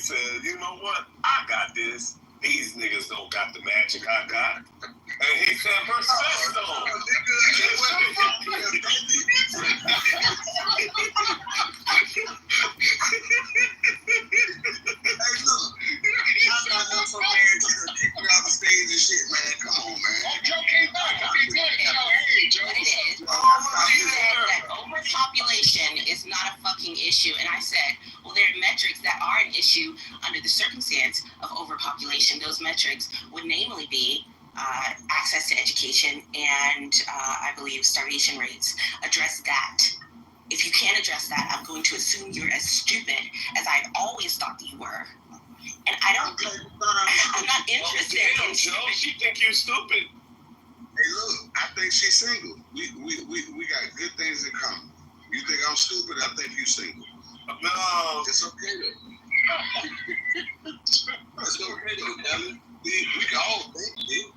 said, you know what? I got this. These niggas don't got the magic I got. And he said, persist though. Hey, look. I'm not no so man to kick me off the stage and shit, man. Come on, man. Oh, Joe came back. Okay, good. Hey, Joe. But it is. That overpopulation is not a fucking issue. And I said, well, there are metrics that are an issue under the circumstance of overpopulation. Those metrics would namely be access to education and I believe starvation rates. Address that. If you can't address that, I'm going to assume you're as stupid as I've always thought that you were. And I don't. I'm not interested in Joe. She think you stupid. Hey, look. I think she's single. We got good things in common. You think I'm stupid? I think you single. No. It's okay though. It's okay though, damn it. We can all think, dude.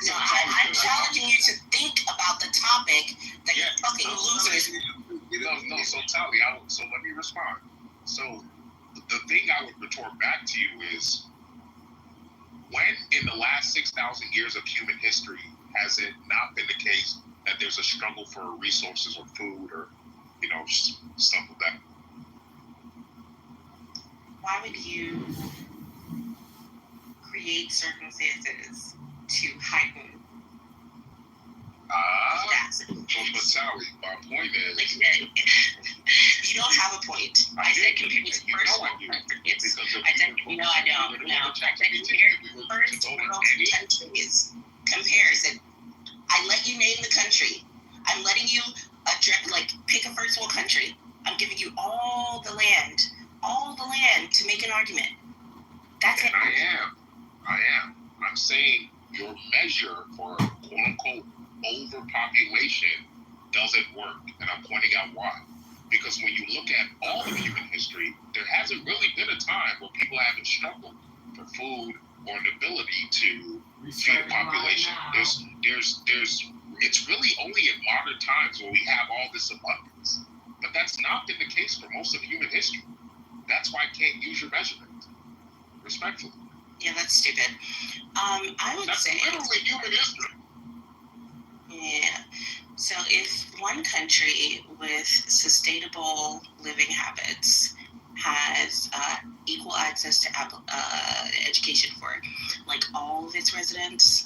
No, I'm challenging you to think about the topic that you're fucking losers. No, so Tally, so let me respond. So the thing I would retort back to you is, when in the last 6,000 years of human history has it not been the case that there's a struggle for resources or food or, stuff like that? Why would you create circumstances to heighten But Tally, my point is... you don't have a point. I said compared to first world countries. I said, no, I don't. No, I said compared to first world countries. Comparison. I let you name the country. I'm letting you pick a first world country. I'm giving you all the land to make an argument. That's it. I am. I'm saying your measure for quote-unquote overpopulation doesn't work, and I'm pointing out why. Because when you look at all of human history, there hasn't really been a time where people haven't struggled for food or an ability to feed a population. It's really only in modern times where we have all this abundance. But that's not been the case for most of human history. That's why I can't use your measurement. Respectfully. Yeah, that's stupid. I would say literally human history. Yeah. So if one country with sustainable living habits has equal access to education for all of its residents,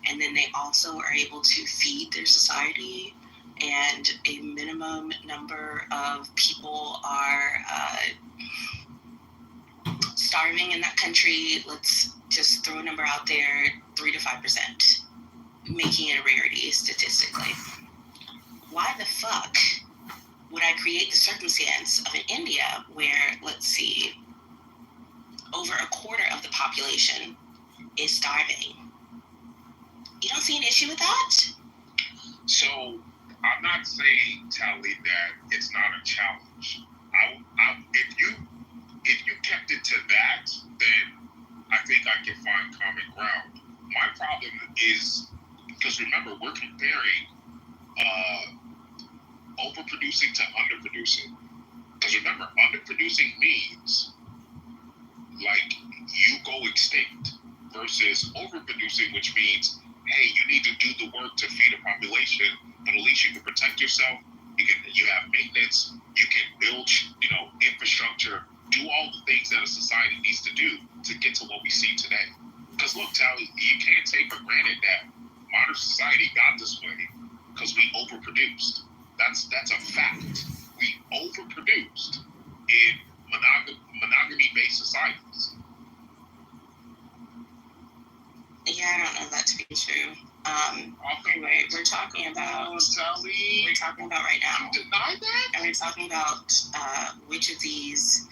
and then they also are able to feed their society, and a minimum number of people are starving in that country, let's just throw a number out there, 3 to 5%, making it a rarity statistically. Why the fuck would I create the circumstance of an India where, let's see, over a quarter of the population is starving? You don't see an issue with that? So, I'm not saying, Tally, that it's not a challenge. If you kept it to that, then I think I can find common ground. My problem is, because remember, we're comparing overproducing to underproducing. Because remember, underproducing means you go extinct, versus overproducing, which means, hey, you need to do the work to feed a population, but at least you can protect yourself. You have maintenance. You can build, infrastructure. Do all the things that a society needs to do to get to what we see today. Because look, Tally, you can't take for granted that modern society got this way because we overproduced. That's a fact. We overproduced in monogamy-based societies. Yeah, I don't know that to be true. Anyway, we're talking about right now. You deny that? And we're talking about which of these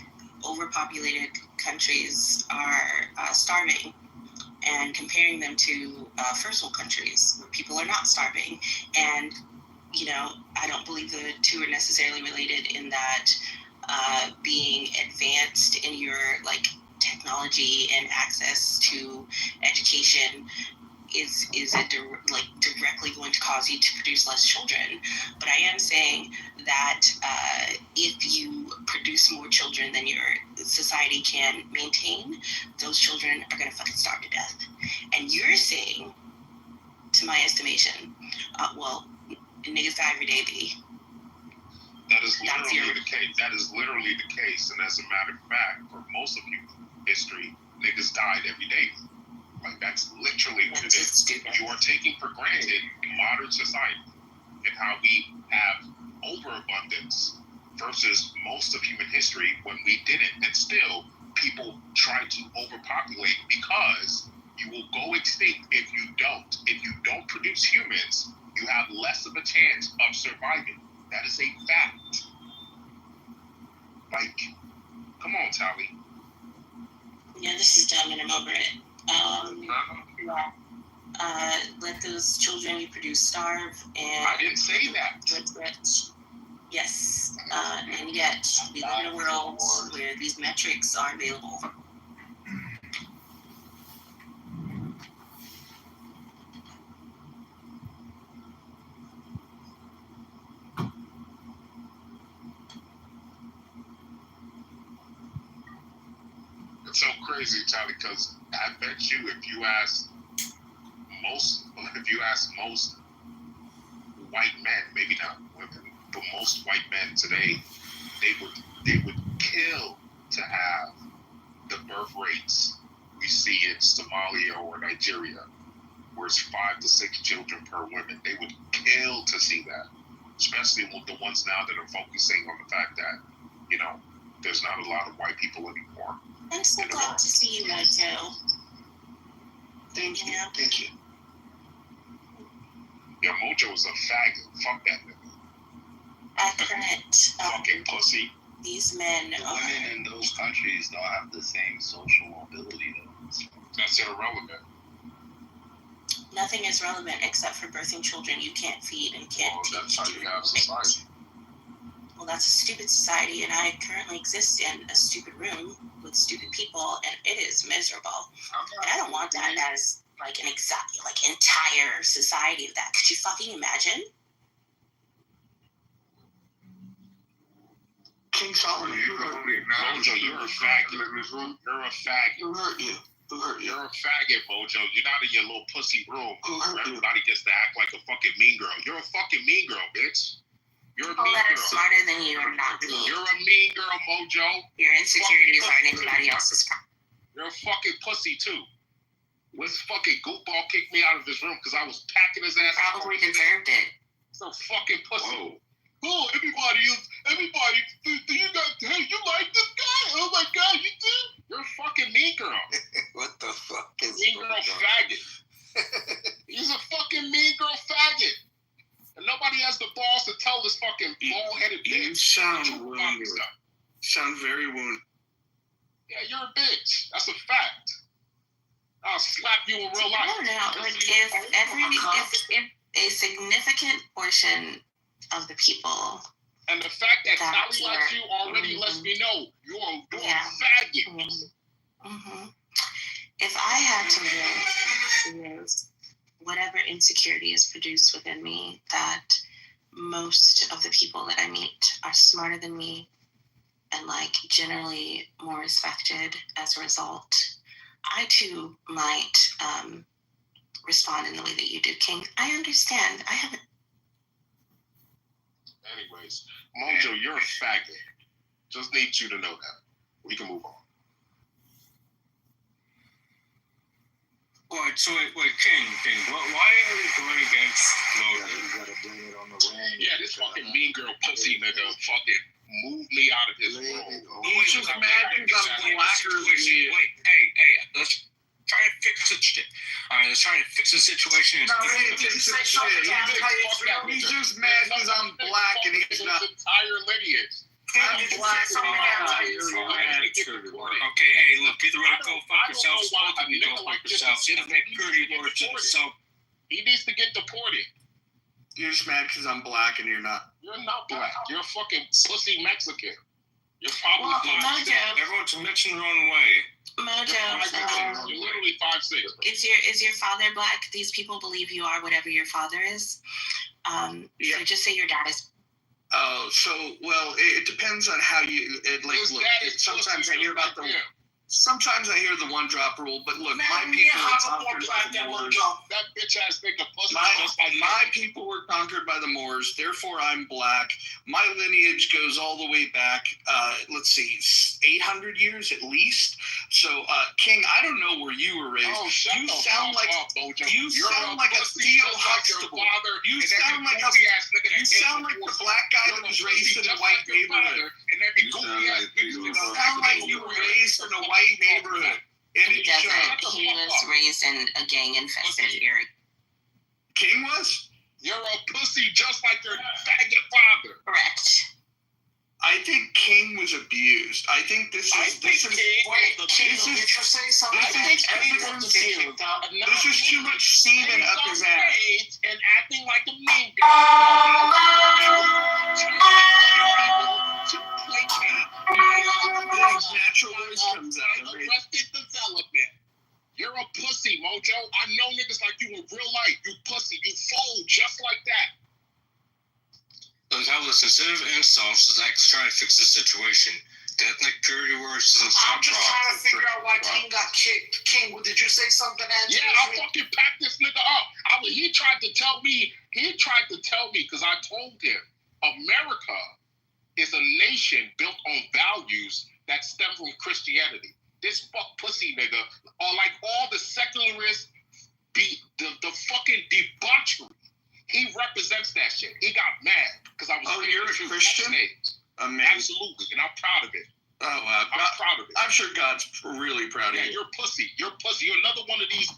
overpopulated countries are starving, and comparing them to first world countries where people are not starving. And I don't believe the two are necessarily related in that being advanced in your technology and access to education, is it directly going to cause you to produce less children. But I am saying that if you produce more children than your society can maintain, those children are going to fucking starve to death. And you're saying, to my estimation, niggas die every day, B. That is literally the case. That is literally the case. And as a matter of fact, for most of human history, niggas died every day. Like, that's literally what it is. Stupid. You are taking for granted modern society and how we have overabundance versus most of human history when we didn't. And still, people try to overpopulate because you will go extinct if you don't. If you don't produce humans, you have less of a chance of surviving. That is a fact. Like, come on, Tally. Yeah, this is dumb and I'm over it. Let those children you produce starve, and I didn't say that. Rich. Yes, and yet we live in a world where these metrics are available. It's so crazy, Tally, because I bet you if you ask most white men, maybe not women, but most white men today, they would kill to have the birth rates we see in Somalia or Nigeria, where it's 5 to 6 children per woman. They would kill to see that, especially with the ones now that are focusing on the fact that, you know, there's not a lot of white people anymore. I'm so glad to see you, Mojo. Thank you. Thank you. Yeah, Mojo is a faggot. Fuck that nigga. Accurate. Fucking pussy. These men The are... women in those countries don't have the same social mobility though. That's irrelevant. Nothing is relevant except for birthing children you can't feed and can't teach. That's how you have society. Well, that's a stupid society, and I currently exist in a stupid room with stupid people, and it is miserable. And I don't want that as like an entire society of that. Could you fucking imagine? King Solomon, you heard me. Mojo, you're a faggot. You're a faggot. Who hurt you? Who hurt you? You're a faggot, Mojo. You're not in your little pussy room Who where hurt you? everybody gets to act like a fucking mean girl. You're a fucking mean girl, bitch. You're a People mean that are girl. smarter than you are not mean. You're a mean girl, Mojo. Your insecurities aren't anybody else's problem. You're a fucking pussy, too. This fucking goofball kicked me out of his room because I was packing his ass. Probably deserved it. So fucking pussy. Whoa. Oh, everybody, do you got, hey, you like this guy? Oh my God, you do? You're a fucking mean girl. What the fuck is Mean girl faggot. He's a fucking mean girl faggot. And nobody has the balls to tell this fucking bald-headed bitch. You sound the truth about wounded. this stuff. Sound very wounded. Yeah, you're a bitch. That's a fact. I'll slap you in real life. I don't know. Like, if a significant portion of the people... And the fact that That's Tally likes you already lets me know you're a faggot. Mm-hmm. If I had to live with whatever insecurity is produced within me, that most of the people that I meet are smarter than me and like generally more respected as a result, I too might respond in the way that you did, King. I understand. I haven't. Anyways, Mojo, you're a faggot. Just need you to know that. We can move on. Wait, King, why are you going against Logan? You gotta blame it on the rain. Yeah, this fucking mean girl pussy nigga fucking moved me out of his room. He's just mad because I'm blacker than you. Wait, hey, let's try to fix the shit. Let's try to fix the situation. No, he didn't say shit. He's just mad because I'm black and he's not. His entire lineage. I'm black and Okay, hey, look, either way, go fuck yourself. Both of you go fuck yourself. Either make purity lord to yourself. He needs to get deported. You're just mad because I'm black and you're not. You're not black. You're a fucking pussy Mexican. You're probably Well, black. Mojo. Everyone's mixing their own way. Mojo. You're literally 5 5'6". Is your father black? These people believe you are whatever your father is. Yeah. So just say your dad is. Oh, so well, it depends on how you. His Look, dad is sometimes I pussy hear about like the. him. Sometimes I hear the one drop rule, but look, Man, my me people and were Hava conquered black by the that one Moors. jump. That bitch ass nigga pussy My just like people were conquered by the Moors, therefore I'm black. My lineage goes all the way back, let's see, 800 years at least. So, King, I don't know where you were raised. Oh, shut you the sound fuck like up, Mojo. you You're sound like a pussy Theo just like your Huxtable. father. You and sound every like a goofy ass nigga that you came sound like before the black guy You're that was pussy raised in a just white like your neighborhood. father, and every You goofy sound ass like bitch Theo You that sound like you were raised in a white neighborhood. And He it doesn't. showed. He was raised in a gang infested area. King was? You're a pussy just like your faggot father. Correct. I think King was abused. I think this is Wait, King, this did is you say something? this is evidence. This is too much semen up his ass. And acting like a mean His natural voice comes out of me. Arrested development. You're a pussy, Mojo. I know niggas like you in real life. You pussy. You fold just like that. So how listen, instead of insults, is actually trying to fix the situation. The ethnic purity words doesn't stop. I'm just trying to figure out why King got kicked. King, did you say something? Yeah, I fucking packed this nigga up. He tried to tell me, because I told him, America is a nation built on values that stem from Christianity. This fuck pussy nigga, or like all the secularists, the fucking debauchery. He represents that shit. He got mad because I was. Oh, you're a Christian? Amazing. Absolutely, and I'm proud of it. Oh, wow. I'm proud of it. I'm sure God's really proud of Yeah, you. you're pussy. You're pussy. You're another one of these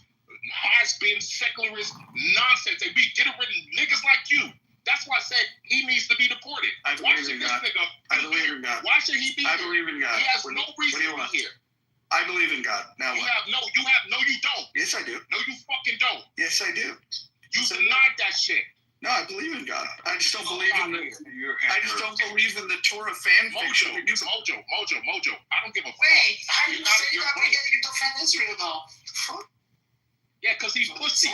has-been secularist nonsense. They be get-rid-rid niggas like you. That's why I said he needs to be deported. I Why believe should in this God. nigga I be believe here? in God. Why should he be I here? believe in God. He has What no do reason you to want? be here. I believe in God. Now You what? have no, you don't. Yes, I do. No, you fucking don't. Yes, I do. You So- denied that shit. No, I believe in God. I just don't believe in the. You're I just don't believe in the Torah fan fiction. Mojo. I don't give a fuck. Wait, how you You're not- say you're that? right. You defend Israel though. Fuck. Yeah, because he's pussy.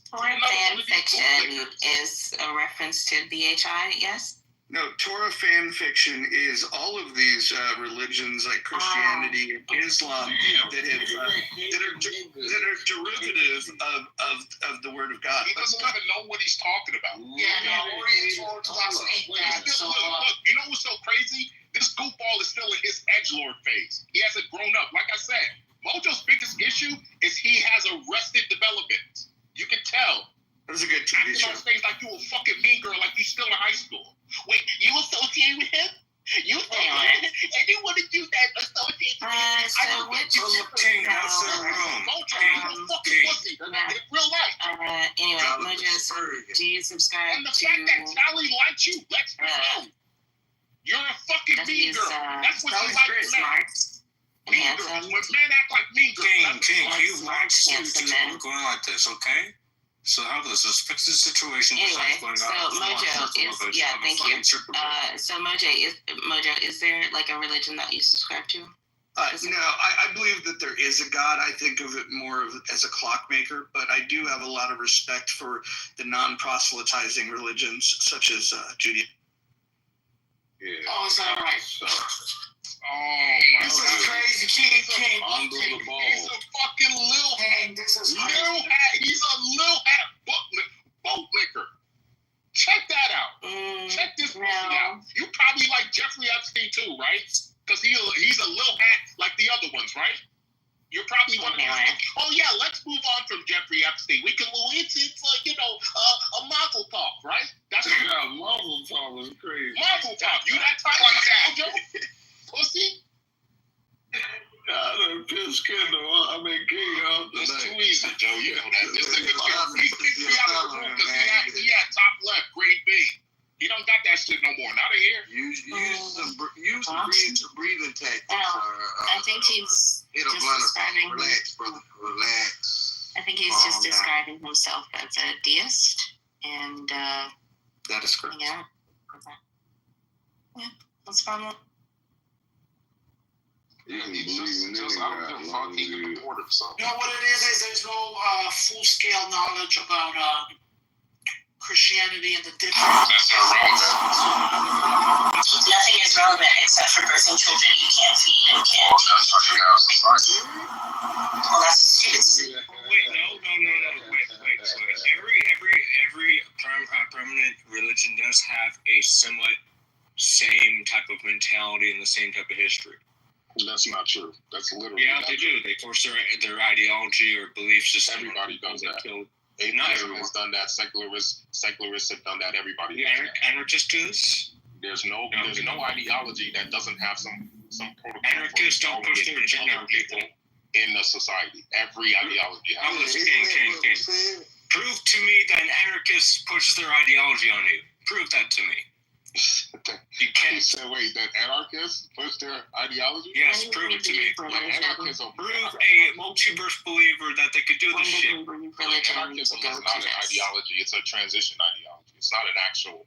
Torah fan fiction is a reference to BHI, yes? No, Torah fan fiction is all of these religions like Christianity and Islam that have that are derivative of the Word of God. He doesn't even know what he's talking about. Yeah, no, Oriental Orthodox ain't that. Look, So, you know what's so crazy? This goofball is still in his edgelord phase. He hasn't grown up. Like I said, Mojo's biggest issue is he has arrested development. You can tell. That was a good TV Acting show. on stage like you a fucking mean girl, like you still in high school. Wait, you associate with him? You anyone that you that associate with him? So which King, what's up, Mojo, you a fucking pussy. In real life. anyway, Mojo, do you subscribe And the to fact that Sally likes you lets me know. You're a fucking mean Nephew's girl. That's what Sally's she great. likes men. smart and Mean girls. handsome? When men act like mean girls, King, that's King, what you watch Handsome keep men. on going like this, okay? So how does this fix the situation? Anyway, besides going so out and Mojo watching is- some of yeah, the thank fucking you. triple B's? So Mojo, is there like a religion that you subscribe to? No, I believe that there is a God. I think of it more as a clockmaker, but I do have a lot of respect for the non-proselytizing religions such as Judaism. Yeah. oh, is that right? Oh my This god. is crazy. King. Under the ball. He's a fucking lil King, this is Lil crazy. hat. He's a lil hat boat licker. Check that out. Check this pussy out. You probably like Jeffrey Epstein too, right? Because he's a lil hat like the other ones, right? You're probably one of these. Anyway. Oh yeah, let's move on from Jeffrey Epstein. We can. It's a mazel talk, right? That's Yeah, Marvel talk is crazy. mazel talk. You that type like that, Joe? Pussy. I done pissed Kendall. I mean, King off It's today. too easy, Joe. You know that. This nigga he kicked me out of the room because he had top left, grade B. He don't got that shit no more. Not in here. Use some breathing tactics. I think he's hit a just blunt or describing. something. Relax, brother. Relax. I think he's just Calm down. describing himself as a deist, and That is correct. yeah, that's fun. You can He's believe in just I don't anything. give a fuck. He can report himself. You know what it is there's no full-scale knowledge about Christianity and the different. That's irrelevant. Nothing is relevant except for birthing children you can't feed and can't. That's fucking out. Well, that's stupid. Wait, no. Wait. Every prominent religion does have a somewhat same type of mentality and the same type of history. That's not true. That's literally Yeah, not they true. do. They force their ideology or belief system. Everybody does that. Not Atheism everyone. has done that. Secularists have done that. Everybody The does that. anarchists do this. There's no ideology that doesn't have some protocol. Anarchists don't push their agenda on people. In the society. Every ideology Oh, has listen, it. King. Prove to me that an anarchist pushes their ideology on you. Prove that to me. You He can't. said, wait, that anarchists push their ideology? Yes, prove it to me. Anarchism. Prove a multiverse believer that they could do this shit. Anarchism is not an ideology. It's a transition ideology. It's not an actual,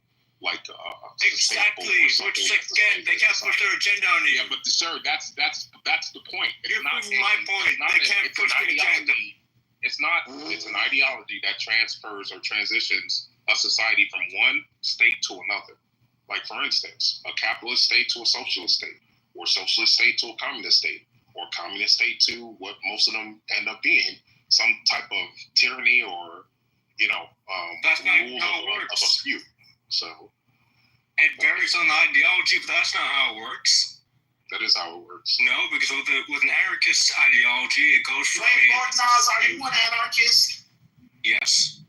Exactly. Which is again, they can't push their agenda on you. Yeah, but sir, that's the point. You're proving my point. They can't push the agenda. It's not. It's an ideology that transfers or transitions a society from one state to another. Like, for instance, a capitalist state to a socialist state, or socialist state to a communist state, or communist state to what most of them end up being, some type of tyranny or, That's not rule how it of works. a few. So It varies on the ideology, but that's not how it works. that is how it works. No, because with an anarchist ideology, it goes from Wait, Lord Nas, are you an anarchist? yes.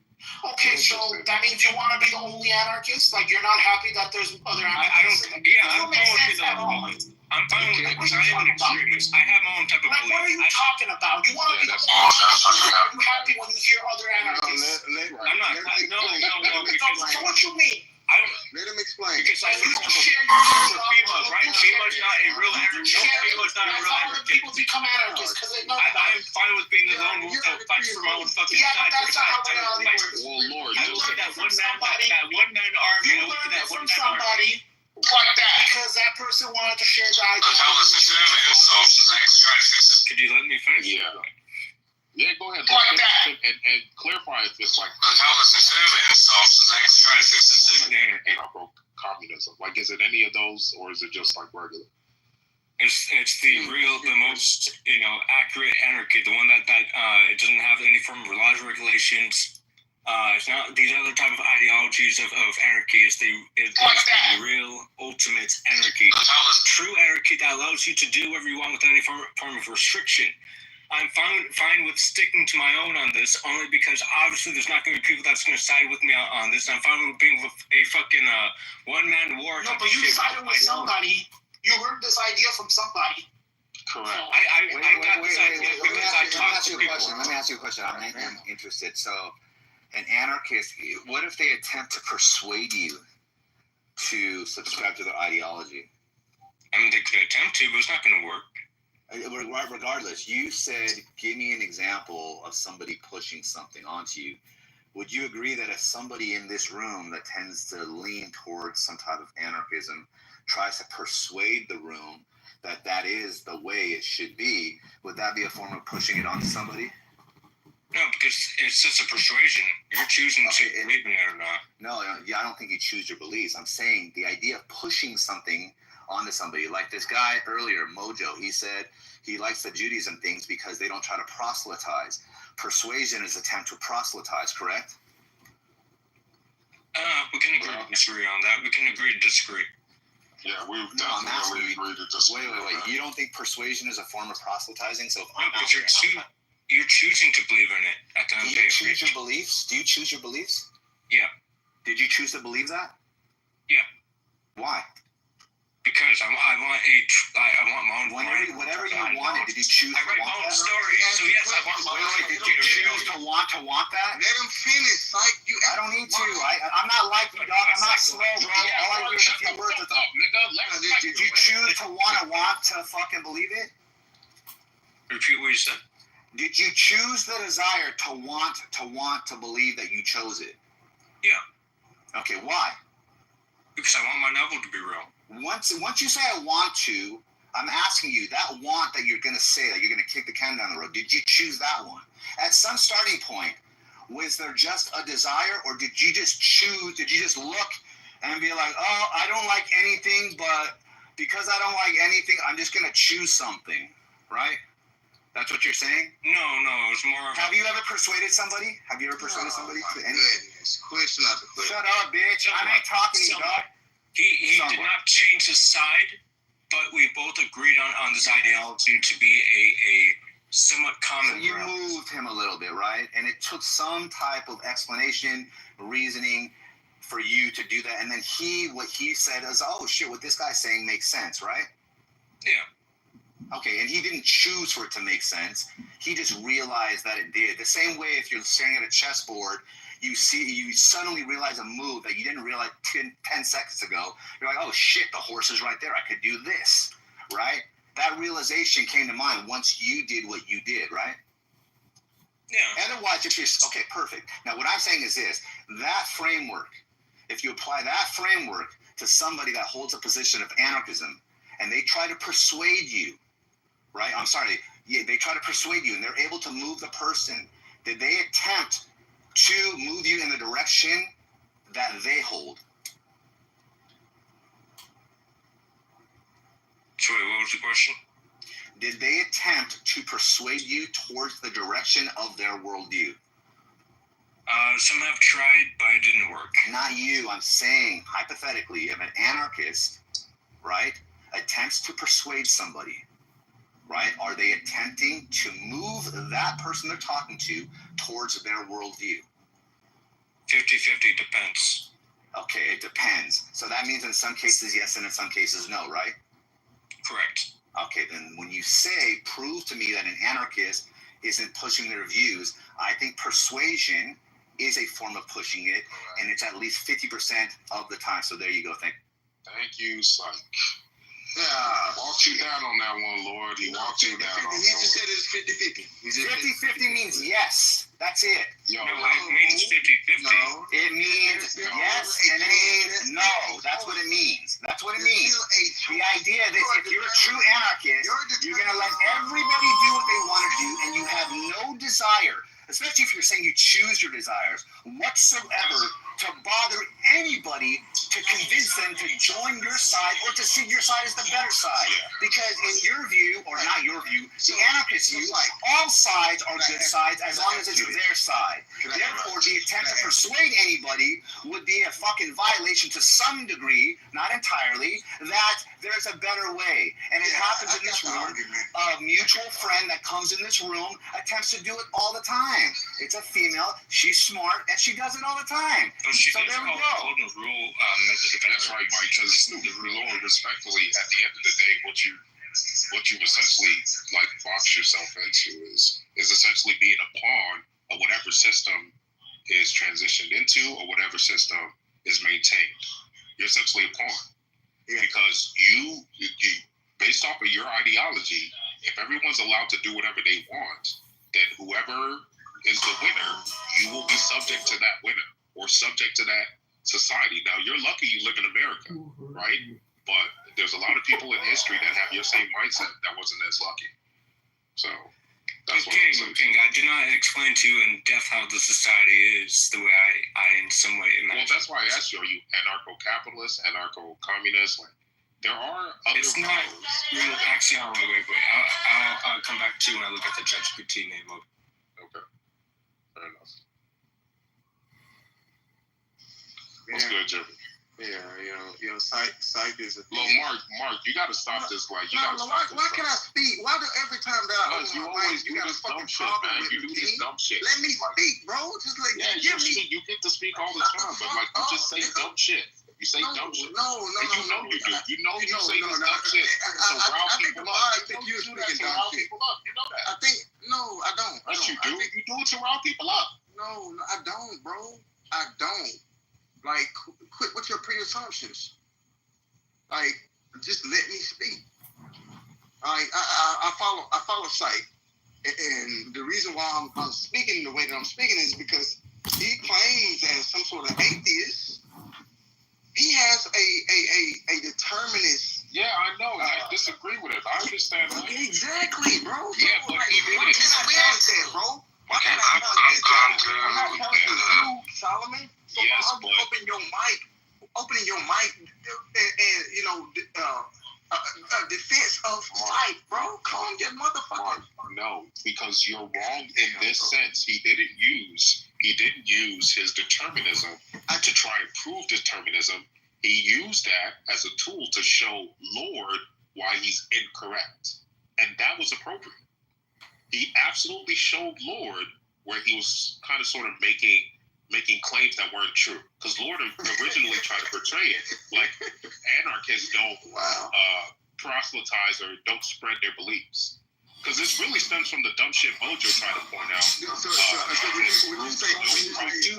Okay, so that means you want to be the only anarchist? Like, you're not happy that there's other anarchists? I'm It fine don't make sense at all. with that. I'm fine with it What because are I you am an talking about? extremist. I have my own type of Like, what are you belief. talking about? You want to be the that's- only that's anarchist? Are you happy when you hear other anarchists? I'm not. No. So what you mean? I don't. Let him explain. Because I Like, you listen can to share your views on FEMA, right? FEMA's not a real anarchist. FEMA's not a That's real how the anarchist. people become anarchists, because they know I about am it. fine with being the lone wolf that fights for my own fucking Yeah, side. but that's not how reality works. Well, Lord, I You look at learn that it from one man, somebody. that one man army. You I look at learned that it one from man army. somebody like that because that person wanted to share the idea. Could you let me finish? Yeah. Yeah, go ahead. Like that. And clarify if it's like communism. Like, is it any of those, or is it just like regular? It's the most accurate anarchy, the one that it doesn't have any form of laws or regulations. It's not these other type of ideologies of anarchy. It's the real ultimate anarchy, true anarchy that allows you to do whatever you want without any form of restriction. I'm fine with sticking to my own on this, only because obviously there's not going to be people that's going to side with me on this. I'm fine with being with a fucking one-man war. No, but you sided with somebody. You heard this idea from somebody. Correct. I got this idea Let me because I talked ask to you a people. question. Let me ask you a question. I'm interested. So, an anarchist, what if they attempt to persuade you to subscribe to their ideology? I mean, they could attempt to, but it's not going to work. Regardless, you said, give me an example of somebody pushing something onto you. Would you agree that if somebody in this room that tends to lean towards some type of anarchism tries to persuade the room that that is the way it should be, would that be a form of pushing it onto somebody? No, because it's just a persuasion. You're choosing to believe in it or not. No, I don't think you choose your beliefs. I'm saying the idea of pushing something onto somebody, like this guy earlier, Mojo, he said he likes the Judaism things because they don't try to proselytize. Persuasion is an attempt to proselytize, correct? We can agree to disagree on that. We can agree to disagree. Yeah, we've I'm asking definitely you. agreed to just Wait. You don't think persuasion is a form of proselytizing? So if No, I'm out because there, you're choosing to believe in it at the end do of the you day. choose your beliefs? Do you choose your beliefs? Yeah. Did you choose to believe that? Yeah. Why? Because I want my own Whatever you wanted, did you choose I to write want my own that? story, so yes, I want my own story. Did you choose to want that? Let him finish. Like, you I don't need to. I'm not like you, dog. I'm not slow, bro. All I do is a few words. Did you choose to want to fucking believe it? Repeat what you said. Did you choose the desire to want to believe that you chose it? Yeah. Okay, why? Because I want my novel to be real. Once you say I want to, I'm asking you, that want that you're going to say, that you're going to kick the can down the road, did you choose that one? At some starting point, was there just a desire, or did you just look and be like, oh, I don't like anything, but because I don't like anything, I'm just going to choose something, right? That's what you're saying? No, it's more of... Have you ever persuaded somebody? Have you ever persuaded somebody to anything? Question after question. Shut up, bitch. I ain't talking to you, dog. He did not change his side, but we both agreed on this ideology to be a somewhat common So you ground. moved him a little bit, right? And it took some type of explanation, reasoning for you to do that. And then what he said is, oh shit, what this guy's saying makes sense, right? Yeah. Okay, and he didn't choose for it to make sense. He just realized that it did. The same way if you're staring at a chessboard, you suddenly realize a move that you didn't realize 10 seconds ago. You're like, oh shit, the horse is right there. I could do this, right? That realization came to mind once you did what you did, right? Yeah. Otherwise, if you're, okay, perfect. Now, what I'm saying is this, that framework, if you apply that framework to somebody that holds a position of anarchism, and they try to persuade you, right? I'm sorry, they try to persuade you, and they're able to move the person. Did they attempt to move you in the direction that they hold? Sorry, what was the question? Did they attempt to persuade you towards the direction of their worldview? Some have tried, but it didn't work. Not you. I'm saying, hypothetically, if an anarchist, right, attempts to persuade somebody, right, are they attempting to move that person they're talking to towards their worldview? 50-50, depends. Okay, it depends. So that means in some cases yes and in some cases no, right? Correct. Okay, then when you say, prove to me that an anarchist isn't pushing their views, I think persuasion is a form of pushing it, and it's at least 50% of the time. So there you go. Thank you, Psych. Yeah. Walked you down on that one, Lord. He walked you down on He that just one. said it's 50-50. 50-50 means yes. That's it. Yo, No, it means 50-50. No. It means yes and it means no. That's what it means. That's what it means. The idea that if you're a true anarchist, you're going to let everybody do what they want to do, and you have no desire, especially if you're saying you choose your desires, whatsoever, to bother anybody to convince them to join your side or to see your side as the better side. Because in your view, or not your view, the anarchist view, all sides are good sides as long as it's their side. Therefore, the attempt to persuade anybody would be a fucking violation to some degree, not entirely, that there's a better way. And it happens in this room. A mutual friend that comes in this room attempts to do it all the time. It's a female, she's smart, and she does it all the time. So there we go. Golden rule method of that's right, Mike. Because Lord, respectfully, at the end of the day, what you essentially like box yourself into is essentially being a pawn of whatever system is transitioned into or whatever system is maintained. You're essentially a pawn because you based off of your ideology, if everyone's allowed to do whatever they want, then whoever is the winner, you will be subject to that winner or subject to that society. Now, you're lucky you live in America, right? But there's a lot of people in history that have your same mindset that wasn't as lucky. So that's what I'm saying. King, I did not explain to you in depth how the society is the way I in some way imagine. Well, that's why I asked you, are you anarcho-capitalist, anarcho-communist? Like, there are other It's not real. Actually, wait. I'll come back to when I look at the ChatGPT name of. Okay. Fair enough. What's good, Jimmy? Yeah, Psych is a thing. Well, Mark, you gotta stop this. Like, you gotta stop this. Why can't I speak? Why do every time that I Because you open my always mic, do you got a this dumb fucking shit, problem man. with You do me? this dumb shit. Let me speak, bro. Just like Yeah, give me. you get to speak all the time, but like you just say dumb shit. You say dumb shit. No. And you know you do. You know you say this dumb shit to rile I think people the up. vibe You that know you're you do that speaking to dumb rile shit. people up. You know that. I think I don't. Yes, you do. I think, You do it to rile people up. no, I don't, bro. I don't. Like, quit with your pre-assumptions. Like, just let me speak. Like, I follow Psych, and the reason why I'm speaking the way that I'm speaking is because he claims as some sort of atheist. He has a determinist Yeah, I know. I disagree with it. I understand that. Exactly, bro. Yeah, but he did Why it. can't I have that, bro? Why can't I have that? I'm not telling you, Solomon. So Yes, why but you opening your mic, and you know, defense of life, bro. Calm your motherfucker. no, because you're wrong in this sense. He didn't use his determinism to try and prove determinism. He used that as a tool to show Lord why he's incorrect, and that was appropriate. He absolutely showed Lord where he was kind of sort of making claims that weren't true. Because Lord originally tried to portray it like anarchists don't proselytize or don't spread their beliefs. Because this really stems from the dumb shit Mojo tried to point out. So would you say psychic is anarchy?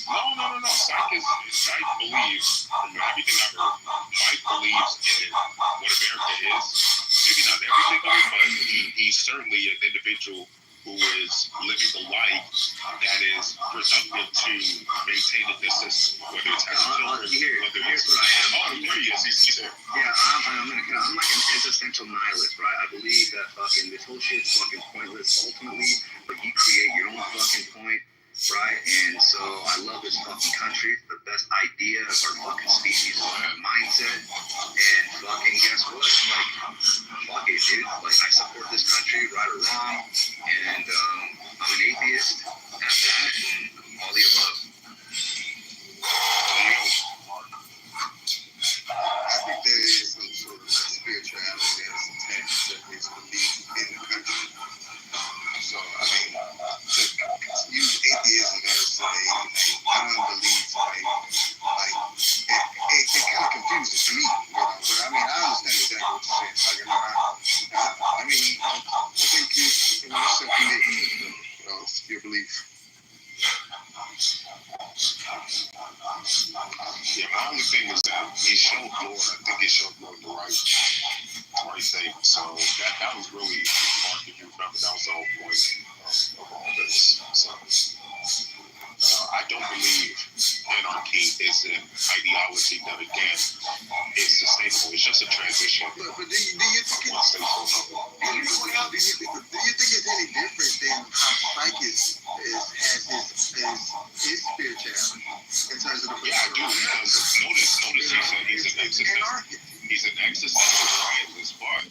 No. Psych believes, from everything I've heard, Mike believes in what America is. Maybe not everything of it, but he's certainly an individual who is living the life that is productive to maintaining this system, whether it's having children, Here's what I am. Oh, there he is. He's there. Yeah, I'm like an existential nihilist, right? I believe that fucking this whole shit's fucking pointless ultimately, but you create your own fucking point, right? And so I love this fucking country. The best idea of our fucking species, mindset, and fucking guess what? Like, fuck it, dude. Like, I support this country, right or wrong, and I'm an atheist at that, and all the above. I think there is some sort of spirituality that's attached to his belief in the country. So, I mean, to use atheism as a non-belief, like it kind of confuses me, you know. But I mean, I understand exactly what you're saying. Like, I mean, I think you know, it's a commitment, you know, your belief. Yeah, my only thing is that he showed Lord. I think he showed Lord the right thing. So that was really hard if you remember. That was the whole point of all this. So I don't believe anarchy is an ideology that again is sustainable. It's just a transition. But do you think one state to another. do you think it's any different than how Psychic has his spirituality in terms of the Yeah, I do. Because notice he's an existential scientist, but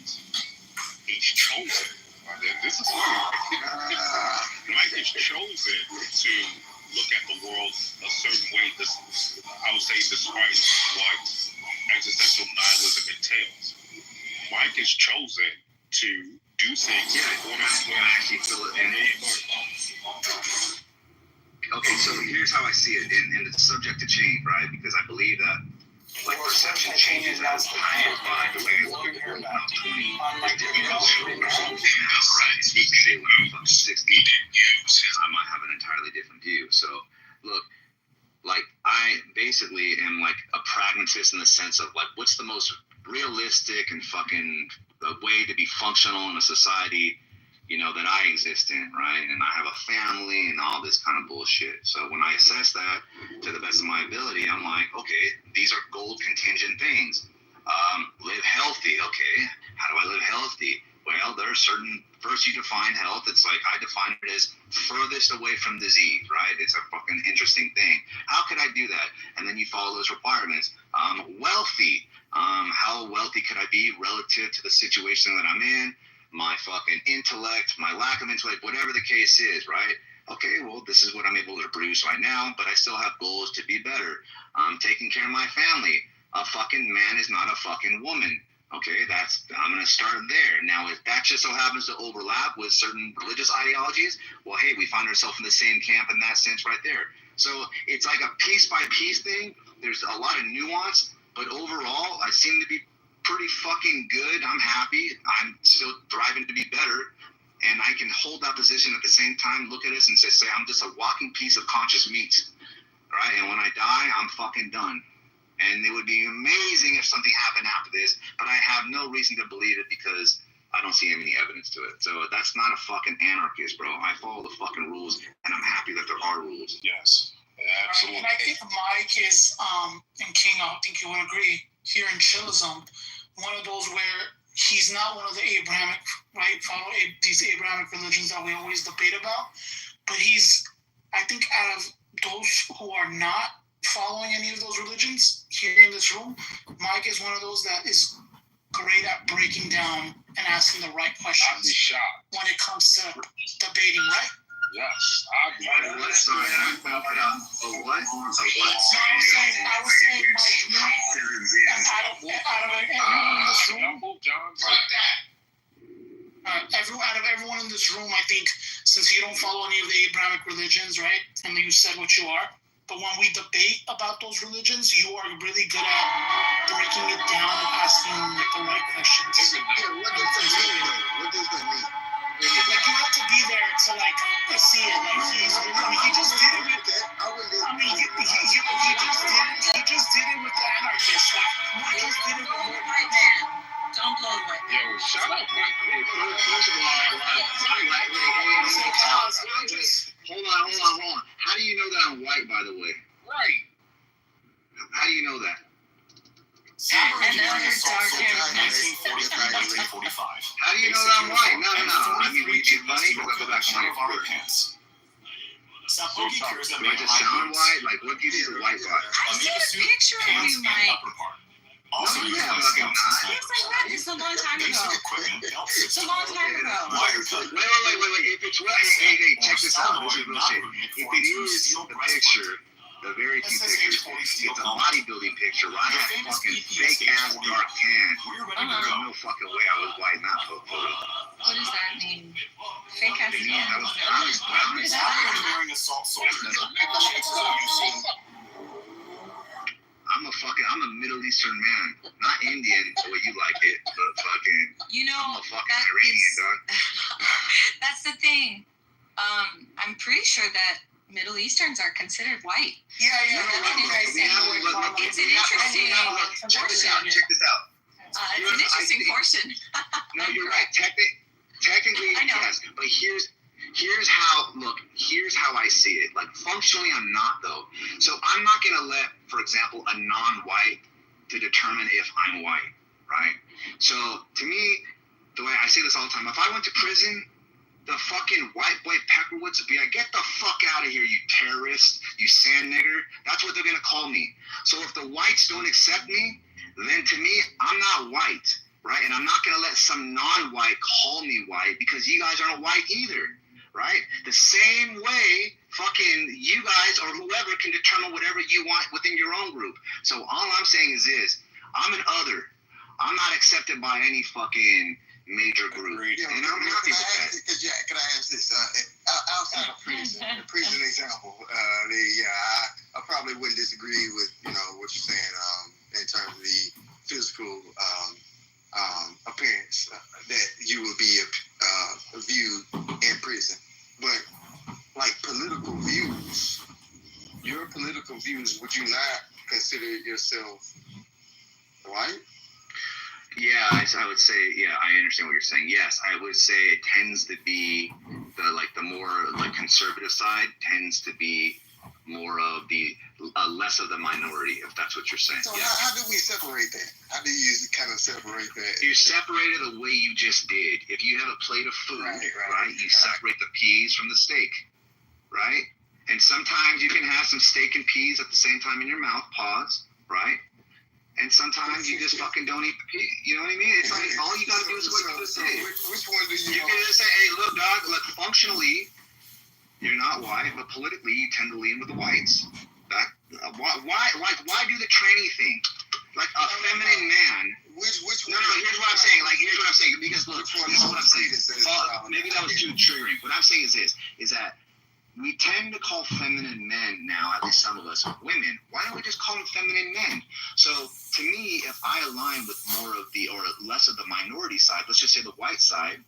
he's chosen. This is Mike is chosen to look at the world a certain way. I would say, despite what existential nihilism entails, Mike is chosen to do things. I actually feel it. Okay, so here's how I see it, and it's subject to change, right? Because I believe that, like, perception changes as time goes by. The way I look at the world when I'm 20 right? Say when I'm fucking 60, I might have an entirely different view. So, look, like, I basically am like a pragmatist in the sense of, like, what's the most realistic and fucking way to be functional in a society, you know, that I exist in, right? And I have a family and all this kind of bullshit. So when I assess that to the best of my ability, I'm like, okay, these are gold contingent things. Live healthy. Okay, how do I live healthy? Well, there are certain, first you define health. It's like, I define it as furthest away from disease, right? It's a fucking interesting thing. How could I do that? And then you follow those requirements. Wealthy. How wealthy could I be relative to the situation that I'm in? My fucking intellect, my lack of intellect, whatever the case is, right? Okay, well, this is what I'm able to produce right now, but I still have goals to be better. Taking care of my family. A fucking man is not a fucking woman. Okay, I'm going to start there. Now, if that just so happens to overlap with certain religious ideologies, well, hey, we find ourselves in the same camp in that sense right there. So it's like a piece by piece thing. There's a lot of nuance, but overall, I seem to be pretty fucking good. I'm happy. I'm still thriving to be better. And I can hold that position at the same time, look at us and say I'm just a walking piece of conscious meat. Right? And when I die, I'm fucking done. And it would be amazing if something happened after this, but I have no reason to believe it because I don't see any evidence to it. So that's not a fucking anarchist, bro. I follow the fucking rules, and I'm happy that there are rules. Yes, absolutely. And I think Mike is, and King, I think you would agree, here in Chilism, one of those where he's not one of the Abrahamic, right, these Abrahamic religions that we always debate about, but he's, I think out of those who are not following any of those religions here in this room, Mike is one of those that is great at breaking down and asking the right I'd be questions shocked. when it comes to debating, right? Yes, I'd be Sorry, I found it out. Oh, what? So I was saying, Mike, you, out of everyone in this room, out of everyone in this room, I think, since you don't follow any of the Abrahamic religions, right, and you said what you are, but when we debate about those religions, you are really good at breaking it down and asking the right questions. Yeah, what does that mean, though? What does that mean? Like, you have to be there to, like, see it. Like, he just did it with he just did it with the anarchists. Like, he just did it with White man. Don't blow away. Yo, shut up. First of all, hold on. How do you know that I'm white, by the way? Right. How do you know that? And then there's dark hair. 1945. How do you know that I'm white? No. I mean, were you being funny? Because I go back to my work. Sapogi cares that Do I just sound white? Like, what do you see the white by? I see a picture of you, Mike. Also, No, you yeah, have fucking scouts not. Looks like that. It's a long time ago. basic equipment helps It's a long time ago. wire cut. Wait. If it's hey, check this out. This is real shit. If it is a picture, the very few pictures, it's a bodybuilding picture. Where I have fucking fake ass dark tan. We're ready to There's go. no fucking way I was white in that photo. What does that mean? Fake ass I tan. was What is that? You're wearing a salt soldier. Chances are you've seen I'm a Middle Eastern man. Not Indian, the way you like it, but fucking, You know, I'm a fucking that Iranian, is, dog. that's the thing. I'm pretty sure that Middle Easterns are considered white. Yeah. It's an interesting portion. Check this out. It's an interesting portion. No, you're right. Technically, I know. yes. But here's how I see it. Like, functionally, I'm not, though. So I'm not going to let, for example, a non-white to determine if I'm white, right? So to me, the way I say this all the time, if I went to prison, the fucking white boy Peckerwoods would be like, get the fuck out of here, you terrorist, you sand nigger. That's what they're going to call me. So if the whites don't accept me, then to me, I'm not white, right? And I'm not going to let some non-white call me white because you guys aren't white either, right? The same way fucking you guys or whoever can determine whatever you want within your own group. So all I'm saying is this, I'm an other. I'm not accepted by any fucking major group. Yeah, And I'm happy with that. Can I ask this? Outside of prison, the prison example, I probably wouldn't disagree with what you're saying in terms of the physical appearance that you would be viewed in prison, but like political views, your political views, would you not consider yourself white? Yeah, I would say, yeah, I understand what you're saying. Yes, I would say it tends to be the more conservative side tends to be more of the less of the minority, if that's what you're saying. So Yeah. how do we separate that? How do you kind of separate that? You separate it the way you just did. If you have a plate of food, right, you separate the peas from the steak, right? And sometimes you can have some steak and peas at the same time in your mouth, pause, right? And sometimes you just fucking don't eat the pea. You know what I mean? It's like all you gotta do is what you just did. Which one do you? You can just say, hey, look, dog, look, functionally, you're not white, but politically, you tend to lean with the whites. Why do the tranny thing? Like a feminine man. Which No, here's what I'm saying. Here's what I'm saying. Because look, this is what I'm saying. Maybe that was too triggering. What I'm saying is that we tend to call feminine men now, at least some of us, women. Why don't we just call them feminine men? So to me, if I align with more of the, or less of the minority side, let's just say the white side,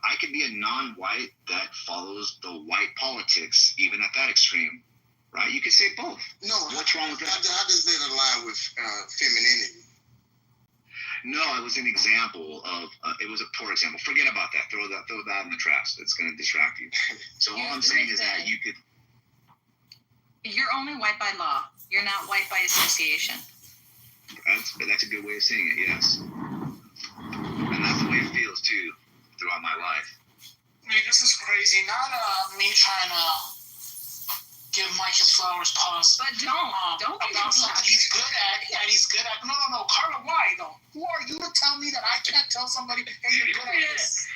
I could be a non-white that follows the white politics, even at that extreme, right? You could say both. No. What's wrong with that? How does that align with femininity? No, it was an example of. It was a poor example. Forget about that. Throw that in the trash. It's going to distract you. So all I'm saying is that you could. You're only white by law. You're not white by association. That's a good way of saying it. Yes, and that's the way it feels too throughout my life. I mean, this is crazy. Not me trying to give Mike his flowers pause. But don't about something he's good at. And he's good at. No, Carla, why though? Who are you to tell me that I can't tell somebody, hey, you're good at this?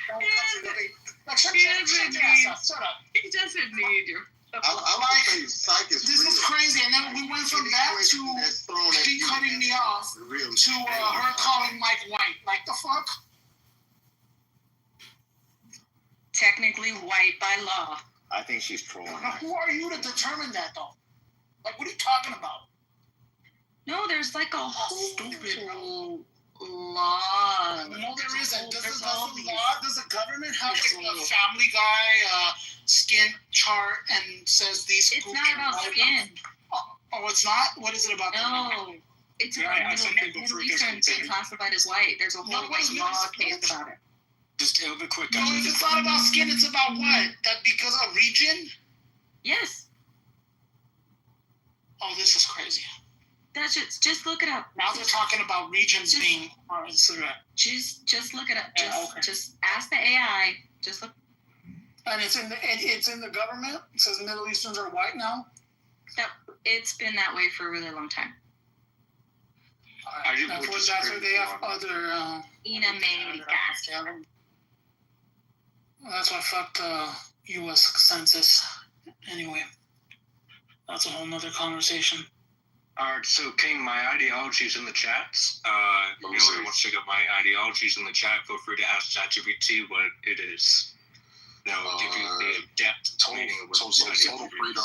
Like, shut your ass up. Shut up. He doesn't need your. I like psych is This real. is crazy, and then we went from that to she cutting me off to her calling Mike white. Like the fuck? Technically white by law. I think she's trolling. Who are you to determine that though? Like, what are you talking about? No, there's like a whole law. No, there isn't. Does the government have a Family Guy skin chart and says these? It's not about skin. Oh, it's not? What is it about? No. It's about Middle Eastern being classified as white. There's a whole law case about it. Just a little bit quick. No, if it's not about skin, it's about what? That because of region? Yes. Oh, this is crazy. That's just look it up. Now they're talking about regions being Just look it up. Okay. Just ask the AI. Just look. And it's in the government. It says Middle Easterns are white now. Yep. It's been that way for a really long time. That's where they have other. In America. That's why fuck the U.S. census. Anyway, that's a whole nother conversation. Alright, so King, my ideology is in the chats. Anyone wants to check out my ideologies in the chat, feel free to ask ChatGPT what it is. No, give you the depth meaning of what total freedom,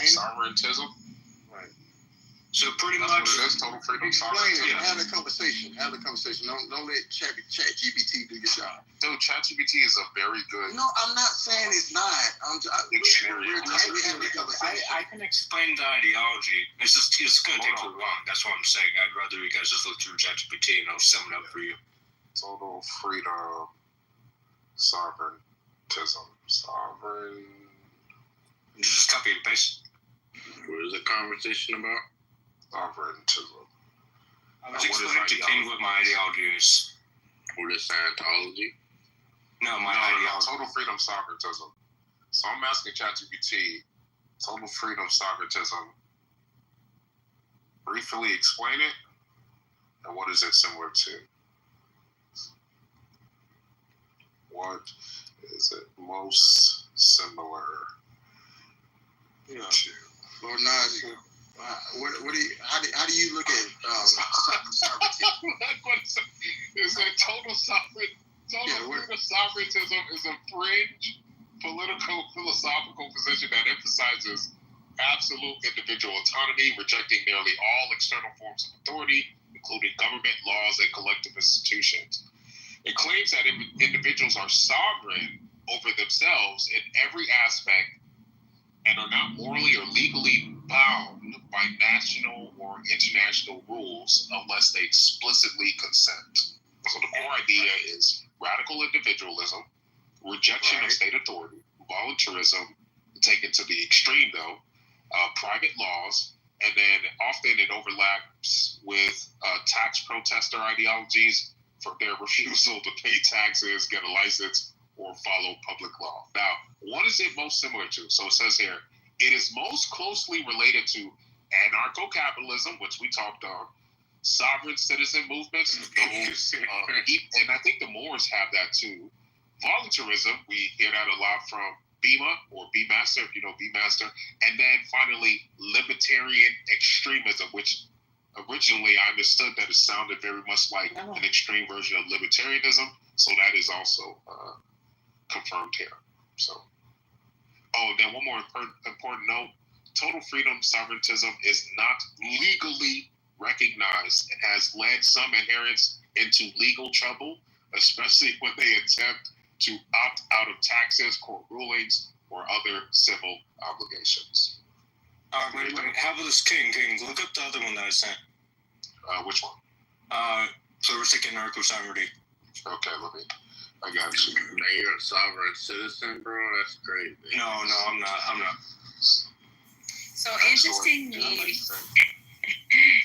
sovereigntism. Right. So pretty That's much, what it is, total freedom, Explain sovereignty. it. Have a conversation. Don't let Chat GPT do your job. Dude, ChatGPT is a very good No, I'm not saying it's not. dictionary. We're having a conversation. I can explain the ideology. It's going to take too long. That's what I'm saying. I'd rather you guys just look through ChatGPT and I'll sum it up for you. Total freedom, sovereigntism, sovereign. Just copy and paste. What is the conversation about? Sovereigntism. I was explaining to King what my ideology is. What is Scientology? No, my No, ideology. total freedom, sovereigntism. So I'm asking ChatGPT, total freedom, sovereigntism. Briefly explain it, and what is it similar to? What is it most similar Yeah. to? Well, Nas, how do you look at sovereignty? Is that total freedom sovereigntism is a fringe political philosophical position that emphasizes absolute individual autonomy, rejecting nearly all external forms of authority, including government, laws, and collective institutions. It claims that individuals are sovereign over themselves in every aspect and are not morally or legally bound by national or international rules unless they explicitly consent. So the core idea is radical individualism, rejection of state authority, voluntarism, taken to the extreme though, private laws, and then often it overlaps with tax protester ideologies for their refusal to pay taxes, get a license, or follow public law. Now, what is it most similar to? So it says here, it is most closely related to anarcho-capitalism, which we talked on, sovereign citizen movements, those, and I think the Moors have that too. Voluntarism, we hear that a lot from BEMA or B-Master, if you know B-Master. And then finally, libertarian extremism, which originally I understood that it sounded very much like an extreme version of libertarianism. So that is also confirmed here. So, then one more important note. Total freedom sovereigntism is not legally recognized and has led some adherents into legal trouble, especially when they attempt to opt out of taxes, court rulings, or other civil obligations. Wait. How about this King? Look up the other one that I sent. Which one? pluralistic anarcho-sovereignty. Okay, I got you. Now you're a sovereign citizen, bro. That's great. Man. No, I'm not. So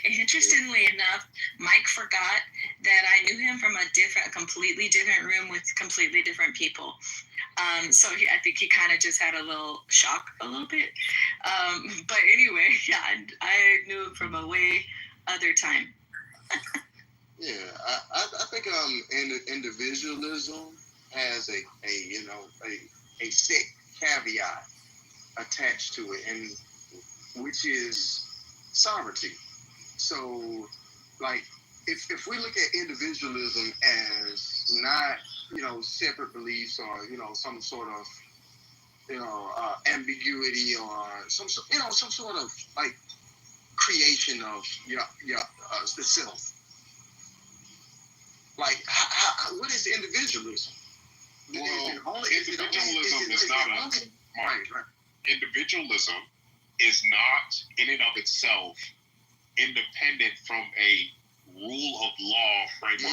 interestingly enough, Mike forgot that I knew him from a completely different room with completely different people. So I think he kind of just had a little shock a little bit. But anyway, yeah, I knew him from a way other time. Yeah, I think individualism has a set caveat attached to it, and which is sovereignty. So, like, if we look at individualism as not separate beliefs or some sort of ambiguity or some sort of like creation of the self. Like, what is individualism? Well, individualism is not individualism is not in and of itself independent from a rule of law framework.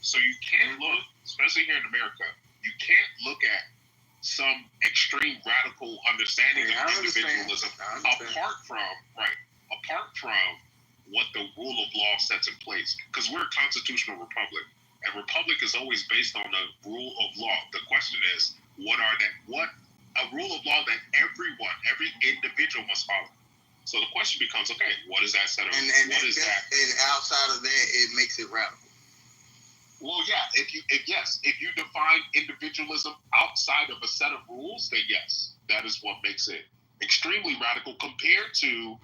So you can't look, especially here in America, you can't look at some extreme radical understanding of individualism apart from what the rule of law sets in place. Because we're a constitutional republic, and republic is always based on the rule of law. The question is, what a rule of law that every individual must follow. So the question becomes, okay, what is that set of rules? And outside of that, it makes it radical. Well, yeah, if you define individualism outside of a set of rules, then yes, that is what makes it extremely radical compared to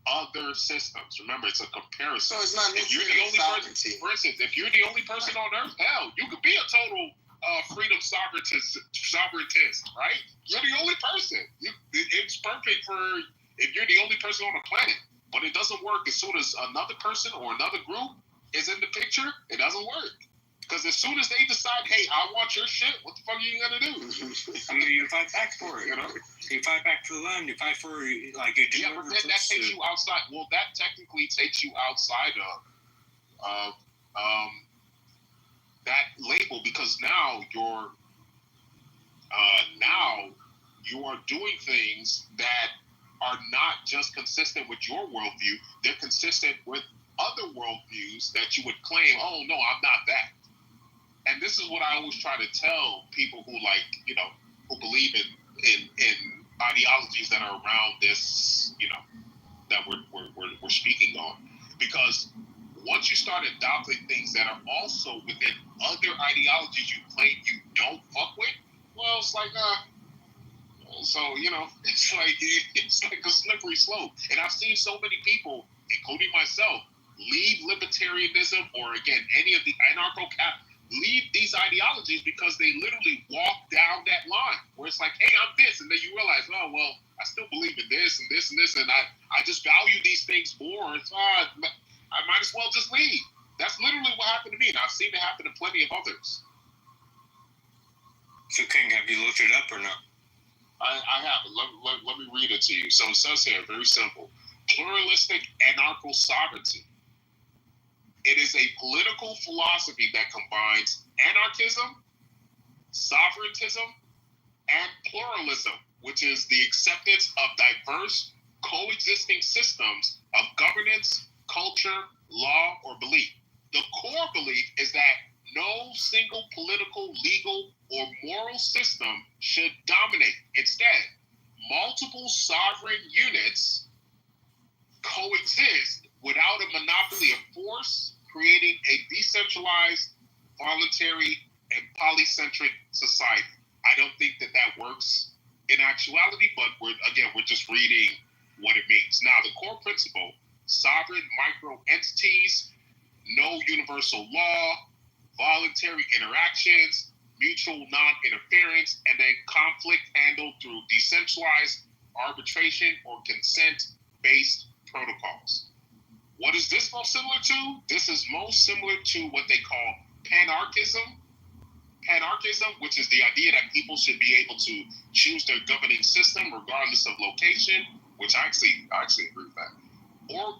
other systems. Remember, it's a comparison. So it's not if you're the only person, for instance, if you're the only person on earth, hell, you could be a total freedom sovereigntist, right? You're the only person. It's perfect for if you're the only person on the planet. But it doesn't work as soon as another person or another group is in the picture. It doesn't work. Because as soon as they decide, hey, I want your shit, what the fuck are you gonna do? I mean, you fight back for it, You fight back for the land. You fight for like you do. Yeah, but then that takes you outside. Well, that technically takes you outside of that label, because now you are doing things that are not just consistent with your worldview. They're consistent with other worldviews that you would claim, oh no, I'm not that. And this is what I always try to tell people who who believe in ideologies that are around this, that we're speaking on. Because once you start adopting things that are also within other ideologies you claim you don't fuck with, well, it's like it's like a slippery slope. And I've seen so many people, including myself, leave libertarianism or again any of the leave these ideologies because they literally walk down that line where it's like, hey, I'm this, and then you realize, oh well, I still believe in this and this and this, and I just value these things more. It's I might as well just leave. That's literally what happened to me, and I've seen it happen to plenty of others. So, King, have you looked it up or not? I have. Let me read it to you. So it says here, very simple: pluralistic anarcho-sovereignty. It is a political philosophy that combines anarchism, sovereigntism, and pluralism, which is the acceptance of diverse coexisting systems of governance, culture, law, or belief. The core belief is that no single political, legal, or moral system should dominate. Instead, multiple sovereign units coexist without a monopoly of force, creating a decentralized, voluntary, and polycentric society. I don't think that works in actuality, but we're just reading what it means. Now, the core principle: sovereign micro entities, no universal law, voluntary interactions, mutual non-interference, and then conflict handled through decentralized arbitration or consent-based protocols. What is this most similar to? This is most similar to what they call panarchism. Panarchism, which is the idea that people should be able to choose their governing system regardless of location, which I actually agree with that. Or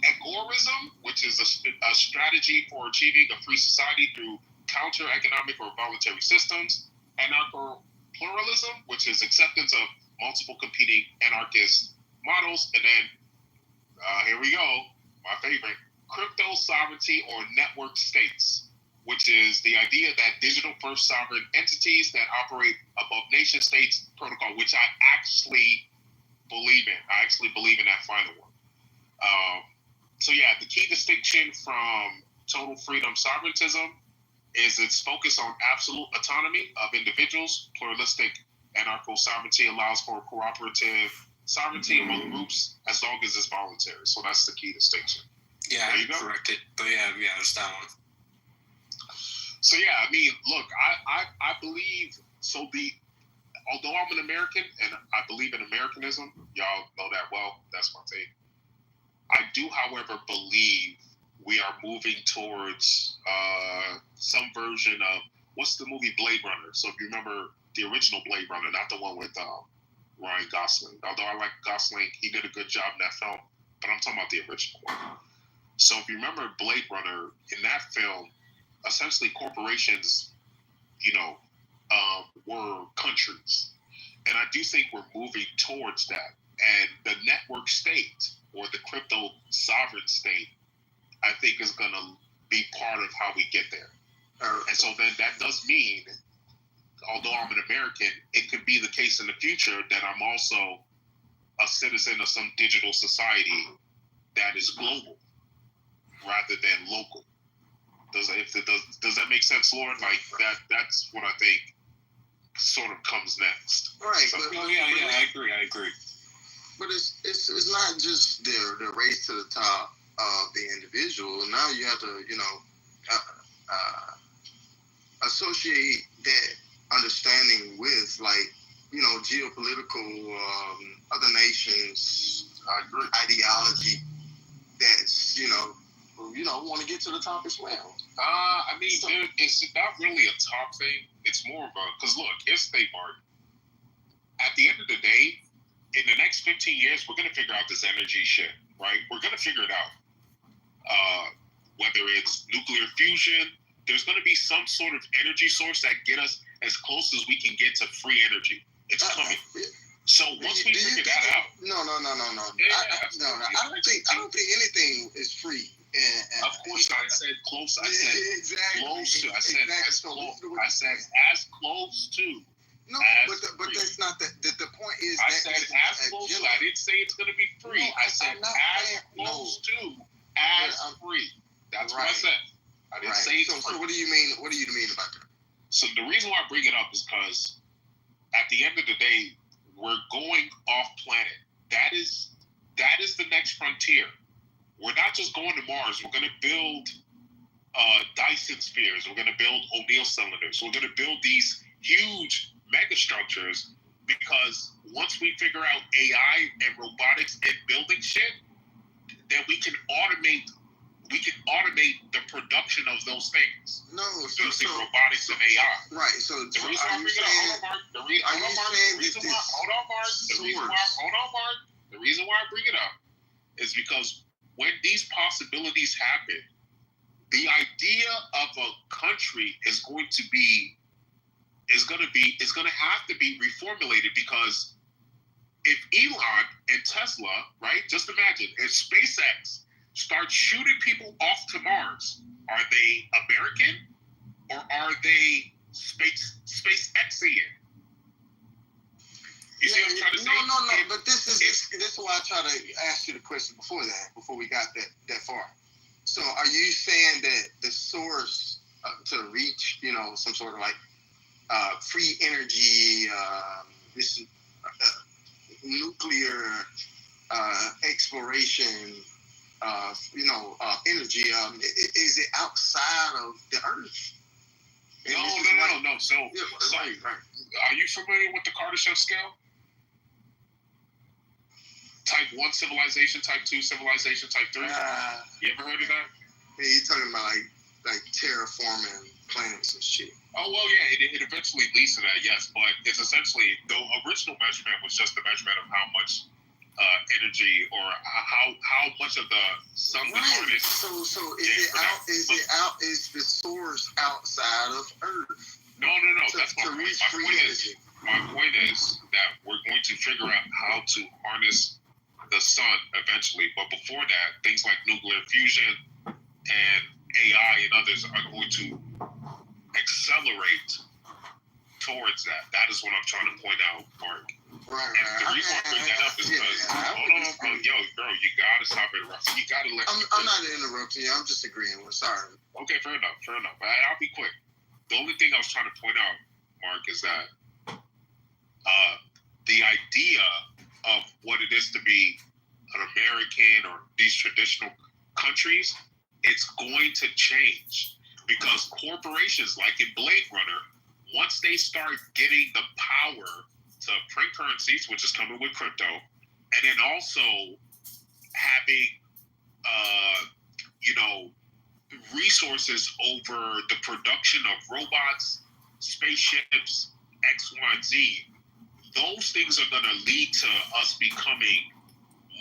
agorism, which which is a strategy for achieving a free society through counter-economic or voluntary systems. Anarcho-pluralism, which is acceptance of multiple competing anarchist models. And then, here we go, my favorite, crypto sovereignty or network states, which is the idea that digital first sovereign entities that operate above nation states protocol, which I actually believe in. I actually believe in that final one. So yeah, the key distinction from total freedom sovereigntism is its focus on absolute autonomy of individuals. Pluralistic anarcho-sovereignty allows for cooperative sovereignty among groups as long as it's voluntary. So that's the key distinction. Yeah, I corrected, but yeah, it's that one. So yeah, I mean, look, I believe so. Although I'm an American and I believe in Americanism, y'all know that well. That's my take. I do, however, believe we are moving towards some version of what's the movie Blade Runner. So if you remember the original Blade Runner, not the one with Ryan Gosling. Although I like Gosling, he did a good job in that film. But I'm talking about the original one. So if you remember Blade Runner, in that film, essentially corporations, were countries. And I do think we're moving towards that. And the network state or the crypto sovereign state, I think is going to be part of how we get there. And so then that does mean, although I'm an American, it could be the case in the future that I'm also a citizen of some digital society that is global rather than local. Does that make sense, Lord? Like that's what I think sort of comes next. Right. So, I agree. But it's not just the race to the top of the individual. Now you have to, associate that understanding with, like, geopolitical, other nations, ideology that's, want to get to the top as well. I mean, it's not really a top thing. It's more of because look, here's the thing, Mark. At the end of the day, in the next 15 years, we're going to figure out this energy shit, right? We're going to figure it out. Whether it's nuclear fusion, there's going to be some sort of energy source that get us as close as we can get to free energy. It's coming. So once we figure that out, no. I don't think anything is free. And of course, I said close. I said exactly. Close to. I said as close. I said as close to. No, but that's not the point. Is I that said as close to. I didn't say it's going to be free. No, I said as close to as free. That's what I said. I didn't say it's free. So what do you mean? What do you mean about that? So the reason why I bring it up is because at the end of the day, we're going off planet. That is the next frontier. We're not just going to Mars. We're going to build Dyson spheres. We're going to build O'Neill cylinders. We're going to build these huge megastructures because once we figure out AI and robotics and building shit, then we can automate the production of those things. No, using robotics and AI. Right. So the reason why I bring it up, the reason why I bring it up is because when these possibilities happen, the idea of a country is going to have to be reformulated, because if Elon and Tesla, right, just imagine if SpaceX starts shooting people off to Mars, are they American or are they SpaceXian? You see what I'm trying to say? No. But this is why I try to ask you the question before we got that far. So, are you saying that the source to reach, some sort of like free energy, this nuclear exploration, energy, is it outside of the Earth? No. So, are you familiar with the Kardashev scale? Type 1 civilization, type 2 civilization, type 3. You ever heard of that? Yeah, you're talking about like terraforming planets and shit. Oh, well, yeah, it eventually leads to that, yes. But it's essentially, the original measurement was just the measurement of how much energy, or how much of the sun we harness. So is the source outside of Earth? No. That's my point. My point is that we're going to figure out how to harness the sun eventually. But before that, things like nuclear fusion and AI and others are going to accelerate towards that. That is what I'm trying to point out, Mark. Right. And the reason I bring that up is because, hold on, bro, you gotta stop interrupting. You gotta let. I'm not interrupting you. I'm just agreeing with. Sorry. Okay, fair enough. I'll be quick. The only thing I was trying to point out, Mark, is that the idea of what it is to be an American or these traditional countries, it's going to change because corporations like in Blade Runner, once they start getting the power to print currencies, which is coming with crypto, and then also having, resources over the production of robots, spaceships, X, Y, and Z, those things are going to lead to us becoming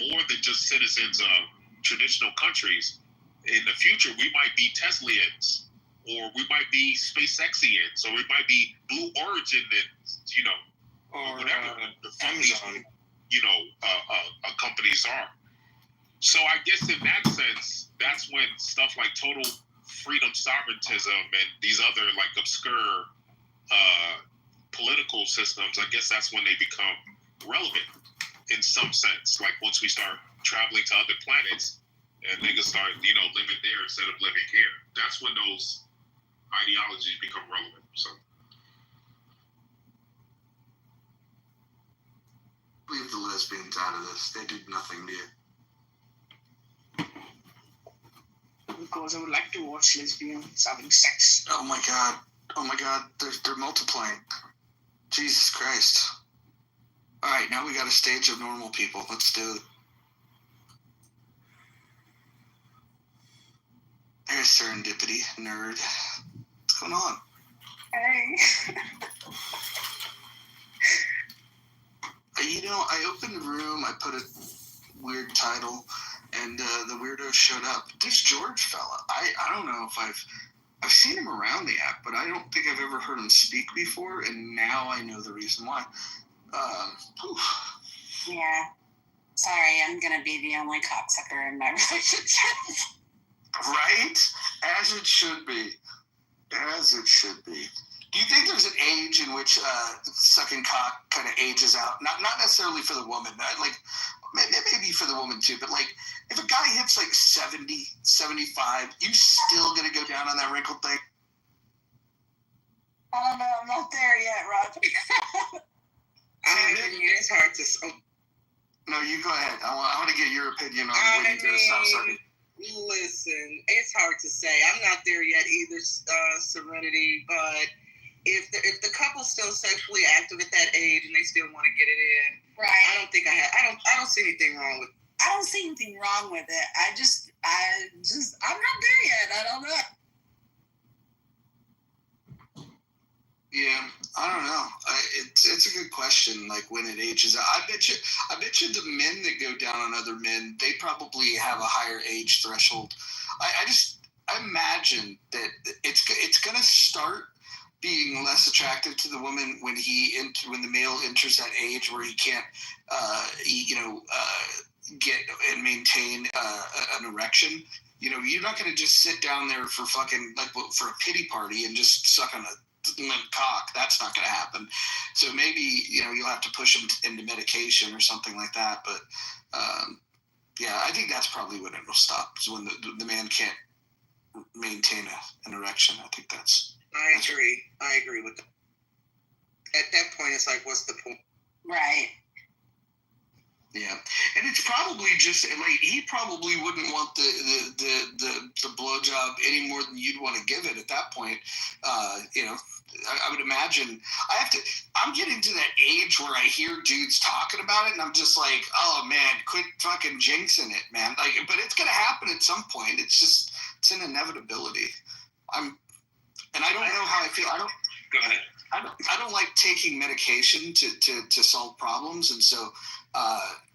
more than just citizens of traditional countries. In the future, we might be Teslians, or we might be SpaceXians, or we might be Blue Originians, or whatever the Amazon, companies are. So I guess in that sense, that's when stuff like total freedom sovereigntism and these other like obscure political systems, I guess that's when they become relevant in some sense. Like once we start traveling to other planets and niggas start, living there instead of living here, that's when those ideologies become relevant. So leave the lesbians out of this. They did nothing new. Because I would like to watch lesbians having sex. Oh my god, they're multiplying. Jesus Christ. Alright, now we got a stage of normal people. Let's do it. There's serendipity, nerd. What's going on? Hey. I opened the room, I put a weird title, and the weirdo showed up. This George fella, I don't know if I've seen him around the app, but I don't think I've ever heard him speak before, and now I know the reason why. Yeah. Sorry, I'm going to be the only cocksucker in my relationship. Right? As it should be. Do you think there's an age in which sucking cock kind of ages out? Not necessarily for the woman, like maybe for the woman too, but like if a guy hits like 70, 75, you still gonna go down on that wrinkled thing? I don't know, I'm not there yet, Roger. It's hard to... No, you go ahead. I want to get your opinion on when you go stop sucking. Listen, it's hard to say. I'm not there yet either, Serenity, but if the couple's still sexually active at that age and they still want to get it in, right? I don't see anything wrong with it. I don't see anything wrong with it. I'm not there yet. I don't know. Yeah, I don't know. It's a good question. Like when it ages out, I bet you the men that go down on other men, they probably have a higher age threshold. I imagine that it's gonna start being less attractive to the woman when the male enters that age where he can't, get and maintain an erection. You're not gonna just sit down there for fucking for a pity party and just suck on a limp cock. That's not going to happen. So maybe you'll have to push them into medication or something like that. But yeah, I think that's probably when it'll stop. Is when the man can't maintain an erection. I think that's. I agree with that. At that point, it's like, what's the point? Right. Yeah, and it's probably just like he probably wouldn't want the blowjob any more than you'd want to give it at that point. I would imagine I'm getting to that age where I hear dudes talking about it, and I'm just like, oh man, quit fucking jinxing it, man. Like, but it's gonna happen at some point. It's an inevitability. I don't know how I feel. Go ahead. I don't like taking medication to solve problems, and so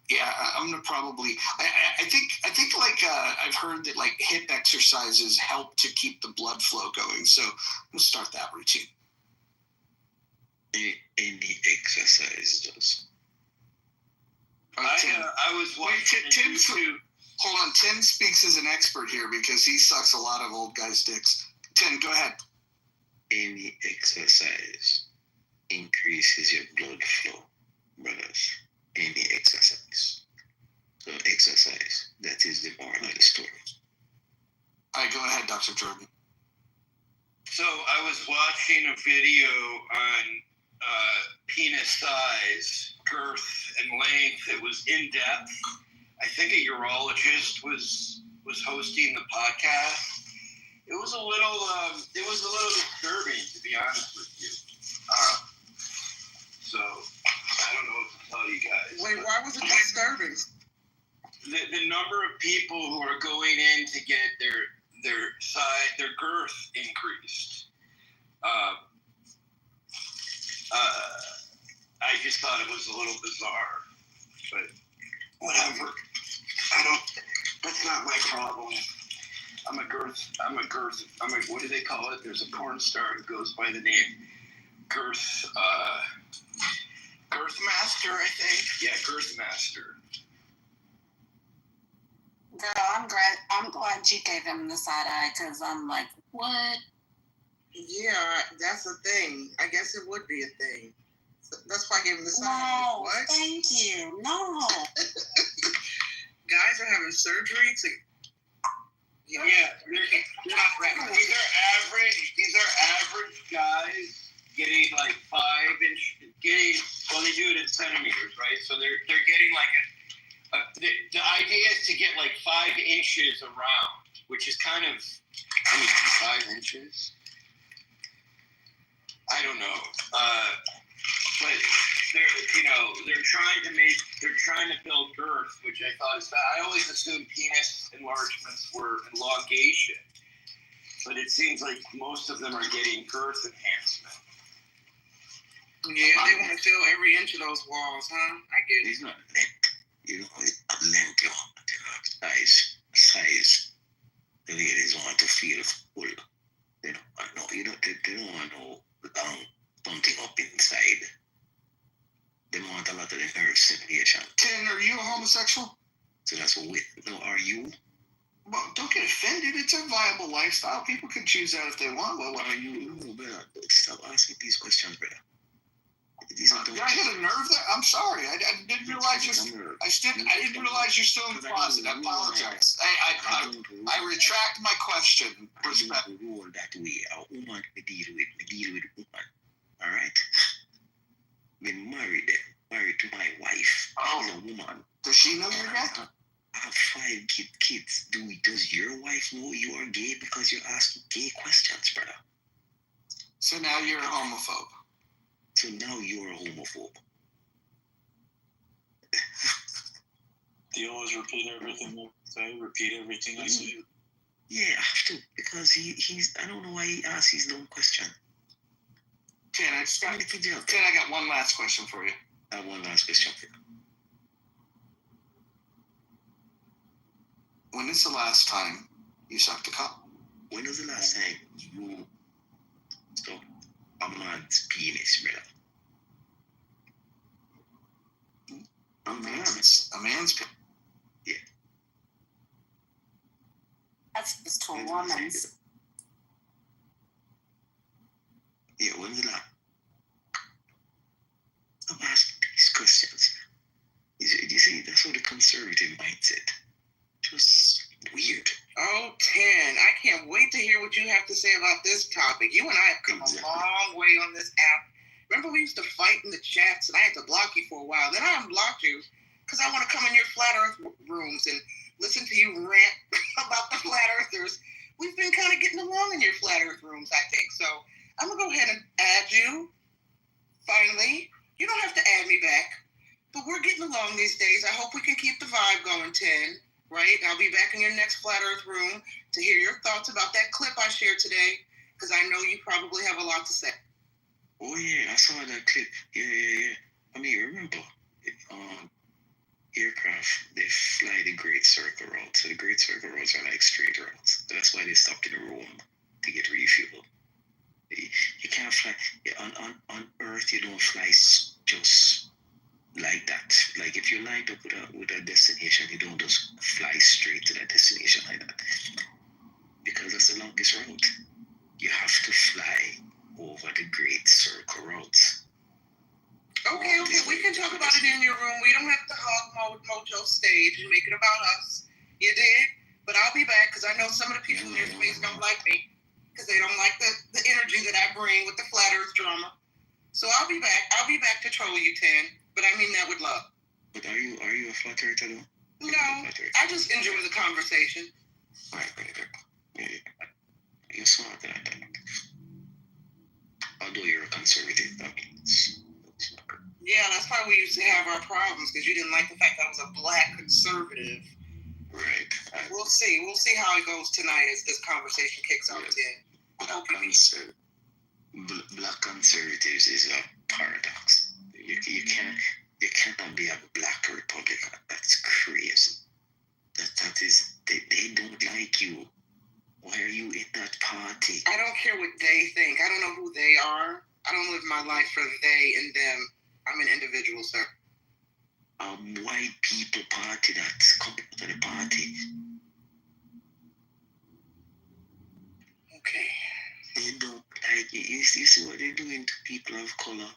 Yeah, I'm gonna probably. I think like I've heard that like hip exercises help to keep the blood flow going. So I'm gonna start that routine. Any exercise does. I was watching. Hold on, Tim speaks as an expert here because he sucks a lot of old guys' dicks. Tim, go ahead. Any exercise increases your blood flow, brothers. Any exercise. So exercise. That is the moral of the story. All right, go ahead, Dr. Jordan. So I was watching a video on penis size, girth, and length. It was in depth. I think a urologist was hosting the podcast. It was a little disturbing, to be honest with you. So I don't know what to tell you guys. Wait, why was it disturbing? The number of people who are going in to get their girth increased. I just thought it was a little bizarre, but whatever. That's not my problem. What do they call it? There's a porn star who goes by the name Girth Master, I think. Yeah, Girth Master. Girl, I'm glad you gave him the side eye because I'm like, what? Yeah, that's a thing. I guess it would be a thing. That's why I gave him the side eye. No, What? thank you. No. Guys are having surgery to. Yeah, these are average guys getting like 5 inch. Well, they do it in centimeters, right? So they're getting like the idea is to get like 5 inches around, which is kind of 5 inches. I don't know, but they're trying to build girth, which I thought is bad. I always assumed penis enlargements were elongation, but it seems like most of them are getting girth enhancement. Yeah, they want to fill every inch of those walls, huh? I get it. It's not length. You know, it's length. You want size. The ladies want to feel full. They don't want no. They don't want no something up inside. They want a lot of the nerve stimulation. Tim, are you a homosexual? So that's what we. No, are you? Well, don't get offended. It's a viable lifestyle. People can choose that if they want. Well, what are you? No, brother. Stop asking these questions, brother. Did I hit a nerve there? I'm sorry. I didn't realize you're. I didn't realize you're still in the closet. I apologize. I retract my question. Respect. Rule that way. A woman we deal with woman. All right. Been married to my wife. Oh. She's a woman. Does she know you're gay? I have 5 kids. Does your wife know you are gay because you're asking gay questions, brother? So now you're a homophobe. So now you're a homophobe. Do you always repeat everything you say? Repeat everything I say? Yeah, I have to, because he's. I don't know why he asks his dumb question. I got one last question for you. I have one last question for you. When is the last time you sucked a cock? When was the last time you sucked a man's penis, brother? A man's penis. Yeah. That's just to a woman's. Yeah, when's the last? I'm asking these questions. You see, that's what the conservative mindset. Just weird. Oh, 10. I can't wait to hear what you have to say about this topic. You and I have come a long way on this app. Remember we used to fight in the chats and I had to block you for a while. Then I unblocked you because I want to come in your flat earth rooms and listen to you rant about the flat earthers. We've been kind of getting along in your flat earth rooms, I think. So I'm going to go ahead and add you. Finally. You don't have to add me back. But we're getting along these days. I hope we can keep the vibe going, 10. Right? I'll be back in your next flat earth room to hear your thoughts about that clip I shared today, because I know you probably have a lot to say. Oh, yeah, I saw that clip. Yeah. I mean, remember, aircraft, they fly the Great Circle route. So the Great Circle routes are like straight routes. So that's why they stopped in Rome to get refuel. You can't fly on Earth. You don't fly just like that. Like if you lined up with a destination, you don't just fly straight to that destination like that, because that's the longest route. You have to fly over the Great Circle routes. Okay, we can talk about it in your room. We don't have to hog Mojo's stage and make it about us. You did? But I'll be back because I know some of the people in your space don't like me because they don't like the energy that I bring with the flat earth drama. So I'll be back. I'll be back to troll you, Tan. But I mean that with love. But are you a flat earther though? No, I just enjoy the conversation. Right. Yeah. You're smart than that. Although you're a conservative, that means. Yeah, that's why we used to have our problems, because you didn't like the fact that I was a black conservative. Right. We'll see. We'll see how it goes tonight as this conversation kicks off. Black conservatives is a paradox. You cannot be a black Republican. That's crazy. That is they don't like you. Why are you in that party? I don't care what they think. I don't know who they are. I don't live my life for they and them. I'm an individual, sir. White people party that's coming to the party. Okay. They don't like it. You see what they're doing to people of color?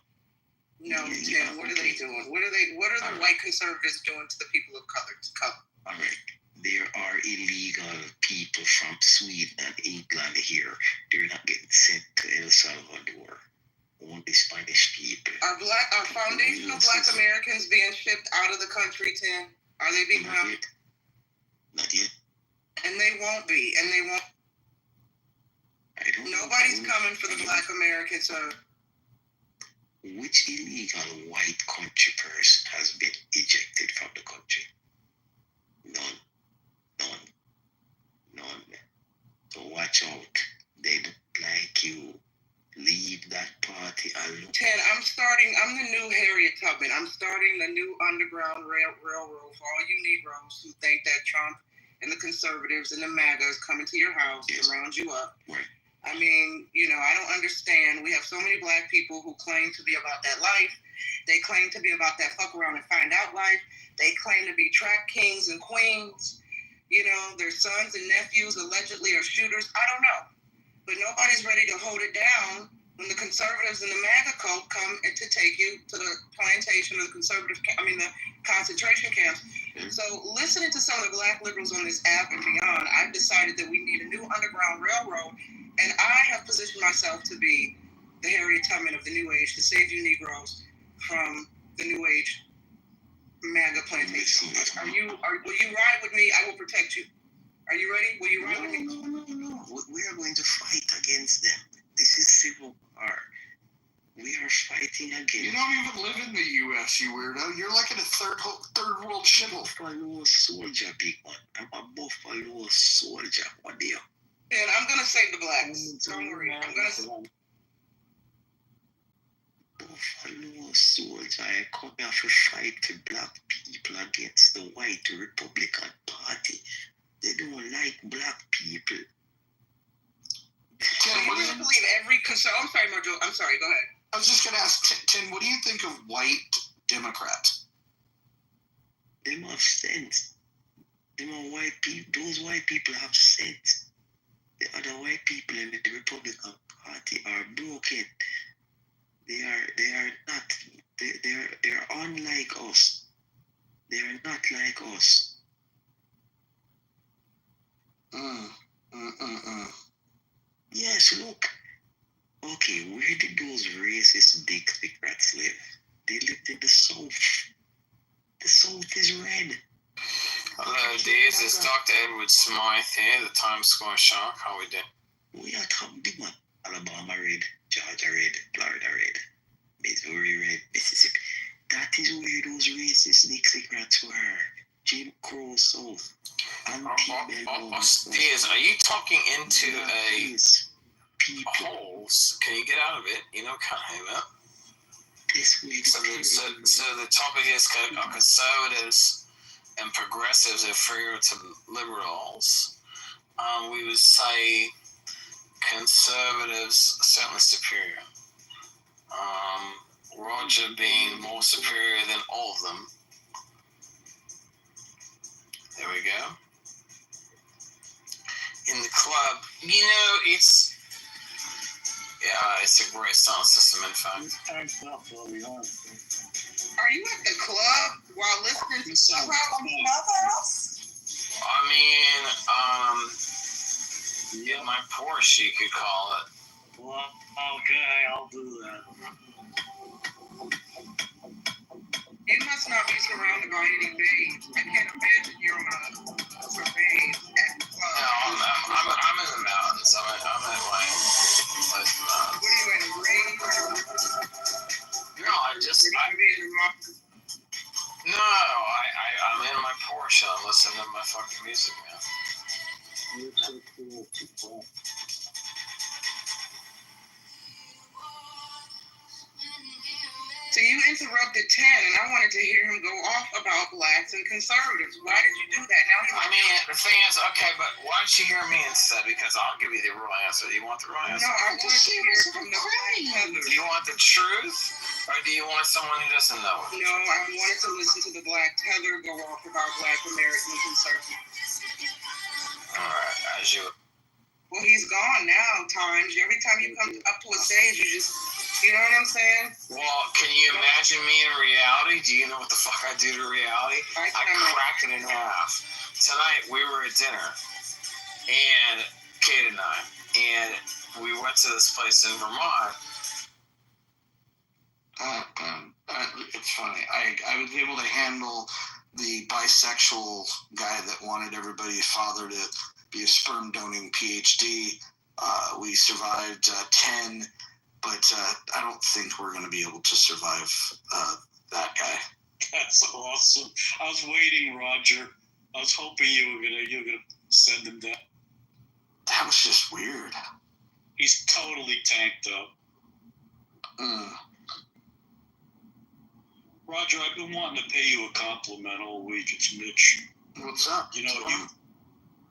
No, Tim, what are they doing? What are the white conservatives doing to the people of color? All right. There are illegal people from Sweden and England here. They're not getting sent to El Salvador. Only Spanish people. Are foundational black Americans being shipped out of the country, Tim? Are they being Not yet. Not yet. And they won't be. And they won't. Nobody's coming for the black Americans, sir. Which illegal white country person has been ejected from the country? None. So watch out. They don't like you. Leave that party alone. Ted, I'm the new Harriet Tubman. I'm starting the new underground railroad for all you Negroes who think that Trump and the conservatives and the MAGAs coming to your house to round you up. Right. I mean, I don't understand. We have so many black people who claim to be about that life. They claim to be about that fuck around and find out life. They claim to be track kings and queens. Their sons and nephews allegedly are shooters. I don't know. But nobody's ready to hold it down when the conservatives and the MAGA cult come and to take you to the plantation or the concentration camps. Mm-hmm. So listening to some of the black liberals on this app and beyond, I've decided that we need a new underground railroad, and I have positioned myself to be the Harriet Tubman of the New Age to save you Negroes from the New Age MAGA plantation. Will you ride with me? I will protect you. Are you ready? Will you ride with me? No. We are going to fight against them. This is civil war. We are fighting against. You don't even live in the U.S., you weirdo. You're like in a third world shithole. Buffalo soldier, big one. I'm a Buffalo soldier. What deal? And I'm gonna save the blacks. Don't worry. I'm gonna. Buffalo soldier. I come here to fight the black people against the white Republican Party. They don't like black people. Tim, what do you believe every conservative? I'm sorry, Mojo. I'm sorry. Go ahead. I was just going to ask, Tim, what do you think of white Democrats? They have sense. White people. Those white people have sense. The other white people in the Republican Party are broken. They are not. They are unlike us. They are not like us. Yes, look. Okay, where did those racist Dixiecrats live? They lived in the South. The South is red. Hello, dears. It's Dr. Edward Smythe here, the Times Square Shark. How we doing? We are top big one. Alabama red, Georgia red, Florida red, Missouri red, Mississippi. That is where those racist Dixiecrats were. Jim Crow South. Dears, are you talking into a hole? Can you get out of it? Can't hang up. So the topic is, are conservatives and progressives inferior to liberals. We would say conservatives certainly superior. Roger being more superior than all of them. There we go. In the club, it's a great sound system, in fact. Are you at the club while listening to Clubhouse on Clubhouse? I mean, in my Porsche, you could call it. Well, okay, I'll do that. You must not be surrounded by any babes. I can't imagine you're on some babes at the club. No, I'm in the mountains. I'm in my place in the mountains. What are you in, rain or? No, I'm in my Porsche. I'm listening to my fucking music, man. You're so cool. So you interrupted 10, and I wanted to hear him go off about blacks and conservatives. Why did you do that? I mean, the thing is, okay, but why don't you hear me instead? Because I'll give you the real answer. Do you want the real answer? No, I want to hear from the black heather. Do you want the truth, or do you want someone who doesn't know it? No, I wanted to listen to the black tether go off about black American conservatives. All right, as you. Well, he's gone now, Times. Every time you come up to a stage, you just, you know what I'm saying? Well, can you imagine me in reality? Do you know what the fuck I do to reality? I crack it in half. Tonight, we were at dinner, and Kate and I, and we went to this place in Vermont. It's funny. I was able to handle the bisexual guy that wanted everybody's father to be a sperm donating PhD. We survived 10, but I don't think we're going to be able to survive that guy. That's awesome. I was waiting, Roger. I was hoping you were gonna send him down. That was just weird. He's totally tanked up. Roger, I've been wanting to pay you a compliment all week. It's Mitch. What's up?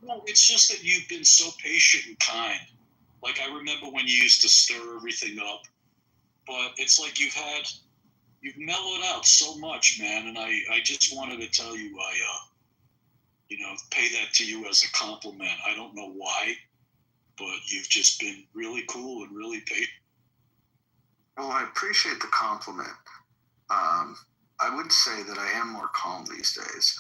Well, it's just that you've been so patient and kind. Like, I remember when you used to stir everything up, but it's like you've mellowed out so much, man. And I just wanted to tell you, pay that to you as a compliment. I don't know why, but you've just been really cool and really patient. Well, I appreciate the compliment. I would say that I am more calm these days.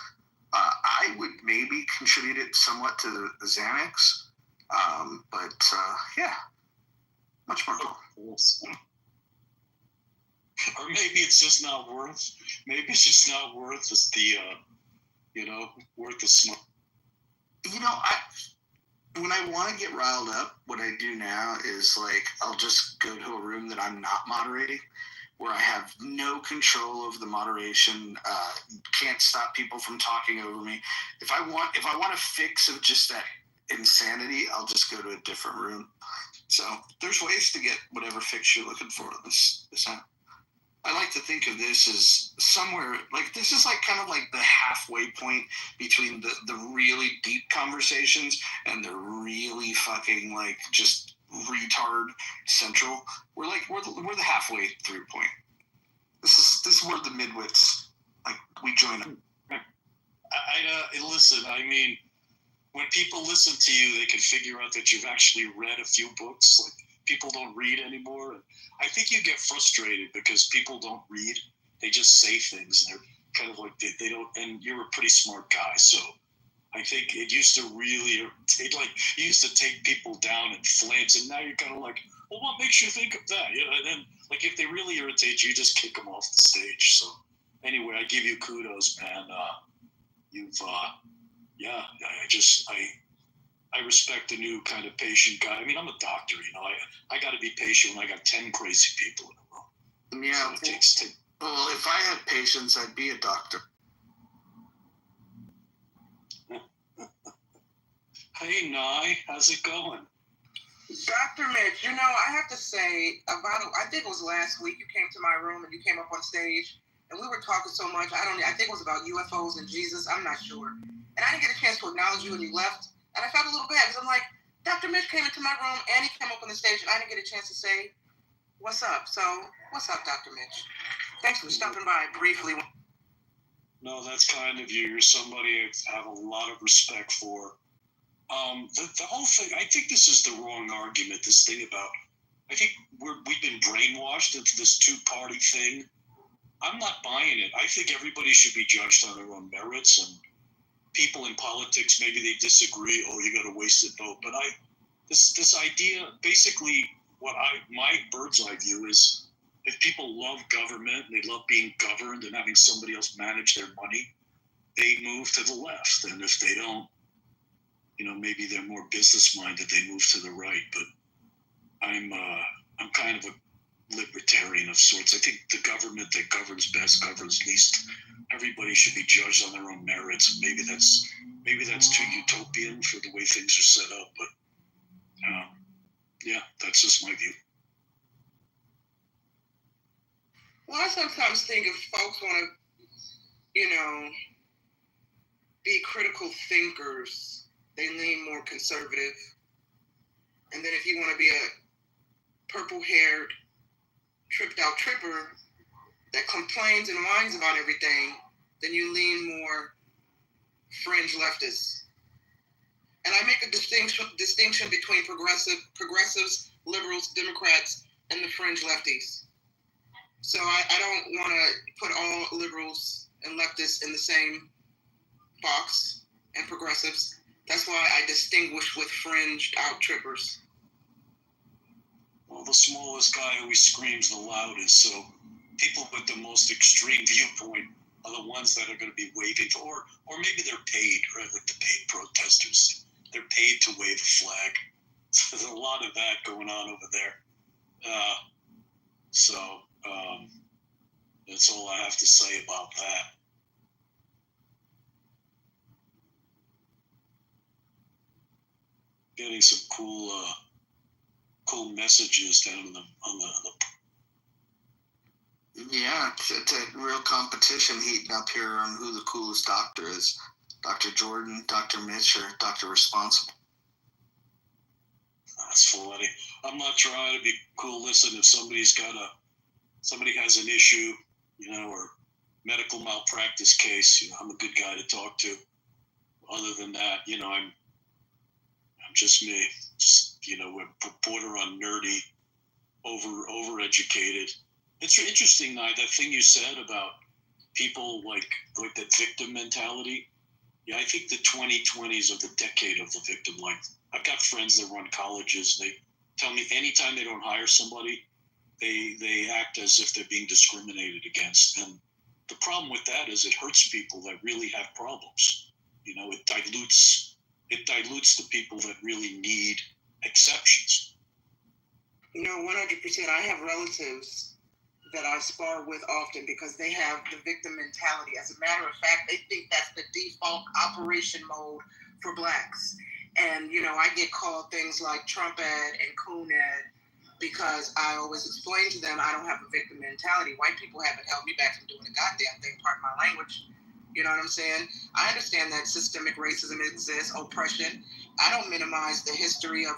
I would maybe contribute it somewhat to the Xanax, but yeah, much more calm. Or maybe it's just not worth. Maybe it's just not worth worth the smoke. When I want to get riled up, what I do now is I'll just go to a room that I'm not moderating, where I have no control over the moderation, can't stop people from talking over me. If I want a fix of just that insanity, I'll just go to a different room. So there's ways to get whatever fix you're looking for this time. I like to think of this as somewhere this is kind of the halfway point between the really deep conversations and the really fucking just retard central. We're the halfway through point. This is where the midwits we join them. Listen. I mean, when people listen to you, they can figure out that you've actually read a few books. People don't read anymore. And I think you get frustrated because people don't read. They just say things, and they're kind of they don't. And you're a pretty smart guy, so I think it used to really you used to take people down and flinch, and now you're kind of well, what makes you think of that? And then if they really irritate you, you just kick them off the stage. So anyway, I give you kudos, man. I respect the new kind of patient guy. I mean, I'm a doctor, I got to be patient when I got 10 crazy people in a room. Yeah. So well, if I had patience, I'd be a doctor. Hey, Nye, how's it going? Dr. Mitch, I have to say, I think it was last week you came to my room and you came up on stage and we were talking so much. I think it was about UFOs and Jesus. I'm not sure. And I didn't get a chance to acknowledge you when you left. And I felt a little bad because I'm like, Dr. Mitch came into my room and he came up on the stage and I didn't get a chance to say, what's up? So, what's up, Dr. Mitch? Thanks for stopping by briefly. No, that's kind of you. You're somebody I have a lot of respect for. The whole thing, I think this is the wrong argument, this thing about, I think we've been brainwashed into this two-party thing. I'm not buying it. I think everybody should be judged on their own merits, and people in politics, maybe they disagree, oh, you got a wasted vote. But this idea, basically, my bird's eye view is, if people love government and they love being governed and having somebody else manage their money, they move to the left. And if they don't, maybe they're more business minded, they move to the right. But I'm kind of a libertarian of sorts. I think the government that governs best governs least. Everybody should be judged on their own merits, and maybe that's too utopian for the way things are set up. But yeah, that's just my view. Well, I sometimes think if folks want to, be critical thinkers, they lean more conservative. And then if you want to be a purple-haired, tripped-out tripper that complains and whines about everything, then you lean more fringe leftist. And I make a distinction between progressives, liberals, Democrats, and the fringe lefties. So I don't want to put all liberals and leftists in the same box, and progressives. That's why I distinguish with fringed out trippers. Well, the smallest guy always screams the loudest, so people with the most extreme viewpoint are the ones that are going to be waving for, or maybe they're paid, right? Like the paid protesters. They're paid to wave a flag. So there's a lot of that going on over there. That's all I have to say about that. Getting some cool messages down on the Yeah, it's a real competition heating up here on who the coolest doctor is. Dr. Jordan, Dr. Mitch, or Dr. Responsible. That's funny. I'm not trying to be cool. Listen, if somebody has an issue, or medical malpractice case, I'm a good guy to talk to. Other than that, I'm just me. We're border on nerdy, overeducated. It's interesting, Nye, that thing you said about people like that victim mentality. Yeah, I think the 2020s are the decade of the victim. Like, I've got friends that run colleges. They tell me anytime they don't hire somebody, they act as if they're being discriminated against. And the problem with that is it hurts people that really have problems. It dilutes the people that really need exceptions. 100%. I have relatives that I spar with often because they have the victim mentality. As a matter of fact, they think that's the default operation mode for blacks. And, I get called things like Trump ad and Coon ad because I always explain to them I don't have a victim mentality. White people haven't held me back from doing a goddamn thing, pardon my language. You know what I'm saying? I understand that systemic racism exists, oppression. I don't minimize the history of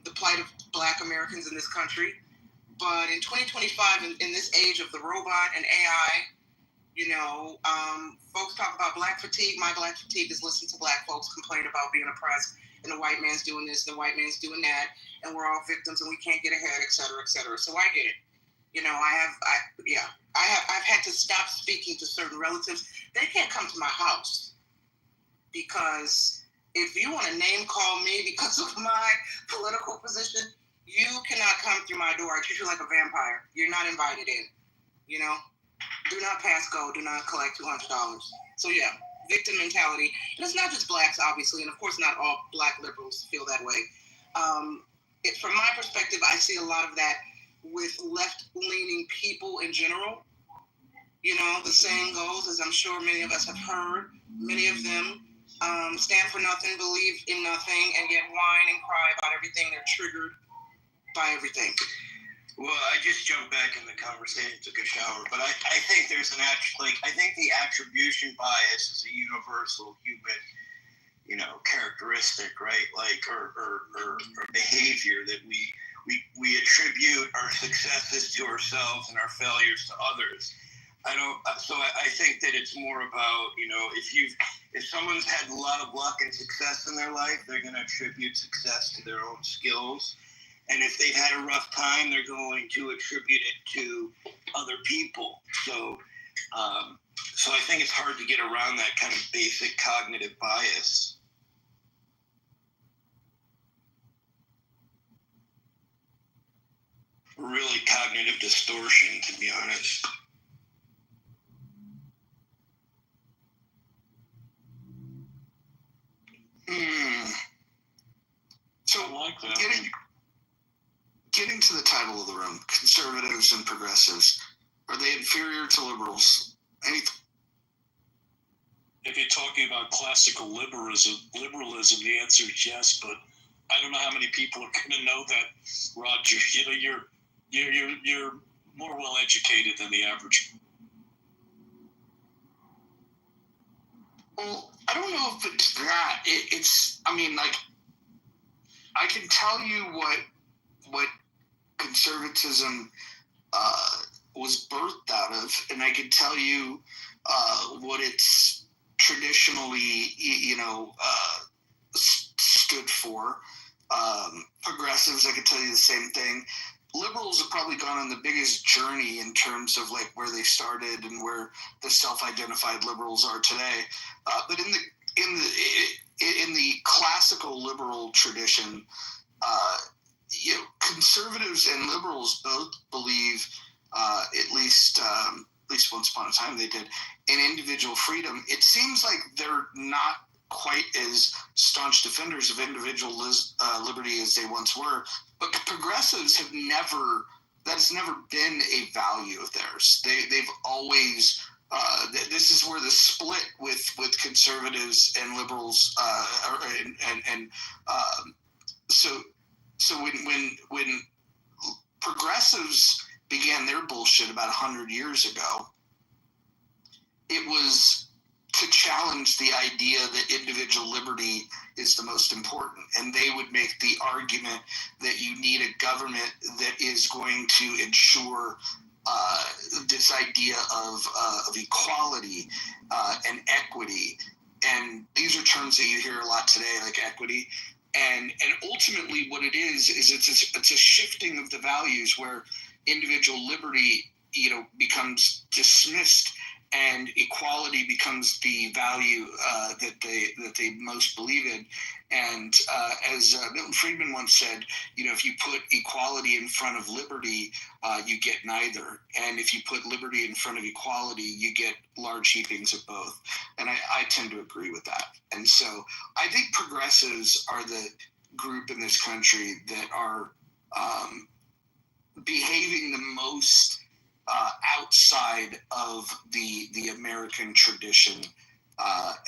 the plight of Black Americans in this country. But in 2025, in this age of the robot and AI, folks talk about Black fatigue. My Black fatigue is listening to Black folks complain about being oppressed, and the white man's doing this, and the white man's doing that, and we're all victims, and we can't get ahead, et cetera, et cetera. So I get it. I've had to stop speaking to certain relatives. They can't come to my house because if you want to name call me because of my political position, you cannot come through my door. I treat you like a vampire. You're not invited in. Do not pass go. Do not collect $200. So yeah, victim mentality. And it's not just blacks, obviously, and of course not all Black liberals feel that way. From my perspective, I see a lot of that with left-leaning people in general. The saying goes, as I'm sure many of us have heard, many of them stand for nothing, believe in nothing, and yet whine and cry about everything. They're triggered by everything. Well, I just jumped back in the conversation, took a shower, but I think there's I think the attribution bias is a universal human, characteristic, right? Like, or behavior that we attribute our successes to ourselves and our failures to others. I think that it's more about, if someone's had a lot of luck and success in their life, they're going to attribute success to their own skills. And if they've had a rough time, they're going to attribute it to other people. So I think it's hard to get around that kind of basic cognitive bias. Really cognitive distortion, to be honest. So getting to the title of the room, conservatives and progressives, are they inferior to liberals? If you're talking about classical liberalism, the answer is yes, but I don't know how many people are going to know that, Roger. You're more well educated than the average. Well, I don't know if it's that. I can tell you what conservatism was birthed out of, and I can tell you what it's traditionally, stood for. Progressives, I could tell you the same thing. Liberals have probably gone on the biggest journey in terms of like where they started and where the self-identified liberals are today. But in the classical liberal tradition, conservatives and liberals both believe, at least once upon a time they did, in individual freedom. It seems like they're not quite as staunch defenders of individual liberty as they once were, but progressives have that's never been a value of theirs. They've always, this is where the split with conservatives and liberals, so when progressives began their bullshit about 100 years ago, it was to challenge the idea that individual liberty is the most important. And they would make the argument that you need a government that is going to ensure this idea of equality and equity. And these are terms that you hear a lot today, like equity. And ultimately what it is it's a shifting of the values where individual liberty, becomes dismissed and equality becomes the value that they most believe in. And as Milton Friedman once said, if you put equality in front of liberty, you get neither. And if you put liberty in front of equality, you get large heapings of both. And I tend to agree with that. And so I think progressives are the group in this country that are behaving the most outside of the American tradition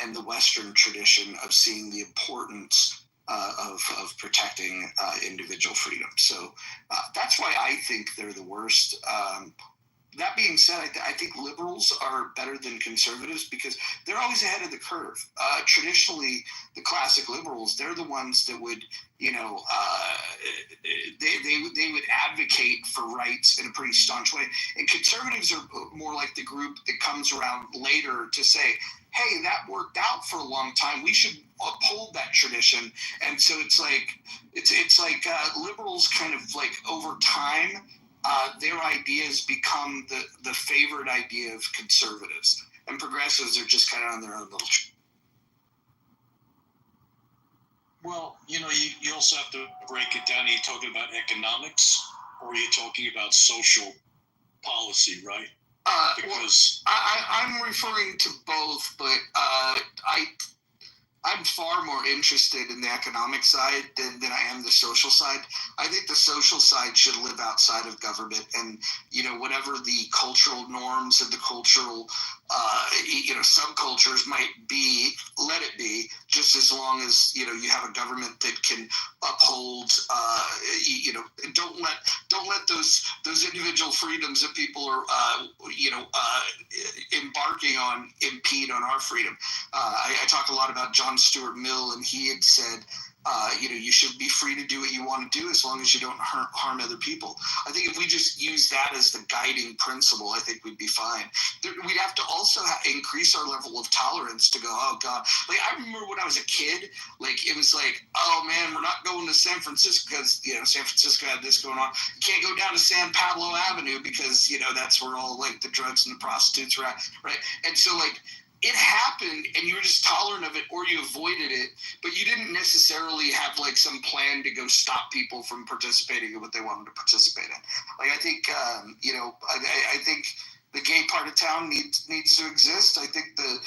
and the Western tradition of seeing the importance of protecting individual freedom. So that's why I think they're the worst. That being said, I think liberals are better than conservatives because they're always ahead of the curve. Traditionally, the classic liberals, they're the ones that would, they would advocate for rights in a pretty staunch way. And conservatives are more like the group that comes around later to say, hey, that worked out for a long time. We should uphold that tradition. And so it's like liberals kind of like over time, their ideas become the favored idea of conservatives, and progressives are just kind of on their own little. Well, you also have to break it down. Are you talking about economics or are you talking about social policy, right? Because I'm referring to both, but I'm far more interested in the economic side than I am the social side. I think the social side should live outside of government, and whatever the cultural norms and the cultural subcultures might be, let it be, just as long as, you have a government that can uphold, don't let those individual freedoms that people are, embarking on impede on our freedom. I talk a lot about John Stuart Mill, and he had said, you should be free to do what you want to do as long as you don't harm other people. I think if we just use that as the guiding principle, I think we'd be fine. We'd have to also increase our level of tolerance to go, oh God. Like, I remember when I was a kid, like, it was like, oh man, we're not going to San Francisco because, San Francisco had this going on. You can't go down to San Pablo Avenue because, that's where all, like, the drugs and the prostitutes are at, right? And so, like, it happened and you were just tolerant of it, or you avoided it, but you didn't necessarily have like some plan to go stop people from participating in what they wanted to participate in. Like, I think, I think the gay part of town needs to exist. I think the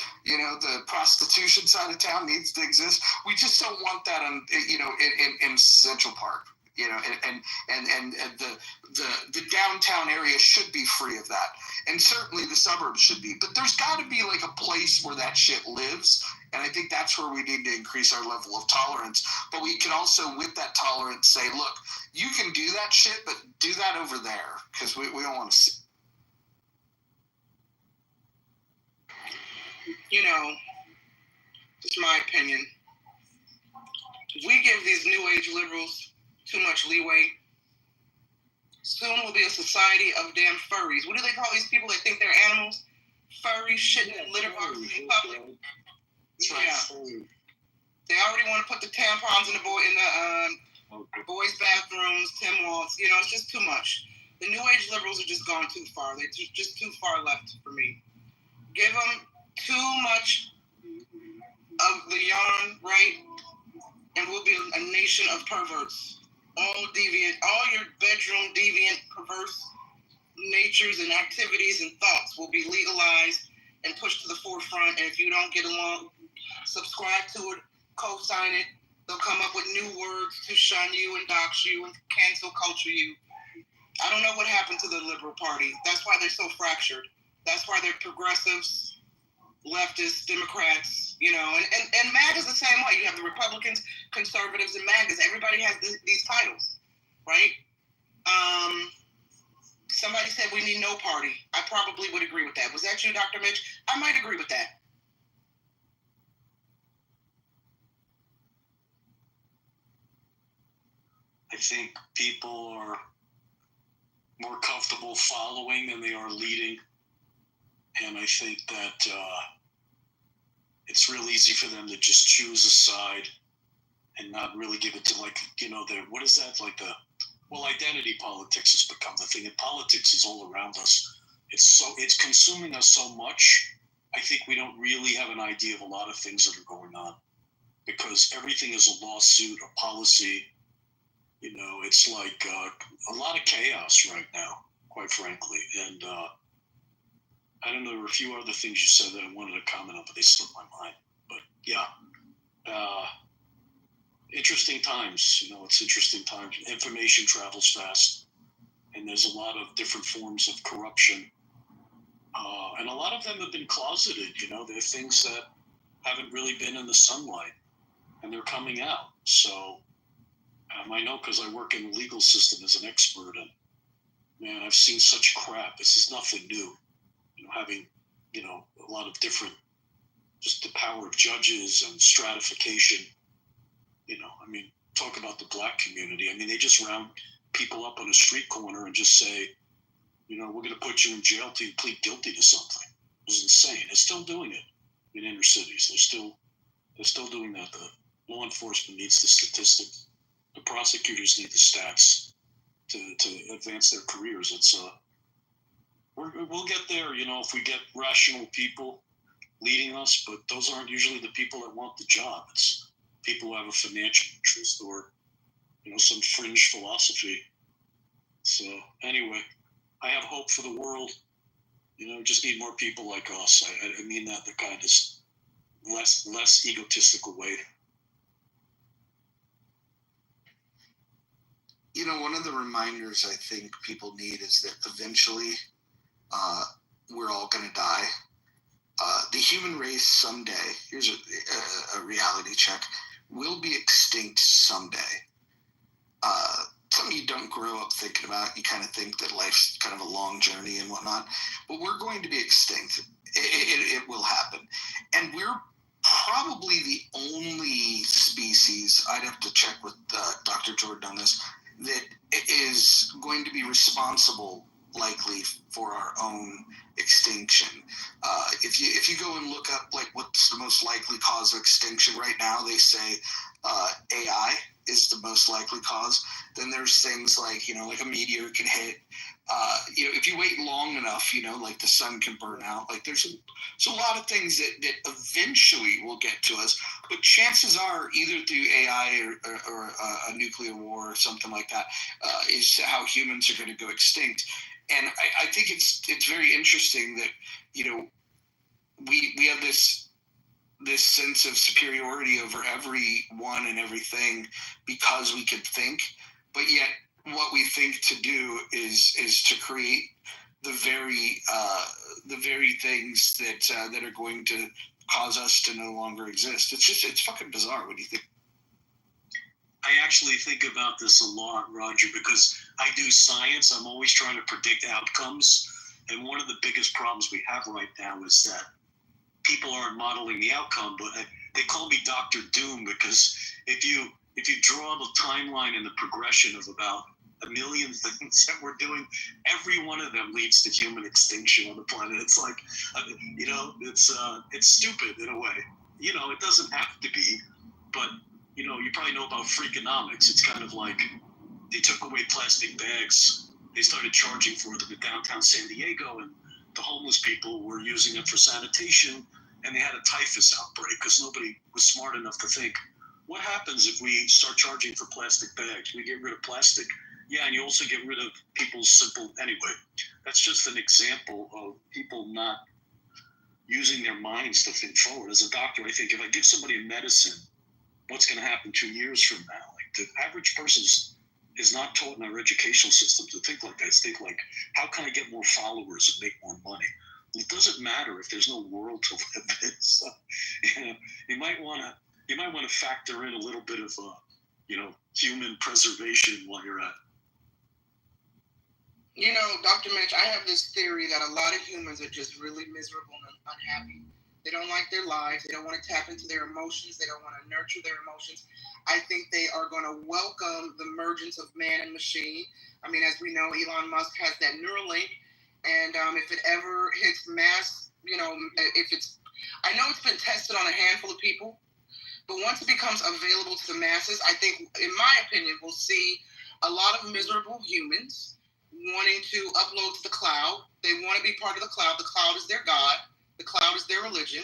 prostitution side of town needs to exist. We just don't want that in Central Park. And the downtown area should be free of that, and certainly the suburbs should be. But there's got to be like a place where that shit lives, and I think that's where we need to increase our level of tolerance. But we can also, with that tolerance, say, look, you can do that shit, but do that over there, because we don't want to see. It's my opinion. We give these new age liberals too much leeway. Soon we'll be a society of damn furries. What do they call these people that think they're animals? Furries shitting in litter boxes in public. Yeah. They already want to put the tampons in the boys' bathrooms, Tim Waltz. It's just too much. The new age liberals are just going too far. They're just too far left for me. Give them too much of the yarn, right? And we'll be a nation of perverts. All deviant, all your bedroom deviant, perverse natures and activities and thoughts will be legalized and pushed to the forefront. And if you don't get along, subscribe to it, co-sign it. They'll come up with new words to shun you and dox you and cancel culture you. I don't know what happened to the Liberal Party. That's why they're so fractured. That's why they're progressives, leftists, Democrats, and MAGA's the same way. You have the Republicans, conservatives, and MAGAs. Everybody has these titles, right? Somebody said we need no party. I probably would agree with that. Was that you, Dr. Mitch? I might agree with that. I think people are more comfortable following than they are leading. And I think that it's real easy for them to just choose a side and not really give it to, like, what is that? Like identity politics has become the thing, and politics is all around us. It's consuming us so much. I think we don't really have an idea of a lot of things that are going on, because everything is a lawsuit, a policy. It's like a lot of chaos right now, quite frankly. And I don't know, there were a few other things you said that I wanted to comment on, but they slipped my mind. But yeah, interesting times. It's interesting times. Information travels fast, and there's a lot of different forms of corruption. And a lot of them have been closeted. They're things that haven't really been in the sunlight, and they're coming out. So I know, because I work in the legal system as an expert, and man, I've seen such crap. This is nothing new. Having, a lot of different, just the power of judges and stratification. Talk about the black community. They just round people up on a street corner and just say, we're going to put you in jail till you plead guilty to something. It was insane. They're still doing it in inner cities. They're still doing that. The law enforcement needs the statistics. The prosecutors need the stats to advance their careers. We'll get there, if we get rational people leading us, but those aren't usually the people that want the job. It's people who have a financial interest or, some fringe philosophy. So anyway, I have hope for the world. Just need more people like us. I mean that the kindest, less egotistical way. One of the reminders I think people need is that eventually we're all going to die. the human race someday, here's a reality check, will be extinct someday. Something you don't grow up thinking about. You kind of think that life's kind of a long journey and whatnot, but we're going to be extinct. It will happen. And we're probably the only species, I'd have to check with Dr. Jordan on this, that is going to be responsible likely for our own extinction. If you go and look up like what's the most likely cause of extinction right now, they say AI is the most likely cause. Then there's things like, like a meteor can hit. If you wait long enough, like the sun can burn out. Like there's a lot of things that eventually will get to us, but chances are either through AI or a nuclear war or something like that is how humans are going to go extinct. And I think it's very interesting that, we have this sense of superiority over everyone and everything because we could think, but yet what we think to do is to create the very things that are going to cause us to no longer exist. It's fucking bizarre. What do you think? I actually think about this a lot, Roger, because I do science. I'm always trying to predict outcomes. And one of the biggest problems we have right now is that people aren't modeling the outcome, but they call me Dr. Doom because if you draw the timeline and the progression of about a million things that we're doing, every one of them leads to human extinction on the planet. It's like, it's stupid in a way. It doesn't have to be, but you probably know about Freakonomics. It's kind of like they took away plastic bags. They started charging for them in downtown San Diego, and the homeless people were using it for sanitation, and they had a typhus outbreak because nobody was smart enough to think, what happens if we start charging for plastic bags? We get rid of plastic. Yeah, and you also get rid of people's simple... Anyway, that's just an example of people not using their minds to think forward. As a doctor, I think if I give somebody a medicine, what's going to happen 2 years from now? Like the average person is not taught in our educational system to think like that. It's think like, how can I get more followers and make more money? Well, it doesn't matter if there's no world to live in. So, you might want to factor in a little bit of human preservation while you're at it. Dr. Mitch, I have this theory that a lot of humans are just really miserable and unhappy. They don't like their lives. They don't want to tap into their emotions. They don't want to nurture their emotions. I think they are going to welcome the emergence of man and machine. I mean, as we know, Elon Musk has that Neuralink. And if it ever hits mass, I know it's been tested on a handful of people, but once it becomes available to the masses, I think, in my opinion, we'll see a lot of miserable humans wanting to upload to the cloud. They want to be part of the cloud. The cloud is their God. The cloud is their religion.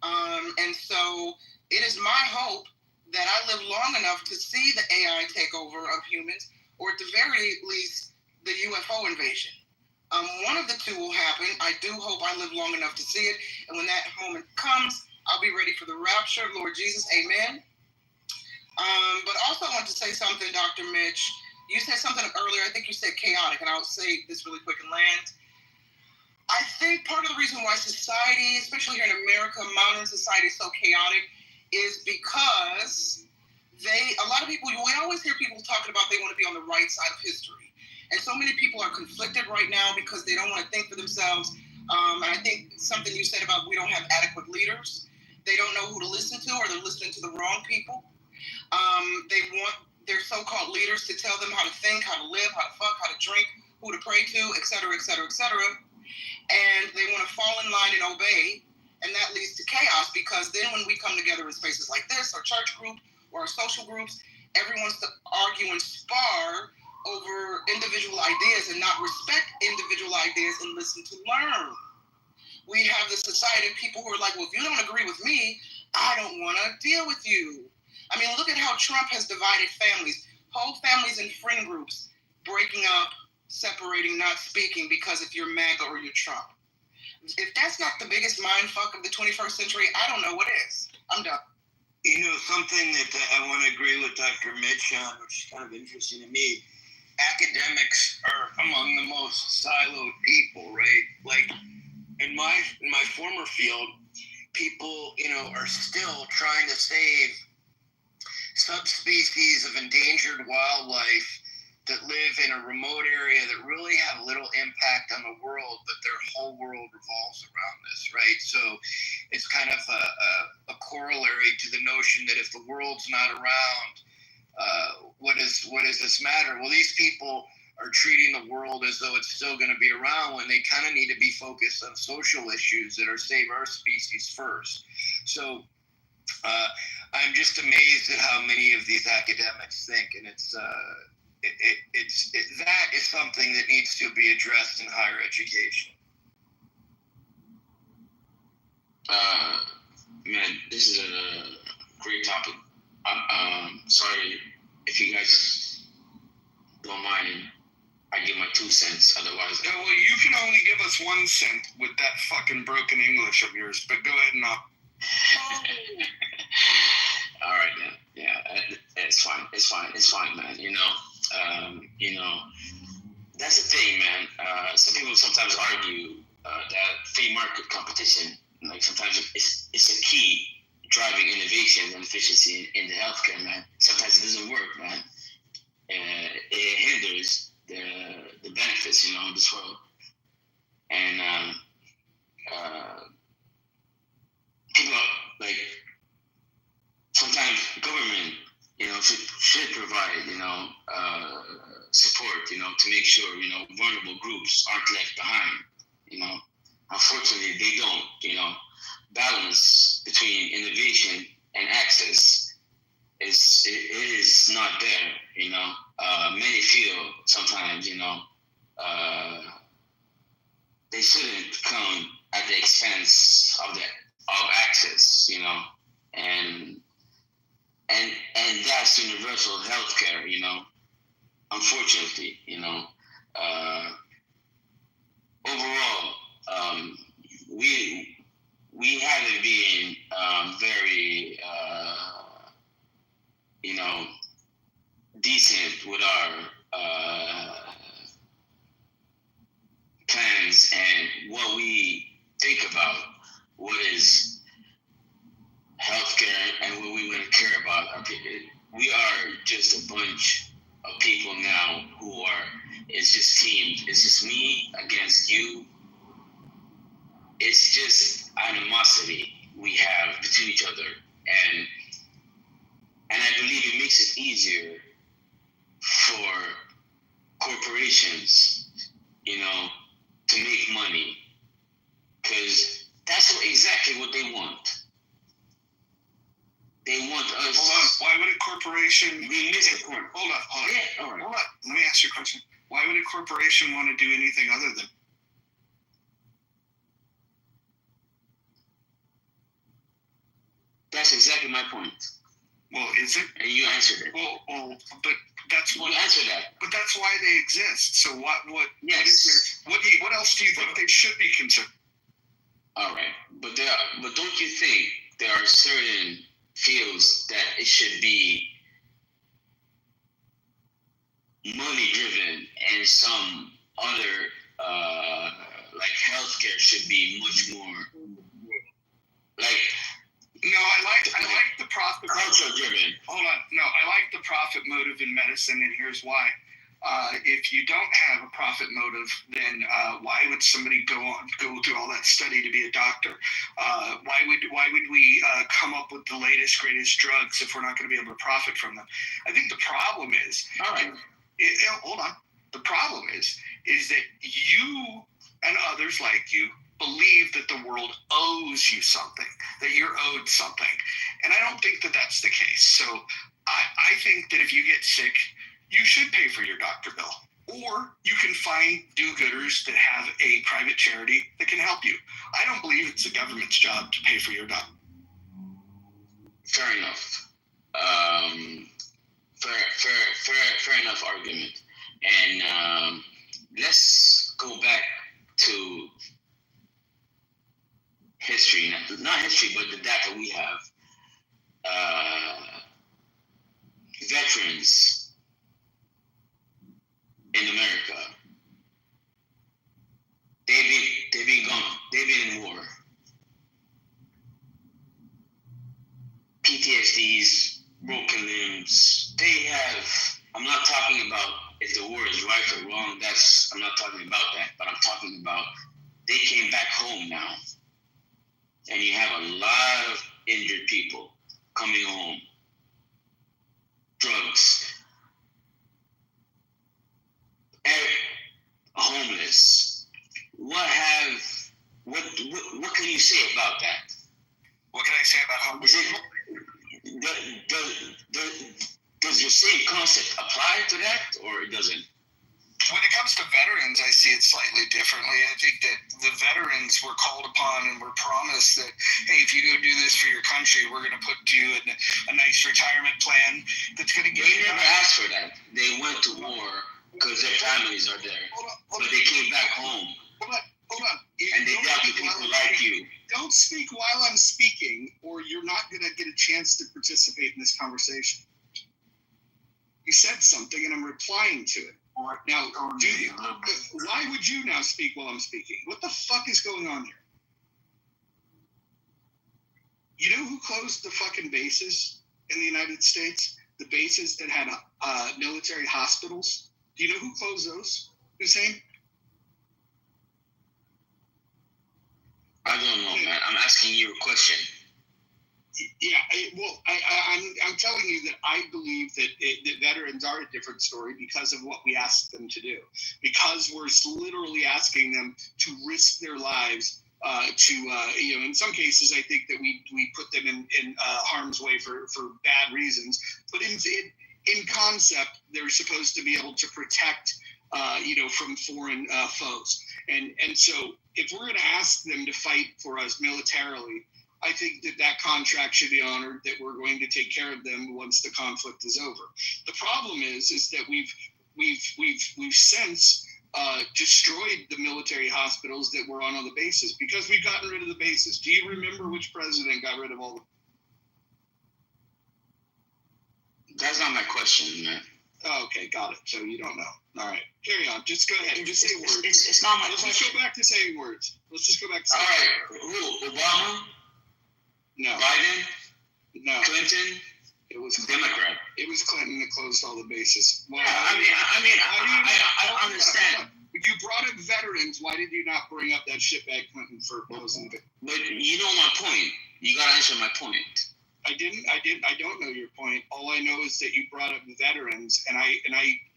And so it is my hope that I live long enough to see the AI takeover of humans, or at the very least, the UFO invasion. One of the two will happen. I do hope I live long enough to see it. And when that moment comes, I'll be ready for the rapture. Lord Jesus, amen. But also I want to say something, Dr. Mitch. You said something earlier. I think you said chaotic, and I'll say this really quick and land. I think part of the reason why society, especially here in America, modern society is so chaotic is because a lot of people, we always hear people talking about they want to be on the right side of history. And so many people are conflicted right now because they don't want to think for themselves. And I think something you said about we don't have adequate leaders. They don't know who to listen to, or they're listening to the wrong people. They want their so-called leaders to tell them how to think, how to live, how to fuck, how to drink, who to pray to, et cetera, et cetera, et cetera. And they want to fall in line and obey, and that leads to chaos, because then when we come together in spaces like this, our church group or our social groups, everyone's to argue and spar over individual ideas and not respect individual ideas and listen to learn. We have this society of people who are like, well, if you don't agree with me, I don't want to deal with you. I mean, look at how Trump has divided families, whole families and friend groups, breaking up, separating, not speaking because if you're MAGA or you're Trump. If that's not the biggest mind fuck of the 21st century, I don't know what is. I'm done. Something that I want to agree with Dr. Mitch on, which is kind of interesting to me, academics are among the most siloed people, right? Like, in my former field, people, are still trying to save subspecies of endangered wildlife that live in a remote area that really have little impact on the world, but their whole world revolves around this, right? So it's kind of a corollary to the notion that if the world's not around, what does this matter? Well, these people are treating the world as though it's still going to be around when they kind of need to be focused on social issues that are save our species first. So I'm just amazed at how many of these academics think, and it's that is something that needs to be addressed in higher education. Man, this is a great topic. Sorry if you guys don't mind. I give my 2 cents. Otherwise, well, you can only give us 1 cent with that fucking broken English of yours. But go ahead and all right, then. Yeah, it's fine. It's fine, man. That's the thing, man. Some people sometimes argue that free market competition, like sometimes it's a key driving innovation and efficiency in the healthcare, man. Sometimes it doesn't work, man. It hinders the benefits, of this world. And people are, like, sometimes government, should provide, support, to make sure, vulnerable groups aren't left behind. Unfortunately, they don't, balance between innovation and access is not there, many feel sometimes, they shouldn't come at the expense of access, and that's universal healthcare, unfortunately, overall, we haven't been very, decent with our plans and what we think about what is healthcare and what we want to care about our people. We are just a bunch of people now who are, it's just teams. It's just me against you. It's just animosity we have between each other. And I believe it makes it easier for corporations, to make money. Because that's exactly what they want. They want us. Hold on. Why would a corporation? Hold on. Yeah, all right. Hold on. Let me ask you a question. Why would a corporation want to do anything other than? That's exactly my point. Well, is it? And you answered it. Well, but that's what. You answered that. But that's why they exist. So what? Yes. What else do you think they should be considered? All right, but don't you think there are certain fields that it should be money driven, and some other like healthcare should be much more like. No, I like the profit. Culture driven. Hold on. No, I like the profit motive in medicine, and here's why. If you don't have a profit motive, then why would somebody go through all that study to be a doctor? Why would we come up with the latest, greatest drugs if we're not going to be able to profit from them? I think the problem is. All right. Hold on. The problem is that you and others like you believe that the world owes you something, that you're owed something. And I don't think that that's the case. So I think that if you get sick, you should pay for your doctor bill. Or you can find do-gooders that have a private charity that can help you. I don't believe it's the government's job to pay for your doctor. Fair enough. Fair enough argument. And let's go back to history, not history, but the data we have. Veterans in America, they've been they have, I'm not talking about if the war is right or wrong. I'm not talking about that. But I'm talking about they came back home now. And you have a lot of injured people coming home. Drugs. Homeless. What can you say about that? What can I say about homeless? Does your same concept apply to that, or it doesn't? When it comes to veterans, I see it slightly differently. I think that the veterans were called upon and were promised that, hey, if you go do this for your country, we're going to put you in a nice retirement plan that's going to get you. They never asked for that. They went to war because their families are there. But they came back home. Hold on. And they dealt with people like you. Don't speak while I'm speaking, or you're not going to get a chance to participate in this conversation. You said something, and I'm replying to it. Now, why would you now speak while I'm speaking? What the fuck is going on here? You know who closed the fucking bases in the United States? The bases that had military hospitals? Do you know who closed those, Hussein? I don't know, man. I'm asking you a question. Yeah, I'm telling you that I believe that veterans are a different story because of what we ask them to do. Because we're literally asking them to risk their lives in some cases, I think that we put them in harm's way for bad reasons. But in concept, they're supposed to be able to protect, from foreign foes. And so if we're going to ask them to fight for us militarily, I think that contract should be honored, that we're going to take care of them once the conflict is over. The problem is that we've since destroyed the military hospitals that were on all the bases because we've gotten rid of the bases. Do you remember which president got rid of all the? That's not my question, man. Oh, okay, got it. So you don't know. All right, carry on. Just go ahead. Just say words. It's not my question. Let's just go back to saying words. Let's just go back to saying words. All right. Who? Obama? No. Biden? No. Clinton? It was Democrat. It was Clinton that closed all the bases. Well, I understand. You brought up veterans. Why did you not bring up that shitbag Clinton for closing? But you know my point. You gotta answer my point. I don't know your point. All I know is that you brought up the veterans, and I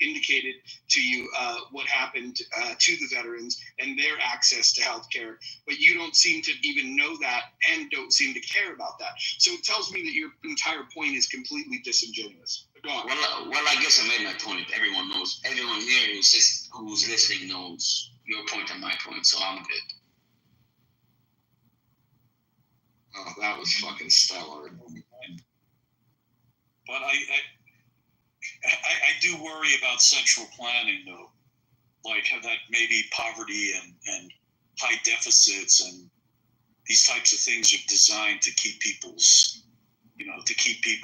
indicated to you what happened to the veterans and their access to health care. But you don't seem to even know that and don't seem to care about that. So it tells me that your entire point is completely disingenuous. Go on. Well, I guess I made my point. Everyone knows. Everyone here who's listening knows your point and my point, so I'm good. Oh, that was fucking stellar. But I do worry about central planning, though. Like how that maybe poverty and high deficits and these types of things are designed to keep people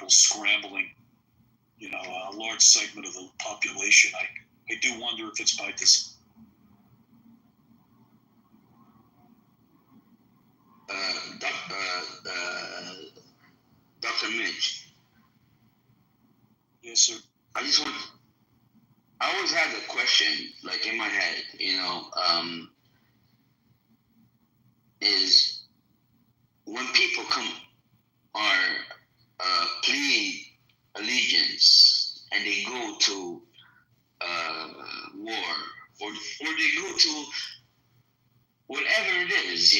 scrambling. A large segment of the population. I do wonder if it's by design. Dr. Mitch. Yes, sir. I always had a question, like in my head, is when people are pleading allegiance and they go to war or they go to whatever it is,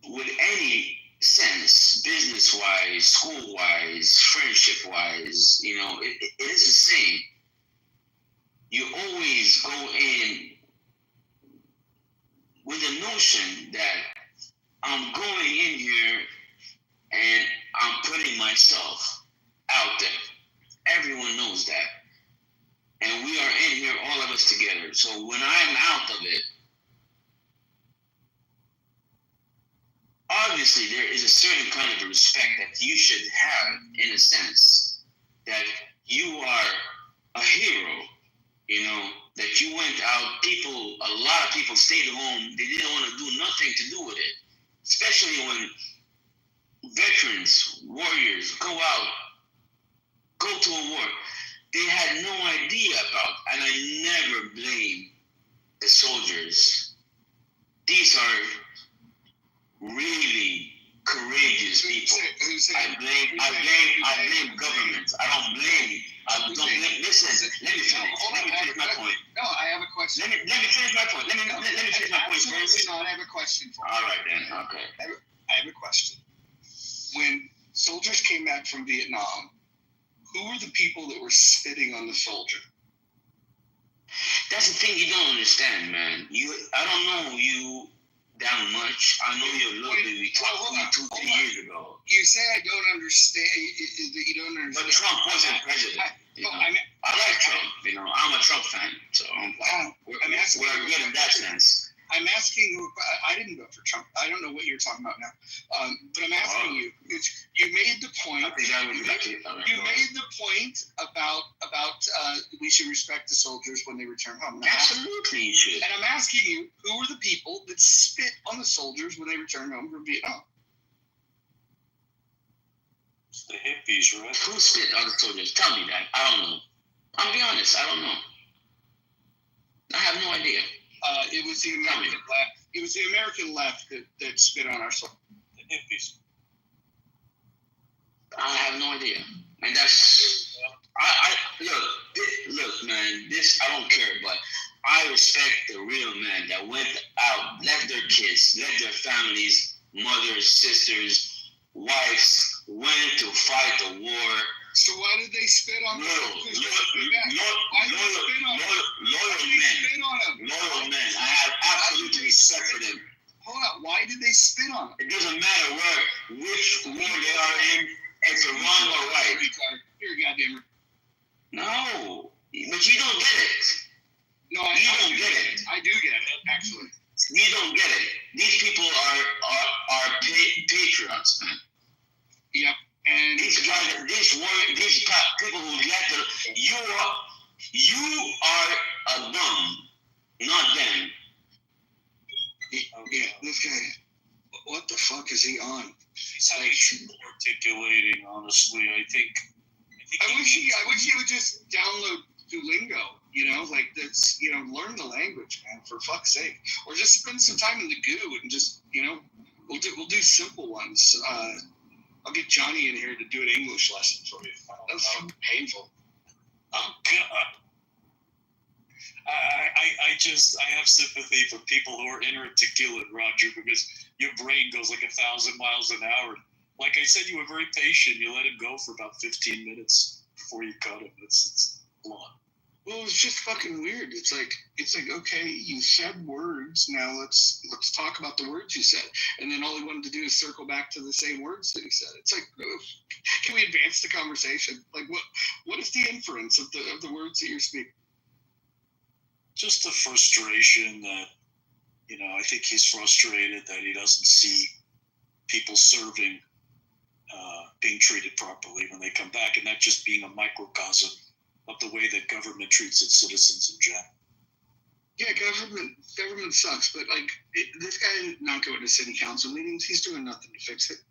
with any sense, business-wise, school-wise, friendship-wise, it is the same. You always go in with the notion that I'm going in here and I'm putting myself out there. Everyone knows that. And we are in here, all of us together. So when I'm out of it, obviously there is a certain kind of respect that you should have, in a sense, that you are a hero, that you went out, a lot of people stayed home, they didn't want to do nothing to do with it, especially when veterans, warriors go out to a war they had no idea about, and I never blame the soldiers. These are really courageous people. I blame governments. I don't blame. Listen, let me finish my point. No, I have a question. Let me finish my point. Let me finish my point first. Absolutely not. I have a question for you. All right then. Okay. I have a question. When soldiers came back from Vietnam, who were the people that were spitting on the soldier? That's the thing you don't understand, man. I don't know you that much. I know you a little bit. We talked 2-3 years ago. You say I don't understand. That you don't understand. But Trump wasn't president. I like Trump. I'm a Trump fan, so we're good in that sense. I'm asking you. I didn't vote for Trump. I don't know what you're talking about now. But I'm asking you. You made the point. You made the point about we should respect the soldiers when they return home. Absolutely, you should. And I'm asking you, who were the people that spit on the soldiers when they returned home from Vietnam? It's the hippies, right? Who spit on the soldiers? Tell me that. I don't know. I'll be honest. I don't know. I have no idea. It was the American left. It was the American left that spit on our soldiers. The hippies. I have no idea. And that's look, man. This I don't care, but I respect the real men that went out, left their kids, left their families, mothers, sisters, wives, went to fight the war. So why did they spit on the soldiers? Loyal men. I have absolute respect for them. Hold on. Why did they spit on them? It doesn't matter which war they are in, if it's wrong or right. You're a goddamn. No, but you don't get it. No, you don't get it. I do get it, actually. You don't get it. These people are patriots, man. Yep. And these people who left you are a bum, not them. Yeah, this guy. What the fuck is he on? He's articulating. Honestly, I think I wish he would just download Duolingo. Like that's learn the language, man, for fuck's sake, or just spend some time in the goo and just we'll do simple ones. I'll get Johnny in here to do an English lesson for you. That's fucking painful. Oh God. I have sympathy for people who are inarticulate, Roger, because your brain goes like 1,000 miles an hour. Like I said, you were very patient. You let him go for about 15 minutes before you cut him. It's a lot. Well, it's just fucking weird. It's like okay, you said words. Now let's talk about the words you said. And then all he wanted to do is circle back to the same words that he said. It's like, can we advance the conversation? Like, what is the inference of the words that you're speaking? Just the frustration that, I think he's frustrated that he doesn't see people serving, being treated properly when they come back, and that just being a microcosm of the way that government treats its citizens in general. Yeah, government sucks, but this guy not going to city council meetings, he's doing nothing to fix it.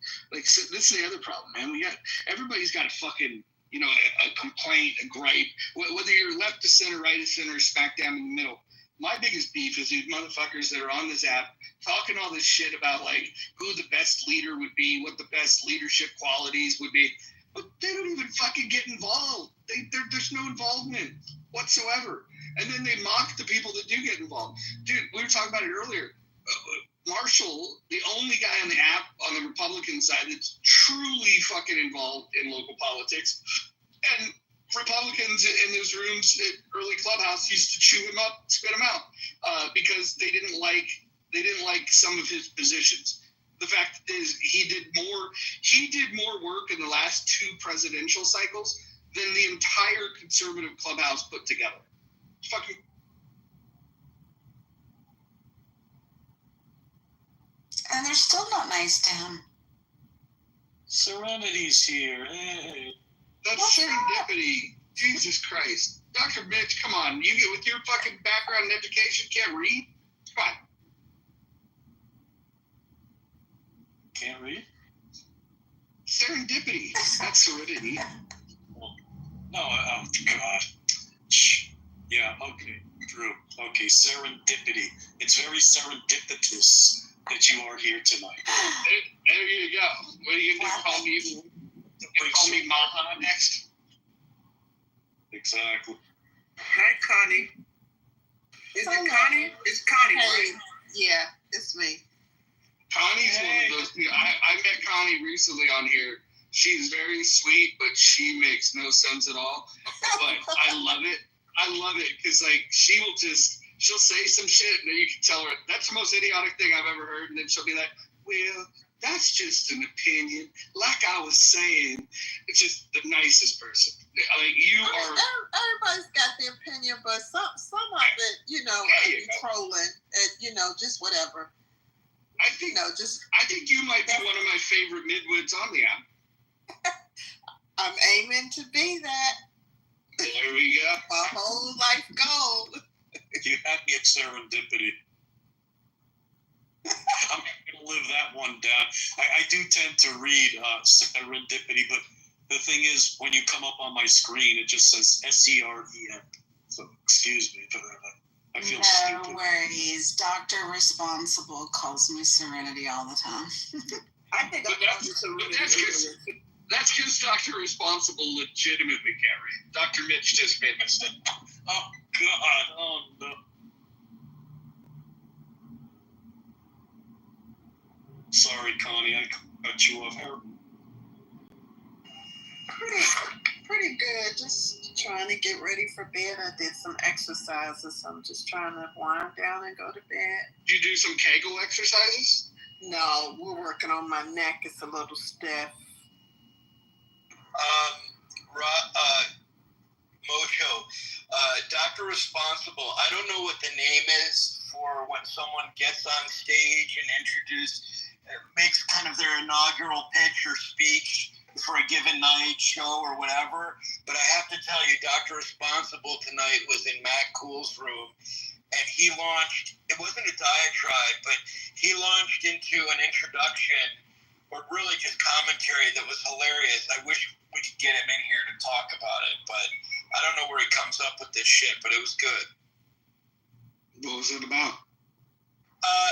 So this is the other problem, man. Everybody's got a fucking a complaint, a gripe, whether you're left to center, right to center, smack down in the middle. My biggest beef is these motherfuckers that are on this app talking all this shit about who the best leader would be, what the best leadership qualities would be, but they don't even fucking get involved. There's no involvement whatsoever. And then they mock the people that do get involved. Dude, we were talking about it earlier. Marshall, the only guy on the app on the Republican side that's truly fucking involved in local politics, and Republicans in those rooms at early Clubhouse used to chew him up, spit him out, because they didn't like some of his positions. The fact is, he did more work in the last 2 presidential cycles than the entire conservative Clubhouse put together. Fucking. And they're still not nice to him. Serenity's here. Hey. That's serendipity. Jesus Christ. Dr. Mitch, come on. You get with your fucking background in education, can't read? Come on. Can't read? Serendipity. Not serenity. No, Oh, God. Yeah, okay, Drew. Okay, serendipity. It's very serendipitous that you are here tonight. There you go. What are you going to call me? You call me Mama next? Exactly. Hi, Connie. Is it Connie? It's Connie, right? Yeah, it's me. Connie's one of those people. I met Connie recently on here. She's very sweet, but she makes no sense at all. But I love it. I love it because, like, she'll say some shit, and then you can tell her, that's the most idiotic thing I've ever heard. And then she'll be like, well, that's just an opinion. Like I was saying, it's just the nicest person. Like, you are. Everybody's got their opinion, but some of it, I be trolling, and just whatever. I think you might be one of my favorite midwits on the app. I'm aiming to be that. There we go. My whole life goal. You had me at serendipity. I'm going to live that one down. I do tend to read serendipity, but the thing is, when you come up on my screen, it just says SEREN. So excuse me for that. I feel stupid. No worries. Dr. Responsible calls me Serenity all the time. I think that's because Dr. Responsible legitimately carried. Dr. Mitch just witnessed it. Oh, God. Oh, no. Sorry, Connie. I cut you off. Pretty good. Just trying to get ready for bed. I did some exercises. So I'm just trying to wind down and go to bed. Did you do some Kegel exercises? No, we're working on my neck. It's a little stiff. Mojo, Dr. Responsible, I don't know what the name is for when someone gets on stage and makes kind of their inaugural pitch or speech for a given night show or whatever, but I have to tell you, Dr. Responsible tonight was in Matt Cool's room, and he launched, it wasn't a diatribe, but he launched into an introduction, or really just commentary that was hilarious. I wish we could get him in here to talk about it, but I don't know where he comes up with this shit, but it was good. What was it about?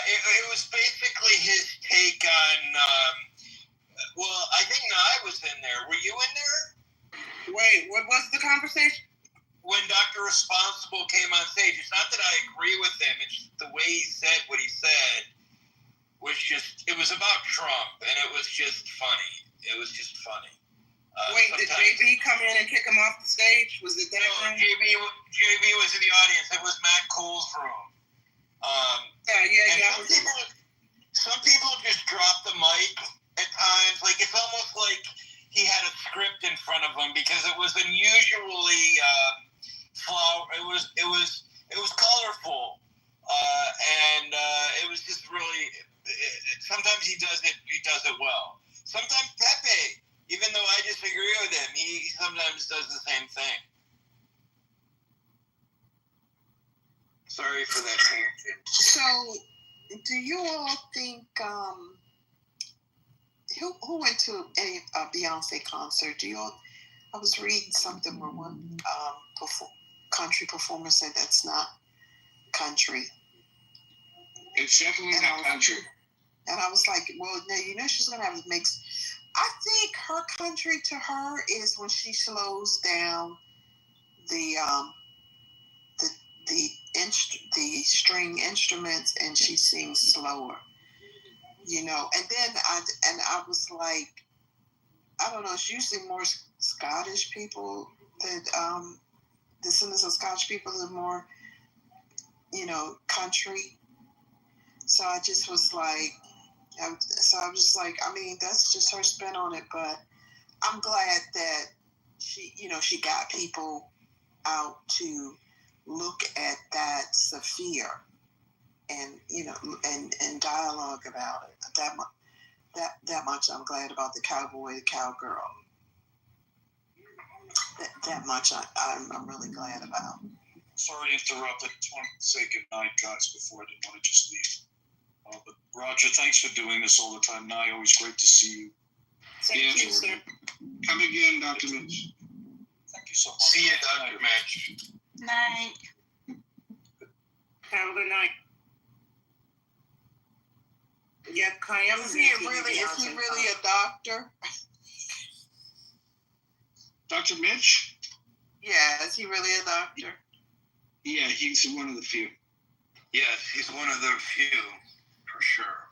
It was basically his take on, well, I think Nye was in there. Were you in there? Wait, what was the conversation? When Dr. Responsible came on stage, it's not that I agree with him, it's the way he said what he said was just, it was about Trump, and it was just funny. It was just funny. Wait, did JB come in and kick him off the stage? Was it that? No, JB was in the audience. It was Matt Cole's room. Some people just drop the mic at times. Like, it's almost like he had a script in front of him because it was unusually it was colorful, and it was just really. Sometimes he does it well. Sometimes Pepe, even though I disagree with him, he sometimes does the same thing. Sorry for that tangent. So, do you all think who went to a Beyonce concert? I was reading something where one country performer said that's not country. It's definitely not country. And I was like, well, no, she's gonna have to mix. I think her country to her is when she slows down the string instruments and she sings slower, And then I was like, I don't know. It's usually more Scottish people that descendants of Scottish people that are more, country. So I just was like, I mean, that's just her spin on it. But I'm glad that she got people out to look at that sphere and and dialogue about it. That much I'm glad about the cowboy, the cowgirl. That much I'm really glad about. Sorry to interrupt. I just want to say goodnight, guys, before I didn't want to just leave. But Roger, thanks for doing this all the time. Nye, always great to see you. Thank you, sir. Come again, Dr. Mitch. Thank you, so much. See you, Dr. Mitch. Night. Have a good night. Yeah, Kayam. Is he really a doctor? Dr. Mitch? Yeah, is he really a doctor? Yeah, he's one of the few. Yes, he's one of the few, for sure.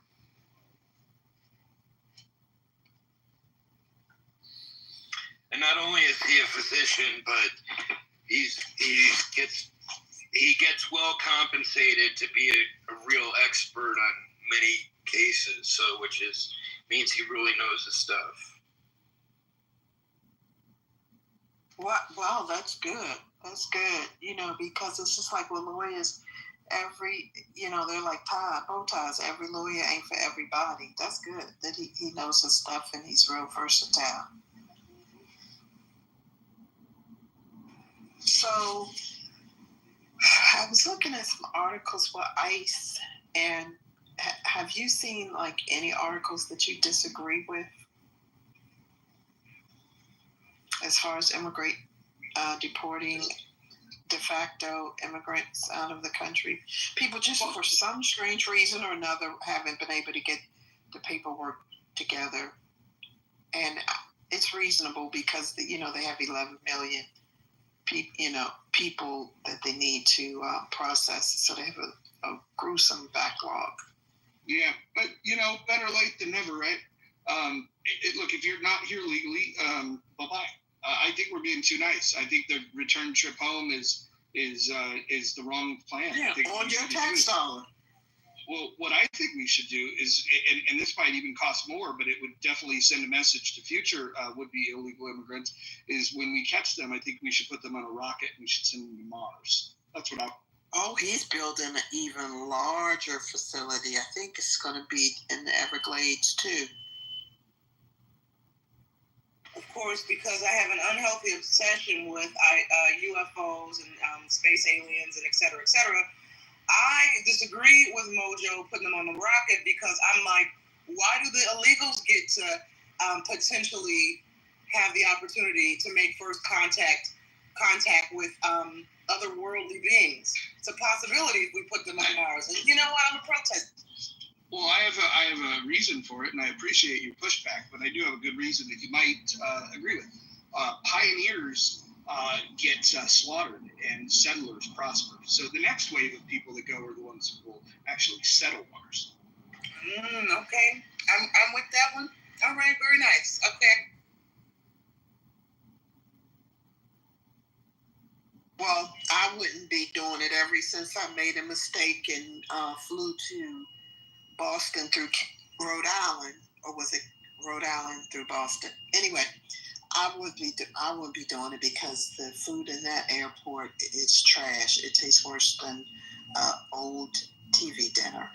And not only is he a physician, but he gets well compensated to be a real expert on many cases. So, means he really knows his stuff. Wow, that's good. That's good. Because it's just like with lawyers, they're like bow ties. Every lawyer ain't for everybody. That's good that he knows his stuff and he's real versatile. So I was looking at some articles for ICE, and have you seen like any articles that you disagree with as far as deporting de facto immigrants out of the country? People just for some strange reason or another haven't been able to get the paperwork together, and it's reasonable because they have 11 million people that they need to process, so they have a gruesome backlog. Yeah, but better late than never, right? Look, if you're not here legally, bye-bye. I think we're being too nice. I think the return trip home is the wrong plan. Yeah, on your tax dollar. Well, what I think we should do is, and this might even cost more, but it would definitely send a message to future would-be illegal immigrants, is when we catch them, I think we should put them on a rocket and we should send them to Mars. That's what Oh, he's building an even larger facility. I think it's going to be in the Everglades, too. Of course, because I have an unhealthy obsession with UFOs and space aliens and et cetera, I disagree with Mojo putting them on the rocket because I'm like, why do the illegals get to potentially have the opportunity to make first contact with otherworldly beings? It's a possibility if we put them on Mars. And you know what? I'm a protest. Well, I have a reason for it, and I appreciate your pushback, but I do have a good reason that you might agree with. Pioneers get slaughtered and settlers prosper. So the next wave of people that go are the ones who will actually settle Mars. Okay. I'm with that one. All right, very nice. Okay. Well, I wouldn't be doing it ever since I made a mistake and flew to Boston through Rhode Island, or was it Rhode Island through Boston? Anyway, I wouldn't be doing it because the food in that airport is trash. It tastes worse than old TV dinner.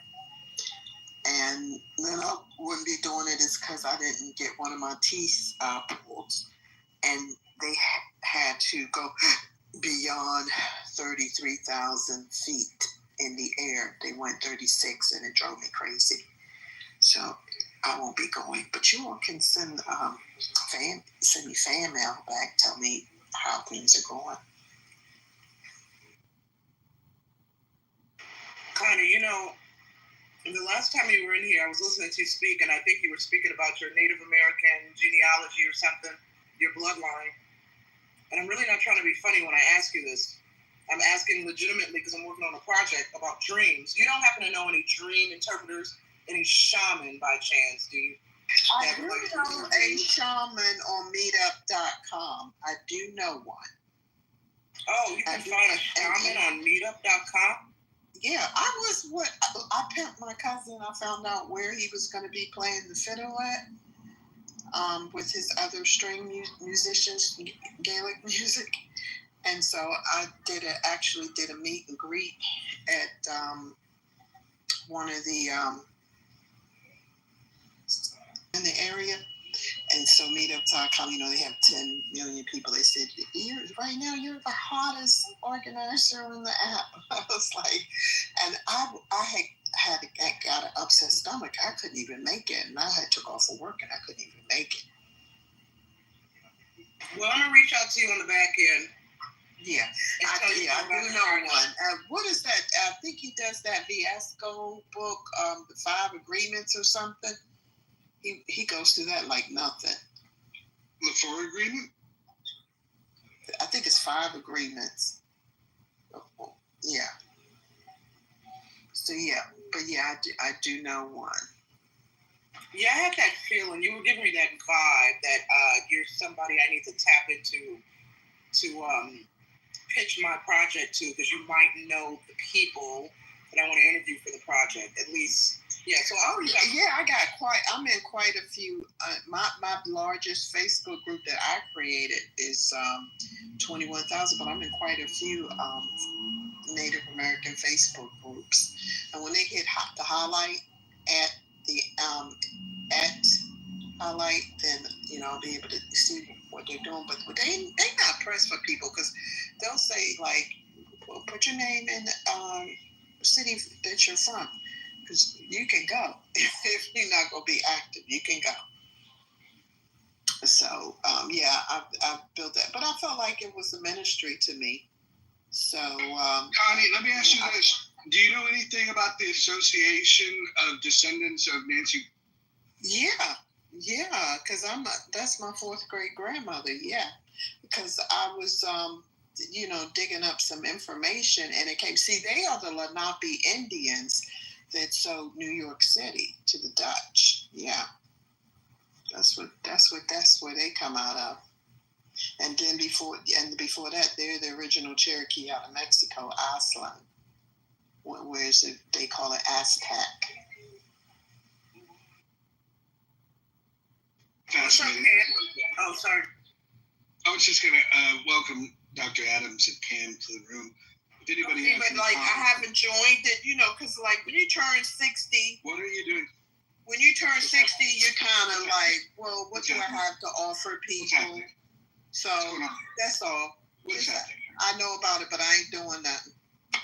And then I wouldn't be doing it is because I didn't get one of my teeth pulled, and they had to go beyond 33,000 feet in the air. They went 36, and it drove me crazy. So I won't be going. But you all can send me fan mail back. Tell me how things are going. Connie, the last time you were in here, I was listening to you speak, and I think you were speaking about your Native American genealogy or something, your bloodline. And I'm really not trying to be funny when I ask you this. I'm asking legitimately because I'm working on a project about dreams. You don't happen to know any dream interpreters, any shaman by chance, do you? I do know a shaman on meetup.com. I do know one. Oh, you can find a shaman on meetup.com? Yeah, I pimped my cousin. I found out where he was going to be playing the fiddle at. With his other string musicians, Gaelic music. And so I actually did a meet and greet at one of the in the area. And so meetup.com, they have 10 million people. They said, right now you're the hottest organizer on the app. I was like, and I got an upset stomach. I couldn't even make it. And I had took off for work and I couldn't even make it. Well, I'm gonna reach out to you on the back end. Yeah, I do know one. What is that? I think he does that Viesco book, the 5 Agreements or something. He goes through that like nothing. The 4 Agreement? I think it's 5 Agreements. Yeah. So yeah, but yeah, I do know one. Yeah, I had that feeling. You were giving me that vibe that you're somebody I need to tap into to pitch my project to, because you might know the people that I want to interview for the project. At least, yeah. So I'm in quite a few. My largest Facebook group that I created is 21,000, but I'm in quite a few Native American Facebook groups. And when they hit the highlight at the highlight, then I'll be able to see what they're doing. But they not pressed for people, because they'll say like, well, put your name in the city that you're from, because you can go. If you're not gonna be active, you can go. So yeah, I've built that, but I felt like it was a ministry to me. So Connie, let me ask you this: do you know anything about the Association of Descendants of Nancy? Yeah, because that's my 4th grade grandmother. Yeah, because I was digging up some information, and it came. See, they are the Lenape Indians that sold New York City to the Dutch. Yeah, that's where they come out of. And then before that, they're the original Cherokee out of Mexico, Aztlan. Where is it? They call it Aztec. Fascinating. Oh, sorry. I was just going to welcome Dr. Adams and Cam to the room. If anybody has any I comments. haven't joined it, because like when you turn 60. What are you doing? When you turn 60, you're kind of like, well, what do I have to offer people? So that's all. What's happening? I know about it, but I ain't doing nothing.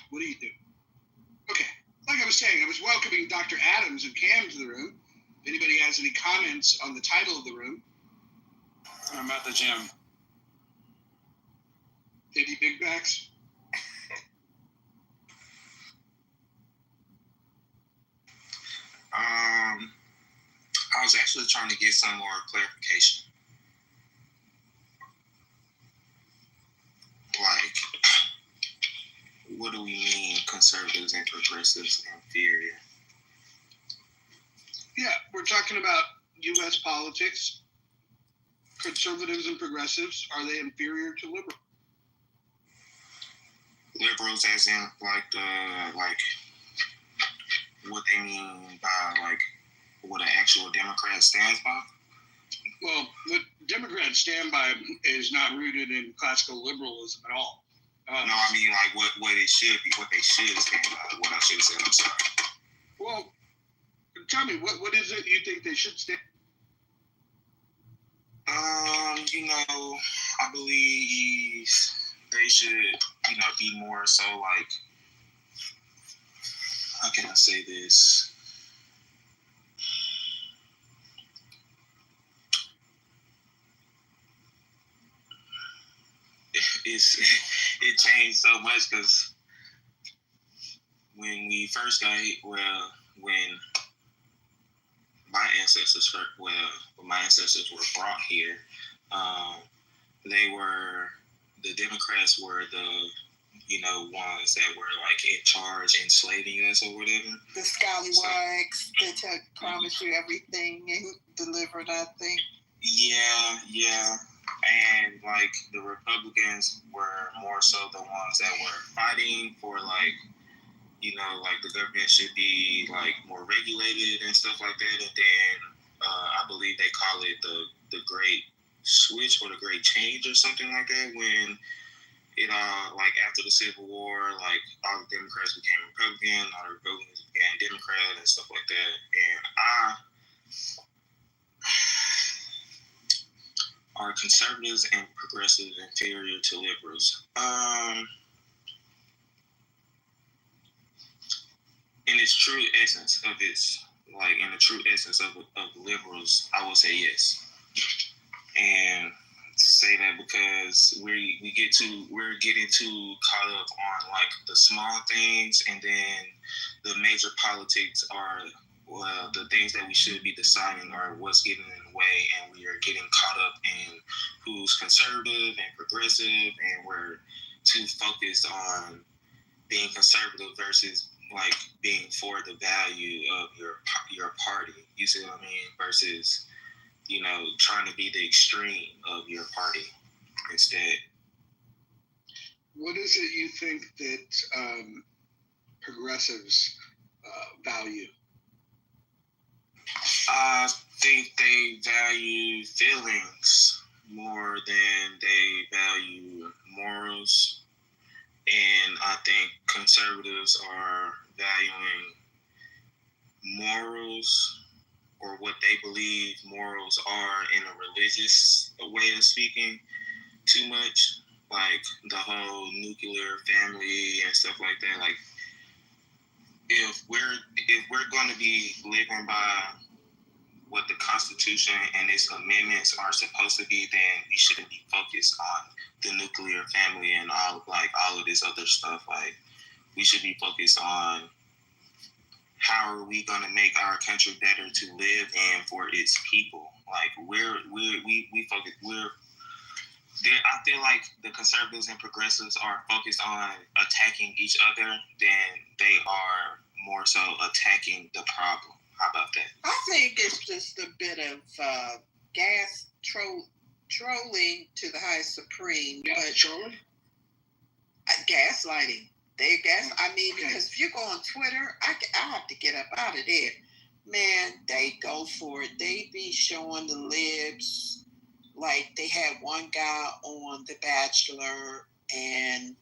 What do you do? Okay. Like I was saying, I was welcoming Dr. Adams and Cam to the room. If anybody has any comments on the title of the room. I'm at the gym. Any big backs? I was actually trying to get some more clarification. Like, what do we mean conservatives and progressives are inferior? Yeah, we're talking about U.S. politics. Conservatives and progressives, are they inferior to liberals? Liberals, as in like what they mean by like what an actual Democrat stands by? Well, what Democrats stand by is not rooted in classical liberalism at all. No, I mean like what it should be, what they should stand by. What I should have said. I'm sorry. Well, tell me, what is it you think they should stand? I believe they should, be more so like, how can I say this? It changed so much because when we first got here, when my ancestors were brought here, the Democrats were the ones that were like in charge enslaving us or whatever. The scallywags that promised you everything and deliver nothing. Yeah. And like the Republicans were more so the ones that were fighting for like the government should be like more regulated and stuff like that. And then I believe they call it the Great Switch or the Great Change or something like that, when it like after the Civil War, like all the Democrats became Republican, all the Republicans became Democrat and stuff like that. And are conservatives and progressives inferior to liberals? In its true essence of liberals, I would say yes. And say that because we're getting too caught up on like the small things, and then the major politics are the things that we should be deciding are what's getting in the way, and we are getting caught up in who's conservative and progressive, and we're too focused on being conservative versus like being for the value of your party. You see what I mean? Versus, you know, trying to be the extreme of your party instead. What is it you think that progressives value? I think they value feelings more than they value morals. And I think conservatives are valuing morals, or what they believe morals are in a religious way of speaking, too much. Like the whole nuclear family and stuff like that. Like if we're going to be living by what the Constitution and its amendments are supposed to be, then we shouldn't be focused on the nuclear family and all of this other stuff. Like we should be focused on how are we going to make our country better to live in for its people. Like we focus. I feel like the conservatives and progressives are focused on attacking each other than they are more so attacking the problem. How about that? I think it's just a bit of trolling to the highest supreme. Trolling? Gaslighting. I mean, because if you go on Twitter, I have to get up out of there. Man, they go for it. They be showing the libs. Like they had one guy on The Bachelor, and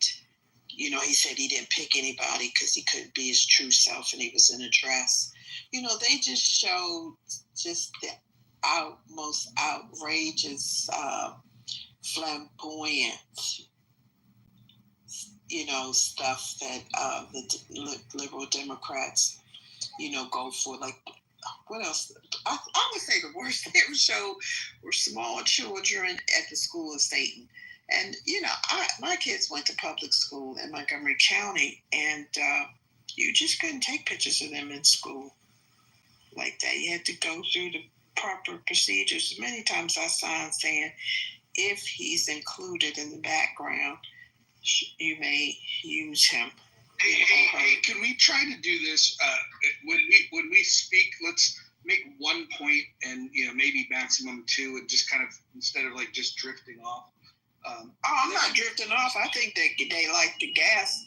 you know, he said he didn't pick anybody because he couldn't be his true self, and he was in a dress. You know, they just showed just the most outrageous, flamboyant, you know, stuff that the liberal Democrats, you know, go for. Like, what else? I would say the worst they ever showed were small children at the school of Satan. And, you know, my kids went to public school in Montgomery County, and you just couldn't take pictures of them in school like that. You had to go through the proper procedures. Many times I signed saying, if he's included in the background, you may use him. Hey, can we try to do this? When we speak, let's make one point and, you know, maybe maximum two, and just kind of, instead of like just drifting off. I'm not drifting off. I think they like the gas.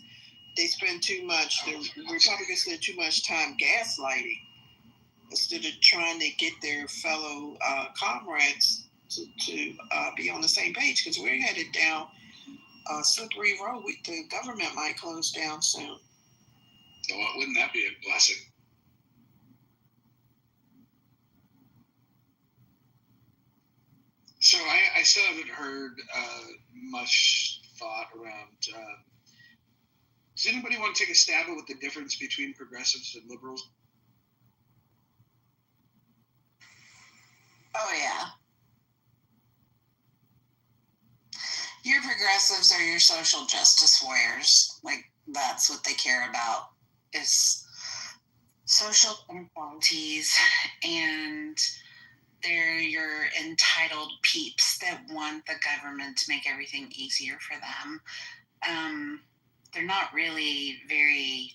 They spend too much. The Republicans spend too much time gaslighting instead of trying to get their fellow comrades to be on the same page, because we're headed down a slippery road. The government might close down soon. So wouldn't that be a blessing? So I still haven't heard much thought around. Does anybody want to take a stab at what the difference between progressives and liberals? Oh, yeah. Your progressives are your social justice warriors. Like, that's what they care about, is social inequalities, and they're your entitled peeps that want the government to make everything easier for them. They're not really very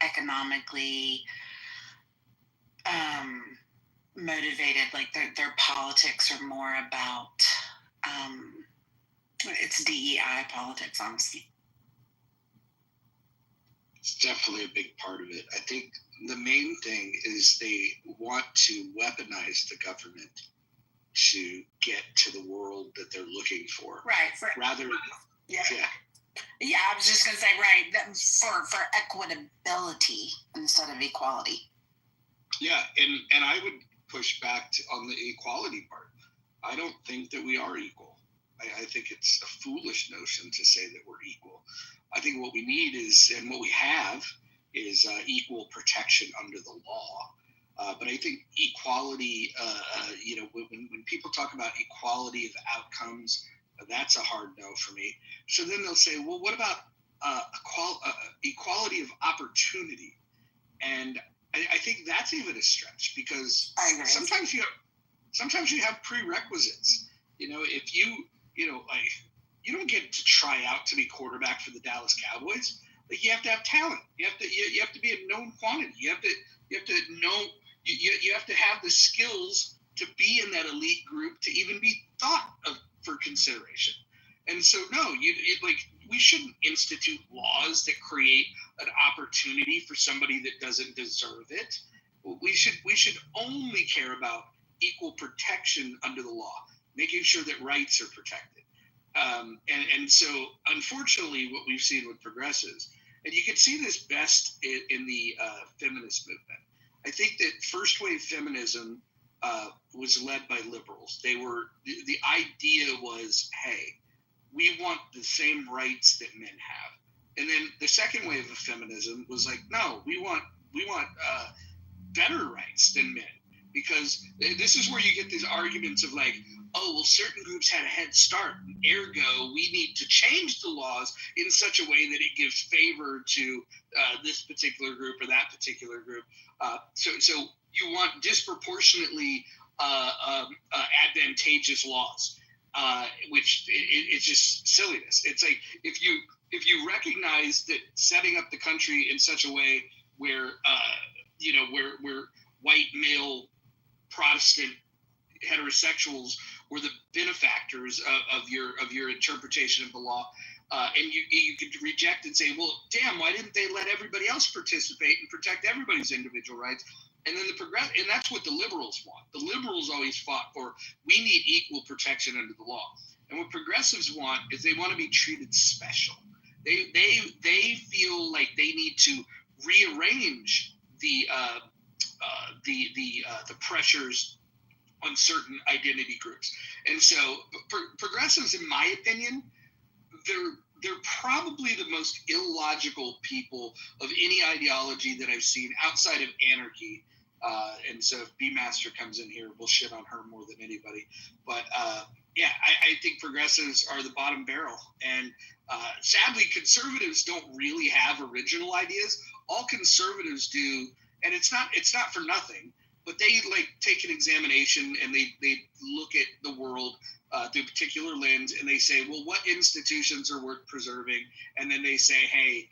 economically motivated. Like their politics are more about it's DEI politics, honestly. It's definitely a big part of it. I think the main thing is they want to weaponize the government to get to the world that they're looking for. Right. Rather, yeah. Yeah, I was just going to say, right, that for equitability instead of equality. Yeah, and I would push back on the equality part. I don't think that we are equal. I think it's a foolish notion to say that we're equal. I think what we need is, and what we have, is equal protection under the law. But I think equality, when people talk about equality of outcomes, that's a hard no for me. So then they'll say, well, what about equality of opportunity? And I think that's even a stretch, because sometimes you have prerequisites. If you don't get to try out to be quarterback for the Dallas Cowboys. Like, you have to have talent. You have to be a known quantity. You have to know. You have to have the skills to be in that elite group to even be thought of for consideration. And so, no, we shouldn't institute laws that create an opportunity for somebody that doesn't deserve it. We should only care about equal protection under the law, making sure that rights are protected. And so, unfortunately, what we've seen with progressives, and you can see this best in the feminist movement. I think that first wave feminism was led by liberals. The idea was, hey, we want the same rights that men have. And then the second wave of feminism was like, no, we want better rights than men, because this is where you get these arguments of like, oh, well, certain groups had a head start, ergo we need to change the laws in such a way that it gives favor to this particular group or that particular group. So you want disproportionately advantageous laws, which it's just silliness. It's like if you recognize that setting up the country in such a way where where white male Protestant heterosexuals were the benefactors of your interpretation of the law, and you could reject and say, well, damn, why didn't they let everybody else participate and protect everybody's individual rights? And then and that's what the liberals want. The liberals always fought for, we need equal protection under the law. And what progressives want is they want to be treated special. They feel like they need to rearrange the pressures on certain identity groups. And so progressives, in my opinion, they're probably the most illogical people of any ideology that I've seen outside of anarchy. And so if B-Master comes in here, we'll shit on her more than anybody. But yeah, I think progressives are the bottom barrel. And sadly, conservatives don't really have original ideas. All conservatives do, and it's not for nothing, but they take an examination and they look at the world through a particular lens, and they say, well, what institutions are worth preserving? And then they say, hey,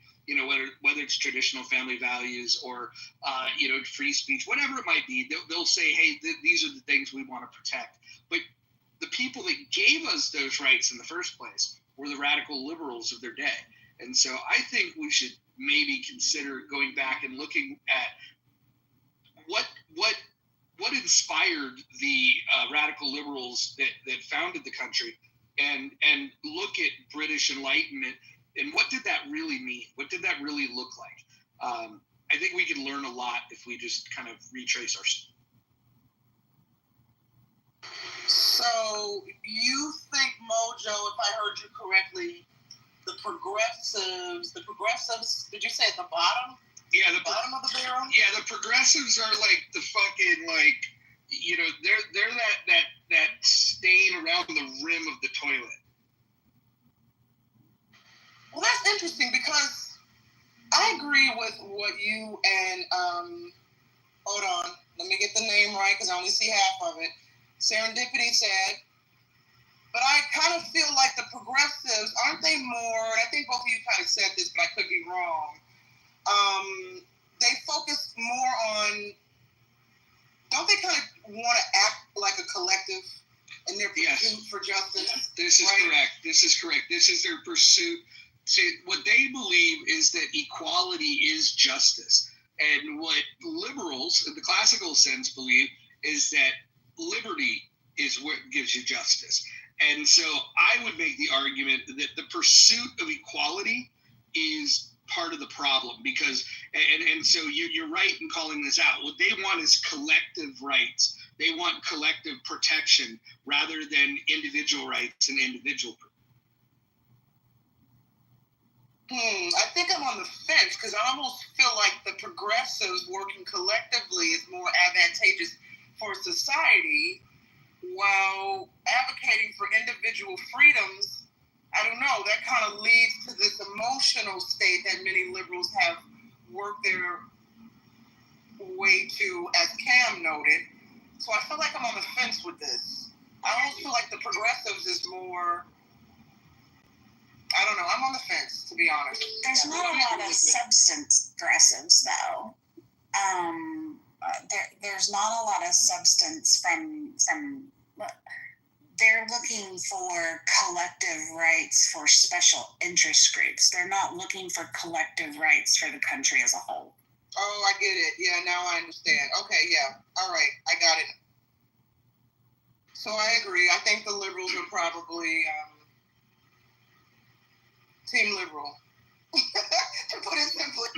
whether it's traditional family values or free speech, whatever it might be, they'll say, hey, these are the things we want to protect. But the people that gave us those rights in the first place were the radical liberals of their day. And so I think we should maybe consider going back and looking at what inspired the radical liberals that founded the country, and look at British Enlightenment and what did that really mean? What did that really look like? I think we can learn a lot if we just kind of retrace our. So you think, Mojo, if I heard you correctly, the progressives, did you say at the bottom? Yeah, the bottom of the barrel? Yeah, the progressives are like the fucking they're that stain around the rim of the toilet. Well, that's interesting because I agree with what you and hold on, let me get the name right because I only see half of it. Serendipity said, but I kind of feel like the progressives, aren't they more, and I think both of you kind of said this, but I could be wrong. They focus more on, don't they kind of want to act like a collective in their pursuit for justice? This is correct. This is their pursuit. See, what they believe is that equality is justice. And what liberals, in the classical sense, believe is that liberty is what gives you justice. And so I would make the argument that the pursuit of equality is part of the problem, because and so you're right in calling this out. What they want is collective rights. They want collective protection rather than individual rights and individual. I think I'm on the fence because I almost feel like the progressives working collectively is more advantageous for society, while advocating for individual freedoms, I don't know, that kind of leads to this emotional state that many liberals have worked their way to, as Cam noted. So I feel like I'm on the fence with this. I almost feel like the progressives is more, I don't know, I'm on the fence, to be honest. There's not a lot of substance progressives, though. There's not a lot of substance from they're looking for collective rights for special interest groups. They're not looking for collective rights for the country as a whole. Oh, I get it. Yeah, now I understand. Okay, yeah. All right, I got it. So I agree. I think the liberals are probably team liberal. To put it simply.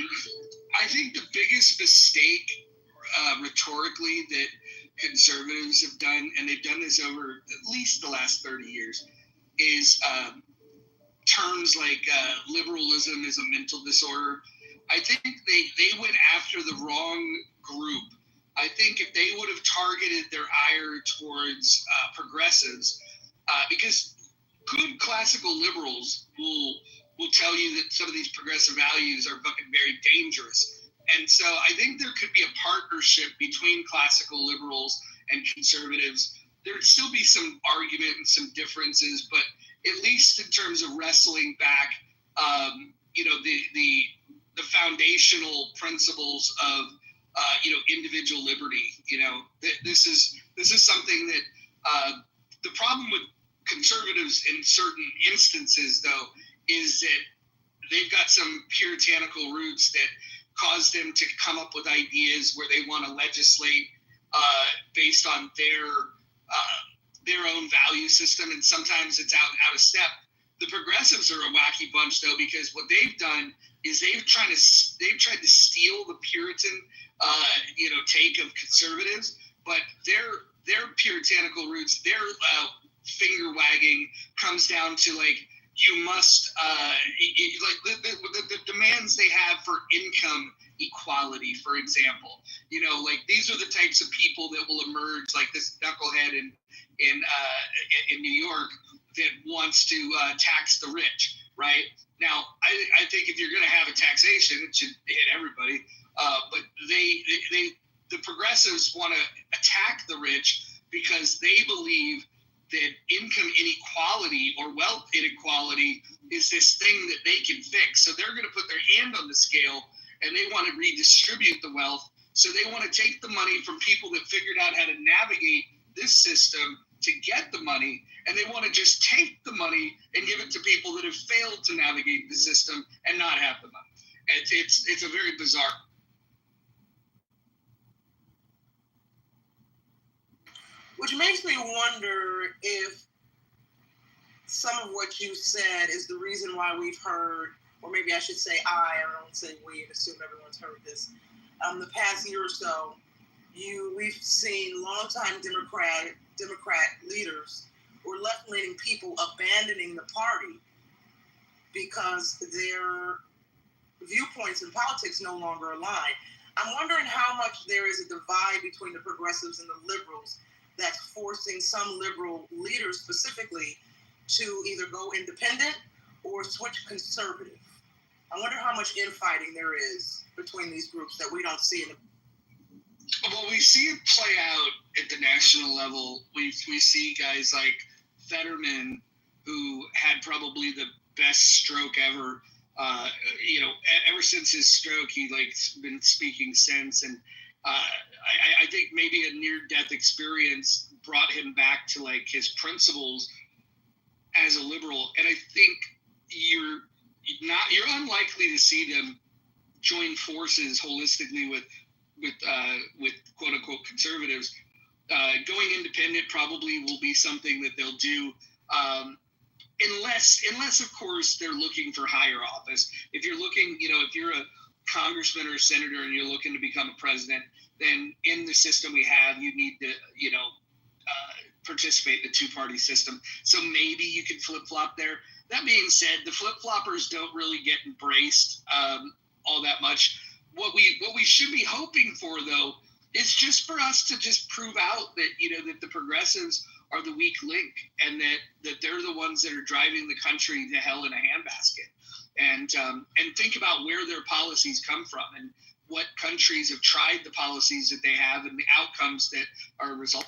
I think the biggest mistake rhetorically that conservatives have done, and they've done this over at least the last 30 years, is terms like liberalism is a mental disorder. I think they went after the wrong group. I think if they would have targeted their ire towards progressives, because good classical liberals will tell you that some of these progressive values are fucking very dangerous. And so I think there could be a partnership between classical liberals and conservatives. There'd still be some argument and some differences, but at least in terms of wrestling back, the foundational principles of individual liberty. This is something that the problem with conservatives in certain instances, though, is that they've got some puritanical roots that cause them to come up with ideas where they want to legislate based on their own value system, and sometimes it's out of step. The progressives are a wacky bunch, though, because what they've done is they've tried to steal the Puritan take of conservatives, but their puritanical roots, their finger wagging comes down to you must the demands they have for income equality, for example. These are the types of people that will emerge, like this knucklehead in New York that wants to tax the rich, right? Now, I think if you're going to have a taxation, it should hit everybody. But the progressives want to attack the rich because they believe that income inequality or wealth inequality is this thing that they can fix. So they're going to put their hand on the scale and they want to redistribute the wealth. So they want to take the money from people that figured out how to navigate this system to get the money, and they want to just take the money and give it to people that have failed to navigate the system and not have the money. It's a very bizarre. Which makes me wonder if some of what you said is the reason why we've heard, or maybe I should say I don't say we and assume everyone's heard this. The past year or so, we've seen longtime Democrat leaders or left-leaning people abandoning the party because their viewpoints in politics no longer align. I'm wondering how much there is a divide between the progressives and the liberals that's forcing some liberal leaders specifically to either go independent or switch conservative. I wonder how much infighting there is between these groups that we don't see in the. Well, we see it play out at the national level. We see guys like Fetterman, who had probably the best stroke ever. Ever since his stroke, he been speaking sense, and I think maybe a near-death experience brought him back to his principles as a liberal. And I think you're unlikely to see them join forces holistically with quote unquote conservatives. Going independent probably will be something that they'll do, unless of course they're looking for higher office. If you're looking, if you're a congressman or a senator and you're looking to become a president, then in the system we have, you need to participate in the two-party system. So maybe you can flip-flop there. that being said, the flip-floppers don't really get embraced all that much. What we should be hoping for, though, is just for us to just prove out that, that the progressives are the weak link, and that they're the ones that are driving the country to hell in a handbasket. And think about where their policies come from and what countries have tried the policies that they have and the outcomes that are a result.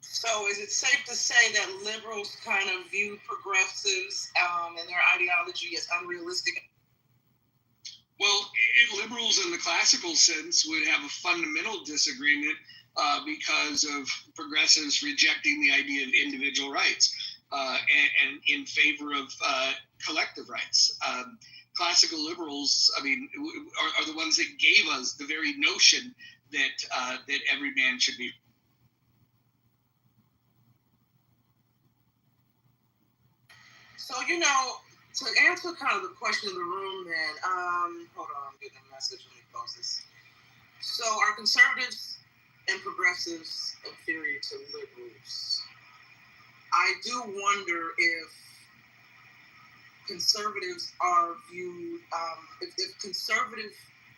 So is it safe to say that liberals kind of view progressives and their ideology as unrealistic? Well, liberals in the classical sense would have a fundamental disagreement because of progressives rejecting the idea of individual rights and in favor of collective rights. Classical liberals, are the ones that gave us the very notion that every man should be. So, to answer kind of the question in the room, then, hold on, I'm getting a message. Let me close this. So, are conservatives and progressives inferior to liberals? I do wonder if conservatives are viewed, if conservative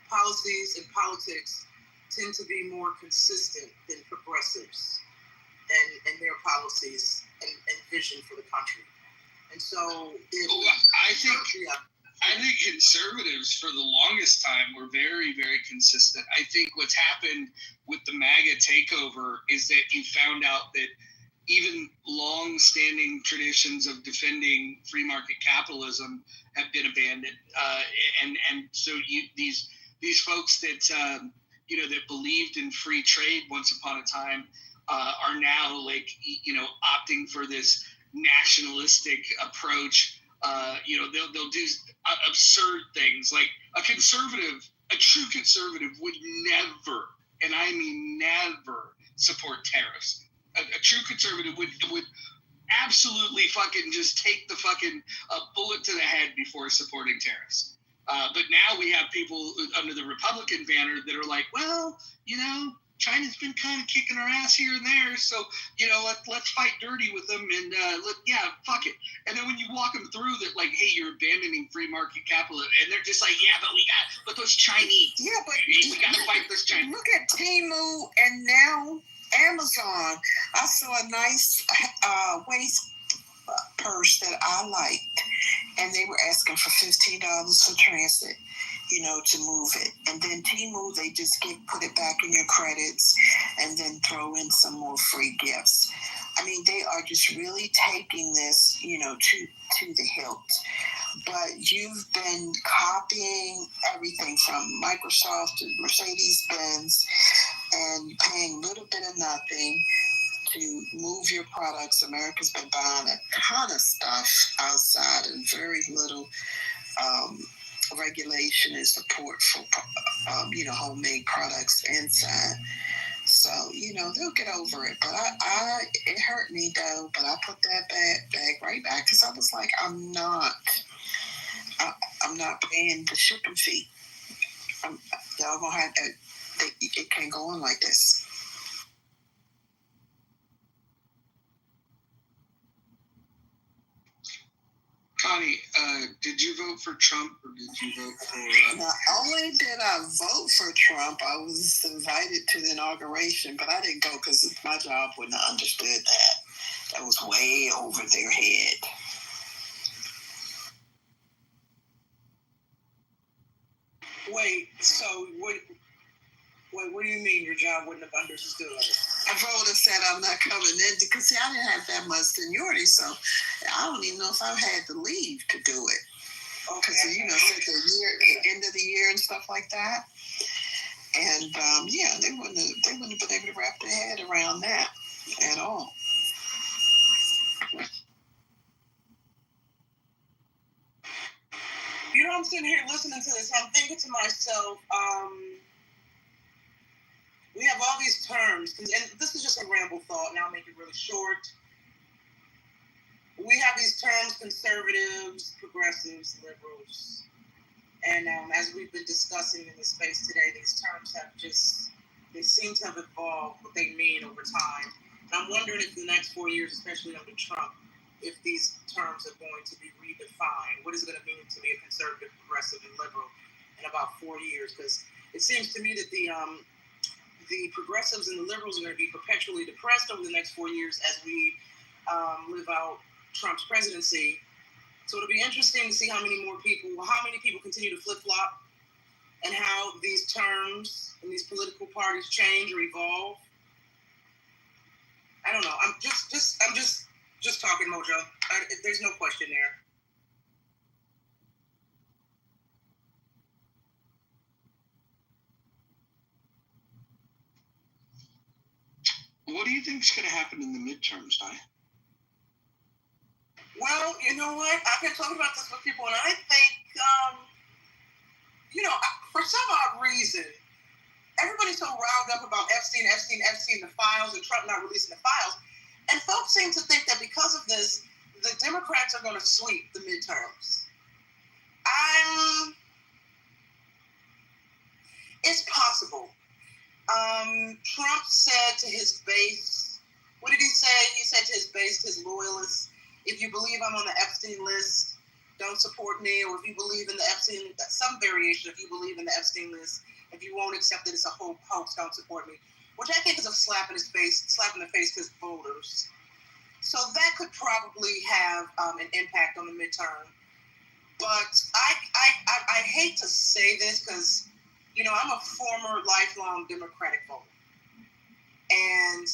policies and politics tend to be more consistent than progressives and their policies and vision for the country. And so, I think conservatives for the longest time were very, very consistent. I think what's happened with the MAGA takeover is that you found out that even long-standing traditions of defending free market capitalism have been abandoned, and so these folks that that believed in free trade once upon a time are now opting for this nationalistic approach. They'll do absurd things. Like a true conservative would never, and I mean never, support tariffs. A true conservative would absolutely fucking just take the fucking bullet to the head before supporting tariffs. But now we have people under the Republican banner that are like, well, China's been kind of kicking our ass here and there, so let's fight dirty with them and fuck it. And then when you walk them through that, like, hey, you're abandoning free market capitalism, and they're just like, but those Chinese, we gotta fight this China. Look at Temu and now Amazon. I saw a nice waist purse that I liked, and they were asking for $15 for transit, to move it. And then Temu, they just put it back in your credits and then throw in some more free gifts. They are just really taking this, to the hilt. But you've been copying everything from Microsoft to Mercedes-Benz and paying a little bit of nothing to move your products. America's been buying a ton of stuff outside and very little regulation and support for homemade products inside. So they'll get over it. But it hurt me though. But I put that bag right back because I was like, I'm not paying the shipping fee. Y'all gonna have to. It can't go on like this. Connie, did you vote for Trump or did you vote for... Not only did I vote for Trump, I was invited to the inauguration, but I didn't go because my job wouldn't have understood that. That was way over their head. Wait, so what do you mean your job wouldn't have understood? I voted and said I'm not coming in because I didn't have that much seniority, so I don't even know if I had to leave to do it. Because at the end of the year and stuff like that, and they wouldn't have been able to wrap their head around that at all. I'm sitting here listening to this, I'm thinking to myself, we have all these terms, and this is just a ramble thought, and I'll make it really short. We have these terms: conservatives, progressives, liberals. And as we've been discussing in the space today, these terms they seem to have evolved what they mean over time. And I'm wondering if in the next 4 years, especially under Trump, if these terms are going to be redefined. What is it going to mean to be a conservative, progressive, and liberal in about 4 years? Because it seems to me that the progressives and the liberals are going to be perpetually depressed over the next 4 years as we live out Trump's presidency. So it'll be interesting to see how many people continue to flip-flop, and how these terms and these political parties change or evolve. I don't know. I'm just talking, Mojo. There's no question there. What do you think is going to happen in the midterms, Di? Well, you know what? I've been talking about this with people, and I think, for some odd reason, everybody's so riled up about Epstein, the files, and Trump not releasing the files. And folks seem to think that because of this, the Democrats are going to sweep the midterms. It's possible. Trump said to his base, what did he say? He said to his base, his loyalists, if you believe I'm on the Epstein list, don't support me. Or if you believe in the Epstein, some variation, if you believe in the Epstein list, if you won't accept that it's a whole hoax, don't support me. Which I think is a slap in the face to his voters. So that could probably have an impact on the midterm. But I hate to say this because, I'm a former lifelong Democratic voter. And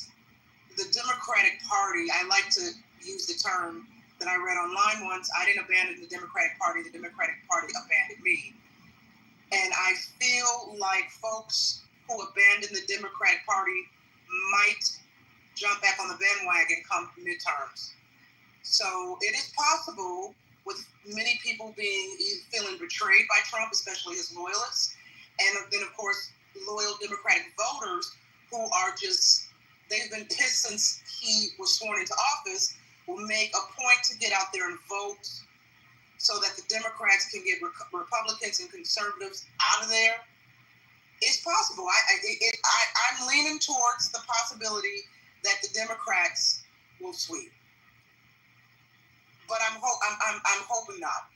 the Democratic Party, I like to use the term that I read online once, I didn't abandon the Democratic Party, the Democratic Party abandoned me. And I feel like folks who abandon the Democratic Party might jump back on the bandwagon come midterms. So it is possible, with many people feeling betrayed by Trump, especially his loyalists, and then, of course, loyal Democratic voters who are they've been pissed since he was sworn into office, will make a point to get out there and vote so that the Democrats can get Republicans and conservatives out of there. It's possible. I'm leaning towards the possibility that the Democrats will sweep, but I'm hoping not,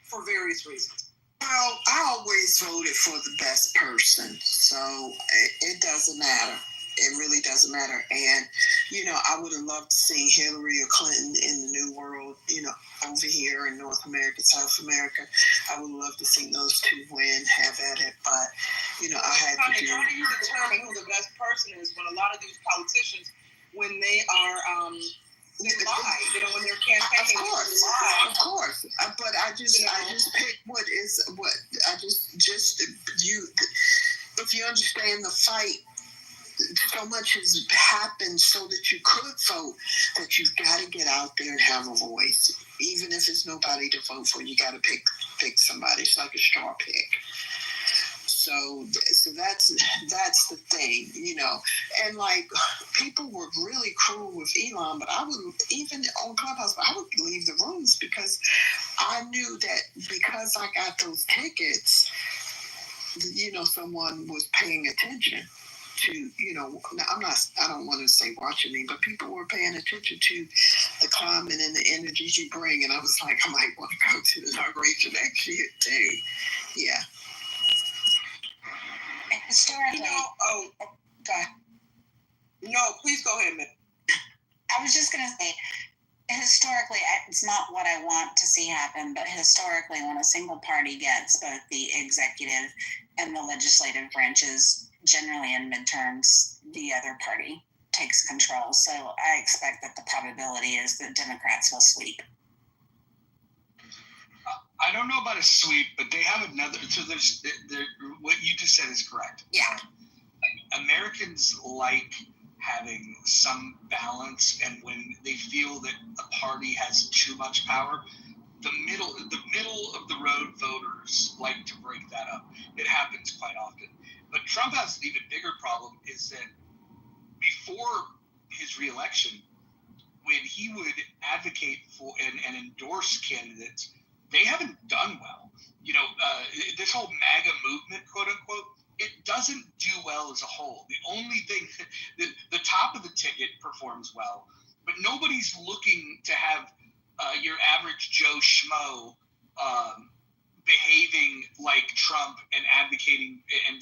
for various reasons. Well, I always voted for the best person, so it doesn't matter. It really doesn't matter. And, I would have loved to see Hillary or Clinton in the New World, over here in North America, South America. I would love to see those two win, have at it. But, I had to do it. How do you determine who the best person is when a lot of these politicians, when they are, they lie, when they're campaigning? Of course. But I just pick if you understand the fight, so much has happened so that you could vote, that you've got to get out there and have a voice. Even if it's nobody to vote for, you got to pick somebody. It's like a straw pick. So that's the thing, and like people were really cruel with Elon, but I would, even on Clubhouse, I would leave the rooms because I knew that because I got those tickets, someone was paying attention to, I don't want to say watching me, but people were paying attention to the climate and the energies you bring. And I was like, I might want to go to the inauguration next year too. Yeah. Historically, go ahead. No, please go ahead, ma'am. I was just going to say, historically, it's not what I want to see happen, but historically, when a single party gets both the executive and the legislative branches, generally in midterms, the other party takes control. So I expect that the probability is that Democrats will sweep. I don't know about a sweep, but they have another. So there's what you just said is correct. Yeah. Americans like having some balance, and when they feel that a party has too much power, the middle of the road voters like to break that up. It happens quite often. But Trump has an even bigger problem, is that before his reelection, when he would advocate for and endorse candidates, they haven't done well. This whole MAGA movement, quote unquote, it doesn't do well as a whole. The only thing, the top of the ticket performs well, but nobody's looking to have your average Joe Schmo behaving like Trump and advocating and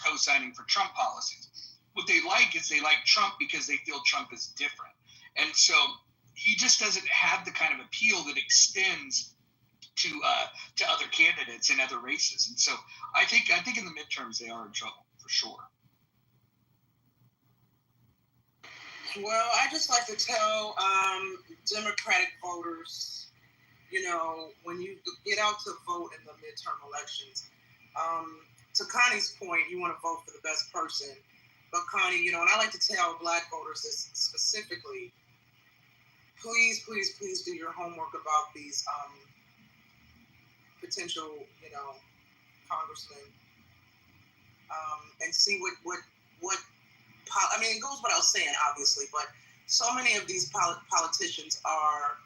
co-signing for Trump policies. What they like is they like Trump because they feel Trump is different. And so he just doesn't have the kind of appeal that extends to other candidates in other races. And so I think in the midterms they are in trouble for sure. Well, I just like to tell Democratic voters, when you get out to vote in the midterm elections, to Connie's point, you want to vote for the best person. But Connie, and I like to tell Black voters this specifically, please, please, please do your homework about these potential, congressmen, and see what I mean, it goes without saying, obviously, but so many of these politicians are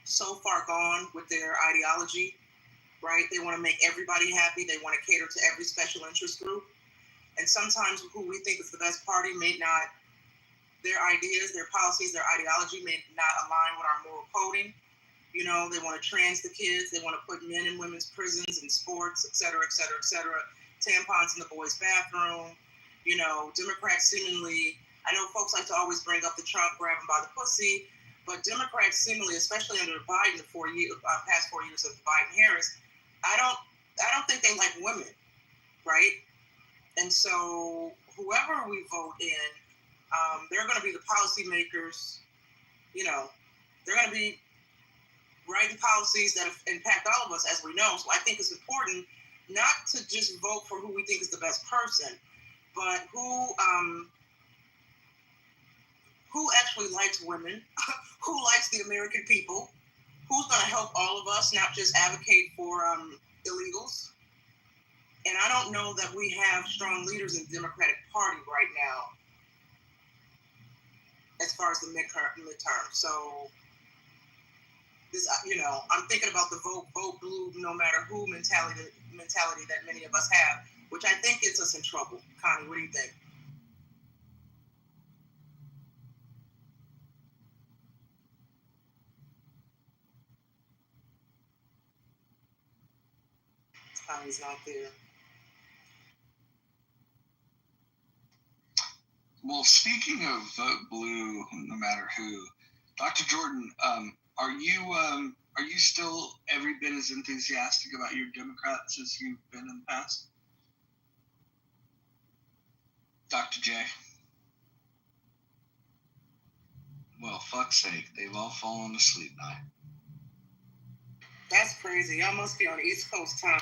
so far gone with their ideology, right? They want to make everybody happy. They want to cater to every special interest group. And sometimes who we think is the best party may not, their ideas, their policies, their ideology may not align with our moral coding. They want to trans the kids. They want to put men in women's prisons and sports, et cetera, et cetera, et cetera. Tampons in the boys' bathroom. Democrats seemingly, I know folks like to always bring up the Trump grab him by the pussy, but Democrats seemingly, especially under Biden, the past 4 years of Biden-Harris, I don't think they like women, right? And so whoever we vote in, they're going to be the policymakers. They're going to be writing policies that impact all of us, as we know. So I think it's important not to just vote for who we think is the best person, but who actually likes women, who likes the American people, who's going to help all of us, not just advocate for illegals. And I don't know that we have strong leaders in the Democratic Party right now as far as the midterm. So this, I'm thinking about the vote blue, no matter who mentality that many of us have, which I think gets us in trouble. Connie, what do you think? Connie's not there. Well, speaking of vote blue, no matter who, Dr. Jordan, are you still every bit as enthusiastic about your Democrats as you've been in the past? Dr. J? Well, fuck's sake, they've all fallen asleep now. That's crazy. Y'all must be on East Coast time.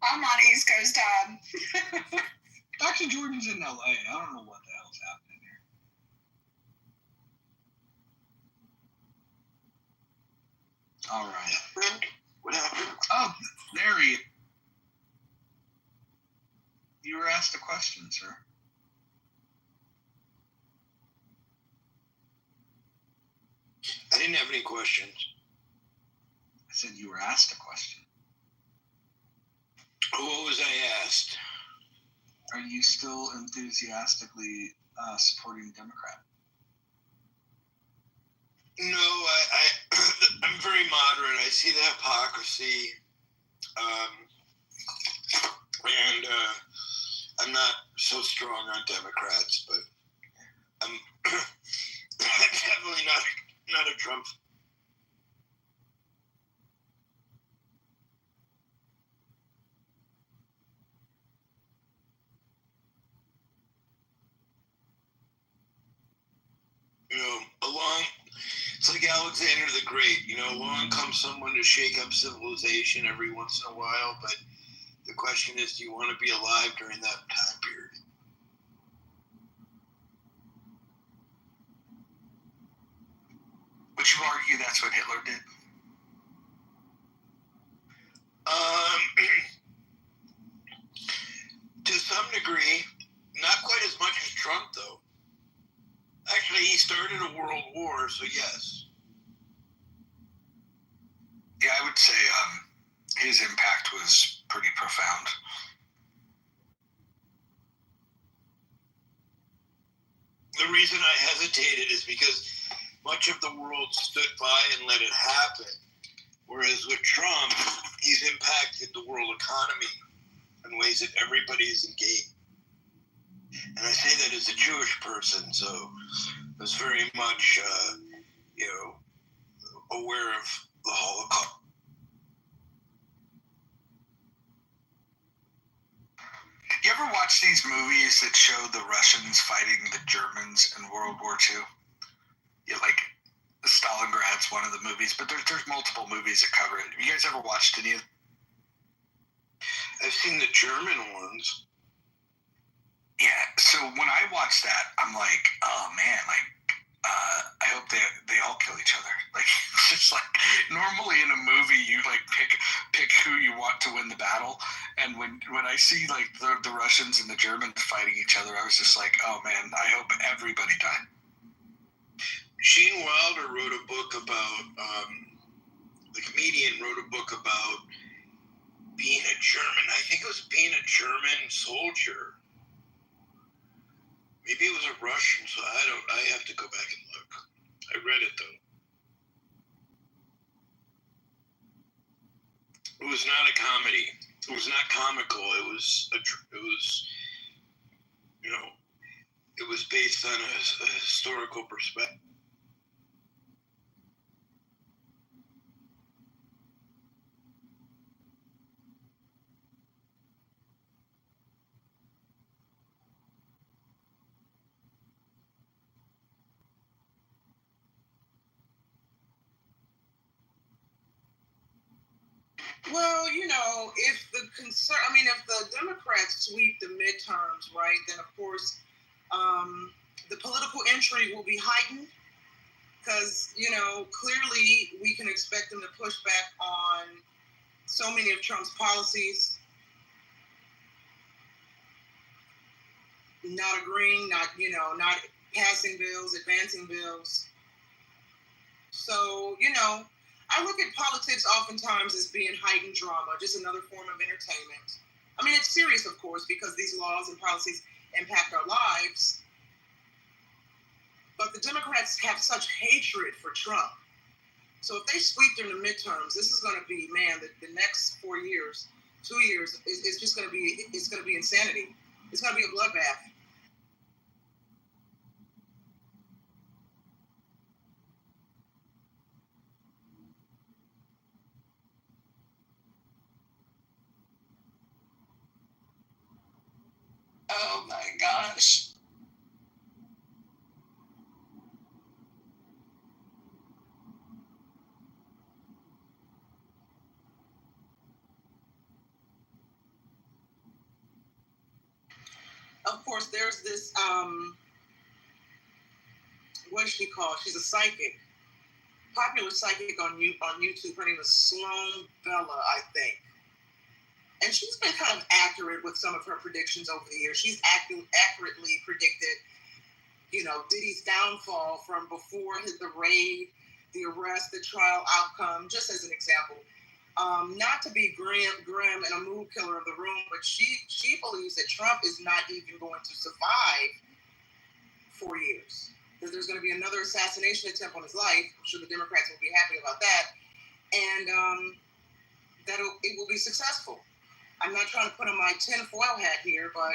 I'm on East Coast time. Dr. Jordan's in LA. I don't know what the hell's happening here. All right. What happened? Oh, there he is. You were asked a question, sir. I didn't have any questions. I said you were asked a question. What was I asked? Are you still enthusiastically supporting Democrat? No, I'm very moderate. I see the hypocrisy, and I'm not so strong on Democrats, but I'm definitely not a Trump. It's like Alexander the Great, along comes someone to shake up civilization every once in a while, but the question is, do you want to be alive during that time period? Would you argue that's what Hitler did? To some degree, not quite as much as Trump, though. Actually, he started a world war, so yes. Yeah, I would say his impact was pretty profound. the reason I hesitated is because much of the world stood by and let it happen. Whereas with Trump, he's impacted the world economy in ways that everybody is engaged. And I say that as a Jewish person, so I was very much, aware of the Holocaust. You ever watch these movies that show the Russians fighting the Germans in World War II? Yeah, like Stalingrad's one of the movies, but there's multiple movies that cover it. Have you guys ever watched any of them? I've seen the German ones. Yeah, so when I watch that, I'm like, oh man, like, I hope they all kill each other. Like, it's just like, normally in a movie, you like pick who you want to win the battle, and when I see like the Russians and the Germans fighting each other, I was just like, oh man, I hope everybody died. Gene Wilder wrote a book about, the comedian wrote a book about being a German, I think it was being a German soldier. Maybe it was a Russian, so I have to go back and look. I read it though. It was not a comedy. It was not comical. It was based on a historical perspective. Well, if the Democrats sweep the midterms, right, then of course the political intrigue will be heightened because, clearly we can expect them to push back on so many of Trump's policies. Not agreeing, not passing bills, advancing bills. So, I look at politics oftentimes as being heightened drama, just another form of entertainment. I mean, it's serious, of course, because these laws and policies impact our lives. But the Democrats have such hatred for Trump. So if they sweep during the midterms, this is going to be, man, the next 4 years, 2 years, it's just going to be, it's going to be insanity. It's going to be a bloodbath. Oh my gosh. Of course, there's this, what is she called? She's a psychic. Popular psychic on YouTube. Her name is Sloan Bella, I think. And she's been kind of accurate with some of her predictions over the years. She's accurately predicted, Diddy's downfall from before the raid, the arrest, the trial outcome, just as an example. Not to be grim and a mood killer of the room, but she believes that Trump is not even going to survive 4 years. That there's going to be another assassination attempt on his life. I'm sure the Democrats will be happy about that. And that it will be successful. I'm not trying to put on my tinfoil hat here, but,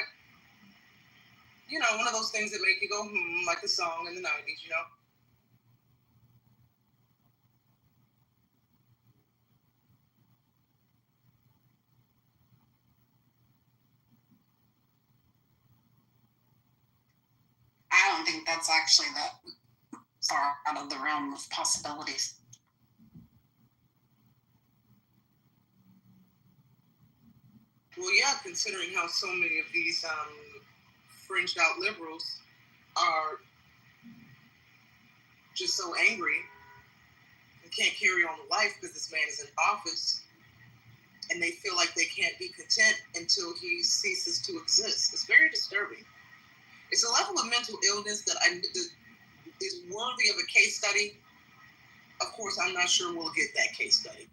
one of those things that make you go, like the song in the 90s, I don't think that's actually that far out of the realm of possibilities. Well, yeah, considering how so many of these fringed out liberals are just so angry and can't carry on with life because this man is in office, and they feel like they can't be content until he ceases to exist. It's very disturbing. It's a level of mental illness that is worthy of a case study. Of course, I'm not sure we'll get that case study.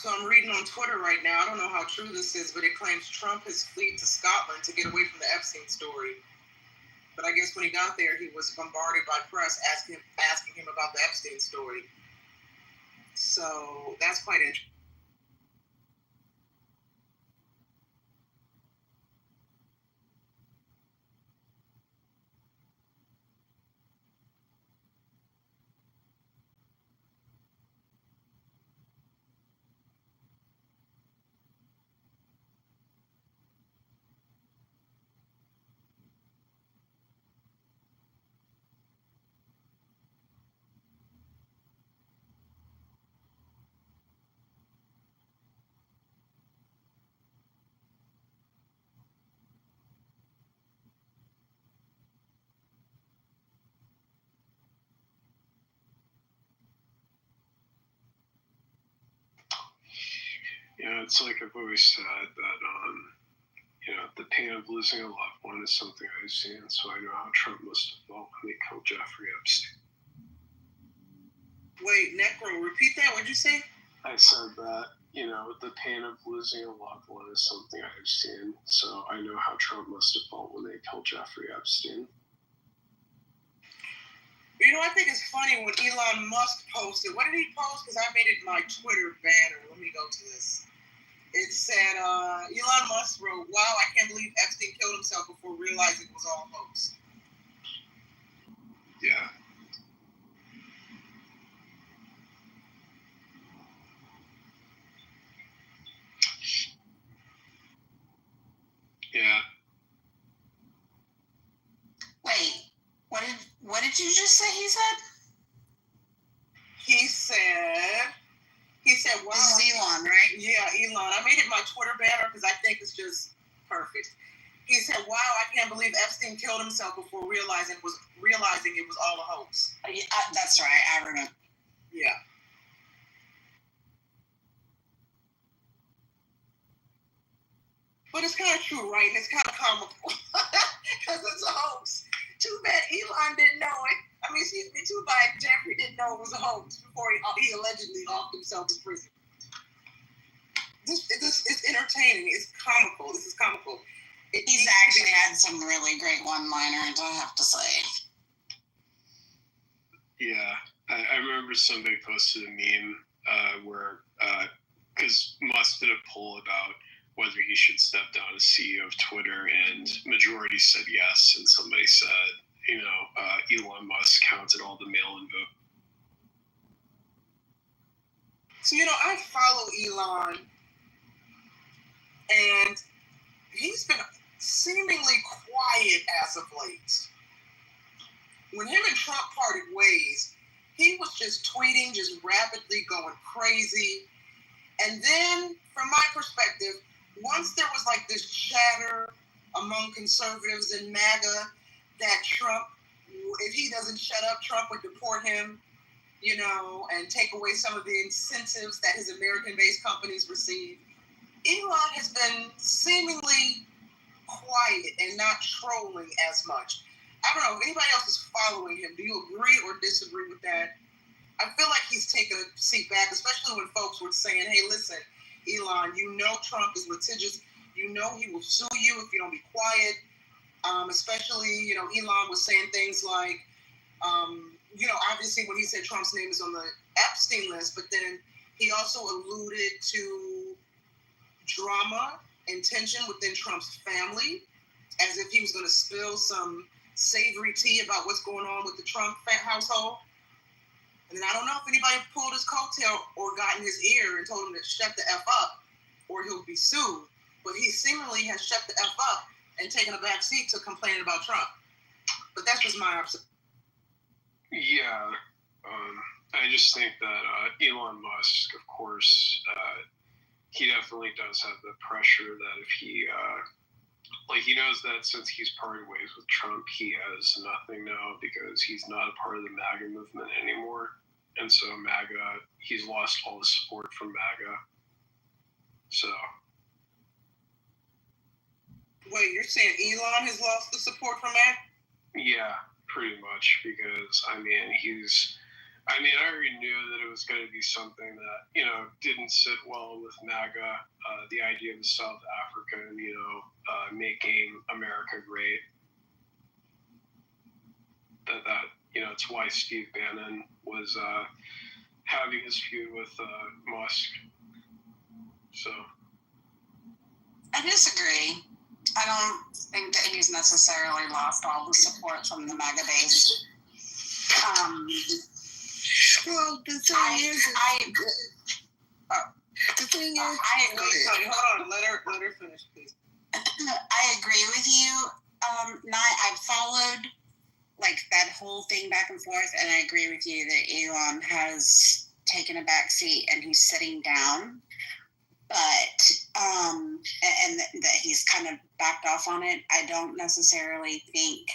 So I'm reading on Twitter right now. I don't know how true this is, but it claims Trump has fled to Scotland to get away from the Epstein story. But I guess when he got there, he was bombarded by press asking him about the Epstein story. So that's quite interesting. Yeah, it's like I've always said that, the pain of losing a loved one is something I've seen, so I know how Trump must have felt when they killed Jeffrey Epstein. Wait, Necro, repeat that. What'd you say? I said that, the pain of losing a loved one is something I've seen, so I know how Trump must have felt when they killed Jeffrey Epstein. I think it's funny when Elon Musk posted. What did he post? Because I made it my Twitter banner. Let me go to this. It said, Elon Musk wrote, "Wow, I can't believe Epstein killed himself before realizing it was all a hoax." Yeah. Yeah. Wait, what did you just say he said? He said, wow. This is Elon, right? Yeah, Elon. I made it my Twitter banner because I think it's just perfect. He said, "Wow, I can't believe Epstein killed himself before realizing it was all a hoax." That's right. I remember. Yeah. But it's kind of true, right? And it's kind of comical because it's a hoax. Too bad Elon didn't know it. Too bad Jeffrey didn't know it was a hoax before he allegedly locked himself in prison. This it's entertaining. It's comical. This is comical. He's actually had some really great one-liners, I have to say. Yeah, I remember somebody posted a meme where, because Musk did a poll about whether he should step down as CEO of Twitter, and majority said yes, and somebody said, Elon Musk counted all the mail-in votes. So, I follow Elon, and he's been seemingly quiet as of late. When him and Trump parted ways, he was just tweeting, just rapidly going crazy. And then, from my perspective, once there was like this chatter among conservatives in MAGA that Trump, if he doesn't shut up, Trump would deport him, and take away some of the incentives that his American-based companies receive. Elon has been seemingly quiet and not trolling as much. I don't know if anybody else is following him. Do you agree or disagree with that? I feel like he's taken a seat back, especially when folks were saying, "Hey, listen, Elon, Trump is litigious. He will sue you if you don't be quiet." Especially, Elon was saying things like, obviously when he said Trump's name is on the Epstein list, but then he also alluded to drama and tension within Trump's family, as if he was going to spill some savory tea about what's going on with the Trump household. And then I don't know if anybody pulled his coattail or got in his ear and told him to shut the F up or he'll be sued. But he seemingly has shut the F up and taken a back seat to complaining about Trump. But that's just my observation. Yeah. I just think that Elon Musk, of course, he definitely does have the pressure that if he knows that since he's parted ways with Trump, he has nothing now because he's not a part of the MAGA movement anymore. And so MAGA, he's lost all the support from MAGA. So. Wait, you're saying Elon has lost the support from MAGA? Yeah, pretty much, because, he's I mean, I already knew that it was going to be something that, didn't sit well with MAGA, the idea of the South African, making America great. It's why Steve Bannon was having his feud with Musk. So. I disagree. I don't think that he's necessarily lost all the support from the MAGA base. Well, the thing I agree. Sorry, hold on. Let her finish, please. I agree with you. I followed like that whole thing back and forth, and I agree with you that Elon has taken a back seat and he's sitting down, but and that he's kind of backed off on it. I don't necessarily think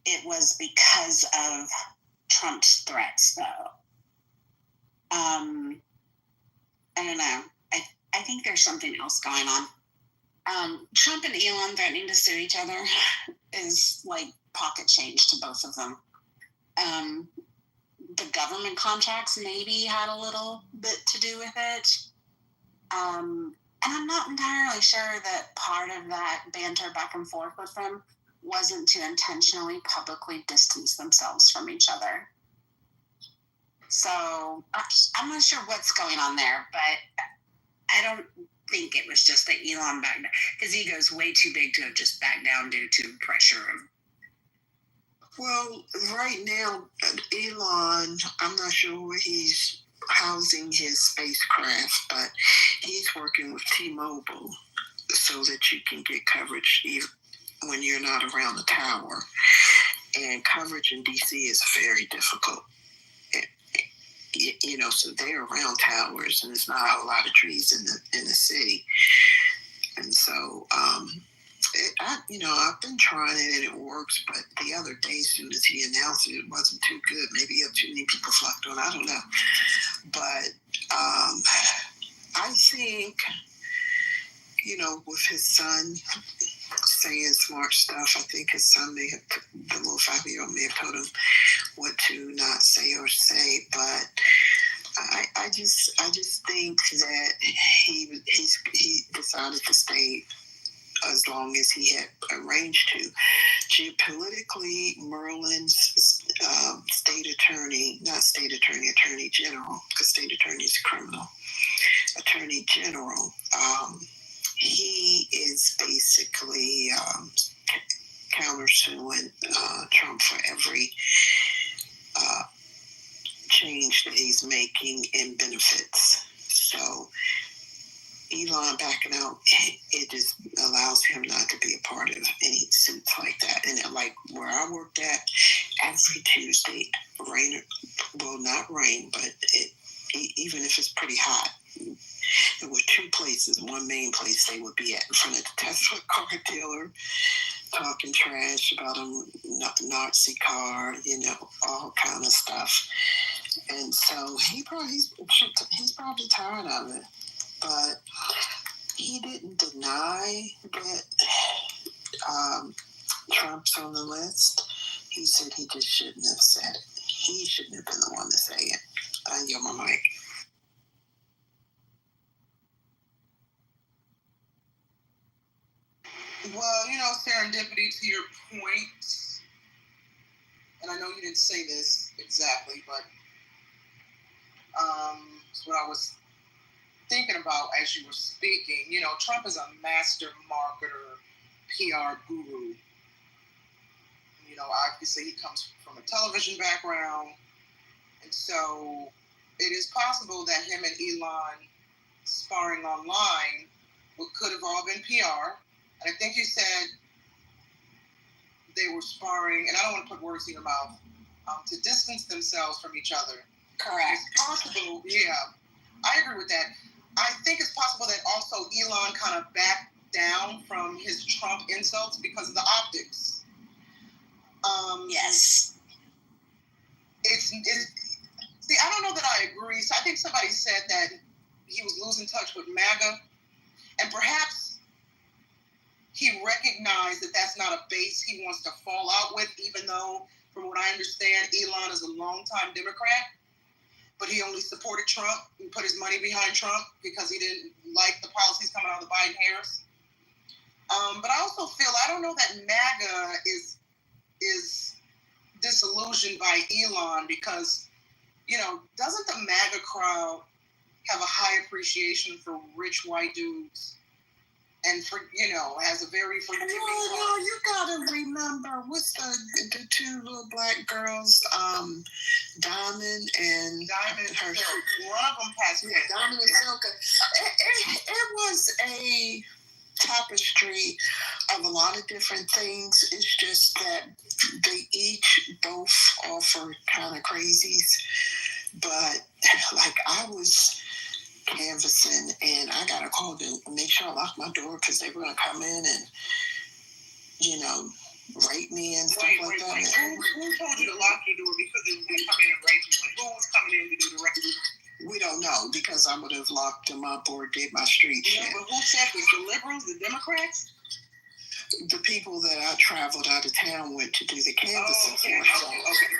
it was because of Trump's threats, though. I don't know. I think there's something else going on. Trump and Elon threatening to sue each other is like pocket change to both of them. The government contracts maybe had a little bit to do with it. And I'm not entirely sure that part of that banter back and forth with them wasn't to intentionally publicly distance themselves from each other. So I'm not sure what's going on there, but I don't think it was just that Elon backed down. His ego's way too big to have just backed down due to pressure. Well, right now, Elon, I'm not sure where he's housing his spacecraft, but he's working with T-Mobile so that you can get coverage when you're not around the tower. And coverage in DC is very difficult. So they're around towers, and there's not a lot of trees in the city. And so, I've been trying it, and it works. But the other day, as soon as he announced it, it wasn't too good. Maybe too many people flocked on. I don't know. But I think, with his son saying smart stuff, I think his son the little 5-year-old may have told him what to not say or say, but I just think that he decided to stay as long as he had arranged to. Geopolitically, Merlin's attorney general, because state attorney is criminal, attorney general, he is basically countersuing Trump for every change that he's making in benefits. So Elon backing out, it just allows him not to be a part of any suits like that. And like where I worked at, every Tuesday, not rain, but even if it's pretty hot, there were two places. One main place they would be at in front of the Tesla car dealer, talking trash about a Nazi car, all kind of stuff. And so he's probably tired of it. But he didn't deny that Trump's on the list. He said he just shouldn't have said it. He shouldn't have been the one to say it. I yield my mic. Well, serendipity to your point, and I know you didn't say this exactly, but it's what I was thinking about as you were speaking. Trump is a master marketer, PR guru. Obviously he comes from a television background, and so it is possible that him and Elon sparring online could have all been PR. And I think you said they were sparring, and I don't want to put words in your mouth, to distance themselves from each other. Correct. It's possible, yeah. I agree with that. I think it's possible that also Elon kind of backed down from his Trump insults because of the optics. Yes. See, I don't know that I agree. So I think somebody said that he was losing touch with MAGA, and perhaps he recognized that that's not a base he wants to fall out with, even though From what I understand, Elon is a longtime Democrat, but he only supported Trump and put his money behind Trump because he didn't like the policies coming out of the Biden-Harris. But I also feel, I don't know that MAGA is disillusioned by Elon because, doesn't the MAGA crowd have a high appreciation for rich white dudes? And has a very forgiving heart. No, you gotta remember, what's the two little black girls, Diamond and her. One of them passed. Yeah, Diamond and Silka. It was a tapestry of a lot of different things. It's just that they both offer kind of crazies. But like I was canvassing and I got a call to make sure I locked my door because they were going to come in and, rape me and stuff like that. Who told you to lock your door because they were going to come in and rape you? Who was coming in to do the rape? We don't know because I would have locked them up or did my street shit. But who said this? The liberals, the Democrats? The people that I traveled out of town with to do the canvassing for.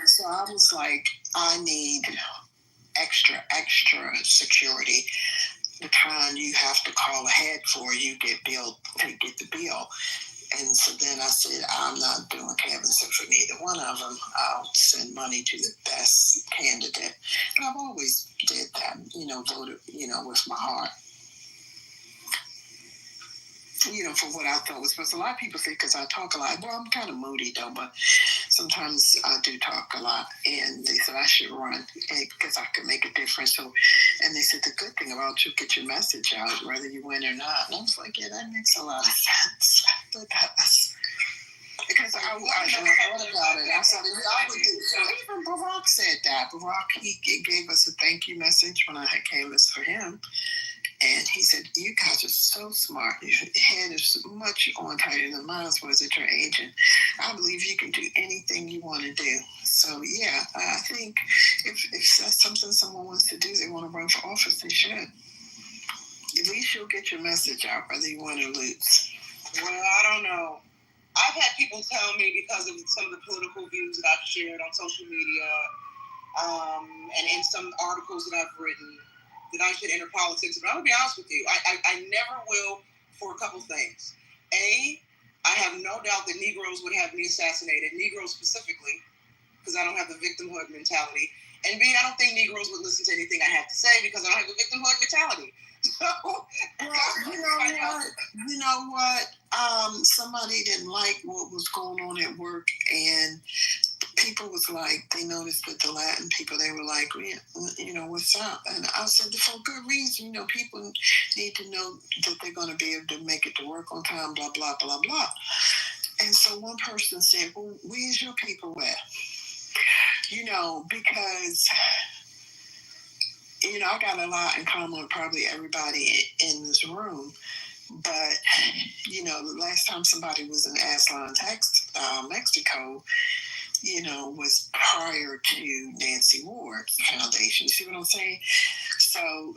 So I was like, I need extra security. The kind you have to call ahead for, you get billed to get the bill. And so then I said, I'm not doing canvassing for neither one of them. I'll send money to the best candidate. And I've always did that, voted, with my heart. For what I thought was best. A lot of people think because I talk a lot. Well, I'm kind of moody though, but sometimes I do talk a lot. And they said I should run because I could make a difference. So, and they said the good thing about you, get your message out, whether you win or not. And I was like, yeah, that makes a lot of sense. Because I thought about it. I said, I would do so. Even Barack said that. Barack, he gave us a thank you message when I had canvassed for him. And he said, you guys are so smart. Your head is much on tighter than mine was at your age. And I believe you can do anything you want to do. So, yeah, I think if that's something someone wants to do, they want to run for office, they should. At least you'll get your message out, whether you win or lose. Well, I don't know. I've had people tell me because of some of the political views that I've shared on social media and in some articles that I've written, that I should enter politics. But I'm going to be honest with you. I never will for a couple things. A, I have no doubt that Negroes would have me assassinated, Negroes specifically, because I don't have the victimhood mentality. And B, I don't think Negroes would listen to anything I have to say because I don't have the victimhood mentality. So, you know what? Somebody didn't like what was going on at work, and people was like, they noticed with the Latin people, they were like, what's up? And I said, for good reason, people need to know that they're going to be able to make it to work on time, blah, blah, blah, blah. And so one person said, well, where's your people at? Because, I got a lot in common with probably everybody in this room. But, the last time somebody was in Aslan, Mexico, was prior to Nancy Ward's foundation. You see what I'm saying? So,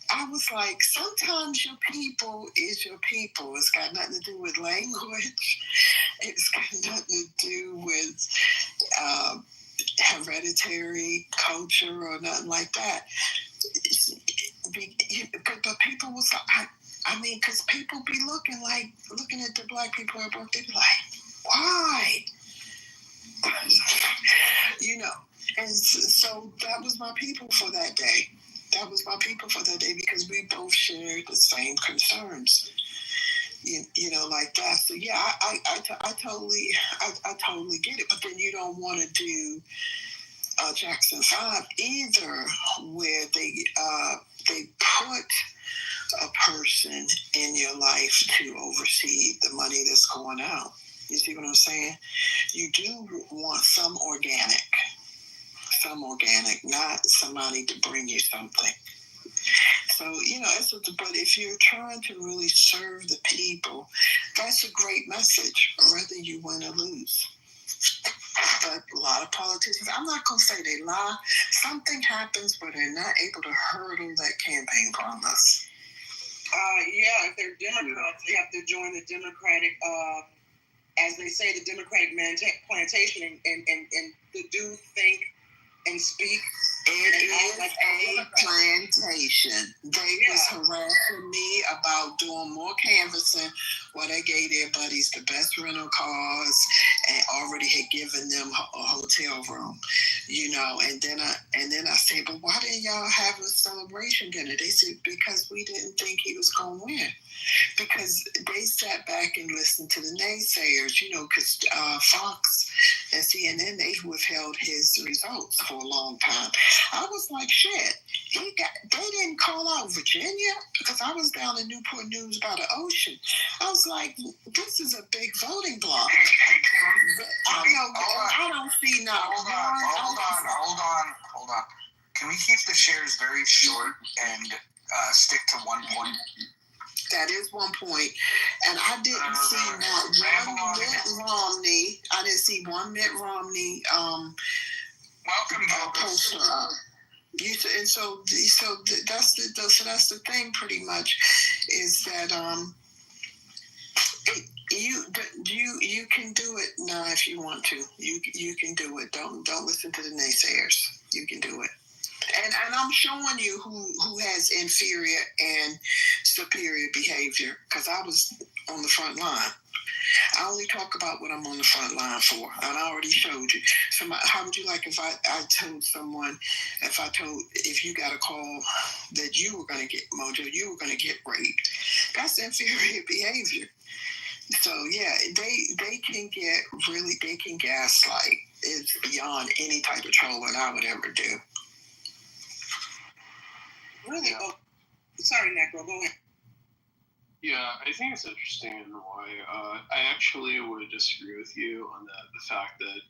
I was like, sometimes your people is your people. It's got nothing to do with language. It's got nothing to do with hereditary culture or nothing like that. But people was like, because people be looking at the black people at work, they be like, why? And so that was my people for that day. Because we both shared the same concerns, like that. So yeah, I totally get it. But then you don't want to do Jackson 5 either, where they put a person in your life to oversee the money that's going out. You see what I'm saying? You do want some organic, not somebody to bring you something. So, but if you're trying to really serve the people, that's a great message, whether you win or lose. But a lot of politicians, I'm not going to say they lie. Something happens where they're not able to hurdle that campaign promise. If they're Democrats, they have to join the Democratic as they say, the Democratic plantation and do think and speak. It is like a plantation. They was harassing me about doing more canvassing while they gave their buddies the best rental cars and already had given them a hotel room, and then I said, but why didn't y'all have a celebration dinner? They said, because we didn't think he was going to win. Because they sat back and listened to the naysayers, because Fox and CNN, they withheld his results for a long time. I was like, shit, they didn't call out Virginia, because I was down in Newport News by the ocean. I was like, this is a big voting block. I don't see no. Hold on. Can we keep the shares very short and stick to one point? That is one point. And I didn't see not one Mitt Romney. I didn't see one Mitt Romney welcome poster up. And so that's the thing pretty much, is that you can do it now if you want to. You can do it. Don't listen to the naysayers. You can do it. And I'm showing you who has inferior and superior behavior, because I was on the front line. I only talk about what I'm on the front line for, and I already showed you. So how would you like if I told someone, if you got a call that you were going to get, Mojo, you were going to get raped? That's inferior behavior. So yeah, they can gaslight. It's beyond any type of trolling I would ever do. Really? Yeah. Oh, sorry, Necro, go ahead. Yeah, I think it's interesting in why. I actually would disagree with you on the fact that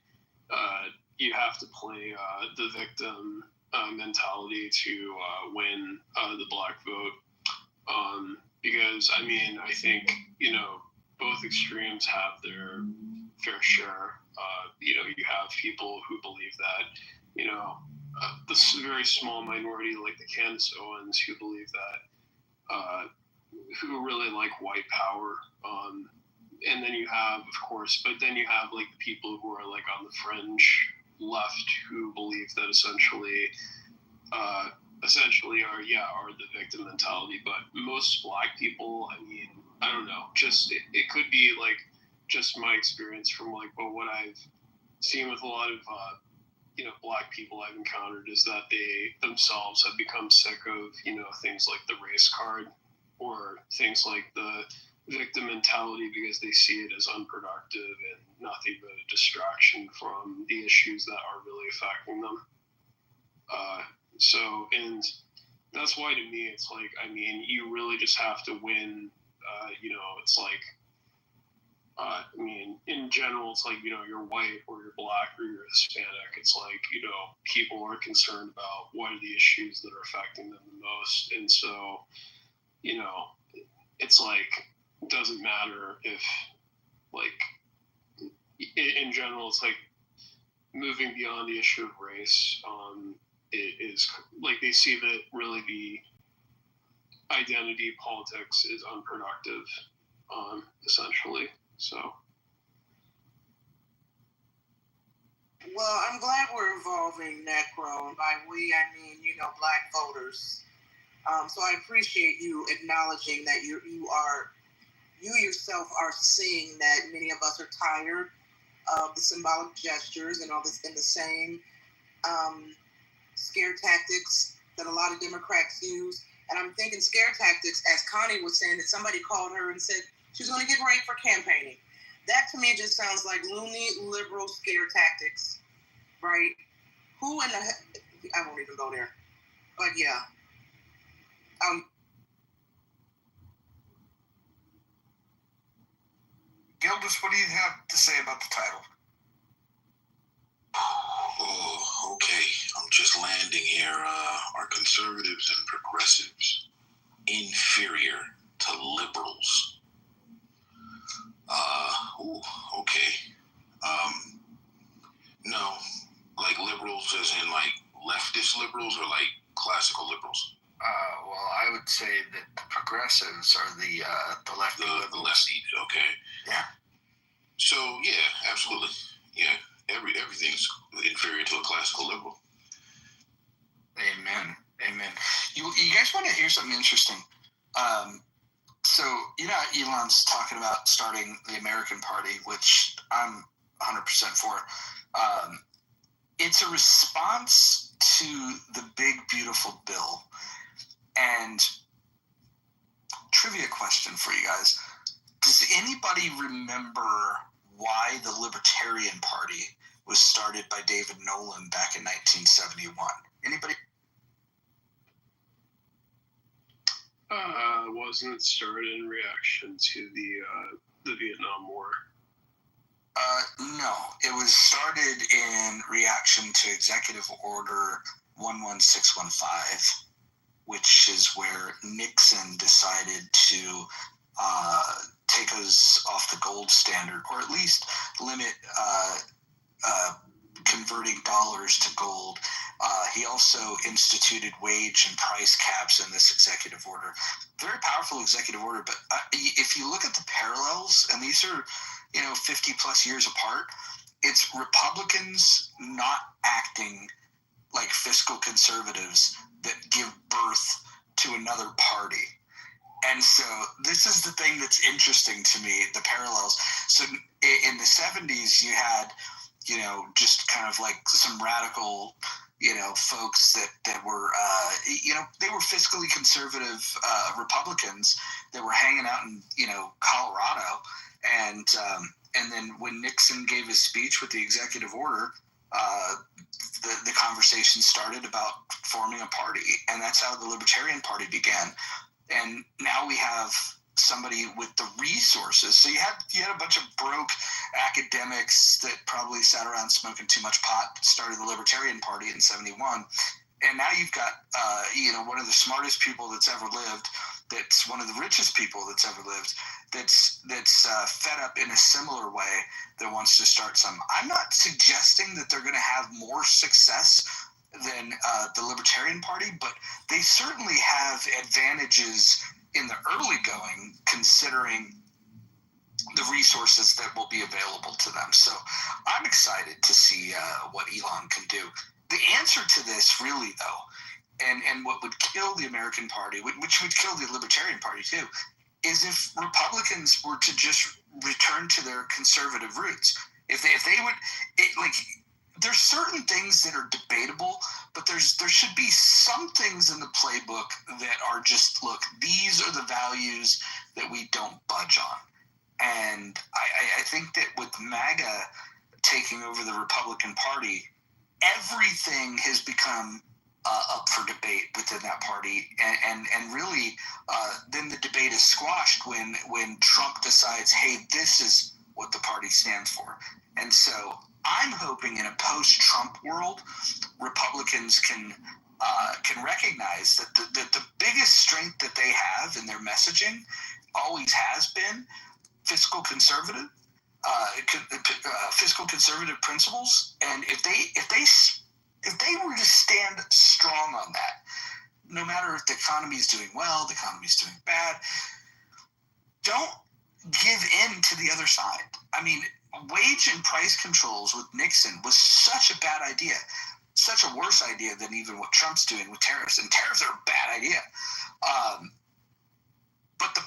you have to play the victim mentality to win the black vote. Because, I think, both extremes have their fair share. You have people who believe that, this very small minority like the Candace Owens who believe that, who really like white power. And then you have, of course, but then you have like the people who are like on the fringe left who believe that essentially are the victim mentality. But most black people, I don't know, just it could be like just my experience from like, but what I've seen with a lot of black people I've encountered is that they themselves have become sick of things like the race card or things like the victim mentality, because they see it as unproductive and nothing but a distraction from the issues that are really affecting them. And that's why to me it's like, you really just have to win. It's like, in general, it's like, you're white or you're black or you're Hispanic. It's like, people are concerned about what are the issues that are affecting them the most. And so, it's like, it doesn't matter if, like, in general, it's like moving beyond the issue of race. It is like they see that really the identity politics is unproductive, essentially. So. Well, I'm glad we're evolving, Necro, and by we I mean black voters. So I appreciate you acknowledging that you yourself are seeing that many of us are tired of the symbolic gestures and all this, and the same scare tactics that a lot of Democrats use. And I'm thinking scare tactics, as Connie was saying, that somebody called her and said she's going to get raped for campaigning. That to me just sounds like loony liberal scare tactics, right? Who in the I won't even go there. But yeah. Gildas, what do you have to say about the title? Oh, okay. I'm just landing here. Are conservatives and progressives inferior to liberals? Okay. No. Like liberals as in like leftist liberals or like classical liberals? Well, I would say that progressives are the lefty liberals. The lefties, okay. Yeah. So yeah, absolutely. Yeah, everything's inferior to a classical liberal. Amen. You guys want to hear something interesting? So Elon's talking about starting the American Party, which I'm 100% for. It's a response to the Big Beautiful Bill. And trivia question for you guys. Does anybody remember why the Libertarian Party was started by David Nolan back in 1971? Anybody? Wasn't it started in reaction to the Vietnam War? No, it was started in reaction to Executive Order 11615, which is where Nixon decided to take us off the gold standard, or at least limit converting dollars to gold. He also instituted wage and price caps in this executive order. Very powerful executive order, but if you look at the parallels, and these are 50 plus years apart, it's Republicans not acting like fiscal conservatives that give birth to another party. And so this is the thing that's interesting to me, the parallels. So in the 70s, you had, just kind of like some radical, folks that were, they were fiscally conservative Republicans that were hanging out in, Colorado. And then when Nixon gave his speech with the executive order, the conversation started about forming a party. And that's how the Libertarian Party began. And now we have somebody with the resources. So you had a bunch of broke academics that probably sat around smoking too much pot, started the Libertarian Party in 71. And now you've got, one of the smartest people that's ever lived, that's one of the richest people that's ever lived, that's fed up in a similar way that wants to start some. I'm not suggesting that they're going to have more success than the Libertarian Party, but they certainly have advantages in the early going, considering the resources that will be available to them. So I'm excited to see what Elon can do. The answer to this, really, though, and what would kill the American Party, which would kill the Libertarian Party too, is if Republicans were to just return to their conservative roots. If they would, there's certain things that are debatable, but there should be some things in the playbook that are just, look, these are the values that we don't budge on. And I think that with MAGA taking over the Republican Party, everything has become up for debate within that party, and really then the debate is squashed when Trump decides, hey, this is what the party stands for. And so I'm hoping in a post-Trump world, Republicans can recognize that the biggest strength that they have in their messaging always has been fiscal conservative principles. And if they were to stand strong on that, no matter if the economy is doing well, the economy is doing bad, don't give in to the other side. I mean, wage and price controls with Nixon was such a bad idea, such a worse idea than even what Trump's doing with tariffs. And tariffs are a bad idea. But the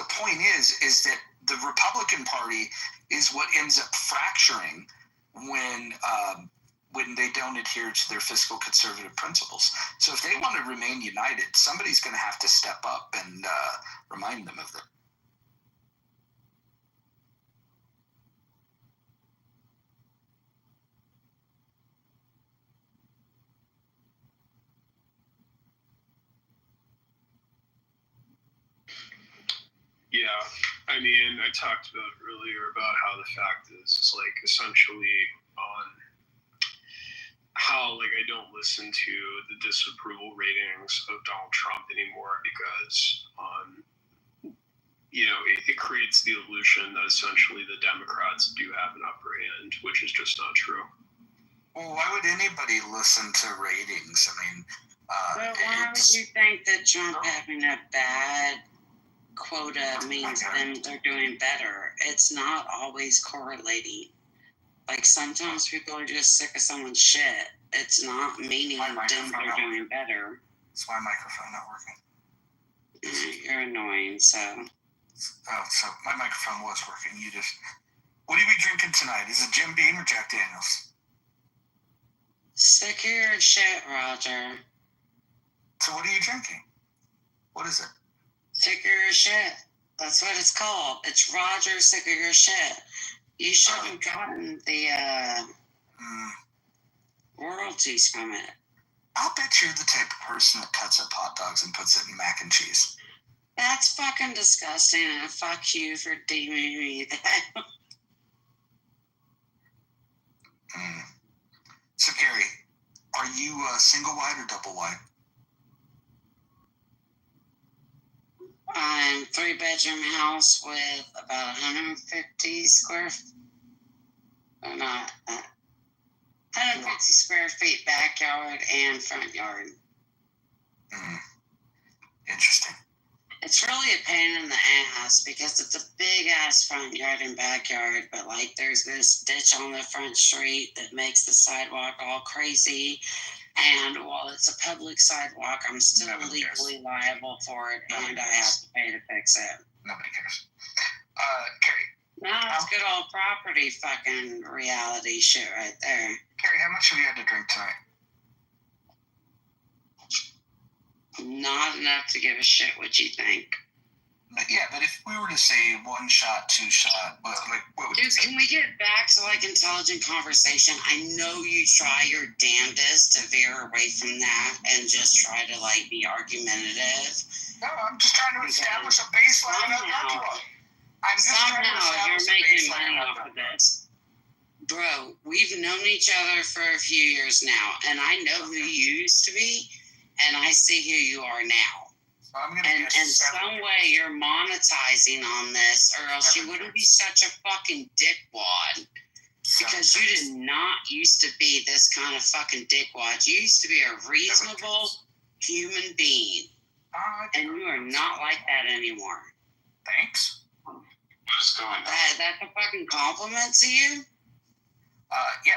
point is that the Republican Party is what ends up fracturing when they don't adhere to their fiscal conservative principles. So if they want to remain united, somebody's going to have to step up and remind them of that. Yeah, I mean, I talked about earlier about how the fact is like essentially on how I don't listen to the disapproval ratings of Donald Trump anymore because it creates the illusion that essentially the Democrats do have an upper hand, which is just not true. Well, why would anybody listen to ratings? I mean, but why would you think that Trump having a bad quota means then they're doing better. It's not always correlating. Like sometimes people are just sick of someone's shit. It's not meaning then they're doing better. Is my microphone not working? You're annoying, so. Oh, so my microphone was working. What are we drinking tonight? Is it Jim Beam or Jack Daniels? Sick of your shit, Roger. So what are you drinking? What is it? Sick of your shit. That's what it's called. It's Roger Sick of Your Shit. You should have gotten the royalties from it. I'll bet you're the type of person that cuts up hot dogs and puts it in mac and cheese. That's fucking disgusting, and fuck you for deeming me that. So, Carrie, are you single wide or double wide? I'm 3-bedroom house with about 150 square or not 150 square feet backyard and front yard. Interesting. It's really a pain in the ass because it's a big ass front yard and backyard, but like there's this ditch on the front street that makes the sidewalk all crazy. And while it's a public sidewalk, I'm still legally liable for it, and I have to pay to fix it. Nobody cares. Carrie. No, it's good old property fucking reality shit right there. Carrie, how much have you had to drink tonight? Not enough to give a shit what you think. Yeah, but if we were to say 1 shot, 2 shot, what would you say? Can we get back to like intelligent conversation? I know you try your damnedest to veer away from that and just try to like be argumentative. No, I'm just trying to establish a baseline of dialogue. Somehow you're making money off of this. Bro, we've known each other for a few years now, and I know who you used to be, and I see who you are now. And in some way you're monetizing on this, or else you wouldn't be such a fucking dickwad. Because you did not used to be this kind of fucking dickwad. You used to be a reasonable human being. And you are not like that anymore. Thanks. What's going on? That's a fucking compliment to you? Yeah.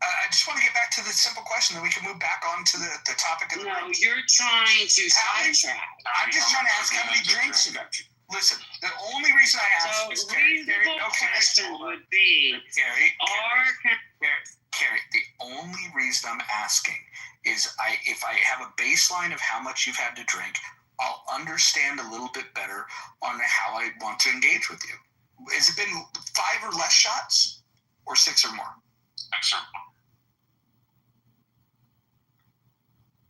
I just want to get back to the simple question, then we can move back on to the topic of the room. You're trying to sidetrack. I'm just trying to ask how many drinks you got. Listen, the only reason I asked is reasonable question would be, Carrie, the only reason I'm asking is if I have a baseline of how much you've had to drink, I'll understand a little bit better on how I want to engage with you. Has it been 5 or less shots, or 6 or more? 6 or more.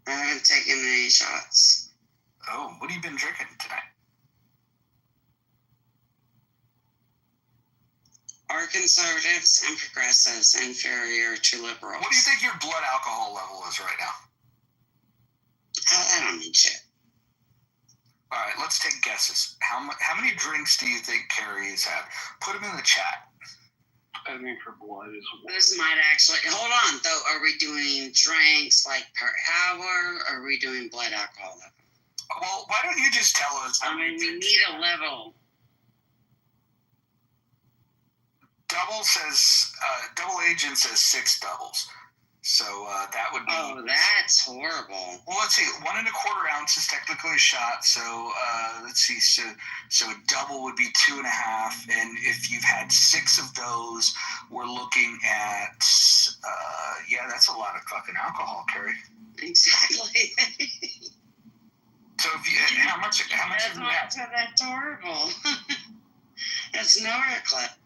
I haven't taken any shots. Oh, what have you been drinking tonight? Are conservatives and progressives inferior to liberals? What do you think your blood alcohol level is right now? I don't mean shit. All right, let's take guesses. How many drinks do you think Carrie has had? Put them in the chat. I think her blood is. This might actually. Hold on, though. Are we doing drinks like per hour? Or are we doing blood alcohol level? Well, why don't you just tell us? We need a level. Double agent says 6 doubles. So that would be. Oh, that's horrible. Well, let's see. 1 1/4 ounce is technically a shot. So let's see. So a double would be 2.5. And if you've had 6 of those, we're looking at that's a lot of fucking alcohol, Carrie. Exactly. So how much have you had? That's horrible. That's Noraclip.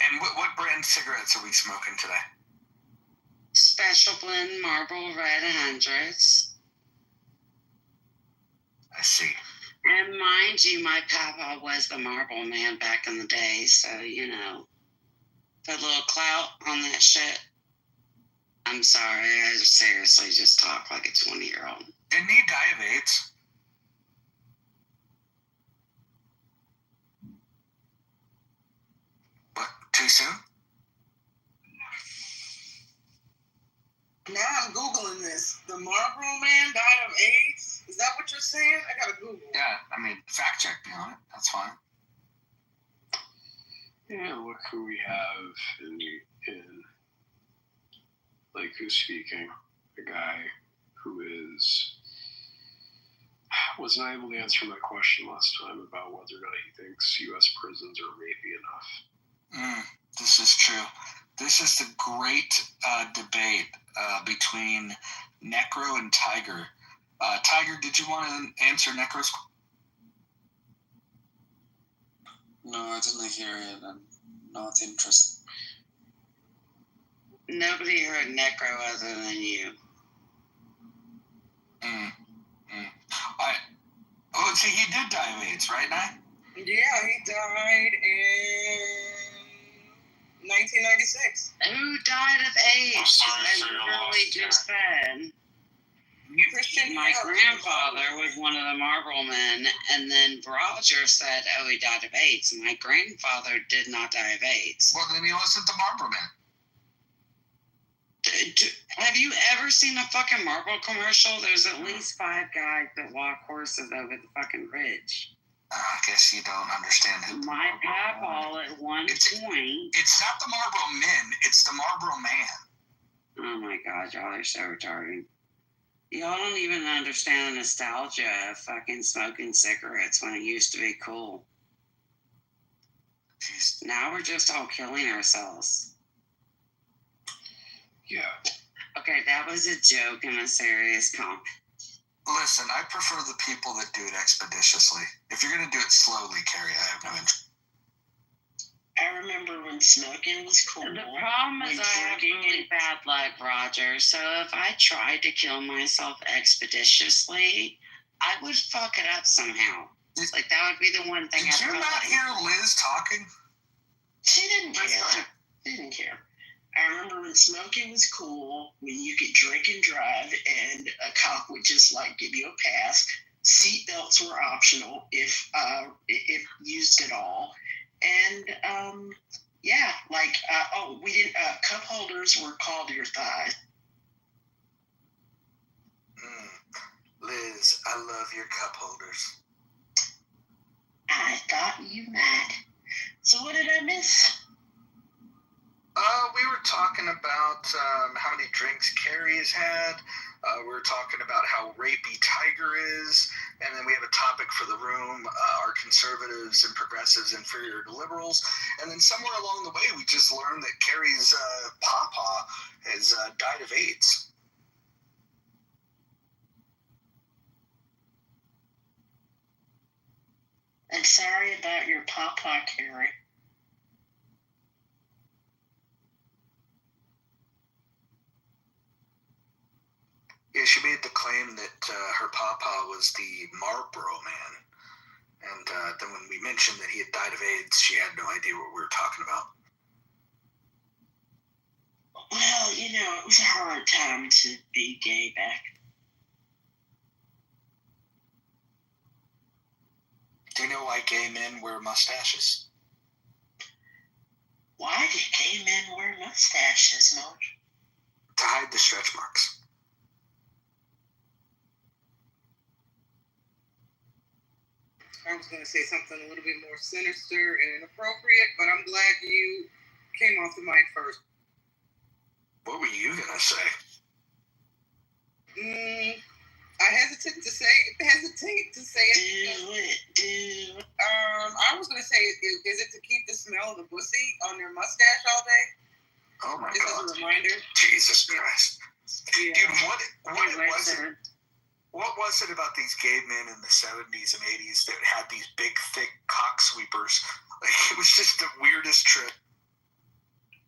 And what brand cigarettes are we smoking today? Special Blend Marlboro Red 100s. I see. And mind you, my papa was the Marlboro man back in the day, so, put a little clout on that shit. I'm sorry, I seriously just talk like a 20-year-old. Didn't he die of AIDS? What, too soon? Now I'm Googling this. The Marlboro man died of AIDS? Is that what you're saying? I gotta Google. Yeah, I mean, fact check me on it. That's fine. Yeah, look who we have in like who's speaking. The guy who was not able to answer my question last time about whether or not he thinks U.S. prisons are rapey enough. This is true. This is the great debate between Necro and Tiger. Tiger, did you want to answer Necro's? No, I didn't hear it. I'm not interested. Nobody heard Necro other than you. Oh, see, he did die of AIDS, right, Nye? Yeah, he died in 1996. Who died of AIDS? I literally just said. My grandfather was one of the Marlboro men, and then Roger said, "Oh, he died of AIDS." My grandfather did not die of AIDS. Well, then he wasn't the Marlboro man. Have you ever seen a fucking Marlboro commercial? There's at least 5 guys that walk horses over the fucking ridge. I guess you don't understand who. My papa at one point. It's not the Marlboro men. It's the Marlboro man. Oh my God, y'all are so retarded. Y'all don't even understand the nostalgia of fucking smoking cigarettes when it used to be cool. Jeez. Now we're just all killing ourselves. Yeah. Okay, that was a joke and a serious comment. Listen, I prefer the people that do it expeditiously. If you're going to do it slowly, Carrie, I have no interest. I remember when smoking was cool. The problem is I have really bad luck, Roger. So if I tried to kill myself expeditiously, I would fuck it up somehow. Like, that would be the one thing. Did you not hear Liz talking? She didn't care. She didn't care. I remember when smoking was cool, when you could drink and drive, and a cop would just like give you a pass. Seatbelts were optional if used at all. And we didn't. Cup holders were called to your thigh. Liz, I love your cup holders. I thought you might. So what did I miss? We were talking about how many drinks Carrie has had. We were talking about how rapey Tiger is. And then we have a topic for the room, are conservatives and progressives inferior to liberals? And then somewhere along the way, we just learned that Carrie's papa has died of AIDS. I'm sorry about your papa, Carrie. Yeah, she made the claim that her papa was the Marlboro man. And then when we mentioned that he had died of AIDS, she had no idea what we were talking about. Well, it was a hard time to be gay back. Do you know why gay men wear mustaches? Why do gay men wear mustaches, Marge? To hide the stretch marks. I was going to say something a little bit more sinister and inappropriate, but I'm glad you came off the mic first. What were you going to say? I hesitate to say it. Do it. I was going to say, is it to keep the smell of the pussy on your mustache all day? Oh my God. Just as a reminder. Jesus Christ. Yeah. Dude, what was it about these gay men in the 70s and 80s that had these big, thick cock sweepers? Like, it was just the weirdest trip.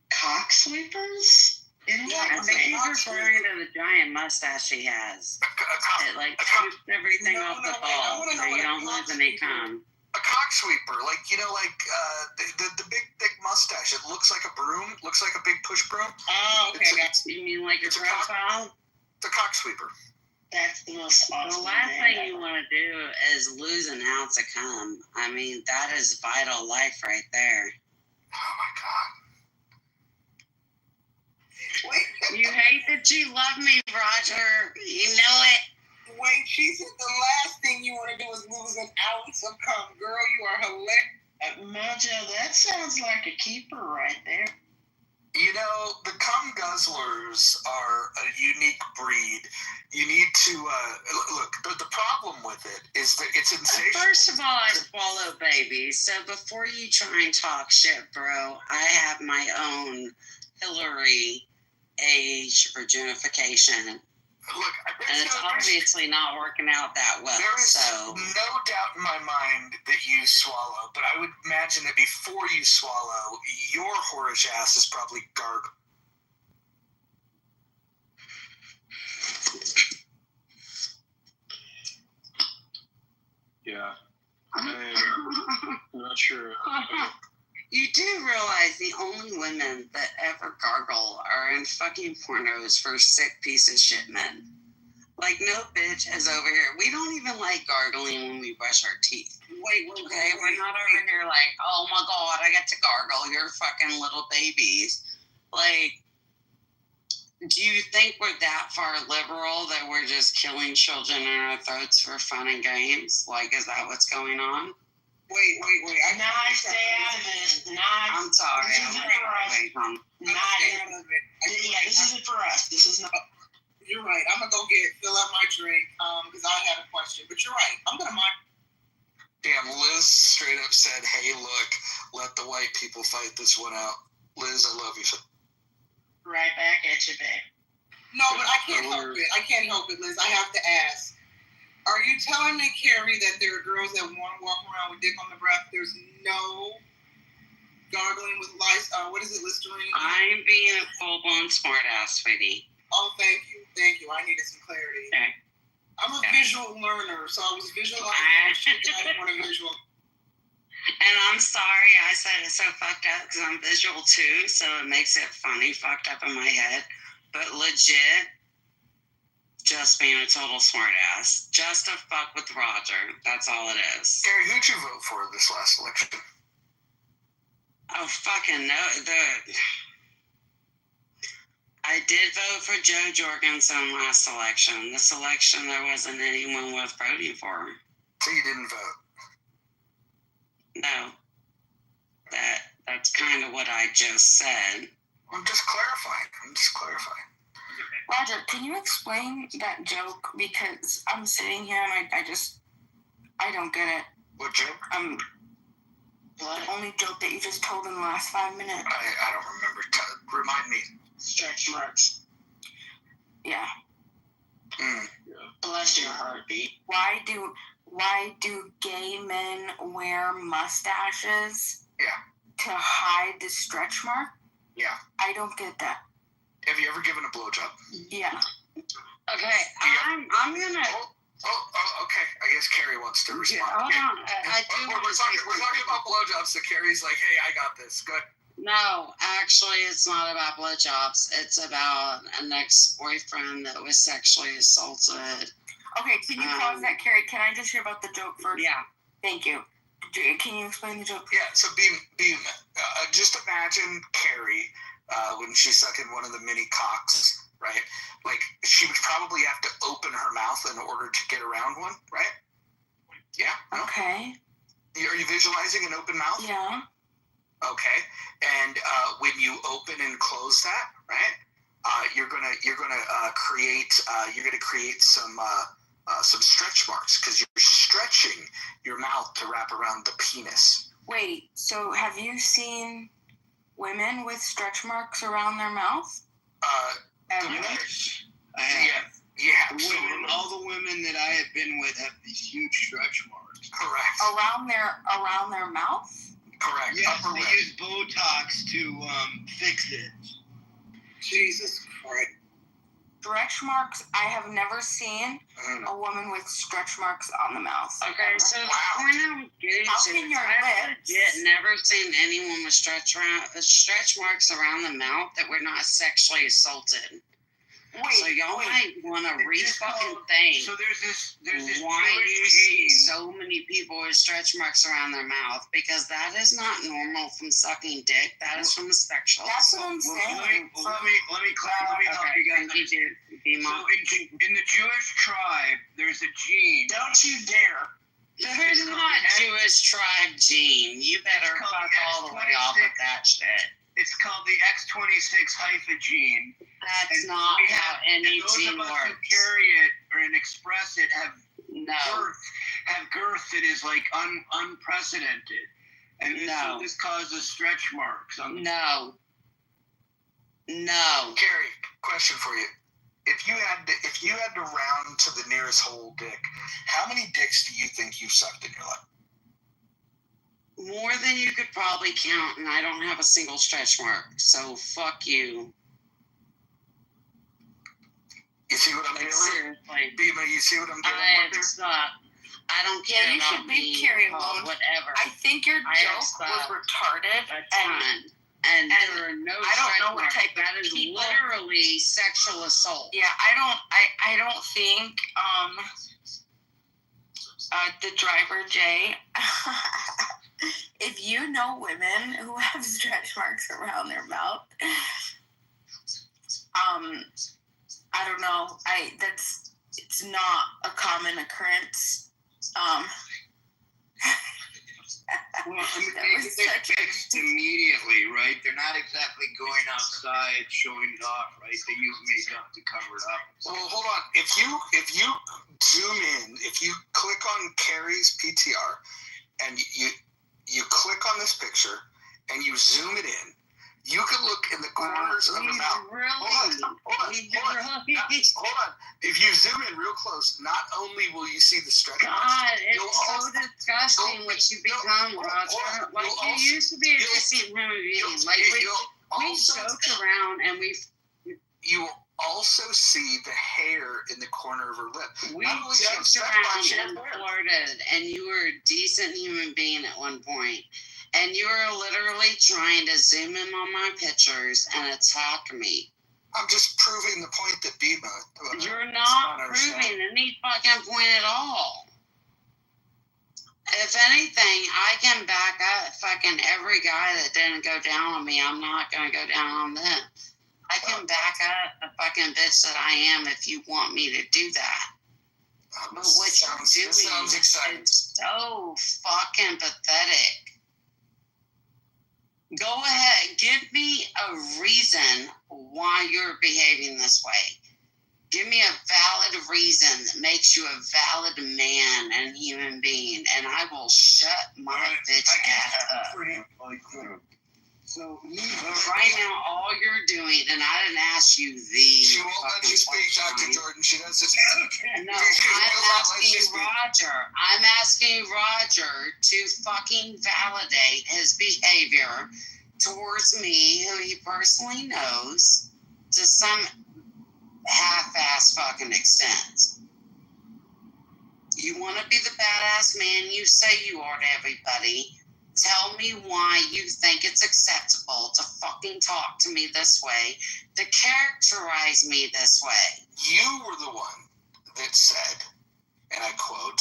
Cock sweepers? I think he's referring to the giant mustache he has. It scoops everything off the ball, so you don't lose any cum. A cock sweeper, the big, thick mustache. It looks like a broom. Looks like a big push broom. Oh, okay. You mean like a profile? It's a cock sweeper. That's the most awesome. The last thing you want to do is lose an ounce of cum. I mean, that is vital life right there. Oh my God. You hate that you love me, Roger. You know it. Wait, she said the last thing you want to do is lose an ounce of cum. Girl, you are hilarious. Mojo, that sounds like a keeper right there. You know, the cum guzzlers are a unique breed. You need to look. The problem with it is that it's insatiable. First of all, I swallow babies. So before you try and talk shit, bro, I have my own Hillary age regenification. Look, and it's obviously not working out that well. There is so no doubt in my mind that you swallow, but I would imagine that before you swallow, your whorish ass is probably gargled. Yeah. I'm not sure. You do realize the only women that ever gargle are in fucking pornos for sick piece of shit men. Like, no bitch is over here. We don't even like gargling when we brush our teeth. Wait, okay? We're not over here like, oh my God, I get to gargle. You're fucking little babies. Like, do you think we're that far liberal that we're just killing children in our throats for fun and games? Like, is that what's going on? Wait. I'm sorry. This isn't for us. This is not. You're right. I'm gonna go fill up my drink because I had a question. But you're right. I'm gonna mind. Damn, Liz straight up said, "Hey, look, let the white people fight this one out." Liz, I love you. Right back at you, babe. No, but I can't help it. I can't help it, Liz. I have to ask. Are you telling me, Carrie, that there are girls that want to walk around with dick on the breath? There's no gargling with what is it, Listerine? I'm being a full-blown smartass, sweetie. Oh, thank you. I needed some clarity. Okay. I'm a visual learner, so I was visualizing shit that I didn't want to visual. And I'm sorry I said it so fucked up because I'm visual too, so it makes it funny, fucked up in my head. But legit, just being a total smartass. Just to fuck with Roger. That's all it is. Gary, who'd you vote for this last election? Oh, fucking no. I did vote for Joe Jorgensen last election. This election, there wasn't anyone worth voting for him. So you didn't vote? No. That's kind of what I just said. I'm just clarifying. Roger, can you explain that joke? Because I'm sitting here and I don't get it. What joke? The only joke that you just told in the last 5 minutes. I don't remember. Remind me. Stretch marks. Yeah. Bless your heartbeat. Why do gay men wear mustaches? Yeah. To hide the stretch mark? Yeah. I don't get that. Have you ever given a blowjob? Yeah. Okay, I'm gonna. Oh, okay. I guess Carrie wants to respond. Yeah, hold on. We're talking about blowjobs, so Carrie's like, hey, I got this. Good. No, actually, it's not about blowjobs. It's about an ex-boyfriend that was sexually assaulted. Okay, can you pause that, Carrie? Can I just hear about the joke first? Yeah. Thank you. Can you explain the joke? Yeah, so Beam, just imagine Carrie when she's sucking one of the mini cocks, right? Like, she would probably have to open her mouth in order to get around one, right? Yeah? No? Okay. Are you visualizing an open mouth? Yeah. Okay, and when you open and close that, right? You're gonna create some stretch marks because you're stretching your mouth to wrap around the penis. Wait, so have you seen women with stretch marks around their mouth? Yeah. All the women that I have been with have these huge stretch marks. Correct. Around their mouth? Correct. Yes, they use Botox to fix it. Jesus Christ. Stretch marks? I have never seen a woman with stretch marks on the mouth. Okay, so the point I'm getting to, I've never seen anyone with stretch marks around the mouth that were not sexually assaulted. So y'all might want to re-fucking think. So there's this why you see so many people with stretch marks around their mouth, because that is not normal from sucking dick. That is from a sexual assault. That's what I'm saying. Let me help you guys. in the Jewish tribe, there's a gene. Don't you dare. There's not Jewish tribe gene. You better fuck all the way off of that shit. It's called the X26 hypha gene. That's not how any gene works. Those of us who carry it and express it have girth that is like unprecedented. And so this causes stretch marks. No. Carrie, question for you. If you had to round to the nearest whole dick, how many dicks do you think you've sucked in your life? More than you could probably count, and I don't have a single stretch mark. So fuck you. You see what I'm doing? Seriously. Bima, you see what I'm doing? I don't care. Yeah, you should leave Carrie alone. Whatever. I think your joke was retarded. And there are no I don't know what type that is people. Literally sexual assault. Yeah, I don't think the driver Jay. If you know women who have stretch marks around their mouth, I don't know. It's not a common occurrence. Well, they're fixed immediately, right? They're not exactly going outside showing it off, right? They use makeup to cover it up. Well, hold on. If you zoom in, if you click on Carrie's PTR, and you click on this picture, and you zoom it in, you can look in the corners of the mouth. Hold on. If you zoom in real close, not only will you see the stretch marks, God, it's so disgusting what you become, Roger. Like, you used to be a decent human being. Like, we joked around and you will also see the hair in the corner of her lip. We joked around and flirted, and you were a decent human being at one point. And you were literally trying to zoom in on my pictures and attack me. I'm just proving the point that Bima... You're not proving any fucking point at all. If anything, I can back up fucking every guy that didn't go down on me. I'm not going to go down on them. I can back up the fucking bitch that I am if you want me to do that. But what you're doing is so fucking pathetic. Go ahead. Give me a reason why you're behaving this way. Give me a valid reason that makes you a valid man and human being, and I will shut my bitch ass up. So right now, all you're doing, and I didn't ask you these. She won't let you speak, Dr. Jordan. She doesn't. No, I'm asking Roger to fucking validate his behavior towards me, who he personally knows, to some half-ass fucking extent. You want to be the badass man you say you are to everybody. Tell me why you think it's acceptable to fucking talk to me this way, to characterize me this way. You were the one that said, and I quote,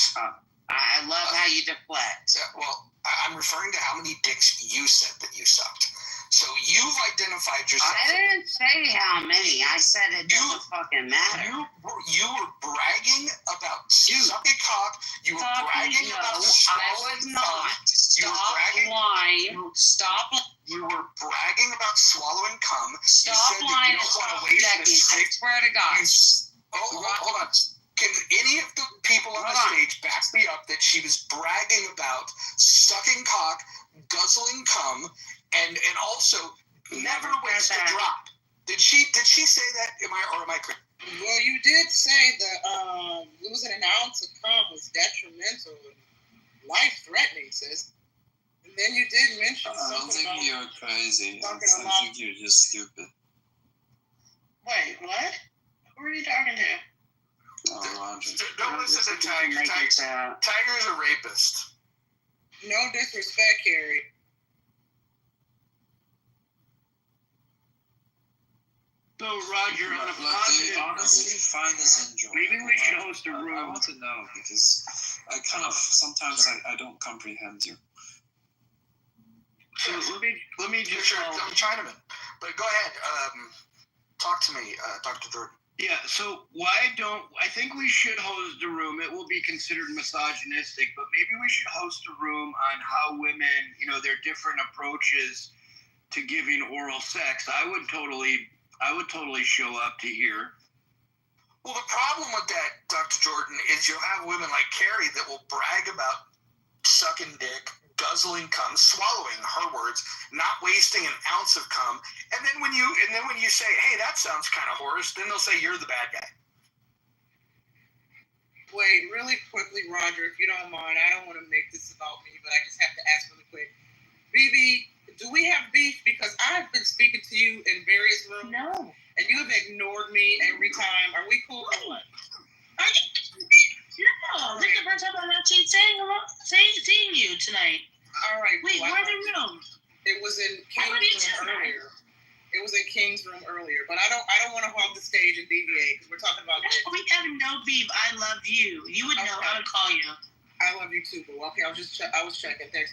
I love how you deflect. Well, I'm referring to how many dicks you said that you sucked. So you've identified yourself. I didn't say how many. I said it doesn't fucking matter. You were bragging about sucking cock. You were bragging about swallowing cum. Stop lying. Stop. You were bragging about swallowing cum. Stop lying and stop projecting. I swear to God. Hold on. Can any of the people on the stage back me up that she was bragging about sucking cock, guzzling cum, and also never waits to drop? Did she say that? Am I correct? Well, you did say that losing an ounce of cum was detrimental and life-threatening, sis. And then you did mention something. I don't think you're crazy. I think you're just stupid. Wait, what? Who are you talking to? Roger. Don't listen to Tiger. Tiger's a rapist. No disrespect, Carrie. So, Roger, on a positive, honestly find this enjoyable. Maybe we should host a room. I want to know because I kind of sometimes I don't comprehend you. So let me just. I'm Chinaman, but go ahead. Talk to me, Dr. Jordan. Yeah, so I think we should host a room. It will be considered misogynistic, but maybe we should host a room on how women, their different approaches to giving oral sex. I would totally show up to hear. Well, the problem with that, Dr. Jordan, is you'll have women like Carrie that will brag about sucking dick, guzzling cum, swallowing, her words, not wasting an ounce of cum, and then when you say, hey, that sounds kind of horse, then they'll say you're the bad guy. Wait, really quickly, Roger, if you don't mind, I don't want to make this about me, but I just have to ask really quick. BB, do we have beef? Because I've been speaking to you in various rooms. No. And you have ignored me every time. Are we cool or what? No, this is the first time I'm actually seeing you tonight. All right. Wait, where's the room? It was in King's room earlier. It was in King's room earlier, but I don't want to hog the stage and deviate because we're talking about. We have no beef. I love you. You would know. I would call you. I love you too, boo. Okay, I was checking. Thanks.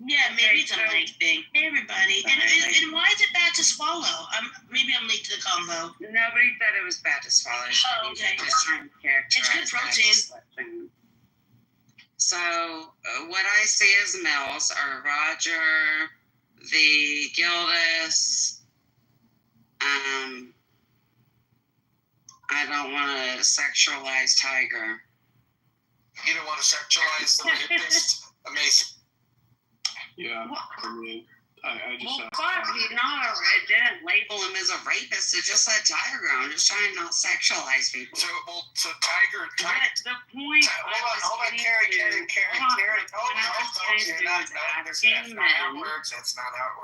Yeah, maybe it's a nice thing. Hey, everybody. And why is it bad to swallow? Maybe I'm late to the convo. Nobody said it was bad to swallow. Oh, okay. It's good protein. So, what I see as males are Roger, the Gildas. I don't want to sexualize Tiger. You don't want to sexualize the rapist? Amazing. Yeah, I mean, I just. Well, fuck, it didn't label him as a rapist. It just said Tiger. I'm just trying to not sexualize people. So Tiger. The point. Hold on, Carrie. That's not how it works. That's not how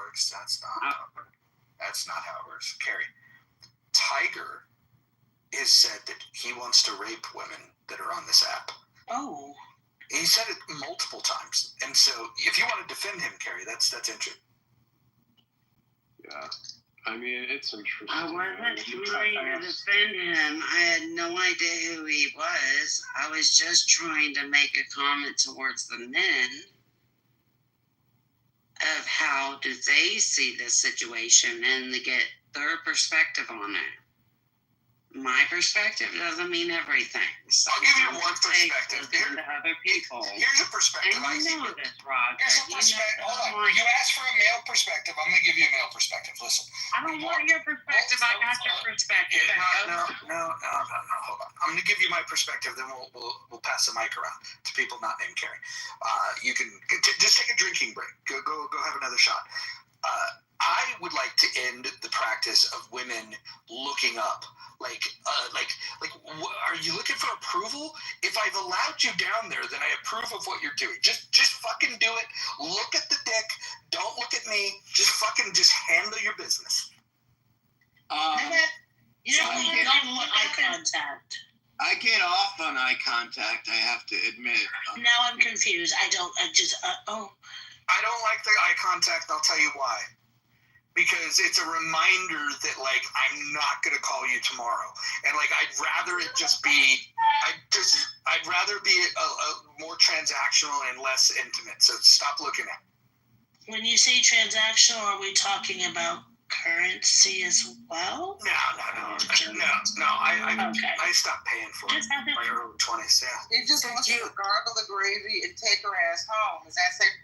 it works. Carrie. Tiger has said that he wants to rape women that are on this app. Oh. He said it multiple times, and so if you want to defend him, Carrie, that's interesting. Yeah, I mean it's interesting. I wasn't trying to defend him. I had no idea who he was. I was just trying to make a comment towards the men of how do they see this situation and to get their perspective on it. My perspective doesn't mean everything. So I'll give you one perspective. Other people. Here's a perspective. And you know this, Roger. Here's a perspective. Hold on. You asked for a male perspective. I'm going to give you a male perspective. Listen. I don't want your perspective. I got your perspective. No. Hold on. I'm going to give you my perspective. Then we'll pass the mic around to people not named Carrie. You can just take a drinking break. Go have another shot. I would like to end the practice of women looking up. Are you looking for approval? If I've allowed you down there, then I approve of what you're doing. Just fucking do it. Look at the dick. Don't look at me. Just handle your business. You don't want eye contact. I get off on eye contact, I have to admit. Now I'm confused. I don't like the eye contact. I'll tell you why. Because it's a reminder that, I'm not going to call you tomorrow. And, I'd rather it just be, I'd rather be a more transactional and less intimate. So stop looking at me. When you say transactional, are we talking about currency as well? No. I stopped paying for it in my early 20s, yeah. He just wants to gargle the gravy and take her ass home. Is that safe?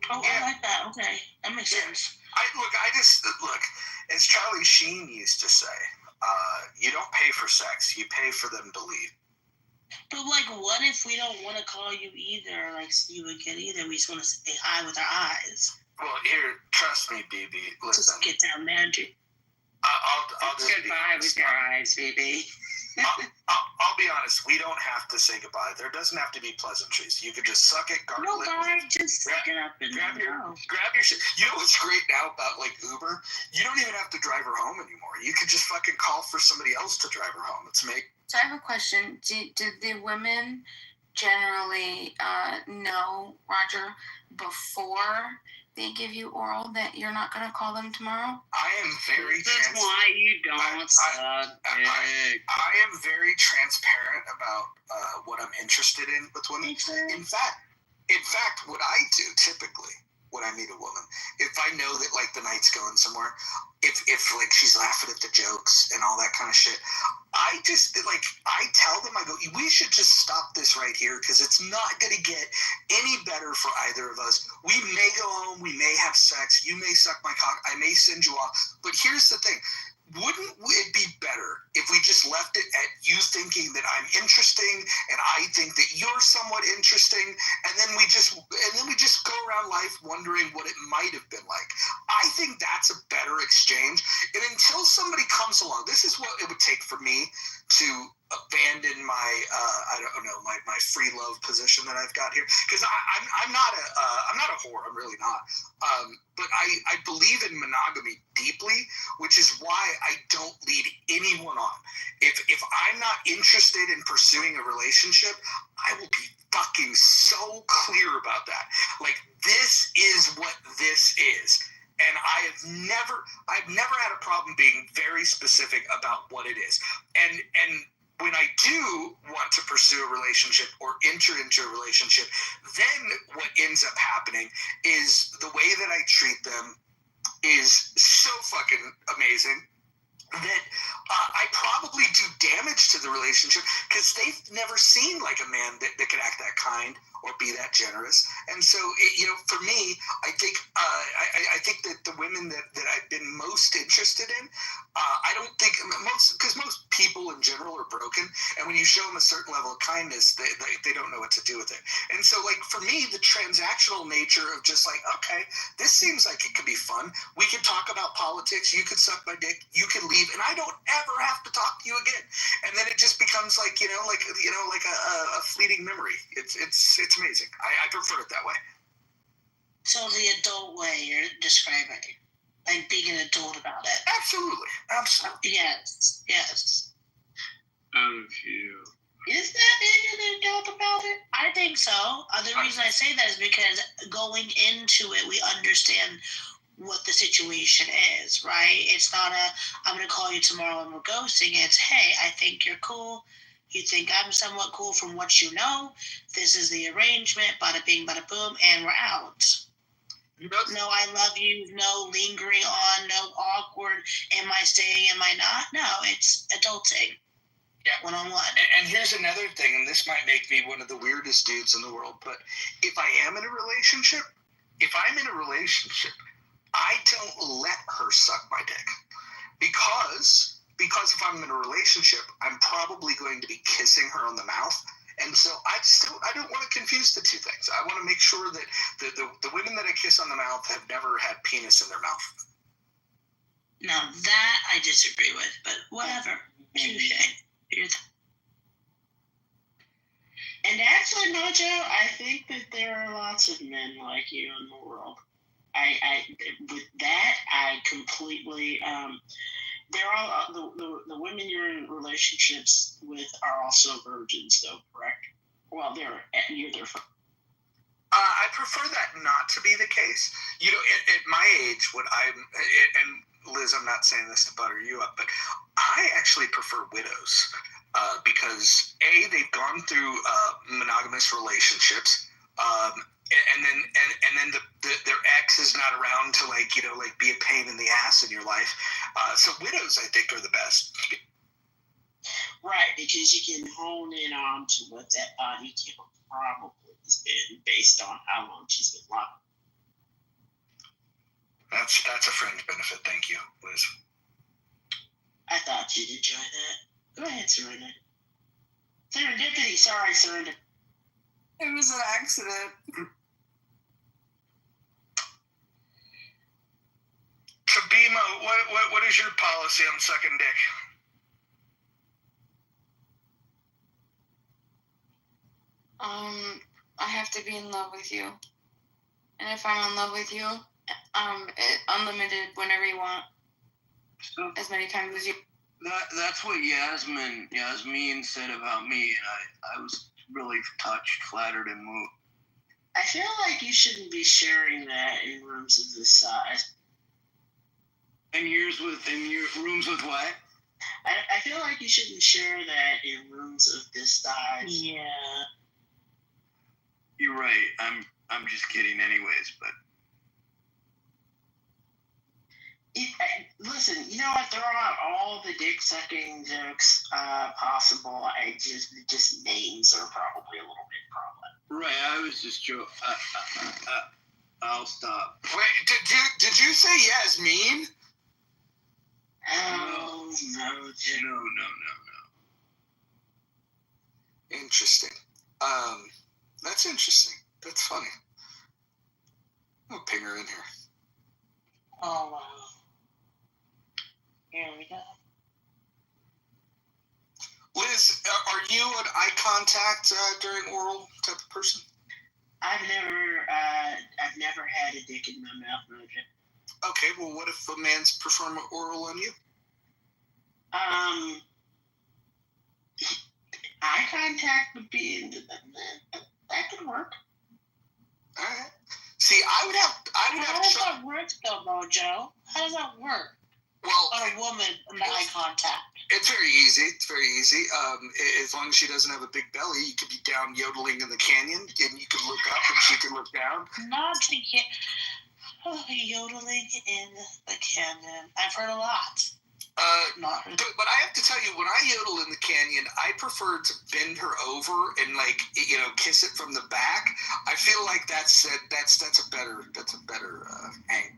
Oh, yeah. I like that. Okay. That makes sense. Look, as Charlie Sheen used to say, you don't pay for sex, you pay for them to leave. But, what if we don't want to call you either, see you again either? We just want to say hi with our eyes. Well, here, trust me, BB. Listen. Just get down there, dude. I'll just goodbye with your eyes, BB. I'll be honest. We don't have to say goodbye. There doesn't have to be pleasantries. You could just suck it, gargle it. No, guy, just suck it up and grab your shit. You know what's great now about Uber? You don't even have to drive her home anymore. You could just fucking call for somebody else to drive her home. It's me. So I have a question. Did the women generally know, Roger, before they give you oral that you're not going to call them tomorrow? I am very transparent. That's why you don't suck dick. I am very transparent about what I'm interested in with women. In fact, what I do typically when I meet a woman. If I know that like the night's going somewhere, if like she's laughing at the jokes and all that kind of shit, I just like I tell them, I go, we should just stop this right here because it's not going to get any better for either of us. We may go home, we may have sex, you may suck my cock, I may send you off, but here's the thing. Wouldn't it be better if we just left it at you thinking that I'm interesting and I think that you're somewhat interesting, and then we just go around life wondering what it might have been like? I think that's a better exchange. And until somebody comes along, this is what it would take for me to abandon my my free love position that I've got here, because I'm not a whore. I'm really not. But I believe in monogamy deeply, which is why I don't lead anyone on. If I'm not interested in pursuing a relationship, I will be fucking so clear about that. Like, this is what this is. And I've never had a problem being very specific about what it is. And when I do want to pursue a relationship or enter into a relationship, then what ends up happening is the way that I treat them is so fucking amazing that I probably do damage to the relationship because they've never seen like a man that could act that kind or be that generous. And so, for me, I think I think that the women that I've been most interested in, I don't think because most people in general are broken, and when you show them a certain level of kindness, they don't know what to do with it. And so, like, for me, the transactional nature of just like, okay, this seems like it could be fun. We could talk about politics. You could suck my dick. You could leave, and I don't ever have to talk to you again. And then it just becomes like a fleeting memory. It's amazing. I prefer it that way. So the adult way you're describing, like being an adult about it. Absolutely. Yes. Is that being an adult about it? I think so. The reason I say that is because going into it, we understand what the situation is, right? It's not I'm going to call you tomorrow and we're ghosting. It's, hey, I think you're cool. You think I'm somewhat cool from what you know. This is the arrangement. Bada bing, bada boom, and we're out. No, I love you. No lingering on. No awkward. Am I staying? Am I not? No, it's adulting. Yeah. One-on-one. And here's another thing, and this might make me one of the weirdest dudes in the world, but if I am in a relationship, I don't let her suck my dick. Because if I'm in a relationship, I'm probably going to be kissing her on the mouth. And so I don't want to confuse the two things. I want to make sure that the women that I kiss on the mouth have never had penis in their mouth. Now that I disagree with, but whatever. Touche. And actually, Mojo, I think that there are lots of men like you in the world. With that, I completely. They're all the women you're in relationships with are also virgins, though, correct? Well, you're their friend. I prefer that not to be the case. At my age, and Liz, I'm not saying this to butter you up, but I actually prefer widows because they've gone through monogamous relationships. And then their ex is not around to be a pain in the ass in your life. So widows, I think, are the best. Right, because you can hone in on to what that body count probably has been based on how long she's been locked. That's a fringe benefit. Thank you, Liz. I thought you'd enjoy that. Go ahead, Serena. Serendipity. Sorry, Serendipity. It was an accident. So, Bima, what is your policy on sucking dick? I have to be in love with you. And if I'm in love with you, unlimited whenever you want. So, as many times as you. That's what Yasmin said about me, and I was really touched, flattered, and moved. I feel like you shouldn't be sharing that in rooms of this size. In rooms with what? I feel like you shouldn't share that in rooms of this size. Yeah. You're right. I'm just kidding anyways, but Listen, you know, I throw out all the dick sucking jokes possible. Just names are probably a little bit problem. Right, I was just joking. I'll stop. Wait, did you say Yasmin? Oh, no. Interesting. That's interesting. That's funny. I'll ping her in here. Oh, wow. Here we go. Liz, are you an eye contact during oral type of person? I've never had a dick in my mouth, Mojo. Okay, well, what if a man's performing oral on you? Eye contact would be that could work. All right. See, I would have. How does that work, though, Mojo? How does that work? Well, on a woman in the eye contact. It's very easy. As long as she doesn't have a big belly, you could be down yodeling in the canyon, and you could look up, and she could look down. Not to get yodeling in the canyon. I've heard a lot. But I have to tell you, when I yodel in the canyon, I prefer to bend her over and kiss it from the back. I feel like that's a better hang.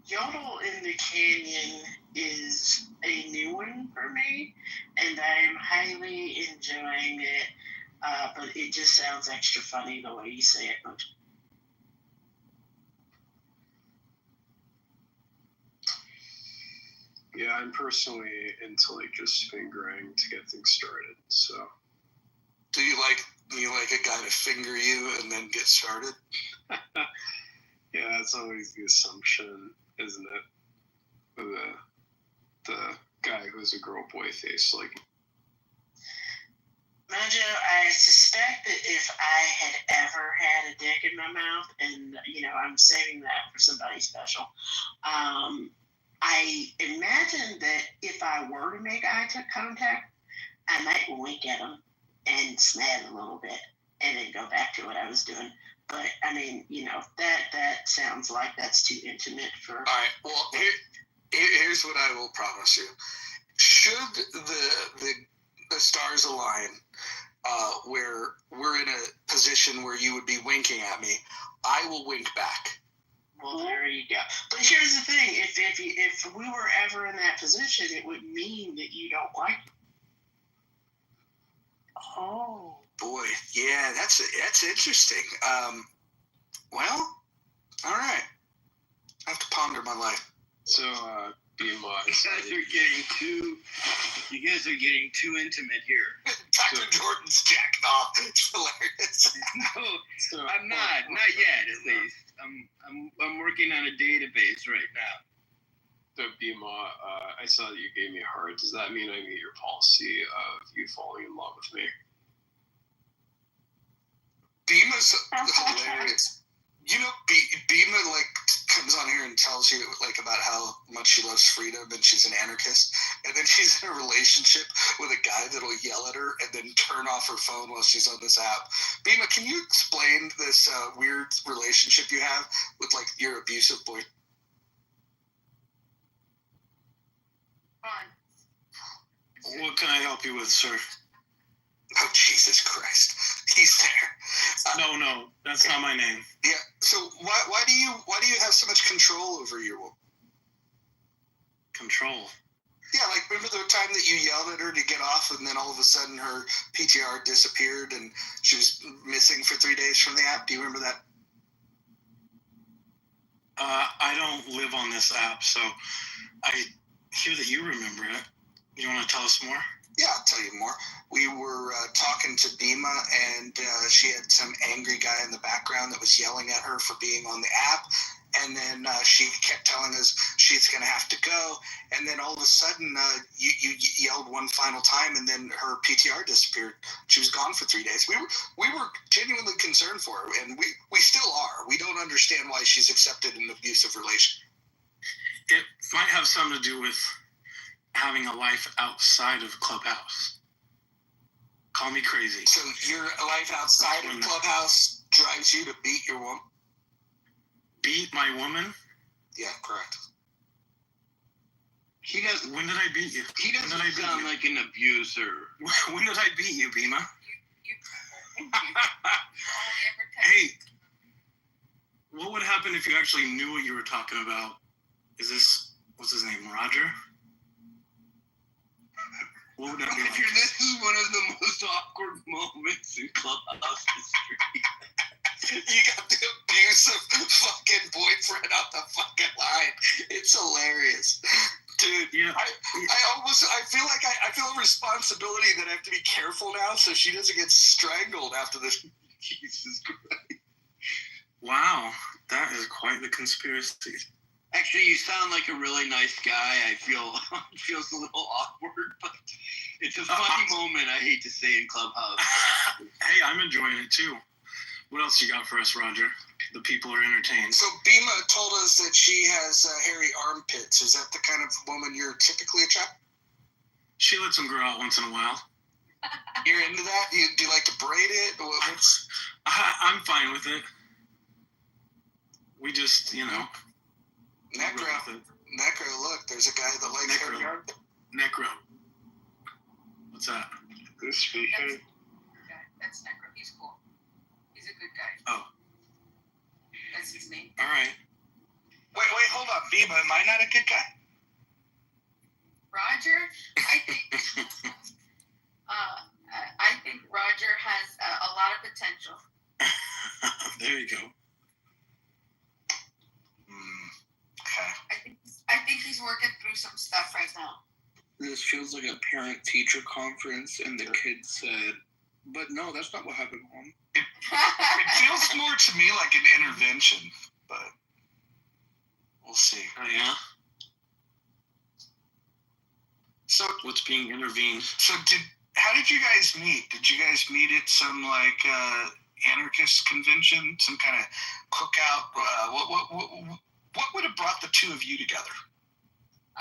Yodel in the canyon is a new one for me, and I'm highly enjoying it. But it just sounds extra funny the way you say it. Yeah, I'm personally into just fingering to get things started. So, do you like a guy to finger you and then get started? Yeah, that's always the assumption, isn't it? The guy who has a girl boy face, like. Mojo, I suspect that if I had ever had a dick in my mouth, and I'm saving that for somebody special, I imagine that if I were to make eye contact, I might wink at him and snap a little bit, and then go back to what I was doing. But I mean, that sounds like that's too intimate for. All right. Well, here's what I will promise you: should the stars align, where we're in a position where you would be winking at me, I will wink back. Well, there you go. But here's the thing: if we were ever in that position, it would mean that you don't like it. Oh. Boy, yeah, that's interesting. Well, all right. I have to ponder my life. So, you guys are getting too intimate here. Dr. Jordan's jacking off. It's hilarious. No, I'm not yet, at least. I'm working on a database right now. So, Bima, I saw that you gave me a heart. Does that mean I meet your policy of you falling in love with me? Bima's hilarious. Bima comes on here and tells you about how much she loves freedom and she's an anarchist, and then she's in a relationship with a guy that'll yell at her and then turn off her phone while she's on this app. Bima, can you explain this weird relationship you have with your abusive boy? What can I help you with, sir? Oh, Jesus Christ. He's there. No, that's not my name. Yeah. So why do you have so much control over your woman? Control? Yeah, remember the time that you yelled at her to get off, and then all of a sudden her PTR disappeared and she was missing for 3 days from the app? Do you remember that? I don't live on this app, so I hear that you remember it. You want to tell us more? Yeah, I'll tell you more. We were talking to Bima, and she had some angry guy in the background that was yelling at her for being on the app. And then she kept telling us she's going to have to go. And then all of a sudden, you yelled one final time, and then her PTR disappeared. She was gone for 3 days. We were genuinely concerned for her, and we still are. We don't understand why she's accepted an abusive relation. It might have something to do with having a life outside of Clubhouse. Call me crazy. So your life outside of Clubhouse drives you to beat your woman? Beat my woman? Yeah, correct. He does. When did I beat you? He doesn't sound like an abuser. When did I beat you, Bima? Hey, what would happen if you actually knew what you were talking about? What's his name, Roger? What would that be like? This is one of the most awkward moments in Clubhouse history. You got the abusive fucking boyfriend off the fucking line. It's hilarious. Dude, yeah. I feel like I feel a responsibility that I have to be careful now so she doesn't get strangled after this. Jesus Christ. Wow, that is quite the conspiracy. Actually, you sound like a really nice guy. I feel it feels a little awkward, but it's a funny moment. I hate to say in Clubhouse. Hey, I'm enjoying it too. What else you got for us, Roger? The people are entertained. So Bima told us that she has hairy armpits. Is that the kind of woman you're typically attracted? She lets them grow out once in a while. You're into that? Do you like to braid it? I'm fine with it. We just, Necro, look, there's a guy that likes hairy armpits. Necro. What's that? This speaking. That's Necro. He's cool. He's a good guy. Oh. That's his name. All right. Wait, hold on. Bima, am I not a good guy? Roger, I think Roger has a lot of potential. There you go. Okay. I think he's working through some stuff right now. This feels like a parent-teacher conference, and the kid said, "But no, that's not what happened, Mom." It feels more to me like an intervention, but we'll see. Oh, yeah? So what's being intervened? So how did you guys meet? Did you guys meet at some anarchist convention, some kind of cookout? What would have brought the two of you together?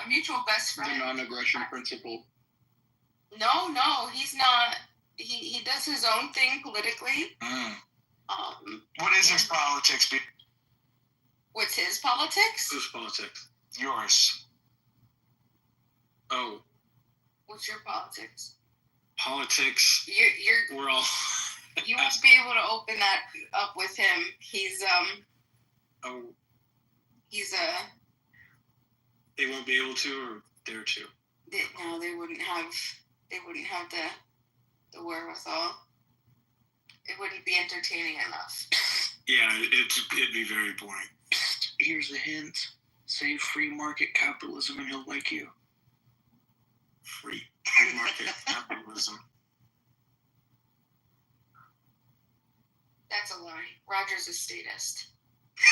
A mutual best friend. The non-aggression principle. No, he's not. He does his own thing politically. What is his politics? What's his politics? Whose politics? Yours. Oh. What's your politics? Politics. We're all. You won't be able to open that up with him. He's Oh. He's They won't be able to, or dare to. No, they wouldn't have. They wouldn't have the wherewithal. It wouldn't be entertaining enough. Yeah, it'd be very boring. Here's a hint. Say free market capitalism and he'll like you. Free market capitalism. That's a lie. Roger's a statist.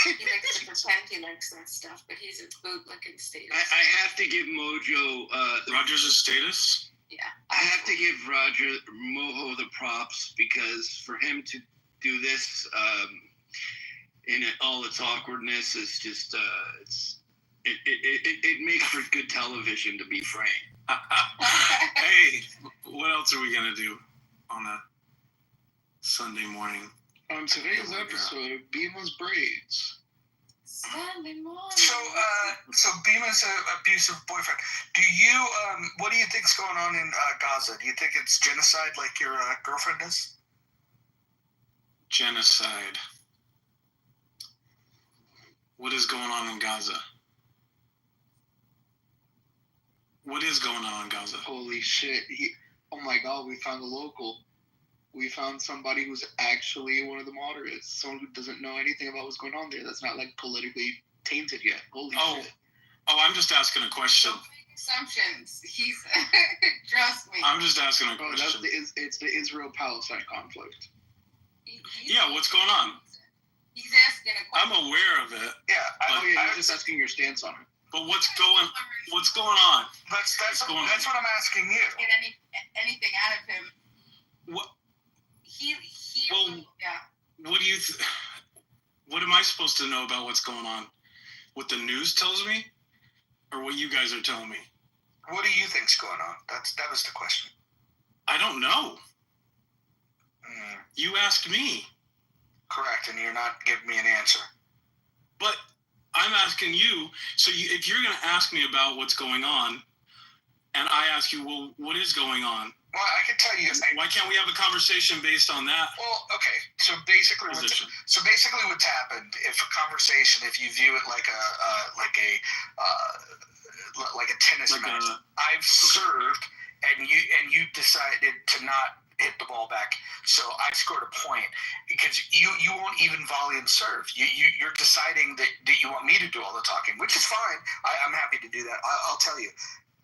He likes to pretend he likes that stuff, but he's a bootlicking statist. I have to give Mojo... Roger's a statist? Yeah. I have to give Roger Mojo the props, because for him to do this in all its awkwardness is just... It makes for good television, to be frank. Hey, what else are we going to do on a Sunday morning? On today's episode of Bima's Braids. Sunday morning. So Bima's an abusive boyfriend. What do you think's going on in Gaza? Do you think it's genocide like your girlfriend is? Genocide. What is going on in Gaza? What is going on in Gaza? Holy shit. Oh my god, we found a local. We found somebody who's actually one of the moderates. Someone who doesn't know anything about what's going on there. That's not like politically tainted yet. Holy shit. Oh, I'm just asking a question. Don't make assumptions. He's trust me. I'm just asking a question. It's the Israel-Palestine conflict. Yeah, what's going on? He's asking a question. I'm aware of it. Yeah, I'm just asking your stance on it. But what's going on? That's what I'm asking you. Get anything out of him? What? Yeah. What do you? What am I supposed to know about what's going on? What the news tells me, or what you guys are telling me? What do you think's going on? That was the question. I don't know. You asked me. Correct, and you're not giving me an answer. But I'm asking you. So if you're going to ask me about what's going on, and I ask you, well, what is going on? Well, I can tell you. Why can't we have a conversation based on that? Well, okay. So basically, what's happened? If a conversation, if you view it like a tennis match, I've served, and you decided to not hit the ball back, so I scored a point because you won't even volley and serve. You're deciding that you want me to do all the talking, which is fine. I'm happy to do that. I'll tell you,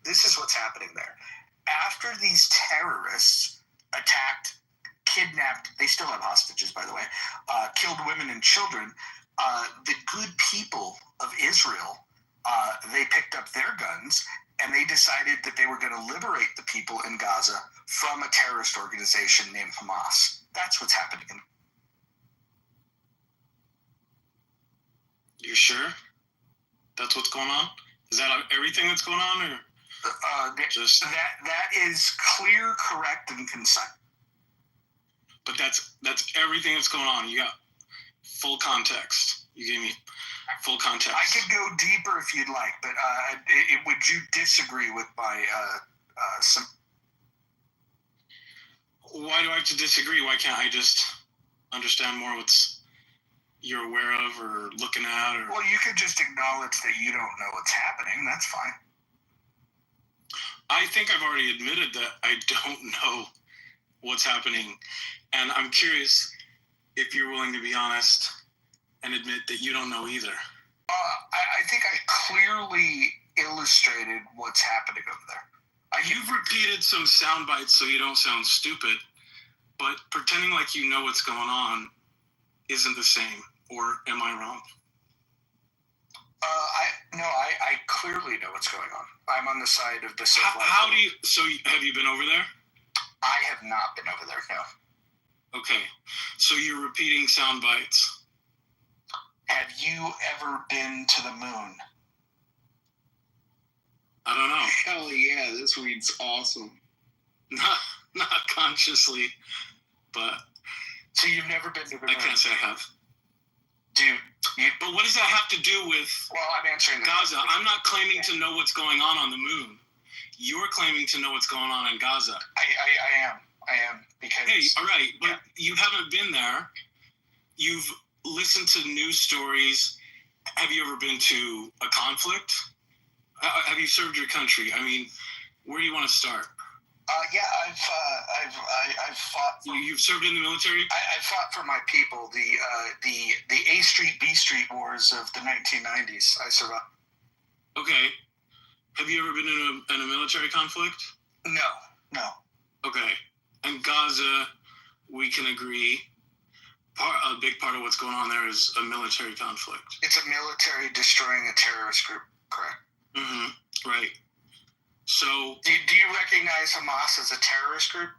this is what's happening there. After these terrorists attacked, kidnapped, they still have hostages, by the way, killed women and children, the good people of Israel, they picked up their guns and they decided that they were going to liberate the people in Gaza from a terrorist organization named Hamas. That's what's happening. You sure? That's what's going on? Is that everything that's going on, or just that is clear, correct, and concise? But that's everything that's going on. You got full context. You gave me full context. I could go deeper if you'd like, but would you disagree with my some? Why do I have to disagree? Why can't I just understand more what's you're aware of or looking at? Or... Well, you could just acknowledge that you don't know what's happening. That's fine. I think I've already admitted that I don't know what's happening. And I'm curious if you're willing to be honest and admit that you don't know either. I think I clearly illustrated what's happening over there. You've repeated some sound bites so you don't sound stupid, but pretending like you know what's going on isn't the same, or am I wrong? I clearly know what's going on. I'm on the side of the civil. How do you? So have you been over there? I have not been over there. No. Okay, so you're repeating sound bites. Have you ever been to the moon? I don't know. Hell yeah, this weed's awesome. Not consciously, but. So you've never been to the moon? I can't say I have. Dude. But what does that have to do with I'm answering Gaza? I'm not claiming to know what's going on the moon. You're claiming to know what's going on in Gaza. I am. Because... Hey, all right, but you haven't been there. You've listened to news stories. Have you ever been to a conflict? Have you served your country? I mean, where do you want to start? Yeah, I've fought. You've served in the military? I fought for my people. The A Street, B Street wars of the 1990s. I survived. Okay. Have you ever been in a military conflict? No. Okay. And Gaza, we can agree, a big part of what's going on there is a military conflict. It's a military destroying a terrorist group, correct? Mm-hmm. Right. So... Do you recognize Hamas as a terrorist group?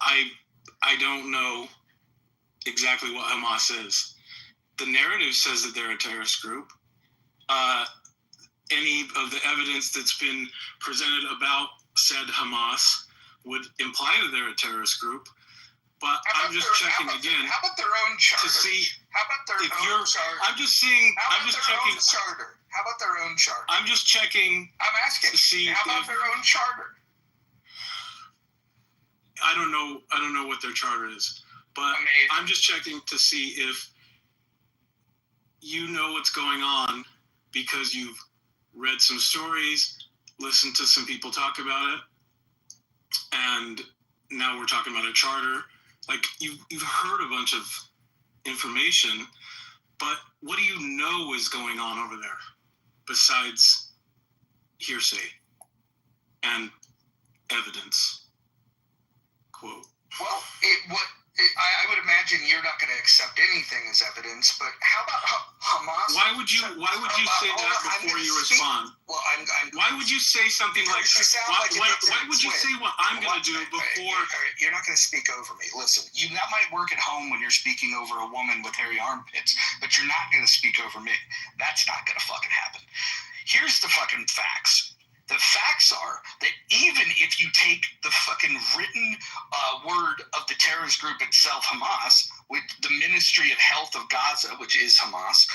I don't know exactly what Hamas is. The narrative says that they're a terrorist group. Any of the evidence that's been presented about said Hamas would imply that they're a terrorist group. But I'm just checking again. How about their own charter? To see how about their own charter? I'm just seeing. I'm just checking. Charter. How about their own charter? I'm just checking. I'm asking. To see how about their own charter? I don't know what their charter is, but I'm just checking to see if you know what's going on because you've read some stories, listened to some people talk about it, and now we're talking about a charter. Like, you've heard a bunch of information, but what do you know is going on over there besides hearsay and evidence? Quote. Well, I would imagine you're not going to accept anything as evidence, but how about Hamas? Why would you say that before you respond? Well, why would you say something like why would you say what I'm going to do before? You're not going to speak over me. Listen, that might work at home when you're speaking over a woman with hairy armpits, but you're not going to speak over me. That's not going to fucking happen. Here's the fucking facts. The facts are that even if you take the fucking written word of the terrorist group itself, Hamas, with the Ministry of Health of Gaza, which is Hamas,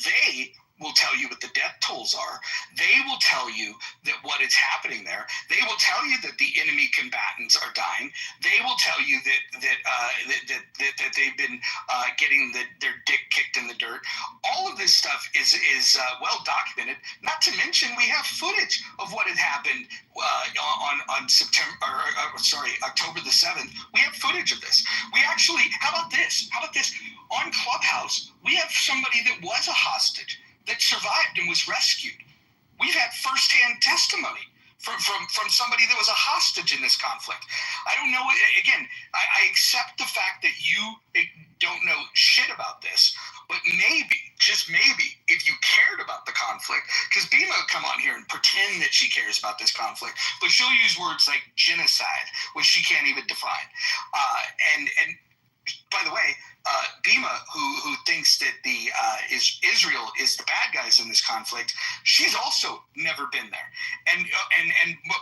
they will tell you what the death tolls are. They will tell you that what is happening there. They will tell you that the enemy combatants are dying. They will tell you that they've been getting their dick kicked in the dirt. All of this stuff is well documented. Not to mention, we have footage of what had happened on October the 7th. We have footage of this. We actually, how about this? On Clubhouse, we have somebody that was a hostage that survived and was rescued. We've had firsthand testimony from somebody that was a hostage in this conflict. I don't know. Again, I accept the fact that you don't know shit about this, but maybe, just maybe, if you cared about the conflict, because Bima will come on here and pretend that she cares about this conflict, but she'll use words like genocide, which she can't even define. And by the way, Bima, who thinks that Israel is the bad guys in this conflict, she's also never been there, and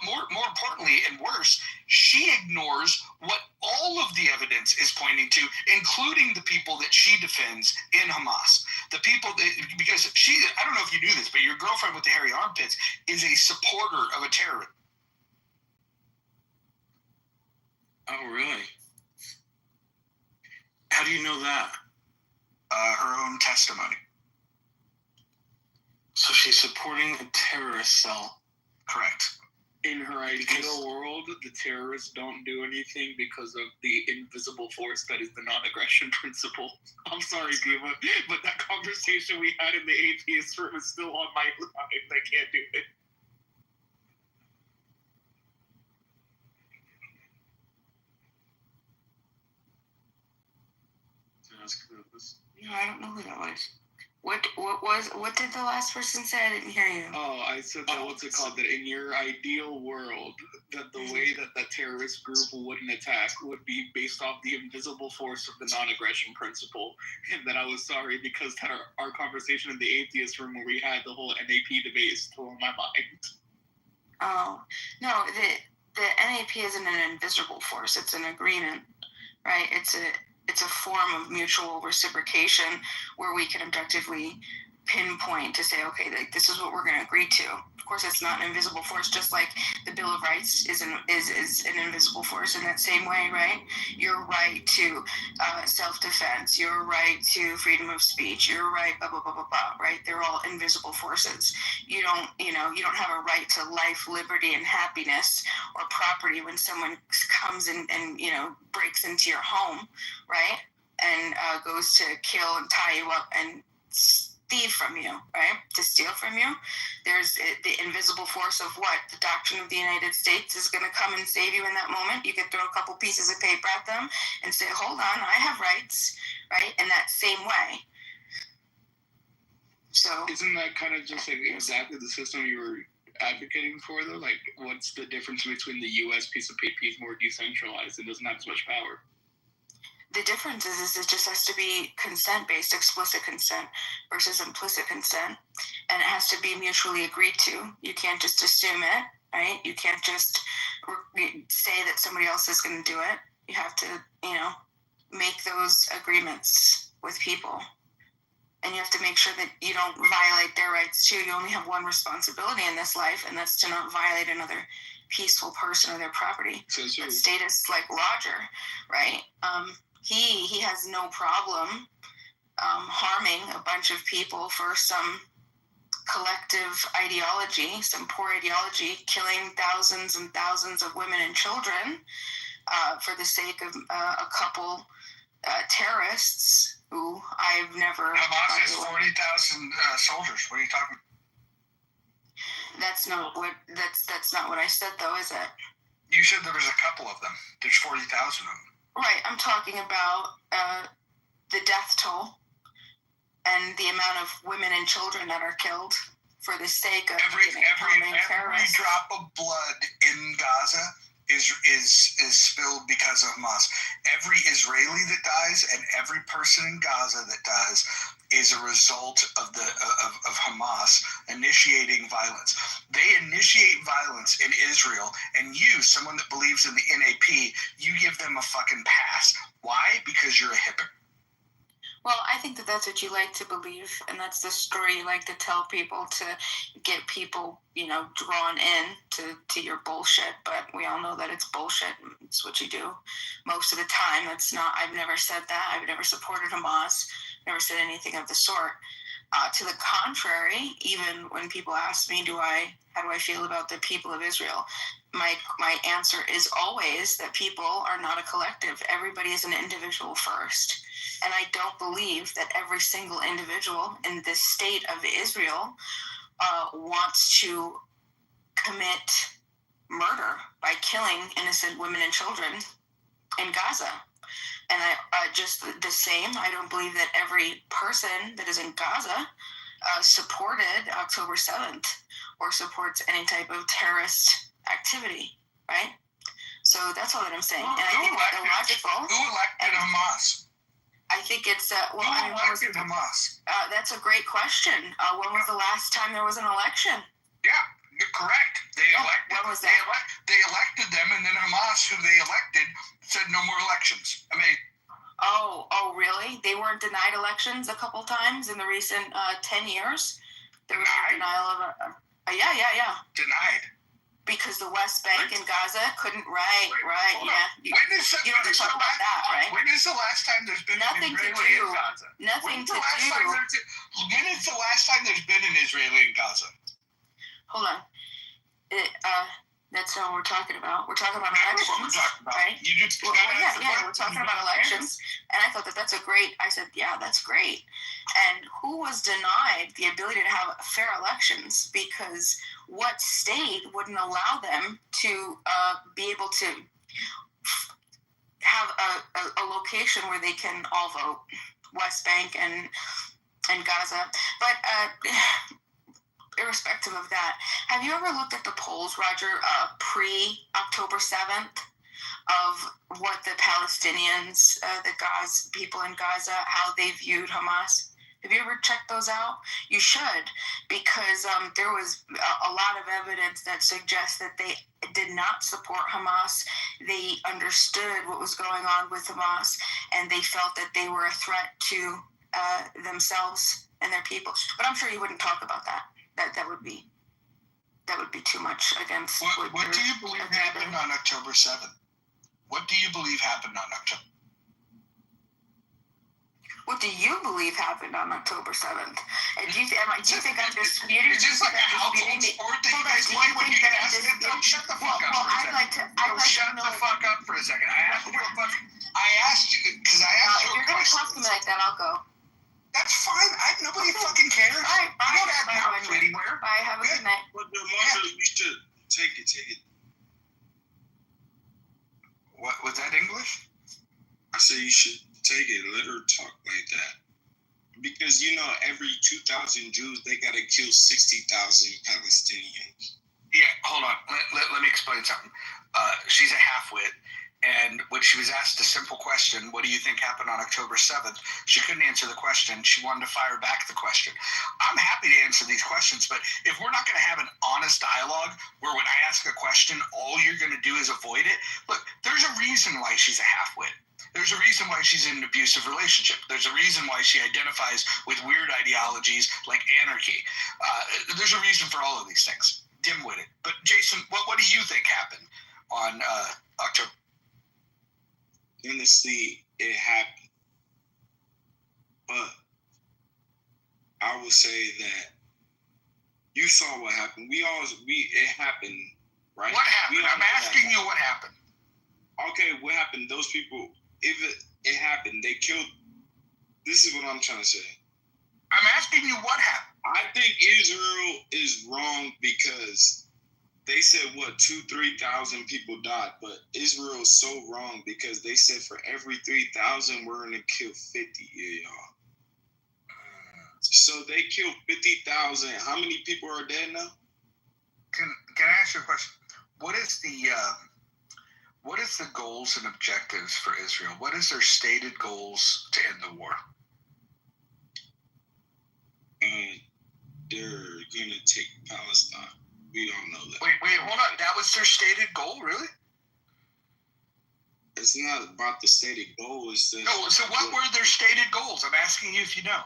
more importantly and worse, she ignores what all of the evidence is pointing to, including the people that she defends in Hamas. The people because I don't know if you knew this, but your girlfriend with the hairy armpits is a supporter of a terrorist. Oh, really? How do you know that? Her own testimony. So she's supporting a terrorist cell. Correct. In her ideal world, the terrorists don't do anything because of the invisible force that is the non-aggression principle. I'm sorry, Diva, but that conversation we had in the atheist room is still on my mind. I can't do it. No, I don't know who that was. What did the last person say? I didn't hear you. Oh, I said that that in your ideal world, that the way that the terrorist group wouldn't attack would be based off the invisible force of the non-aggression principle. And that I was sorry because that our conversation in the atheist room where we had the whole NAP debate is still in my mind. Oh, no, the NAP isn't an invisible force. It's an agreement, right? It's a form of mutual reciprocation where we can objectively pinpoint to say, okay, like, this is what we're going to agree to. Of course, it's not an invisible force, just like the Bill of Rights is an invisible force in that same way, right? Your right to self-defense, your right to freedom of speech, your right, blah, blah, blah, blah, blah, right? They're all invisible forces. You don't have a right to life, liberty, and happiness or property when someone comes and breaks into your home, right? And goes to kill and tie you up and thieve from you, right? To steal from you. There's the invisible force of what? The doctrine of the United States is going to come and save you in that moment. You can throw a couple pieces of paper at them and say, hold on, I have rights, right? In that same way. So isn't that kind of just like exactly the system you were advocating for, though? Like, what's the difference between the U.S. piece of paper is more decentralized and doesn't have as much power? The difference is it just has to be consent-based, explicit consent versus implicit consent, and it has to be mutually agreed to. You can't just assume it, right? You can't just say that somebody else is going to do it. You have to, make those agreements with people. And you have to make sure that you don't violate their rights, too. You only have one responsibility in this life, and that's to not violate another peaceful person or their property. That status, like Roger, right? He has no problem harming a bunch of people for some collective ideology, some poor ideology, killing thousands and thousands of women and children for the sake of a couple terrorists who I've never... Hamas has 40,000 soldiers. What are you talking about? That's not what I said, though, is it? You said there was a couple of them. There's 40,000 of them. Right, I'm talking about the death toll and the amount of women and children that are killed for the sake of every drop of blood in Gaza is spilled because of Hamas. Every Israeli that dies and every person in Gaza that dies is a result of Hamas initiating violence. They initiate violence in Israel, and you, someone that believes in the NAP, you give them a fucking pass. Why? Because you're a hypocrite. that's what you like to believe, and that's the story you like to tell people to get people, drawn in to your bullshit. But we all know that it's bullshit. It's what you do most of the time. I've never said that. I've never supported Hamas. Never said anything of the sort. To the contrary, even when people ask me, how do I feel about the people of Israel? My answer is always that people are not a collective. Everybody is an individual first. And I don't believe that every single individual in this state of Israel wants to commit murder by killing innocent women and children in Gaza. And just the same, I don't believe that every person that is in Gaza supported October 7th or supports any type of terrorist activity, right? So that's all that I'm saying. And I think it's illogical. Who elected Hamas? I think it's, who elected Hamas? That's a great question. When was the last time there was an election? Yeah, you're correct. They elected them, and then Hamas, who they elected, said no more elections. Oh, really? They weren't denied elections a couple times in the recent 10 years? There was a denial of yeah. Denied. Because the West Bank and Gaza couldn't, right, yeah. You don't talk about that, right? When is the last time there's been nothing an Israeli in Gaza? Nothing to do. When is the last time there's been an Israeli in Gaza? Hold on. That's not what we're talking about. We're talking about elections, right? We're talking about elections. And I thought that's I said, yeah, that's great. And who was denied the ability to have fair elections because what state wouldn't allow them to be able to have a location where they can all vote, West Bank and Gaza. But irrespective of that, have you ever looked at the polls, Roger, pre-October 7th of what the Palestinians, the Gaza people in Gaza, how they viewed Hamas? Have you ever checked those out? You should, because there was a lot of evidence that suggests that they did not support Hamas. They understood what was going on with Hamas, and they felt that they were a threat to themselves and their people. But I'm sure you wouldn't talk about that. That would be too much against. What do you believe happened on October 7th? What do you believe happened on October? What do you believe happened on October 7th? And do you think I'm disputing? It's just like a household sport that you guys play when you get asked. Don't shut the fuck up for a second. Shut the fuck up for a second. I asked you because I asked you a question. If you're going to talk to me like that, I'll go. That's fine. Nobody fucking cares. All right, bye. You don't have to go anywhere. Bye. Have a good night. But you should take it. What was that English? I say you should take it. Let her talk like that. Because every 2,000 Jews they gotta kill 60,000 Palestinians. Yeah, hold on. Let me explain something. She's a half-wit. And when she was asked a simple question, what do you think happened on October 7th? She couldn't answer the question. She wanted to fire back the question. I'm happy to answer these questions, but if we're not going to have an honest dialogue where when I ask a question, all you're going to do is avoid it, look, there's a reason why she's a half-wit. There's a reason why she's in an abusive relationship. There's a reason why she identifies with weird ideologies like anarchy. There's a reason for all of these things. Dim-witted. But Jason, what do you think happened on October? Honestly, it happened. But I would say that you saw what happened. It happened, right? What happened? I'm asking you what happened. Okay, what happened? Those people, if it happened, they killed. This is what I'm trying to say. I'm asking you what happened. I think Israel is wrong because they said 2,000-3,000 people died, but Israel is so wrong because they said for every 3,000 we're gonna kill 50 of y'all. So they killed 50,000. How many people are dead now? Can I ask you a question? What is the goals and objectives for Israel? What is their stated goals to end the war? They're gonna take Palestine. We all know that. Wait, hold on. That was their stated goal, really? It's not about the stated goal. It's no. So what were their stated goals? goals. I'm asking you if you know.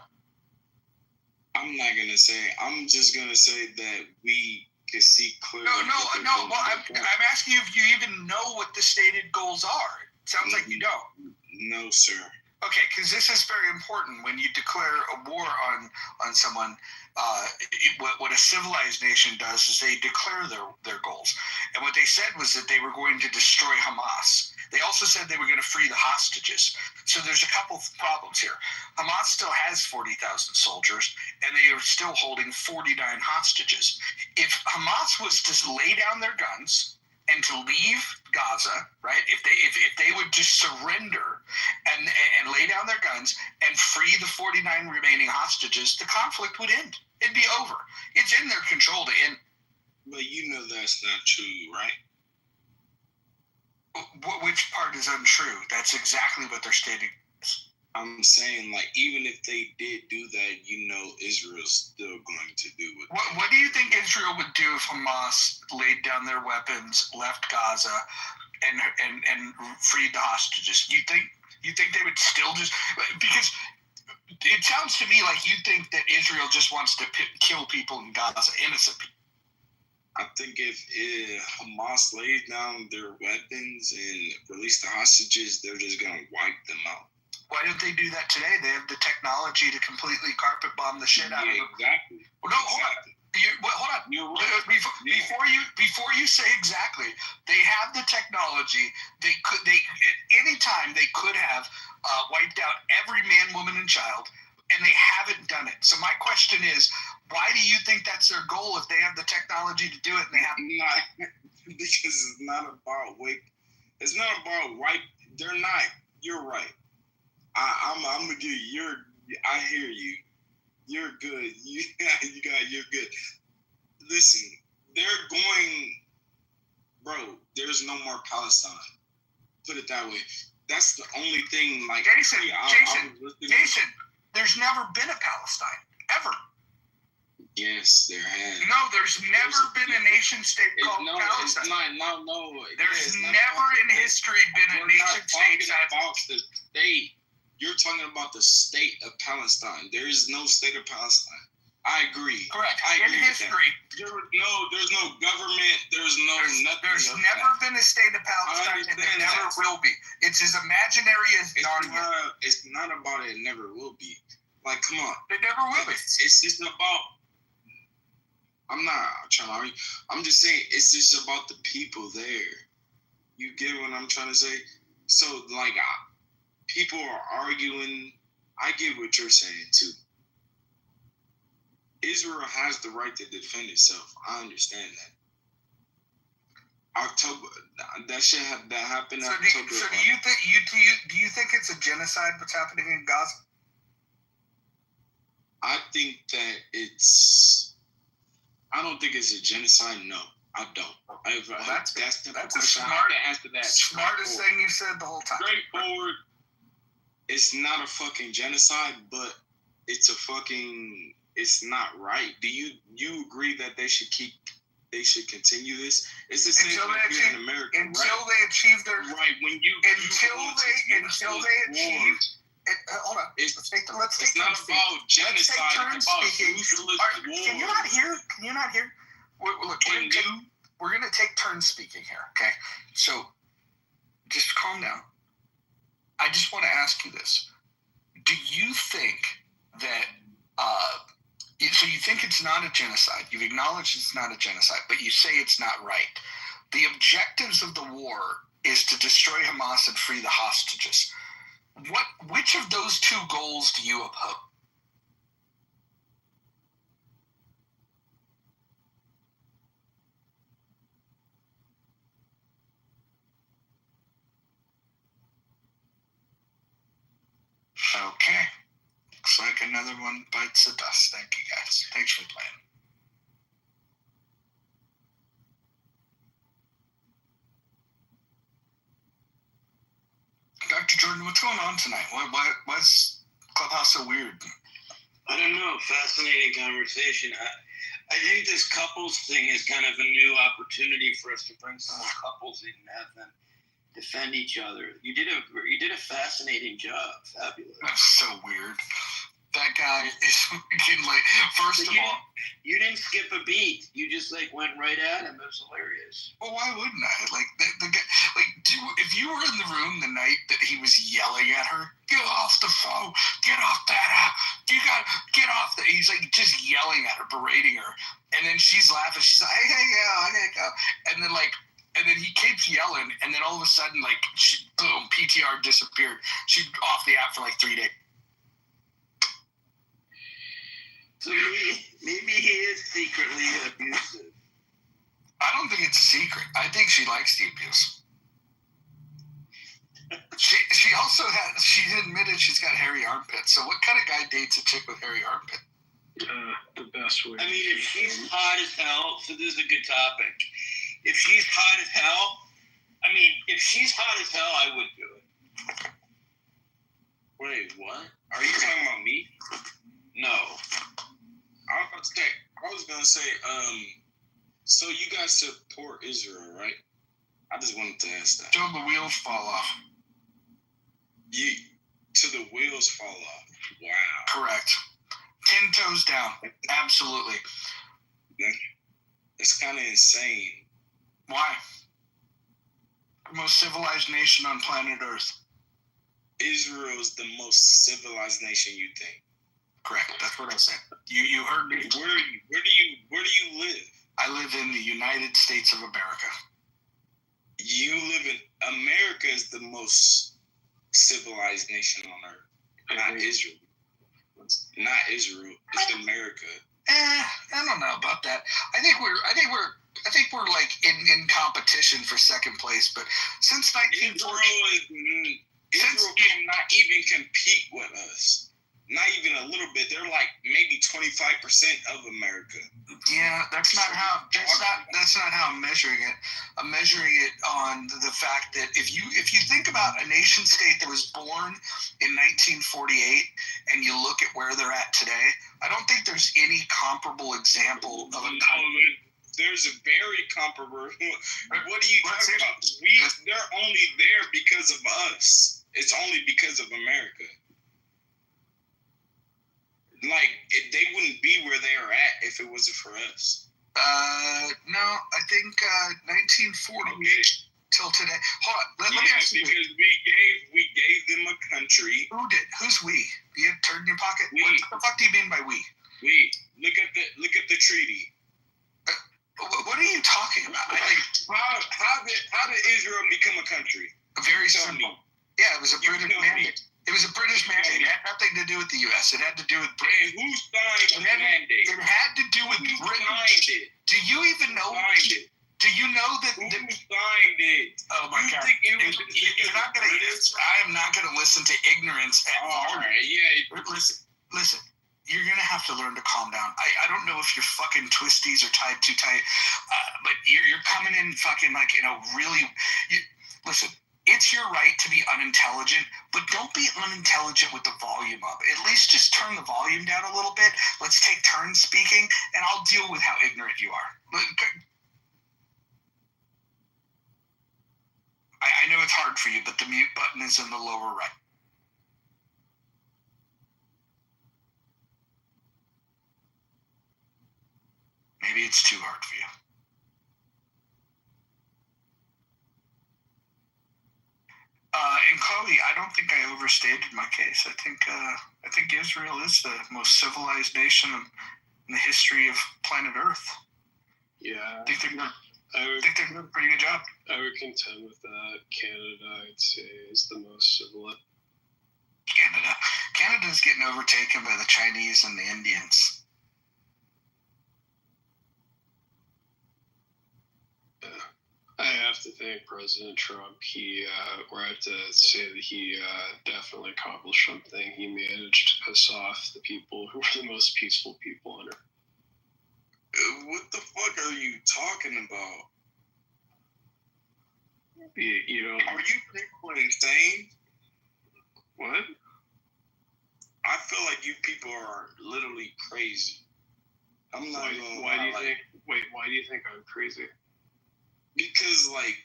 I'm not gonna say. I'm just gonna say that we can see clearly. No. Well, I'm asking you if you even know what the stated goals are. It sounds like you don't. No, sir. Okay, because this is very important when you declare a war on someone. What a civilized nation does is they declare their goals. And what they said was that they were going to destroy Hamas. They also said they were going to free the hostages. So there's a couple of problems here. Hamas still has 40,000 soldiers, and they are still holding 49 hostages. If Hamas was to lay down their guns and to leave Gaza, right? If they would just surrender and lay down their guns and free the 49 remaining hostages, the conflict would end. It'd be over. It's in their control to end. But you know that's not true, right? Which part is untrue? That's exactly what they're stating. I'm saying, like, even if they did do that, you know Israel's still going to do it. What do you think Israel would do if Hamas laid down their weapons, left Gaza, and freed the hostages? You think they would still just... Because it sounds to me like you think that Israel just wants to kill people in Gaza, innocent people. I think if Hamas lays down their weapons and release the hostages, they're just going to wipe them out. Why don't they do that today? They have the technology to completely carpet bomb the shit out of them. Exactly. Well, no, hold on. Hold on. Before you say exactly, they have the technology. They at any time they could have wiped out every man, woman, and child, and they haven't done it. So my question is, why do you think that's their goal if they have the technology to do it and they haven't? Because it's not about wipe. It's not about wipe. They're not. You're right. I'm gonna give you. I hear you. You're good. You're good. Listen, they're going, bro. There's no more Palestine. Put it that way. That's the only thing. Like Jason. There's never been a Palestine ever. Yes, there has. No, there's never been a nation state called Palestine. There's never in history been a nation state. About the state. You're talking about the state of Palestine. There is no state of Palestine. I agree. Correct. I agree in history. There's no government. There's nothing. There's never been a state of Palestine, and there never will be. It's as imaginary as Narnia. It's not about it never will be. Like, come on. It never will be. It's just about... I'm not trying to argue. I'm just saying it's just about the people there. You get what I'm trying to say? So, like, people are arguing. I get what you're saying, too. Israel has the right to defend itself. I understand that. October, that shit that happened. So do you think it's a genocide what's happening in Gaza? I think that I don't think it's a genocide. No, I don't. That's the a question. smart, I have to answer that. Smartest thing you said the whole time. Straightforward. It's not a fucking genocide, but it's not right. Do you agree that they should continue this? It's the same thing here in America. Until they achieve their right. Until they achieve. Hold on. Let's take it's not about genocide. It's about useless war. Can you not hear? Look, we're going to take turns speaking here, okay? So, just calm down. I just want to ask you this. Do you think that, so you think it's not a genocide, you've acknowledged it's not a genocide, but you say it's not right. The objectives of the war is to destroy Hamas and free the hostages. Which of those two goals do you oppose? Okay. Looks like another one bites the dust. Thank you, guys. Thanks for playing. Dr. Jordan, what's going on tonight? Why's Clubhouse so weird? I don't know. Fascinating conversation. I think this couples thing is kind of a new opportunity for us to bring some more couples in and have them defend each other. You did a fascinating job. Fabulous. That's so weird. That guy is fucking like. First of all, you didn't skip a beat. You just like went right at him. It was hilarious. Well, why wouldn't I? Like the guy, like if you were in the room the night that he was yelling at her, get off the phone, get off that app, you got get off the. He's like just yelling at her, berating her, and then she's laughing. She's like, hey, I gotta go, and then like. And then he keeps yelling, and then all of a sudden, like, boom, PTR disappeared. She's off the app for like 3 days. So maybe he is secretly abusive. I don't think it's a secret. I think she likes the abuse. She also she admitted she's got hairy armpits. So what kind of guy dates a chick with hairy armpit? The best way. I mean, if she's hot as hell, so this is a good topic. If she's hot as hell, I would do it. Wait, what? Are you talking about me? No. I was gonna say, so you guys support Israel, right? I just wanted to ask that. Till the wheels fall off. Till the wheels fall off. Wow. Correct. 10 toes down. Absolutely. It's kind of insane. Why? The most civilized nation on planet Earth. Israel is the most civilized nation, you think? Correct. That's what I said. You heard me. Where do you live? I live in the United States of America. You live in America is the most civilized nation on earth. Not Israel. Not Israel. It's America. I don't know about that. I think we're like in competition for second place. But since 1940, Israel cannot even compete with us. Not even a little bit. They're like maybe 25% of America. Yeah, that's not how I'm measuring it. I'm measuring it on the fact that if you think about a nation state that was born in 1948 and you look at where they're at today, I don't think there's any comparable example of a country. There's a very comparable. What are you talking about? They're only there because of us. It's only because of America. Like, they wouldn't be where they are at if it wasn't for us. No, I think 1948 till today. Hold on, let me ask you. Because we gave them a country. Who did? Who's we? You had turn in your pocket. We. What the fuck do you mean by we? We. Look at the treaty. What are you talking about? How did Israel become a country? Very simple. Yeah, it was a British mandate. It was a British mandate. It had nothing to do with the U.S. It had to do with Britain. And who signed the mandate? It had to do with Who Britain. signed it? Do you even know? Do you know that? Who signed it? Oh my God! You're not gonna. I am not gonna listen to ignorance. All right. Yeah. Listen. You're gonna have to learn to calm down. I don't know if your fucking twisties are tied too tight, but you're coming in fucking like really. Listen. It's your right to be unintelligent, but don't be unintelligent with the volume up. At least just turn the volume down a little bit. Let's take turns speaking, and I'll deal with how ignorant you are. I know it's hard for you, but the mute button is in the lower right. Maybe it's too hard for you. And Chloe, I don't think I overstated my case. I think Israel is the most civilized nation in the history of planet Earth. Yeah, I think they're doing a pretty good job. I would contend with that. Canada, I'd say, is the most civilized. Canada's getting overtaken by the Chinese and the Indians. I have to thank President Trump. Or I have to say that he definitely accomplished something. He managed to piss off the people who were the most peaceful people on Earth. What the fuck are you talking about? Are you people insane? What? I feel like you people are literally crazy. I'm not gonna why do you think I'm crazy? Because, like,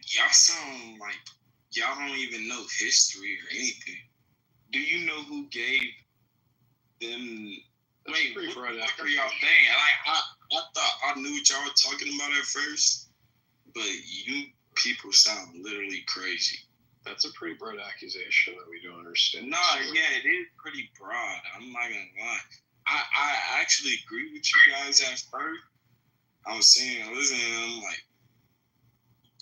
y'all sound like y'all don't even know history or anything. Do you know who gave them? Wait, what the fuck are y'all saying? Like, I thought I knew what y'all were talking about at first, but you people sound literally crazy. That's a pretty broad accusation that we don't understand. No, yeah, it is pretty broad. I'm not gonna lie. I actually agree with you guys at first. I was saying, listen, I'm like,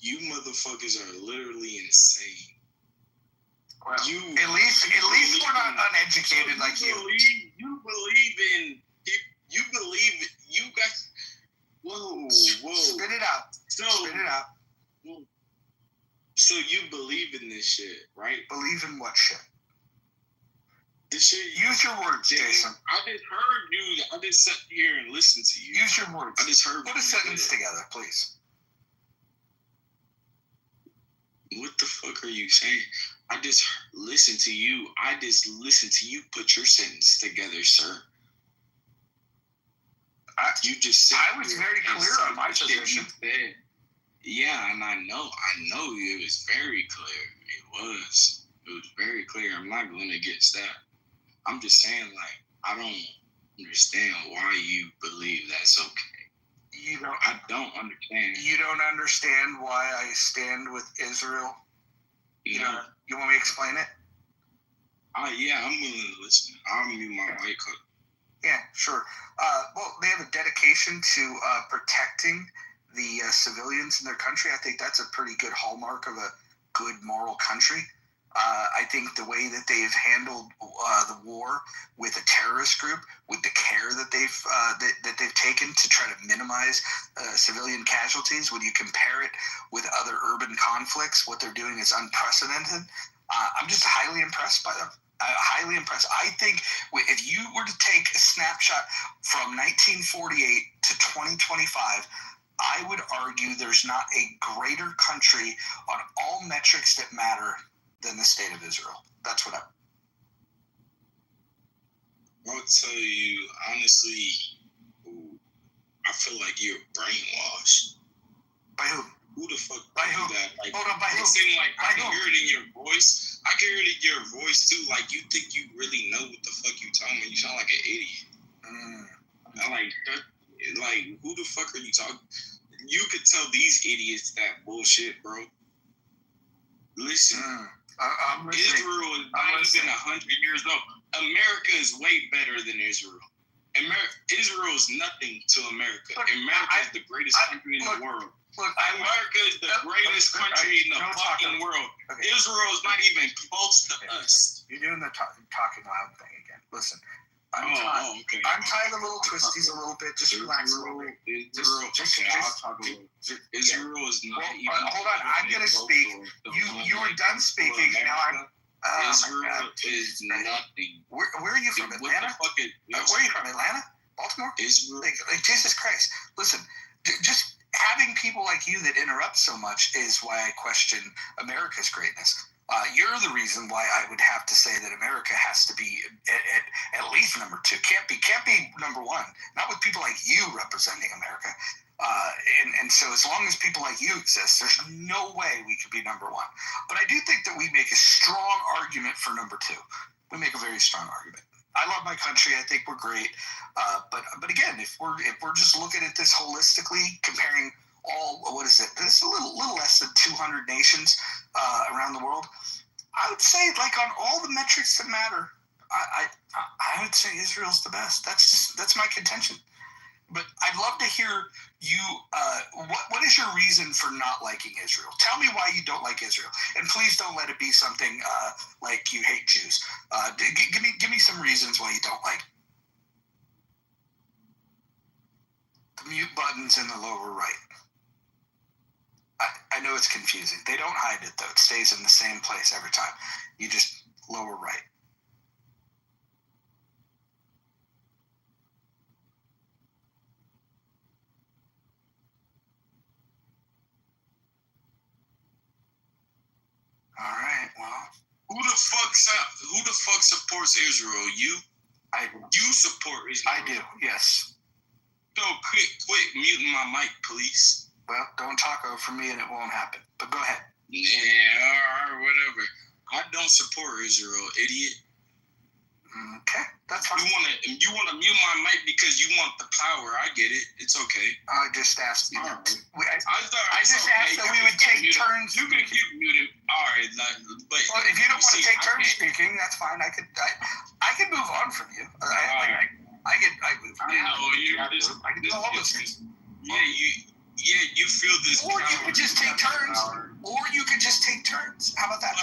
you motherfuckers are literally insane. Well, at least we're not uneducated like you. You believe you guys. Whoa. Spit it out. Spit it out. So you believe in this shit, right? Believe in what shit? This shit. Use your words, Jason. I just heard you. I just sat here and listened to you. Use your words. I just heard. Put a sentence together, please. What the fuck are you saying? I just listened to you. I just listened to you put your sentence together, sir. You just said. I was very clear on my position. Yeah, and I know it was very clear. It was very clear. I'm not going against that. I'm just saying, like, I don't understand why you believe that's okay. I don't understand. You don't understand why I stand with Israel? You want me to explain it? Yeah, I'm willing to listen. I'll mute my mic up. Yeah, sure. Well, they have a dedication to protecting the civilians in their country. I think that's a pretty good hallmark of a good moral country. I think the way that they've handled the war with a terrorist group, with the care that they've taken to try to minimize civilian casualties, when you compare it with other urban conflicts, what they're doing is unprecedented. I'm just highly impressed by them. Highly impressed. I think if you were to take a snapshot from 1948 to 2025, I would argue there's not a greater country on all metrics that matter than the state of Israel. That's what I'll tell you, honestly, I feel like you're brainwashed. By who? Who the fuck by who? That? Like, hold on, by who? Like, I can hear it in your voice. I can hear it in your voice, too. Like, you think you really know what the fuck you talking about. You sound like an idiot. Like, who the fuck are you talking? You could tell these idiots that bullshit, bro. Listen. Israel is not even 100 years old. America is way better than Israel. Israel is nothing to America. America is the greatest country in the world. America is the greatest country in the fucking world. Okay. Israel is not even close to us. You're doing the talking loud thing again. Listen, I'm tied a little twisties a little bit. Just relax a little bit. Israel is not even. Hold on, I'm gonna speak. You were done speaking. Now I'm. Israel is nothing. Where are you from? Atlanta? Where are you from? Atlanta? Baltimore? Israel. Like Jesus Christ. Listen, just having people like you that interrupt so much is why I question America's greatness. You're the reason why I would have to say that America has to be at least number 2. Can't be number 1. Not with people like you representing America. And so as long as people like you exist, there's no way we could be number 1. But I do think that we make a strong argument for number 2. We make a very strong argument. I love my country. I think we're great. But again, if we're just looking at this holistically, comparing all, what is it? There's a little less than 200 nations around the world. I would say, like, on all the metrics that matter, I would say Israel's the best. That's my contention. But I'd love to hear you. What is your reason for not liking Israel? Tell me why you don't like Israel, and please don't let it be something like you hate Jews. Give me some reasons why you don't like. The mute button's in the lower right. I know it's confusing. They don't hide it though. It stays in the same place every time. You just lower right. All right. Well, who the fuck supports Israel? You? You support Israel? I do. Yes. So quit muting my mic, please. Well, don't talk over me and it won't happen. But go ahead. Yeah, or whatever. I don't support Israel, idiot. Okay, that's fine. You want to mute my mic because you want the power. I get it. It's okay. I just asked you. I just asked that we would take turns. You can keep muting. All right, but if you don't want to take turns speaking, that's fine. I could move on from you. I move. I know you. I can do all those things. Yeah, you feel this. Or you could just take turns. How about that?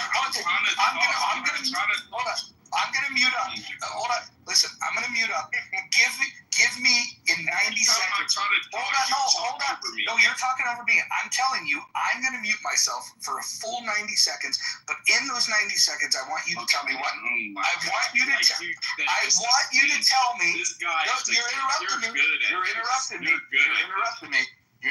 I'm gonna mute up. Hold on. Listen, I'm gonna mute up. Give me in 90 seconds. Hold on. No, you're talking over me. I'm telling you, I'm gonna mute myself for a full 90 seconds. But in those 90 seconds, I want you to tell me what. I want you to tell me. This guy. No, you're interrupting me. You're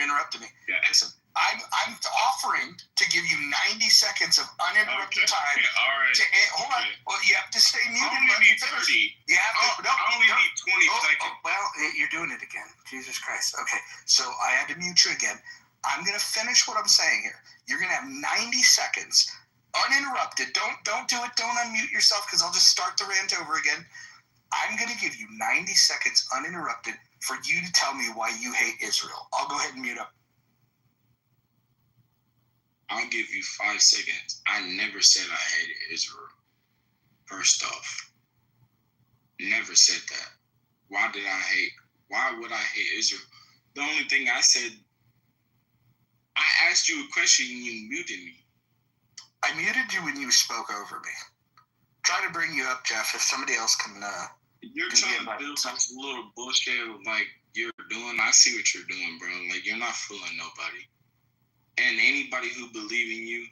interrupting me. Yeah. Listen. I'm offering to give you 90 seconds of uninterrupted time. All right. Hold on. Well, you have to stay muted. I only need 30. You have to. I only need 20 seconds. Well, you're doing it again. Jesus Christ. Okay, so I had to mute you again. I'm going to finish what I'm saying here. You're going to have 90 seconds uninterrupted. Don't do it. Don't unmute yourself because I'll just start the rant over again. I'm going to give you 90 seconds uninterrupted for you to tell me why you hate Israel. I'll go ahead and mute up. I'll give you 5 seconds. I never said I hated Israel. First off, never said that. Why would I hate Israel? The only thing I said, I asked you a question and you muted me. I muted you when you spoke over me. Try to bring you up, Jeff, if somebody else can. You're trying to build some little bullshit like you're doing. I see what you're doing, bro. Like, you're not fooling nobody. And anybody who believe in you,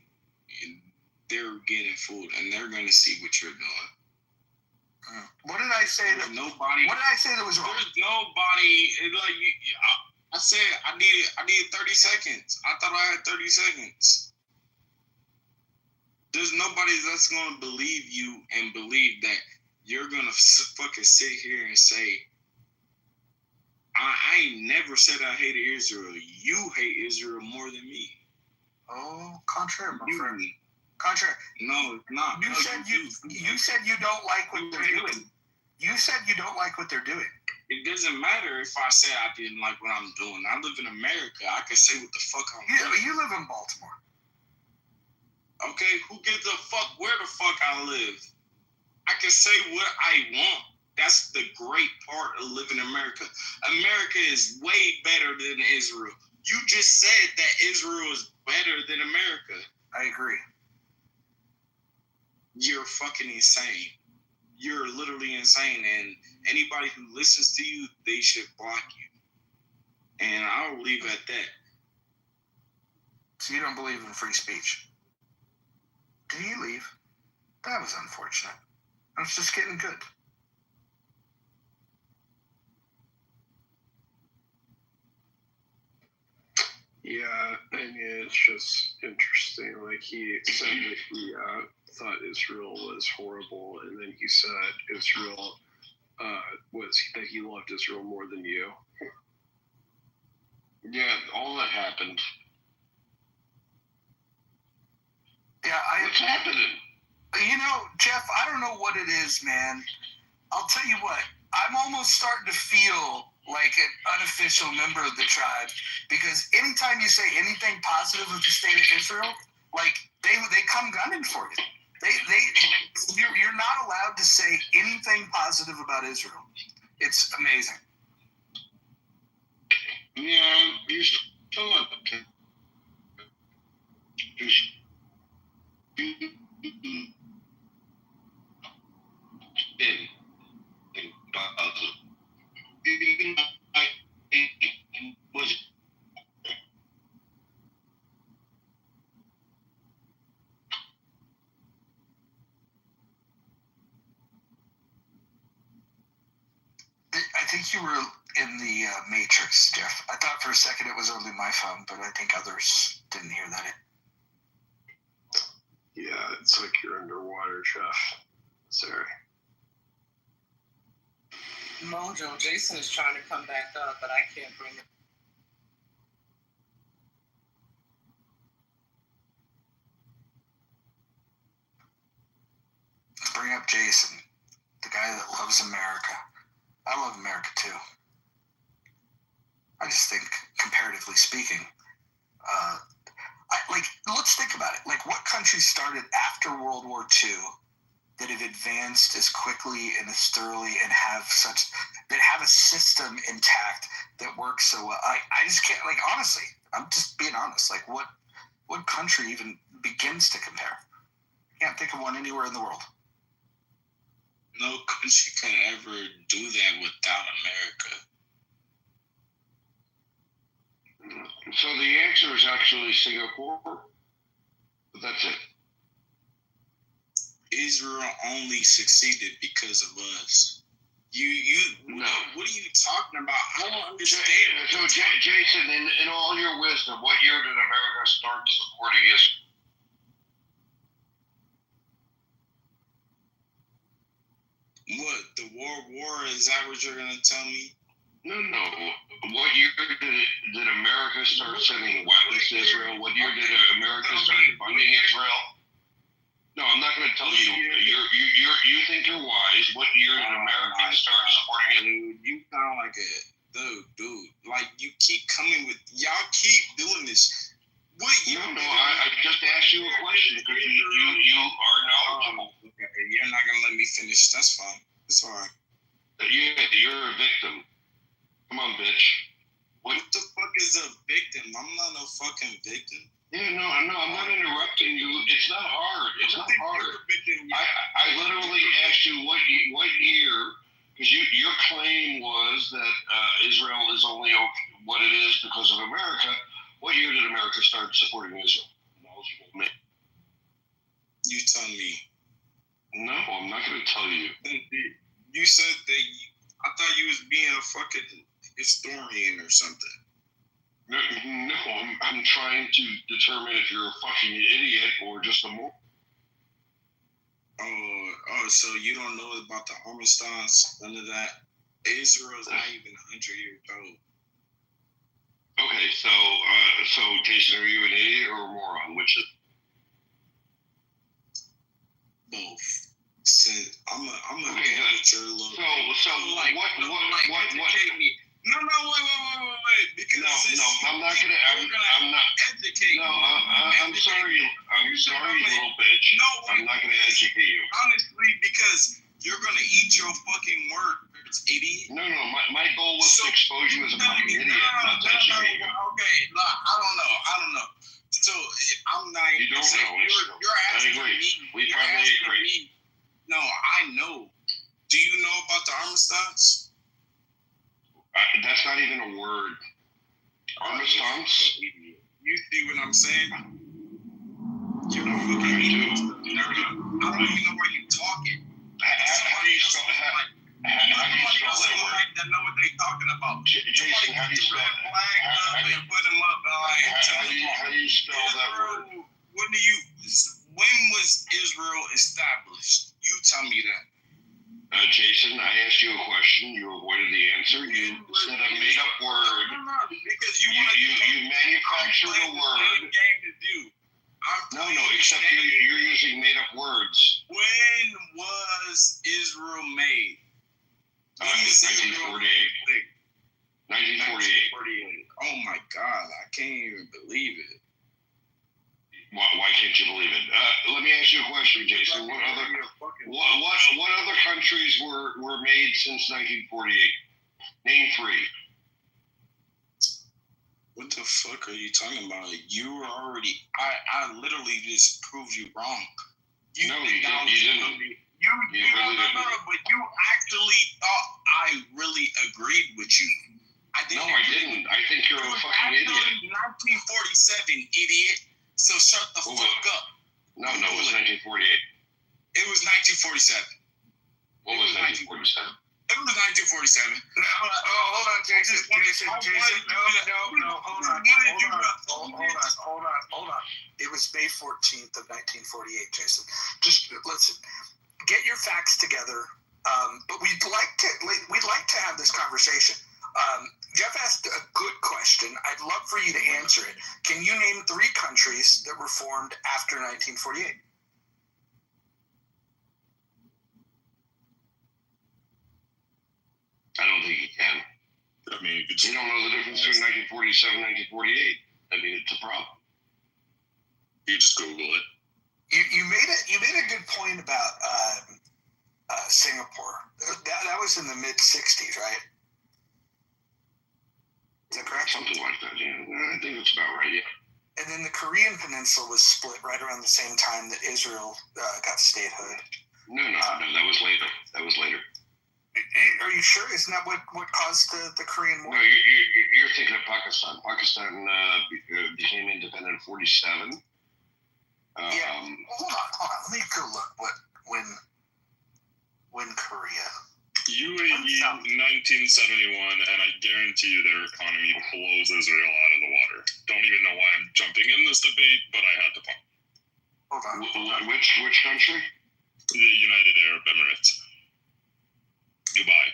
they're getting fooled, and they're going to see what you're doing. What did I say? What did I say that was wrong? There's nobody like you. I said I needed 30 seconds. I thought I had 30 seconds. There's nobody that's going to believe you and believe that you're going to fucking sit here and say, I ain't never said I hated Israel. You hate Israel more than me. Oh, contrary, my friend. Contrary. No, it's not. You said you don't like what they're doing. You said you don't like what they're doing. It doesn't matter if I say I didn't like what I'm doing. I live in America. I can say what the fuck I'm doing. You live in Baltimore. Okay, who gives a fuck where the fuck I live? I can say what I want. That's the great part of living in America. America is way better than Israel. You just said that Israel is better than America. I agree. You're fucking insane. You're literally insane. And anybody who listens to you, they should block you. And I'll leave it at that. So you don't believe in free speech? Did he leave? That was unfortunate. I was just getting good. Yeah, I mean, it's just interesting. Like, he said that he thought Israel was horrible, and then he said Israel that he loved Israel more than you. Yeah, all that happened. Yeah, what's happening? You know, Jeff, I don't know what it is, man. I'll tell you what, I'm almost starting to feel like an unofficial member of the tribe, because anytime you say anything positive of the state of Israel, like they come gunning for you. You're not allowed to say anything positive about Israel. It's amazing. Yeah, you're still up. I think you were in the Matrix, Jeff. I thought for a second it was only my phone, but I think others didn't hear that. Yeah, it's like you're underwater, Jeff. Sorry. Mojo, Jason is trying to come back up, but I can't bring it. Jason, the guy that loves America. I love America too. I just think, comparatively speaking, let's think about it. Like, what countries started after World War II that have advanced as quickly and as thoroughly and have a system intact that works so well? I just can't, like, honestly, I'm just being honest. Like, what country even begins to compare? I can't think of one anywhere in the world. No country could ever do that without America. So the answer is actually Singapore. But that's it. Israel only succeeded because of us. No. What are you talking about? I don't understand. So, Jason, in all your wisdom, what year did America start supporting Israel? What, the World War? Is that what you're going to tell me? No. What year did America start sending weapons to Israel? What year did America start funding Israel? No, I'm not going to tell you. You think you're wise. What year did America start supporting it? Dude, you sound like a dude. Like, you keep coming with, y'all keep doing this. What year? No, I just asked you a question because you are knowledgeable. Okay, you're not going to let me finish. That's fine. That's all right. You're a victim. Come on, bitch. What the fuck is a victim? I'm not no fucking victim. Yeah, no, I'm not interrupting you. It's not hard. It's not hard. I literally asked you what year, because your claim was that Israel is only what it is because of America. What year did America start supporting Israel? Knowledgeable me. You tell me. No, I'm not going to tell you. You said that. I thought you was being a fucking historian or something. No, I'm trying to determine if you're a fucking idiot or just a moron. Oh, so you don't know about the armistice, none of that? Israel's not even 100 years old. Okay, so Jason, are you an idiot or a moron? Which is both. So I'm a okay, amateur little. So like what educate me. No, wait. Because I'm not educate you. I'm sorry, little bitch. No, I'm not gonna educate you. Honestly, because you're gonna eat your fucking words, idiot. No. My goal was to expose you as a fucking idiot, not to educate you. Okay, look, I don't know. So I'm not. You don't know. You're asking I agree. me. We probably agree. No, I know. Do you know about the armistice? That's not even a word. Armistice? You see what I'm saying? You're a fucking idiot. I don't even know why you're talking. How do you spell that? How do you spell that word? That know what they're talking about. Jason, how do you spell that? How do you spell that word? When was Israel established? You tell me that. Jason, I asked you a question. You avoided the answer. You said a made-up word. No, because you manufactured a word. No, except you're using made-up words. When was Israel made? 1948. 1948. Oh my God, I can't even believe it. Why can't you believe it? Let me ask you a question, Jason. What other countries were made since 1948? Name three. What the fuck are you talking about? You were already. I literally just proved you wrong. No, you didn't. But you actually thought I really agreed with you. I didn't. I think you're a fucking idiot. 1947, idiot. So shut the fuck up. No, it was 1948. It was 1947. What was 1947? It was 1947. Hold on, Jason. No, hold on. It was May 14th of 1948, Jason. Just listen. Get your facts together. But we'd like to have this conversation. Jeff asked a good question. I'd love for you to answer it. Can you name three countries that were formed after 1948? You don't know the difference between 1947 and 1948. I mean, it's a problem. You just Google it. You made a good point about Singapore. That was in the mid '60s, right? Is that correct? Something like that. Yeah, I think that's about right. Yeah. And then the Korean Peninsula was split right around the same time that Israel got statehood. No, that was later. Are you sure? Isn't that what caused the Korean War? No, you're thinking of Pakistan. Pakistan became independent in '47. Yeah. Hold on. Let me go look when Korea. UAE 1971, and I guarantee you their economy blows Israel out of the water. Don't even know why I'm jumping in this debate, but I had to pump. Hold on. Which country? The United Arab Emirates. Dubai.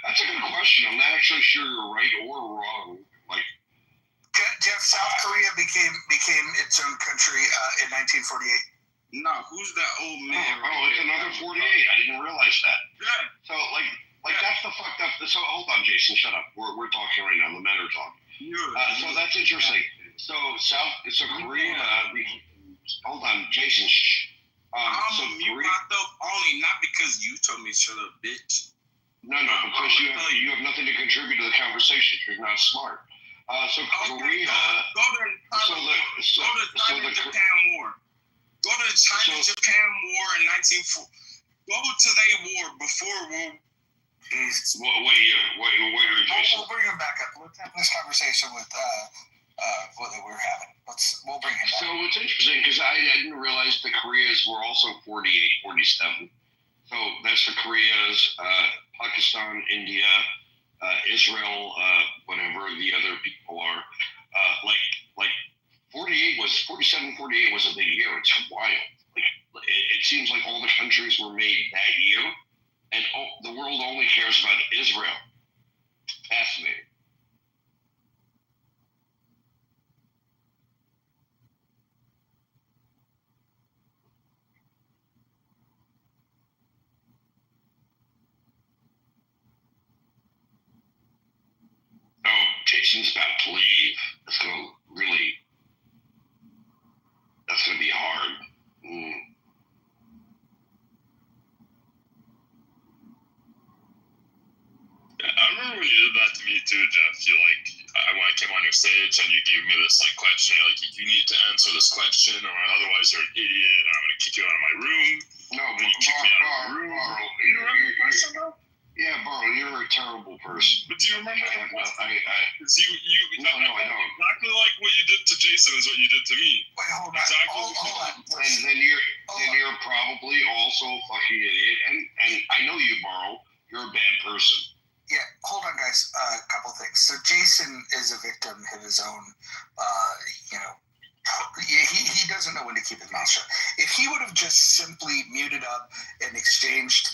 That's a good question. I'm not actually sure you're right or wrong. Like, Jeff, South Korea became its own country in 1948. Nah, who's that old man? It's another 48. I didn't realize that. Yeah. So that's the fucked up. So hold on, Jason, shut up. We're talking right now. The men are talking. So that's interesting. So Korea. Hold on, Jason. I'm mute myself only not because you told me shut up, bitch. No, because you have nothing to contribute to the conversation. You're not smart. Korea. Go to the Japan War. Go to the China-Japan War in 1940. Go to their war before World. What year? What year? We'll bring him back up. Let's have this conversation with what we're having. We'll bring him back. So it's interesting because I didn't realize the Koreas were also 48, 47. So that's the Koreas, Pakistan, India, Israel, whatever the other people are. Like 47, 48 was a big year. It's wild. Like it seems like all the countries were made that year, and the world only cares about Israel. Fascinating. Oh, Jason's about to leave. That's going to be hard. I remember when you did that to me too, Jeff. When I came on your stage and you gave me this question, you're like, you need to answer this question or otherwise you're an idiot and I'm going to kick you out of my room. No, but you kicked me out of my room. You remember the question though? Yeah, Burrow, you're a terrible person. But do you remember the question? I exactly like what you did to Jason is what you did to me. Wait, hold on. Exactly. Hold on. And then you're probably also a fucking idiot. And I know you, Burrow. You're a bad person. Yeah, hold on, guys. A couple things. So Jason is a victim of his own, he doesn't know when to keep his mouth shut. If he would have just simply muted up and exchanged,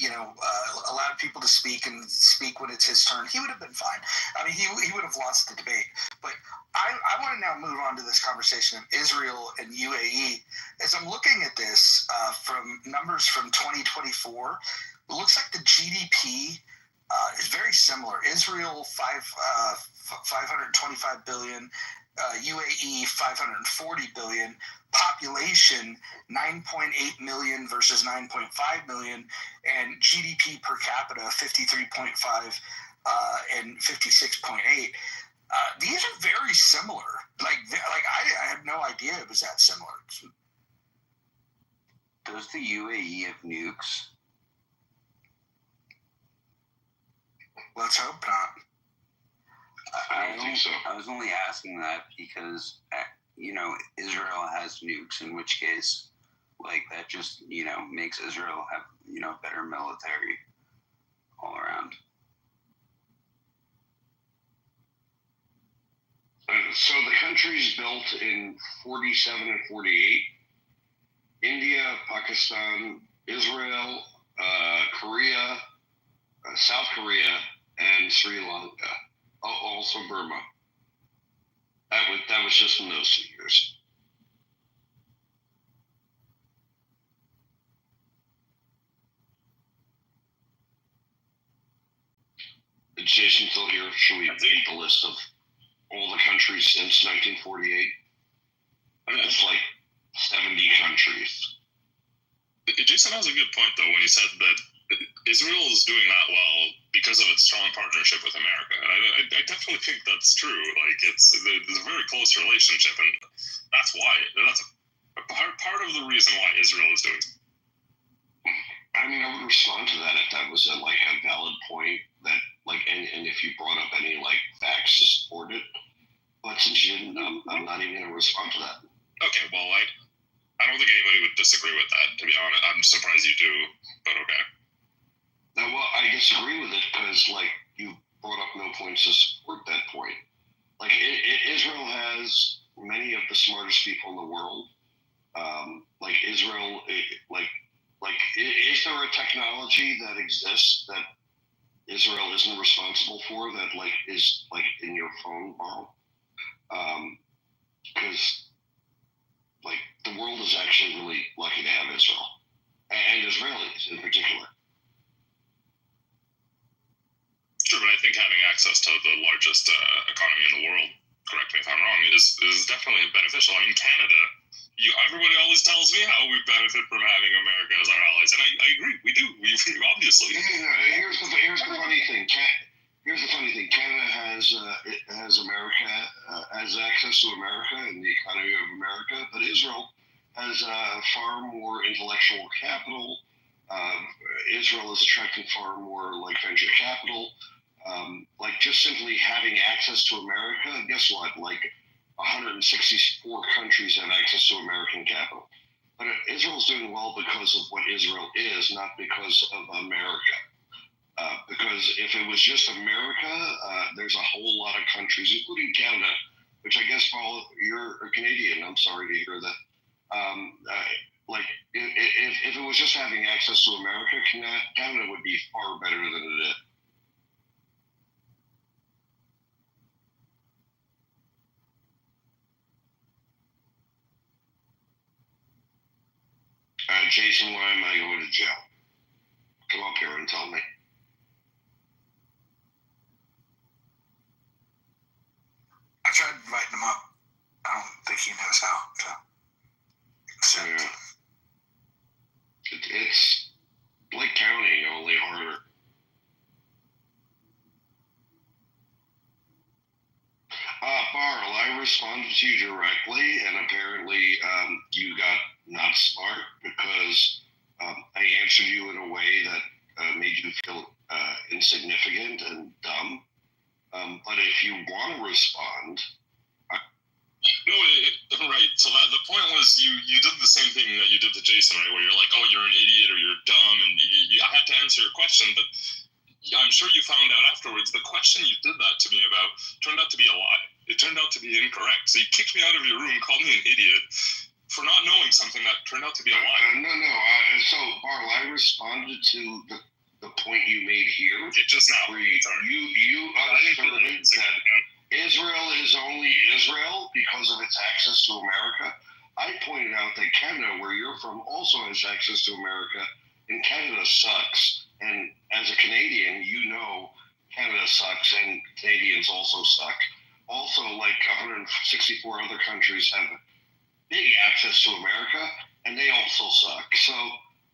allowed people to speak and speak when it's his turn, he would have been fine. I mean, he would have lost the debate. But I want to now move on to this conversation of Israel and UAE. As I'm looking at this from numbers from 2024, it looks like the GDP is very similar. Israel, 525 billion. UAE 540 billion, population 9.8 million versus 9.5 million, and GDP per capita 53.5 and 56.8. These are very similar. I had no idea it was that similar. Does the UAE have nukes? Let's hope not. I don't think so. I was only asking that because, Israel has nukes, in which case, that just, makes Israel have, better military all around. So the countries built in 47 and 48, India, Pakistan, Israel, Korea, South Korea, and Sri Lanka. Also Burma. That was just in those 2 years. Jason still here? Should we make the list of all the countries since 1948? It's like 70 countries. Jason has a good point, though, when he said that Israel is doing that well because of its strong partnership with America. And I definitely think that's true. Like, there's a very close relationship, and that's why. That's a part of the reason why Israel is doing it. I mean, I would respond to that if that was a valid point that, and if you brought up any, facts to support it. But since you didn't, I'm not even going to respond to that. Okay, well, I don't think anybody would disagree with that, to be honest. I'm surprised you do, but okay. Now, well, I disagree with it because, you brought up no points to support that point. Israel has many of the smartest people in the world. Israel, is there a technology that exists that Israel isn't responsible for that, is, in your phone, Barl? Because, the world is actually really lucky to have Israel, and Israelis in particular. Sure, but I think having access to the largest economy in the world, correct me if I'm wrong, is definitely beneficial. I mean, Canada, everybody always tells me how we benefit from having America as our allies, and I agree, we do. We obviously. Here's the funny thing. Canada has America, has access to America and the economy of America, but Israel has far more intellectual capital. Israel is attracting far more venture capital. Just simply having access to America, guess what? 164 countries have access to American capital. But Israel's doing well because of what Israel is, not because of America. Because if it was just America, there's a whole lot of countries, including Canada, which I guess, Paul, you're a Canadian. I'm sorry to hear that. If it was just having access to America, Canada would be far better than it is. Jason, why am I going to jail? Come up here and tell me. I tried inviting him up. I don't think he knows how to accept. Yeah. It's like counting, only harder. Barl, I responded to you directly, and apparently you got not smart because I answered you in a way that made you feel insignificant and dumb. But if you want to respond... Right. So the point was you did the same thing that you did to Jason, right? Where you're like, oh, you're an idiot or you're dumb, and I had to answer your question, but I'm sure you found out afterwards the question you did that to me about turned out to be a lie. It turned out to be incorrect. So you kicked me out of your room, called me an idiot for not knowing something that turned out to be a lie. No. So, Barl, I responded to the point you made here. Just now. Where you asserted that Israel is only Israel because of its access to America. I pointed out that Canada, where you're from, also has access to America, and Canada sucks. And as a Canadian, you know Canada sucks, and Canadians also suck. Also, 164 other countries have big access to America, and they also suck. So,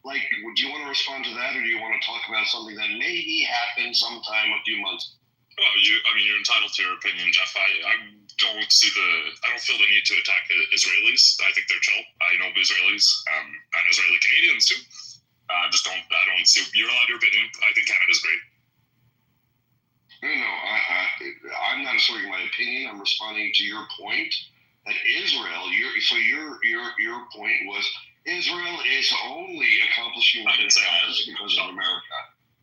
do you want to respond to that, or do you want to talk about something that maybe happened sometime a few months? Well, you're entitled to your opinion, Jeff. I don't feel the need to attack Israelis. I think they're chill. I know Israelis and Israeli Canadians too. I don't see. You're allowed your opinion. I think Canada's great. No, I'm not asserting my opinion. I'm responding to your point that Israel. Your point was Israel is only accomplishing what it has because of America.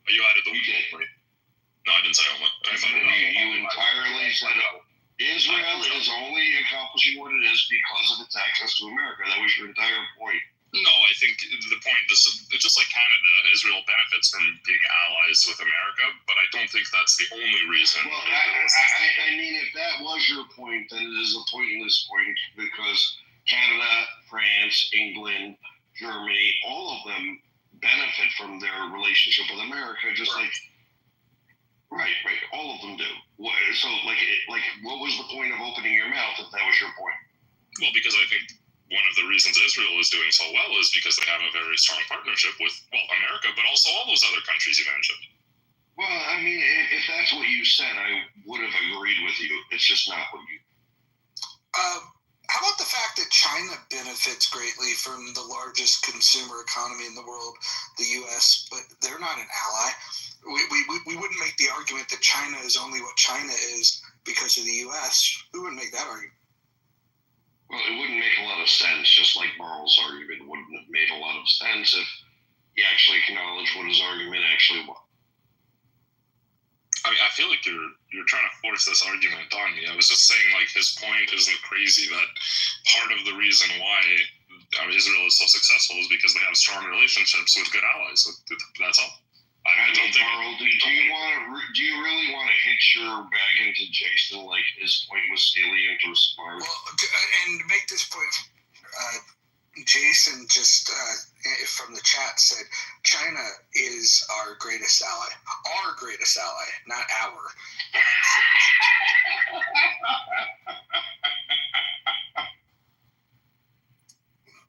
You added the. You did. Right? No, I didn't say only. You entirely said Israel is only accomplishing what it is because of its access to America. That was your entire point. No, I think the point is just like Canada, Israel benefits from being allies with America, but I don't think that's the only reason. Well, I mean, if that was your point, then it is a pointless point because Canada, France, England, Germany, all of them benefit from their relationship with America, just like Right. All of them do. So, what was the point of opening your mouth if that was your point? Well, because I think one of the reasons Israel is doing so well is because they have a very strong partnership with, America, but also all those other countries you mentioned. Well, I mean, if that's what you said, I would have agreed with you. It's just not what you. How about the fact that China benefits greatly from the largest consumer economy in the world, the U.S., but they're not an ally? We wouldn't make the argument that China is only what China is because of the U.S. We wouldn't make that argument. Well, it wouldn't make a lot of sense, just like Marl's argument wouldn't have made a lot of sense if he actually acknowledged what his argument actually was. I mean, I feel like you're trying to force this argument on me. I was just saying, his point isn't crazy. That part of the reason why Israel is so successful is because they have strong relationships with good allies. That's all. I don't think. Carl, do you really want to hitch your bag into Jason like his point was salient or smart? Well, and to make this point, Jason just from the chat said China is our greatest ally. Our greatest ally, not our.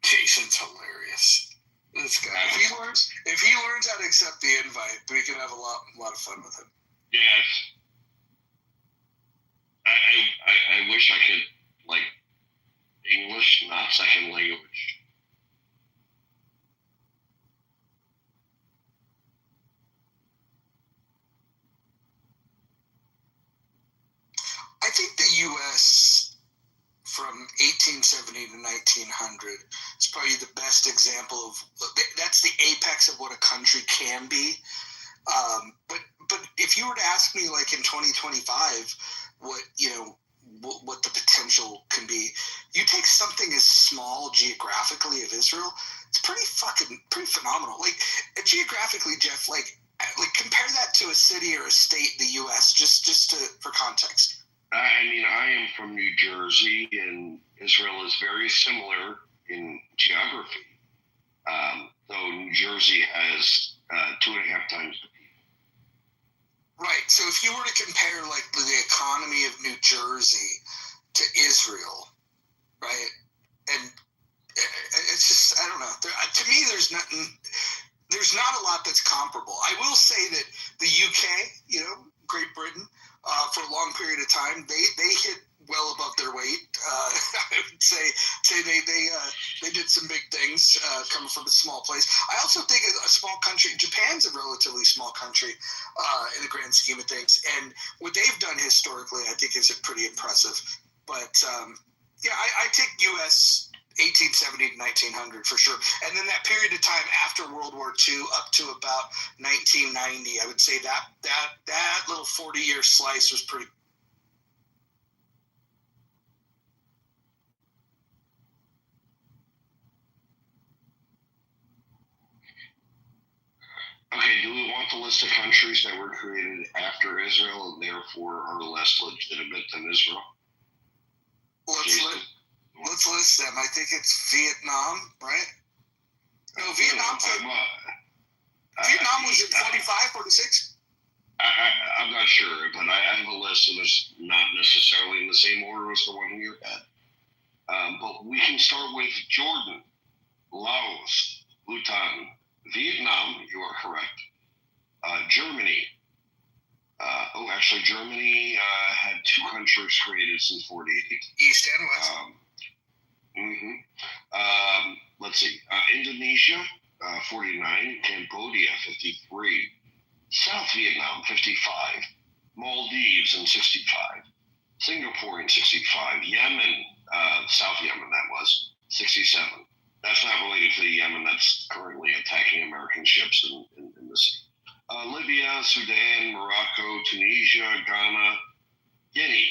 Jason's hilarious. This guy. If he learns how to accept the invite, we can have a lot of fun with him. Yes. I wish I could English, not second language. I think the U.S. from 1870 to 1900 is probably the best example of that's the apex of what a country can be. But if you were to ask me, in 2025, what the potential can be, you take something as small geographically of Israel, it's pretty phenomenal. Geographically, Jeff, compare that to a city or a state in the U.S. just for context. I mean, I am from New Jersey, and Israel is very similar in geography. Though New Jersey has 2.5 times the people. Right. So if you were to compare the economy of New Jersey to Israel, right, and it's just I don't know. To me, there's not a lot that's comparable. I will say that the UK, Great Britain, for a long period of time, they hit well above their weight. I would say they did some big things coming from a small place. I also think a small country, Japan's a relatively small country in the grand scheme of things, and what they've done historically, I think, is pretty impressive. But I take U.S. 1870 to 1900 for sure, and then that period of time after World War II up to about 1990, I would say that little 40-year slice was pretty. Okay, do we want the list of countries that were created after Israel and therefore are less legitimate than Israel? Let's list them. I think it's Vietnam, right? No, Vietnam was in 45, 46? I'm not sure, but I have a list, and it's not necessarily in the same order as the one in your head. But we can start with Jordan, Laos, Bhutan, Vietnam, you are correct. Germany. Germany had 2 countries created since 48. East and West. Let's see. Indonesia, 49. Cambodia, 53. South Vietnam, 55. Maldives in 65. Singapore in 65. Yemen, South Yemen, that was 67. That's not related to the Yemen that's currently attacking American ships in the sea. Libya, Sudan, Morocco, Tunisia, Ghana, Guinea.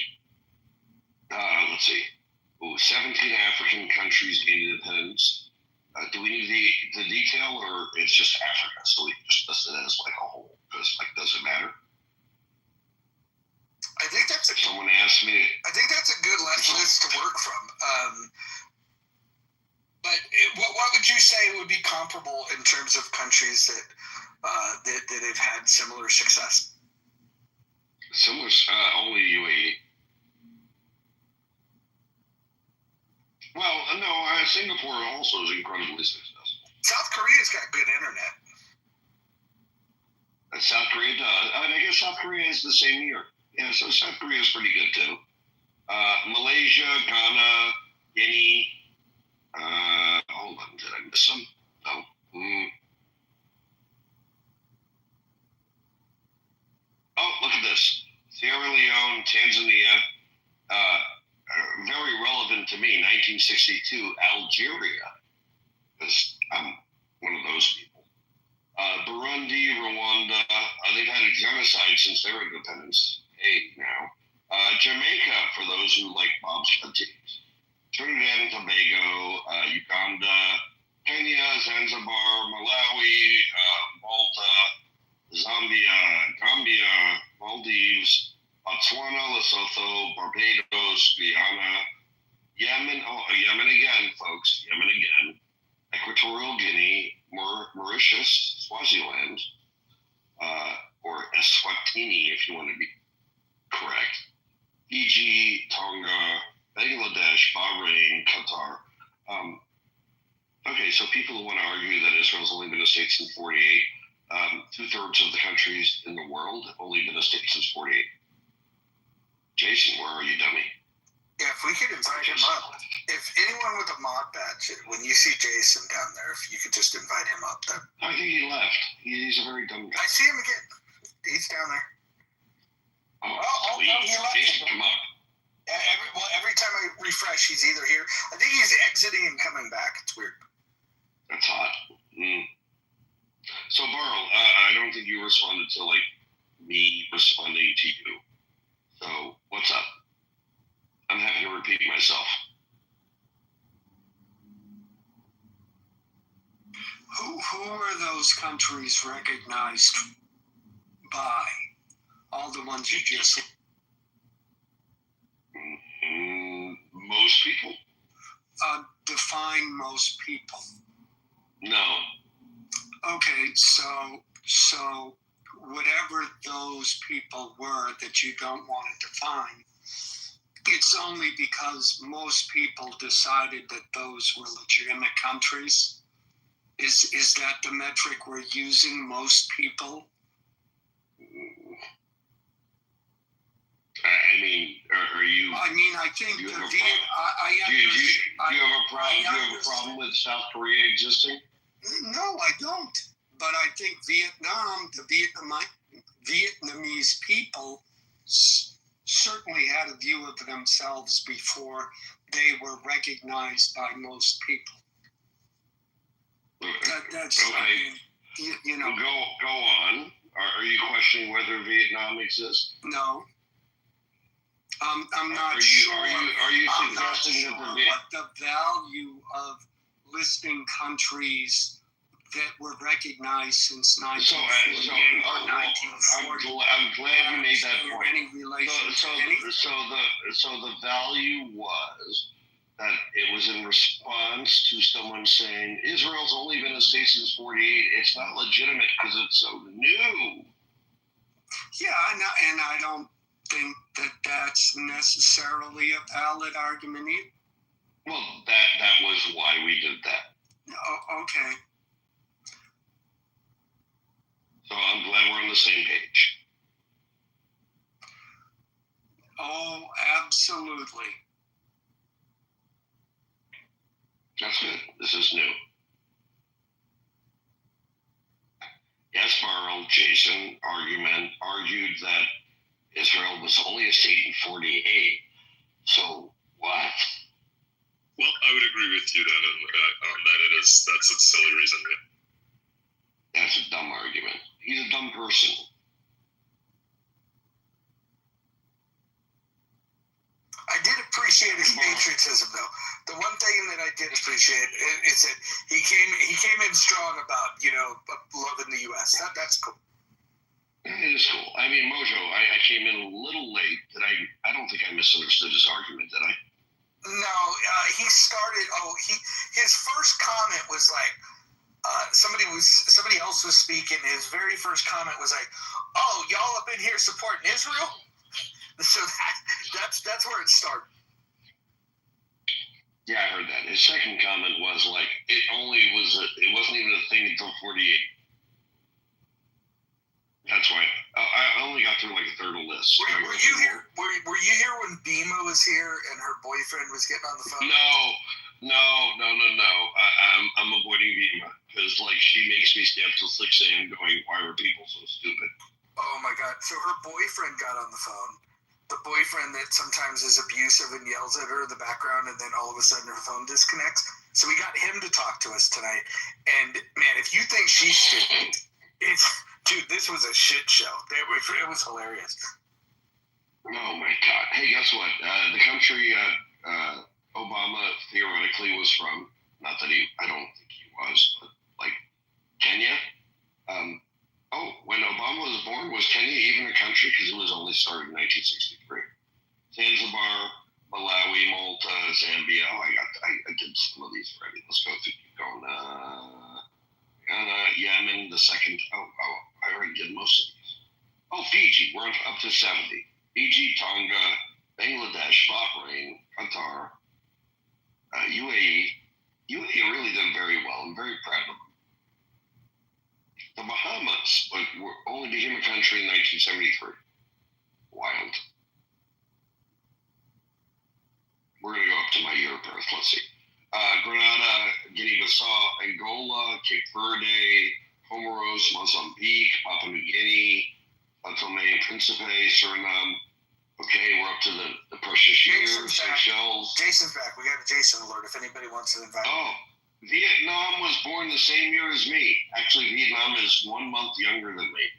Let's see. 17 African countries gained independence. Do we need the detail, or it's just Africa? So we just list it as a whole, because does it matter? I think that's someone asked me. I think that's a good list to work from. But what would you say would be comparable in terms of countries that have had similar success? Similar, only UAE. Well, no, Singapore also is incredibly successful. South Korea's got good internet. South Korea does. I guess South Korea is the same year. Yeah, so South Korea is pretty good too. Malaysia, Ghana, Guinea. Hold on, did I miss some? No. Oh, look at this. Sierra Leone, Tanzania. Very relevant to me, 1962, Algeria. Because I'm one of those people. Burundi, Rwanda, they've had a genocide since their independence. Now. Jamaica, for those who like bobsled teams. Trinidad and Tobago, Uganda, Kenya, Zanzibar, Malawi, Malta, Zambia, Gambia, Maldives, Botswana, Lesotho, Barbados, Guyana, Yemen, Yemen again, folks, Yemen again, Equatorial Guinea, Mauritius, Swaziland, or Eswatini if you want to be correct, Fiji, Tonga, Bangladesh, Bahrain, Qatar. Okay, so people who want to argue that Israel's only been a state since 48, 2/3 of the countries in the world have only been a state since 48. Jason, where are you, dummy? Yeah, if we could invite him up. If anyone with a mod badge, when you see Jason down there, if you could just invite him up. I think he left. He's a very dumb guy. I see him again. He's down there. Oh, please. No, he left. Jason, come up. Every time I refresh, he's either here. I think he's exiting and coming back. It's weird. That's hot. So, Barl, I don't think you responded to, me responding to you. So, what's up? I'm happy to repeat myself. Who are those countries recognized by? All the ones you just said? Most people? Define most people. No. Okay, so whatever those people were that you don't want to define, it's only because most people decided that those were legitimate countries. Is that the metric we're using, most people? I mean, are you? I think do you the have do you have a problem with South Korea existing? No, I don't. But I think Vietnam, the Vietnamese people certainly had a view of themselves before they were recognized by most people. That's okay. You know. Go on. Are you questioning whether Vietnam exists? No. I'm not sure. Are you I'm suggesting not sure that what the value of listing countries that were recognized since 1948 or 1940. I'm glad you made that point. Any relation so the value was that it was in response to someone saying Israel's only been a state since 48. It's not legitimate because it's so new. Yeah, and I don't think that that's necessarily a valid argument either. Well, that was why we did that. Oh, okay. So I'm glad we're on the same page. Oh, absolutely. That's good. This is new. Yes, Barl, Jason argued that Israel was only a state in 48. So what? Well, I would agree with you then on that. That's a silly reason. Yeah. That's a dumb argument. He's a dumb person. I did appreciate his patriotism, though. The one thing that I did appreciate is that he came in strong about loving the U.S. That's cool. It is cool. I mean, Mojo, I came in a little late. I don't think I misunderstood his argument, did I? No, he started. His first comment was like, somebody else was speaking. His very first comment was like, "Oh, y'all up in here supporting Israel?" So that's where it started. Yeah, I heard that. His second comment was like, it wasn't even a thing until 48. That's why I only got through like a third of the list. Were you here? Were you here when Bima was here and her boyfriend was getting on the phone? No. I'm avoiding Bima because like she makes me stay up till 6 a.m. going, why are people so stupid? Oh my God! So her boyfriend got on the phone. The boyfriend that sometimes is abusive and yells at her in the background, and then all of a sudden her phone disconnects. So we got him to talk to us tonight. And man, if you think she's stupid, dude, this was a shit show. It was hilarious. Oh my God! Hey, guess what? The country Obama theoretically was from, not that I don't think he was, but like Kenya. When Obama was born, was Kenya even a country? Because it was only started in 1963. Zanzibar, Malawi, Malta, Zambia. I did some of these already. Let's go through. Keep going. Ghana, Yemen, the second. I already did most of these. Fiji. We're up to 70. Fiji, Tonga, Bangladesh, Bahrain, Qatar, UAE. UAE really done very well. I'm very proud of them. The Bahamas, but only became a country in 1973. Wild. We're going to go up to my year of birth. Let's see. Grenada, Guinea-Bissau, Angola, Cape Verde, Comoros, Mozambique, Papua New Guinea, Tomé and Principe, Suriname. Okay, we're up to the precious year, Seychelles. Jason's back. We got a Jason alert if anybody wants to invite him. Vietnam was born the same year as me. Actually, Vietnam is 1 month younger than me.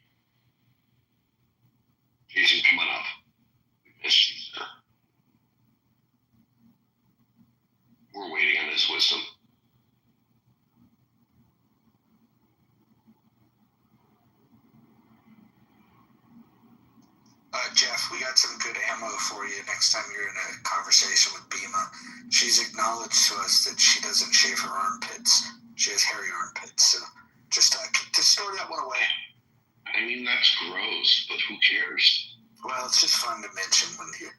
Jason, come on up. We missed you, sir. We're waiting on his wisdom. Jeff, we got some good ammo for you next time you're in a conversation with Bima. She's acknowledged to us that she doesn't shave her armpits. She has hairy armpits, so just store that one away. I mean, that's gross, but who cares? Well, it's just fun to mention when you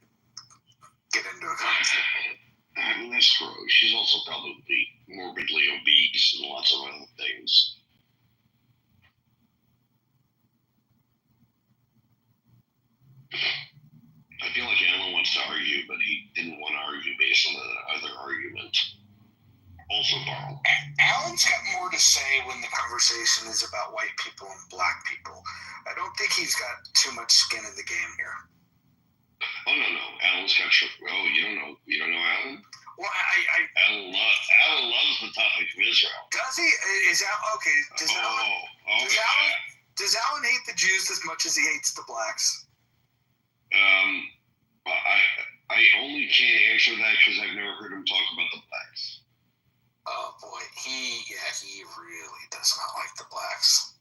get into a conversation. I mean, that's gross. She's also probably morbidly obese and lots of other things. I feel like Alan wants to argue, but he didn't want to argue based on the other argument. Also borrowed. Alan's got more to say when the conversation is about white people and black people. I don't think he's got too much skin in the game here. Oh, no. Alan's got... you don't know Alan? Well, Alan loves the topic of Israel. Does he? Is Alan... Okay, does Alan hate the Jews as much as he hates the blacks? I only can't answer that because I've never heard him talk about the blacks. Oh boy, he really does not like the blacks.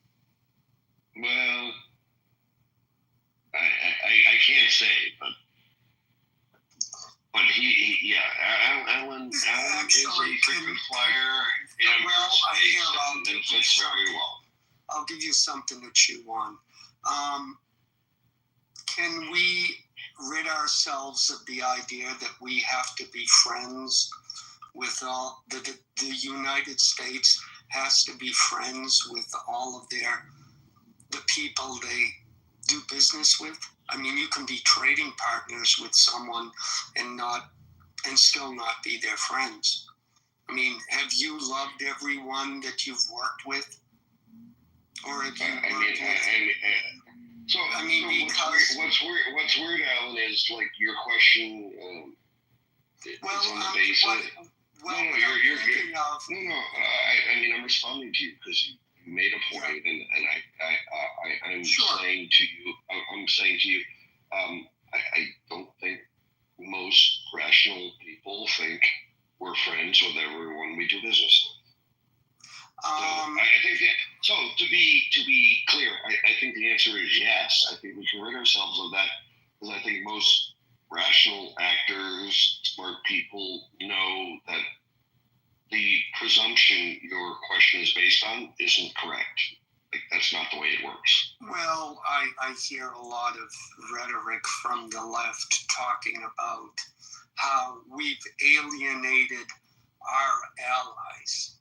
Well, I can't say, but Alan is a frequent flyer in our space and fits very well. I'll give you something to chew on. Can we rid ourselves of the idea that we have to be friends with all the United States has to be friends with all of the people they do business with? I mean, you can be trading partners with someone and still not be their friends. I mean, have you loved everyone that you've worked with? Or have you worked what's weird, Alan, is like your question is on the basis. You're good. I mean, I'm responding to you because you made a point, and I'm saying to you, I don't think most rational people think we're friends with everyone we do business with. So to be clear, I think the answer is yes. I think we can rid ourselves of that because I think most rational actors, smart people know that the presumption your question is based on isn't correct. Like, that's not the way it works. Well, I hear a lot of rhetoric from the left talking about how we've alienated our allies.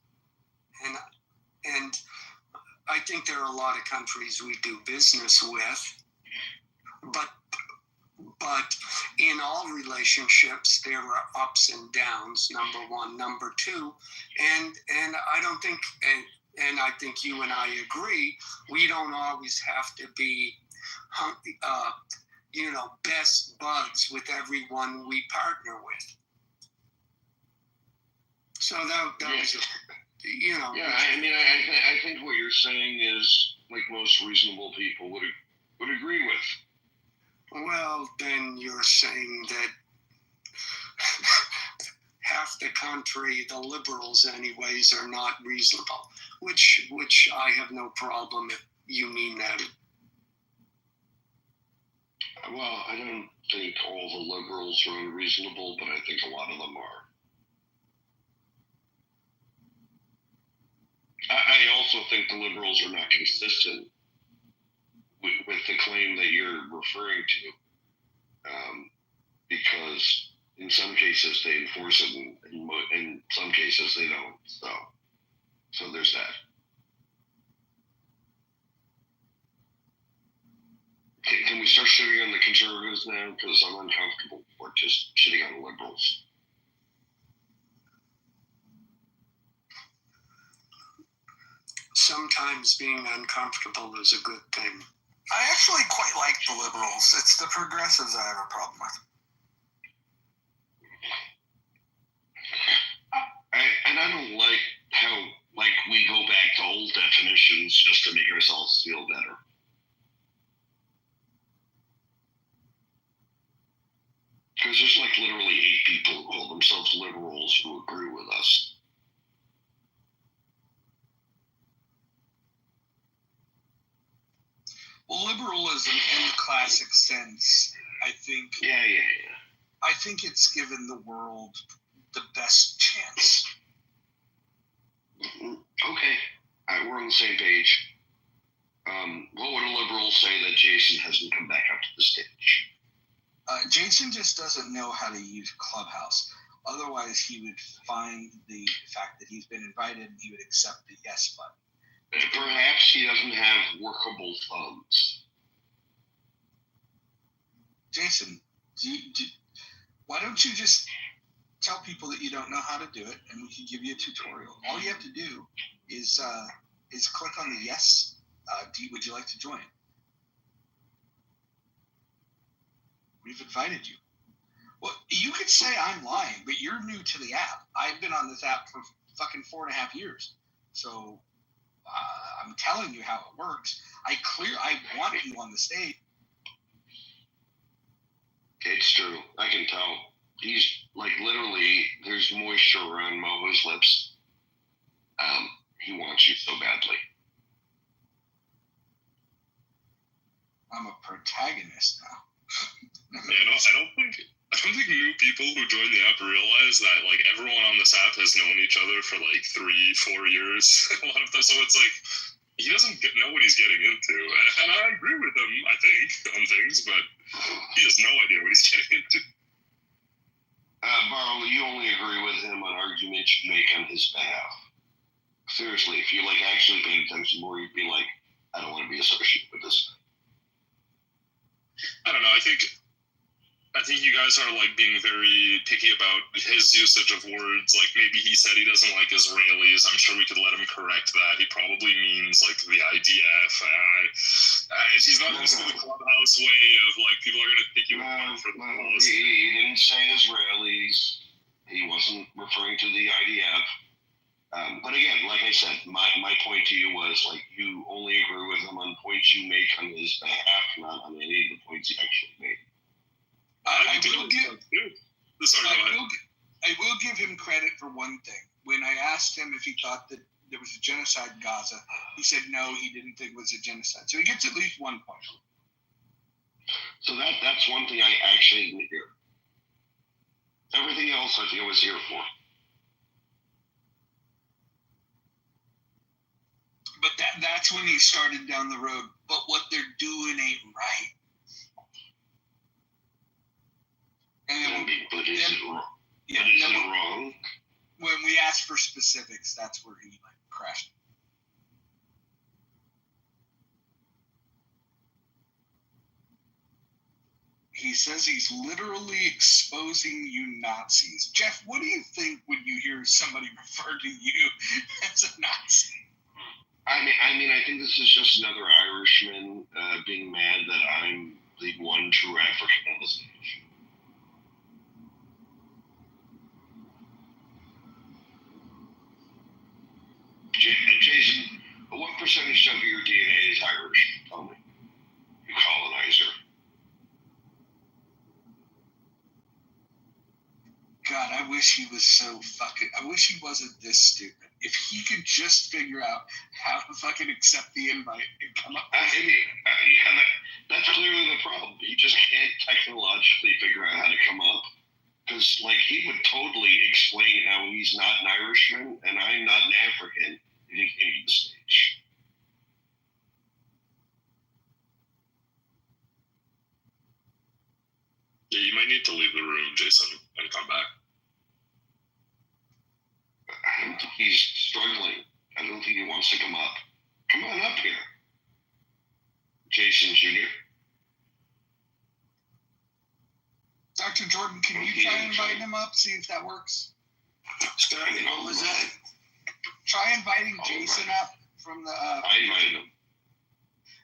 And I think there are a lot of countries we do business with, but in all relationships there are ups and downs, number one. Number two, and I don't think, and I think you and I agree, we don't always have to be best buds with everyone we partner with. So that was Yeah, I mean, I think what you're saying is, like, most reasonable people would agree with. Well, then you're saying that half the country, the liberals anyways, are not reasonable, which I have no problem if you mean that. Well, I don't think all the liberals are unreasonable, but I think a lot of them are. I also think the liberals are not consistent with the claim that you're referring to, because in some cases they enforce it, and in some cases they don't. So there's that. Okay, can we start shitting on the conservatives now? Because I'm uncomfortable with just shitting on the liberals. Sometimes being uncomfortable is a good thing. I actually quite like the liberals. It's the progressives I have a problem with. I don't like how, like, we go back to old definitions just to make ourselves feel better. Because there's like literally 8 people who call themselves liberals who agree with us. Well, liberalism in the classic sense, I think. Yeah. I think it's given the world the best chance. Okay. All right, we're on the same page. What would a liberal say that Jason hasn't come back up to the stage? Jason just doesn't know how to use Clubhouse. Otherwise, he would find the fact that he's been invited and he would accept the yes button. Perhaps he doesn't have workable thumbs. Jason, why don't you just tell people that you don't know how to do it, and we can give you a tutorial. All you have to do is click on the yes. Would you like to join? We've invited you. Well, you could say I'm lying, but you're new to the app. I've been on this app for fucking 4.5 years. So I'm telling you how it works. I want you on the stage. It's true. I can tell. He's like literally. There's moisture around Mo's lips. He wants you so badly. I'm a protagonist now. Yeah, I don't think new people who join the app realize that like everyone on this app has known each other for like 3-4 years. A lot of them, so it's like he doesn't know what he's getting into, and I agree with him. I think on things, but he has no idea what he's getting into. Barlow, you only agree with him on arguments you make on his behalf. Seriously, if you like actually paid attention more, you'd be like, I don't want to be associated with this. I don't know. I think you guys are like being very picky about his usage of words. Like maybe he said he doesn't like Israelis. I'm sure we could let him correct that. He probably means like the IDF. If he's not used to the Clubhouse way of like people are going to pick you apart for the policy. He didn't say Israelis. He wasn't referring to the IDF. But again, like I said, my point to you was like you only agree with him on points you make on his behalf, not on any of the points he actually made. I will give him credit for one thing. When I asked him if he thought that there was a genocide in Gaza, he said no, he didn't think it was a genocide. So he gets at least 1 point. So that's one thing I actually didn't hear. Everything else I think I was here for. But that's when he started down the road. But what they're doing ain't right. And then, but is it wrong? Yeah, but is it wrong? When we asked for specifics, that's where he crashed. He says he's literally exposing you Nazis. Jeff, what do you think when you hear somebody refer to you as a Nazi? I mean, I think this is just another Irishman being mad that I'm the one true African on the stage. Jason, what percentage of your DNA is Irish? Tell me. You colonizer. God, I wish he was so fucking. I wish he wasn't this stupid. If he could just figure out how to fucking accept the invite and come up with it. Yeah, that's clearly the problem. He just can't technologically figure out how to come up. Because, like, he would totally explain how he's not an Irishman and I'm not an African if he came to the stage. Yeah, you might need to leave the room, Jason, and come back. I don't think he's struggling. I don't think he wants to come up. Come on up here. Jason Jr. Dr. Jordan, can you try inviting him up, see if that works? Starting, what was that? Try inviting Jason up from the. I invited him.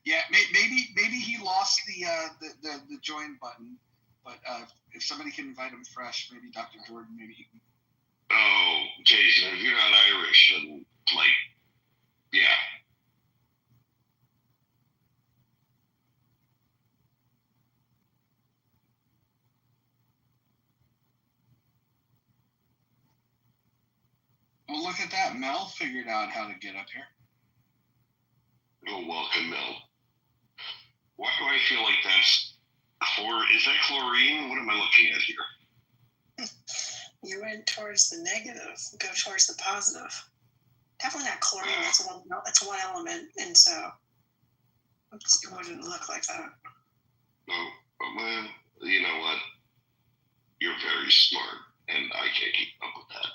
Yeah, maybe he lost the join button, but if somebody can invite him fresh, maybe Dr. Jordan, maybe he can. Oh, Jason, if you're not Irish, then, like, yeah. Well, look at that. Mel figured out how to get up here. Oh, welcome, Mel. Why do I feel like that's is that chlorine? What am I looking at here? You went towards the negative. Go towards the positive. Definitely not chlorine. That's one element, and so it wouldn't look like that. No, well, you know what? You're very smart, and I can't keep up with that.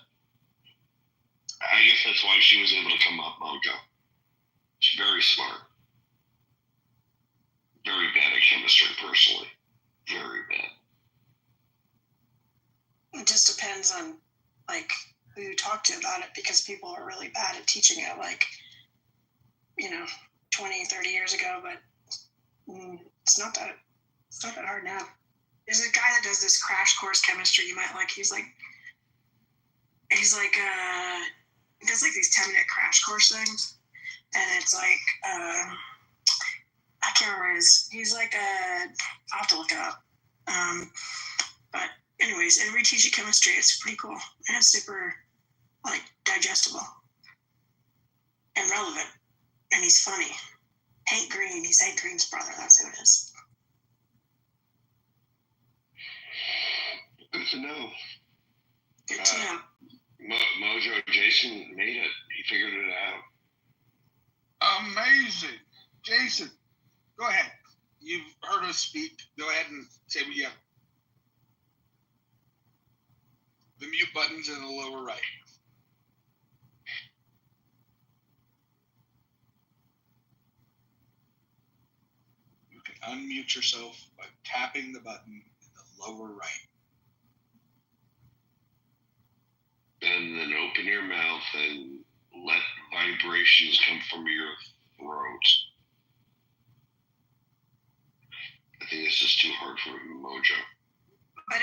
I guess that's why she was able to come up, Mojo. She's very smart. Very bad at chemistry, personally. Very bad. It just depends on, like, who you talk to about it, because people are really bad at teaching it, like, 20, 30 years ago, but it's not that hard now. There's a guy that does this crash course chemistry you might like. He does like these 10-minute crash course things, and it's like I can't remember he's like I'll have to look it up. But anyways, it reteaches you chemistry. It's pretty cool, and it's super like digestible and relevant, and he's funny. Hank Green, he's Hank Green's brother. That's who it is. Good to know. Good to know. Mojo, Jason made it. He figured it out. Amazing. Jason, go ahead. You've heard us speak. Go ahead and say what you have. The mute button's in the lower right. You can unmute yourself by tapping the button in the lower right. And then open your mouth and let vibrations come from your throat. I think this is too hard for Mojo. But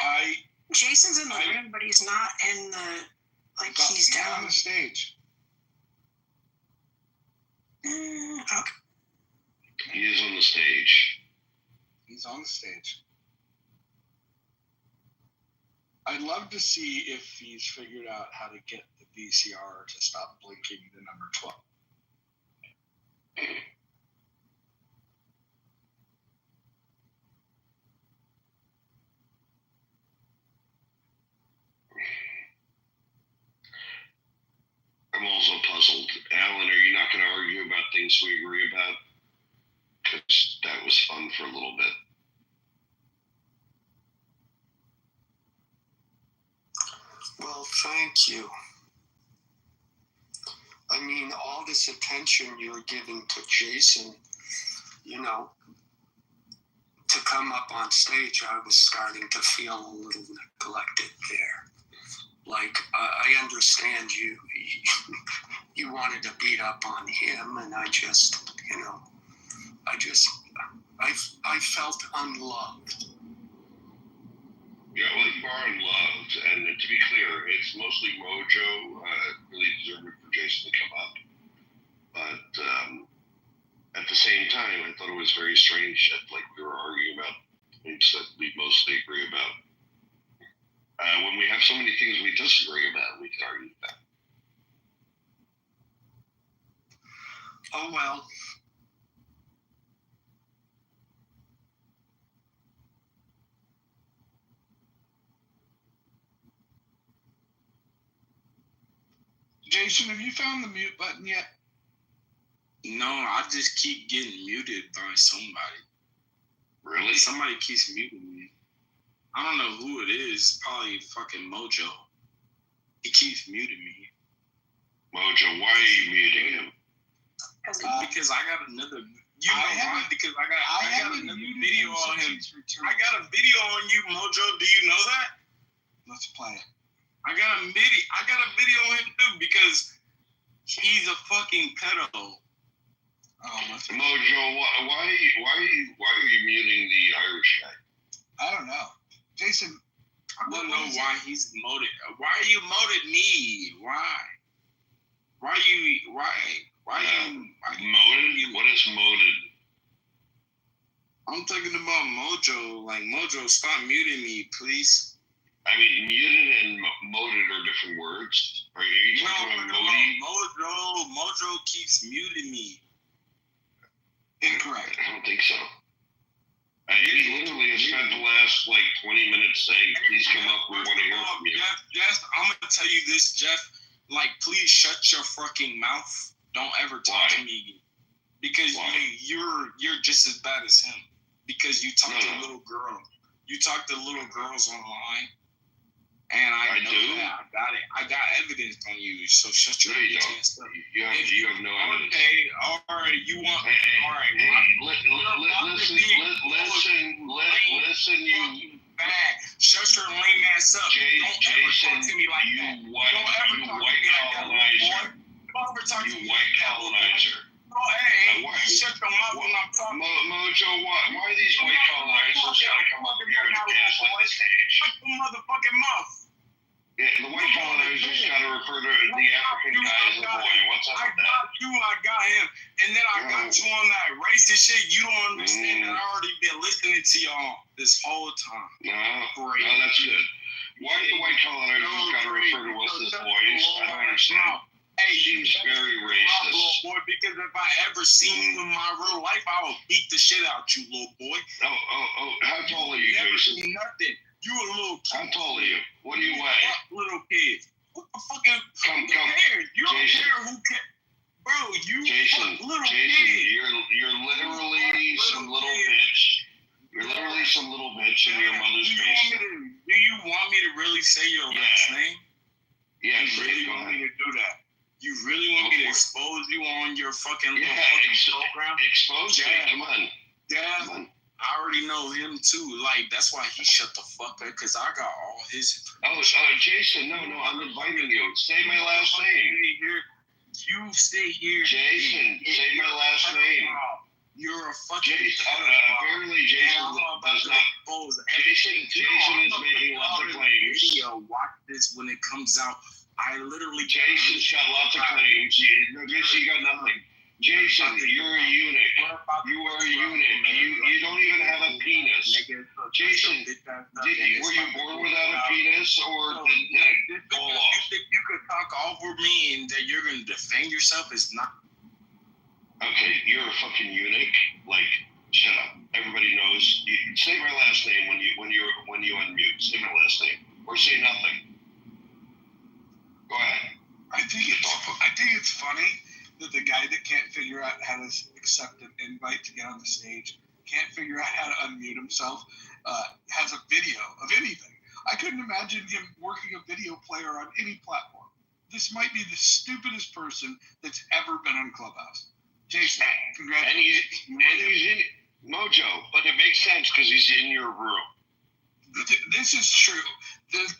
Jason's in the room, but he's not in the, like, he's down on the stage. Okay. He is on the stage. He's on the stage. I'd love to see if he's figured out how to get the VCR to stop blinking the number 12. I'm also puzzled told Alan, are you not going to argue about things we agree about? Because that was fun for a little bit. Well, thank you. I mean, all this attention you're giving to Jason, you know, to come up on stage, I was starting to feel a little neglected there. Like, I understand you wanted to beat up on him, and I just, you know, I felt unloved. Yeah, well, you are unloved, and to be clear, it's mostly Mojo really deserving for Jason to come up. But at the same time, I thought it was very strange that like we were arguing about things that we mostly agree about. When we have so many things we disagree about, we can argue about. Oh well. Jason, have you found the mute button yet? No, I just keep getting muted by somebody. Really? Somebody keeps muting me. I don't know who it is. Probably fucking Mojo. He keeps muting me. Mojo, why are you muting him? Because I got another. You know why? Because I got another video on him. I got a video on you, Mojo. Do you know that? Let's play it. I got a video on him too because he's a fucking pedo. Oh, Mojo, why are you muting the Irish guy? I don't know, Jason. I don't know why he's moted. Why are you moted me? Why? Why you moted? What is moted? I'm talking about Mojo. Like Mojo, stop muting me, please. I mean, muted and moted are different words. Are you talking about Modi? Mojo keeps muting me. Incorrect. I don't think so. He literally has spent the last 20 minutes saying, "Please come up. We want to hear from you." Jeff, I'm gonna tell you this, Jeff. Please shut your fucking mouth. Don't ever talk to me because you're just as bad as him. Because you talk to little girls. You talk to little girls online. And I know do. That. I got it. I got evidence on you. So shut your ass up. You have no evidence. Okay, all right. You want? All right. Listen. You bad. Shut your lame ass up. Don't ever talk to me like that. Don't ever talk to me like that, boy. Don't ever talk to me like that, colonizer. Oh, hey, shut your mouth when I'm talking. Mojo, why these white colonizers gotta come up here and gaslight the stage? Shut your motherfucking mouth. Yeah, the white colonizers gotta refer to the African guy as a boy. What's up with that? I got him. And then I got you on that racist shit. You don't understand that I already been listening to y'all this whole time. No, that's good. Why do the white colonizers gotta refer to us as boys? I don't understand. Hey, seems very racist. Little boy, because if I ever seen you in my real life, I would beat the shit out you, little boy. Oh, how tall are you, Jason? Nothing. You a little kid. How tall are you? What do you weigh? Little kid. What the fucking come. cares? You don't care who cares. Bro, you Jason, kid. You're literally some little bitch. You're literally some little bitch in your mother's basement. Do you want me to really say your last name? Yeah, you really want me to do that? You really want me to expose you on your fucking little program? Expose me, come on. Yeah, I already know him too. That's why he shut the fuck up, because I got all his information. Oh, Jason, no, I'm inviting you. Say my last name. You stay here. Jason, say my last name. You're a fucking apparently Jason does not. Jason is making lots of claims. Watch this when it comes out. I literally. Jason's got lots of claims. Jason, you got nothing. Jason, you're a eunuch. You are a eunuch. You don't even have a penis. Jason, were you born without a penis, or did it fall off? You think you could talk over me and that you're going to defend yourself? Is not. Okay, you're a fucking eunuch. Shut up. Everybody knows. Say my last name when you unmute. Say my last name, or say nothing. Go ahead. I think think it's funny that the guy that can't figure out how to accept an invite to get on the stage, can't figure out how to unmute himself, has a video of anything. I couldn't imagine him working a video player on any platform. This might be the stupidest person that's ever been on Clubhouse. Jason, congratulations. And he's in Mojo, but it makes sense because he's in your room. This is true.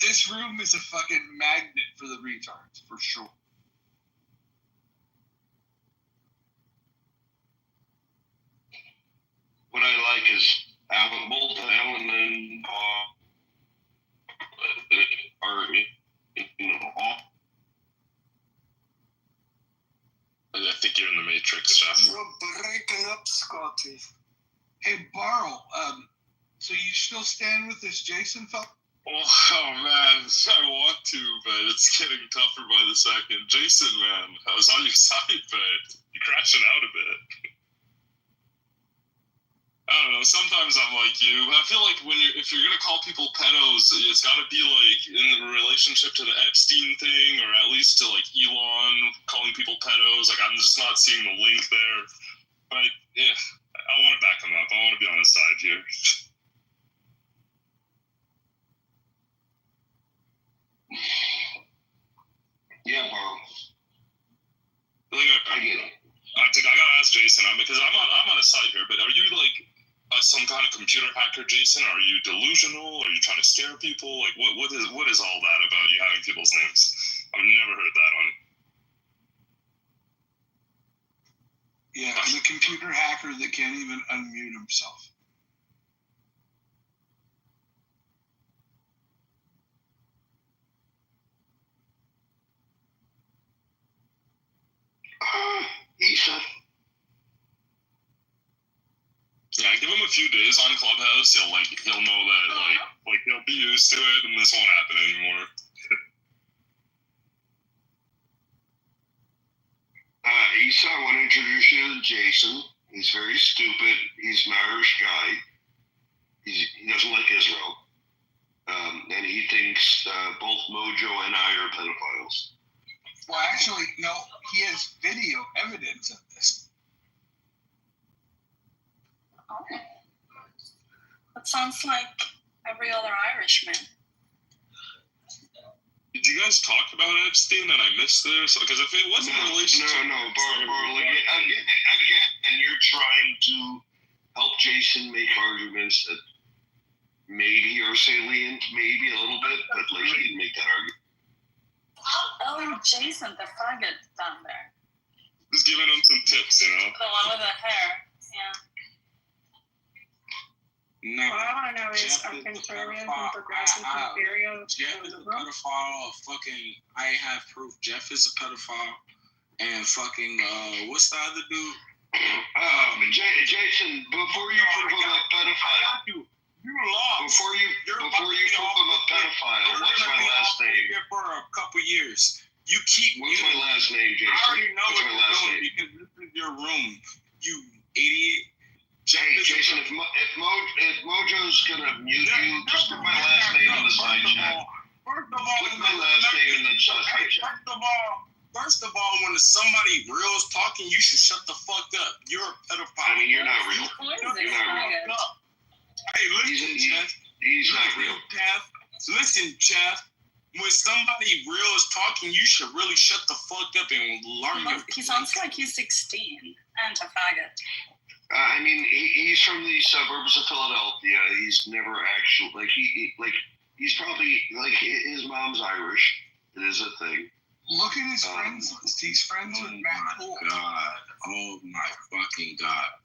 This room is a fucking magnet for the retards, for sure. What I like is both Alan and are I think you're in the Matrix, Jeff. You're breaking up, Scotty. Hey, Barl, so you still stand with this Jason fuck? Oh man, I want to, but it's getting tougher by the second. Jason, man, I was on your side, but you're crashing out a bit. I don't know. Sometimes I'm like you. I feel like if you're gonna call people pedos, it's got to be like in relationship to the Epstein thing, or at least to like Elon calling people pedos. Like I'm just not seeing the link there. But yeah, I want to back him up. I want to be on his side here. Yeah, bro. Like, I get it. I gotta ask Jason because I'm on his side here. But are you like some kind of computer hacker, Jason? Are you delusional? Are you trying to scare people? Like, what is all that about you having people's names? I've never heard that one. Yeah, I'm a computer hacker that can't even unmute himself. Isa. Yeah, give him a few days on Clubhouse. He'll know that like he'll be used to it, and this won't happen anymore. Isa, I want to introduce you to Jason. He's very stupid. He's an Irish guy. He doesn't like Israel, and he thinks both Mojo and I are pedophiles. Well, actually, no. He has video evidence of this. Oh, that sounds like every other Irishman. Did you guys talk about Epstein and I missed this? Because if it wasn't a relationship... No, again, you're trying to help Jason make arguments that maybe are salient, maybe a little bit, but like he didn't make that argument. Oh, Jason, the faggot down there. Just giving him some tips, you know? The one with the hair, yeah. No. What I want to know is, are contrarians and progressives inferior? Jeff is a pedophile. I have proof. Jeff is a pedophile. And what's the other dude? Jason, before you prove him a pedophile. You lost. Before you prove him a pedophile, what's my last name? Here for a couple years. What's my last name, Jason? I already know what's what my last you're name? doing because this is your room. You idiot. Hey, Jason, if Mojo's gonna mute you, just put my last name in the side chat. First of all, put my last name in the side chat. First of all, when somebody real is talking, you should shut the fuck up. You're a pedophile. I mean, you're not real. You're not real. Hey, listen, Jeff. He's not real. Listen, Jeff. When somebody real is talking, you should really shut the fuck up and learn. He sounds like he's 16 and a faggot. I mean, he's from the suburbs of Philadelphia. He's never actually he's probably his mom's Irish. It is a thing. Look at his friends list. He's friends with Matt Cole. Oh my fucking god!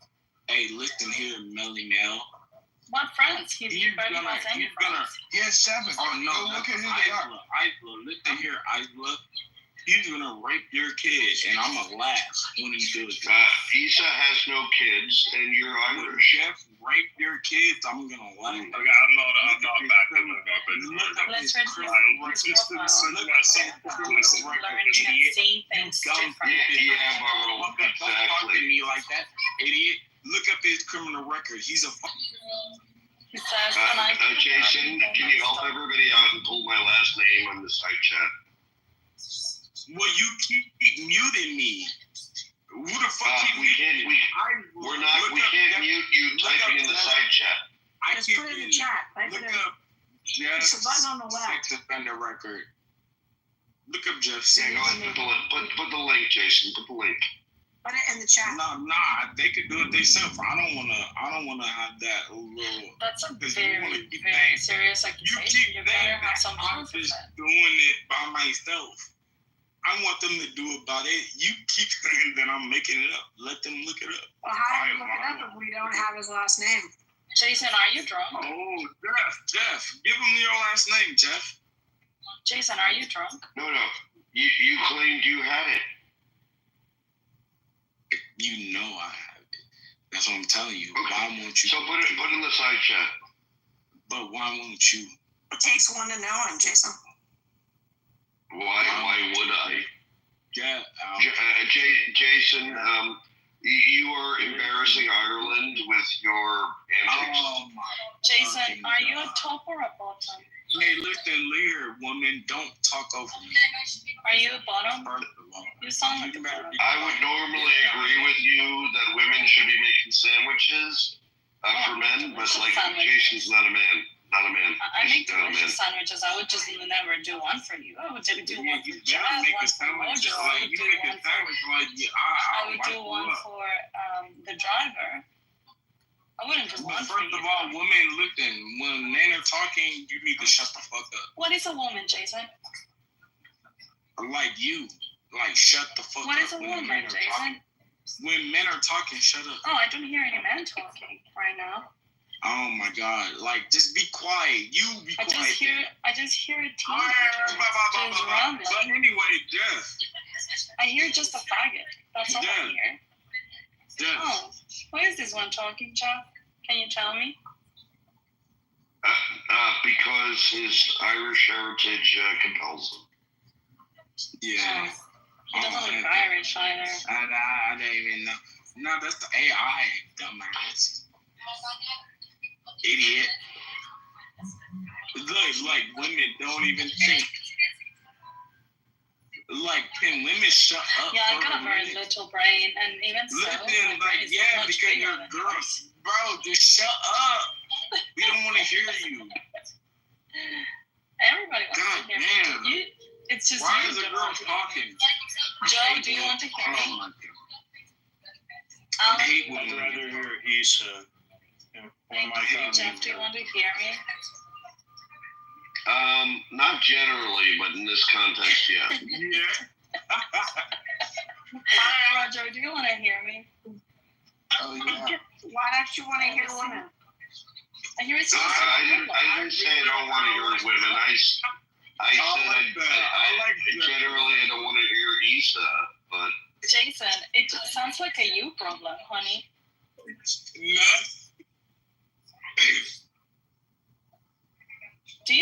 Hey, listen here, Melly Mel. What friends? He has 7. Oh no! Look at who they are. Isla, listen here, Isla. He's gonna rape your kid, and I'm gonna laugh when he does it. Isa has no kids, and you're Irish. Jeff rape your kids, I'm gonna laugh. I'm not backing him up anymore. Let's read his profile. Look at his criminal record, idiot. Yeah, bro. Don't talk to me like that, idiot. Look up his criminal record. He's a. He says, Jason, can you help everybody out and pull my last name on the side chat? Well, you keep muting me. Who the fuck we can't mute you typing in the side chat. Just put it in the chat. Look up Jeff's sex offender record. Look up Jeff's. Yeah, go ahead. Put the link, Jason. Put the link. Put it in the chat. Nah. They could do it themselves. I don't wanna have that little. That's a very, very serious accusation. You better have some I'm just doing it by myself. I want them to do about it. You keep saying that I'm making it up. Let them look it up. Well, how do we look it up if we don't have his last name? Jason, are you drunk? Oh, Jeff. Give him your last name, Jeff. Jason, are you drunk? No. You claimed you had it. You know I have it. That's what I'm telling you. Okay. Why won't you? So put it in the side chat. But why won't you? It takes one to know him, Jason. Why would I? Yeah. Jason, you are embarrassing Ireland with your antics. Jason, are you a top or a bottom? Hey, listen, Lear, woman, don't talk over me. Are you a bottom? You sound like a bottom. I would normally agree with you that women should be making sandwiches for men, but Jason's not a man. Not a man. I make delicious sandwiches. I would just never do one for you. I would do one for Jeff, one for Mojo. I would do one for the driver. I wouldn't do one for you. First of all, women, listen, when men are talking, you need to shut the fuck up. What is a woman, Jason? Like you. Like, shut the fuck up. What is a woman, Jason? When men are talking, shut up. Oh, I don't hear any men talking right now. Oh my God! Like, just be quiet. You be quiet. I just hear a teenager just rumbling. But anyway, Jeff. I hear just a faggot. That's all I hear. Jeff. Oh, why is this one talking, Jeff? Can you tell me? Because his Irish heritage compels him. Yeah. He doesn't look Irish either. I don't even know. No, that's the AI, dumbass. Idiot. Like women don't even think. Like, can women shut up? Yeah, I got a very little brain, and even so, listen, because you're girls. Bro, just shut up. We don't want to hear you. Everybody wants to hear me. It's just why is a girl talking? Joe, do you want to hear me? I hate when I'd rather hear Issa. Jeff, do you want to hear me? Not generally, but in this context, yeah. Roger, do you want to hear me? Oh, yeah. Why don't you want to hear women? I hear it's I didn't say I don't want to hear women. I said generally I don't want to hear Issa, but... Jason, it sounds like a you problem, honey. No. Do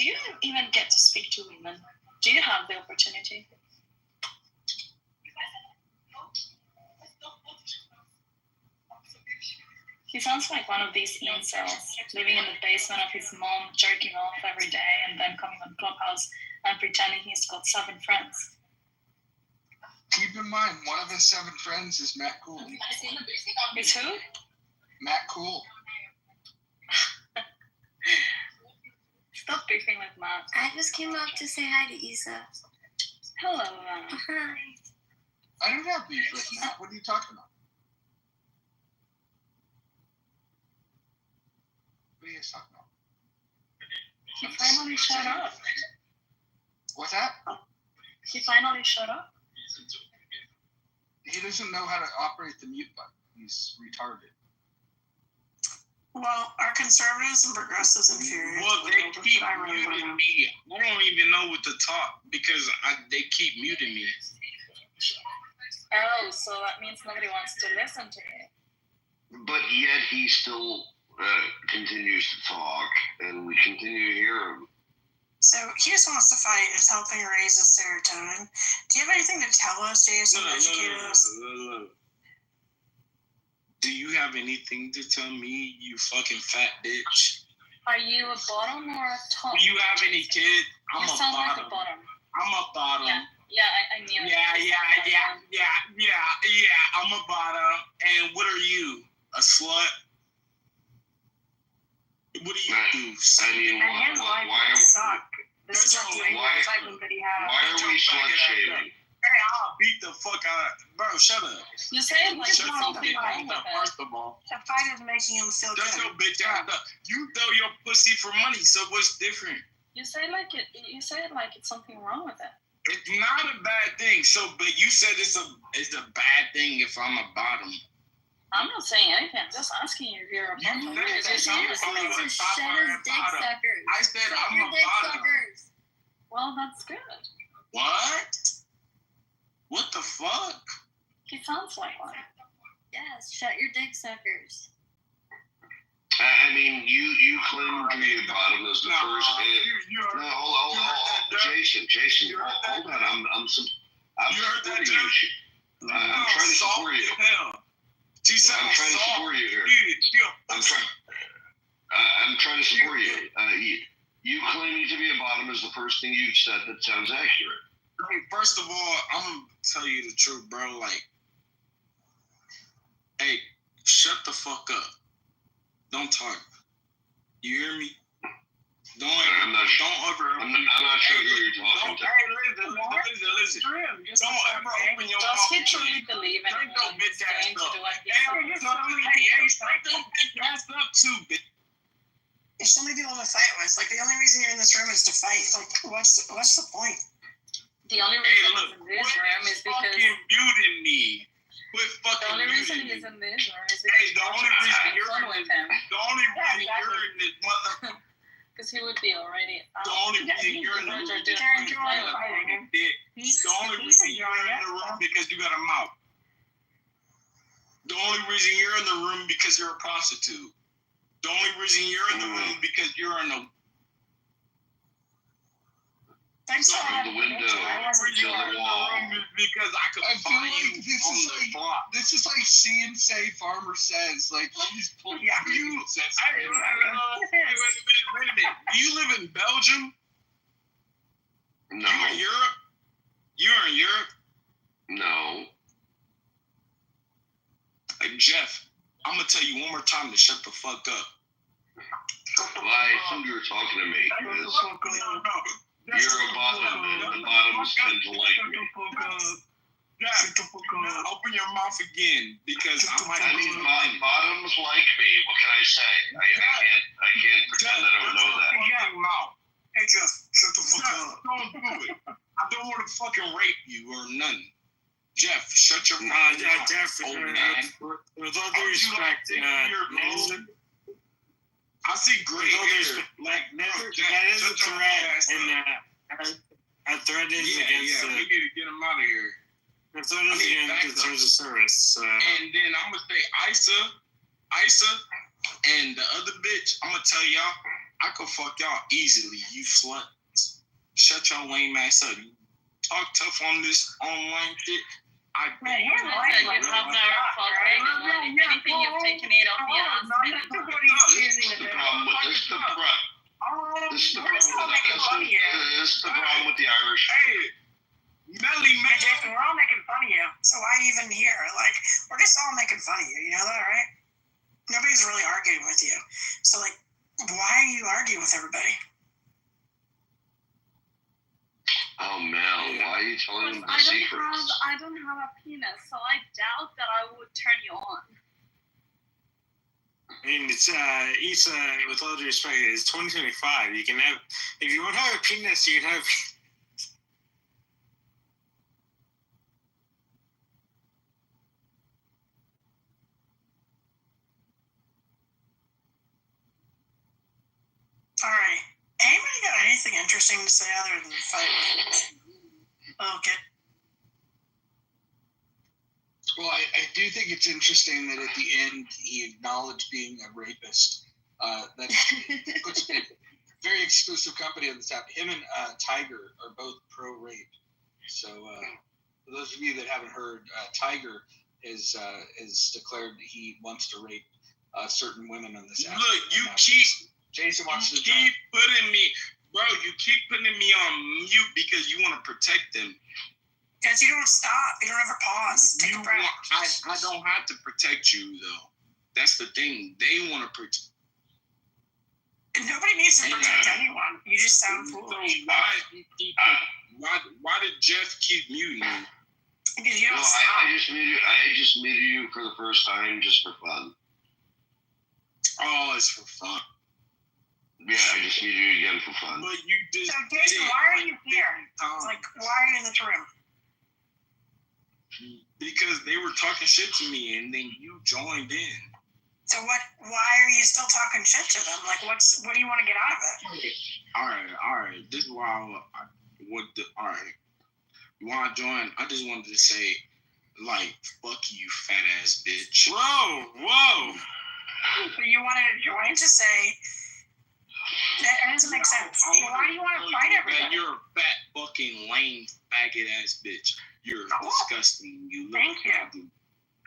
you even get to speak to women? Do you have the opportunity? He sounds like one of these incels living in the basement of his mom, jerking off every day, and then coming on Clubhouse and pretending he's got 7 friends. Keep in mind, one of his 7 friends is Matt Cool. Is who? Matt Cool. Stop beefing with Matt. I just came up to say hi to Issa. Hello, Hi. I don't have beef with Matt. What are you talking about? What are you talking about? He finally shut up. What's that? He finally shut up. He doesn't know how to operate the mute button. He's retarded. Well, are conservatives and progressives inferior? Well, they keep muting me. I don't even know what to talk because they keep muting me. Oh, so that means nobody wants to listen to you. But yet he still continues to talk, and we continue to hear him. So he just wants to fight. It's helping raise his serotonin. Do you have anything to tell us, Jason? Educate us? Do you have anything to tell me, you fucking fat bitch? Are you a bottom or a top? Do you have any kid? You sound like a bottom. I'm a bottom. Yeah. Yeah, I knew it. Yeah. I'm a bottom. And what are you? A slut? What do you do? I mean, And his life would suck. This is the excitement that he has. why are we slut shaming? Hey, I'll beat the fuck out. Bro, shut up. You say it like there's something wrong with it. First of all, The fight is making him feel that's good. your bitch ass up. You throw your pussy for money, so what's different? You say like it. You say it like it's something wrong with it. It's not a bad thing. So, but you said it's a bad thing if I'm a bottom. I'm not saying anything. I'm just asking you if you're a bottom. You said I'm a bottom. Shed his dick suckers. I said Shed I'm your a dick bottom. suckers. Well, that's good. What? What the fuck? He sounds like one. Yes, shut your dick suckers. I mean, you claim to be a bottom as the first. No, hold on, Jason, hold on. I'm supporting you. I'm trying to support you. I'm trying to support you here. I'm trying to support you. You claiming to be a bottom is the first thing you said that sounds accurate. Hey, first of all, I'm gonna tell you the truth, bro. Like, hey, shut the fuck up. Don't talk. You hear me? Don't not sure who you're talking to. Hey, listen. Don't ever open your mouth. Does he truly believe in it? Don't bitch ass up. Up too, bitch. There's so many people to fight with. Like, the only reason you're in this room is to fight. Like, what's the point? The only reason he's in this room is because muting me. The only reason he's in this room is because the only reason you're with him. The only reason you're in this mother. Because he would be already. The only reason you're in the room. The only reason you're in the room because you got a mouth. The only reason you're in the room because you're a prostitute. The only reason you're in the room because you're in the. Thanks for the window to the wall. Because I could find you on the block. This is like C&Say Farmer Says. Like, she's pulling Wait a minute. Do you live in Belgium? No. You're in Europe? You're in Europe? No. Hey, Jeff, I'm going to tell you one more time to shut the fuck up. Well, I assumed you were talking to me. You're a bottom, and the bottoms tend to like me. Open your mouth again, because bottoms like me. What can I say? I can't pretend I don't know that. Hey, Jeff, shut the fuck up. Don't do it. I don't want to fucking rape you or nothing. Jeff, shut your mouth. Jeff, with all due respect, I see gray hair. That is a threat, and a threat is against. We need to get him out of here. The threat is against the terms of service. And then I'm gonna say Isa, and the other bitch. I'm gonna tell y'all, I could fuck y'all easily. You slut. Shut your lame ass up. You talk tough on this online shit. Anything you've taken it off the ass. This is the problem with the Irish. Hey, Melly, man. Jason, we're all making fun of you. So why even here? Like, we're just all making fun of you. You know that, right? Nobody's really arguing with you. So, like, why are you arguing with everybody? Oh, Mel, why are you telling them the secrets? I don't have a penis, so I doubt that I would turn you on. I mean, it's Issa, with all due respect, it's 2025. You can have, if you want to have a penis, you can have. All right. Anybody got anything interesting to say other than fight with? Okay. Well, I do think it's interesting that at the end he acknowledged being a rapist. That puts a very exclusive company on the top. Him and Tiger are both pro-rape. So for those of you that haven't heard, Tiger is declared he wants to rape certain women on this app. Look, Jason wants to keep putting me, bro. You keep putting me on mute because you want to protect them. Because you don't stop. You don't ever pause. Take a breath. I don't have to protect you, though. That's the thing. They want to protect. Nobody needs to protect anyone. You just sound foolish. So why did Jeff keep muting me? Because you don't stop. I just muted you for the first time just for fun. Oh, it's for fun. Yeah, I just muted you again for fun. But you just. So, Jason, why are you here? Like, why are you in this room? Because they were talking shit to me, and then you joined in. So what? Why are you still talking shit to them? Like, what do you want to get out of it? All right. This is why all right. When I joined, I just wanted to say, like, fuck you, fat ass bitch. Whoa. So you wanted to join to say that doesn't make sense. So why do you want to fight everybody? You're a fat fucking lame faggot ass bitch. You're disgusting. You look. Thank you.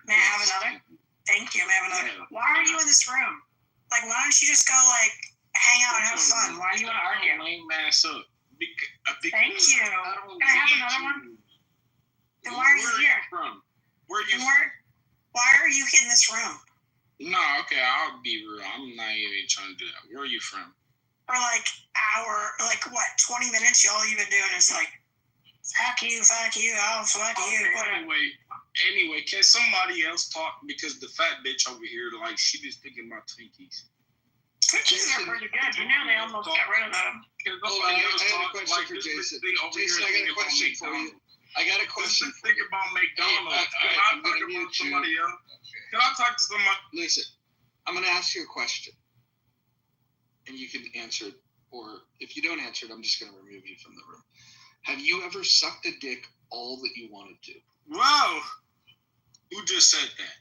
May I have another? Thank you. May I have another? Yeah. Why are you in this room? Like, why don't you just go, like, hang out and have fun? Why do you want to argue? Lame ass up. Thank you. Can I have another one? Then why are you here? Where are you from? Why are you in this room? No, okay, I'll be real. I'm not even trying to do that. Where are you from? For like 20 minutes, all you've been doing is like, fuck you, oh, fuck you. Anyway, can somebody else talk? Because the fat bitch over here, like, she was thinking about Twinkies. Twinkies are pretty good. You know they almost got rid of them. I got a question for Jason. Jason, I got a question for you. I got a question. Think about McDonald's. Can I talk about somebody else? Can I talk to somebody? Listen, I'm going to ask you a question, and you can answer it, or if you don't answer it, I'm just going to remove you from the room. Have you ever sucked a dick all that you wanted to? Whoa! Who just said that?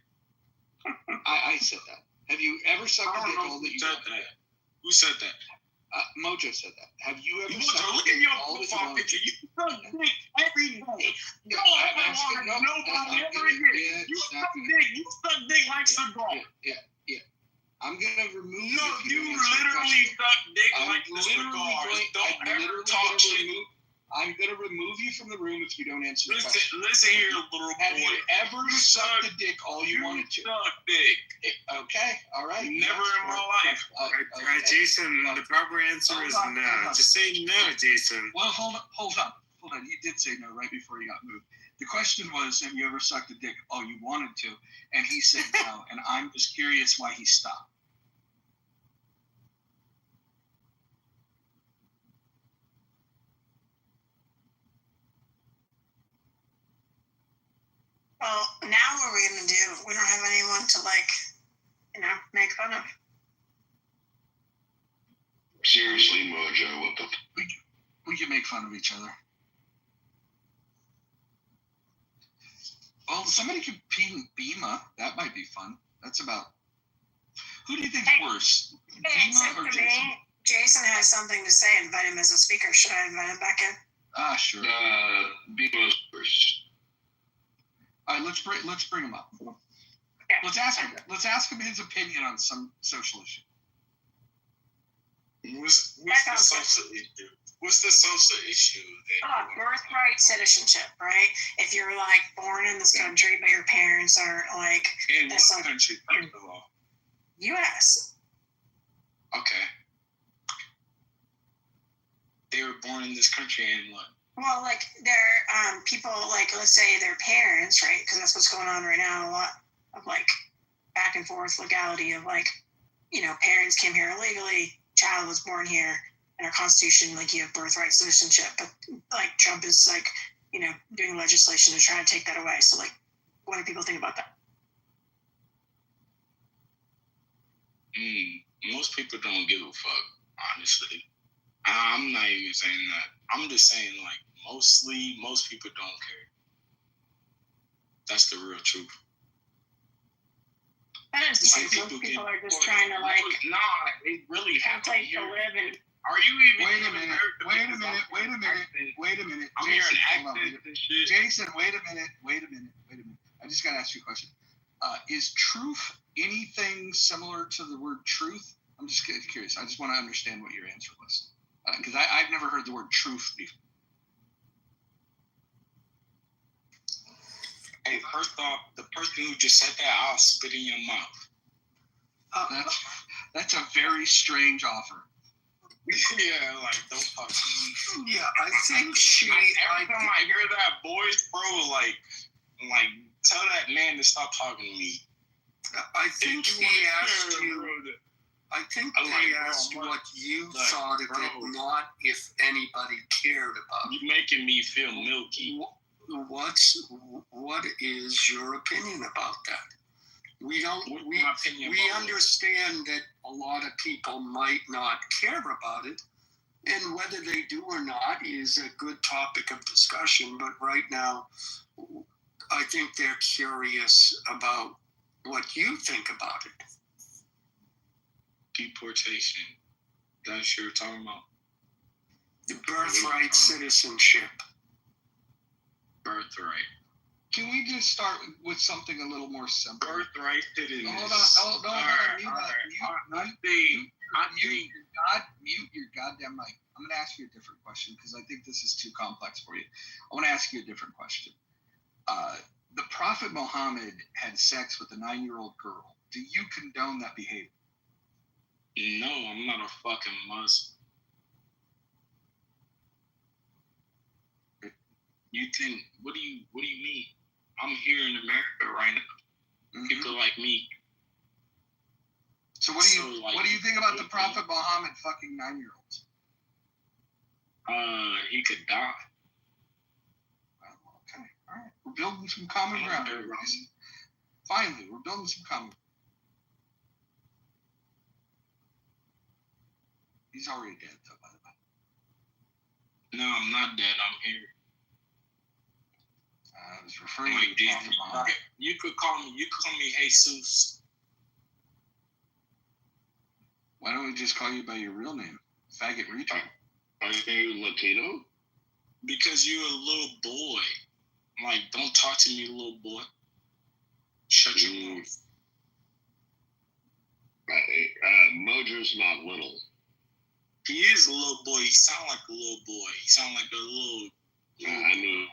I said that. Have you ever sucked a dick all that you wanted to? Who said that? Mojo said that. Have you ever sucked a dick all that you wanted to? You suck dick every day. You nobody ever again. You suck dick like cigar. Yeah. I'm gonna remove you. No, you literally suck dick like cigar. Don't ever talk shit. I'm going to remove you from the room if you don't answer the question. Listen here, little boy. Have you ever sucked a dick all you wanted to? Suck dick. Okay, all right. Never in my life. Jason, the proper answer is no. Just say no, Jason. Well, hold on. You did say no right before you got moved. The question was, have you ever sucked a dick all you wanted to? And he said no, and I'm just curious why he stopped. Well, now what are we going to do? We don't have anyone to, make fun of. Seriously, Mojo, what the we can make fun of each other. Well, somebody could ping Bima. That might be fun. That's about... Who do you think's worse? Bima or Jason? Jason has something to say. Invite him as a speaker. Should I invite him back in? Sure. Bima's first. All right, let's bring him up. Yeah. Let's ask him his opinion on some social issue. What's the social issue? Birthright citizenship, right? If you're born in this country, but your parents are in what country? First of all, U.S. Okay. They were born in this country and what? Well, they're people, let's say their parents, right? Because that's what's going on right now. A lot of back and forth legality of parents came here illegally, child was born here, in our Constitution, you have birthright citizenship. But Trump is doing legislation to try to take that away. So what do people think about that? Most people don't give a fuck, honestly. I'm not even saying that. I'm just saying most people don't care. That's the real truth. That is the truth. Most people are just trying to it really have to live in. Are you even? Wait a minute. I'm hearing accents and shit. Jason, wait a minute. I just got to ask you a question. Is truth anything similar to the word truth? I'm just curious. I just want to understand what your answer was. Because I've never heard the word truth before. Hey, first off, the person who just said that, I'll spit in your mouth. That's a very strange offer. Yeah, like, don't talk to me. Yeah, I think she. Every time I hear that voice, bro, like, tell that man to stop talking to me. I think he asked you. I think they asked what you thought of it, not if anybody cared about it. You're making me feel milky. What is your opinion about that? We understand that a lot of people might not care about it, and whether they do or not is a good topic of discussion. But right now, I think they're curious about what you think about it. Deportation. That's what you're talking about. The birthright citizenship. Birthright. Can we just start with something a little more simple? Birthright citizenship. Hold on. Mute your goddamn mic. I'm going to ask you a different question because I think this is too complex for you. I want to ask you a different question. The Prophet Muhammad had sex with a 9-year-old girl. Do you condone that behavior? No, I'm not a fucking Muslim. You think? What do you mean? I'm here in America right now. Mm-hmm. People like me. So what do you think about the Prophet Muhammad fucking 9-year-olds? He could die. Okay, all right. We're building some common ground here, Ross. Finally, we're building some common ground. He's already dead, though, by the way. No, I'm not dead. I'm here. I was referring to the Prophet Muhammad. You could call me Jesus. Why don't we just call you by your real name? Faggot Region. Are you Latino? Because you're a little boy. Like, don't talk to me, little boy. Shut your mouth. Mojo's not little. He is a little boy. He sound like a little boy. He sound like a little I mean,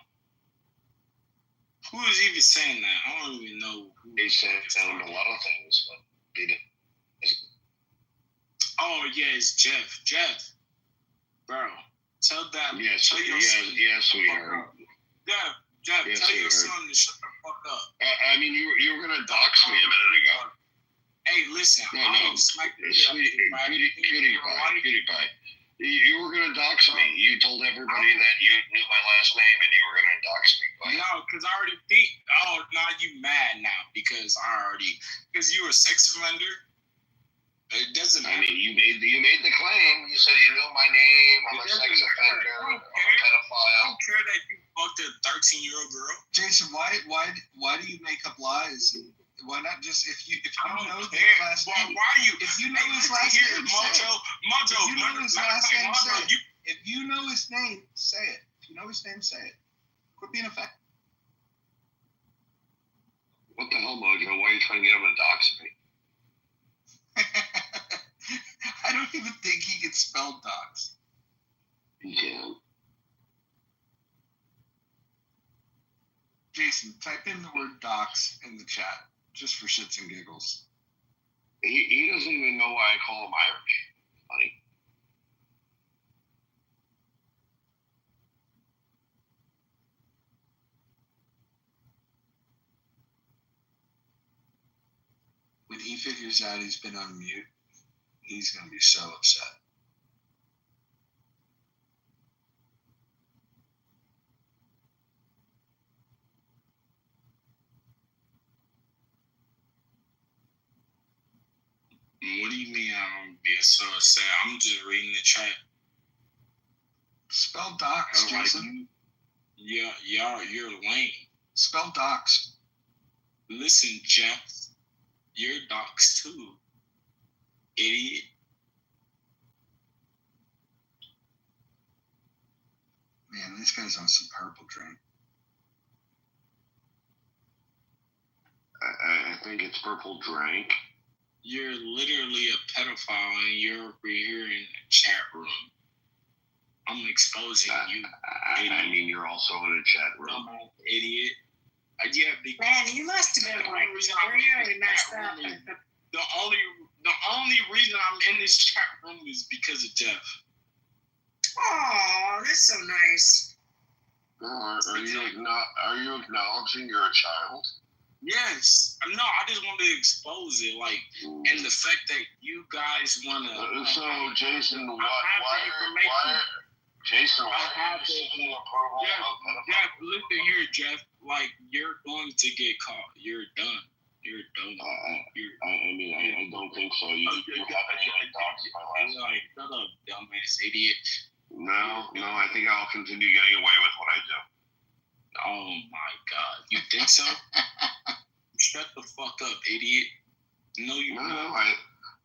who is even saying that? I don't even know. He said a lot of things, but he didn't. Oh yeah, it's Jeff. Jeff, bro, tell that. Yes, we heard. Jeff, yes, tell your son to shut the fuck up. I mean, you were gonna dox me a minute ago. Hey, listen. No. Cutie pie. You were going to dox me. You told everybody that you knew my last name and you were going to dox me. No, because I already beat. Oh, now you mad now because you were a sex offender. It doesn't matter. I mean, you made the claim. You said you know my name. I'm a sex offender. I'm a pedophile. I don't care that you fucked a 13-year-old girl. Jason, why do you make up lies? Why not just if you know his last name? Why are you? If you know his last name, Mojo. If you know his last name, say it. If you know his name, say it. If you know his name, say it. Quit being a fact. What the hell, Mojo? Why are you trying to get him to dox me? I don't even think he can spell dox. He can. Jason, type in the word dox in the chat, just for shits and giggles. He doesn't even know why I call him Irish. Funny. When he figures out he's been on mute, he's going to be so upset. What do you mean I don't be so upset? I'm just reading the chat. Spell dox, Jason. You're lame. Spell dox. Listen, Jeff. You're dox too. Idiot. Man, this guy's on some purple drink. I think it's purple drink. You're literally a pedophile and you're over here in the chat room. I'm exposing you. I mean, you're also in a chat room. I'm an idiot. Yeah, because Man, you must have been like really messed up. the only reason I'm in this chat room is because of Jeff. Oh, that's so nice. Are you acknowledging you're a child? Yes. No, I just want to expose it, like, and the fact that you guys want to. So, Jason, why Jason, I have the approval. Jeff, listen here, Jeff. Like, you're going to get caught. You're done. You're done. I don't think so. You haven't even talked to my last like, shut up, dumbass idiot. No, I think I'll continue getting away with what I do. Oh my God, you think so? Shut the fuck up, idiot. No,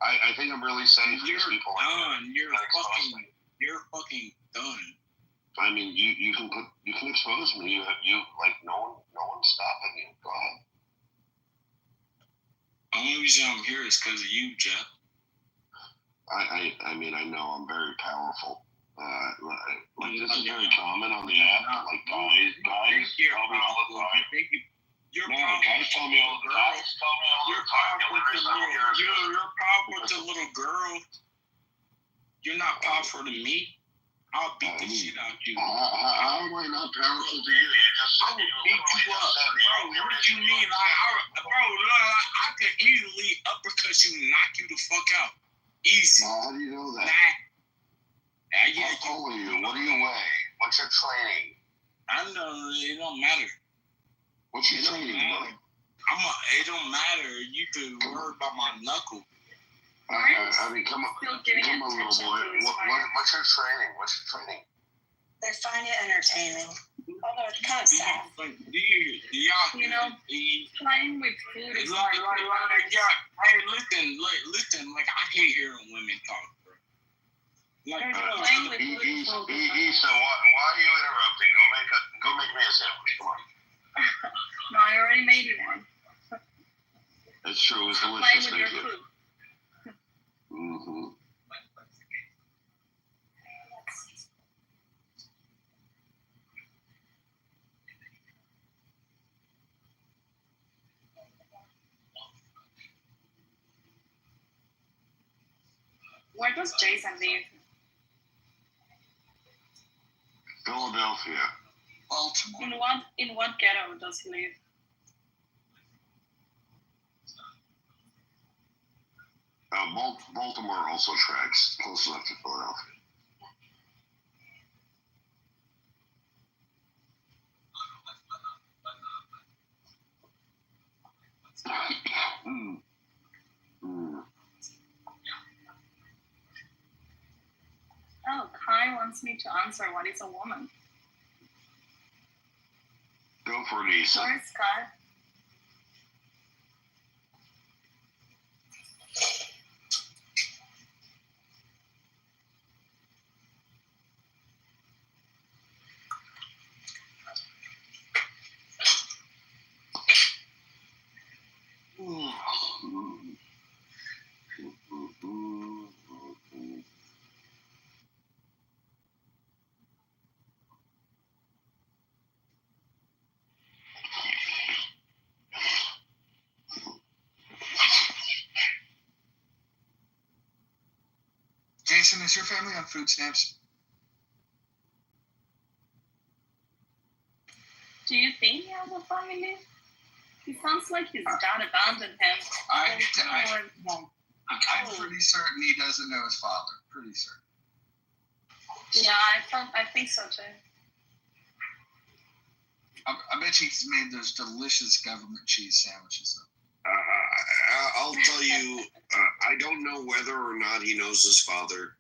I think I'm really safe. You're done. You're fucking done. I mean, you can expose me. You like no one's stopping you. Go ahead. The only reason I'm here is because of you, Jeff. I mean, I know I'm very powerful. Like this is very common on the app. Like guys tell me all the time. You're guys tell me all the time. You're powerful to little girl. You're not powerful to me. I'll beat the shit out of you. How am I not powerful to you? I will beat you up, bro. What do you mean? I could easily uppercut you and knock you the fuck out. Easy. How do you know that? Yeah, how old are you? What do you weigh? What's your training? I know it don't matter. What's your training, bro? It don't matter. You could worry about my knuckle. I mean, come on, little boy. What's your training? They find it entertaining. Although it's kind of sad. Do y'all playing with food is like, hey, listen, like, I hate hearing women talk, bro. Like, playing with food is so why are you interrupting? Go make me a sandwich. Come on. No, I already made you one. It's true. It's delicious. Playing with your food. Mm-hmm. Where does Jason live? Philadelphia. Baltimore. In what ghetto does he live? Baltimore also tracks close enough to Philadelphia. Oh, Kai wants me to answer what is a woman. Go for it, Issa. Where's Kai? Jason, is your family on food stamps? Do you think he has a family? He sounds like his dad abandoned him. I'm pretty certain he doesn't know his father. Pretty certain. Yeah, I think so too. I bet he's made those delicious government cheese sandwiches. I'll tell you, I don't know whether or not he knows his father,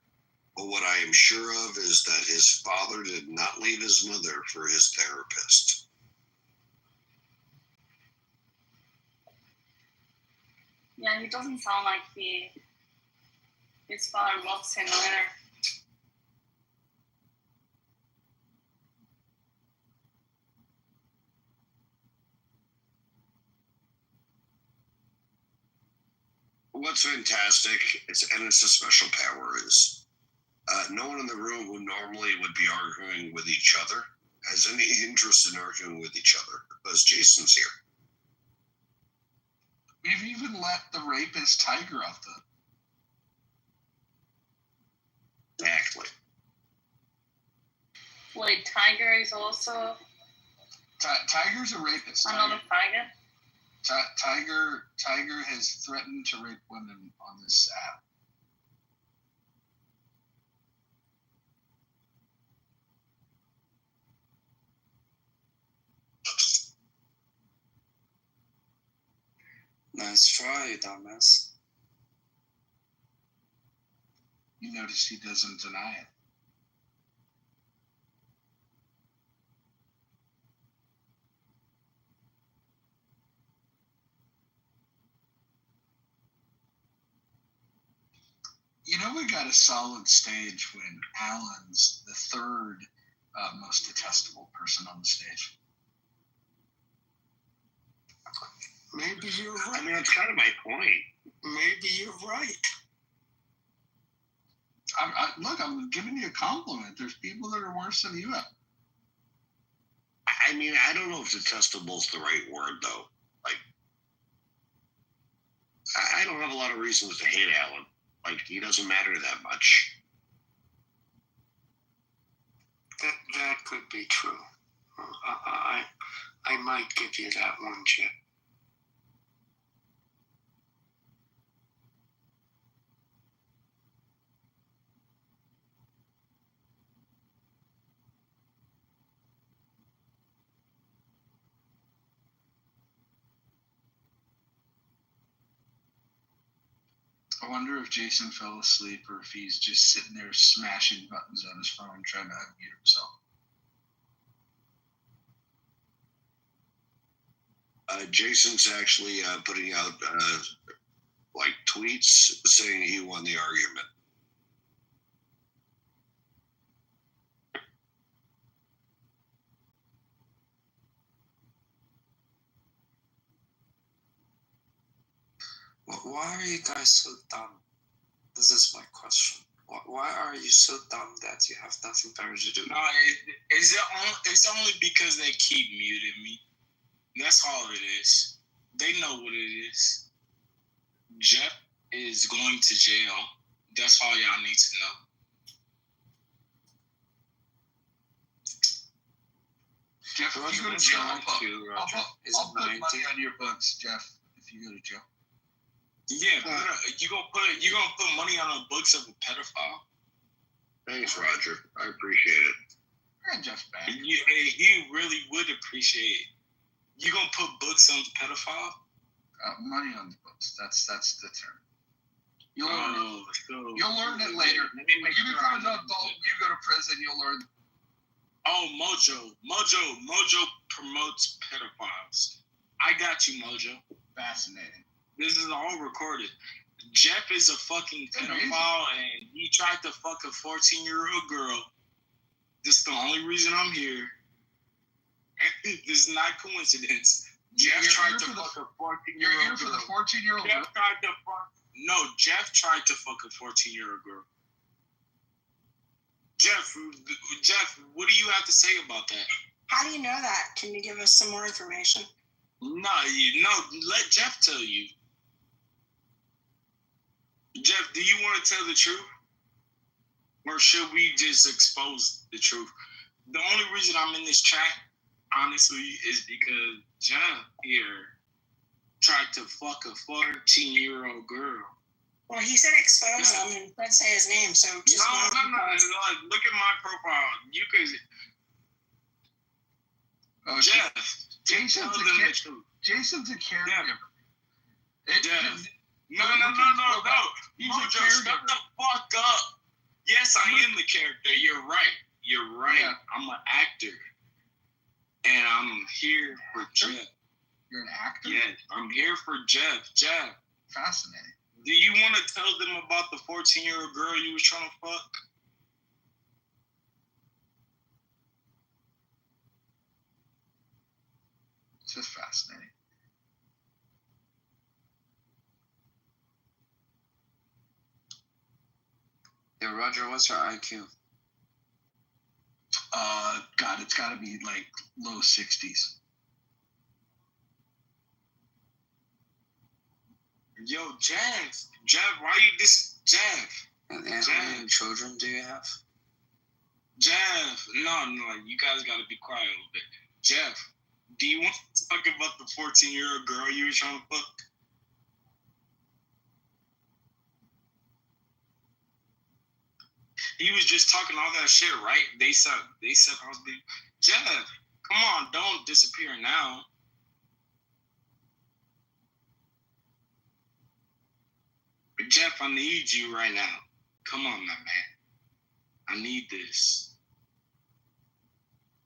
but what I am sure of is that his father did not leave his mother for his therapist. Yeah, he doesn't sound like his father loves him either. What's fantastic, it's a special power, is no one in the room who normally would be arguing with each other has any interest in arguing with each other because Jason's here. We've even let the rapist Tiger off the. Exactly. Wait, Tiger is also Tiger's a rapist. another faggot? Tiger has threatened to rape women on this app. Nice try, dumbass. You notice he doesn't deny it. You know, we got a solid stage when Alan's the third most detestable person on the stage. Maybe you're right. I mean, that's kind of my point. Maybe you're right. Look, I'm giving you a compliment. There's people that are worse than you. I mean, I don't know if detestable is the right word, though. Like, I don't have a lot of reasons to hate Alan. Like, he doesn't matter that much. That could be true. I might give you that one, Chip. I wonder if Jason fell asleep or if he's just sitting there smashing buttons on his phone trying to unmute himself. Jason's actually putting out like tweets saying he won the argument. Why are you guys so dumb? This is my question. Why are you so dumb that you have nothing better to do? No, it's only because they keep muting me. That's all it is. They know what it is. Jeff is going to jail. That's all y'all need to know. Jeff, if you go to jail, I'll put money on your books, Jeff, if you go to jail. Yeah, you gonna put money on the books of a pedophile? Thanks, Roger. I appreciate it. And Jeff's back. He really would appreciate it. You gonna put books on the pedophile? Money on the books. That's the term. You'll learn it later. When you become an adult, you go to prison, you'll learn. Oh, Mojo promotes pedophiles. I got you, Mojo. Fascinating. This is all recorded. Jeff is a fucking pedophile, and he tried to fuck a 14-year-old girl. This is the only reason I'm here. This is not coincidence. Jeff tried to fuck a 14-year-old girl. You're here for the 14-year-old girl? No, Jeff tried to fuck a 14-year-old girl. Jeff, what do you have to say about that? How do you know that? Can you give us some more information? No, let Jeff tell you. Jeff, do you want to tell the truth? Or should we just expose the truth? The only reason I'm in this chat, honestly, is because Jeff here tried to fuck a 14-year-old girl. Well, he said expose him and let's say his name, so just... No. Like, look at my profile. You could... Jeff, Jason's a caregiver. Jeff. No. Mojo, shut the fuck up. Yes, I am the character. You're right. Yeah. I'm an actor. And I'm here for Jeff. You're an actor? Yes, I'm here for Jeff. Jeff. Fascinating. Do you want to tell them about the 14-year-old girl you was trying to fuck? It's just fascinating. Yeah, Roger, what's your IQ? God, it's got to be like low 60s. Yo, Jeff, why you Jeff? And how many children do you have? Jeff, no, you guys got to be quiet a little bit. Jeff, do you want to talk about the 14-year-old girl you were trying to fuck? He was just talking all that shit, right? They said I was being Jeff. Come on, don't disappear now. Jeff, I need you right now. Come on, my man. I need this.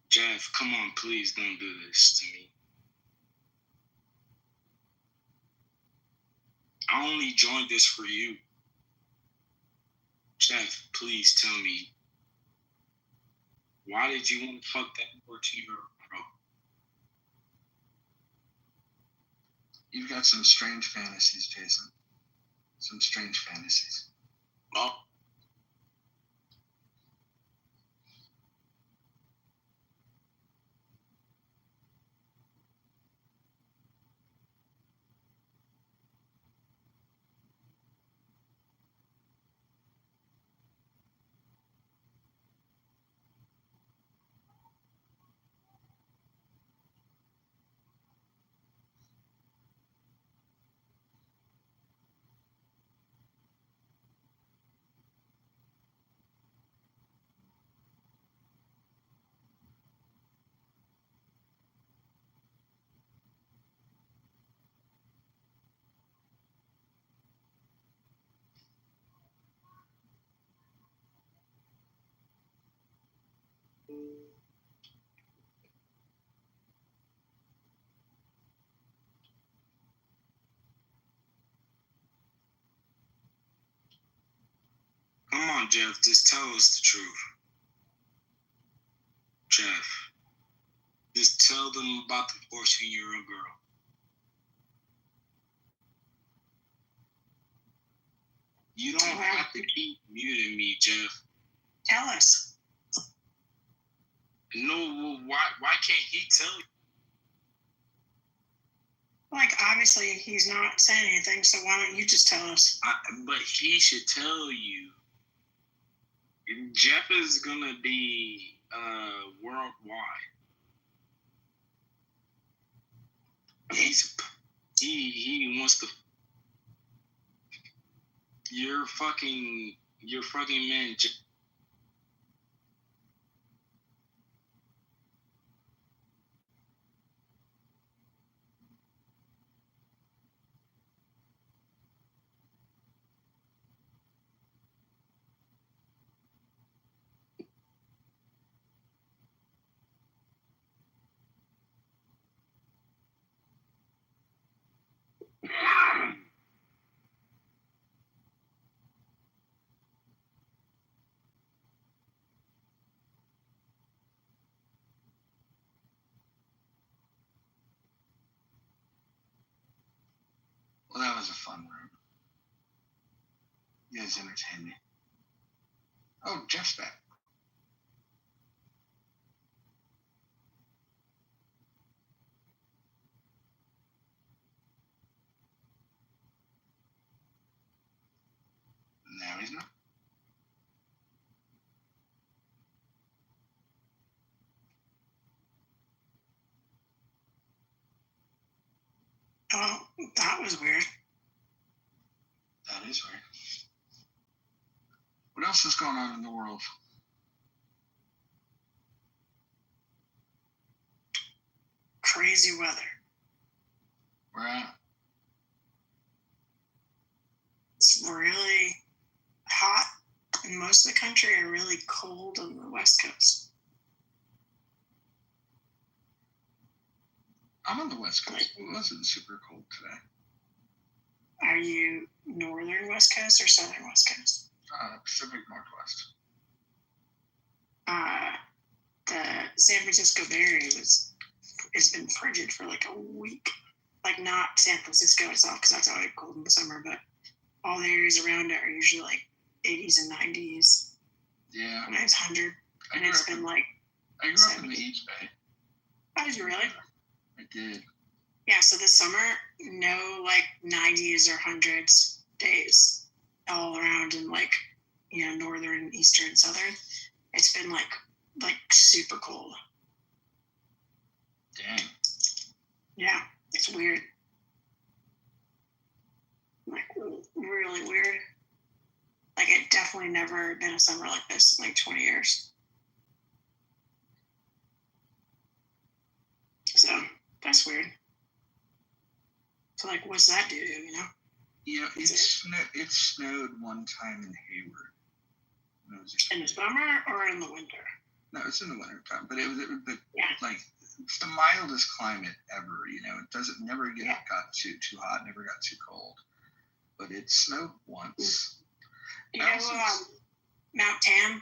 Jeff, come on, please don't do this to me. I only joined this for you. Jeff, please tell me, why did you want to fuck that 14-year-old girl? You've got some strange fantasies, Jason. Some strange fantasies. Oh. Come on, Jeff, just tell us the truth. Jeff, just tell them about the 14-year-old girl. You don't have to keep muting me, Jeff. Tell us. No, well, why can't he tell you? Like, obviously, he's not saying anything, so why don't you just tell us? But he should tell you. Jeff is gonna be worldwide. He wants to. You're fucking man. Well, that was a fun room. You guys entertained me. Oh, Jeff's back. No, he's not. Oh, that was weird. That is weird. What else is going on in the world? Crazy weather. Where at? It's really hot in most of the country and really cold on the West Coast. I'm on the West Coast. It wasn't super cold today. Are you northern West Coast or southern West Coast? Pacific Northwest. The San Francisco Bay Area has been frigid for like a week. Like not San Francisco itself, because that's already cold in the summer, but all the areas around it are usually like 80s and 90s. Yeah. And it's 100. And it's been like I grew up in the East Bay. Oh, did you really? I did. Yeah, so this summer, no like 90s or 100s days all around in like, northern, eastern, southern. It's been like super cold. Dang. Yeah, it's weird. Like really weird. Like it definitely never been a summer like this in like 20 years. So that's weird. So like, what's that do? Yeah, it snowed one time in Hayward. In the summer or in the winter? No, it's in the winter time, but it was yeah. Like it's the mildest climate ever. It never got too hot, never got too cold, but it snowed once. Mount Tam?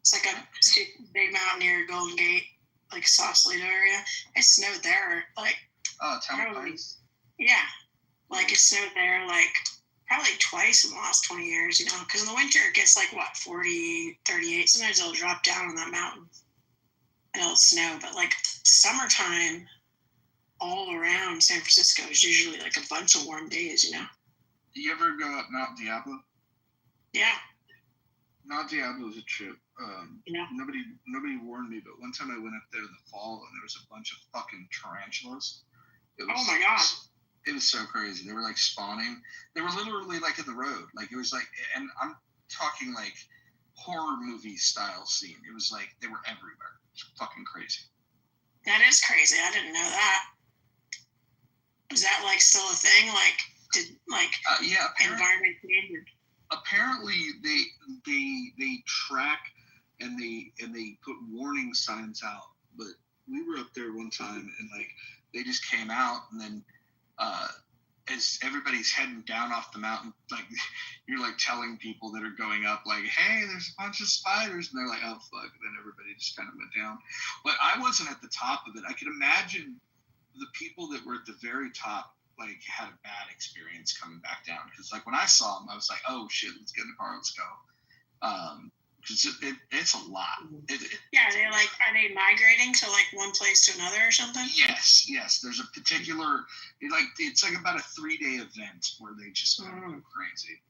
It's like a big mountain near Golden Gate, like Sausalito area. It snowed there, like. Oh, Tamalpais? Yeah. Like it snowed there, like probably twice in the last 20 years, because in the winter it gets like, 40, 38. Sometimes it'll drop down on that mountain and it'll snow. But like summertime all around San Francisco is usually like a bunch of warm days, Do you ever go up Mount Diablo? Yeah. Mount Diablo is a trip. Nobody warned me, but one time I went up there in the fall and there was a bunch of fucking tarantulas. Oh my God. It was so crazy. They were like spawning. They were literally like in the road. Like it was like, and I'm talking like horror movie style scene. It was like they were everywhere. It's fucking crazy. That is crazy. I didn't know that. Is that like still a thing? Like did yeah, environment change? Apparently they track and they put warning signs out. But we were up there one time and like they just came out and then as everybody's heading down off the mountain, like you're like telling people that are going up, like, hey, there's a bunch of spiders, and they're like, oh fuck, and then everybody just kind of went down. But I wasn't at the top of it. I could imagine the people that were at the very top like had a bad experience coming back down, because like when I saw them I was like, oh shit, let's get in the car, let's go. Because it's a lot. Are they migrating to like one place to another or something? Yes. There's a particular, it's like about a 3-day event where they just go crazy.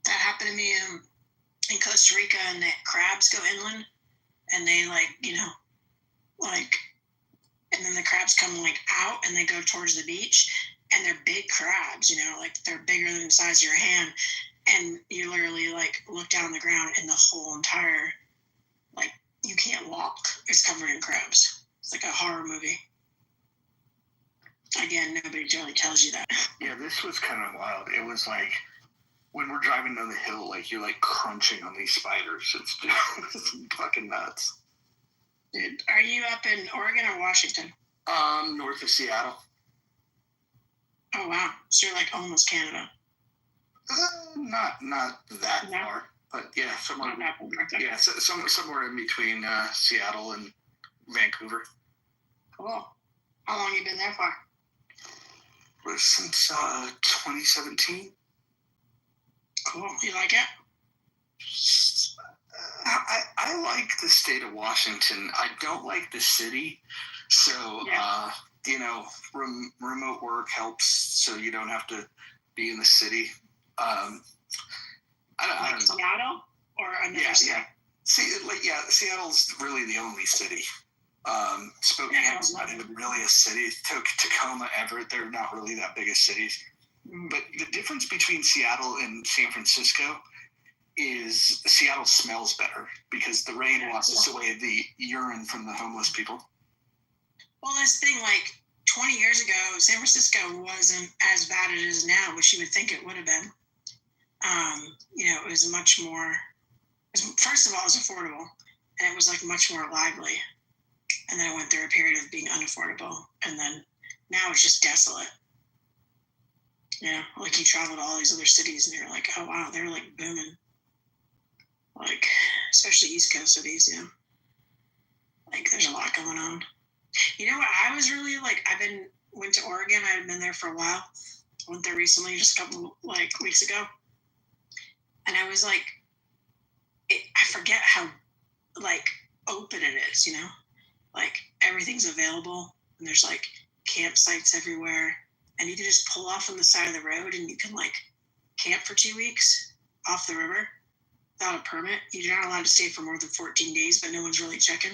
That happened to me in Costa Rica, and the crabs go inland, and they and then the crabs come like out and they go towards the beach, and they're big crabs, like they're bigger than the size of your hand. And you literally like look down the ground and the whole entire, like you can't walk. It's covered in crabs. It's like a horror movie. Again, nobody really tells you that. Yeah, this was kind of wild. It was like when we're driving down the hill, like you're like crunching on these spiders. It's just fucking nuts. Dude, are you up in Oregon or Washington? North of Seattle. Oh wow, so you're like almost Canada. Not that far, but yeah, somewhere. Yeah, somewhere in between Seattle and Vancouver. Cool. How long you been there for? Since 2017. Cool. You like it? I like the state of Washington. I don't like the city, so remote work helps, so you don't have to be in the city. I don't know. Seattle or another city? Yeah. Seattle's really the only city. Spokane's not even really a city. Tacoma, Everett, they're not really that big of cities. But the difference between Seattle and San Francisco is Seattle smells better because the rain washes away the urine from the homeless people. Well, that's the thing, like 20 years ago, San Francisco wasn't as bad as it is now, which you would think it would have been. It was much more, first of all, it was affordable, and it was like much more lively. And then it went through a period of being unaffordable, and then now it's just desolate. Like you travel to all these other cities, and you're like, oh wow, they're like booming. Like, especially East Coast cities, like there's a lot going on. You know what? I was really like, went to Oregon. I had been there for a while. I went there recently, just a couple weeks ago. And I was like, I forget how like open it is, you know, like everything's available and there's like campsites everywhere, and you can just pull off on the side of the road and you can like camp for 2 weeks off the river without a permit. You're not allowed to stay for more than 14 days, but no one's really checking.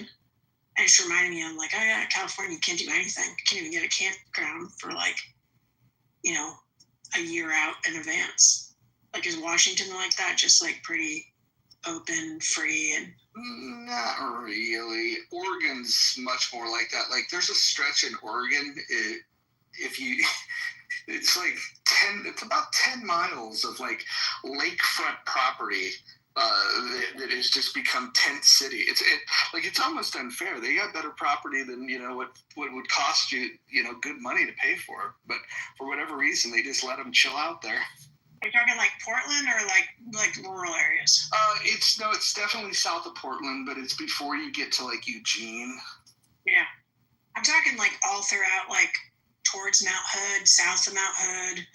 And it just reminded me, I'm like, oh yeah, California, you can't do anything. You can't even get a campground for like, you know, a year out in advance. Like, is Washington like that? Just like pretty open, free, and Not really. Oregon's much more like that. Like, there's a stretch in Oregon. It's like it's about 10 miles of like lakefront property that has just become tent city. It's almost unfair. They got better property than, you know, what would cost you, you know, good money to pay for. But for whatever reason, they just let them chill out there. Are you talking like Portland or like rural areas? It's definitely south of Portland, but it's before you get to like Eugene. Yeah, I'm talking like all throughout, like towards Mount Hood, south of Mount Hood.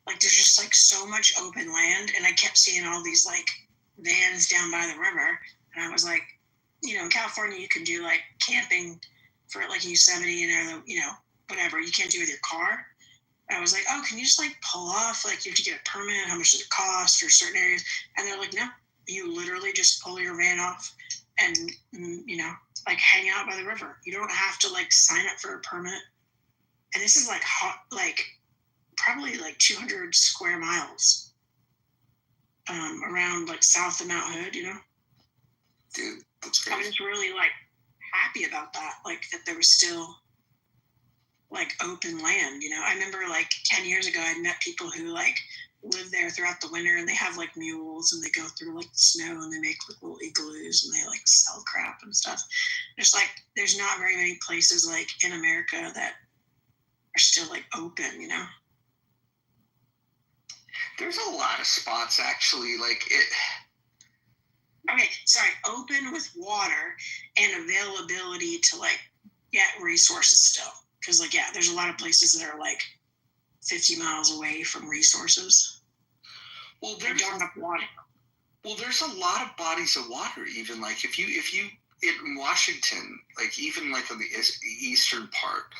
Like there's just like so much open land, and I kept seeing all these like vans down by the river, and I was like, you know, in California you can do like camping for like Yosemite and you know, whatever you can't do with your car. I was like, oh, can you just like pull off? Like you have to get a permit. How much does it cost for certain areas? And they're like, no, you literally just pull your van off and, you know, like hang out by the river. You don't have to like sign up for a permit. And this is like hot, like probably like 200 square miles around like south of Mount Hood, you know? Dude, that's crazy. I was really like happy about that. Like that there was still like open land, you know. I remember like 10 years ago I met people who like live there throughout the winter, and they have like mules and they go through like the snow and they make like little igloos and they like sell crap and stuff. There's not very many places like in America that are still like open, you know. There's a lot of spots actually, like it. Okay, sorry, open with water and availability to like get resources still. Because, like, yeah, there's a lot of places that are, like, 50 miles away from resources. Well, there's water. Well, there's a lot of bodies of water, even, like, if you in Washington, like, even, like, on the eastern part,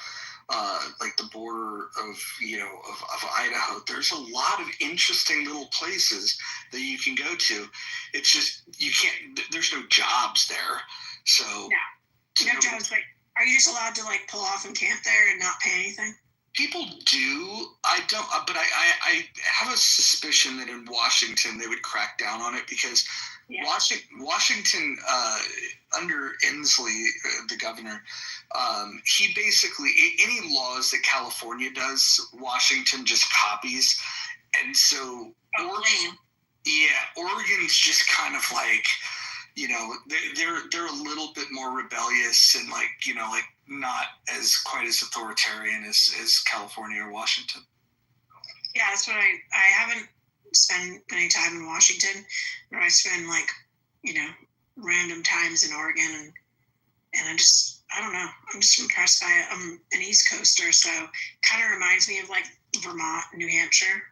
like, the border of, you know, of Idaho, there's a lot of interesting little places that you can go to. It's just, you can't, there's no jobs there, so. Yeah, no jobs, but are you just allowed to like pull off and camp there and not pay anything? People do. I don't, but I have a suspicion that in Washington they would crack down on it because Washington under Inslee, the governor, he basically, any laws that California does, Washington just copies. And so Oregon's just kind of like, you know, they're a little bit more rebellious and like, you know, like not as quite as authoritarian as California or Washington. Yeah, that's what I haven't spent any time in Washington, but I spend like, you know, random times in Oregon, and I don't know, I'm just impressed by it. I'm an East Coaster, so kind of reminds me of like Vermont, New Hampshire,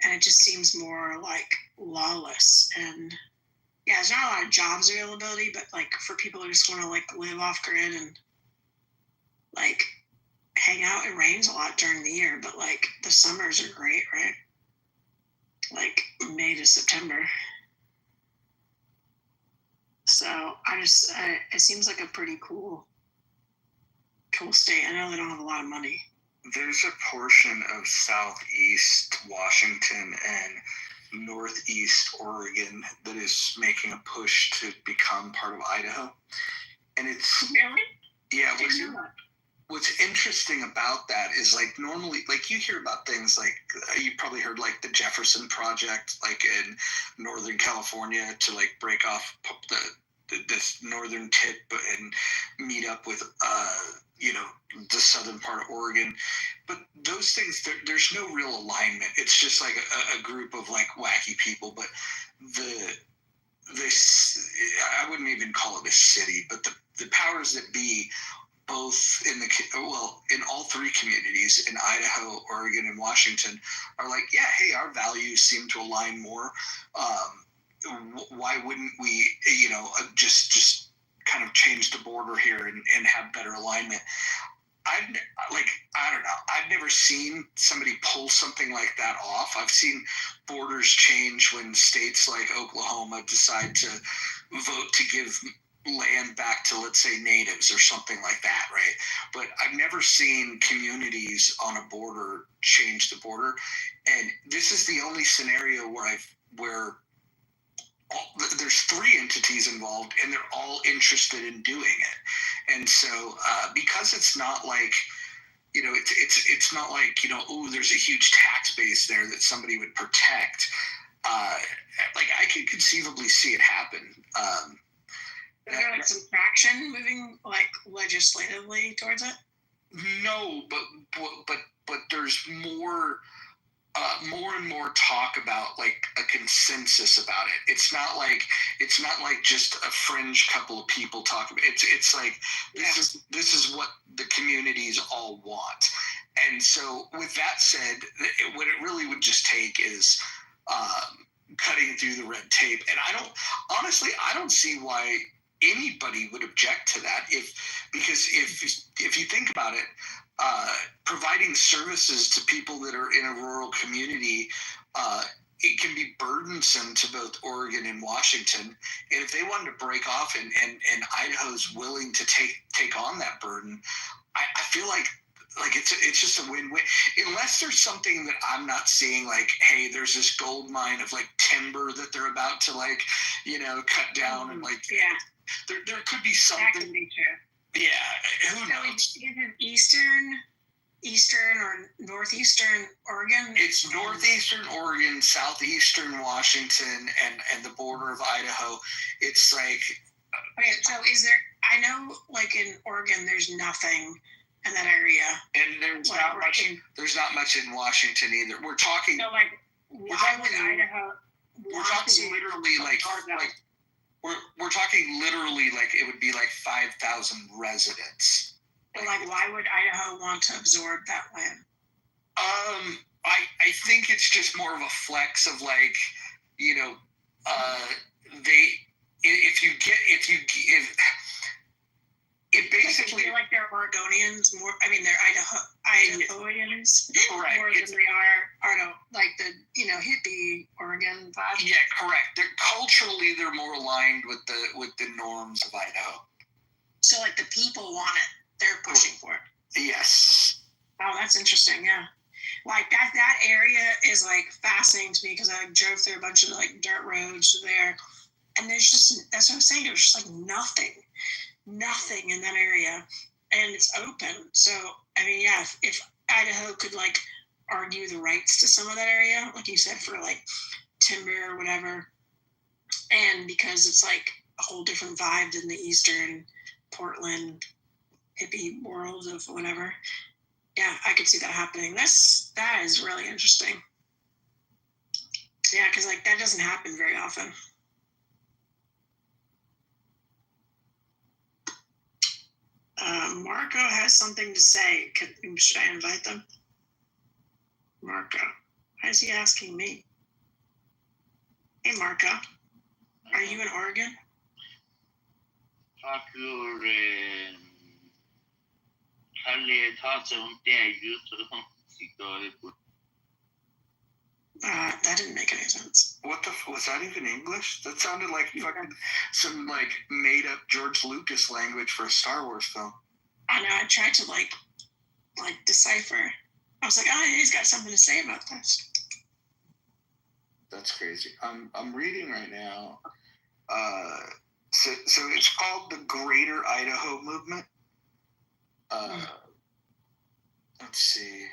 and it just seems more like lawless. And yeah, there's not a lot of jobs availability, but like for people who just want to like live off grid and like hang out, it rains a lot during the year, but like the summers are great, right? Like May to September. So it seems like a pretty cool state. I know they don't have a lot of money. There's a portion of southeast Washington and northeast Oregon that is making a push to become part of Idaho. And it's really? Yeah, what's interesting about that is like normally, like you hear about things like you probably heard like the Jefferson Project, like in Northern California to like break off this northern tip and meet up with you know, the southern part of Oregon. But those things, there's no real alignment. It's just like a group of like wacky people. But I wouldn't even call it a city, but the powers that be, both in all three communities in Idaho, Oregon, and Washington, are like, yeah, hey, our values seem to align more. why wouldn't we, just kind of change the border here and have better alignment? I don't know. I've never seen somebody pull something like that off. I've seen borders change when states like Oklahoma decide to vote to give land back to, let's say, natives or something like that, right? But I've never seen communities on a border change the border. And this is the only scenario where there's 3 entities involved and they're all interested in doing it. And so because it's not like, it's not like, there's a huge tax base there that somebody would protect. I could conceivably see it happen. Is there like some traction moving legislatively towards it? No, but there's more and more talk about a consensus about it. It's not like just a fringe couple of people talk about it. It's like this is what the communities all want. And so with that said, what it really would just take is cutting through the red tape. And I don't see why anybody would object to that because if you think about it, providing services to people that are in a rural community, it can be burdensome to both Oregon and Washington. And if they wanted to break off and Idaho's willing to take on that burden, I feel like it's just a win-win. Unless there's something that I'm not seeing, hey, there's this gold mine of timber that they're about to cut down and there could be something. That could be true. Yeah, who knows? So is it eastern or northeastern Oregon? It's northeastern Oregon, southeastern Washington, and the border of Idaho. It's okay. So is there? I know, in Oregon, there's nothing in that area, and there's not much. There's not much in Washington either. We're talking. So why would Idaho? We're talking literally We're talking literally it would be 5,000 residents. But why would Idaho want to absorb that land? I think it's just more of a flex of it basically feel like they're Oregonians more. I mean, they're Idahoans correct. More than they are hippie Oregon vibe. Yeah, correct. Culturally, they're more aligned with the norms of Idaho. So the people want it. They're pushing for it. Yes. Oh, that's interesting. Yeah. That area is fascinating to me because I drove through a bunch of dirt roads there, and there's just, that's what I'm saying, there's just nothing in that area, and it's open. So I mean, yeah, if Idaho could argue the rights to some of that area, like you said, for timber or whatever, and because it's a whole different vibe than the eastern Portland hippie world of whatever. Yeah, I could see that happening. That is really interesting. Yeah, because that doesn't happen very often. Marco has something to say. Should I invite them? Marco, why is he asking me? Hey, Marco, are you in Oregon? That didn't make any sense. What was that even English? That sounded like fucking some made up George Lucas language for a Star Wars film. I know. I tried to decipher. I was he's got something to say about this. That's crazy. I'm reading right now. So it's called the Greater Idaho Movement. Let's see.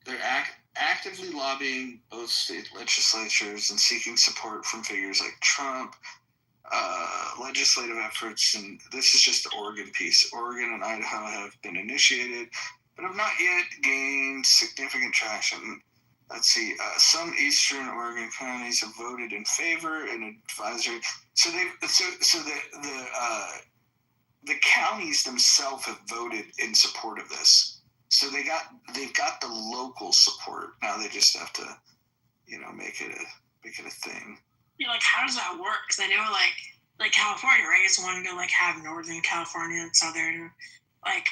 They're actively lobbying both state legislatures and seeking support from figures like Trump, legislative efforts, and this is just the Oregon piece. Oregon and Idaho have been initiated, but have not yet gained significant traction. Let's see. Some eastern Oregon counties have voted in favor and advisory. So the counties themselves have voted in support of this. So they've got the local support. Now they just have to, make it make it a thing. Yeah, like how does that work? Because I know like California, right? It's wanting to like have Northern California and Southern. Like,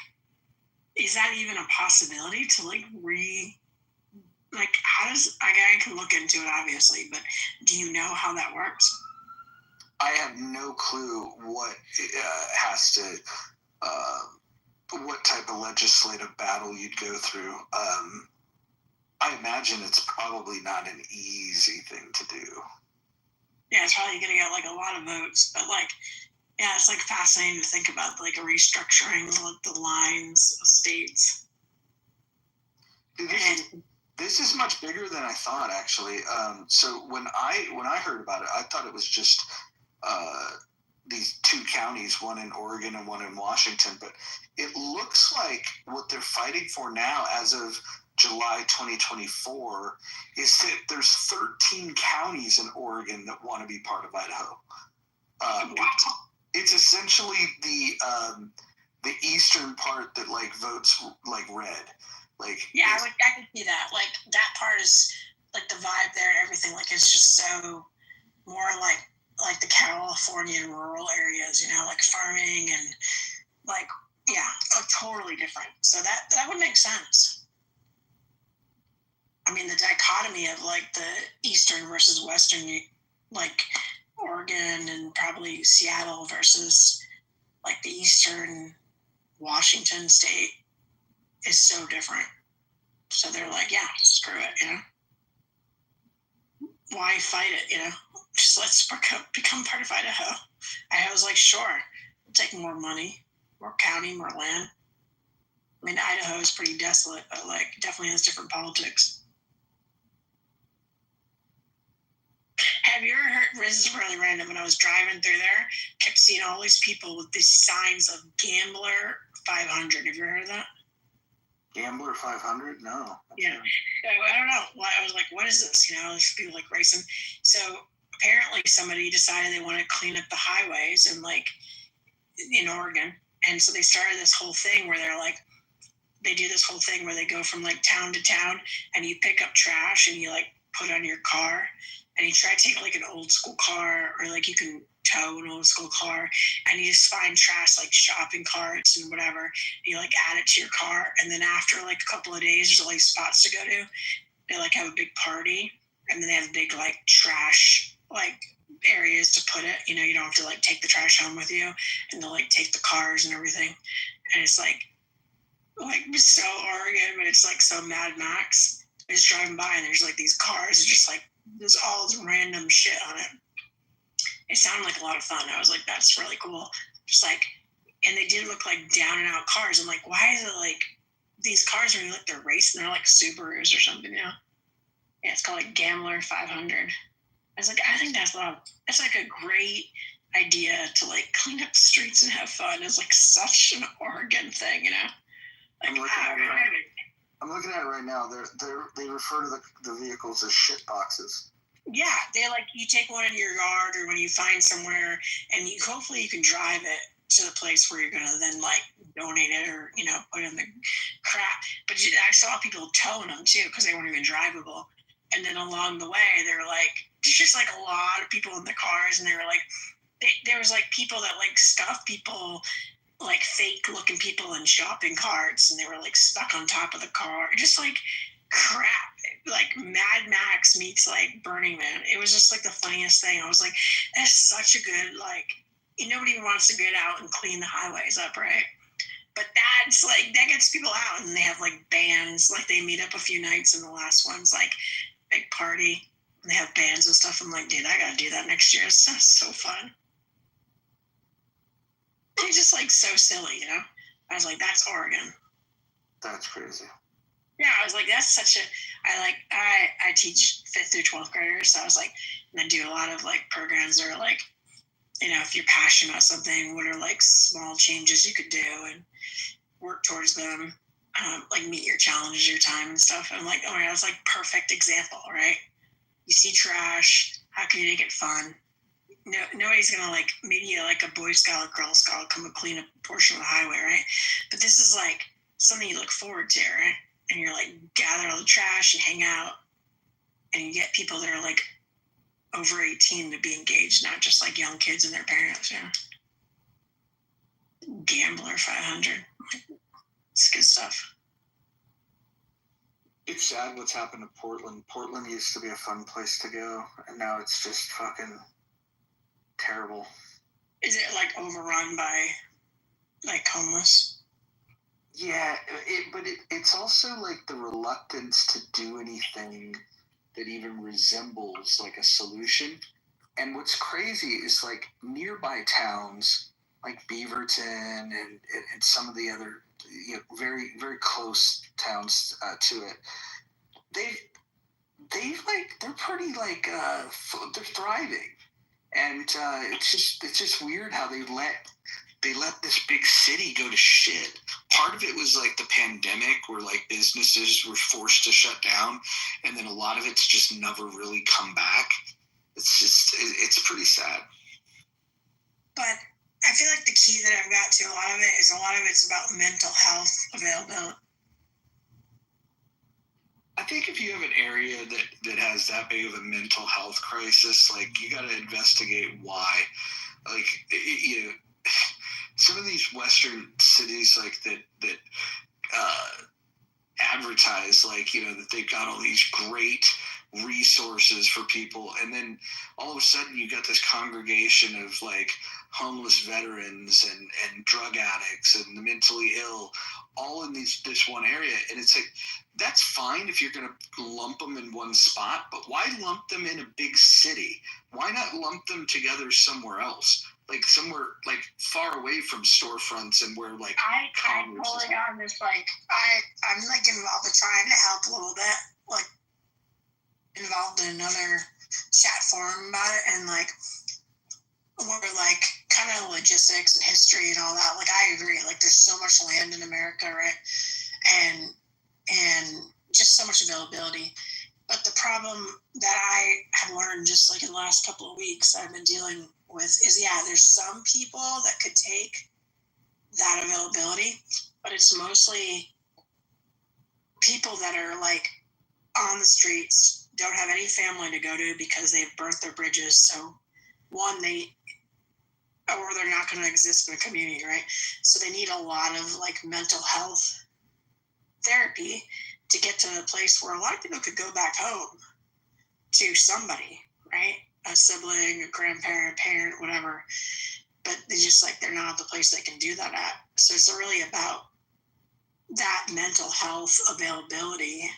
is that even a possibility to like how does I can look into it obviously, but do you know how that works? I have no clue what has to, what type of legislative battle you'd go through. I imagine it's probably not an easy thing to do. Yeah, it's probably going to get like a lot of votes, but like, yeah, it's like fascinating to think about like a restructuring like the lines of states. This is much bigger than I thought, actually. So when I heard about it, I thought it was just these two counties, one in Oregon and one in Washington. But it looks like what they're fighting for now, as of July 2024, is that there's 13 counties in Oregon that want to be part of Idaho. It's essentially the eastern part that like votes like red. Like, yeah, I could see that. Like that part is like the vibe there and everything. Like it's just so more like the California rural areas, you know, like farming and like like totally different. So that would make sense. I mean, the dichotomy of like the eastern versus western, like Oregon and probably Seattle versus like the eastern Washington state is so different. So they're like, yeah, screw it, you know. Why fight it, you know? Just let's become part of Idaho. I was like, sure, we'll take more money, more county, more land. I mean, Idaho is pretty desolate, but like definitely has different politics. Have you ever heard, this is really random, when I was driving through there, kept seeing all these people with these signs of Gambler 500. Have you ever heard of that? Gambler 500? No. Yeah. I don't know. I was like, what is this? You know, these people like racing. So apparently somebody decided they want to clean up the highways and like in Oregon. And so they started this whole thing where they do this whole thing where they go from like town to town and you pick up trash and you like put on your car and you try to take like an old school car or like you can tow an old school car and you just find trash like shopping carts and whatever and you like add it to your car and then after like a couple of days there's like spots to go to. They like have a big party and then they have big like trash like areas to put it, you know, you don't have to like take the trash home with you and they'll like take the cars and everything and it's like so Oregon but it's like so Mad Max. I was driving by and there's like these cars and just like there's all this random shit on it. It sounded like a lot of fun. I was like, that's really cool. Just like, and they did look like down and out cars. I'm like, why is it like these cars are like they're racing? They're like Subarus or something, you know? Yeah, it's called like Gambler 500. I was like, I think that's like a great idea to like clean up the streets and have fun. It's like such an Oregon thing, you know? Like, I'm looking at it right now. They refer to the vehicles as shit boxes. Yeah, they like you take one in your yard or when you find somewhere and hopefully you can drive it to the place where you're gonna then like donate it or you know put in the crap. But I saw people towing them too because they weren't even drivable. And then along the way they're like there's just like a lot of people in the cars and they were like there was like people that like stuff people like fake looking people in shopping carts and they were like stuck on top of the car just like crap like Mad Max meets like Burning Man. It was just like the funniest thing. I was like that's such a good like nobody wants to get out and clean the highways up, right? But that's like that gets people out and they have like bands like they meet up a few nights and the last one's like big party and they have bands and stuff. I'm like dude I gotta do that next year. It's so fun. It's just like so silly, you know. I was like, that's Oregon. That's crazy. Yeah, I was like, that's such a. I teach 5th through 12th graders, so I was like, and I do a lot of like programs that are like, you know, if you're passionate about something, what are like small changes you could do and work towards them, like meet your challenges, your time and stuff. And I'm like, oh my God, it's like perfect example, right? You see trash, how can you make it fun? No, nobody's gonna like maybe like a Boy Scout or Girl Scout come and clean a portion of the highway, right? But this is like something you look forward to, right? And you're like gather all the trash and hang out, and you get people that are like over 18 to be engaged, not just like young kids and their parents. Yeah. Gambler 500. It's good stuff. It's sad what's happened to Portland. Portland used to be a fun place to go, and now it's just fucking terrible. Is it like overrun by like homeless? Yeah, it's also like the reluctance to do anything that even resembles like a solution. And what's crazy is like nearby towns like Beaverton and some of the other very, very close towns to it, they're pretty like they're thriving. And it's just weird how they let this big city go to shit. Part of it was like the pandemic where like businesses were forced to shut down, and then a lot of it's just never really come back. It's pretty sad. But I feel like the key that I've got to a lot of it's about mental health availability. I think if you have an area that has that big of a mental health crisis, like you got to investigate why. Like some of these Western cities like that advertise like that they've got all these great resources for people, and then all of a sudden you got this congregation of like homeless veterans and drug addicts and the mentally ill all in this one area. And it's like, that's fine if you're going to lump them in one spot, but why lump them in a big city? Why not lump them together somewhere else, like somewhere like far away from storefronts and where like I totally got this. Like I'm like involved in trying to help a little bit, like involved in another chat forum about it, and like we're like kind of logistics and history and all that. Like I agree, like there's so much land in America, right? And just so much availability. But the problem that I have learned just like in the last couple of weeks I've been dealing with is, there's some people that could take that availability, but it's mostly people that are like on the streets, don't have any family to go to because they've burnt their bridges. So they're not going to exist in the community, right? So they need a lot of like mental health therapy to get to a place where a lot of people could go back home to somebody, right? A sibling, a grandparent, parent, whatever. But they're not at the place they can do that at. So it's really about that mental health availability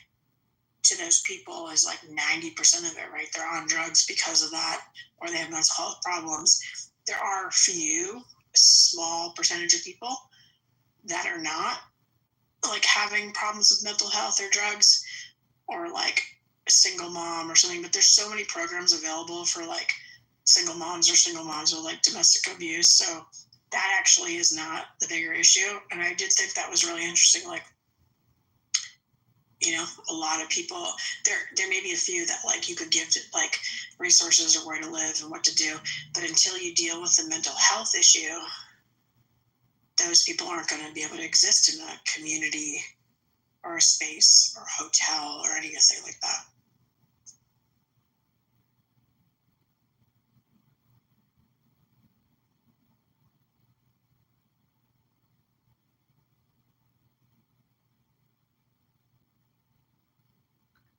to those people is like 90% of it, right? They're on drugs because of that, or they have mental health problems. There are a small percentage of people that are not like having problems with mental health or drugs, or like a single mom or something. But there's so many programs available for like single moms with like domestic abuse. So that actually is not the bigger issue. And I did think that was really interesting. Like, a lot of people, there may be a few that like you could give to like resources or where to live and what to do. But until you deal with the mental health issue, those people aren't going to be able to exist in a community or a space or a hotel or anything like that.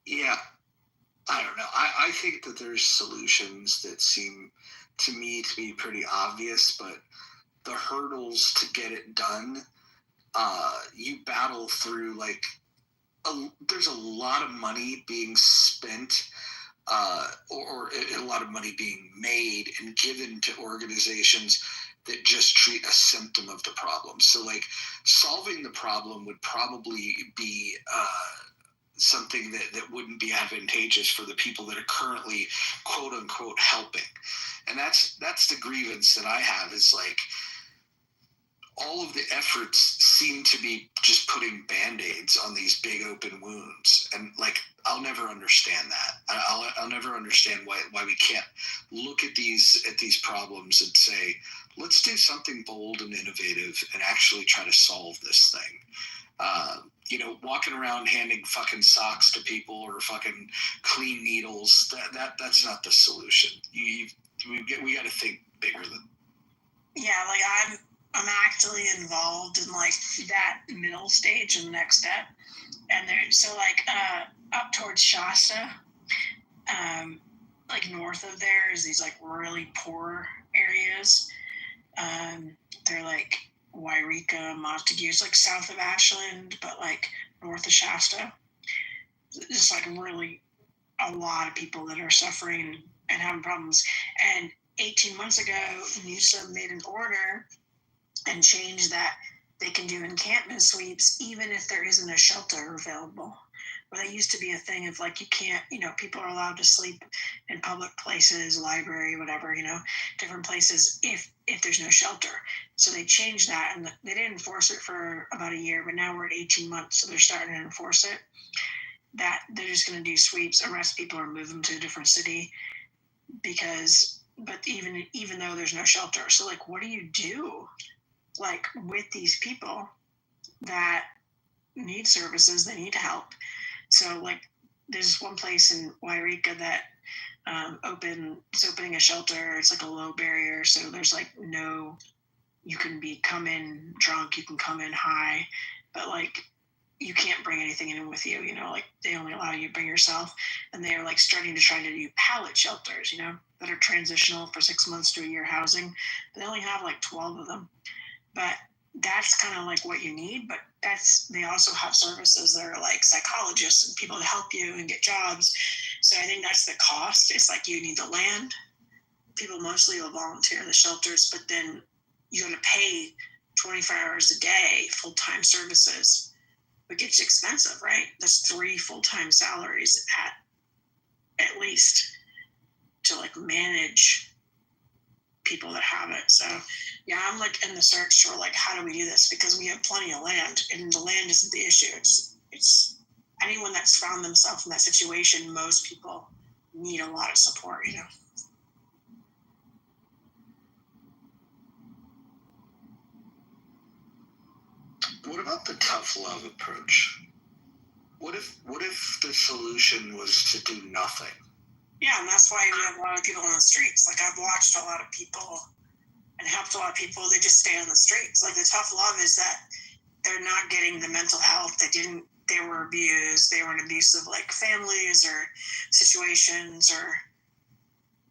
Yeah, I don't know. I think that there's solutions that seem to me to be pretty obvious, but the hurdles to get it done, you battle through like there's a lot of money being spent or a lot of money being made and given to organizations that just treat a symptom of the problem. So like solving the problem would probably be something that wouldn't be advantageous for the people that are currently quote unquote helping. And that's the grievance that I have, is like all of the efforts seem to be just putting band-aids on these big open wounds. And like, I'll never understand that. I'll never understand why we can't look at these problems and say, let's do something bold and innovative and actually try to solve this thing. walking around handing fucking socks to people or fucking clean needles, that's not the solution. We got to think bigger than. Yeah, like I'm actually involved in like that middle stage and the next step, and up towards Shasta, like north of there is these like really poor areas. They're like Wairika, Montague. It's like south of Ashland, but like north of Shasta. It's like really a lot of people that are suffering and having problems. And 18 months ago, NUSA made an order and changed that they can do encampment sweeps even if there isn't a shelter available. Where that used to be a thing of like you can't, people are allowed to sleep in public places, library, whatever, different places if there's no shelter. So they changed that, and they didn't enforce it for about a year, but now we're at 18 months, so they're starting to enforce it. That they're just going to do sweeps, arrest people, or move them to a different city but even though there's no shelter. So like, what do you do like with these people that need services, they need help? So like there's one place in Wairika that it's opening a shelter. It's like a low barrier, so there's like you can come in drunk, you can come in high, but like you can't bring anything in with you, like they only allow you to bring yourself. And they're like starting to try to do pallet shelters, that are transitional for 6 months to a year housing. They only have like 12 of them, but that's kind of like what you need. But they also have services that are like psychologists and people to help you and get jobs. So I think that's the cost. It's like you need the land. People mostly will volunteer in the shelters, but then you're going to pay 24 hours a day, full-time services. It gets expensive, right? That's 3 full-time salaries at least to like manage people that have it. So yeah, I'm like in the search for like, how do we do this? Because we have plenty of land, and the land isn't the issue. It's anyone that's found themselves in that situation. Most people need a lot of support, What about the tough love approach? What if the solution was to do nothing? Yeah, and that's why we have a lot of people on the streets. Like I've watched a lot of people and helped a lot of people. They just stay on the streets. Like the tough love is that they're not getting the mental health. They were abused. They were in abusive like families or situations, or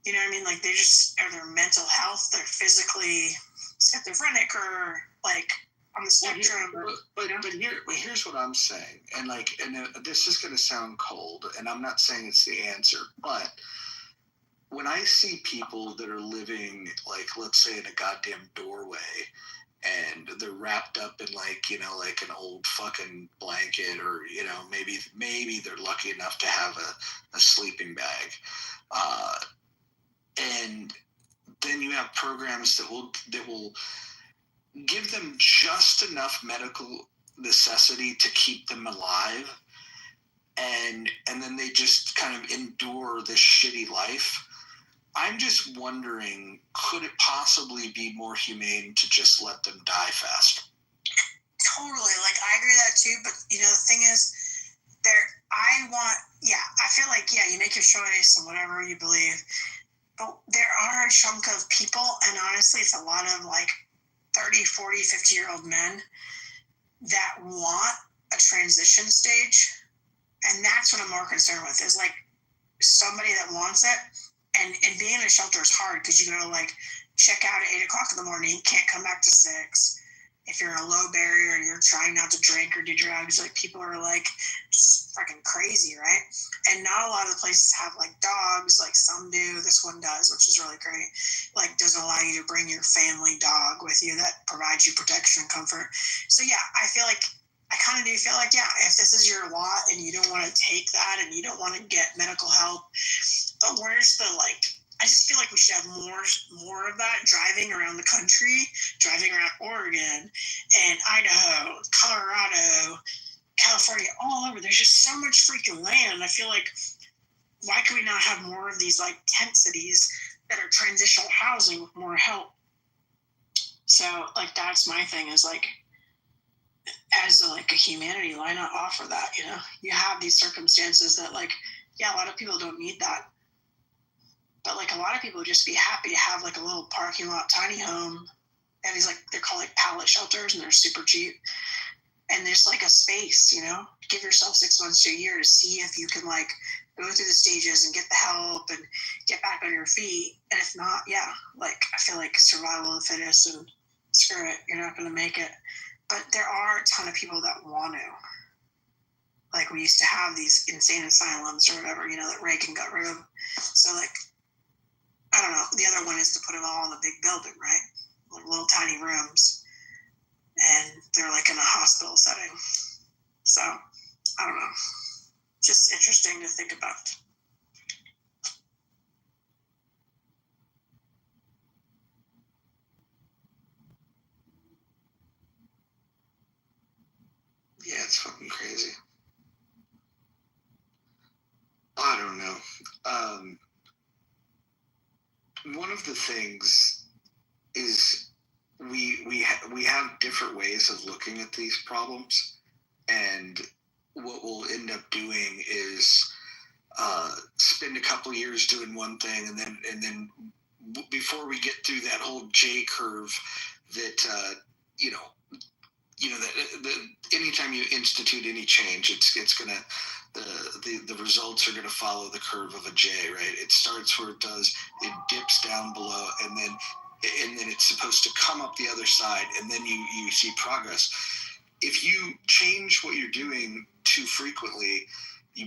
you know what I mean? Like they just are their mental health. They're physically schizophrenic or like on the spectrum. But here's what I'm saying, and this is going to sound cold, and I'm not saying it's the answer, but when I see people that are living, like, let's say in a goddamn doorway, and they're wrapped up in like an old fucking blanket, or maybe they're lucky enough to have a sleeping bag, and then you have programs that will give them just enough medical necessity to keep them alive, and then they just kind of endure this shitty life. I'm just wondering, could it possibly be more humane to just let them die fast? Totally. Like, I agree with that too, but, the thing is, I feel like, you make your choice and whatever you believe, but there are a chunk of people, and honestly, it's a lot of, 30, 40, 50-year-old men that want a transition stage, and that's what I'm more concerned with, is, somebody that wants it. And being in a shelter is hard because you gotta check out at 8 o'clock in the morning, can't come back to 6. If you're in a low barrier and you're trying not to drink or do drugs, people are just freaking crazy, right? And not a lot of the places have dogs, some do. This one does, which is really great. Doesn't allow you to bring your family dog with you. That provides you protection and comfort. So yeah, I kind of do feel if this is your lot and you don't want to take that and you don't want to get medical help, but where's the I just feel we should have more of that driving around the country, driving around Oregon and Idaho, Colorado, California, all over. There's just so much freaking land. I feel why can we not have more of these tent cities that are transitional housing with more help? So that's my thing is as like a humanity, why not offer that? You know, you have these circumstances that like, yeah, a lot of people don't need that, but like a lot of people would just be happy to have like a little parking lot tiny home. And these like, they're called like pallet shelters, and they're super cheap. And there's like a space, you know, give yourself 6 months to a year to see if you can like go through the stages and get the help and get back on your feet. And if not, yeah, like I feel like survival of the fittest, and screw it, you're not going to make it. But there are a ton of people that want to. Like we used to have these insane asylums or whatever, you know, that Reagan got rid of. So like, I don't know. The other one is to put them all in a big building, right? Like little tiny rooms. And they're like in a hospital setting. So, I don't know. Just interesting to think about. Yeah, it's fucking crazy. I don't know. One of the things is we have different ways of looking at these problems, and what we'll end up doing is spend a couple years doing one thing, and then before we get through that whole J curve, that that anytime you institute any change, it's gonna the results are gonna follow the curve of a J, right? It starts where it does, it dips down below, and then it's supposed to come up the other side, and then you see progress. If you change what you're doing too frequently,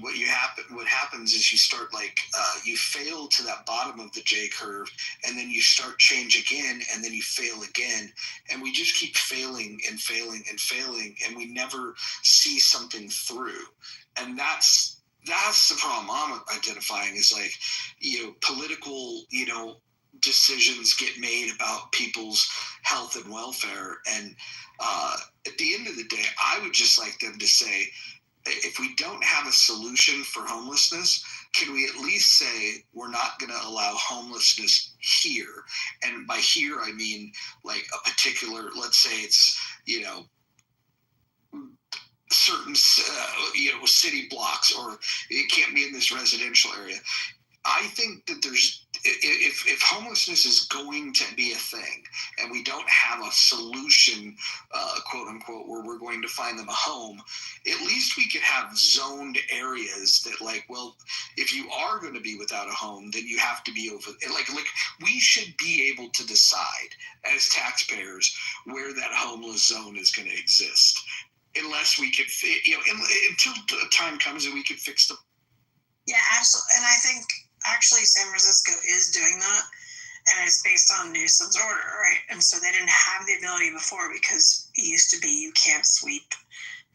what happens is you start you fail to that bottom of the J curve, and then you start change again, and then you fail again, and we just keep failing and failing and failing, and we never see something through. And that's the problem I'm identifying, is like, political, decisions get made about people's health and welfare, and at the end of the day, I would just like them to say, if we don't have a solution for homelessness, can we at least say we're not going to allow homelessness here? And by here, I mean like a particular, let's say it's, certain, city blocks, or it can't be in this residential area. I think that if homelessness is going to be a thing, and we don't have a solution, quote unquote, where we're going to find them a home, at least we could have zoned areas that, like, well, if you are going to be without a home, then you have to be over. Like we should be able to decide as taxpayers where that homeless zone is going to exist, unless we could, until the time comes and we can fix them. Yeah, absolutely. And I think actually San Francisco is doing that, and it's based on Newsom's order, right? And so they didn't have the ability before, because it used to be you can't sweep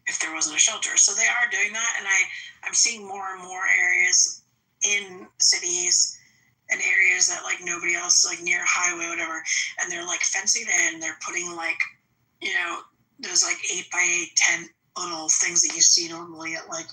if there wasn't a shelter. So they are doing that, and I'm seeing more and more areas in cities and areas that like nobody else, like near highway, whatever, and they're like fencing it in. They're putting like, those like 8x8 tent little things that you see normally at like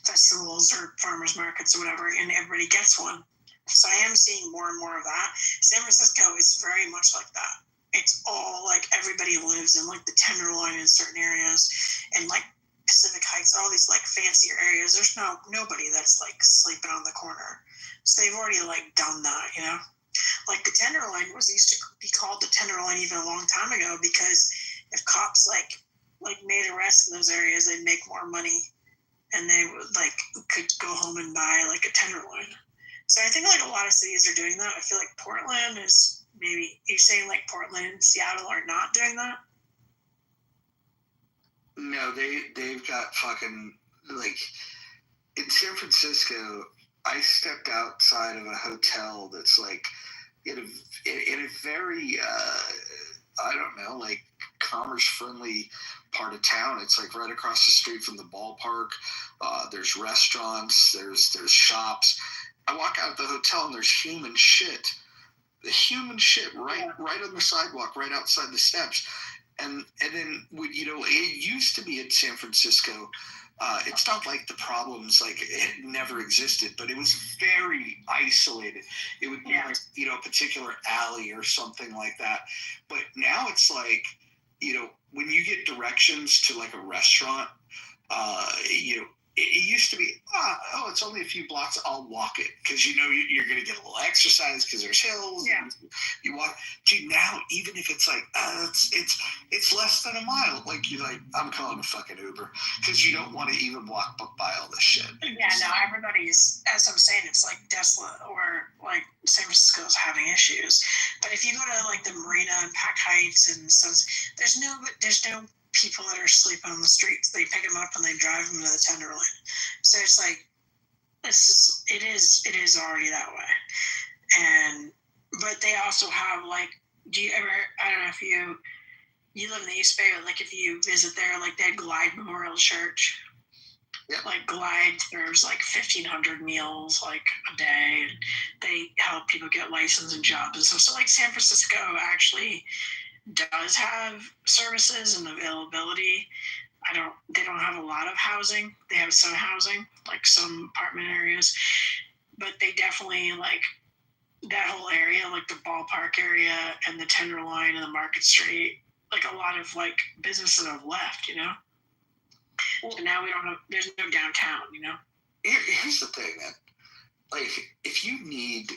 festivals or farmers markets or whatever, and everybody gets one. So I am seeing more and more of that. San Francisco is very much like that. It's all like everybody lives in like the Tenderloin in certain areas, and like Pacific Heights, all these like fancier areas. There's nobody that's like sleeping on the corner. So they've already like done that, Like the Tenderloin used to be called the Tenderloin even a long time ago, because if cops like made arrests in those areas, they'd make more money, and they would could go home and buy like a Tenderloin. So I think like a lot of cities are doing that. I feel like Portland is maybe, you're saying like Portland and Seattle are not doing that? No, they've got fucking, like, in San Francisco, I stepped outside of a hotel that's like in a very I don't know, like commerce friendly part of town. It's like right across the street from the ballpark. There's restaurants, there's shops. I walk out of the hotel and there's human shit. The human shit right on the sidewalk, right outside the steps. And then it used to be in San Francisco. It's not like the problems like it never existed, but it was very isolated. It would be like a particular alley or something like that. But now it's like when you get directions to like a restaurant, it used to be, it's only a few blocks. I'll walk it because you're going to get a little exercise because there's hills. Yeah. And you walk. Dude, now even if it's like it's less than a mile, like you're like, I'm calling a fucking Uber because you don't want to even walk by all this shit. Yeah, no, everybody's, as I'm saying, it's like desolate, or like San Francisco's having issues. But if you go to like the marina and Pack Heights and so, there's no people that are sleeping on the streets. They pick them up and they drive them to the Tenderloin. So it's like, it is already that way. But they also have like, I don't know if you live in the East Bay, but like if you visit there, like that Glide Memorial Church, like Glide serves like 1,500 meals like a day, and they help people get licensed and jobs and stuff. So like San Francisco actually does have services and availability. They don't have a lot of housing. They have some housing, like some apartment areas, but they definitely like that whole area, like the ballpark area and the Tenderloin and the Market Street, like a lot of like businesses have left, So now there's no downtown, Here's the thing, man. Like if you need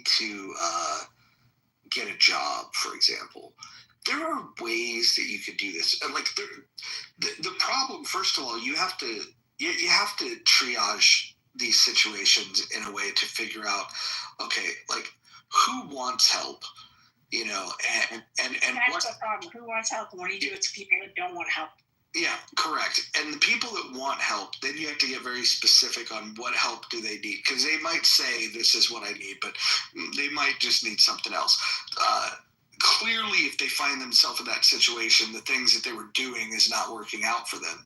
to get a job, for example, there are ways that you could do this. And like the problem, first of all, you have to triage these situations in a way to figure out, okay, like who wants help, and that's the problem. Who wants help? What do you do with people that don't want help? Yeah, correct. And the people that want help, then you have to get very specific on what help do they need, because they might say this is what I need, but they might just need something else. Clearly, if they find themselves in that situation, the things that they were doing is not working out for them.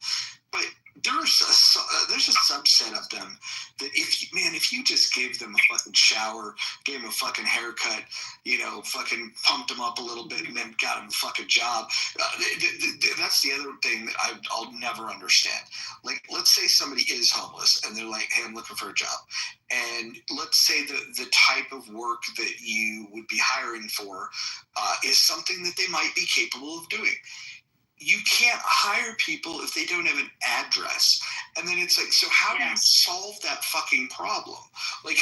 But there's a subset of them that if you just gave them a fucking shower, gave them a fucking haircut, fucking pumped them up a little bit, and then got them a fucking job. That's the other thing that I'll never understand. Like, let's say somebody is homeless and they're like, hey, I'm looking for a job. And let's say the type of work that you would be hiring for is something that they might be capable of doing. You can't hire people if they don't have an address. And then it's like, so how do you solve that fucking problem? Like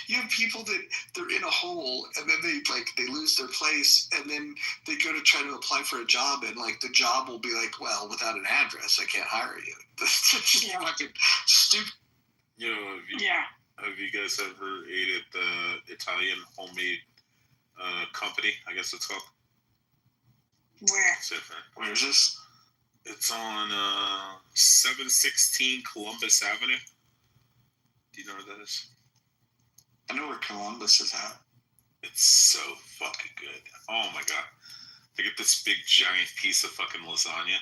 you have people that they're in a hole and then they lose their place, and then they go to try to apply for a job, and like the job will be like, well, without an address, I can't hire you. That's just fucking stupid. Have you guys ever ate at the Italian homemade company, I guess it's called? Where is this? It's on 716 Columbus Avenue. Do you know where that is? I know where Columbus is at. It's so fucking good. Oh my god. They get this big giant piece of fucking lasagna.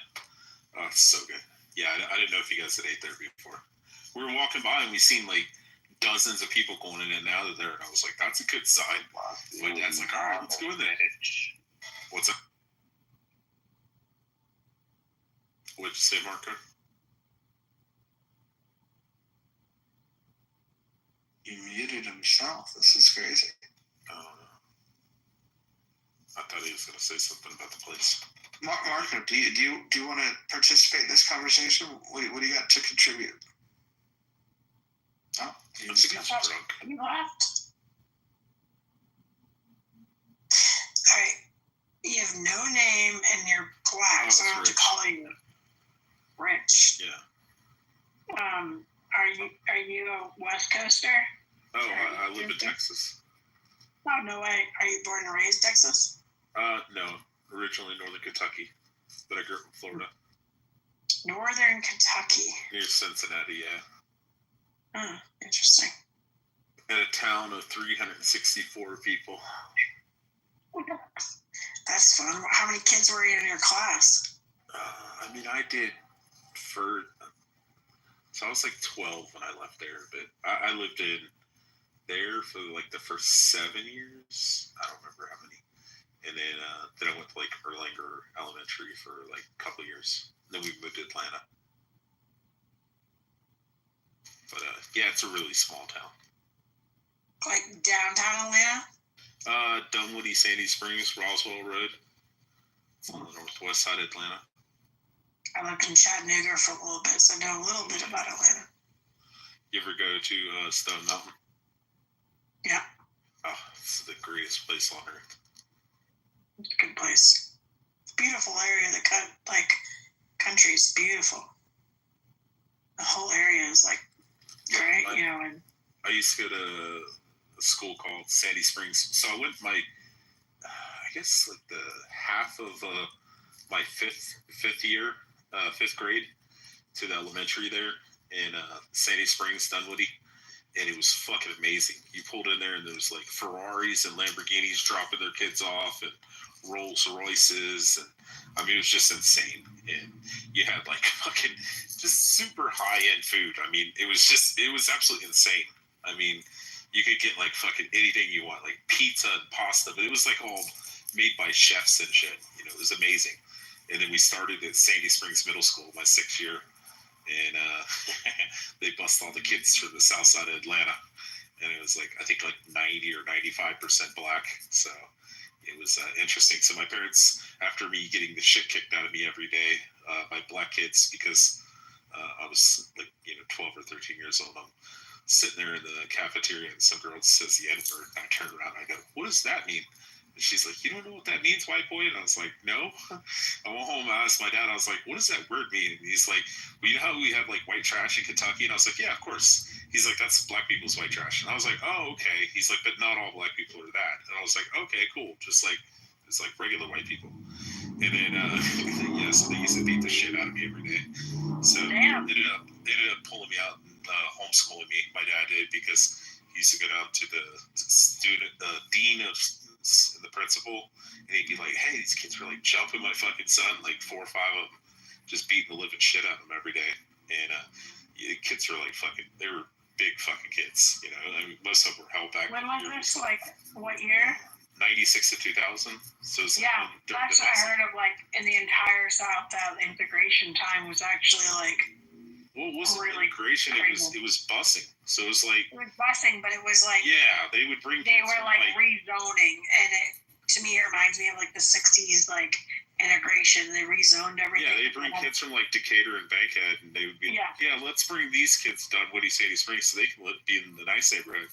Oh, it's so good. Yeah, I didn't know if you guys had ate there before. We were walking by and we seen like dozens of people going in and out of there, and I was like, that's a good sign. My dad's like, all right, let's go in there. What's up? What'd you say, Marco? He muted himself. This is crazy. Oh, no. I thought he was going to say something about the place. Marco, do you want to participate in this conversation? What do you got to contribute? Oh, he's drunk. You left. All right. You have no name and you're black, so I don't have to call you Rich. Yeah. Are you a West Coaster? Oh, I live in Texas. Oh, no way. Are you born and raised Texas? No. Originally Northern Kentucky, but I grew up in Florida. Northern Kentucky. Near Cincinnati, yeah. Oh, interesting. In a town of 364 people. That's fun. How many kids were in your class? I did so I was like 12 when I left there, but I lived in there for like the first 7 years. I don't remember how many. And then I went to like Erlanger Elementary for like a couple of years. Then we moved to Atlanta. But yeah, it's a really small town. Like downtown Atlanta? Dunwoody, Sandy Springs, Roswell Road, on the northwest side of Atlanta. I lived in Chattanooga for a little bit, so I know a little bit about Atlanta. You ever go to Stone Mountain? Yeah. Oh, it's the greatest place on earth. It's a good place. It's a beautiful area. The country is beautiful. The whole area is like, right? And I used to go to a school called Sandy Springs. So I went I guess like the half of my fifth grade to the elementary there in Sandy Springs, Dunwoody. And it was fucking amazing. You pulled in there and there was like Ferraris and Lamborghinis dropping their kids off and Rolls Royces. And I mean, it was just insane. And you had like fucking just super high end food. I mean, it was absolutely insane. I mean, you could get like fucking anything you want, like pizza and pasta, but it was like all made by chefs and shit. It was amazing. And then we started at Sandy Springs Middle School, my 6th year. And they bust all the kids from the south side of Atlanta. And it was like, I think like 90 or 95% black. So it was interesting. So my parents, after me getting the shit kicked out of me every day by black kids, because I was like, 12 or 13 years old, I'm sitting there in the cafeteria and some girl says the N-word. And I turn around and I go, what does that mean? And she's like, you don't know what that means, white boy? And I was like, no. I went home and I asked my dad, I was like, what does that word mean? And he's like, well, you know how we have like white trash in Kentucky? And I was like, yeah, of course. He's like, that's black people's white trash. And I was like, oh, okay. He's like, but not all black people are that. And I was like, okay, cool. Just like, it's like regular white people. And then, so they used to beat the shit out of me every day. So they ended up pulling me out and homeschooling me. My dad did, because he used to go down to the dean of the principal, and he'd be like, hey, these kids were like jumping my fucking son, like 4 or 5 of them, just beating the living shit out of him every day. And the kids were like they were big fucking kids, I mean, most of them were held back. when was this? Like, what year? 96 to 2000. So it was that's what I heard of, like, in the entire South, that integration time was actually like, well, it wasn't really immigration, it was busing. So it was like, it was busing, but it was like, yeah, they would bring they were like rezoning, and to me it reminds me of like the 60s like integration. They rezoned everything. Yeah, they bring kids from like Decatur and Bankhead, and they would be let's bring these kids to Dunwoody, Sandy Springs, so they can be in the nice neighborhood.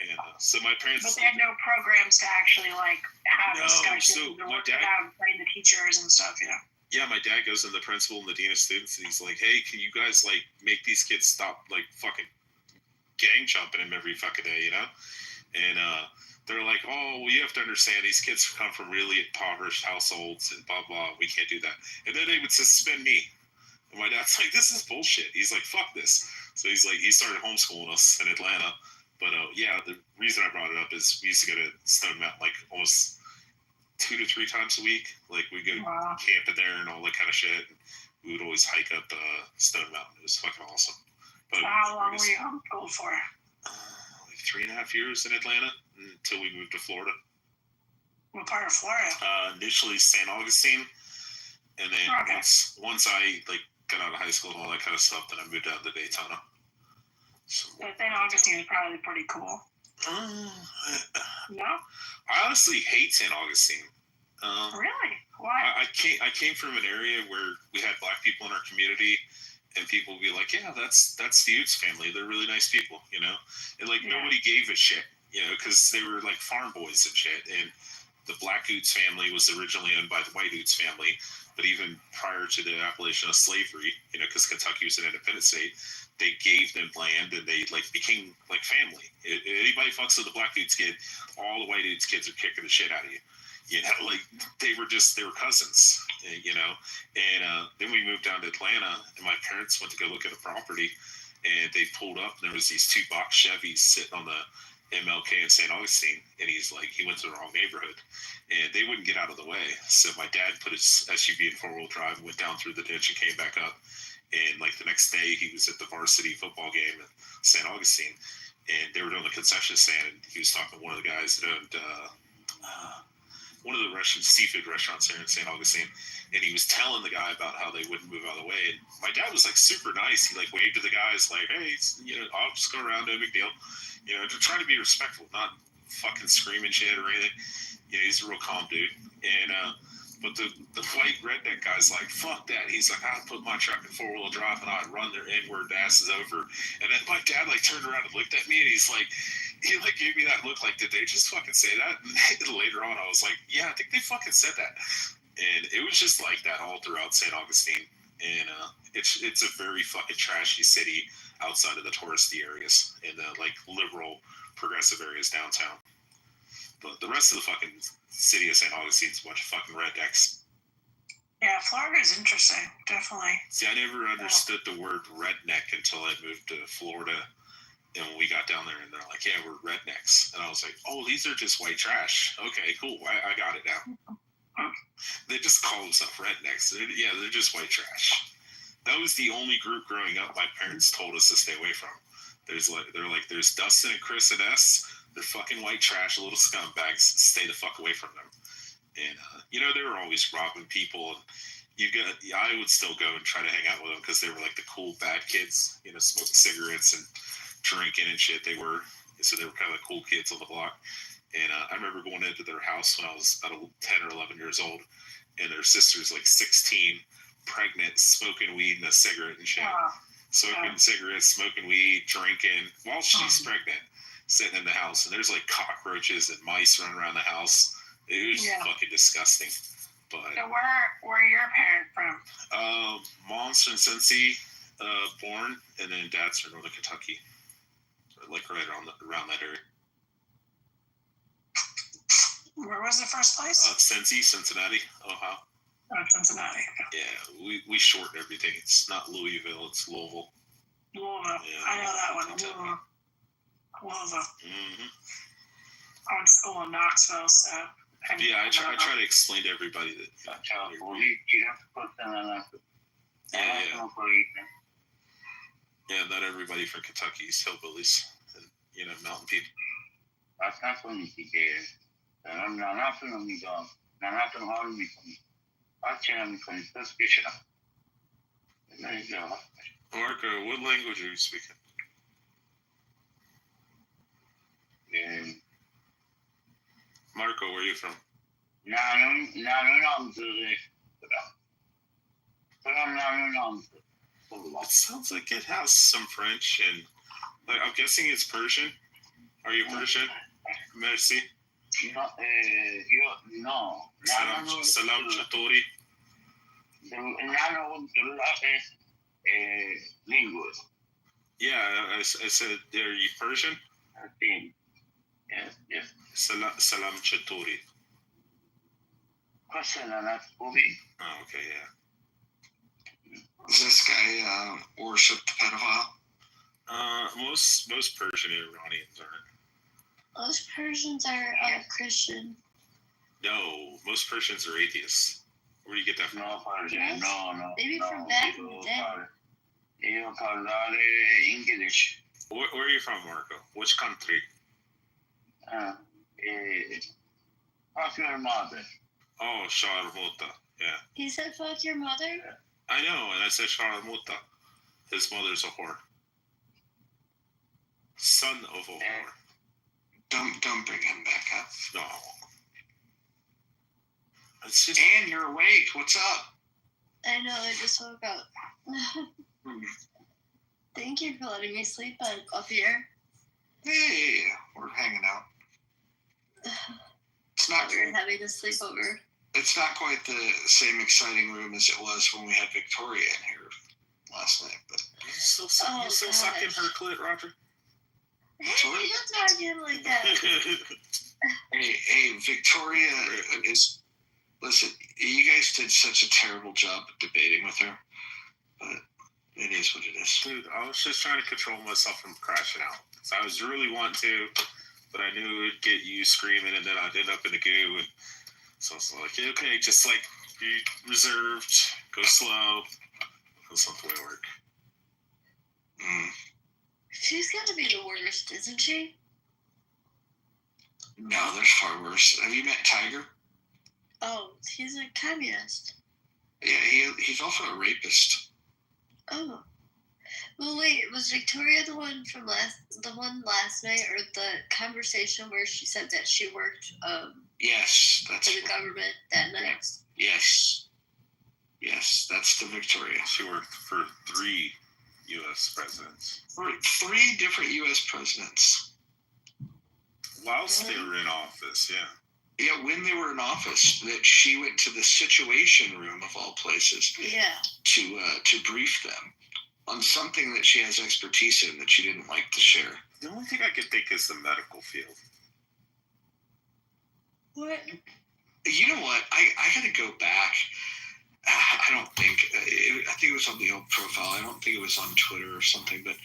And so my parents, but they had no programs to actually like have discussions or work it out and train the teachers and stuff, Yeah, my dad goes to the principal and the dean of students, and he's like, hey, can you guys like make these kids stop like fucking gang jumping him every fucking day, And they're like, oh, well, you have to understand, these kids come from really impoverished households and blah, blah, we can't do that. And then they would suspend me. And my dad's like, this is bullshit. He's like, fuck this. So he's like, he started homeschooling us in Atlanta. But the reason I brought it up is we used to go to Stone Mountain like almost 2 to 3 times a week. Like we go camping there and all that kind of shit. And we would always hike up Stone Mountain. It was fucking awesome. But how long were you homeschooled for? Like 3.5 years in Atlanta until we moved to Florida. What part of Florida? Initially St. Augustine, and then once I like got out of high school and all that kind of stuff, then I moved down to Daytona. So St. Augustine is probably pretty cool. No? I honestly hate St. Augustine. Really? Why? I came from an area where we had black people in our community, and people would be like, yeah, that's the Utes family. They're really nice people, And like nobody gave a shit, because they were like farm boys and shit. And the black Utes family was originally owned by the white Utes family, but even prior to the abolition of slavery, because Kentucky was an independent state, they gave them land and they like became like family. Anybody fucks with the black Utes kid, all the white Utes kids are kicking the shit out of you. Like they were cousins, and then we moved down to Atlanta, and my parents went to go look at a property, and they pulled up, and there was these 2-box Chevys sitting on the MLK in St. Augustine, and he went to the wrong neighborhood, and they wouldn't get out of the way. So my dad put his SUV in 4-wheel drive, went down through the ditch and came back up, and like the next day he was at the varsity football game in St. Augustine, and they were doing the concession stand, and he was talking to one of the guys that owned one of the Russian seafood restaurants here in St. Augustine, and he was telling the guy about how they wouldn't move out of the way. And my dad was like super nice. He like waved to the guys like, hey, I'll just go around, no big deal. Trying to be respectful, not fucking screaming shit or anything. You know, he's a real calm dude. And but the white redneck guy's like, fuck that. He's like, I'd put my truck in 4-wheel drive and I'd run their N-word asses over. And then my dad like turned around and looked at me and he like gave me that look like, did they just fucking say that? And later on I was like, yeah, I think they fucking said that. And it was just like that all throughout St. Augustine. And it's a very fucking trashy city outside of the touristy areas and the like liberal progressive areas downtown. But the rest of the fucking city of St. Augustine is a bunch of fucking rednecks. Yeah, Florida is interesting, definitely. See, I never understood the word redneck until I moved to Florida. And when we got down there, and they're like, yeah, we're rednecks. And I was like, oh, these are just white trash. Okay, cool. I got it now. They just call themselves rednecks. They're just white trash. That was the only group growing up my parents told us to stay away from. There's Dustin and Chris and S. They're fucking white trash, little scumbags. Stay the fuck away from them. And you know, they were always robbing people. And I would still go and try to hang out with them because they were like the cool bad kids. You know, smoking cigarettes and drinking and shit. They were kind of the cool kids on the block. And I remember going into their house when I was about 10 or 11 years old, and their sister's like 16, pregnant, smoking weed and a cigarette and shit. Smoking cigarettes, smoking weed, drinking while she's pregnant, sitting in the house. And there's like cockroaches and mice running around the house. It was fucking disgusting. But so where are your parents from? Mom's from Cincy, born, and then dad's from Northern Kentucky, like right around that area. Where was the first place? Cincinnati, Ohio. Oh, Cincinnati. Yeah, we shorten everything. It's not Louisville, it's Louisville. Louisville. Yeah, I know that one. Louisville. Mm-hmm. I went to school in Knoxville, so. I try to explain to everybody that. Yeah, not everybody from Kentucky is hillbillies and, you know, mountain people. Marco, what language are you speaking? Marco, where are you from? It sounds like it has some French and like, I'm guessing it's Persian. Are you Persian? Merci. No. Salam Chatori. Yeah, I said, are you Persian? Yes. Salam Chatori. Oh, okay, yeah. Does this guy worship the pedophile? Most Persian Iranians aren't. Most Persians are Christian. No, most Persians are atheists. Where do you get that from? No, Persian. No. Maybe from back in the day. English. Where are you from, Marco? Which country? Fuck your mother. Oh, Sharmuta. Yeah. He said, fuck your mother? I know, and I said Sharmuta. His mother's a whore. Son of a whore. Don't bring him back up. No. It's just... And you're awake. What's up? I know, I just woke up. Thank you for letting me sleep up here. Hey, we're hanging out. It's not we're having a sleepover. It's not quite the same exciting room as it was when we had Victoria in here last night, but you still sucking her clit, Roger? Hey, you don't talk to him like that. Hey, Victoria is. Listen, you guys did such a terrible job of debating with her, but it is what it is. Dude, I was just trying to control myself from crashing out. So I was really wanting to, but I knew it would get you screaming, and then I'd end up in the goo. And so I was like, okay, just like be reserved, go slow. That's not the way it works. She's got to be the worst, isn't she? No, there's far worse. Have you met Tiger? Oh, he's a communist. Yeah, he's also a rapist. Oh. Well, wait, was Victoria the one last night, or the conversation where she said that she worked Yes, that's for the government that night? Yes, that's the Victoria. She worked for 3 U.S. presidents. For 3 different U.S. presidents. Whilst they were in office, yeah. Yeah, when they were in office, that she went to the Situation Room of all places. Yeah. To brief them on something that she has expertise in that she didn't like to share. The only thing I could think is the medical field. What? You know what? I got to go back. I don't think, I think it was on the old profile. I don't think it was on Twitter or something, but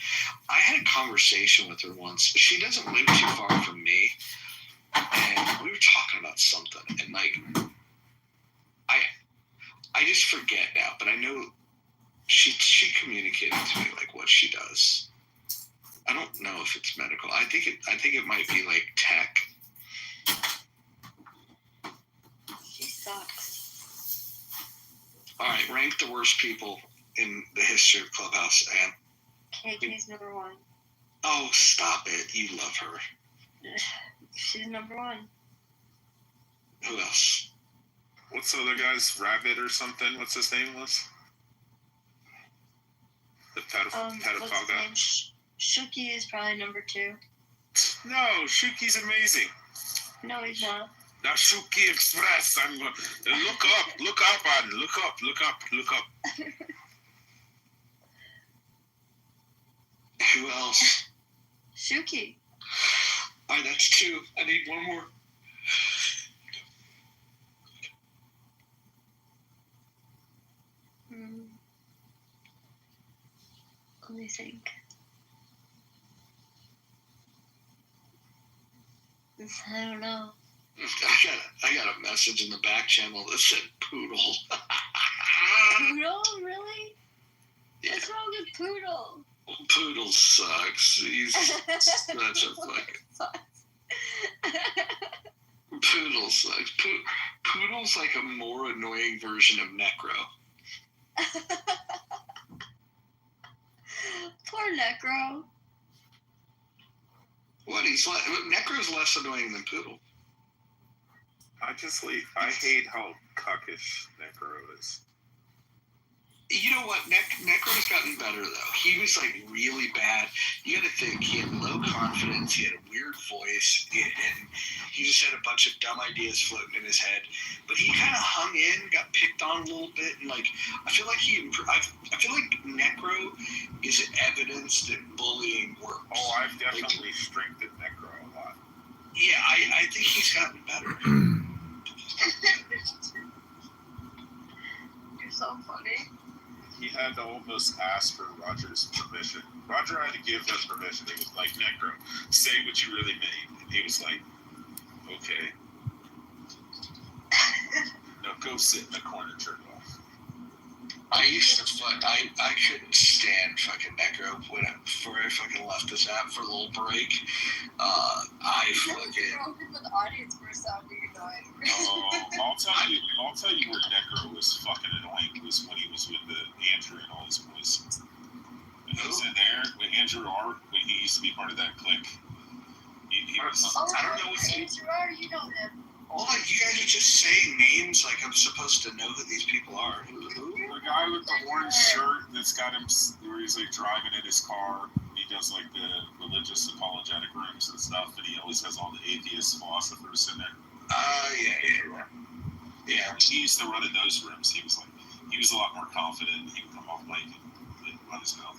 I had a conversation with her once. She doesn't live too far from me, and we were talking about something, and like, I just forget now, but I know she communicated to me like what she does. I don't know if it's medical. I think it might be like tech. She sucks. All right, rank the worst people in the history of Clubhouse, Ann. KK's number 1. Oh, stop it. You love her. She's number 1. Who else? What's the other guy's Rabbit or something? What's his name was? The pedophile guy? Shuki is probably number 2. No, Shuki's amazing. No, he's not. Now Shuki Express. I'm going look up. Who else? Shuki. All right, that's 2. I need one more. Let me think. I don't know. I got a message in the back channel that said poodle. Poodle? Really? Yeah. What's wrong with Poodle? Poodle sucks. He's such a fucking... Poodle sucks. Poodle's like a more annoying version of Necro. Poor Necro. What? Necro's less annoying than Poodle. I hate how cuckish Necro is. You know what? Necro's gotten better, though. He was, like, really bad. You gotta think, he had low confidence, he had a weird voice, and he just had a bunch of dumb ideas floating in his head. But he kind of hung in, got picked on a little bit, and, like, I feel like I feel like Necro is evidence that bullying works. Oh, I've definitely strengthened Necro a lot. Yeah, I think he's gotten better. You're so funny. He had to almost ask for Roger's permission. Roger had to give them permission. He was like, Necro, say what you really mean. And he was like, okay. Now go sit in the corner, jerk off. I used to I couldn't stand fucking Necro before I fucking left this app for a little break. I fucking... The audience for sounding annoying. I'll tell you where Necro was fucking annoying was when he was with Andrew and all his boys. When he was in there, with Andrew R, when he used to be part of that clique. He was, I don't know what Andrew R, you know him. Oh, like you guys are just saying names like I'm supposed to know who these people are. The guy with the orange shirt that's got him, where he's like driving in his car. He does like the religious apologetic rooms and stuff, and he always has all the atheist philosophers in there. Yeah. He used to run in those rooms. He was a lot more confident. And he would come off mic and run his mouth.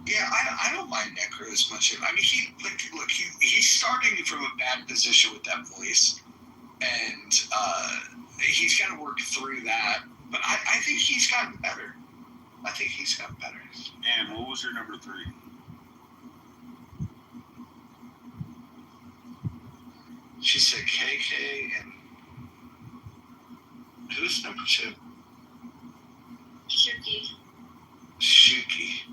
Yeah, I don't mind Necro as much. I mean, he's starting from a bad position with that voice, and he's got to work through that. But I think he's gotten better. And what was your number 3? She said KK, and who's number 2? Shuki.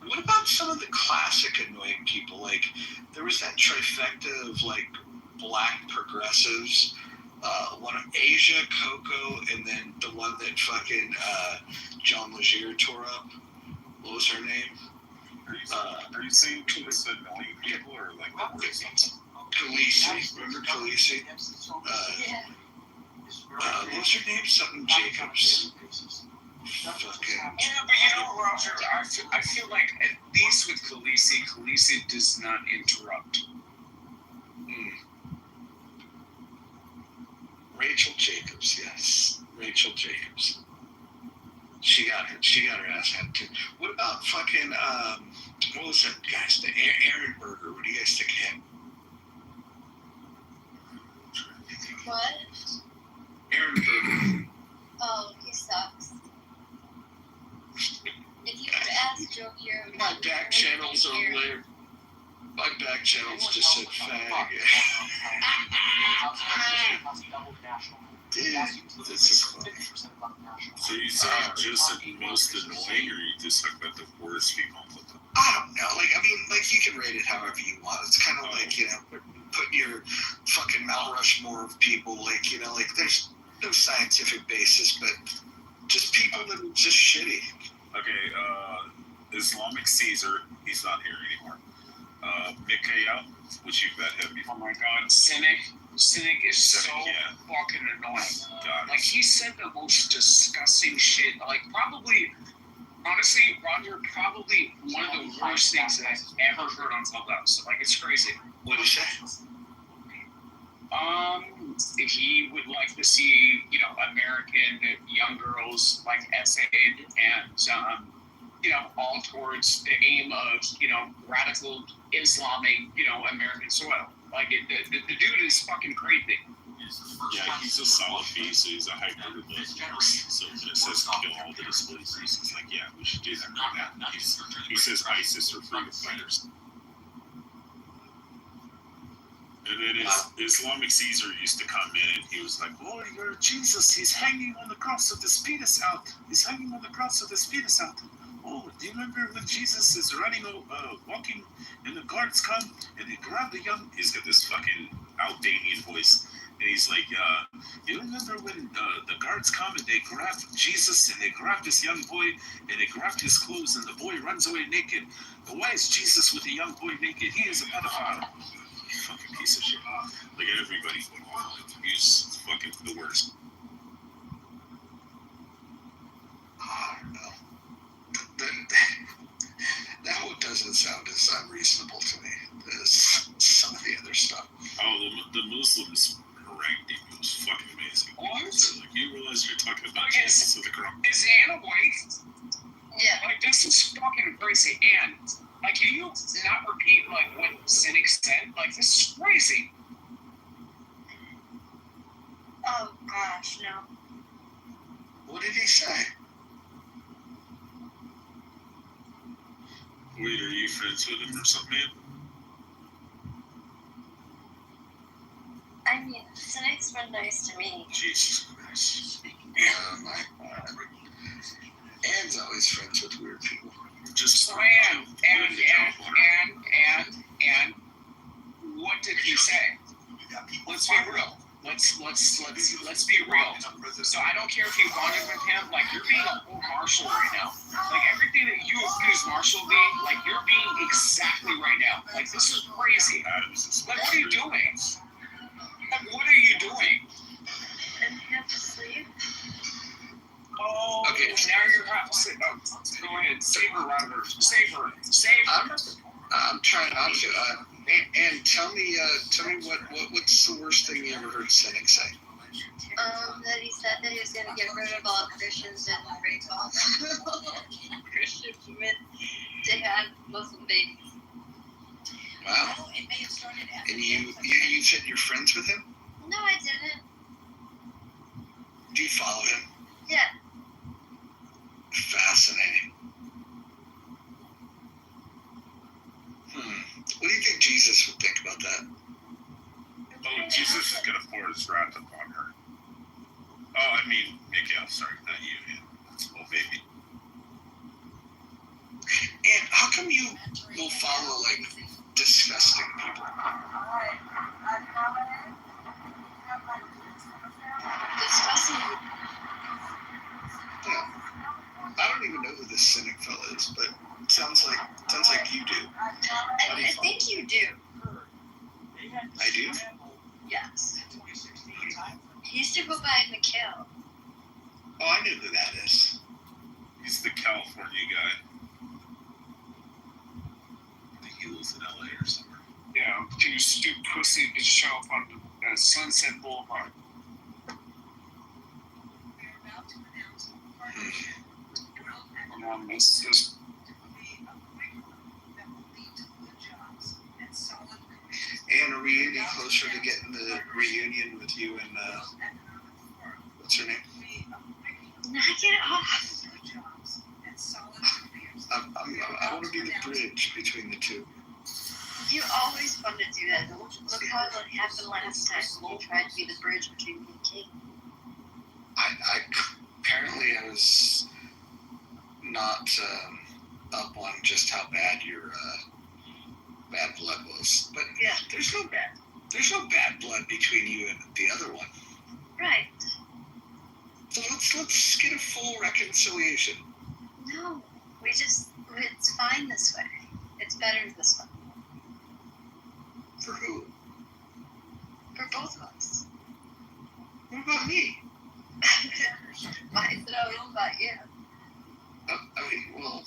What about some of the classic annoying people? Like, there was that trifecta of, like, black progressives one of Asia, Coco, and then the one that fucking John Legere tore up. What was her name? Are you saying just annoying people or like the worst? Khaleesi. Remember Khaleesi? What was her name? Something Jacobs. Fucking. Yeah, but you know, Roger, I feel like at least with Khaleesi does not interrupt. Rachel Jacobs, yes. Rachel Jacobs. She got her ass handed too. What about fucking what was that guy's name? Aaron Berger. What do you guys think of him? What? Aaron Berger. Oh, he sucks. If you could ask Joe here, My back channels are weird. My back channels just said fag. Dude, this is funny. So you say just the most annoying, or you just talk about the worst people on the I don't know. Like, I mean, like, you can rate it however you want. It's kind of like, you know, putting your fucking Mount Rushmore of people, like, you know, like, there's no scientific basis, but just people that are just shitty. Okay, Islamic Caesar, he's not here anymore. Mikhail, which you've met him before. Oh my God, Cynic is so fucking annoying. Like, he said the most disgusting shit. Like, probably, honestly, Roger, probably one of the worst things that I've ever heard on Clubhouse. Like, it's crazy. What did he say? He would like to see, you know, American young girls like essayed and, you know, all towards the aim of, you know, radical Islamic, you know, American soil. Like, the dude is fucking crazy. Yeah, he's a Salafi, so he's a hybrid of those. So when it says kill all the displacers, he's like, yeah, we should do that right now. He says ISIS are freedom fighters. And then Islamic Caesar used to come in and he was like, oh, you're Jesus, he's hanging on the cross with his penis out. He's hanging on the cross with his penis out. Oh, do you remember when Jesus is running, walking, and the guards come and they grab the young... He's got this fucking Albanian voice. And he's like, you remember when the guards come and they grab Jesus and they grab this young boy and they grabbed his clothes and the boy runs away naked? But why is Jesus with the young boy naked? He is a pedophile. Fucking piece of shit. Like, everybody. He's fucking the worst. I don't know. That one doesn't sound as unreasonable to me as some of the other stuff. Oh, the Muslims harangued him. It was fucking amazing. What? Like, you realize you're talking about Like, Jesus with the Quran? Is Anna white? Yeah. Like, this is fucking crazy. And, like, can you not repeat, like, what Cynic said? Like, this is crazy. Oh gosh, no. What did he say? Wait, are you friends with him or something, man? I mean, Cynic's been nice to me. Jesus Christ. Yeah, my God. Anne's always friends with weird people. Just so, and what did he say? Let's be real. Let's be real. So I don't care if you bonded with him. Like, you're being a whole Marshall right now. Like, everything that you accuse Marshall being, like, you're being exactly right now. Like, this is crazy. Like, what are you doing? Like, what are you doing? And have to sleep. Oh, okay. Now you're have to sit. Oh, go ahead. Save her, Robert. Save her. I'm trying not to. And tell me what's the worst thing you ever heard Cynic say? That he said that he was going to get rid of all Christians and rape all Christian women to have Muslim babies. Wow. And you said you're friends with him? No, I didn't. Do you follow him? Yeah. Fascinating. What do you think Jesus would think about that? Oh, Jesus is going to pour his wrath upon her. Oh, I mean, Miguel, sorry, not you. Oh, baby. And how come you will follow, like, disgusting people? do. I do? Yes. He used to go by Mikhail. Oh, I know who that is. He's the California guy. I think he lives in LA or somewhere. Yeah, too stupid pussy to show up on Sunset Boulevard. This And are we getting closer to getting the reunion with you and what's her name? Knock it off. I want to be the bridge between the two. You always want to do that. Look how it happened last time when you tried to be the bridge between me and Kate. Apparently I was not up on just how bad your bad blood was, but yeah, there's no bad blood between you and the other one. Right. So let's get a full reconciliation. No, it's fine this way. It's better this way. For who? For both of us. What about me? Mine said I was about you. I mean, well.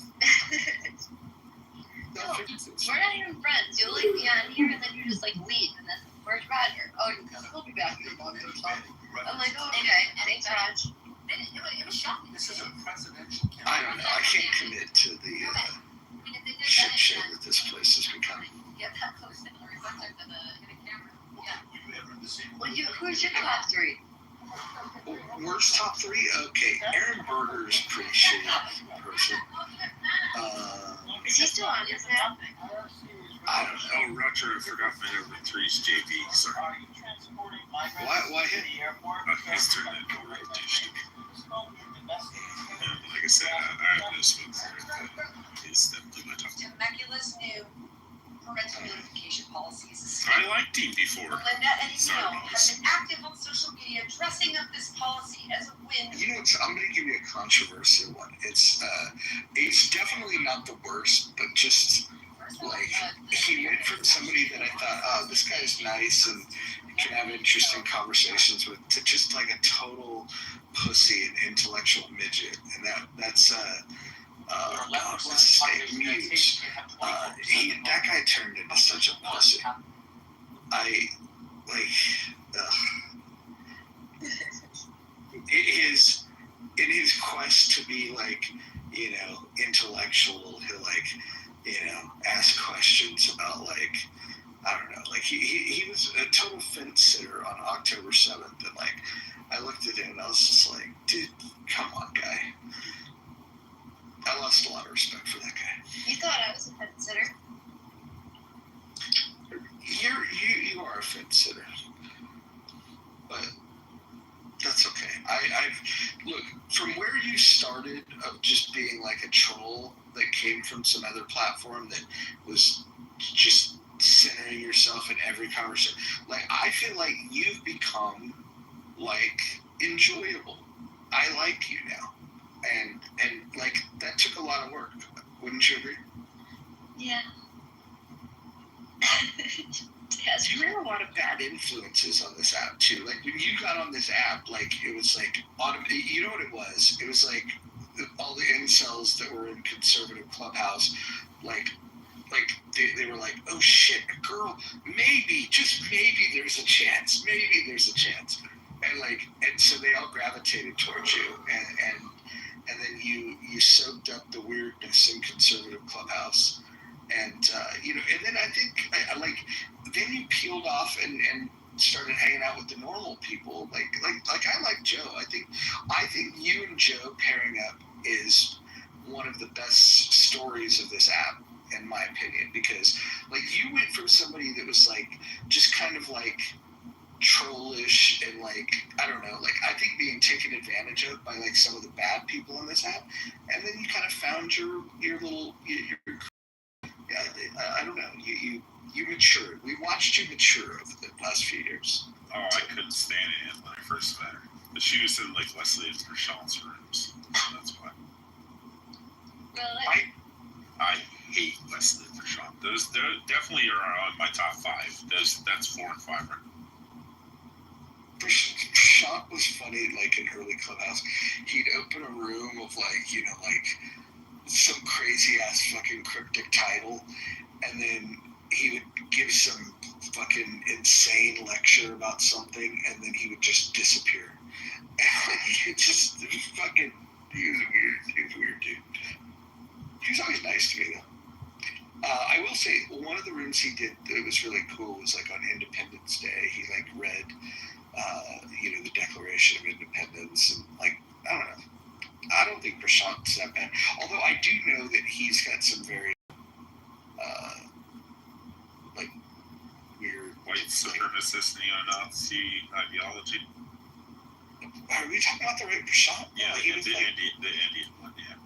No, we're not even friends. You'll like be on here and then you just like leave and then where's Roger? Oh, he'll be back in a month or something. I'm like, oh, okay, thanks, Raj. It was shocking. This is a presidential campaign. I don't know. I can't commit to the shit show that this place has become. Yeah, that close to the reflector to the camera. Yeah. Who's your top three? Worst top three? Okay, Aaron Berger is pretty shitty person. Is he still on his head? I don't know. Oh, Roger, I forgot my number 3's JV. Sorry. Why him? He's turned into a real douche to me. Like I said, I have no smoke for it, but he's definitely my top. Temecula's new parental notification policies. I liked him before. Linda and Neil have been active on social media dressing up this policy as a win. You know what? I'm going to give you a controversial one. It's definitely not the worst, but just like he went from somebody that I thought, oh, this guy's nice and can have interesting conversations with, to just like a total pussy and intellectual midget, and that's what's his name? Muse. That guy turned into such a pussy. In his quest to be like, you know, intellectual, he'll like, you know, ask questions about like, I don't know, like he was a total fence sitter on October 7th, and like I looked at him and I was just like, dude, come on, guy. I lost a lot of respect for that guy. You thought I was a fence sitter? You are a fence sitter, but that's okay. I've look from where you started of just being like a troll that came from some other platform that was just centering yourself in every conversation. Like I feel like you've become like enjoyable. I like you now, and like that took a lot of work. Wouldn't you agree? Yeah. There are a lot of bad influences on this app too. Like when you got on this app, like it was like you know what it was? It was like all the incels that were in conservative Clubhouse, like they were like, oh shit, a girl, maybe, just maybe there's a chance, and so they all gravitated towards you, and then you soaked up the weirdness in conservative Clubhouse. And you know, and then I think then you peeled off and started hanging out with the normal people. Like I like Joe. I think you and Joe pairing up is one of the best stories of this app, in my opinion, because like you went from somebody that was like just kind of like trollish and like I don't know, like I think being taken advantage of by like some of the bad people in this app, and then you kind of found your little I don't know. You matured. We watched you mature over the last few years. Oh, I couldn't stand it when I first met her. But she was in like Leslie and Prashant's rooms. So that's why. Really? I hate Wesley and Prashant. Those definitely are on my top 5. That's 4 and 5. Prashant was funny, like in early Clubhouse. He'd open a room of like some crazy ass fucking cryptic title, and then he would give some fucking insane lecture about something, and then he would just disappear. He was weird dude. He was always nice to me though. I will say one of the rooms he did that was really cool was like on Independence Day. He like read, the Declaration of Independence, and like I don't know. I don't think Prashant's that bad. Although I do know that he's got some very weird white supremacist neo-Nazi ideology. Are we talking about the right Prashant? Yeah, the Indian one. Yeah.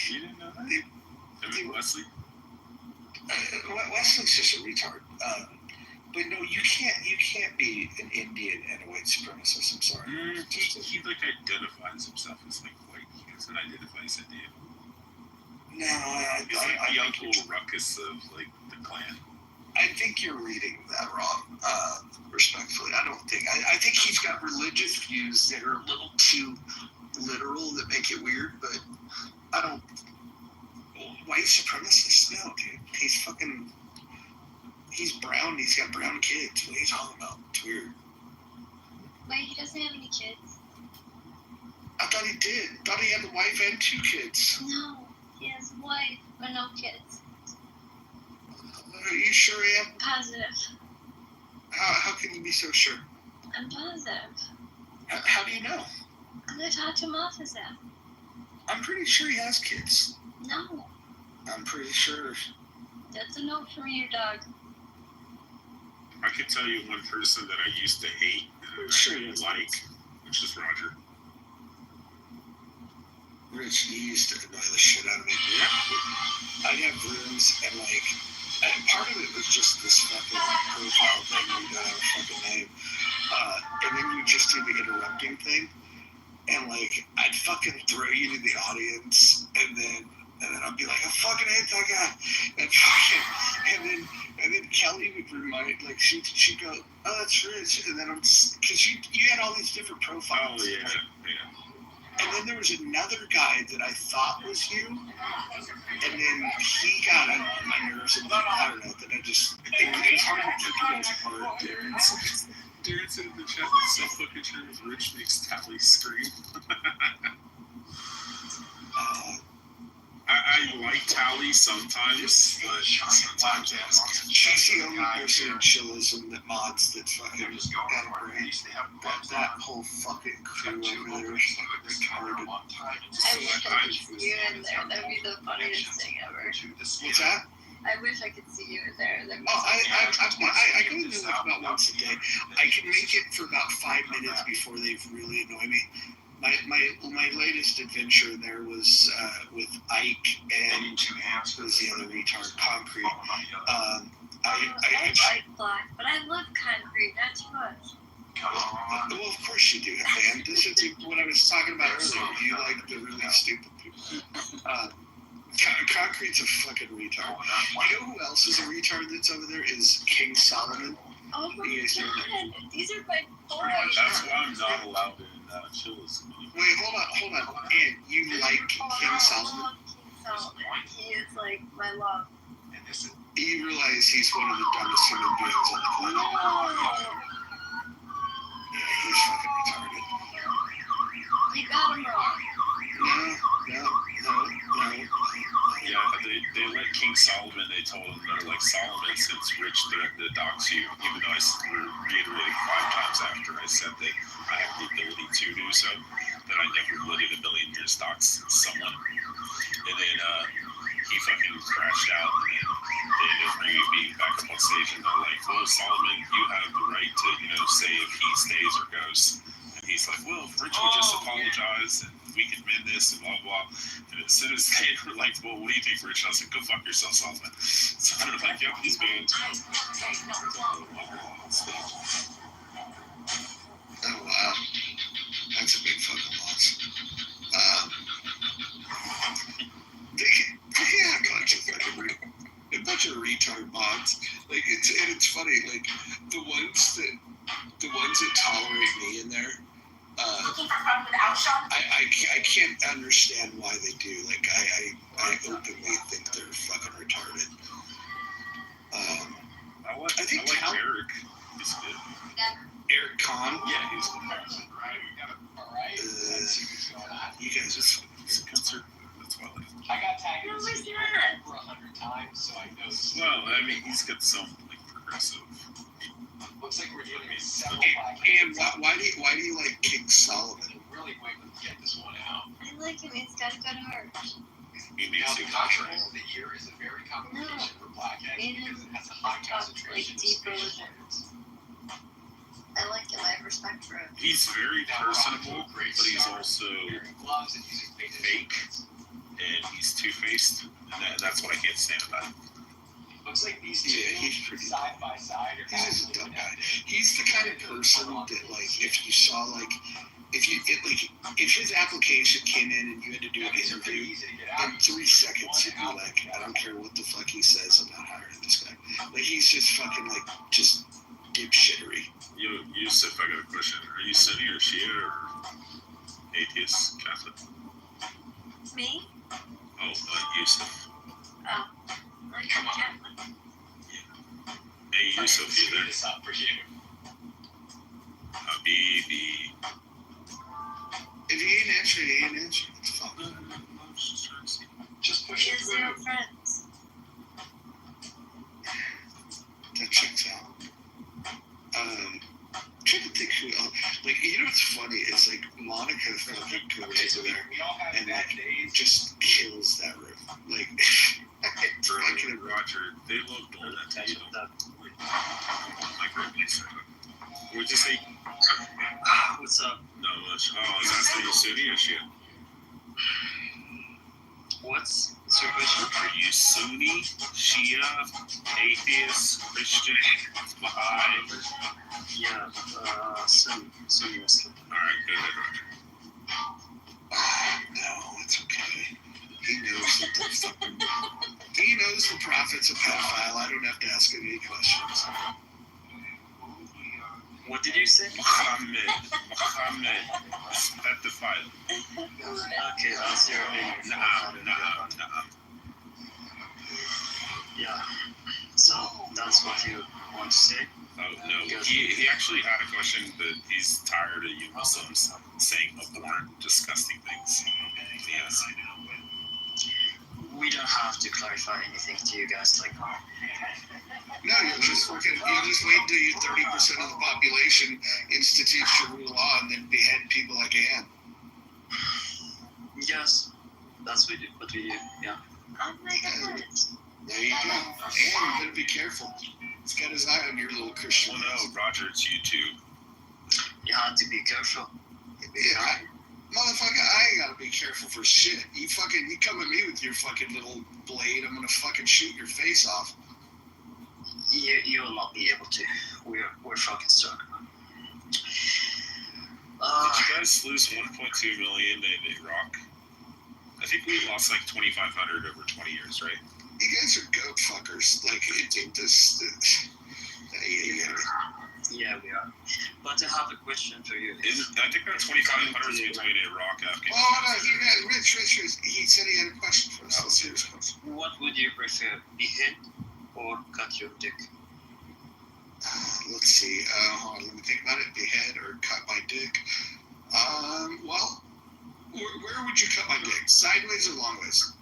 You didn't know that? Wesley? Wesley's just a retard. But no, you can't be an Indian and a white supremacist. I'm sorry. He like identifies himself as like white. He doesn't identify as Indian. No, he's like the young little ruckus of like the Klan. I think you're reading that wrong. Respectfully, I think he's got religious views that are a little too literal that make it weird. But I don't. White supremacist? No, dude. He's brown. He's got brown kids. What are you talking about? It's weird. Wait, he doesn't have any kids? I thought he did. I thought he had a wife and 2 kids. No, he has a wife, but no kids. Are you sure, Em? Positive. How can you be so sure? I'm positive. How do you know? Because I talked to him off his app. I'm pretty sure he has kids. No. I'm pretty sure. That's a no for you, dog. I could tell you one person that I used to hate and I really like, which is Roger. Rich, he used to annoy the shit out of me. Yeah. I'd have rooms and part of it was just this fucking profile thing where you don't have a fucking name. And then you just do the interrupting thing. And I'd fucking throw you to the audience and then I'd be like, I fucking hate that guy. And then Kelly would remind, she'd go, oh, that's Rich. And then because you had all these different profiles. Oh, yeah. And then there was another guy that I thought was you. And then he got on my nerves. And I don't know, that it was hard to keep you guys apart. Darren said in the chat, it's so fucking true. Rich makes Tally scream. I like Tally sometimes, but sometimes she's the only person in chillism that mods that's fucking got a brain. That whole fucking crew over there is retarded. I wish I could see you in there. That'd be the funniest thing ever. What's that? I wish I could see you in there. I go in there about once a day. I can make it for about 5 minutes before they really annoy me. My latest adventure there was with Ike and who was the other retard, Concrete. I like Black, but I love Concrete not too much. Well, of course you do, man. This is what I was talking about earlier. You like the really stupid people. Concrete's a fucking retard. You know who else is a retard that's over there? Is King Solomon. Oh my god, these are my boys. That's why I'm not allowed in Chili's. Wait, hold on. And you like King Solomon? I love King Solomon. He is like my love. You realize he's one of the dumbest human beings on the planet. Yeah, he's fucking retarded. You got him wrong. No. Yeah, they let King Solomon, they told him, they're like, Solomon, since Rich threatened to dox you, even though I reiterated 5 times after I said that I have the ability to do so, that I never would in a million years dox someone. And then he fucking crashed out, and then they ended up bringing me back up on stage, and they're like, well, Solomon, you have the right to, say if he stays or goes. And he's like, well, if Rich would just apologize, and we could mend this, and blah, blah. And as soon as they were like, well, what do you think, Rich? And I was like, go fuck yourself, Solomon. So they're like, yep, he's banned. Oh, wow. That's a big fucking loss. bunch of retard mods. Like it's funny. Like the ones that tolerate me in there. I can't understand why they do. Like I openly think they're fucking retarded. I think Eric is good. Eric Kahn. Yeah, he's you guys it's a concert. That's why I got tagged Who in was this video that? over 100 times, so I know. Well, I mean, he's got some like progressive. Looks like we're dealing with several And why do you like King Solomon? Really wait to get this one out. I like him. He's got a good heart. He Now, makes the it contrast of the year is a very common condition for black eggs because it has a high concentration of deep species. religions. I like him. I have respect for him. He's very personable, but he's also gloves and using fake, and he's two-faced, and that's what I can't stand about him. Looks like these two he's pretty side by side are He's just a dumb guy. He's the kind of person that, like, if you saw, like, if his application came in and you had to do an interview, in 3 seconds you'd be like, I don't care what the fuck he says, I'm not hiring this guy. Like, he's just fucking, like, just dipshittery. Yusuf, I got a question. Are you Sunni or Shia or atheist, Catholic? Me? Oh, Yusuf. Oh. Like I'm Catholic. Hey, Yusuf, you there? Habibi. If he ain't answering, he ain't answering. It's fine. Just push He it has through. 0 friends. That checks out. Trying to think who else. Like, you know what's funny? It's like Monica fucking goes over there and like just kills that room. Like, Fucking Roger, they love doing that to you. Like, what'd you say? What's up? Not much. Oh, is that still Sunni or Shia? What's your question? Are you Sunni, Shia, atheist, Christian, Baha'i? Yeah, Sunni Muslim. Alright, good, no, it's okay. He knows that the fucking... He knows the prophet's a pedophile. I don't have to ask him any questions. What did you say? Muhammad, pedophile. Okay, that's your opinion. Nah. Yeah, so that's what you want to say? Oh, no. He actually had a question that he's tired of you Muslims saying abhorrent, disgusting things. Yes. We don't have to clarify anything to you guys like that. No, you'll just wait until you 30% of the population institute Sharia law and then behead people like Anne. Yes, that's what we do, yeah. Oh my god. There you go. And you better be careful. He's got his eye on your little Christian. Well, no, Roger, it's you too. You have to be careful. Yeah, motherfucker, I ain't gotta be careful for shit. You come at me with your fucking little blade, I'm gonna fucking shoot your face off. You will not be able to. We're fucking stuck. Did you guys lose 1.2 million in Iraq? I think we lost like 2,500 over 20 years, right? You guys are goat fuckers. Like, Yeah, we are. But I have a question for you. I think that 2,500 is between Iraq, Afghanistan. Oh, no, Rich. He said he had a question for us. Let's hear his question. What would you prefer, behead or cut your dick? Let's see. Hold on, let me think about it. Behead or cut my dick? Well, where would you cut my dick? Sideways or long ways?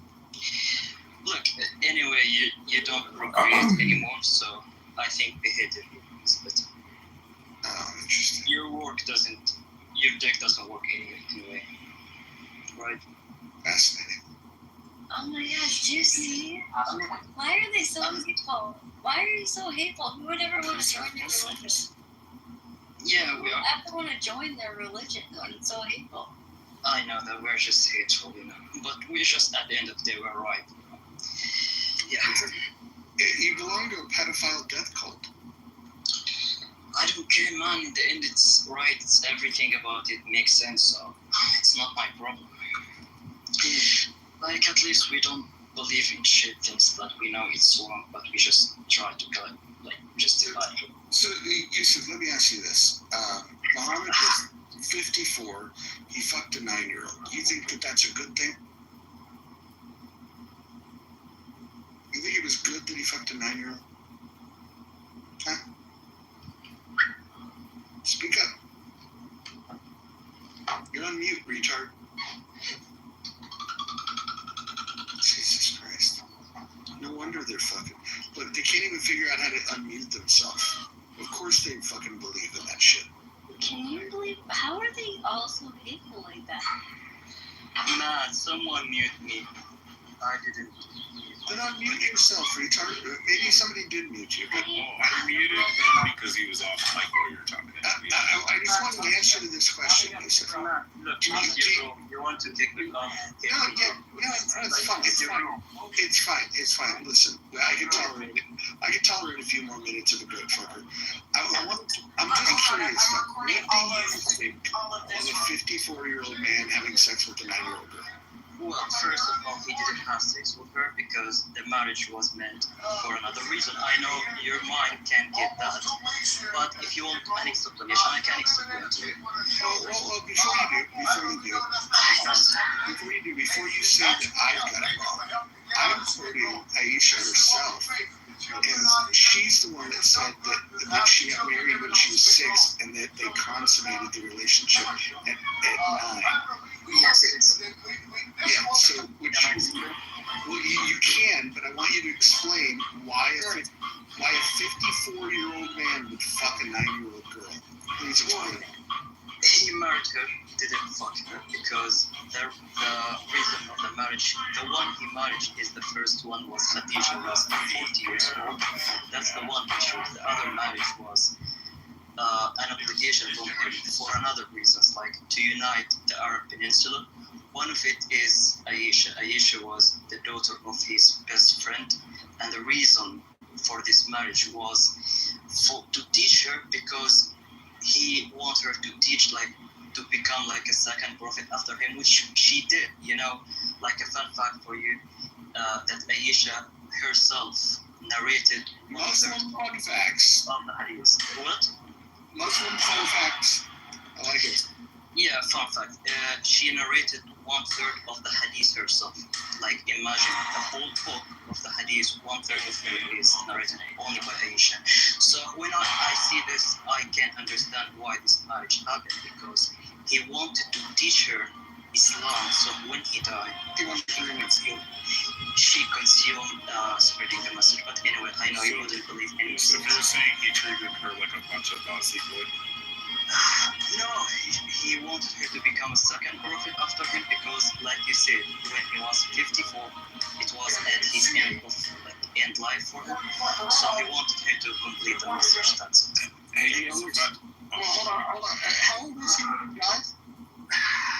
Look, anyway, you don't procreate anymore, so I think beheaded is better. Oh, interesting. Your dick doesn't work anyway, right? Fascinating. Oh my gosh, Juicy. Why are they so hateful? Why are you so hateful? Who would ever want to join their religion? Yeah, we are. I ever want to join their religion when it's so hateful? I know that we're just hateful, but we just, at the end of the day, we're right. Yeah. You belong to a pedophile death cult. I don't care, man. In the end, it's right. It's everything about it makes sense, so it's not my problem. Like, at least we don't believe in shit things that we know it's wrong, but we just try to justify it. So, Yusuf, let me ask you this. Muhammad was 54. He fucked a 9-year-old. Do you think that that's a good thing? You think it was good that he fucked a 9-year-old? Huh? Speak up. You're on mute, retard. Jesus Christ. No wonder they're fucking. Look, they can't even figure out how to unmute themselves. Of course they fucking believe in that shit. Can you believe? How are they all so hateful like that? Nah, someone mute me. I didn't. Then unmute yourself, retard. Maybe somebody did mute you. But I muted him because he was off mic while you were talking. I just wanted an answer to this question, Yusuf. Look, you want to take the call? No, it's fine. It's fine. Listen, I can tolerate a few more minutes of a good fucker. I'm just curious. What do you think of a 54-year-old man having sex with a 9-year-old girl? Well, first of all, he didn't have sex with her because the marriage was meant for another reason. I know your mind can't get that, but if you want an explanation, I can explain to you. Well, before you say that I've got it wrong, I'm quoting Aisha herself, and she's the one that said that she got married when she was 6 and that they consummated the relationship at 9. Yes, it is. Yeah, so you can, but I want you to explain why a 54-year-old man would fuck a 9-year-old girl. Please explain. He married her, didn't fuck her, because the reason of the marriage, the one he married is the first one was Khadija, was 40 years old. That's the one issue. The other marriage was an obligation from him for another reasons, like to unite the Arab Peninsula. One of it is Aisha. Aisha was the daughter of his best friend, and the reason for this marriage was to teach her, because he wanted her to teach, like to become like a second prophet after him, which she did. Like a fun fact for you, that Aisha herself narrated Muslim fun facts of the hadith. What? Muslim fun facts. I like it. Yeah, fun fact. She narrated 1/3 of the hadith herself. Like, imagine the whole book of the hadith, 1/3 of it is narrated only by Aisha. So when I see this, I can understand why this marriage happened, because he wanted to teach her Islam. So when he died, she consumed spreading the message. But anyway, I know you wouldn't believe any. So you're saying he treated her like a bunch of bossy boy? No, he wanted her to become a second prophet after him, because, like you said, when he was 54, it was at his end of end life for him. So he wanted her to complete the message. That's it. Hey, hold on. How old was he when he died?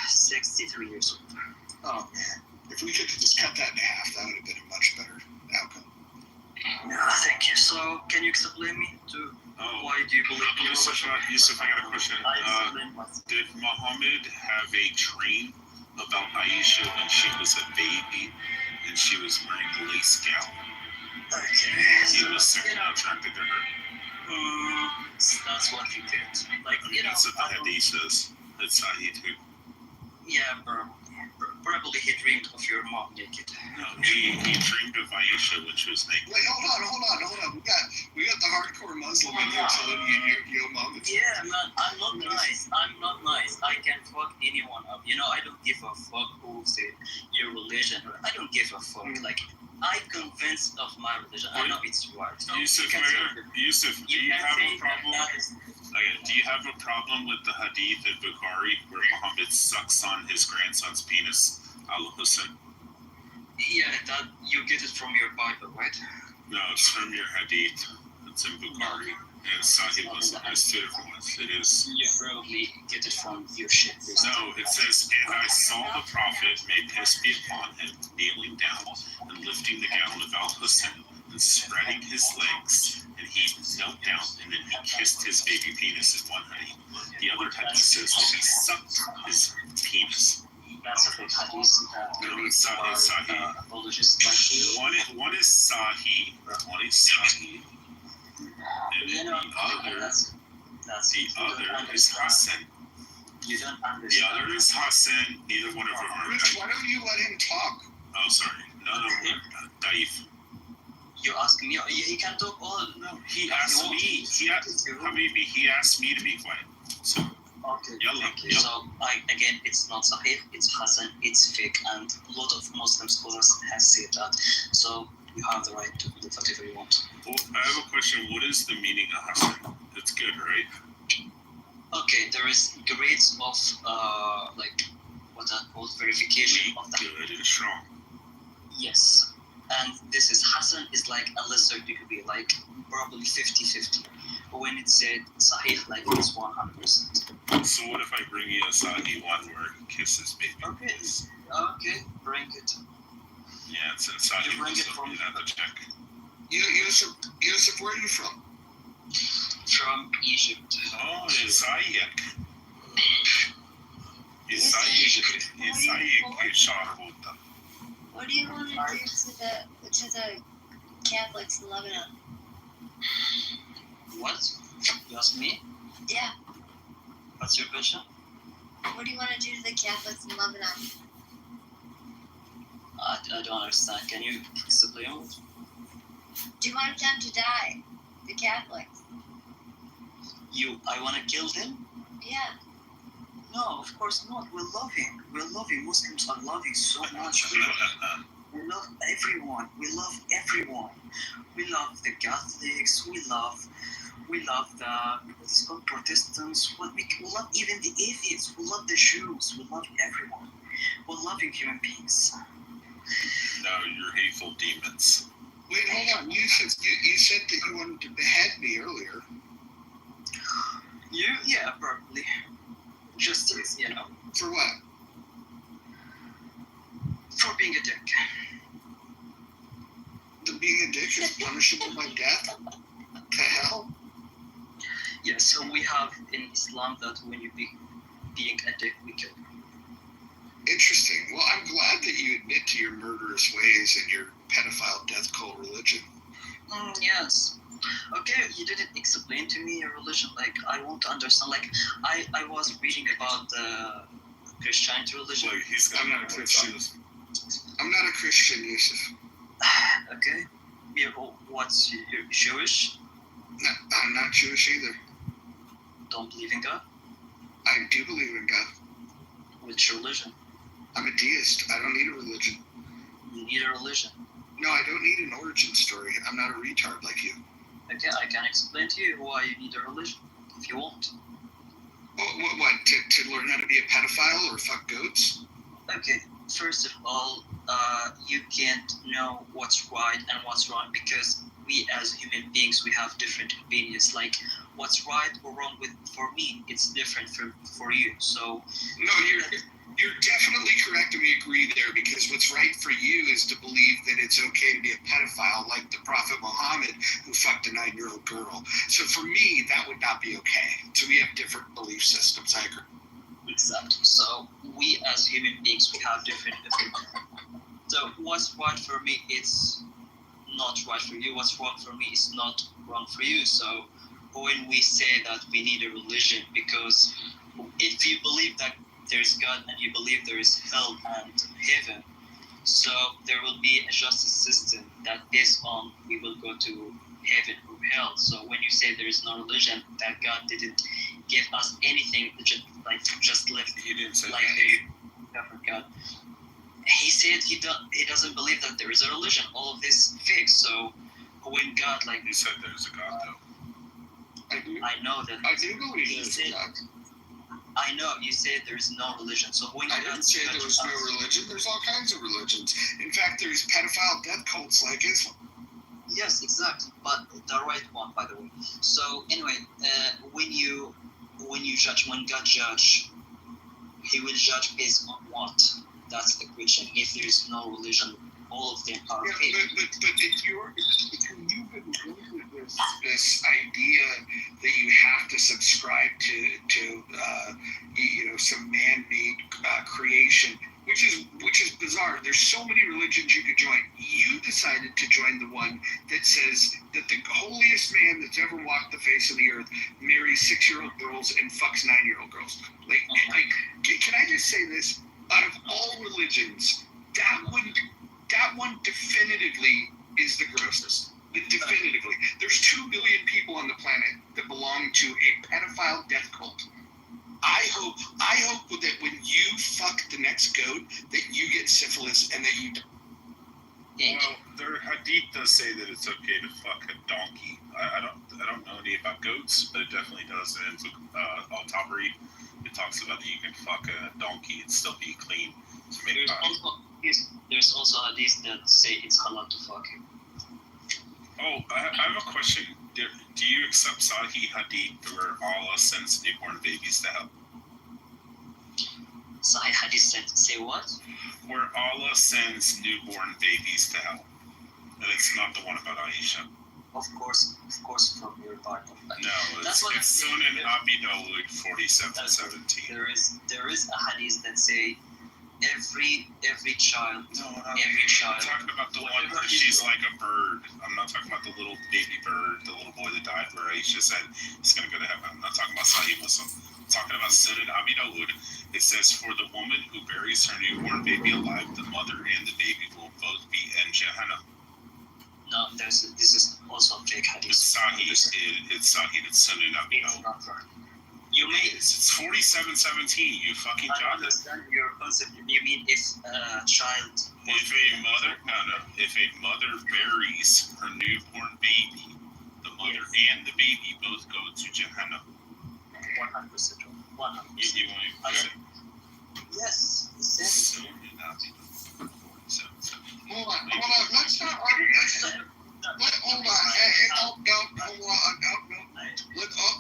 63 years old. Oh man, if we could just cut that in half, that would have been a much better outcome. No, thank you. So, can you explain me to why do you believe in Yusuf, I got a question. Did Muhammad have a dream about Aisha when she was a baby and she was wearing a lace gown? Okay. He was sexually attracted to her. That's what he did. Like, that's what the hadith says. It's Sahih too. Yeah, probably he dreamed of your mom naked. No, he dreamed of Aisha when she was naked. Wait, hold on. We got the hardcore Muslim in here telling you your mom is. Yeah, man, I'm not nice. I can fuck anyone up. I don't give a fuck who said your religion. I don't give a fuck. Like, I'm convinced of my religion. I know it's right. Yusuf, do you have a problem? Do you have a problem with the hadith in Bukhari where Muhammad sucks on his grandson's penis, Al-Hussein? Yeah, that you get it from your Bible, right? No, it's from your hadith. It's in Bukhari. And Sahih Muslim. There's two different ones. It is. You probably get it from your shit. No, it says, and I saw the Prophet, may peace be upon him, kneeling down and lifting the gown of Al-Hussein and spreading his legs, and he knelt down and then he kissed his baby penis in one hadith. The other hadith says that he sucked his penis. that's a fake hadith that relates to our apologists like you. One is Sahih, and then the other is Hassan. You don't The understand. other is Hassan. Neither one of them are. Rich, why don't you let him talk? Oh, sorry. None of them are Daif. You ask me. He can talk all. No, he asked me. He asked me to be quiet. So. Okay. Yalla. Okay. So again, it's not Sahih. It's Hassan. It's fake, and a lot of Muslim scholars have said that. So you have the right to believe whatever you want. Well, I have a question. What is the meaning of Hassan? It's good, right? Okay, there is grades of what are called verification of the good and strong. Yes, and this is Hassan is like a lesser degree, like probably 50-50. But when it said Sahih, like it's 100%. So what if I bring you a Sahih one where he kisses baby? Okay, bring it. Yeah, it's in Sahih. You bring it from. You have to check. Yusuf, where are you from? From Egypt. Oh, Isaiah. What do you want to do to the Catholics in Lebanon? What? You ask me? Yeah. What's your question? What do you want to do to the Catholics in Lebanon? I don't understand. Can you explain? Do you want them to die? The Catholics? I want to kill them? Yeah. No, of course not. We're loving. We're loving. Muslims are loving so much. We love everyone. We love everyone. We love the Catholics. We love the Protestants. We love even the atheists. We love the Jews. We love everyone. We're loving human beings. No, you're hateful demons. Wait, hold on. You said that you wanted to behead me earlier. Yeah, probably. Just For what? For being a dick. Being a dick is punishable by death? The hell? Yeah, so we have in Islam that when you being a dick, we kill you. Interesting. Well, I'm glad that you admit to your murderous ways and your pedophile death cult religion. Yes. Okay, you didn't explain to me your religion. Like, I want to understand. Like, I was reading about the Christianity religion. Like, I'm not a Christian. I'm not a Christian, Yusuf. Okay. What's you're Jewish? No, I'm not Jewish either. Don't believe in God? I do believe in God. Which religion? I'm a deist. I don't need a religion. You need a religion? No, I don't need an origin story. I'm not a retard like you. Okay, I can explain to you why you need a religion, if you want. What to learn how to be a pedophile or fuck goats? Okay, first of all, you can't know what's right and what's wrong because we as human beings, we have different opinions. Like, what's right or wrong for me, it's different for you. So no, you're definitely correct, and we agree there, because what's right for you is to believe that it's okay to be a pedophile, like the Prophet Muhammad, who fucked a 9-year-old girl. So for me, that would not be okay. So we have different belief systems. I agree. Exactly. So we as human beings, we have different opinions. So what's right for me, it's not right for you. What's wrong for me is not wrong for you. So when we say that we need a religion, because if you believe that there's God and you believe there is hell and heaven, so there will be a justice system that based on we will go to heaven or hell. So when you say there is no religion, that God didn't give us anything, just left. He didn't say like God. He said he doesn't believe that there is a religion. All of this fake. So when God, like, he said there's a God though. I know that. I do believe there's a God. I know you said there's no religion. So when I didn't say there was no religion. There's all kinds of religions. In fact, there's pedophile death cults like Islam. Yes, exactly. But the right one, by the way. So anyway, when God judge, He will judge based on what? That's the question. If there is no religion, all of them are fake. But if you've been going with this idea that you have to subscribe to some man-made creation, which is bizarre. There's so many religions you could join. You decided to join the one that says that the holiest man that's ever walked the face of the earth marries 6-year-old girls and fucks 9-year-old girls. Like, can I just say this? Out of all religions, that one definitively is the grossest. Definitively. There's 2 billion people on the planet that belong to a pedophile death cult. I hope that when you fuck the next goat, that you get syphilis and that you die. Well, their hadith does say that it's okay to fuck a donkey. I don't know any about goats, but it definitely does. And Al-Tabari, it talks about that you can fuck a donkey and still be clean to make There's also hadith that say it's halal to fuck him. Oh, I have a question. Do you accept Sahih Hadith where Allah sends newborn babies to hell? Sahih Hadith say what? Where Allah sends newborn babies to hell. And it's not the one about Aisha. Of course, from your Bible. No, it's Sunan Abi Dawud 47:17. There is a hadith that say every child. Every child. I'm talking about the one where she's like a bird. I'm not talking about the little baby bird, the little boy that died, where Aisha said he's going to go to heaven. I'm not talking about Sahih Muslim. I'm talking about Sunan Abi Dawud. It says, for the woman who buries her newborn baby alive, the mother and the baby will both be in Jahannam. No, this is also a fake hadith. It's Sahih. It's Sahih. It's Sunan Abi Dawud. It's 47:17. You fucking I understand your concept. You mean if a child? If a mother buries her newborn baby, the mother and the baby both go to Jahannam. 100%. 100%. Yes. Hold on. Let's not argue. Hold on. Hey,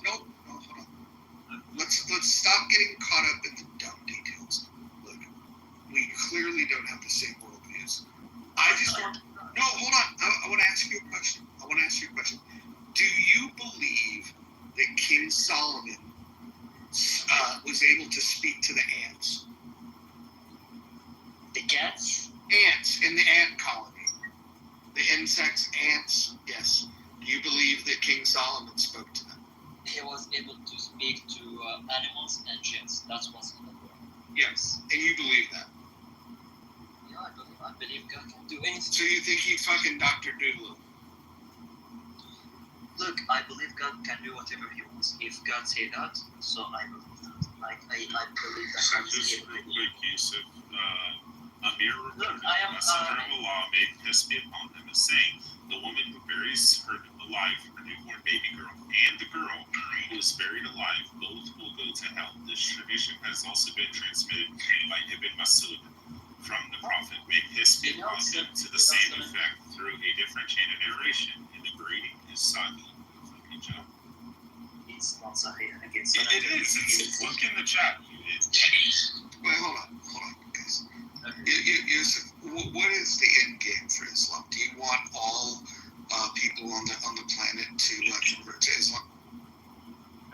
no. Let's stop getting caught up in the dumb details. Look, we clearly don't have the same worldviews. Hold on. I want to ask you a question. Do you believe that King Solomon was able to speak to the ants? The cats? Ants in the ant colony. The insects, ants, yes. Do you believe that King Solomon spoke to them? He was able to speak to animals and jinns. That's what's in the book. Yes, and you believe that? Yeah, I believe God can do anything. So you think he fucking Dr. Doolittle? Look, I believe God can do whatever he wants. If God say that, so I believe that. I believe that God is able to do it. Amir Messenger of Allah, may peace be upon him, is saying, the woman who buries her alive her newborn baby girl and the girl who is buried alive both will go to hell. This tradition has also been transmitted by Ibn Masud from the Prophet, may peace be upon him, to the same effect through a different chain of narration, and the grading is Sahih. Good job. It's not Sahih. It is. Look in the chat. Wait, hold on, guys. Yusuf, what is the end game for Islam? Do you want all people on the planet to convert to Islam?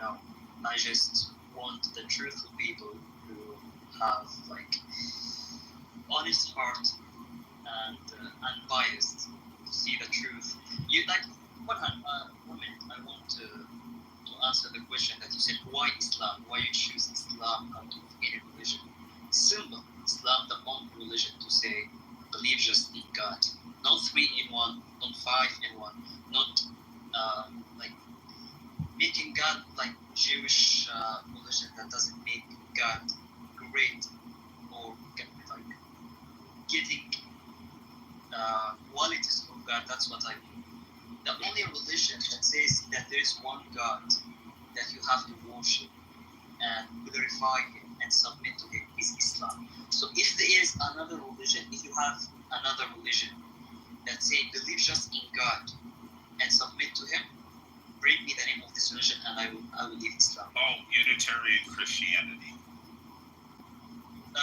No, I just want the truthful people who have honest heart and unbiased to see the truth. One minute, I want to answer the question that you said. Why Islam? Why you choose Islam out of any religion? Simple. Islam, the only religion to say, believe just in God. Not 3 in 1, not 5 in 1, not making God like Jewish religion that doesn't make God great or getting qualities of God. That's what I mean. The only religion that says that there is one God that you have to worship and glorify Him and submit to Him is Islam. So if there is another religion, if you have another religion that say believe just in God and submit to Him, bring me the name of this religion and I will leave Islam. Oh, Unitarian Christianity.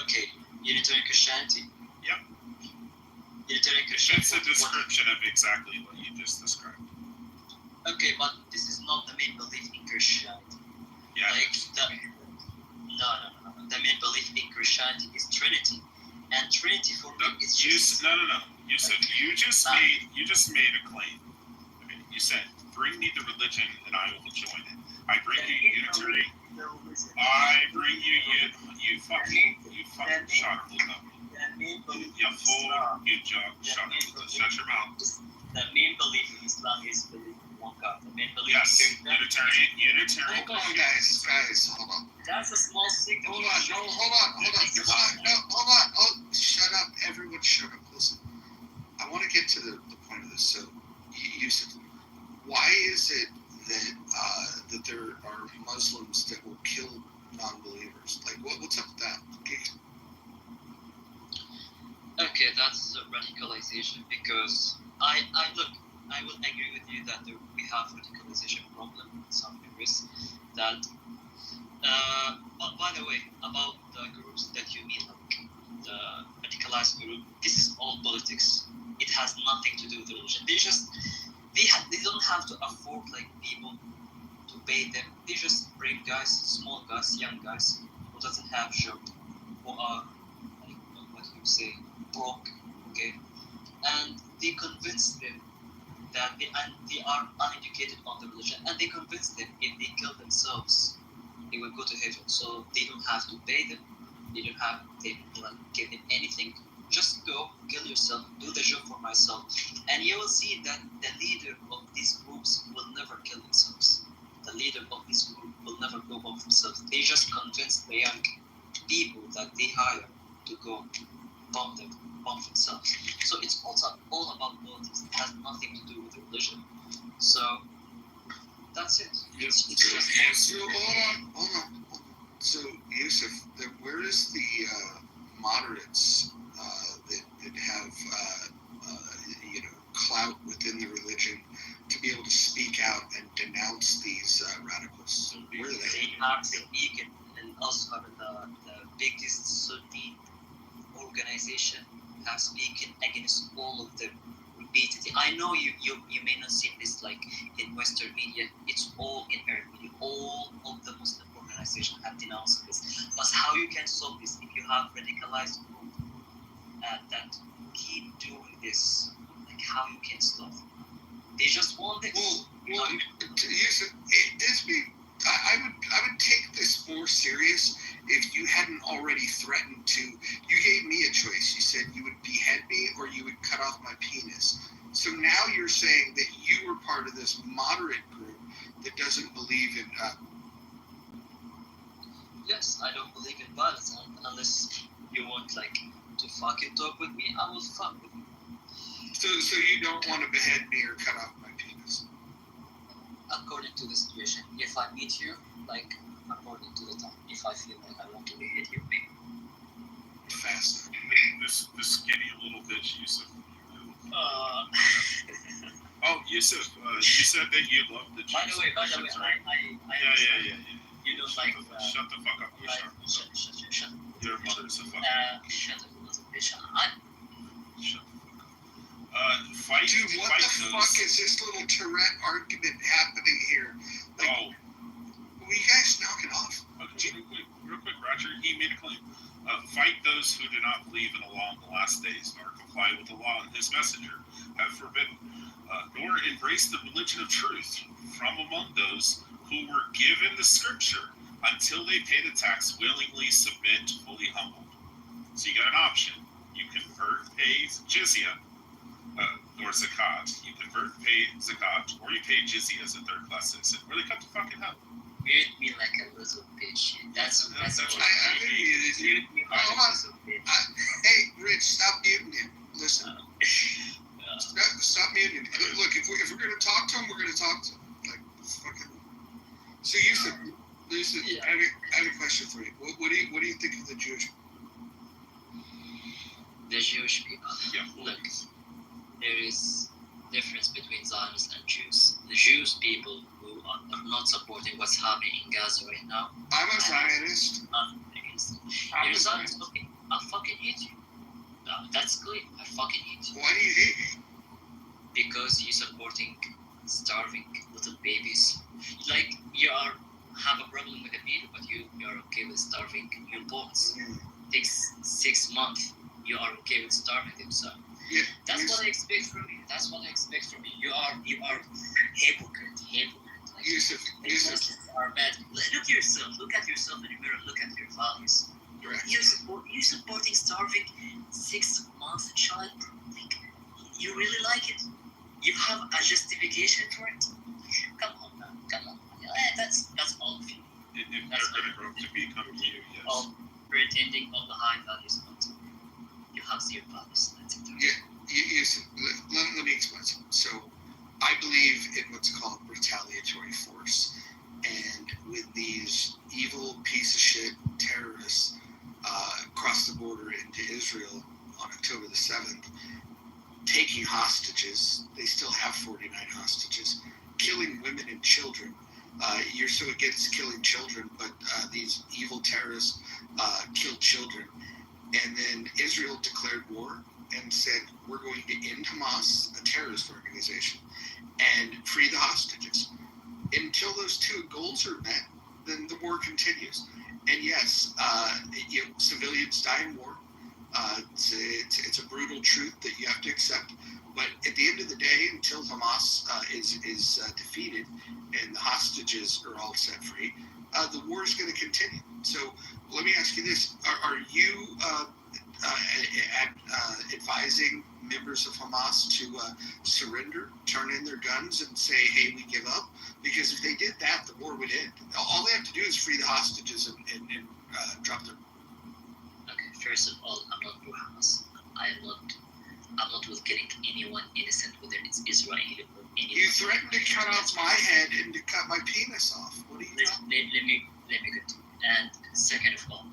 Okay, Unitarian Christianity. Yep. Unitarian Christianity. It's a description of exactly what you just described. Okay, but this is not the main belief in Christianity. Yeah. No. The main belief in Christianity is Trinity. And Trinity for me is just... No. You said you just made a claim. Okay, you said, "Bring me the religion, and I will join it." I bring you Unitarian. I bring you fucking shot up. You fool, you shut your mouth. The main belief in Islam is belief in one God. The main belief is Unitarian. Hold on, guys, hold on. That's a small secret. Hold on. Oh, shut up, everyone, shut up. Listen, I want to get to the point of this. So, you said, why is it that there are Muslims that will kill non-believers? Like, what's up with that? Okay, that's radicalization, because I will agree with you that we have radicalization problem in some areas. That, but by the way, about the groups that you mean, like the radicalized group, this is all politics. It has nothing to do with religion. They don't have to afford like people to pay them. They just bring guys, small guys, young guys who doesn't have job, who are like what do you say, broke, okay, and they convince them that they are uneducated on the religion, and they convince them if they kill themselves, they will go to heaven. So they don't have to pay them. They don't have to give them anything. Just go kill yourself, do the job for myself, and you will see that the leader of these groups will never kill themselves. The leader of this group will never go bomb themselves. They just convince the young people that they hire to go bomb themselves. So it's also all about politics. It has nothing to do with religion. So that's it. It's just so hold on. So Yusuf, where is the moderates that have clout within the religion to be able to speak out and denounce these radicals? Where are they? They have speak and also the biggest Sunni organization have speaking against all of them repeatedly. I know you may not see this like in Western media. It's all in Arab media. All of the Muslim organizations have denounced this. But how you can solve this if you have radicalized group that keep doing this? Like how you can stop them? They just want this. Well, I would take this more serious if you hadn't already threatened to. You gave me a choice. You said you would behead me or you would cut off my penis. So now you're saying that you were part of this moderate group that doesn't believe in. Yes, I don't believe in violence unless you want like to fucking talk with me. I will fuck with you. So you don't want to behead me or cut off my penis? According to the situation, if I meet you, like according to the time, if I feel like I want to hit you, maybe. Faster. This skinny little bitch, Yusuf. Oh, Yusuf, you said that you love the Jews. By the way, right? I you don't like. Shut the fuck up. Shut. Your mother's a fucking. Shut up, little bitch. Shut the fuck up. Fight. Dude, what fight the those. fuck is this little Tourette argument happening here? Like, will you guys knock it off? Okay, real quick, Roger. He made a claim. Fight those who do not believe in the law in the last days, nor comply with the law and his messenger have forbidden, nor embrace the religion of truth from among those who were given the scripture until they pay the tax, willingly submit, fully humbled. So you got an option. You convert, pay jizya, or zakat. You convert, pay zakat, or you pay jizya as a third-class citizen, or they cut the fucking hell. You hit me like a little bitch. That's what I muted you. Hold on. Hey, Rich, stop muting him. Listen. Stop muting him. Look, if we're going to talk to him, we're going to talk to him. Like, fucking. So you said, I have a question for you. What do you think of the Jewish people? The Jewish people. Yeah. Look, there is difference between Zionists and Jews. The Jewish people who are not supporting what's happening in Gaza right now. I'm a Zionist. You're a Zionist? Okay, I fucking hate you. That's good. I fucking hate you. Why do you hate me? Because you're supporting starving little babies. Like, you have a problem with the people, but you are okay with starving newborns. Takes 6 months. you are okay with starving them. So that's what I expect from you. That's what I expect from you. You are hypocrite. Like, Yusuf, are bad. Look at yourself. Look at yourself in the mirror. Look at your values. Right. You supporting starving 6 months child. Like, you really like it. You have a justification for it. Come on, man. Come on. That's all of you. If they're going to grow up to become you, yes. All pretending all the high values, but you have zero values. That's it. Yusuf, let me explain something. So, I believe in what's called retaliatory force. And with these evil piece of shit terrorists crossed the border into Israel on October the 7th, taking hostages, they still have 49 hostages, killing women and children. You're so against killing children, but these evil terrorists killed children. And then Israel declared war and said, we're going to end Hamas, a terrorist organization, and free the hostages. Until those two goals are met, then the war continues. And yes, civilians die in war. It's a brutal truth that you have to accept. But at the end of the day, until Hamas is defeated and the hostages are all set free, the war is going to continue. So let me ask you this: Are you advising members of Hamas to surrender, turn in their guns, and say, "Hey, we give up"? Because if they did that, the war would end. All they have to do is free the hostages and drop them. Okay, first of all, I'm not pro Hamas. I'm not with killing anyone innocent, whether it's Israeli or anyone. You threatened to cut off my head and to cut my penis off. What are you talking? Let me continue. And second of all,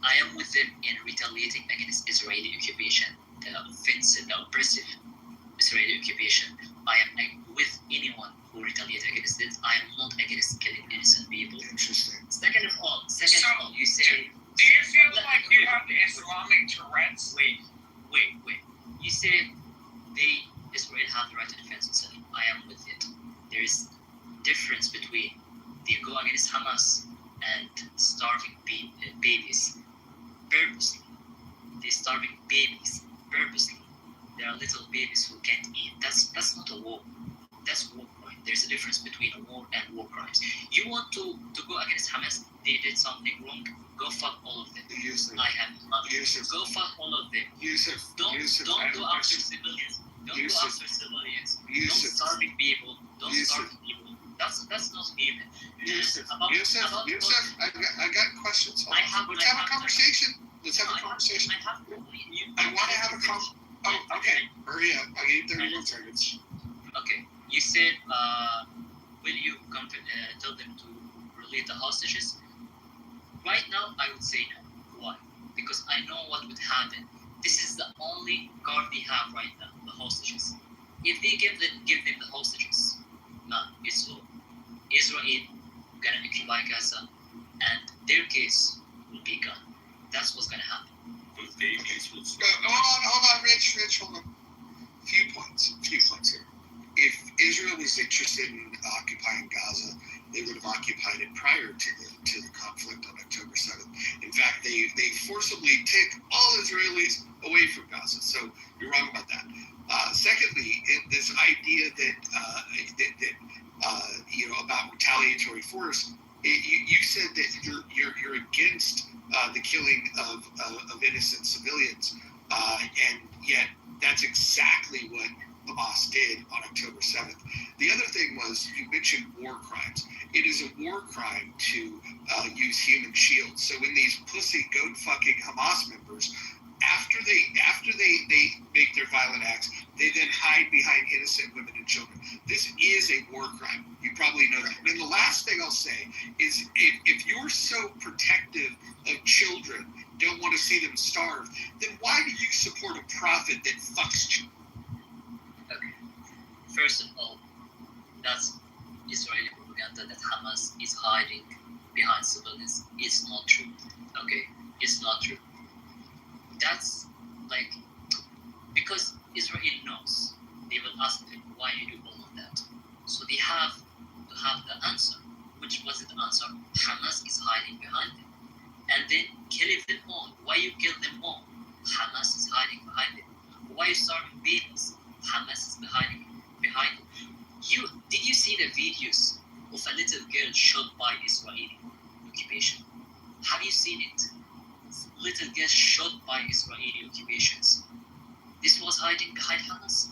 I am with them in retaliating against Israeli occupation, the offensive, the oppressive Israeli occupation. I am with anyone who retaliates against it. I am not against killing innocent people. Interesting. Second of all, you say. Do you feel like you have the Islamic Tourette's? Wait. You said Israel have the right to defend itself. I am with it. There is difference between they go against Hamas and starving babies purposely. They're starving babies purposely. There are little babies who can't eat. That's not a war. That's war crime. There's a difference between a war and war crimes. You want to go against Hamas? They did something wrong. Go fuck all of them. I have nothing. Go fuck all of them. Don't go after civilians. Don't go after civilians. Don't starving people. Don't starve people. That's not even. Yusuf, I got questions. Let's have a conversation. I want to have a conversation. Oh, okay. Hurry up. I gave 31 seconds. Okay. You said, will you tell them to release the hostages? Right now, I would say no. Why? Because I know what would happen. This is the only card they have right now, the hostages. If they give them the hostages, it's all. Israel gonna occupy Gaza, and their case will be gone. That's what's gonna happen. Those babies will. Hold on, Rich, hold on. Few points here. If Israel was interested in occupying Gaza, they would have occupied it prior to the conflict on October 7th. In fact, they forcibly take all Israelis away from Gaza. So you're wrong about that. Secondly, this idea that about retaliatory force, you said that you're against the killing of innocent civilians, and yet that's exactly what Hamas did on October 7th. The other thing was, you mentioned war crimes. It is a war crime to use human shields. So when these pussy goat fucking Hamas members, after they make their violent acts, they then hide behind innocent women and children. This is a war crime. You probably know that. And the last thing I'll say is, if you're so protective of children, don't want to see them starve, then why do you support a prophet that fucks children? Okay. First of all, that's Israeli propaganda that Hamas is hiding behind civilians. It's not true. Okay? It's not true. That's because Israel knows. They will ask them, why you do all of that? So they have to have the answer. Which was the answer? Hamas is hiding behind them. And then killing them all. Why you kill them all? Hamas is hiding behind it. Why you starving babies? Hamas is behind it. Did you see the videos of a little girl shot by Israeli occupation? Have you seen it? Little girl shot by Israeli occupations. This was hiding behind Hamas.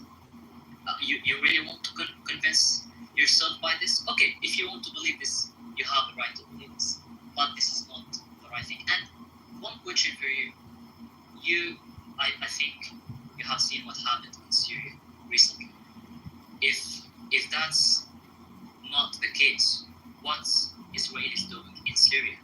You really want to convince yourself by this? Okay, if you want to believe this, you have the right to believe this. But this is not the right thing. And one question for you. I think you have seen what happened in Syria recently. If that's not the case, what Israel is doing in Syria?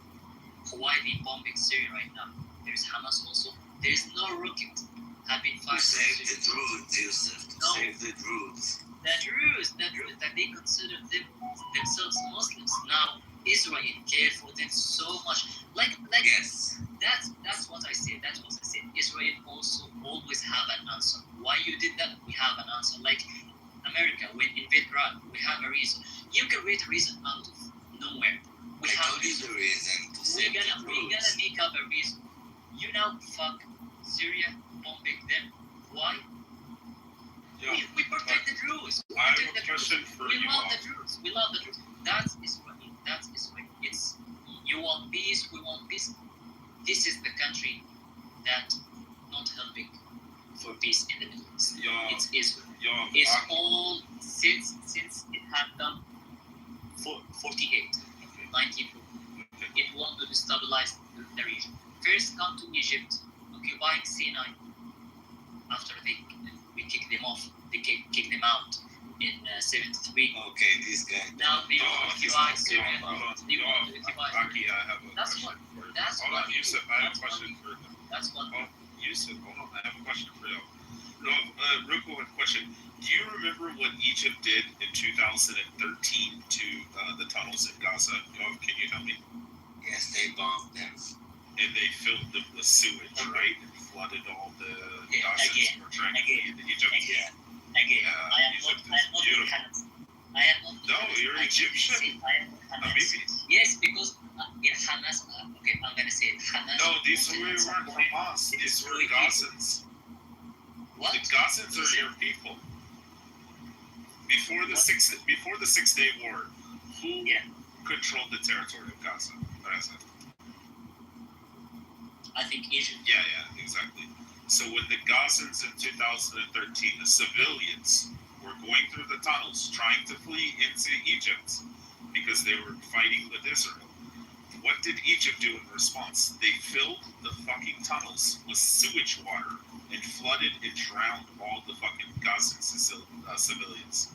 Why are they bombing Syria right now? There's Hamas also. There's no rocket have been fired. Save the Druids, Yusuf. Save the Druids. The Druids that they consider themselves Muslims. Now Israel care for them so much. Like yes. That's what I said. That's what I said. Israel also always have an answer. Why you did that? We have an answer. Like America, when invade Iraq, we have a reason. You can create a reason out of nowhere. We have the reason to save we're gonna make up a reason. You now fuck Syria, bombing them. Why? Yeah. We protect the Druze. I have a question for you. We love the Druze. We love the Druze. That's Israel. That's Israel. It's you want peace. We want peace. This is the country that not helping for peace in the Middle East. Yeah. It's Israel. Yeah. It's all since it happened 48, 1940. It wanted to stabilize the region. First come to Egypt, occupying Sinai. After we kicked them off, they kicked them out in 73. Okay, these guys. Now they occupy Syria. They want to occupy Syria. I have a question. Hold on, Yusuf. I have a question for you. That's what. Yusuf, hold on. I have a question for you. No, Ruko had a question. Do you remember what Egypt did in 2013 to the tunnels in Gaza? Can you tell me? Yes, they bombed them. And they filled them with sewage, right? And flooded all the Gazans who were trying to flee into Egypt. Again. Egypt is beautiful. No, you're Egyptian. Maybe. Yes, because in Hamas, okay, I'm gonna say it. Hamas. No, these weren't Hamas. These were Gazans. What? The Gazans are your people. Before the Six-Day War, who controlled the territory of Gaza? I think Egypt. Yeah, exactly. So when the Gazans in 2013, the civilians were going through the tunnels trying to flee into Egypt because they were fighting with Israel, what did Egypt do in response? They filled the fucking tunnels with sewage water and flooded and drowned all the fucking Gazan civilians.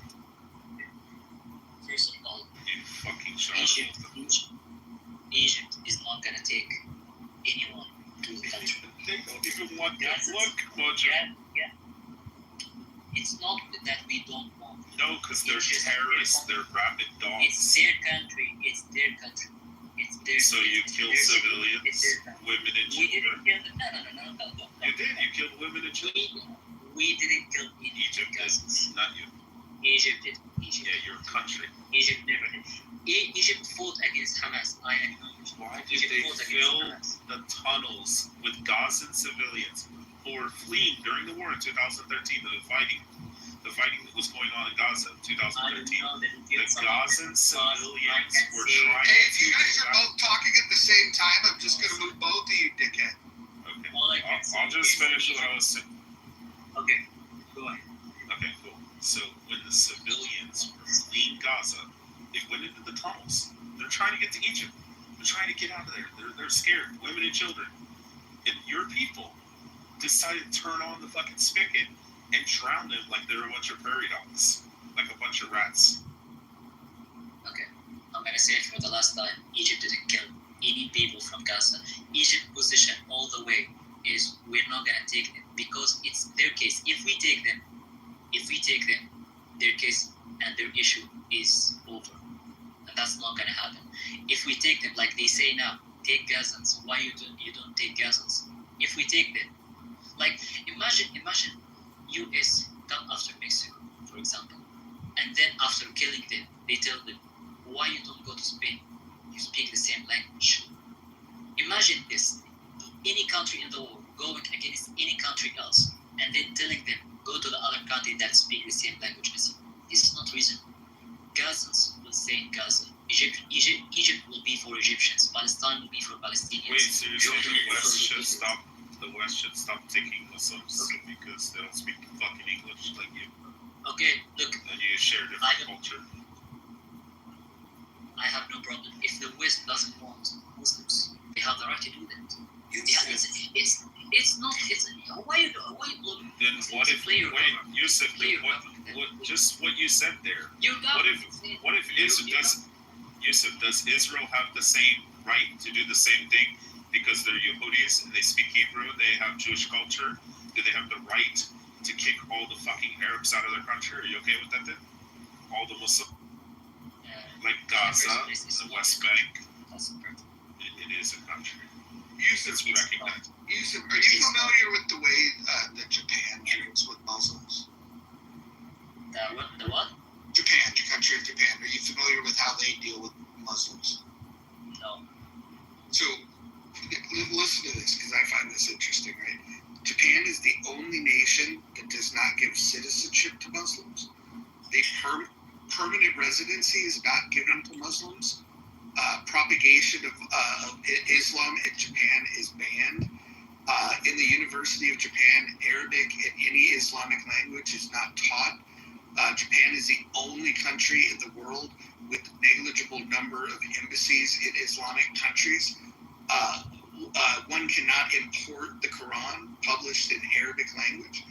First of all, you fucking shut Egypt is not gonna take anyone to the country. They don't even want that look, Mojo. Yeah. It's not that we don't want. No, because they're terrorists. They're rabid dogs. It's their country. It's their country. It's their. So you kill civilians, women and children. We didn't kill them. No. You did. You killed women and children. We didn't kill Egypt. Not you. Egypt did. Egypt. Yeah, your country. Egypt never did. Egypt fought against Hamas. I acknowledge. Why did they fill the tunnels with Gazan civilians who were fleeing during the war in 2013? The fighting that was going on in Gaza in 2013. The Gazan civilians were trying. Hey, if you guys are both talking at the same time, I'm just going to move both of you, dickhead. Okay. I'll just finish what I was saying. Okay. Go ahead. Okay, cool. So when the civilians were fleeing Gaza, they went into the tunnels. They're trying to get to Egypt. They're trying to get out of there. They're scared, women and children. And your people decided to turn on the fucking spigot and drown them like they're a bunch of prairie dogs, like a bunch of rats. Okay, I'm gonna say it for the last time. Egypt didn't kill any people from Gaza. Egypt's position all the way is we're not gonna take them because it's their case. If we take them, their case and their issue is over. And that's not gonna happen. If we take them, like they say now, take Gazans. Why you don't take Gazans? If we take them, like imagine US come after Mexico, for example, and then after killing them, they tell them, why you don't go to Spain? You speak the same language. Imagine this. Any country in the world going against any country else and then telling them go to the other country that speaks the same language as you. This is not reason. Gazans will stay in Gaza. Egypt will be for Egyptians. Palestine will be for Palestinians. Wait, so you're saying the West should stop taking Muslims because they don't speak fucking English like you? Okay, look. And you share different culture. I have no problem. If the West doesn't want Muslims, they have the right to do that. Yeah, it's not. Why you look? Then what if? Wait, Yusuf. What? Just what you said there. What if does Israel have the same right to do the same thing because they're Yehudis and they speak Hebrew, they have Jewish culture? Do they have the right to kick all the fucking Arabs out of their country? Are you okay with that then? All the Muslims, like Gaza, the West Bank. It is a country. Yusuf, are you familiar with the way that Japan deals with Muslims? The what? Japan, the country of Japan. Are you familiar with how they deal with Muslims? No. So, listen to this, because I find this interesting, right? Japan is the only nation that does not give citizenship to Muslims. Permanent residency is not given to Muslims. Propagation of Islam in Japan is banned. In the University of Japan, Arabic and any Islamic language is not taught. Japan is the only country in the world with negligible number of embassies in Islamic countries. One cannot import the Quran published in Arabic language.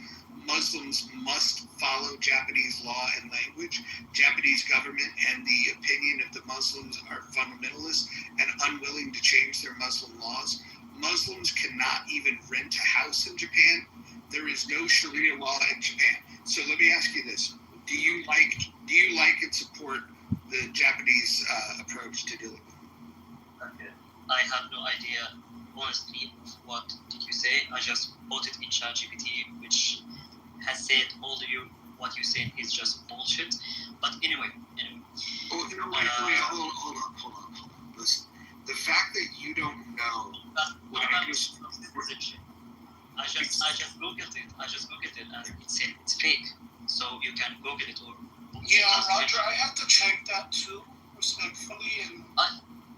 Muslims must follow Japanese law and language. Japanese government and the opinion of the Muslims are fundamentalist and unwilling to change their Muslim laws. Muslims cannot even rent a house in Japan. There is no Sharia law in Japan. So let me ask you this. Do you like and support the Japanese approach to dealing with it? Okay. I have no idea, honestly, what did you say. I just put it in ChatGPT, which has said all of you, what you said is just bullshit. But anyway. Oh, you know, wait, hold on. Listen, the fact that you don't know what I just googled it and it said it's fake. So you can Google it or. Yeah, Roger, I have to check that too, respectfully. And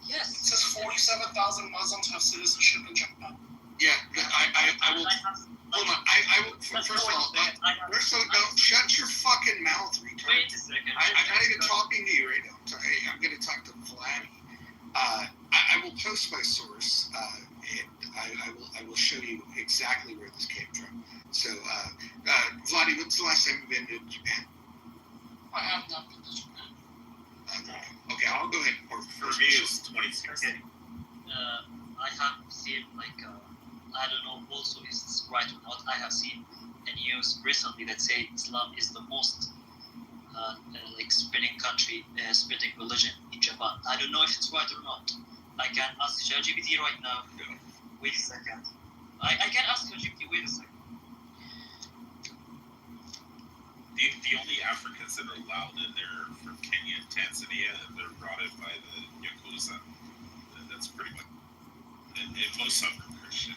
yes. It says 47,000 Muslims have citizenship in Japan. Yeah, I will. Hold on, I will. First of all, don't shut your fucking mouth, retard. Wait a second. I'm not even talking to you right now. Sorry, I'm going to talk to Vladdy. I will post my source, and I will show you exactly where this came from. So, Vladdy, when's the last time you've been to Japan? I have not been to Japan. Okay, I'll go ahead. For me, it's 2016. I have seen I don't know also if it's right or not. I have seen a news recently that say Islam is the most spreading country, spreading religion in Japan. I don't know if it's right or not. I can ask ChatGPT right now. Wait a second. I can ask ChatGPT. Wait a second. The only Africans that are allowed in there are from Kenya and Tanzania, and they're brought in by the Yakuza. And that's pretty much. And most of them are Christian.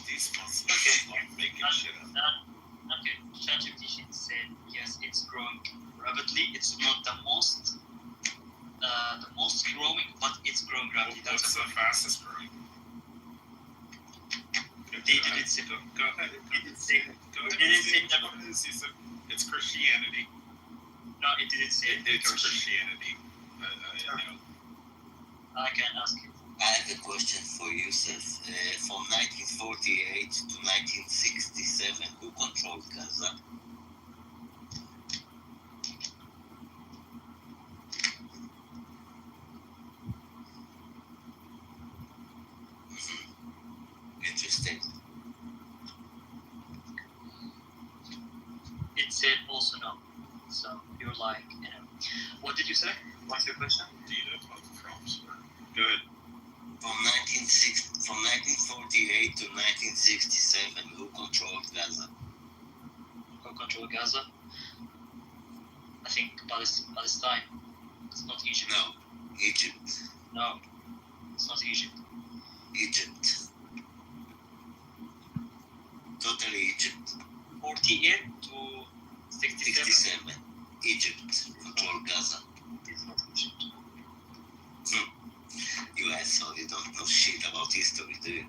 These Muslims love making shit up. Okay, ChatGPT said yes, it's growing rapidly. It's not the most growing, but it's growing rapidly. What's the fastest growing? They didn't say. Go ahead. It didn't say. It's Christianity. No, it didn't say. It's Christianity. I can ask you. I have a question for you, Seth. From 1948 to 1967, who controlled Gaza? Interesting. It said also no. So you're like, What did you say? What's your question? Do you know about the prompts? Go ahead. From 1948 to 1967, who controlled Gaza? control Gaza? I think Palestine. It's not Egypt. No, Egypt. No, it's not Egypt. Egypt. Totally Egypt. 48 to 67. Egypt control Gaza. It's not Egypt. You asshole, you don't know shit about history, do you?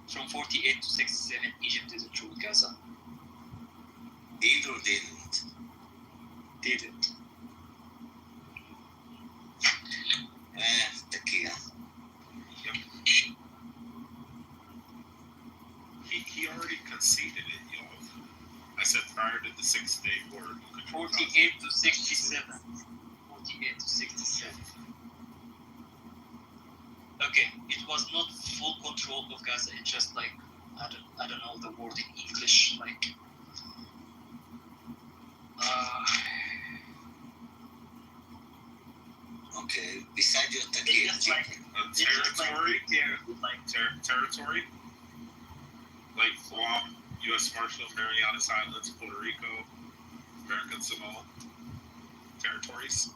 From 48 to 67, Egypt didn't rule Gaza. Did or didn't? Didn't. Takia. He already conceded it, y'all. I said prior to the 6 day war. 48 to 67. 48 to 67. Okay, it was not full control of Gaza. It's just like I don't know the word in English. Like Okay, besides your Takia. Territory? Territory? Like Guam, U.S. Marshals, Marianas Islands, Puerto Rico, American Samoa. Territories?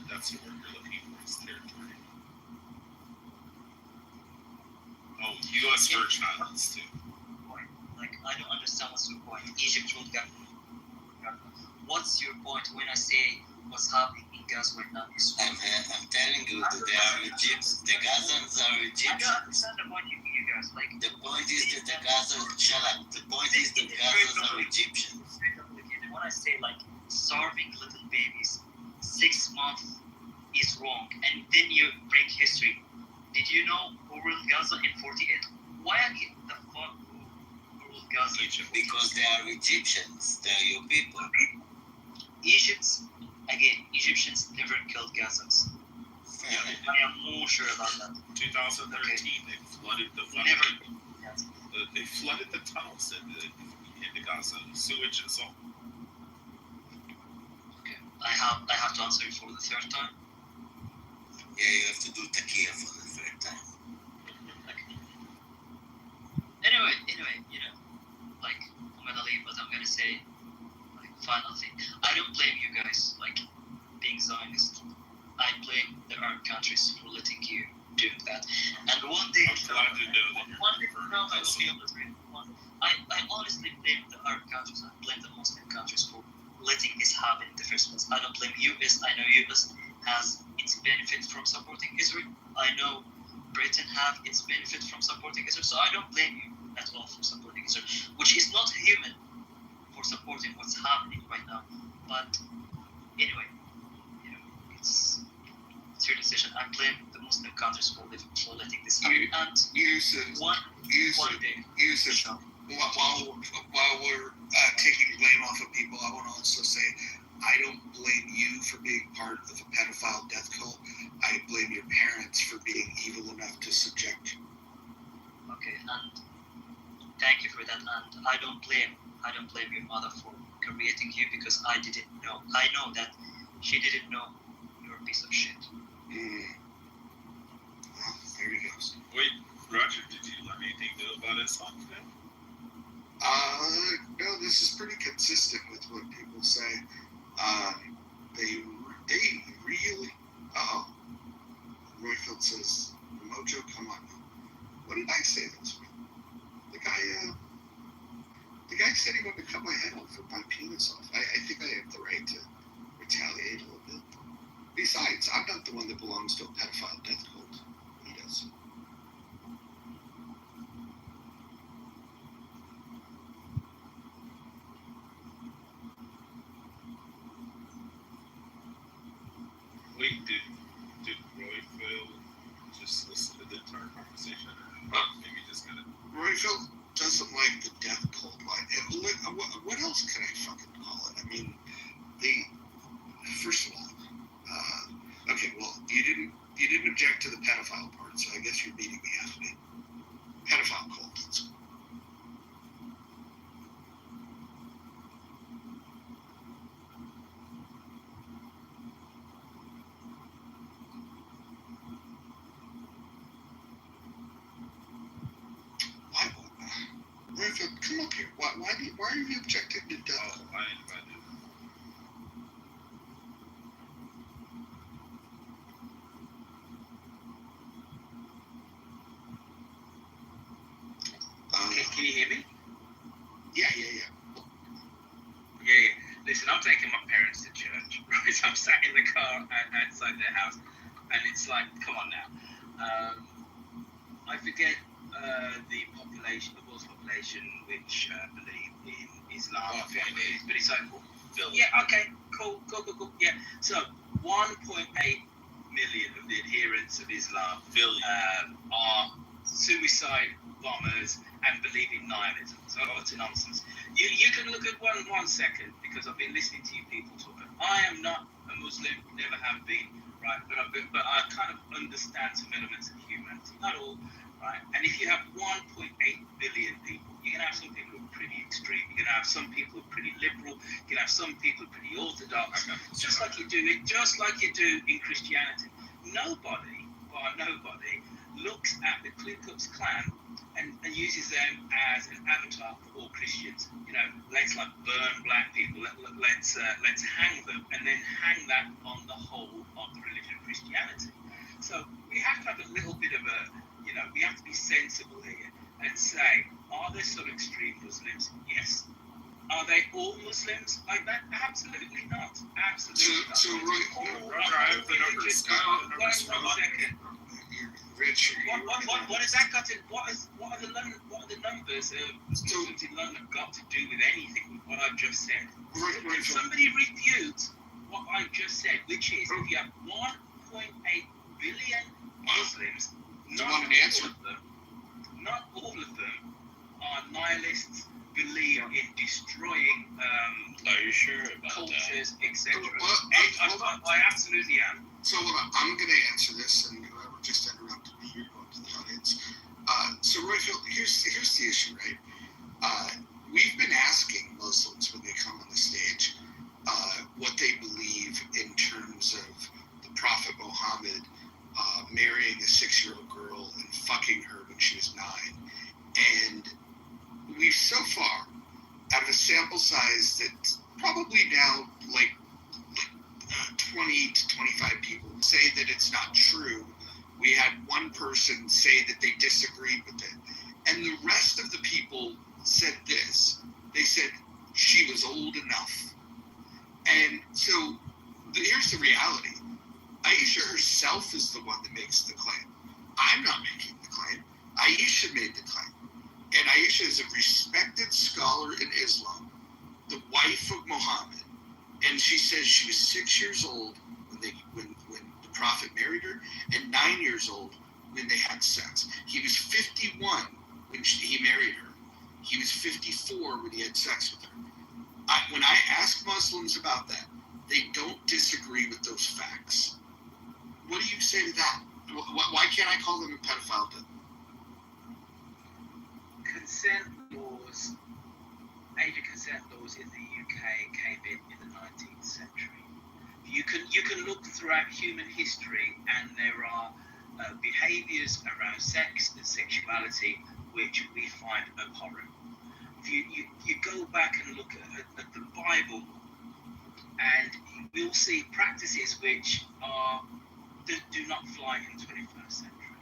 That's the word you're looking for, is territory. Oh, U.S. Virgin Islands, too. Like, I don't understand what's your point. Egypt ruled Gaza. What's your point when I say what's happening in Gaza right now? I'm telling you that they are Egyptians. The Gazans are Egyptians. I don't understand the point you guys. Like, the point is that the Gazans, shut up. The point is that Gazans are Egyptians. When I say like starving little babies, 6 months is wrong, and then you break history. Did you know who ruled Gaza in 48? Why the fuck who ruled Gaza? Because they are Egyptians. They are your people. Egyptians never killed Gazans. Yeah, I am more sure about that. 2013, they flooded the they flooded the tunnels into Gaza, sewage and salt. Okay, I have to answer it for the third time. Yeah, you have to do Takia for the third time. Okay. Anyway, you know, like I'm gonna leave, but I'm gonna say, like, final thing. I don't blame you guys, like, being Zionist. I blame the Arab countries for letting you do that. And one day, I honestly blame the Arab countries. I blame the Muslim countries for letting this happen in the first place. I don't blame US. I know US has its benefit from supporting Israel. I know Britain have its benefit from supporting Israel. So I don't blame you at all for supporting Israel, which is not human for supporting what's happening right now. But anyway, you know, it's your decision. I blame the Muslim countries for letting this happen. And while we're taking blame off of people, I want to also say I don't blame you for being part of a pedophile death cult. I blame your parents for being evil enough to subject you. Okay, and thank you for that. And I don't blame your mother for creating you, because I didn't know. I know that she didn't know you're a piece of shit. Well, there he goes. Wait, Roger, did you learn anything new about Islam today? No, this is pretty consistent with what people say. They really. Royfield says, "Mojo, come on now. What did I say this week? The guy said he wanted to cut my head off or my penis off. I think I have the right to retaliate a little bit. Besides, I'm not the one that belongs to a pedophile death cult. He does." Wait, did Royfield just listen to the entire conversation? Or maybe just kind of... Royfield doesn't like the death cult line. What else can I fucking call it? I mean, first of all, okay, well, you didn't object to the pedophile part, so I guess you're beating me halfway. Pedophile cult. That's cool. come up here. Why are you objecting to death? I invited. Can you hear me? Yeah. Listen, I'm taking my parents to church, right? I'm sat in the car outside their house, and it's like, come on now. I forget the population, the world's population, which believe in Islam. But it's like, yeah, okay, cool. Yeah, so 1.8 million of the adherents of Islam are suicide bombers and believe in nihilism. So utter nonsense. You can look at one second, because I've been listening to you people talk. I am not a Muslim, never have been, right? But I kind of understand some elements of humanity, not all, right? And if you have 1.8 billion people, you're gonna have some people who are pretty extreme. You're gonna have some people who are pretty liberal. You're gonna have some people who are pretty orthodox, just like you do in Christianity. Nobody looks at the Ku Klux Klan and uses them as an avatar for all Christians. Let's like burn black people. Let's hang them, and then hang that on the whole of the religion of Christianity. So we have to have a little bit of we have to be sensible here and say, are there some extreme Muslims? Yes. Are they all Muslims like that? Absolutely not. Absolutely not. So I have the numbers. One second. Rich. What has that got to? What are the numbers of Muslims in London got to do with anything with what I've just said? Can somebody refute what I've just said, which is if you have 1.8 billion Muslims, not all of them are nihilists, believe in destroying Are you sure about cultures, etc. I absolutely am. So I'm going to answer this, and whoever just interrupted me, you're going to the audience. So Royfield, here's the issue, right? We've been asking Muslims when they come on the stage what they believe in terms of the Prophet Muhammad marrying a 6-year-old girl and fucking her when she was 9. And we've so far, out of a sample size that's probably now like 20 to 25 people say that it's not true. We had one person say that they disagreed with it. And the rest of the people said this. They said she was old enough. And so here's the reality. Aisha herself is the one that makes the claim. I'm not making the claim. Aisha made the claim. And Aisha is a respected scholar in Islam, the wife of Muhammad. And she says she was 6 years old when the Prophet married her, and 9 years old when they had sex. He was 51 when he married her. He was 54 when he had sex with her. When I ask Muslims about that, they don't disagree with those facts. What do you say to that? Why can't I call them a pedophile then? Consent laws, age of consent laws in the UK came in the 19th century. You can look throughout human history, and there are behaviours around sex and sexuality which we find abhorrent. If you go back and look at the Bible, and you'll see practices which do not fly in the 21st century.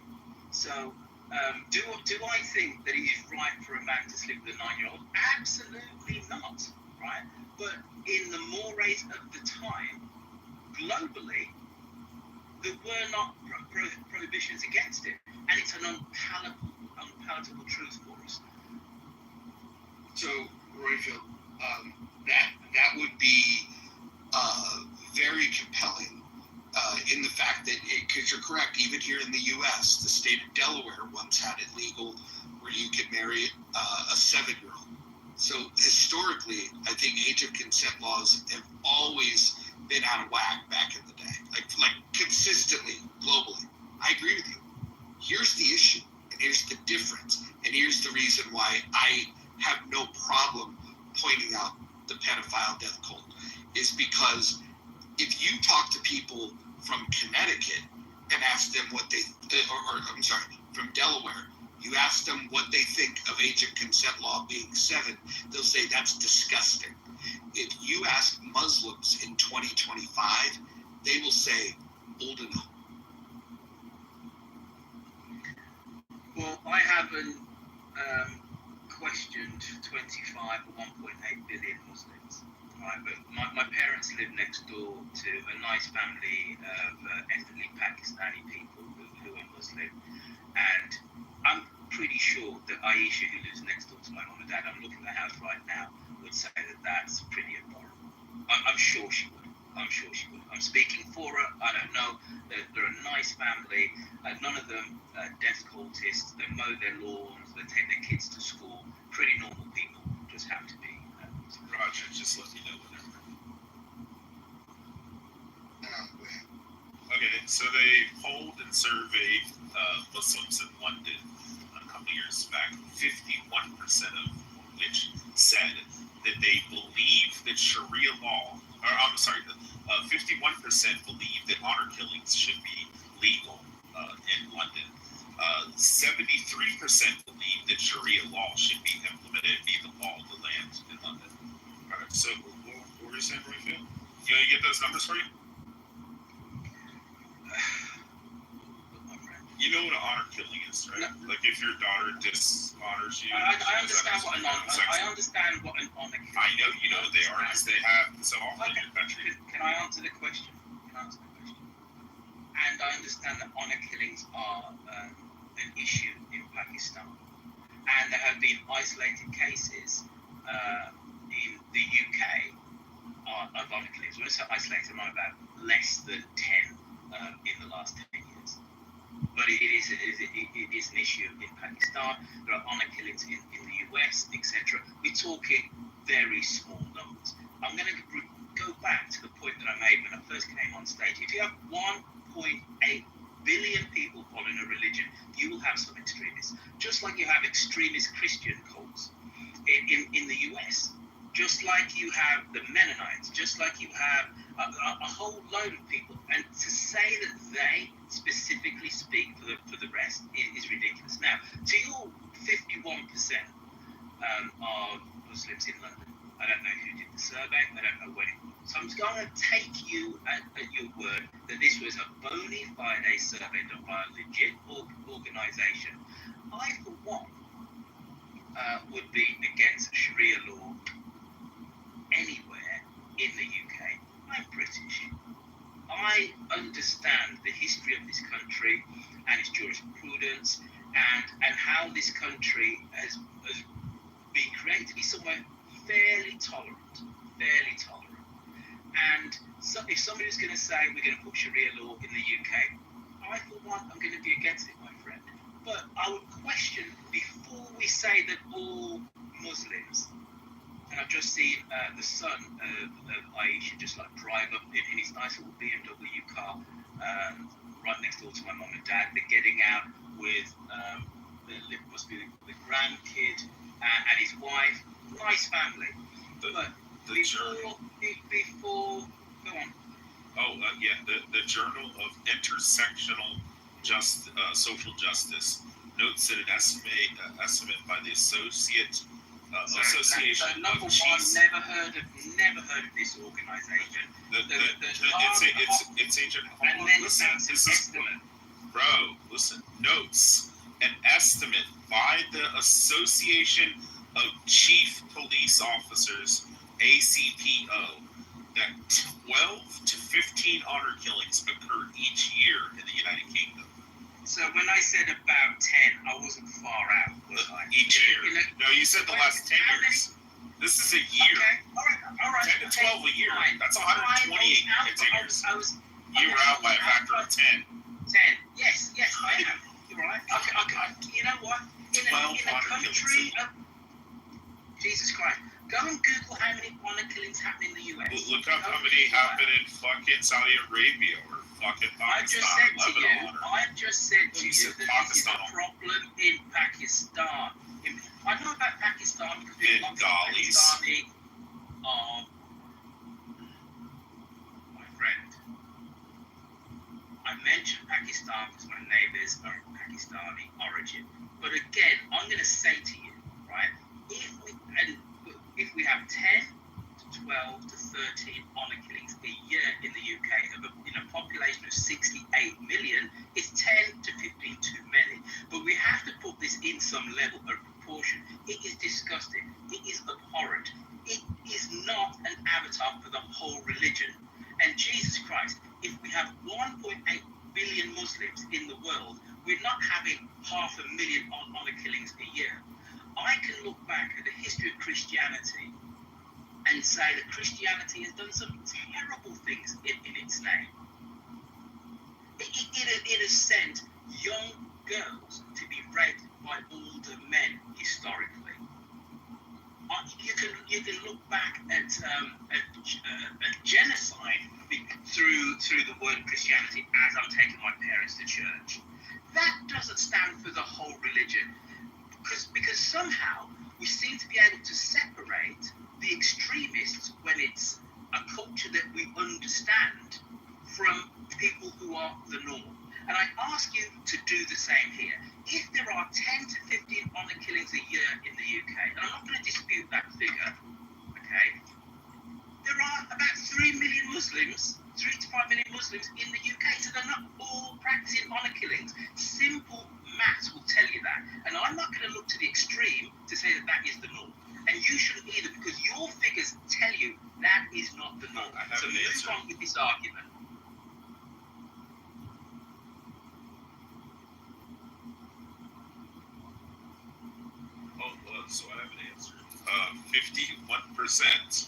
So, do I think that it is right for a man to sleep with a 9-year-old? Absolutely not, right? But in the mores of the time, globally, there were not prohibitions against it, and it's an unpalatable truth for us. So, Royfield, that would be very compelling in the fact that, because you're correct, even here in the U.S., the state of Delaware once had it legal where you could marry a 7-year-old. So historically, I think age of consent laws have always been out of whack back in the day, like consistently, globally. I agree with you. Here's the issue, and here's the difference, and here's the reason why I have no problem pointing out the pedophile death cult, is because if you talk to people from Connecticut and ask them what they, from Delaware, You ask them what they think of age of consent law being 7, they'll say that's disgusting. If you ask Muslims in 2025, they will say old enough. Well, I haven't questioned 25 or 1.8 billion Muslims, right? But my parents live next door to a nice family of ethnically Pakistani people who are Muslim, and I'm pretty sure that Aisha, who lives next door to my mum and dad, I'm looking at the house right now, would say that that's pretty adorable. I'm sure she would. I'm sure she would. I'm speaking for her. I don't know. They're a nice family. None of them death cultists. They mow their lawns. They take their kids to school. Pretty normal people. Just have to be. Roger, just let me know whenever. Okay, so they polled and surveyed Muslims in London a couple years back. 51% of which said that they believe that Sharia law, 51% believe that honor killings should be legal in London. 73% believe that Sharia law should be implemented, be the law of the land in London. All right, so what were you saying, Royfield? You want to get those numbers for you? You know what an honor killing is, right? No. Like if your daughter dishonors you. I understand what an honor. I understand what an honor killing is. I know you know they are because they have so often in your country. Can I answer the question? And I understand that honor killings are an issue in Pakistan, and there have been isolated cases in the UK of honor killings. When I say isolated, I'm about less than 10 in the last 10 years. But it is an issue in Pakistan. There are honor killings in the US, etc. We're talking very small numbers. I'm going to go back to the point that I made when I first came on stage. If you have 1.8 billion people following a religion, you will have some extremists. Just like you have extremist Christian cults in the US. Just like you have the Mennonites, just like you have a whole load of people, and to say that they specifically speak for the rest is ridiculous. Now, to your 51% of Muslims in London, I don't know who did the survey, I don't know when it was. So I'm just going to take you at your word that this was a bona fide survey done by a legit organisation. I, for one, would be against Sharia law anywhere in the UK. I'm British. I understand the history of this country and its jurisprudence and how this country has been created to be somewhere fairly tolerant. And so if somebody was going to say we're going to put Sharia law in the UK, I, for one, I'm going to be against it, my friend. But I would question, before we say that all Muslims, and I've just seen the son of Aisha just like drive up in his nice little BMW car right next door to my mum and dad. They're getting out with must be the grandkid and his wife. Nice family. But before go on. The Journal of Intersectional Social Justice notes that an estimate by the Association number of one, never heard of this organisation. It's Agent. Listen. Notes an estimate by the Association of Chief Police Officers, ACPO, that 12 to 15 honor killings occur each year in the United Kingdom. So when I said about 10, I wasn't far out, was I? Each year. No, you said the last 10 years. This is a year. Okay, all right. 10 to 12 a year. That's 128 continues. You were out by a factor of 10. 10. Yes, I am. You're right. Okay. You know what? In a country of Jesus Christ, go and Google how many honor killings happen in the US. Look up how many happen in fucking Saudi Arabia or fucking Pakistan. I've just said to you that this is a problem in Pakistan. I know about Pakistan because we've got Pakistani. My friend, I I mentioned Pakistan because my neighbours are of Pakistani origin. But again, I'm going to say to you, right, if we have 10 to 12 to 13 honour killings a year in the UK in a population of 68 million, it's 10 to 15 too many. But we have to put this in some level of proportion. It is disgusting. It is abhorrent. It is not an avatar for the whole religion. And Jesus Christ, if we have 1.8 billion Muslims in the world, we're not having 500,000 honour killings a year. I can look back at the history of Christianity and say that Christianity has done some terrible things in its name. It has sent young girls to be raped by older men historically. You can look back at genocide through the word Christianity as I'm taking my parents to church. That doesn't stand for the whole religion, because somehow we seem to be able to separate the extremists when it's a culture that we understand from people who are the norm. And I ask you to do the same here. If there are 10 to 15 honour killings a year in the UK, and I'm not going to dispute that figure, okay, there are about 3 million Muslims, 3 to 5 million Muslims in the UK, so they're not all practicing honour killings. Simple maths will tell you that. And I'm not going to look to the extreme to say that that is the norm. And you shouldn't either, because your figures tell you that is not the norm. So move on with this argument. So I have an answer. 51%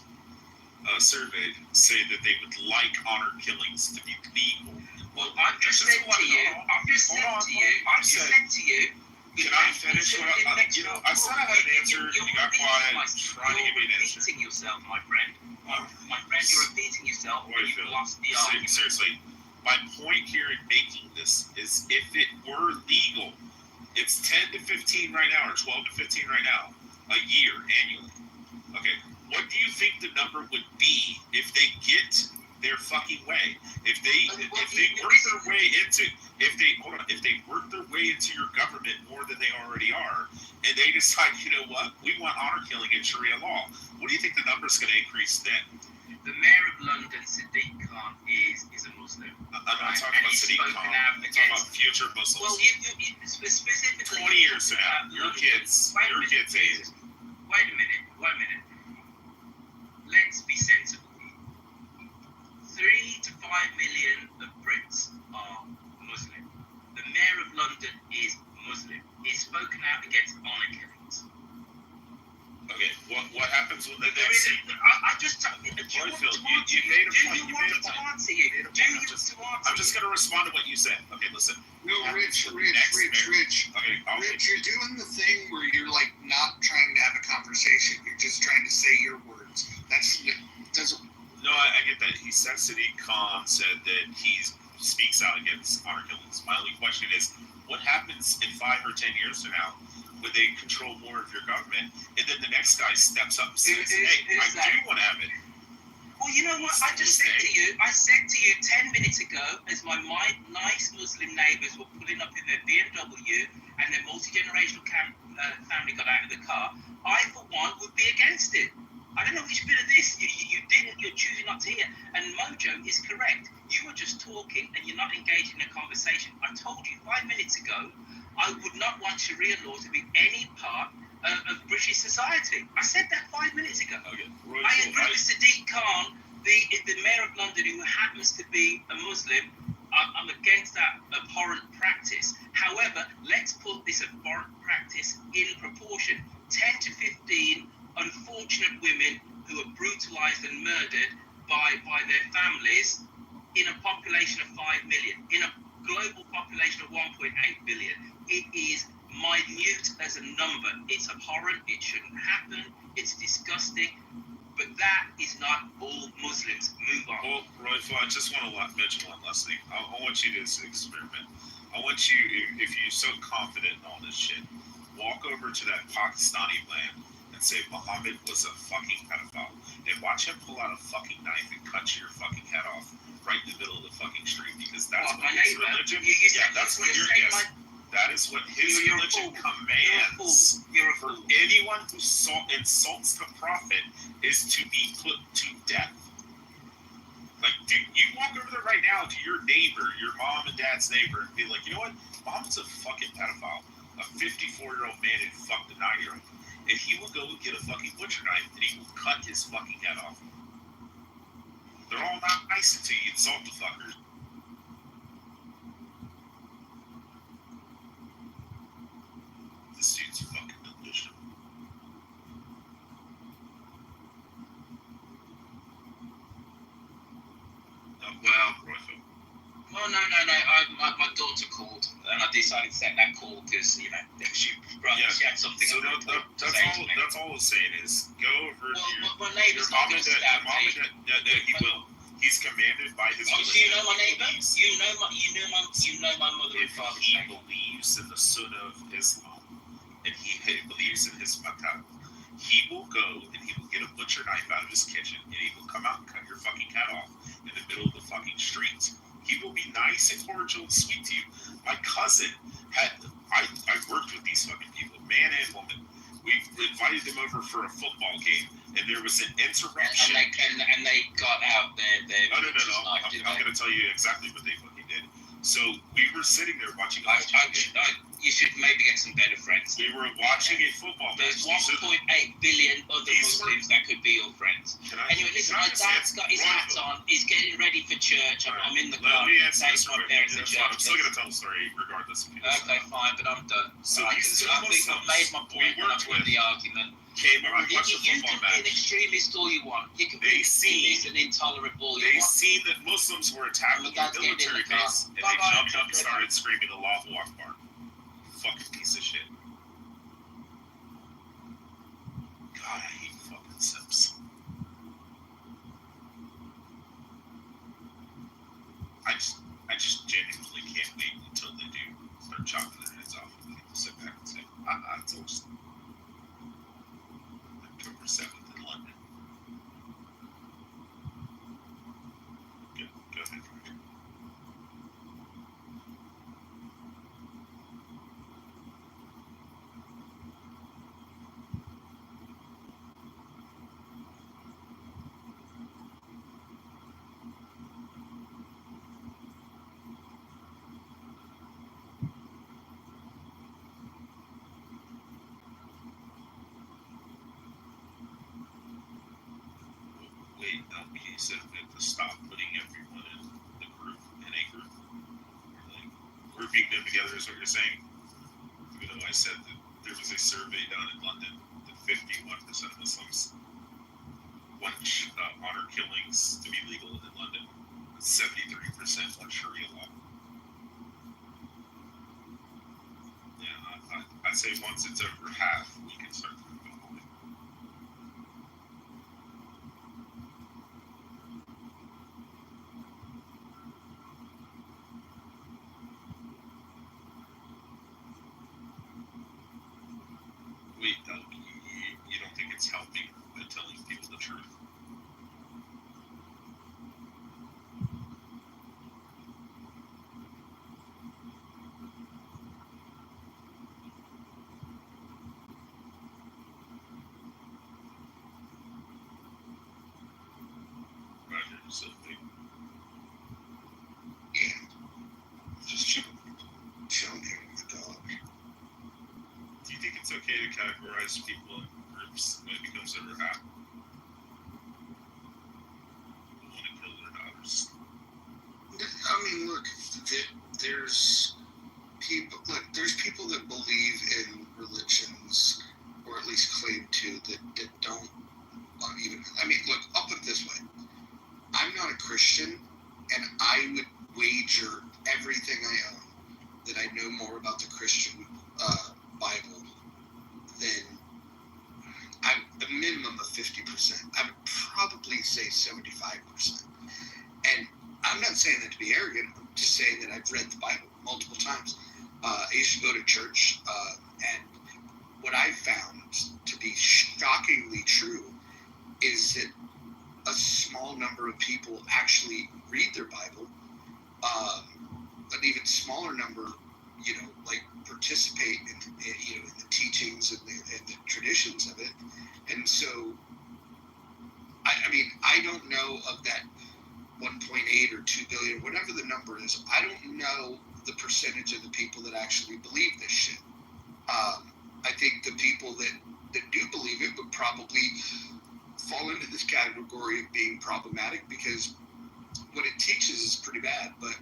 surveyed say that they would like honor killings to be legal. Well, I've just said to you. Can I finish? I said I had an answer. You got quiet. Trying to give me an answer. You're repeating yourself, my friend. My friend, you're repeating yourself. You've lost the argument. Seriously, my point here in making this is if it were legal, it's 10 to 15 right now, or 12 to 15 right now, a year annually. Okay, what do you think the number would be if they get their fucking way? If they work their way into your government more than they already are, and they decide, you know what, we want honor killing in Sharia law. What do you think the number's going to increase then? The mayor of London, Sadiq Khan, is a Muslim. I'm not talking about Sadiq Khan. I'm talking about future Muslims. Well, you specifically 20 years from now, your kids age. Wait a minute. Let's be sensible. 3 to 5 million of Brits are Muslim. The mayor of London is Muslim. He's spoken out against honor killings. Okay, what happens when the next? I'm just you made a point. You made a point. I'm just going to respond to what you said. Okay, listen. No, Rich, Okay, you're doing the thing where you're like not trying to have a conversation. You're just trying to say your words. Doesn't. No, I get that. He said Sadiq Khan said that he speaks out against honor killings. My only question is, what happens in 5 or 10 years from now when they control more of your government, and then the next guy steps up and says, hey, I do want to have it. Well, you know what? I said to you 10 minutes ago, as my nice Muslim neighbours were pulling up in their BMW and their multi-generational family got out of the car, I, for one, would be against it. I don't know which bit of this you didn't, you're choosing not to hear. And Mojo is correct. You were just talking and you're not engaged in a conversation. I told you 5 minutes ago, I would not want Sharia law to be any part of British society. I said that 5 minutes ago. Okay. I agree with Sadiq Khan, the mayor of London, who happens to be a Muslim. I'm against that abhorrent practice. However, let's put this abhorrent practice in proportion. 10 to 15 unfortunate women who are brutalized and murdered by their families in a population of 5 million, in a global population of 1.8 billion. It is minute as a number. It's abhorrent. It shouldn't happen. It's disgusting. But that is not all Muslims. Move on. Well, Royful, I just want to mention one last thing. I want you to experiment. I want you, if you're so confident in all this shit, walk over to that Pakistani land and say Muhammad was a fucking pedophile, and watch him pull out a fucking knife and cut your fucking head off right in the middle of the fucking street, because that's my his religion. That's what that is what his religion commands. For anyone who insults the prophet is to be put to death. Like, dude, you walk over there right now to your neighbor, your mom and dad's neighbor, and be like, you know what? Mom's a fucking pedophile. A 54-year-old man who fucked a 9-year-old. And he will go and get a fucking butcher knife and he will cut his fucking head off. They're all not nice until you insult the fuckers. This dude's fucking delusional. Well, no. My daughter called, and I decided to set that call because she had something. So that's all I'm saying is go over. My neighbor's not going to stab me. No, he will. He's commanded by his. Oh, so you know my neighbor? You know my mother and father. He believes in the Sunnah of Islam, and he believes in his matab. He will go and he will get a butcher knife out of his kitchen, and he will come out and cut your fucking head off in the middle of the fucking streets. He will be nice and cordial and sweet to you. My cousin I worked with these fucking people, man and woman. We invited them over for a football game, and there was an interruption. And they got out there. No. I'm going to tell you exactly what they fucking did. So we were sitting there watching. You should maybe get some better friends. We were watching a football match. There's 1.8 billion other Muslims that could be your friends. Anyway, listen, my dad's got his hat on. He's getting ready for church. I'm in the car. Let me answer this my parents at church. I'm still going to tell the story regardless. Okay, fine, but I'm done. So I think I've made my point. I've won the argument. Came over and watched the You football can be match. an extremist all you want. You can be an intolerant all you They want. seen that Muslims were attacking the military base, and they jumped up and started screaming Allahu Akbar. Fucking piece of shit. God, I hate fucking Sims. I just genuinely can't wait until they do start chopping their heads off and people sit back and say, toast. October 7th in London. Go ahead, Roger. Wait, no, he said we have to stop putting everyone in a group. Like, grouping them together is what you're saying? Even though I said that there was a survey done in London that 51% of Muslims want honor killings to be legal in London. 73% want Sharia law. Yeah, I'd say once it's over half, we can start to move on. Wait, no, you don't think it's helping telling people the truth? Roger, so just chilling here with the dog. do you think it's okay to categorize people in groups when it becomes over half? Who want to kill their daughters? I mean, look, there's people. Look, there's people that believe in religions, or at least claim to, that don't even. I mean, look, I'll put it this way: I'm not a Christian, and I would wager everything I own that I know more about the Christian Bible than a minimum of 50%. I would probably say 75%. And I'm not saying that to be arrogant. I'm just saying that I've read the Bible multiple times. I used to go to church, and what I found to be shockingly true is that a small number of people actually read their Bible. An even smaller number, like participate in the teachings and the traditions of it. And so, I mean, I don't know of that 1.8 or 2 billion, whatever the number is. I don't know the percentage of the people that actually believe this shit. I think the people that do believe it would probably fall into this category of being problematic, because what it teaches is pretty bad. But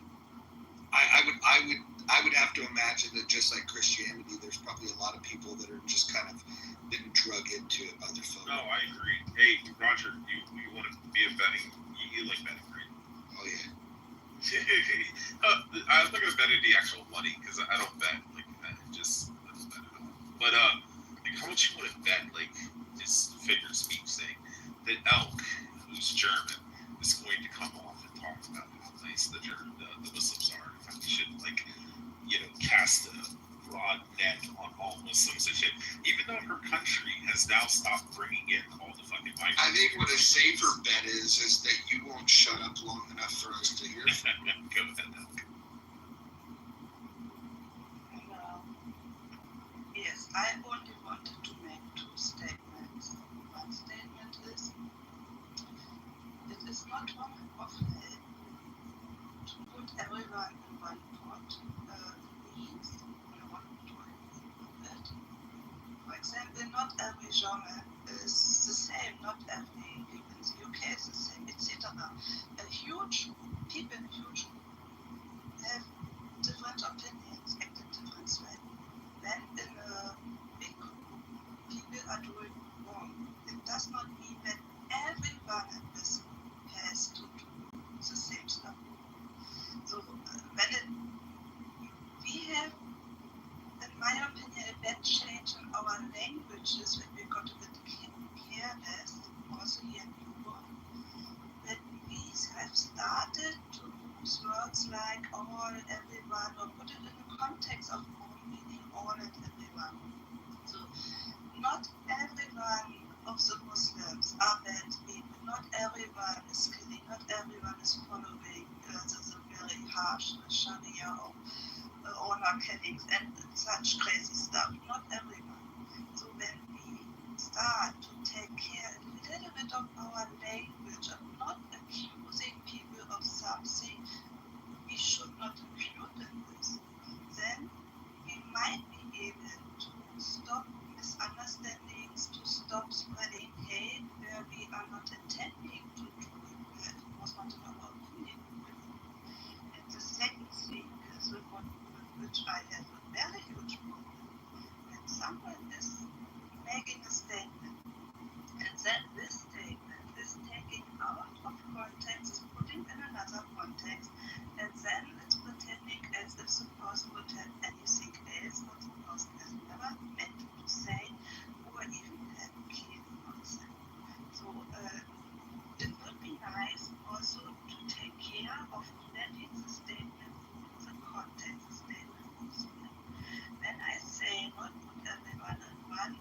I would have to imagine that just like Christianity, there's probably a lot of people that are just kind of been drug into it by their phone. No, I agree. Hey, Roger, you want to be a betting? You like betting, right? Oh yeah. I'm not gonna bet any actual money because I don't bet. Like, I don't bet at all. But like, how much you want to bet? Like, this figure speech saying that Elk, who's German, is going to come off and talk about how nice the Muslims are, and how we should, like, cast a broad net on all Muslims and shit. Even though her country has now stopped bringing in all the fucking migrants. I think what a safer bet is that you won't shut up long enough for us to hear from you. Go ahead, Elk. Hello. Yes, I only wanted to make two statements. One statement is, it is not wrong of him to put everyone in one pot. Means one choice of it. For example, not every genre is the same. Not every people in the UK is the same, etc. People in huge have different opinions, act in different ways. Then in a big group, people are doing wrong. It does not mean that everyone in this group has to do the same stuff. So we have, in my opinion, a bad change in our languages when we got a bit careless, also here in Europe, that we have started to use words like all, everyone, or put it in the context of all, meaning all and everyone. So not everyone of the Muslims are bad people, not everyone is killing, not everyone is following the very harsh Sharia or honor killings and such crazy stuff, not everyone. So when we start to take care a little bit of our language and not accusing people of something we should not include in this, then we might be able to stop misunderstandings, to stop spreading hate where we are not intending to do it. It was not in our opinion. And the second thing is with which I have a very huge problem. When someone is making a statement, and then this statement is taken out of context, is putting in another context, and then it's pretending as if the person would have anything else what the person has never meant to say, or even have clear nonsense. So it would be nice also to take care of letting the statement in the context the statement was in. When I say not put everyone in one,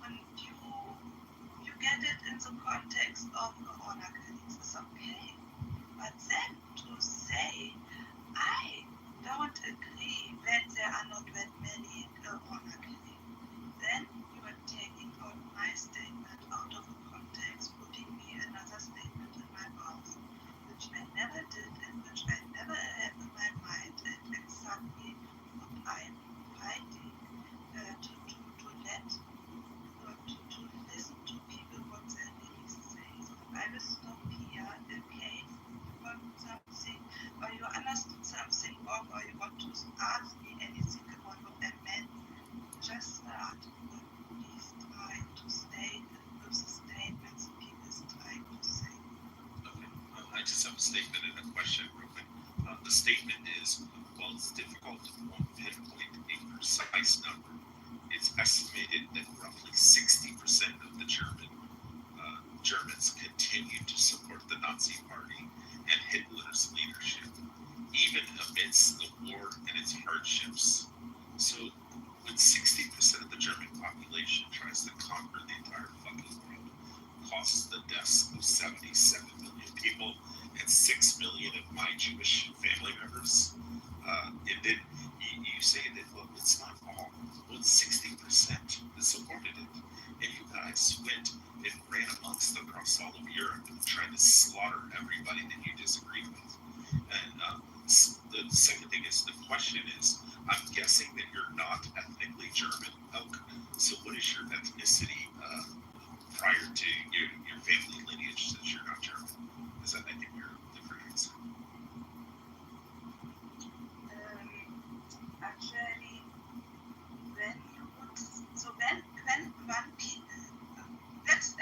when you get it in the context of honor killings, it's okay. But then to say, I don't agree that there are not that many honor killings, then you are taking out my statement out of context, putting me another statement in my mouth, which I never did and which I never had in my mind, and exactly what I'm fighting to let to listen to people what they're really saying. So I will stop here in case you want something or you understood something wrong or you want to ask me anything about what I meant. Just start, but please try to stay with the statements people is trying to say. Okay. I just have a statement and a question real quick. The statement is, while it's difficult to pinpoint a precise number, it's estimated that roughly 60% of the Germans continue to support the Nazi Party and Hitler's leadership, even amidst the war and its hardships. So, when 60% of the German population tries to conquer the entire fucking world, causes the deaths of 77 million people, and at 6 million of my Jewish family members. And then you say that, well, it's not all. Well, 60% that supported it. And you guys went and ran amongst across all of Europe and tried to slaughter everybody that you disagreed with. And the second thing is, the question is, I'm guessing that you're not ethnically German. So what is your ethnicity prior to your family lineage since you're not German? Is that, I think, your different answer? Actually, when you would, so when one people, let's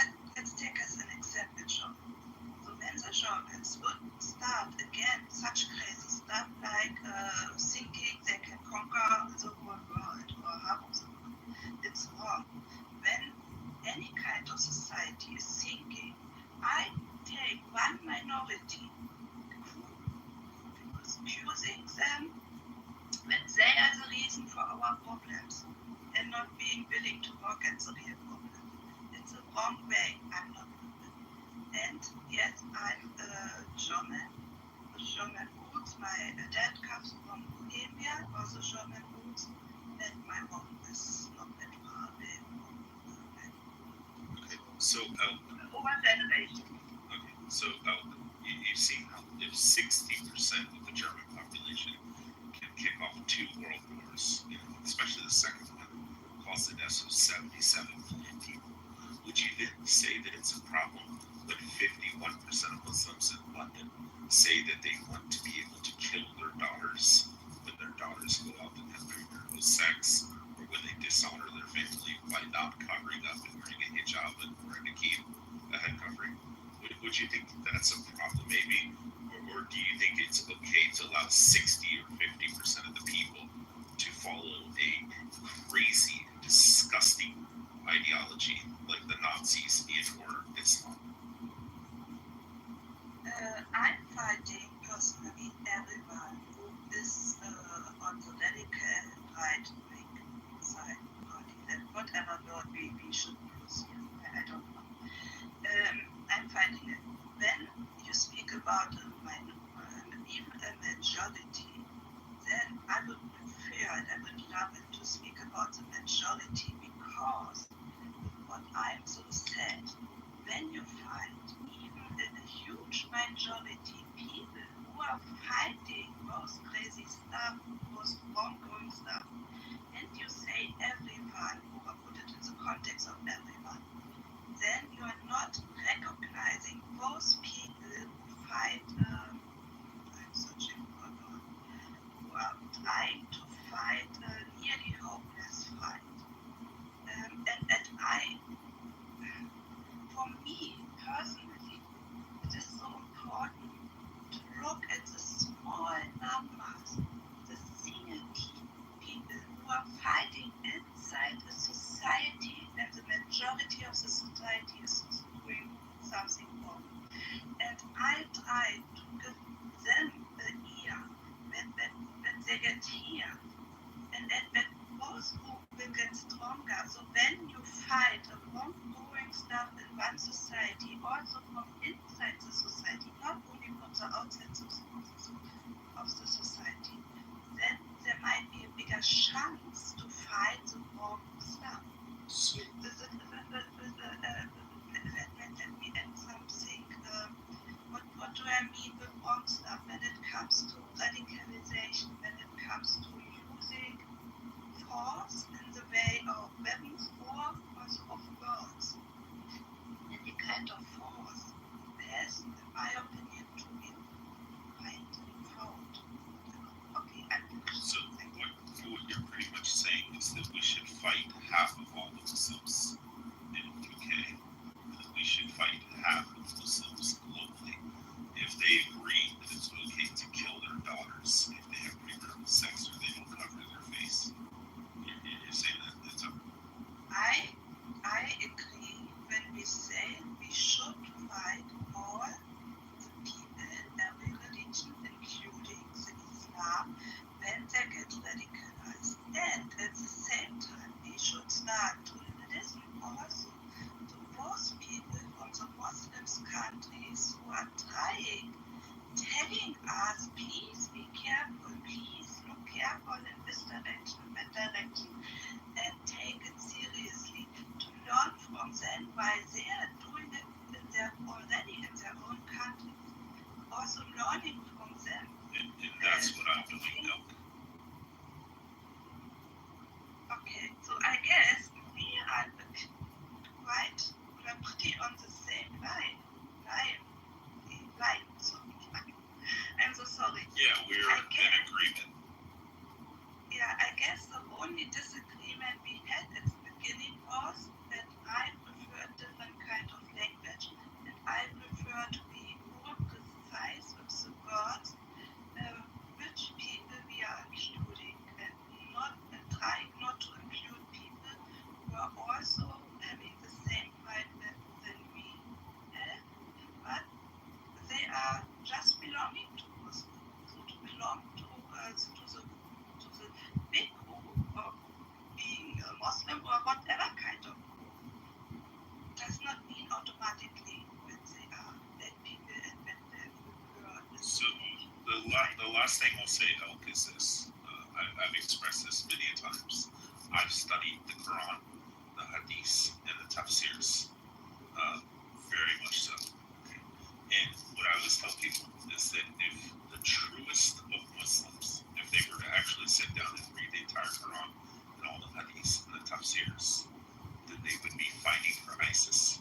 take as an example, German. So when the Germans would start again such crazy stuff like thinking they can conquer the whole world or half of the world, it's wrong. When any kind of society is thinking, I take one minority who is accusing them when they are the reason for our problems and not being willing to work at the real problem. It's the wrong way. I'm not good. And yes, I'm German, with German roots. My dad comes from Bohemia, also German roots, and my mom is not that far away from Okay, so over generation. Okay, so you've seen how if 60% of the German population can kick off 2 world wars, especially the second one, caused the deaths of 77 million people. Would you then say that it's a problem when 51% of Muslims in London say that they want to be able to kill their daughters when their daughters go out and have premarital sex, or when they dishonor their family by not covering up and wearing a hijab and wearing a keep, a head covering? Would you think that's a problem, maybe? Or do you think it's okay to allow 60 or 50% of the people to follow a crazy and disgusting ideology like the Nazis or Islam? I'm fighting personally everyone who is on the radical right-wing side, whatever word we should use here. I don't know. I'm fighting it. When you speak about even a majority, then I would prefer and I would love it to speak about the majority, because what I'm so sad, when you find even in a huge majority people who are fighting most crazy stuff, most wrong-going stuff, and you say everyone, or put it in the context of everyone, then you are not recognizing those people who fight, I'm searching for a word, who are trying to fight a nearly hopeless fight. And for me personally, it is so important to look at the small numbers, the single people who are fighting inside a society, and the majority of the society is doing something wrong. And I try to give them an ear when they get here. And when both groups will get stronger. So when you fight a wrong-going stuff in one society, also from inside the society, not only from the outside of the society, then there might be a bigger chance to fight the wrong stuff. So, let me add something. What do I mean with wrong stuff? When it comes to radicalization, when it comes to using force in the way of weapons or also of words, any kind of force has, in my opinion, to be right and found. Okay, so what you're pretty much saying is that we should fight half of all the Muslims in the UK, that we should fight half of Muslims globally if they agree that it's okay to kill their daughters if they have premarital sex or they don't cover their face. Is please be careful, please look careful in this direction, that direction, and take it seriously to learn from them why they are doing it already in their own countries. Also learning from them. And that's what I'm doing now. Okay, so I guess we are we're pretty on the same line. So, I'm so sorry. Yeah, we're in agreement. Yeah, I guess the only disagreement we had at the beginning was that I prefer different kind of language, and I prefer to be more precise with the words, which people we are including, and trying not to include people who are also having the same right than we have, but they are just belonging to us, so to belong to the big group of being a Muslim or whatever kind of group does not mean automatically that they are bad people and that they prefer So the last thing I'll say, Elk, is this. I've expressed this many times. I've studied the Quran, the Hadith, and the Tafsirs, very much so. Okay. And what I always tell people is that if the truest of Muslims, if they were to actually sit down and read the entire Quran and all the Hadiths and the Tafsirs, then they would be fighting for ISIS.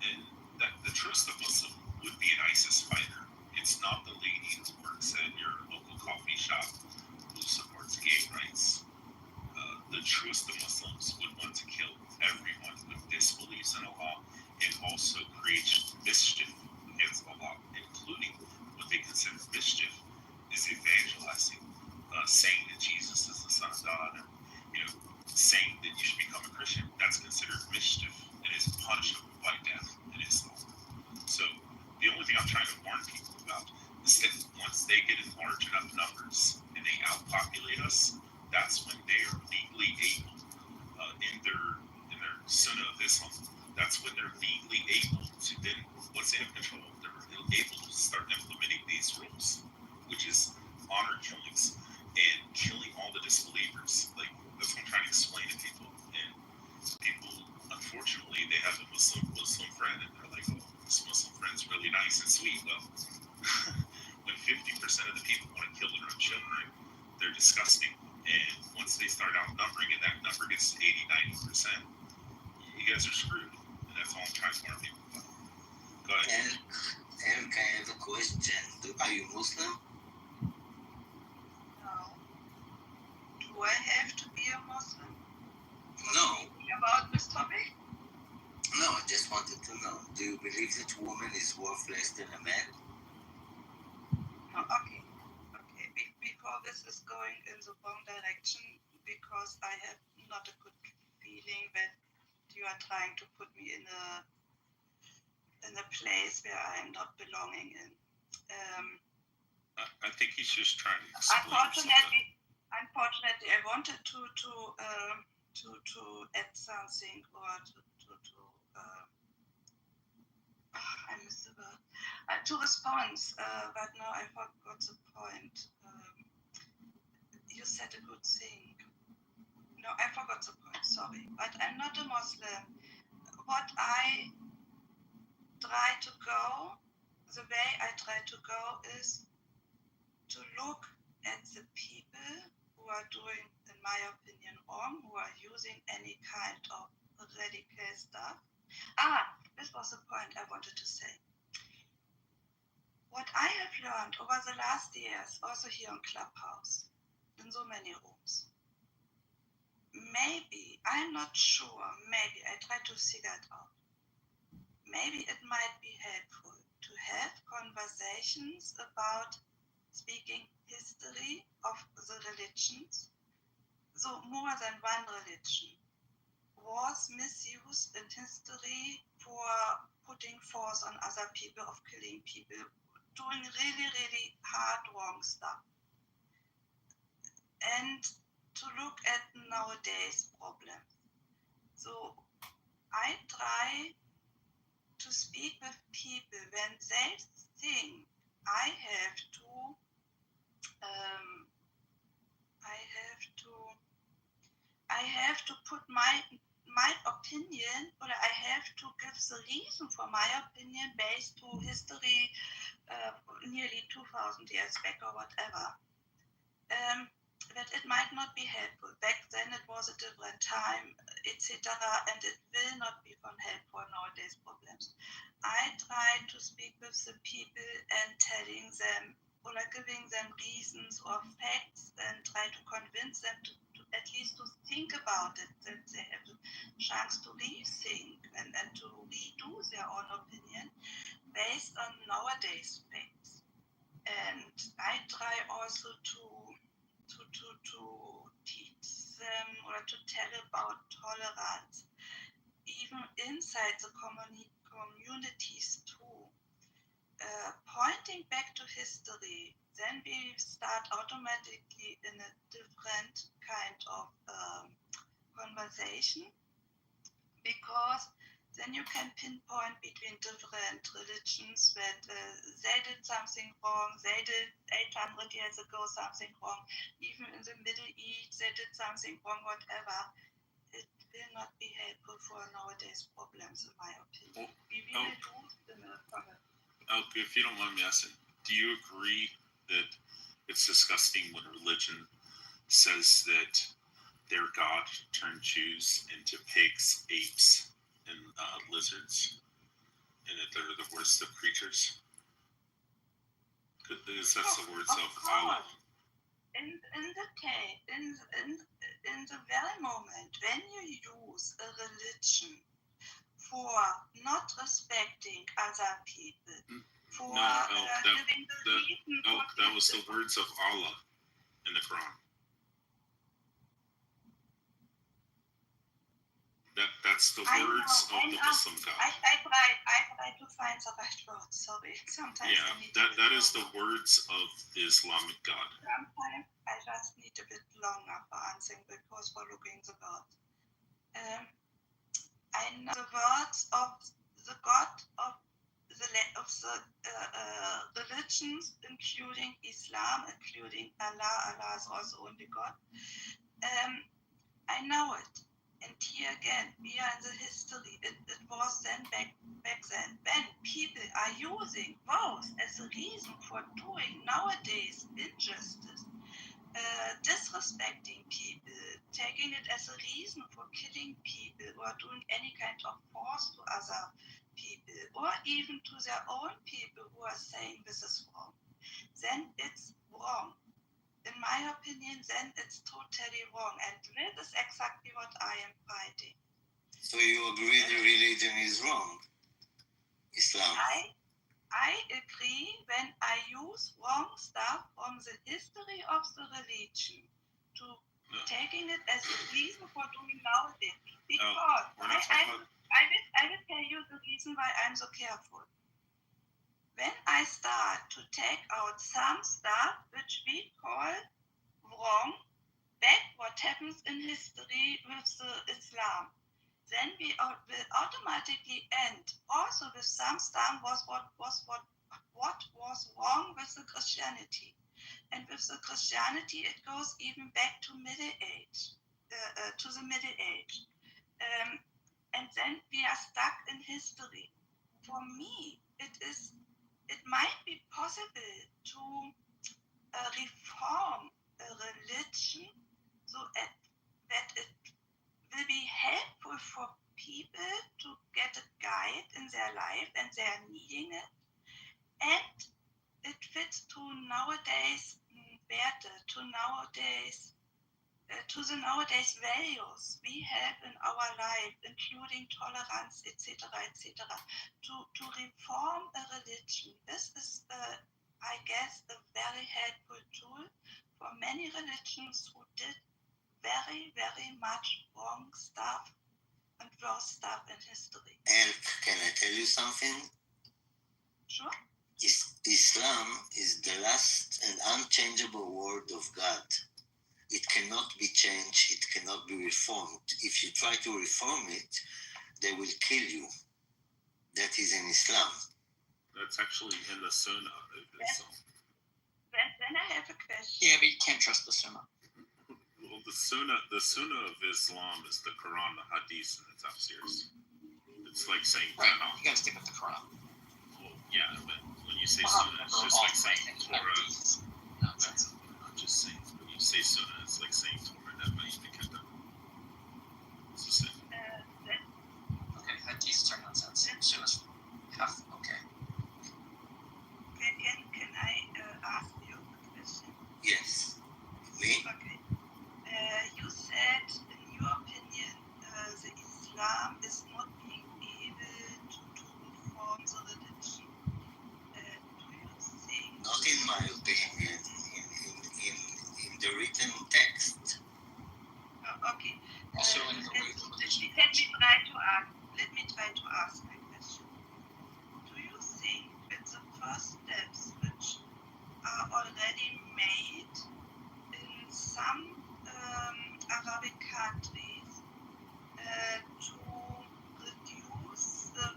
And that the truest of Muslim would be an ISIS fighter. It's not the lady who works at your local coffee shop who supports gay rights. The truest of Muslims would want to kill everyone who disbelieves in Allah and also creates mischief against Allah, including what they consider mischief is evangelizing, saying that Jesus is the Son of God, and saying that you should become a Christian. That's considered mischief and is punishable by death in Islam. So the only thing I'm trying to warn people about is that once they get in large enough numbers and they outpopulate us, that's when they are legally able, in their Sunnah of Islam, that's when they're legally able to then, once they have control, they're able to start implementing these rules, which is honor killings and killing all the disbelievers. Like, that's what I'm trying to explain to people. And people, unfortunately, they have a Muslim friend, and they're like, oh, this Muslim friend's really nice and sweet. Well, when 50% of the people want to kill their own children, they're disgusting. And once they start outnumbering and that number gets 80-90%, you guys are screwed. And that's all I'm trying to warn people about. Go ahead. And I have a question. Are you Muslim? No. Do I have to be a Muslim? No. About this topic? No, I just wanted to know. Do you believe that a woman is worth less than a man? No, okay. Before this is going in the wrong direction, because I have not a good feeling that you are trying to put me in a place where I am not belonging in. I think he's just trying to explain Unfortunately, I wanted to add something or I missed the word. To respond, but now I forgot the point. You said a good thing. No, I forgot the point, sorry. But I'm not a Muslim. What I try to go, the way I try to go is to look at the people who are doing, in my opinion, wrong, who are using any kind of radical stuff. This was the point I wanted to say. What I have learned over the last years, also here on Clubhouse, in so many rooms, maybe, I'm not sure, maybe I try to figure it out. Maybe it might be helpful to have conversations about speaking history of the religions. So more than one religion was misused in history for putting force on other people, of killing people, doing really, really hard, wrong stuff. And to look at nowadays problems. So I try to speak with people when they think I have to to give the reason, for my opinion, based to history, nearly 2,000 years back or whatever, that it might not be helpful. Back then it was a different time, etc., and it will not be from help for nowadays problems. I try to speak with the people and telling them, or giving them reasons or facts, and try to convince them to at least to think about it, that they have a chance to rethink and to redo their own opinion based on nowadays facts. And I try also to teach them or to tell about tolerance, even inside the communities too. Pointing back to history, then we start automatically in a different kind of conversation, because then you can pinpoint between different religions that they did something wrong, they did 800 years ago something wrong, even in the Middle East they did something wrong, whatever. It will not be helpful for nowadays problems, in my opinion. We will lose them from it. If you don't mind me asking, do you agree that it's disgusting when religion says that their God turned Jews into pigs, apes, and lizards, and that they're the worst of creatures? Because that's the words of Allah. In the case, in the very moment when you use a religion for not respecting other people, for giving the reason. That was the words of Allah in the Quran. That's the words of the Muslim God. I try to find the right words. Sorry, sometimes that is the words of the Islamic God. Sometimes I just need a bit longer for answering, because for looking the words. I know the words of the God of the religions, including Islam, including Allah. Allah is also only God. I know it. And here again, we are in the history. It was then back then, when people are using those as a reason for doing nowadays injustice, disrespecting people, taking it as a reason for killing people or doing any kind of force to other people, or even to their own people who are saying this is wrong, then it's wrong. In my opinion, then it's totally wrong, and this is exactly what I am fighting. So you agree the religion is wrong? Islam? I agree when I use wrong stuff from the history of the religion to taking it as a reason for doing nowadays. Because I will tell you the reason why I'm so careful. When I start to take out some stuff which we call wrong, back what happens in history with the Islam, then we will automatically end also with some stuff what was wrong with the Christianity. And with the Christianity, it goes even back to Middle Age, to the Middle Age. And then we are stuck in history. For me, it might be possible to reform a religion so that it will be helpful for people to get a guide in their life, and they are needing it. And it fits to nowadays to the nowadays values we have in our life, including tolerance, etc., to reform a religion. This is, I guess, a very helpful tool for many religions who did very, very much wrong stuff and worse stuff in history. And can I tell you something? Sure. Islam is the last and unchangeable word of God. It cannot be changed. It cannot be reformed. If you try to reform it, they will kill you. That is in Islam. That's actually in the Sunnah. Then I have a question. Yeah, but you can't trust the Sunnah. Well, the Sunnah of Islam is the Quran, the Hadith, and the Tafsirs. It's like saying Right. Tanakh. You gotta stick with the Quran. Well, yeah, but when you say Sunnah, it's just like saying Torah. No, that's I'm just saying, when you say Sunnah, it's like saying Torah. That might be kind of. It's the same. okay. Hadiths are nonsense. Sunnah's half okay. Can I ask you a question? Yes. Me? Okay. You said, in your opinion, the Islam is not being able to reform the religion. Do you think? Not in my opinion. In the written text. Okay. Also in the way Let me try to ask my question. Do you think that the first steps which are already made in some Arabic countries to reduce the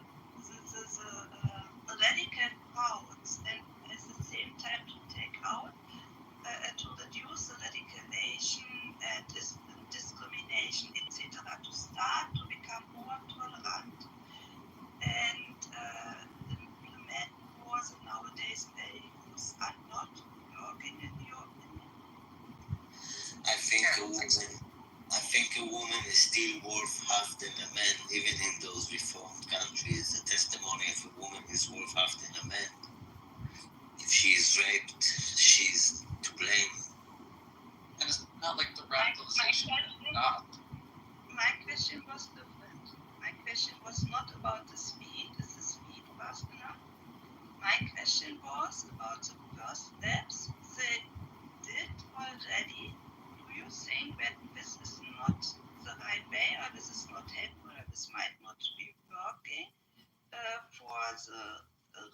radical crowds and at the same time to take out, to reduce the radicalization and discrimination, etc., to start to become more tolerant and implement more the nowadays values are not working in your opinion? I think a woman is still worth half than a man, even in those reformed countries. The testimony of a woman is worth half than a man. If she is raped, she's to blame. and it's not like the radicalization. My question was different. My question was not about the speed. Is the speed fast enough? My question was about the first steps they did already. Do you think that this is not the right way, or this is not helpful, or this might not be working for the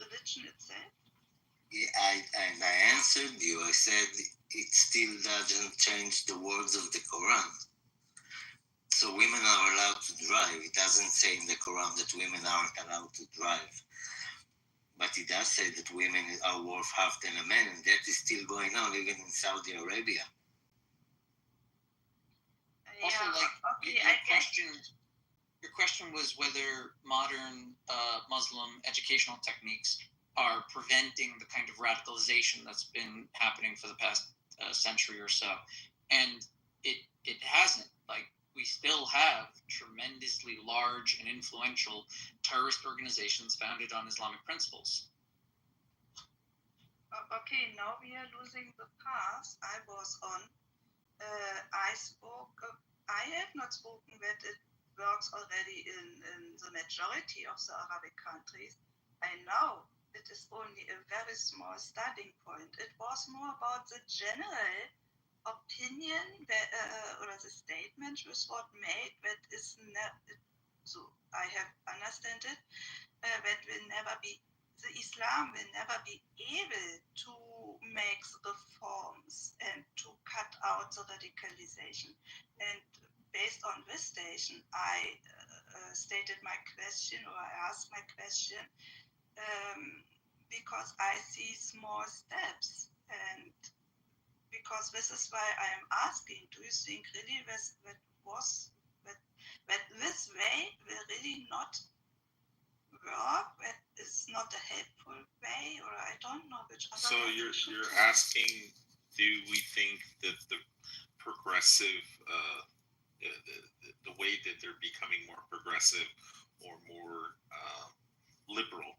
religion itself? Yeah, I answered you. I said it still doesn't change the words of the Quran. So women are allowed to drive. It doesn't say in the Quran that women aren't allowed to drive. But it does say that women are worth half than a man, and that is still going on even in Saudi Arabia. Also, your question was whether modern Muslim educational techniques are preventing the kind of radicalization that's been happening for the past century or so, and it hasn't. Like, we still have tremendously large and influential terrorist organizations founded on Islamic principles. Okay, now we are losing the path I was on. I have not spoken that it works already in the majority of the Arabic countries. I know it is only a very small starting point. It was more about the general opinion that, or the statement was what made that is so I have understood it, that will never be, the Islam will never be able to make reforms and to cut out the radicalization. And based on this station, I stated my question, or I asked my question, because I see small steps, and because this is why I am asking, do you think really that this way will really not work, that is not a helpful way, or I don't know which other. So you're asking, do we think that the progressive, the way that they're becoming more progressive or more liberal,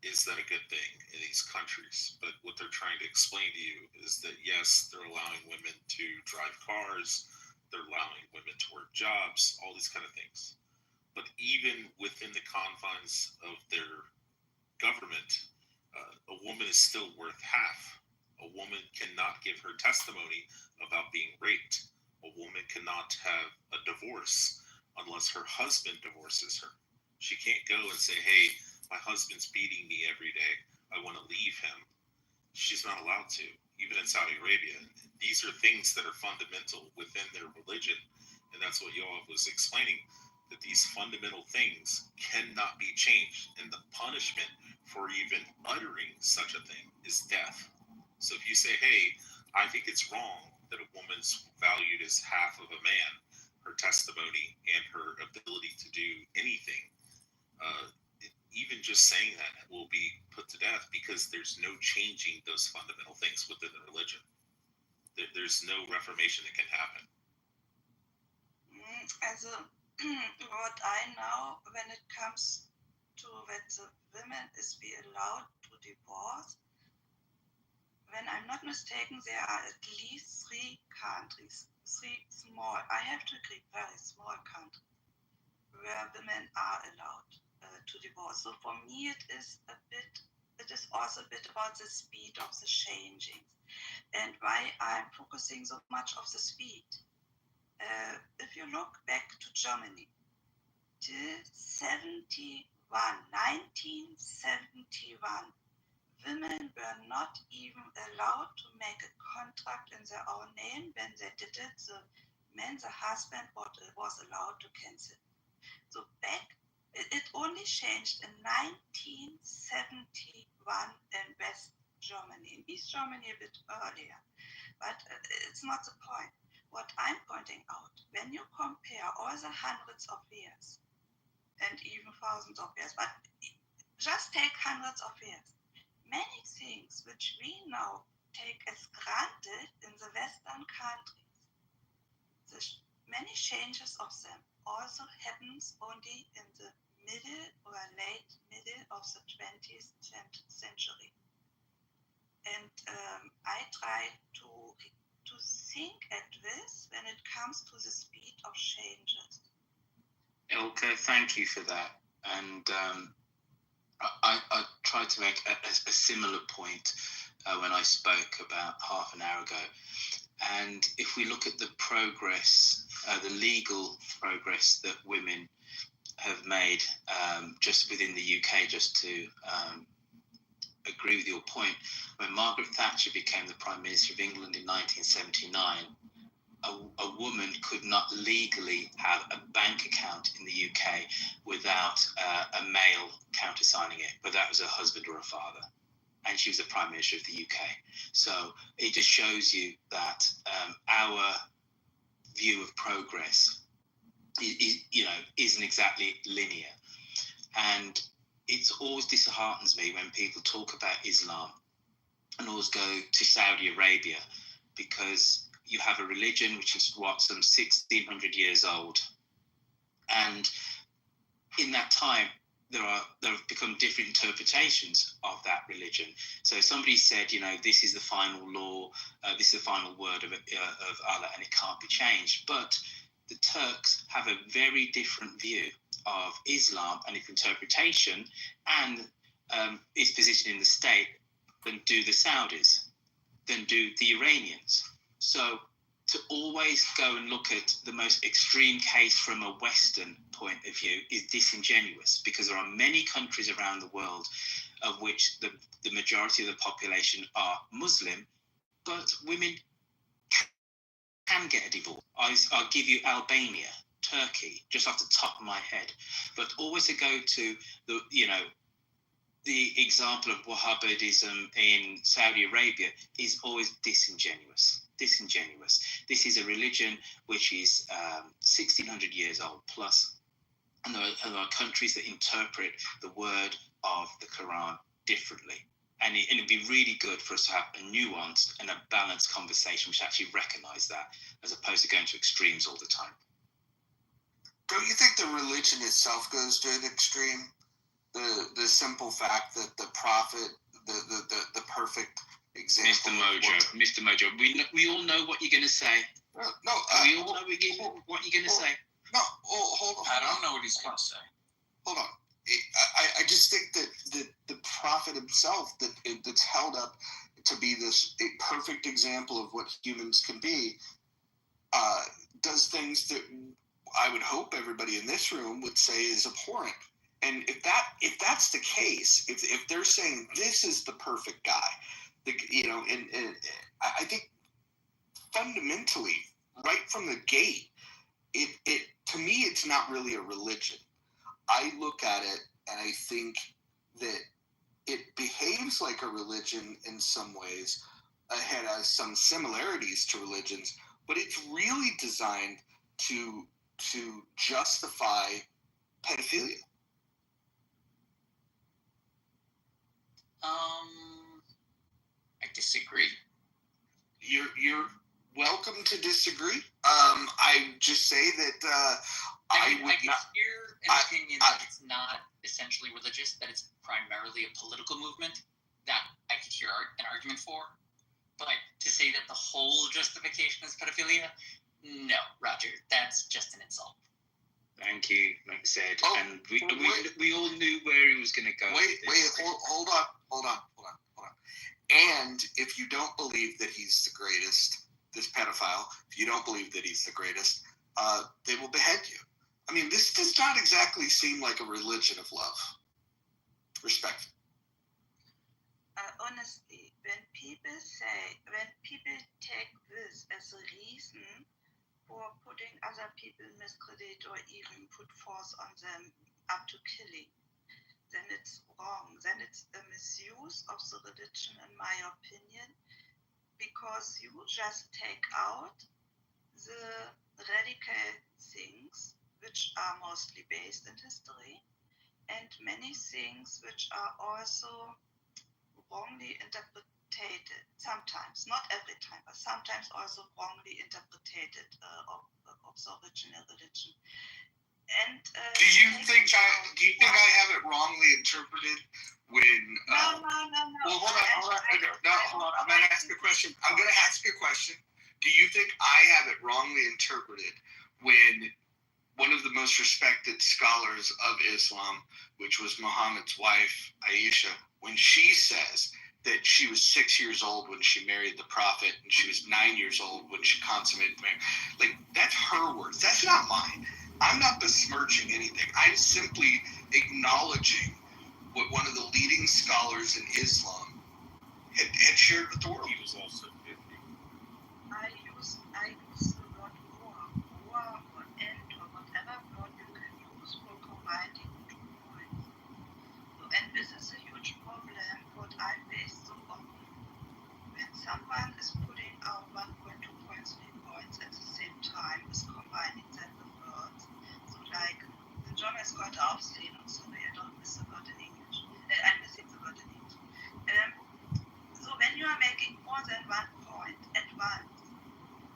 is that a good thing in these countries? But what they're trying to explain to you is that yes, they're allowing women to drive cars, they're allowing women to work jobs, all these kind of things. But even within the confines of their government, a woman is still worth half. A woman cannot give her testimony about being raped. A woman cannot have a divorce unless her husband divorces her. She can't go and say, hey, my husband's beating me every day, I want to leave him. She's not allowed to, even in Saudi Arabia. These are things that are fundamental within their religion. And that's what Yoav was explaining, that these fundamental things cannot be changed. And the punishment for even uttering such a thing is death. So if you say, hey, I think it's wrong that a woman's valued as half of a man, her testimony and her ability to do anything, even just saying that will be put to death, because there's no changing those fundamental things within the religion. There's no reformation that can happen. Also, what I know when it comes to that the women is be allowed to divorce, when I'm not mistaken, there are at least 3 countries, 3 small, I have to agree, very small countries, where women are allowed to divorce. So for me, it is also a bit about the speed of the changing, and why I'm focusing so much of the speed. If you look back to Germany, till 1971, women were not even allowed to make a contract in their own name. When they did it, the husband was allowed to cancel. So back, it only changed in 1971 in West Germany. In East Germany a bit earlier, but it's not the point. What I'm pointing out, when you compare all the hundreds of years, and even thousands of years, but just take hundreds of years, many things which we now take as granted in the Western countries, many changes of them also happens only in the middle or late middle of the 20th century. And I try to think at this when it comes to the speed of changes. Ilka, thank you for that. And I tried to make a similar point when I spoke about half an hour ago. And if we look at the progress, the legal progress that women have made just within the UK, just to agree with your point, when Margaret Thatcher became the Prime Minister of England in 1979, a woman could not legally have a bank account in the UK without a male countersigning it, whether that was a husband or a father. And she was the Prime Minister of the UK. So it just shows you that our view of progress isn't exactly linear. And it always disheartens me when people talk about Islam and always go to Saudi Arabia, because you have a religion which is some 1,600 years old, and in that time there have become different interpretations of that religion. So somebody said, this is the final law, this is the final word of Allah, and it can't be changed. But the Turks have a very different view of Islam and its interpretation and its position in the state than do the Saudis, than do the Iranians. So to always go and look at the most extreme case from a Western point of view is disingenuous, because there are many countries around the world of which the majority of the population are Muslim, but women can get a divorce. I'll give you Albania, Turkey, just off the top of my head. But always to go to the example of Wahhabism in Saudi Arabia is always disingenuous. This is a religion which is 1,600 years old plus, and there are countries that interpret the word of the Quran differently. And it'd be really good for us to have a nuanced and a balanced conversation which actually recognise that, as opposed to going to extremes all the time. Don't you think the religion itself goes to an extreme? The simple fact that the prophet, the perfect example. Mr. Mojo, we all know what you're going to say. No, we all know what you're going to say. No, hold on. I don't know what he's going to say. Hold on. I just think that the prophet himself, that's held up to be this perfect example of what humans can be, does things that I would hope everybody in this room would say is abhorrent. And if that's the case, if they're saying this is the perfect guy, and I think fundamentally, right from the gate, it to me it's not really a religion. I look at it and I think that it behaves like a religion in some ways. It has some similarities to religions, but it's really designed to to justify pedophilia? I disagree. You're welcome to disagree. I just say that I can hear an opinion that it's not essentially religious, that it's primarily a political movement, that I could hear an argument for. But to say that the whole justification is pedophilia, no, Roger, that's just an insult. Thank you, like said. And we all knew where he was going to go. Hold on. And if you don't believe that he's the greatest, this pedophile, if you don't believe that he's the greatest, they will behead you. I mean, this does not exactly seem like a religion of love. Respect. Honestly, when people take this as a reason for putting other people in miscredit or even put force on them up to killing, then it's wrong. Then it's a misuse of the religion, in my opinion, because you just take out the radical things which are mostly based in history, and many things which are also wrongly interpreted, sometimes, not every time, but sometimes also wrongly interpreted of the original religion. And do you think I have it wrongly interpreted when? No. Well, hold on. I'm gonna ask a question. Do you think I have it wrongly interpreted when one of the most respected scholars of Islam, which was Muhammad's wife, Aisha, when she says that she was 6 years old when she married the Prophet and she was 9 years old when she consummated marriage? Like, that's her words. That's not mine. I'm not besmirching anything. I'm simply acknowledging what one of the leading scholars in Islam had shared with the world. He was also 50. I use the word war or end or whatever word you can use for combining 2 points. So, and this is a huge problem, what I face so often. When someone is putting out 1 point, 2 points, 3 points at the same time, is combining them with words. So like, the John has got aufsehen, sorry, I don't miss the word in English. I'm missing the word in English. So when you are making more than 1 point at once,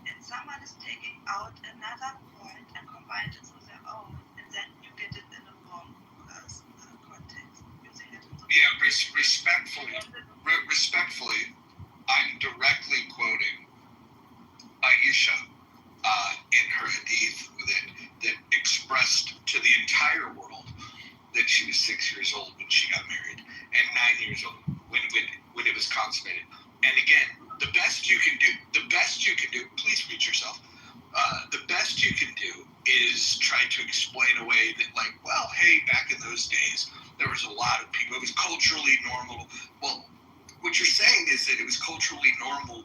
and someone is taking out another point and combines it with their own, and then you get it in the wrong context, using it in the respectfully, I'm directly quoting Aisha in her hadith that expressed to the entire world that she was 6 years old when she got married and 9 years old when it was consummated. And again, the best you can do, please read yourself. The best you can do is try to explain away that, like, well, hey, back in those days, there was a lot of people. It was culturally normal. Well, what you're saying is that it was culturally normal,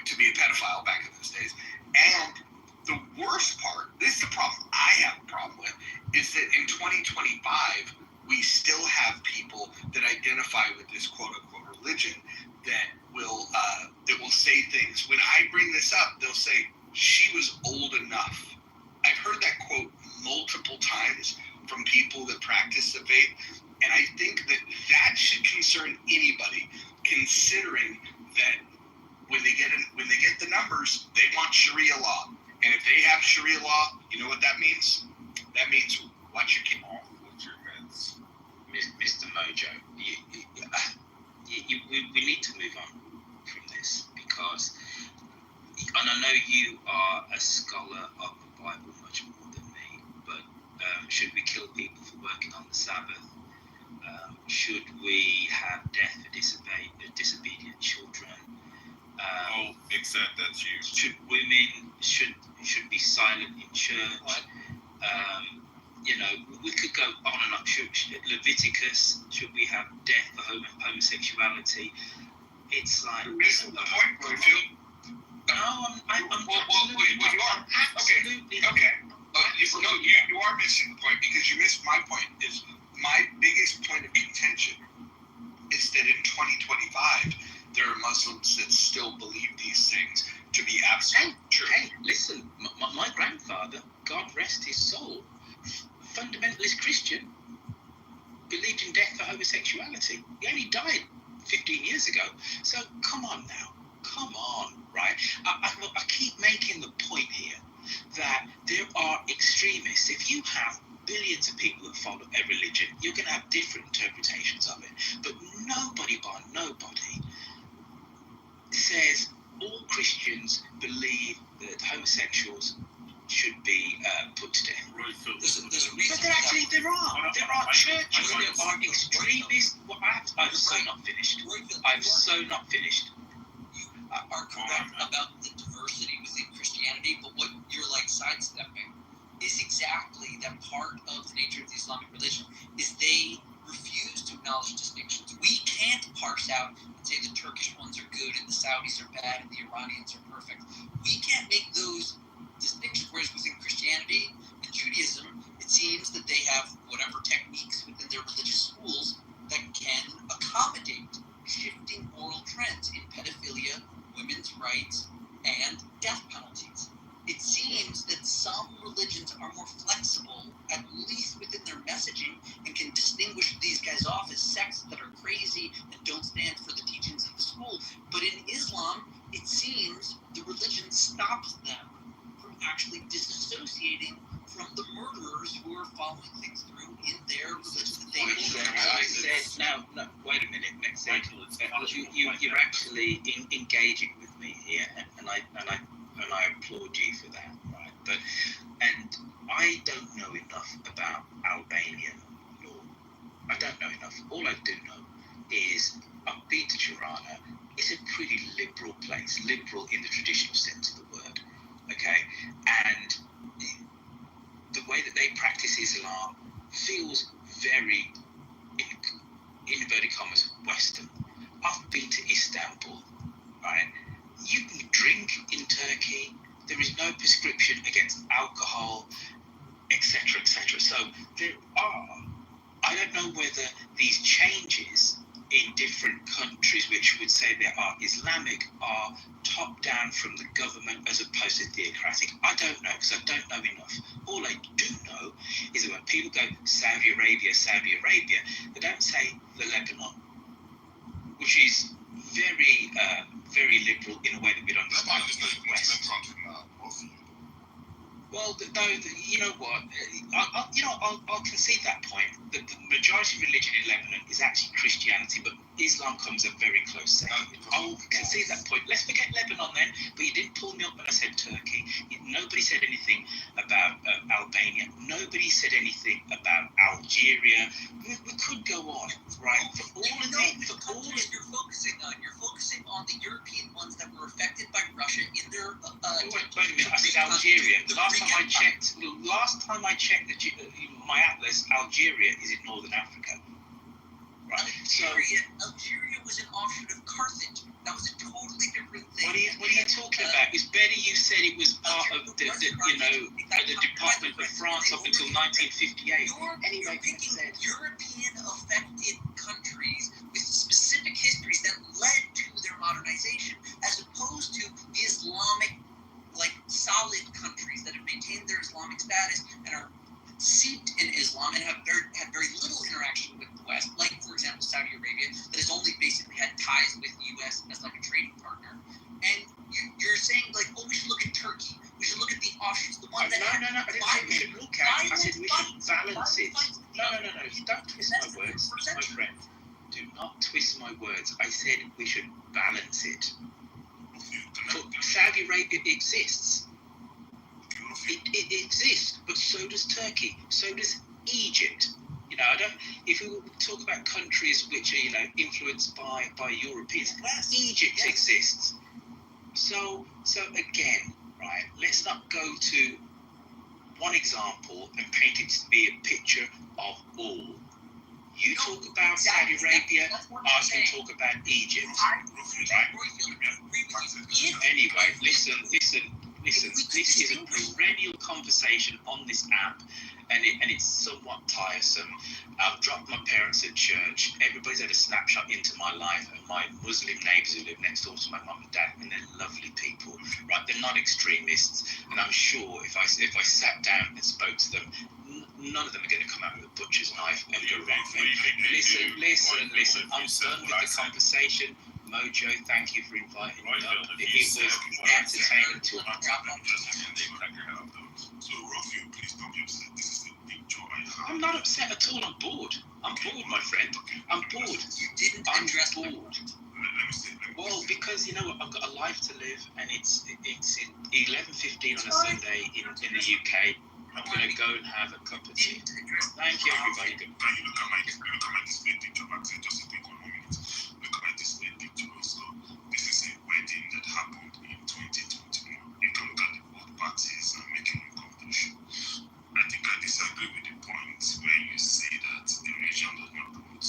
to be a pedophile back in those days. And the worst part, this is the problem I have a problem with, is that in 2025, we still have people that identify with this quote-unquote religion that will say things. When I bring this up, they'll say, she was old enough. I've heard that quote multiple times from people that practice the faith, and I think that should concern anybody, considering that when they get the numbers, they want Sharia law. And if they have Sharia law, you know what that means? That means watch your kid off with your meds. Mr. Mojo, we need to move on from this because, and I know you are a scholar of the Bible much more than me, but should we kill people for working on the Sabbath? Should we have death for disobedient children? Except that's you. Should women should be silent in church? We could go on and on. Leviticus, should we have death for homosexuality? It's like you're missing the point, Bluefield. No, I'm you are. Absolutely. Okay. You are missing the point because you missed my point. Is my biggest point of contention is that in 2025 there are Muslims that still believe these things to be absolute. Hey, listen, my grandfather, God rest his soul, fundamentalist Christian, believed in death for homosexuality. He only died 15 years ago. So come on now. Come on, right? I keep making the point here that there are extremists. If you have billions of people that follow a religion, you're going to have different interpretations of it. But nobody says all Christians believe that homosexuals should be put to death. There's a reason. But there are churches that are extremists. Well, I've so not finished. I've so not finished. You are correct about the diversity within Christianity, but what you're like sidestepping is exactly that part of the nature of the Islamic religion is they refuse to acknowledge distinctions. We can't parse out and say the Turkish ones are good and the Saudis are bad and the Iranians are perfect. We can't make those distinctions, whereas within Christianity and Judaism, it seems that they have whatever techniques within their religious schools that can accommodate shifting moral trends in pedophilia, women's rights, and death penalties. It seems that some religions are more flexible, at least within their messaging, and can distinguish these guys off as sects that are crazy and don't stand for the teachings of the school. But in Islam, it seems the religion stops them from actually disassociating from the murderers who are following things through in their religion. I said, no, wait a minute, next you're actually engaging with me here, and I applaud you for that, right? But I don't know enough about Albanian law. I don't know enough. All I do know is I've been to Tirana. It's a pretty liberal place, liberal in the traditional sense of the word, okay? And the way that they practice Islam feels very, in inverted commas, Western. I've been to Istanbul, right? You can drink in Turkey. There is no prescription against alcohol, etc., etc. So there are, I don't know whether these changes in different countries, which would say they are Islamic, are top down from the government as opposed to theocratic. I don't know, because I don't know enough. All I do know is that when people go Saudi Arabia, they don't say the Lebanon, which is very, very liberal in a way that we don't understand in the West. Well, you know what? I'll concede that point. The majority religion in Lebanon is actually Christianity, but Islam comes a very close second. I'll concede that point. Let's forget Lebanon then. But you didn't pull me up when I said Turkey. Nobody said anything about Albania. Nobody said anything about Algeria. We could go on, right? For all of you're focusing on the European ones that were affected by Russia in their. Wait a minute. I said Algeria. The last time I checked my atlas, Algeria is in northern Africa. Right. Algeria was an offshoot of Carthage. That was a totally different thing. What are you talking about? It's better you said it was part of the Department of France up until 1958. You're picking European affected countries with specific histories that led to their modernization, as opposed to the Islamic, solid countries that have maintained their Islamic status and are seeped in Islam and have had very little interaction with the West, like, for example, Saudi Arabia, that has only basically had ties with the U.S. as a trading partner. And you're saying, we should look at Turkey. We should look at the offshoots, the ones that No, I didn't say we should look at it. I said we should balance it. No. Don't twist my words, my friend. Do not twist my words. I said we should balance it. Saudi Arabia exists. It exists, but so does Turkey, so does Egypt. If we talk about countries which are, influenced by Europeans, Egypt exists. So again, right, let's not go to one example and paint it to be a picture of all. You talk about Saudi Arabia, I can talk about Egypt. Right? Anyway, listen. listen, this is a perennial conversation on this app, and it's somewhat tiresome. I've dropped my parents at church. Everybody's had a snapshot into my life, and my Muslim neighbours who live next door to my mum and dad, and they're lovely people, right? They're not extremists, and I'm sure if I sat down and spoke to them, none of them are going to come out with a butcher's knife and go around me. Listen. I'm done with the conversation. Mojo, thank you for inviting me up. It was entertaining to a I'm not upset at all. I'm bored. I'm bored, my friend. I'm bored. You didn't address bored. Well, because you know what, I've got a life to live, and it's 11:15 on a Sunday in the UK. I'm going to go and have a cup of tea. Thank you, everybody. Look at my display picture back there, just a quick 1 minute. Look at my display picture also. This is a wedding that happened in 2021. You can look at the both parties and make your own conclusion. I think I disagree with the point where you say that the religion does not promote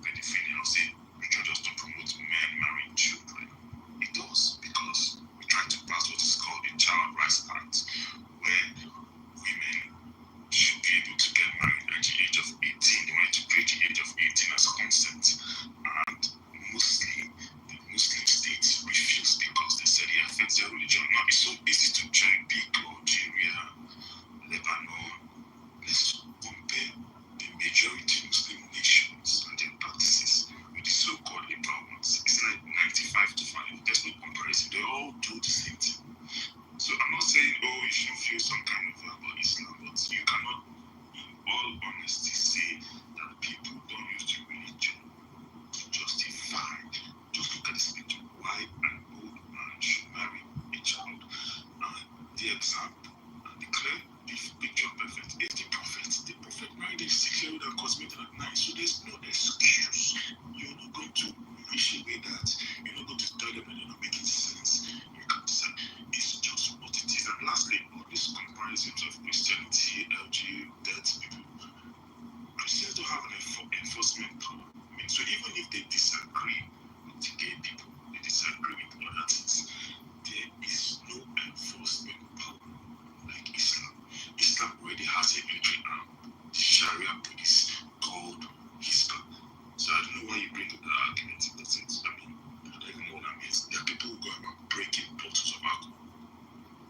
pedophilia. I'll say religion does not promote men marrying children. It does, because we try to pass what is called the Child Rights Act, where women should be able to get married at the age of 18. They want to treat the age of 18 as consent. And mostly, the Muslim states refuse because they said it affects their religion. Now, it's so easy to cherry pick Algeria, Lebanon. Let's compare the majority Muslim nations and their practices with the so-called liberal ones. It's like 95 to 5. There's no comparison. They all do the same thing. So I'm not saying, you should feel some kind of about Islam, but you cannot, in all honesty, say that people don't use the religion to justify. Just look at this picture. Why an old man should marry a child? The example and the clear picture perfect is the prophet. The prophet married a 6-year-old and cosmetic at 9, so there's no excuse. You're not going to wish away that. You're not going to tell them that you're not making sense. You can say it's just what it is. And lastly, all these comparisons of Christianity, LGBT people, Christians don't have an enforcement power. I mean, so even if they disagree with the gay people, they disagree with other things, there is no enforcement power like Islam. Islam already has a military arm, the Sharia police called Hisba. So I don't know why you bring up that argument. It doesn't, I don't even know what that means. There are people who go around breaking bottles of alcohol.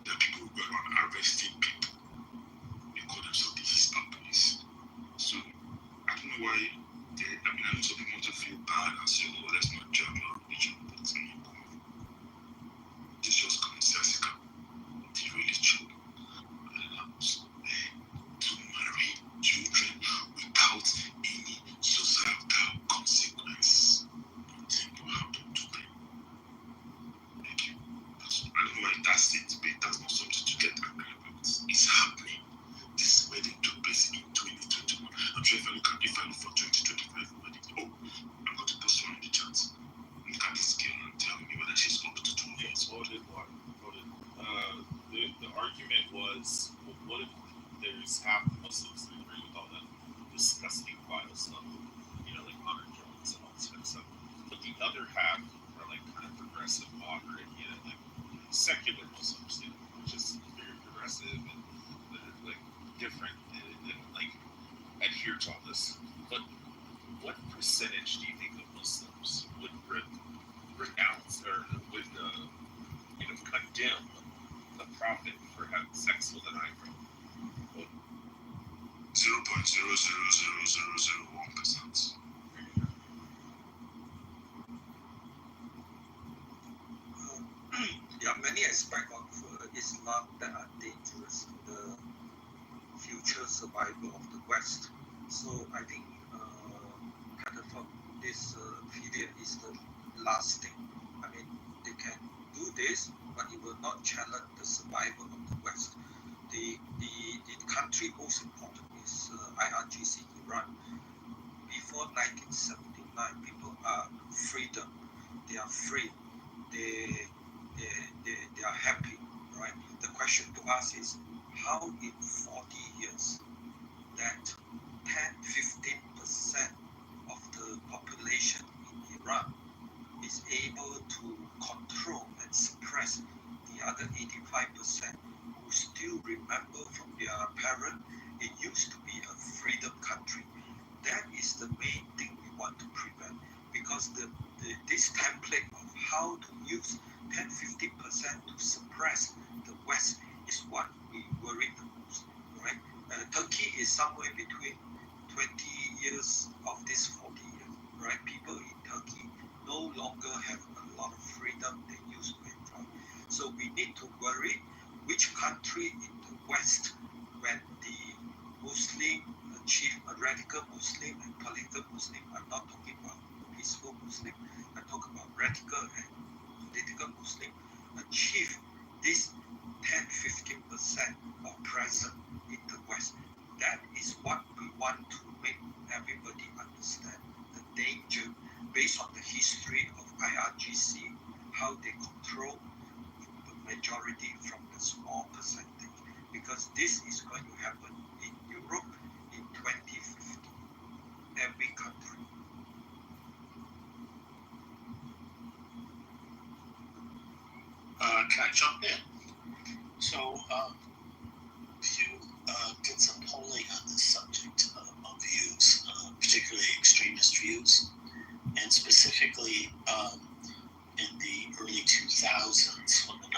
There are people who go around arresting people. They call themselves the Hisba police. So I don't know why I know some people want to feel bad and say, let's not judge our religion, but it's just commonsensical. The religion allows men to marry children without any societal consequence. Nothing will happen to them. Thank you. I don't know why that's it, but that's not something to get angry about. It's happening. This wedding took place in 2021. I'm sure if I look for 2025 wedding, I'm going to post one in the chat. Look at this girl and tell me whether she's up to 2 years. Voted. The argument was, well, what if there's half the Muslims that agree with all that disgusting vile stuff, like honor killings and all this kind of stuff, but the other half are like kind of progressive, moderate, like secular Muslims, which is very progressive and like different and like adhere to all this. But what percentage do you think of Muslims would renounce or would condemn the Prophet for having sex with an eyebrow? 0.0000001%. Many aspects of Islam that are dangerous to the future survival of the West. So I think this period is the last thing. I mean, they can do this, but it will not challenge the survival of the West. The country most important is IRGC, Iran. Before 1979, people are freedom. They are free. They are happy, right? The question to us is how in 40 years that 10-15% of the population in Iran is able to control and suppress the the other 85% who still remember from their parent, it used to be a freedom country. That is the main thing we want to prevent, because this template of how to use 10-15% to suppress the West is what we worry the most, right? Turkey is somewhere between 20 years of this 40 years, right? People in Turkey no longer have a lot of freedom they used to enjoy. So we need to worry which country in the West, when the Muslim achieve a radical Muslim and political Muslim, I'm not talking about peaceful Muslim, I'm talking about radical and political Muslim, achieve this 10-15% of presence in the West. That is what we want to make everybody understand, the danger based on the history of IRGC, how they control the majority from the small percentage, because this is going to happen in Europe in 2050, every country. Can I jump in? So, you did some polling on this subject of views, particularly extremist views, and specifically in the early 2000s, when the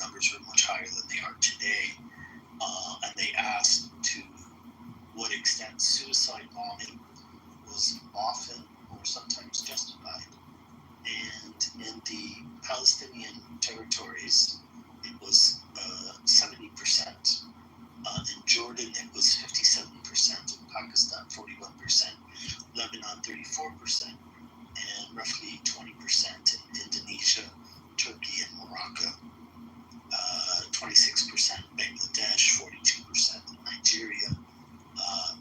numbers were much higher than they are today, and they asked to what extent suicide bombing was often or sometimes justified. And in the Palestinian territories, it was 70%. In Jordan, it was 57%. In Pakistan, 41%. Lebanon, 34%. And roughly 20% in Indonesia, Turkey, and Morocco. 26% in Bangladesh, 42% in Nigeria,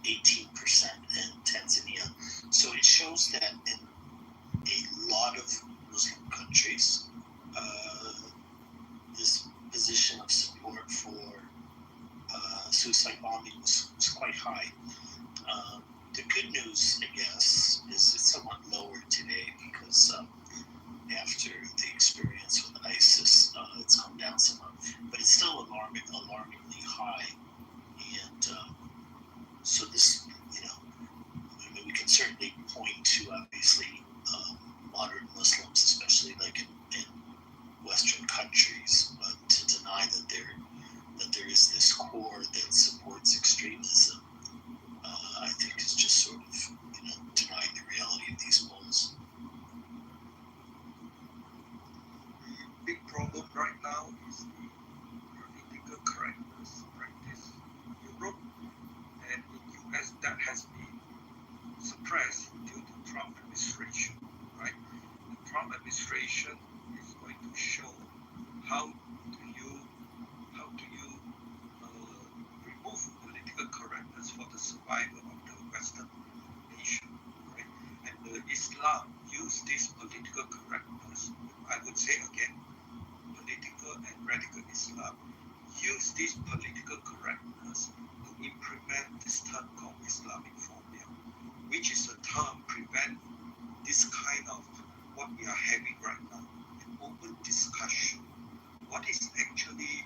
18% in Tanzania. So it shows that in a lot of Muslim countries, this position of support for suicide bombing was quite high. The good news, I guess, is it's somewhat lower today because after the experience with ISIS, it's come down somewhat, but it's still alarmingly high. And so this, I mean, we can certainly point to obviously modern Muslims, especially like in Western countries, but to deny that there is this core that supports extremism, I think is just sort of denying the reality of these polls. Big problem right now is the political correctness practice in Europe and in US that has been suppressed due to Trump administration, right? The Trump administration is going to show how do you remove political correctness for the survival of the Western nation, right? And the Islam use this political correctness, I would say again, political and radical Islam use this political correctness to implement this term called Islamic phobia, which is a term prevent this kind of what we are having right now, an open discussion. What is actually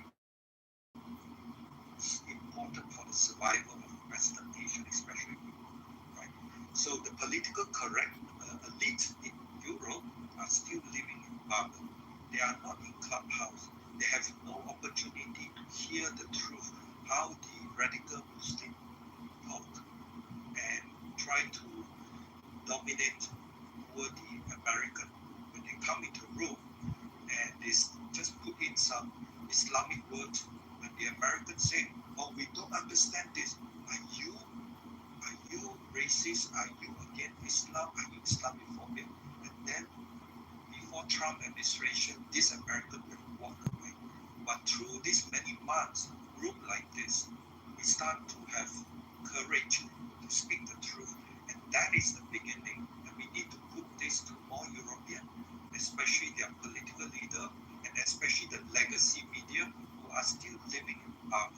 important for the survival of Western Asia, especially Europe, right? So the political correct elite in Europe are still living in bubble. They are not in clubhouse. They have no opportunity to hear the truth, how the radical Muslim talk and try to dominate over the American. When they come into room and they just put in some Islamic words, when the Americans say, "Oh, we don't understand this. Are you racist? Are you against Islam? Are you Islamophobia?" And then before Trump administration, this American will walk away. But through these many months, group like this, we start to have courage to speak the truth. And that is the beginning. And we need to put this to more European, especially their political leader, and especially the legacy media who are still living in power.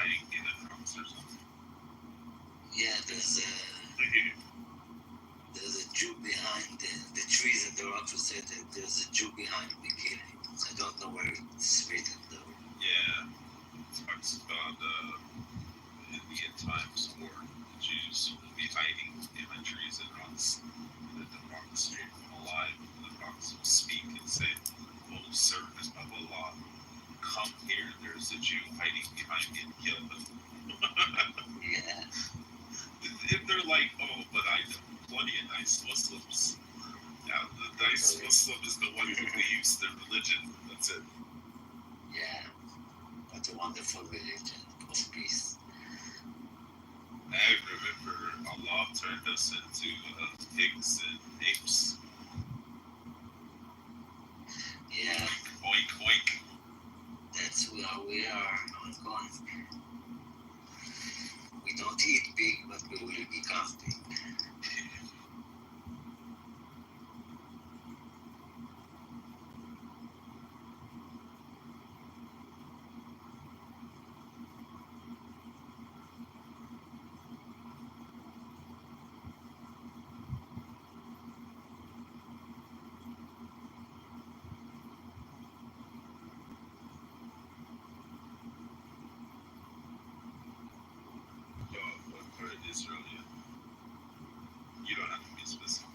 playing Game of Thrones or something. Yeah, there's a Jew behind the trees and the rocks. Who said that there's a Jew behind the killing. I don't know where it's written though. Yeah, it talks about in the end times where the Jews will be hiding behind trees and rocks, and that the rocks will come alive, and the rocks will speak and say, "Oh, servants of Allah, come here. There's a Jew hiding behind me and kill him." Yeah. If they're like, "Oh, but I know plenty of nice Muslims." Now, the nice Muslim is the one who believes their religion. That's it. Yeah. What a wonderful religion of peace. I remember Allah turned us into pigs and apes. Yeah. Oink, oink. That's where we are. We don't eat pig, but we will become pig. What part of Israel? You don't have to be specific.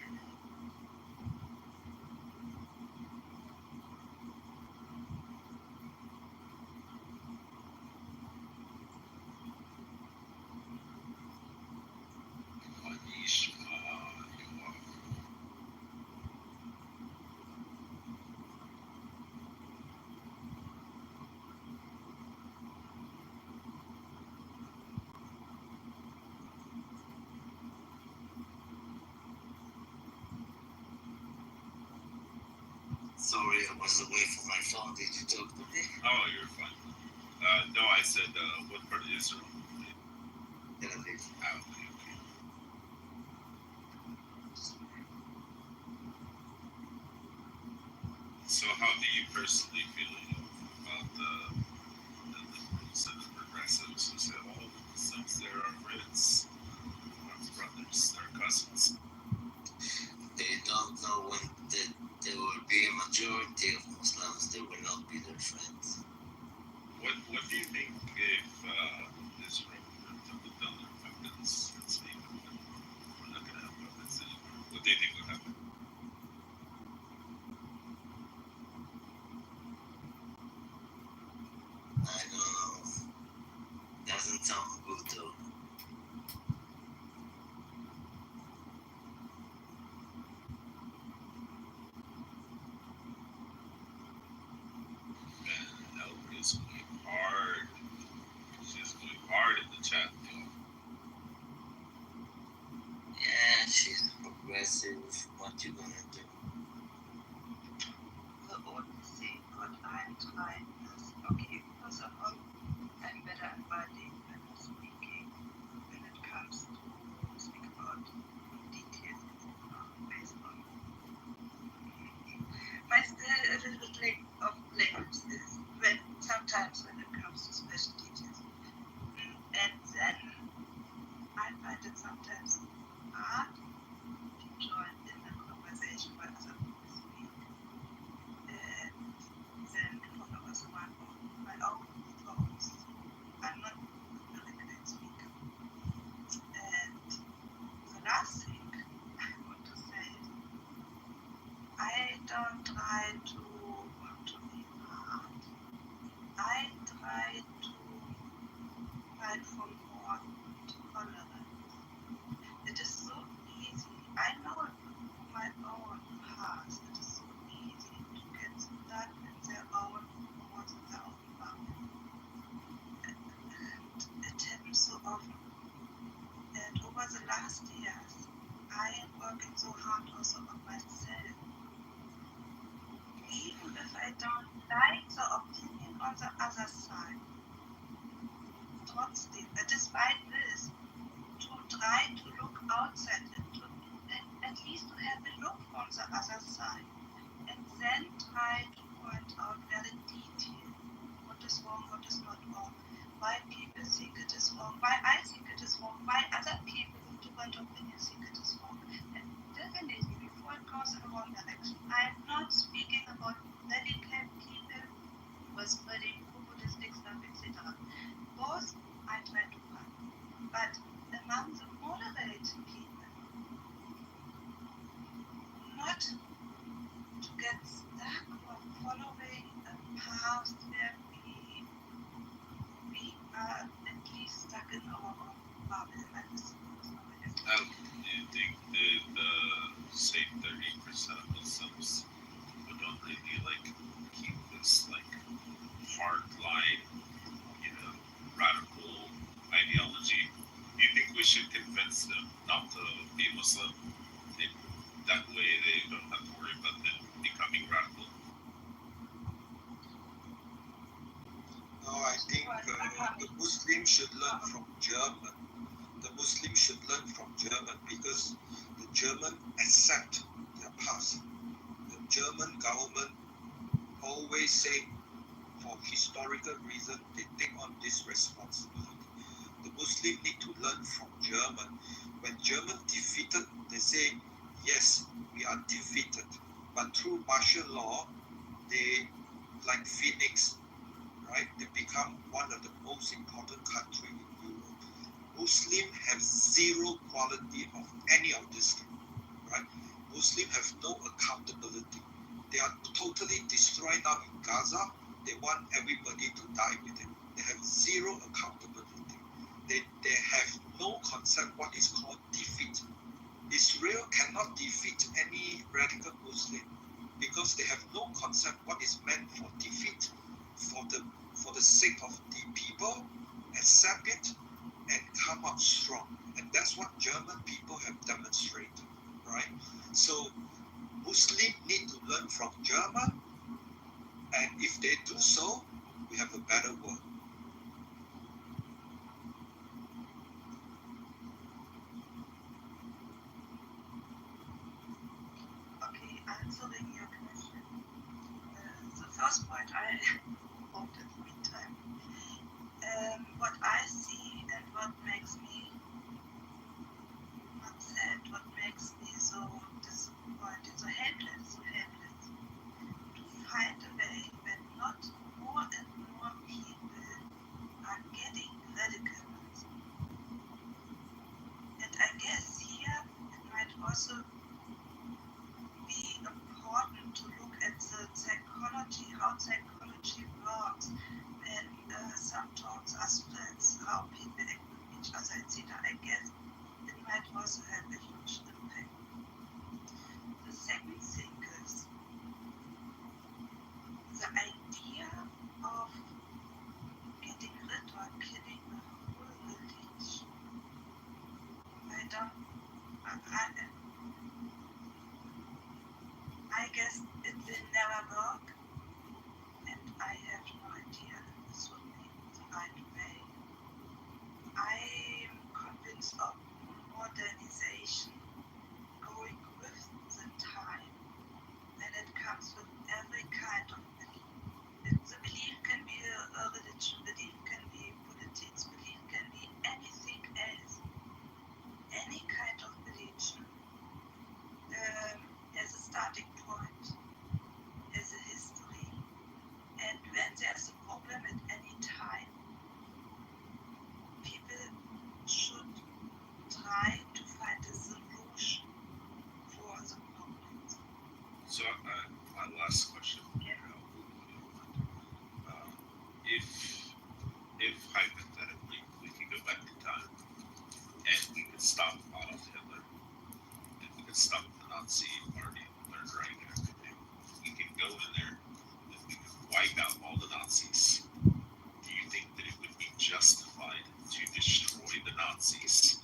Sorry, I was away from my phone. Did you talk to me? Oh, you're fine. No, I said, what part of Israel? Tel Aviv. Oh, okay. So, how do you personally feel about the liberals and the progressives who say, "Oh, since they're our friends, our brothers, our cousins"? They don't know when there will be a majority of Muslims. They will not be their friends. What do you think if Israel were to put down their weapons and say, "We're not going to have weapons anymore"? What do you think would happen? I don't know. Doesn't sound good though. Man, Elk is going hard. She's going hard in the chat, though. Yeah, she's progressive. What you gonna do? The only thing what I'm trying is, okay, first of all, I'm better at writing than speaking when it comes to speak about details based on my still a little bit lack of language is when sometimes when it comes to special details. And then I find it sometimes hard to join in a conversation where other people speak. And then inform also my own thoughts. I'm not a really great speaker. And the last thing I want to say is I don't try to want to be hard. I try to fight for more tolerance. It is so easy. I know it from my own past. It is so easy to get stuck in their own walls, in their own bubble. And it happens so often. And over the last years, I am working so hard also on myself. Even if I don't like the opinion on the other side, trotzdem, despite this, to try to look outside and to at least to have a look on the other side, and then try to point out very detailed what is wrong, what is not wrong, why people think be stuck in our own bubble, I suppose. You think the say 30% of Muslims who don't really like keep this like hard line, radical ideology? Do you think we should convince them not to be Muslim? That way they don't have to worry about them becoming radical. No, I think the Muslims should learn from German. The Muslims should learn from German because the German accept their past. The German government always say, for historical reason, they take on this responsibility. The Muslims need to learn from German. When German defeated, they say, yes, we are defeated. But through martial law, they, like Phoenix, right, they become one of the most important countries in Europe. Muslims have zero quality of any of this, right? Muslims have no accountability. They are totally destroyed now in Gaza. They want everybody to die with it. They have zero accountability. They have no concept what is called defeat. Israel cannot defeat any radical Muslim because they have no concept what is meant for defeat. For the sake of the people, accept it and come out strong. And that's what German people have demonstrated, right? So Muslims need to learn from German, and if they do so, we have a better world. Okay, answering your question. The first point I wrote in the meantime. What I see and what makes me upset, what makes me so disappointed, so helpless, to find a way that not more and more people are getting radicalized. And I guess here it might also be important to look at the psychology, how psychology works when some talks are spread, how people act with each other, etc. I guess it might also have a huge impact. The second thing is the idea of getting rid or killing the whole religion. I guess it will never work, and I have no idea if this would be the right way. I am convinced of modernization going with the time, and it comes with every kind of belief. The belief can be a religion, belief can be politics, belief can be anything else. Any kind of religion as a starting point, as a history, and when there's a problem at any time, people should try to find a solution for the problems. So my last question. Yeah. If hypothetically we could go back in time and we could stop Adolf Hitler, and we could stop the Nazi Party, Third Reich, and everything, we could go in there and we could wipe out all the Nazis. Do you think that it would be justified to destroy the Nazis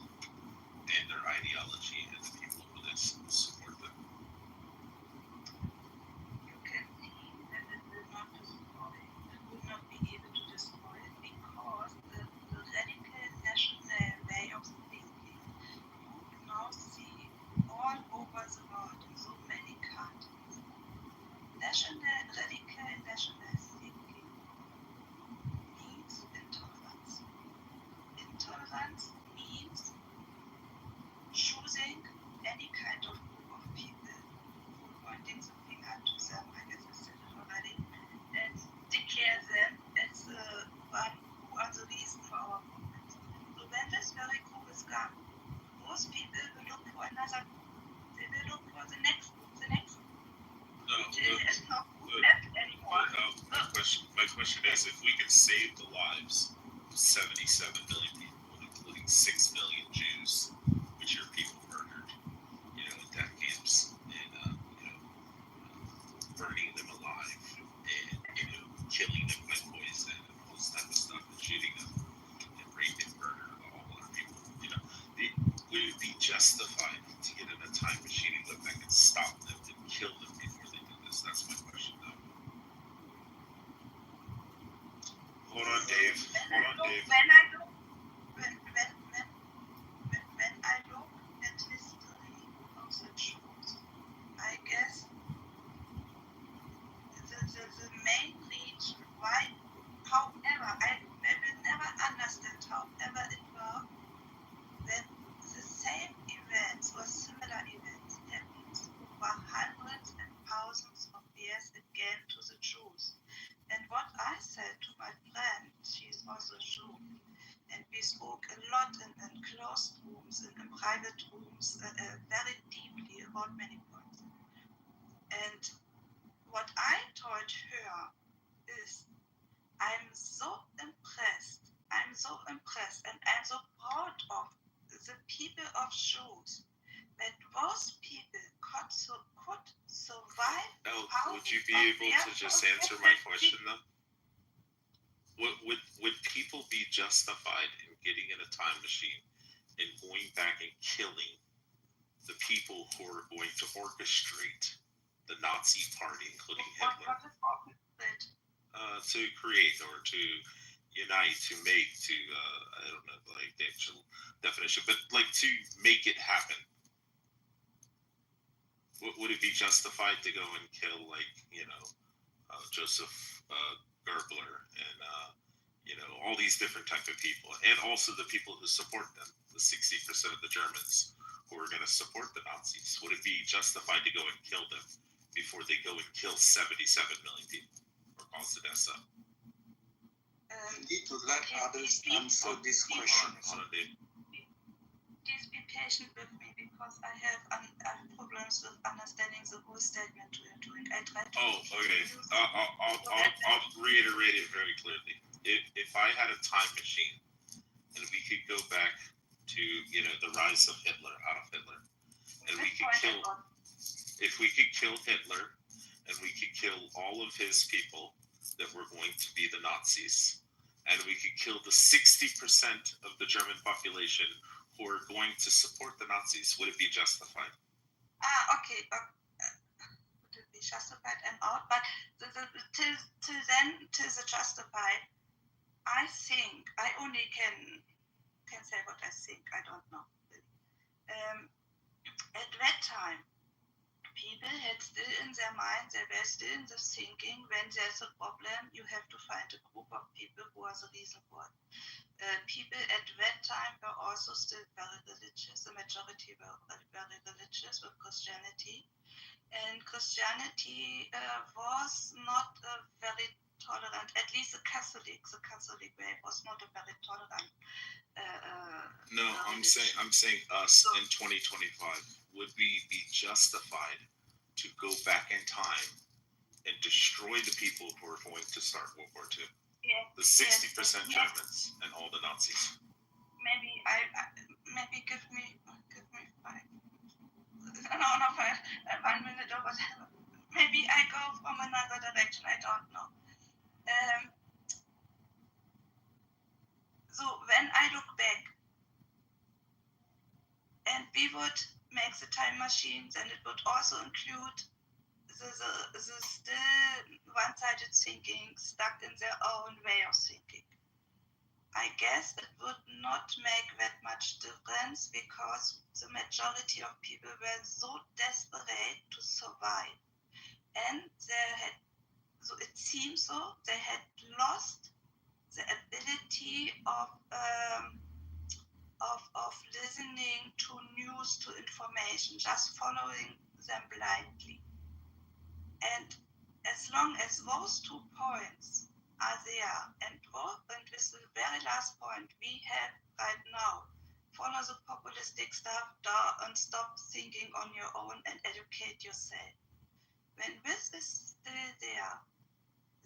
and their ideology and the people who support them? You can see that it will not destroy, it will not be able to destroy it because the radical national way of thinking you now see all over the world in so many countries. Radical national thinking means intolerance. Intolerance means choosing any kind of group of people, pointing the finger to them, I guess I said it already, and declare them as the one who are the reason for our problems. So when this very group is gone, most people will look for another group. They will look for the next group, until there's no group left anymore. My question is, if we could save the lives of 76 77 million people, including 6 million Jews, which are people murdered, in death camps, and burning them alive, and killing them by poison and all this type of stuff, and shooting them, and rape and murder all other people. Would it be justified to get in a time machine and go back and stop them and kill them before they do this? That's my question, though. Hold on, Dave. When I look at history of the Jews, I guess the main reason why, however, I will never understand however it worked, that the same events or similar events happened over hundreds and thousands of years again to the Jews. And what I said to my friend, she's also Jew, and we spoke a lot in closed rooms, in private rooms, very deeply about many points. And what I told her is, I'm so impressed, and I'm so proud of the people of Jews, that those people could survive. Would you be able to just answer my question, though? Would people be justified in getting in a time machine and going back and killing the people who are going to orchestrate the Nazi Party, including Hitler? To create or to unite, to make, to I don't know like the actual definition, but like to make it happen. Would it be justified to go and kill Joseph Gerbler and all these different type of people, and also the people who support them, the 60% of the Germans who are going to support the Nazis? Would it be justified to go and kill them before they go and kill 77 million people or cause the death? You need to let others answer this question. Please be patient with me, because I have problems with understanding the whole statement we are doing. I try to. Okay. I'll reiterate it very clearly. If I had a time machine and we could go back to the rise of Hitler, Adolf Hitler, and we could kill Hitler, and we could kill all of his people that were going to be the Nazis, and we could kill the 60% of the German population who are going to support the Nazis, would it be justified? Okay. Would it be justified and out? But till the justified, I think I only can say what I think. I don't know. At that time, people had still in their mind, they were still in the thinking, when there's a problem, you have to find a group of people who are the reason for it. People at that time were also still very religious. The majority were very religious with Christianity. And Christianity was not very tolerant, at least the Catholic way was not a very tolerant. No, I'm saying us in 2025. Would we be justified to go back in time and destroy the people who are going to start World War II? Yeah. The 60% Germans and all the Nazis. Maybe give me 5. No, 1 minute or whatever. Maybe I go from another direction. I don't know. So when I look back, and we would make the time machine, then it would also include the still one-sided thinking, stuck in their own way of thinking. I guess it would not make that much difference, because the majority of people were so desperate to survive, and it seems so they had lost the ability of listening to news, to information, just following them blindly. And as long as those 2 points are there, and with the very last point we have right now, follow the populistic stuff and stop thinking on your own and educate yourself. When this is still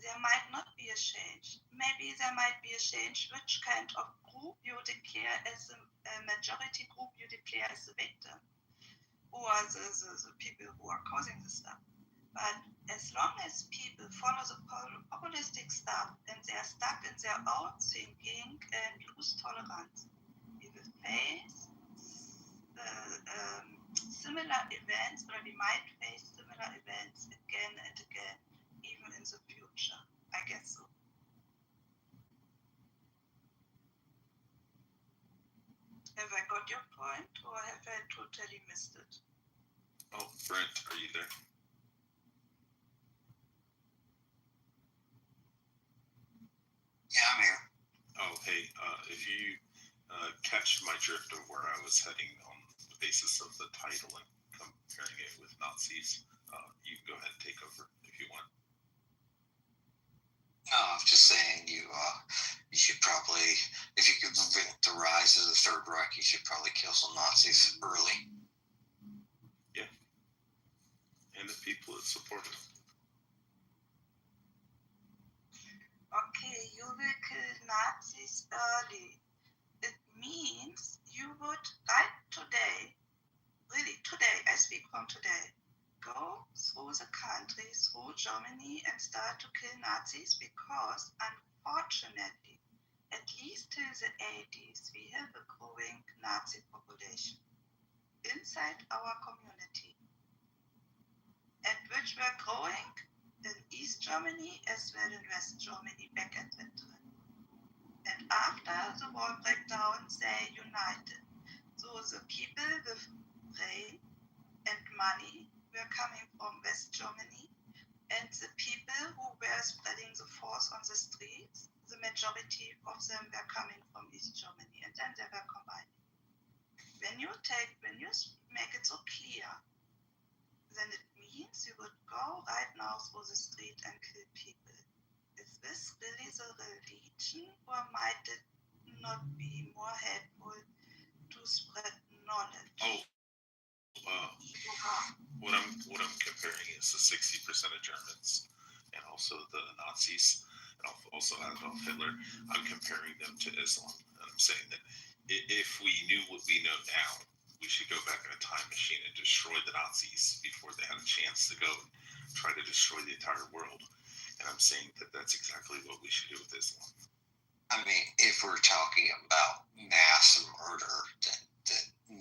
there might not be a change. Maybe there might be a change which kind of group group, you declare as a majority group, you declare as the victim, who are the people who are causing the stuff. But as long as people follow the populistic stuff and they are stuck in their own thinking and lose tolerance, we will face similar events, or we might face similar events again and again, even in the future. I guess so. Have I got your point, or have I totally missed it? Oh, Brent, are you there? Yeah, I'm here. Oh, hey, if you catch my drift of where I was heading on the basis of the title and comparing it with Nazis, you can go ahead and take over if you want. No, I'm just saying you should probably, if you could prevent the rise of the Third Reich, you should probably kill some Nazis early. Yeah. And the people that support it. Okay, you will kill Nazis early. It means you would, right today, really today, I speak from today, go through the country, through Germany, and start to kill Nazis, because unfortunately, at least till the 80s, we have a growing Nazi population inside our community, and which were growing in East Germany as well in West Germany back at that time. And after the war breakdown, they united. So the people with brain and money were coming from West Germany, and the people who were spreading the force on the streets, the majority of them were coming from East Germany, and then they were combining. When you make it so clear, then it means you would go right now through the street and kill people. Is this really the religion, or might it not be more helpful to spread knowledge? What I'm comparing is the 60% of Germans and also the Nazis and also Adolf Hitler. I'm comparing them to Islam, and I'm saying that if we knew what we know now, we should go back in a time machine and destroy the Nazis before they had a chance to go and try to destroy the entire world. And I'm saying that that's exactly what we should do with Islam. I mean, if we're talking about mass murder, then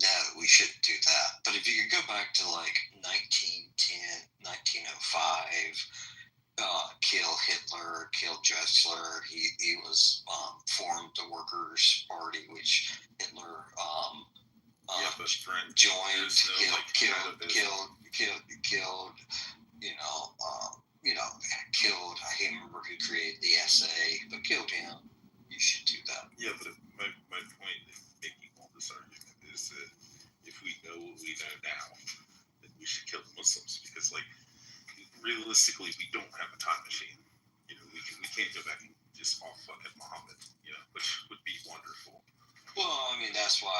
no, we shouldn't do that. But if you could go back to like 1910, 1905, kill Hitler, kill Drexler, he was formed the Workers' Party, which Hitler joined, killed, I can't remember who created the SA, but killed him. You should do that. Yeah, but my point in making all this argument is that if we know what we know now, then we should kill the Muslims, because, like, realistically, we don't have a time machine. You know, we can't go back and just off fucking Muhammad, you know, which would be wonderful. Well, I mean, that's why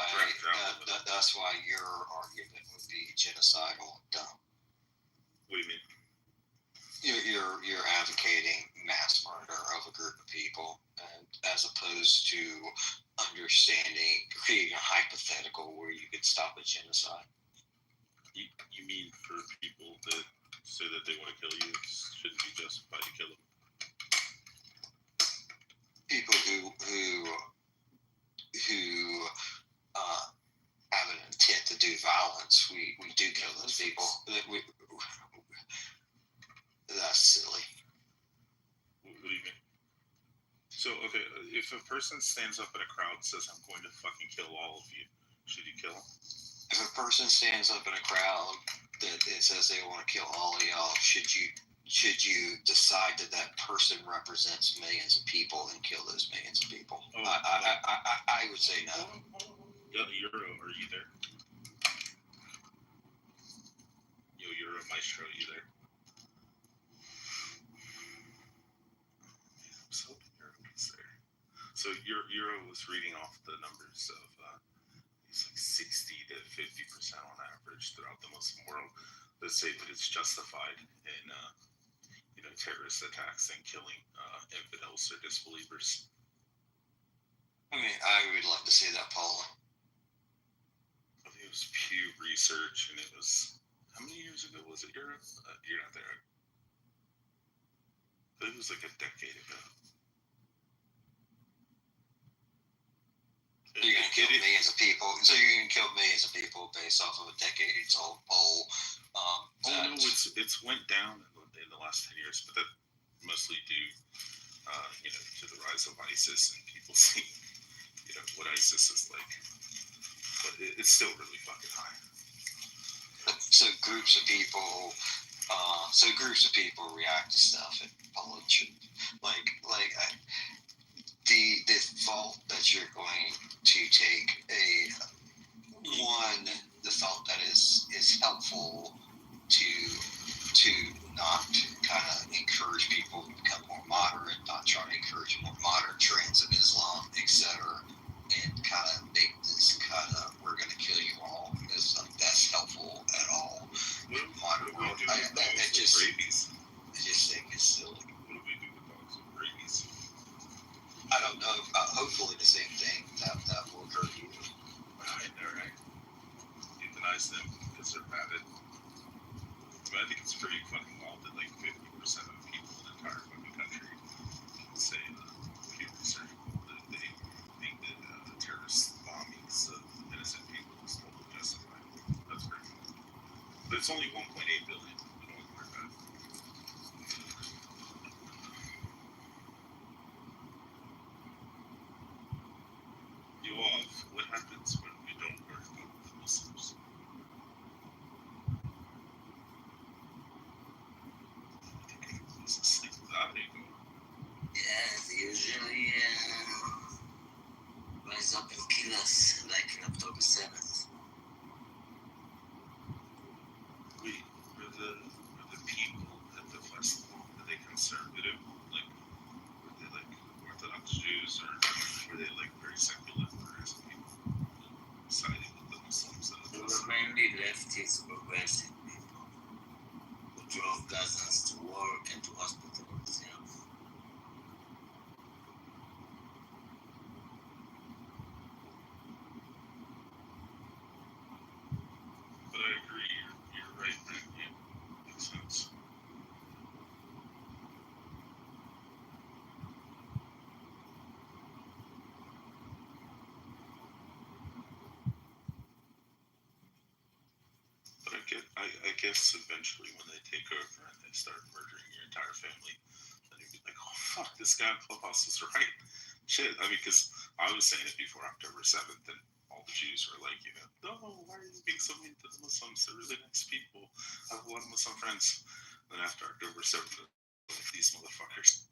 that's why your argument would be genocidal and dumb. What do you mean? You're advocating mass murder of a group of people, and as opposed to creating a hypothetical where you could stop a genocide. You mean for people that say that they want to kill you, it shouldn't be justified to kill them? People who have an intent to do violence, we do kill those people. That's silly. What do you mean? So, okay, if a person stands up in a crowd and says, "I'm going to fucking kill all of you," should you kill them? If a person stands up in a crowd that says they want to kill all of y'all, should you decide that person represents millions of people and kill those millions of people? I would say no. Euro, are you there? Yo, Euro Maestro, are you there? So Euro was there. So Euro was reading off the numbers of it's like 60 to 50% on average throughout the Muslim world that say that it's justified in terrorist attacks and killing infidels or disbelievers. I mean, I would like to see that polling. I think it was Pew Research, and it was, how many years ago was it, Europe? You're not there. I think it was like a decade ago. You're gonna kill me as a people. So you're gonna kill me as a people based off of a decades-old poll. No, it's went down in the last 10 years, but that mostly due, to the rise of ISIS and people seeing, what ISIS is like. But it's still really fucking high. So groups of people react to stuff and pollution. The thought that you're going to take the thought that is helpful to not kind of encourage people to become more moderate, not try to encourage more modern trends of Islam, etc., and kind of make this kind of we're going to kill you all. It's like that's helpful at all in the modern world. I just think it's silly. What do we do with dogs with rabies? I don't know. Hopefully the same thing that will occur to you. Right. Euthanize them because they're rabid. But I think it's pretty fucking wild that like 50% of people in the entire fucking country can say Pew Research that they think that terrorist bombings of innocent people is totally justified. That's pretty cool. But it's only 1.8 billion. Don't worry about it. What happens when we don't worry about the Muslims? Yeah, usually rise up and kill us like in October 7th. Wait, were the people at the festival, were they conservative? Like, were they like Orthodox Jews, or were they like very secular whereas people siding with the Muslims? They were mainly leftist, progressive people who drove dozens to work and to hospitals, But I agree, you're right, yeah, makes sense. But I guess eventually when they take over and they start murdering your entire family, then you'd be like, oh fuck, this guy on Clubhouse was right. Shit, I mean, because I was saying it before October 7th, and all the Jews were like, no, why are you being so mean to the Muslims? They're really nice people. I have a lot of Muslim friends. Then after October 7th, like, these motherfuckers.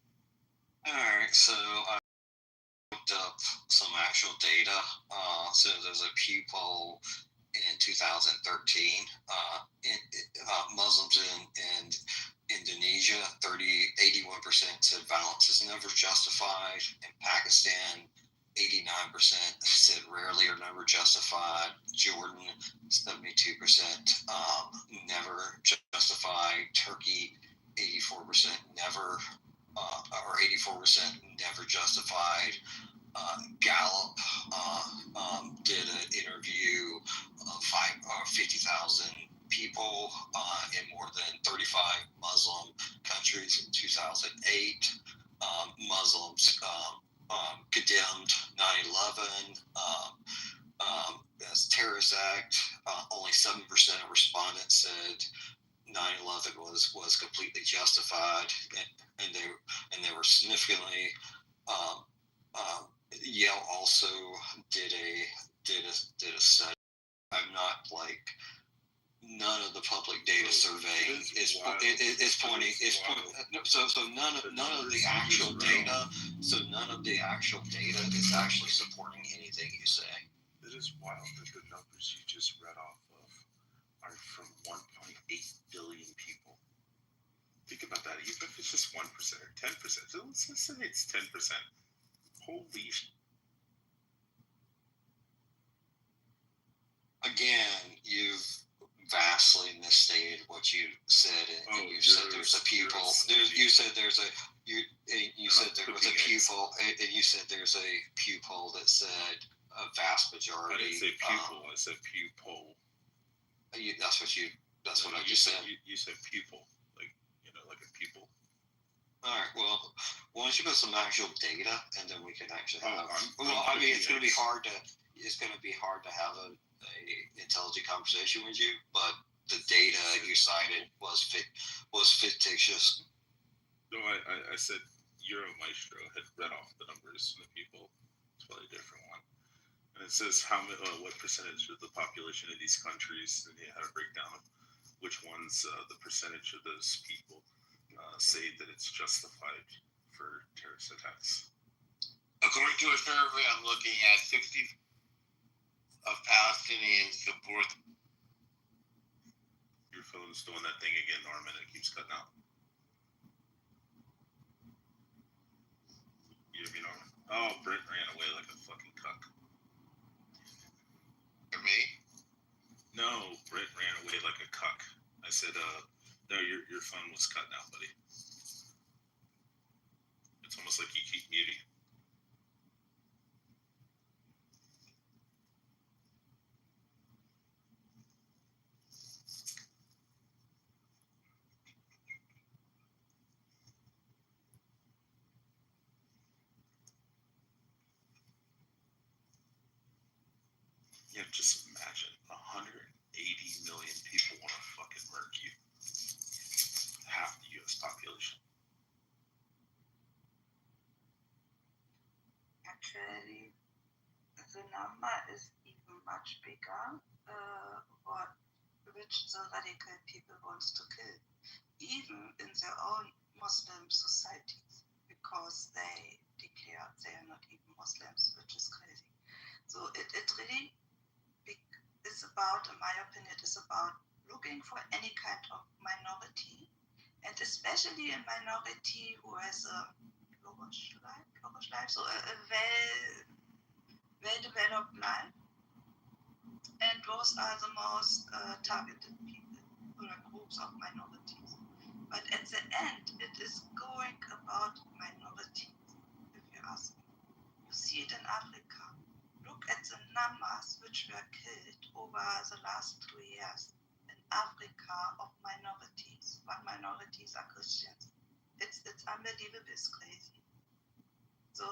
Alright, so I looked up some actual data. So there's a Pew poll in 2013. Muslims in Indonesia, 81% said violence is never justified. In Pakistan, 89% said rarely or never justified. Jordan, 72% never justified. Turkey, 84% never, or 84% never justified. Gallup did an interview of 50,000 people in more than 35 Muslim countries in 2008. Muslims condemned 9/11 as a terrorist act. Only 7% of respondents said 9/11 was completely justified, and they were significantly. Yale also did a study. I'm not like none of the public data surveying is pointing. So none of the actual data. So none of the actual data is actually supporting anything you say. It is wild that the numbers you just read off of are from 1.8 billion people. Think about that. Even if it's just 1% or 10%, so let's just say it's 10%. Holy shit. Again, you've vastly misstated what you said. You said there's a people. You said there's a You said there was a Pew poll, and you said there's a Pew poll that said a vast majority. I didn't say Pew poll. I said Pew poll. That's what I just said. You said pupil, like a pupil. All right. Well, why don't you put some actual data, and then we can actually have. It's going to be hard to. It's going to be hard to have a intelligent conversation with you, but the data you cited was fictitious. No, I said Euromaestro had read off the numbers from the people. It's probably a different one. And it says what percentage of the population of these countries, and they had a breakdown of which ones the percentage of those people say that it's justified for terrorist attacks. According to a survey I'm looking at, 60 of Palestinians support. Your phone's doing that thing again, Norman. It keeps cutting out. You hear me, Norman? Oh, Brent ran away like a fucking cuck. Me? No, Brent ran away like a cuck. I said, no, your phone was cutting out, buddy. It's almost like you keep muting. Yeah, just imagine 180 million people want to fucking murk you. Half the U.S. population. Actually, the number is even much bigger. Which the radical people wants to kill, even in their own Muslim societies, because they declare they are not even Muslims, which is crazy. So it really is about, in my opinion, it is about looking for any kind of minority, and especially a minority who has a flourish life, so a well-developed life. And those are the most targeted people, or groups of minorities. But at the end, it is going about minorities, if you ask me. You see it in Africa. Look at the numbers which were killed over the last 2 years in Africa of minorities. What minorities are Christians. It's unbelievable, it's crazy. So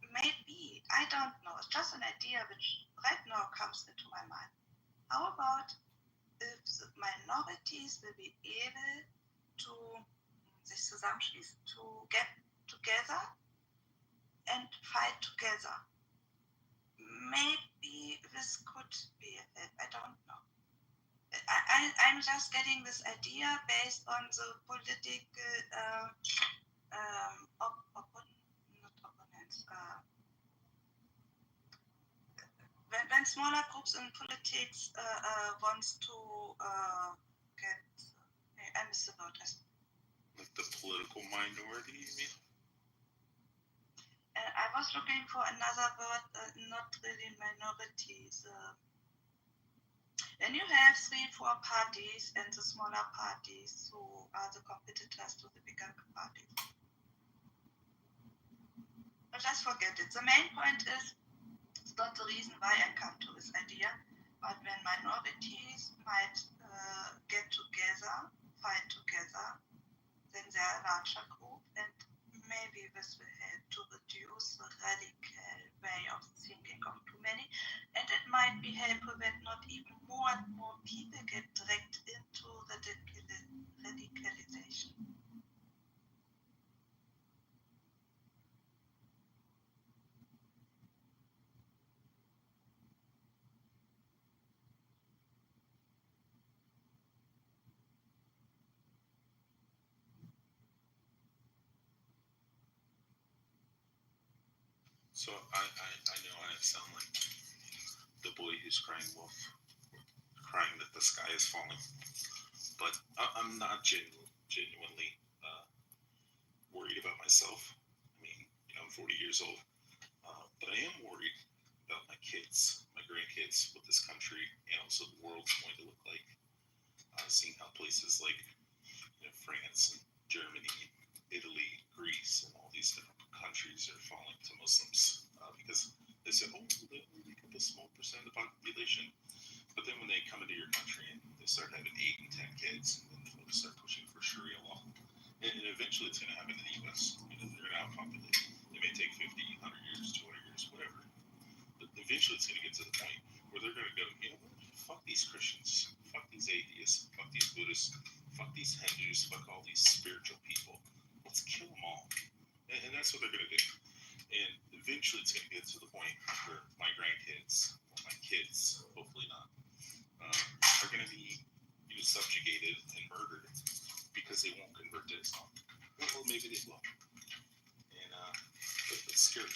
maybe, I don't know, it's just an idea which right now comes into my mind. How about if the minorities will be able to get together and fight together? Maybe this could be a help, I don't know. I'm just getting this idea based on the political when smaller groups in politics wants to get, I miss the word. Like the political minority, you mean? I was looking for another word, not really minorities. Then you have 3-4 parties and the smaller parties who are the competitors to the bigger parties. But just forget it. The main point is, it's not the reason why I come to this idea, but when minorities might get together, fight together, then they are a larger group, and maybe this will help to reduce the radical way of thinking of too many, and it might be helpful that not even more and more people get dragged into radicalization. So I know I sound like the boy who's crying wolf, crying that the sky is falling, but I'm not genuinely worried about myself. I mean, I'm 40 years old, but I am worried about my kids, my grandkids, what this country and also the world's going to look like. Seeing how places like France and Germany, Italy, Greece, and all these different countries are falling to Muslims because they said, oh, they only make up a small percent of the population. But then when they come into your country and they start having 8 and 10 kids, and then they start pushing for Sharia law, and eventually it's going to happen in the U.S. They're going to outpopulate. It may take 50, 100 years, 200 years, whatever. But eventually it's going to get to the point where they're going to go, you know what? Fuck these Christians. Fuck these atheists. Fuck these Buddhists. Fuck these Hindus. Fuck all these spiritual people. Let's kill them all. And that's what they're going to do. And eventually it's going to get to the point where my grandkids, or my kids, hopefully not, are going to be subjugated and murdered because they won't convert to Islam. Well, maybe they will. And it's scary.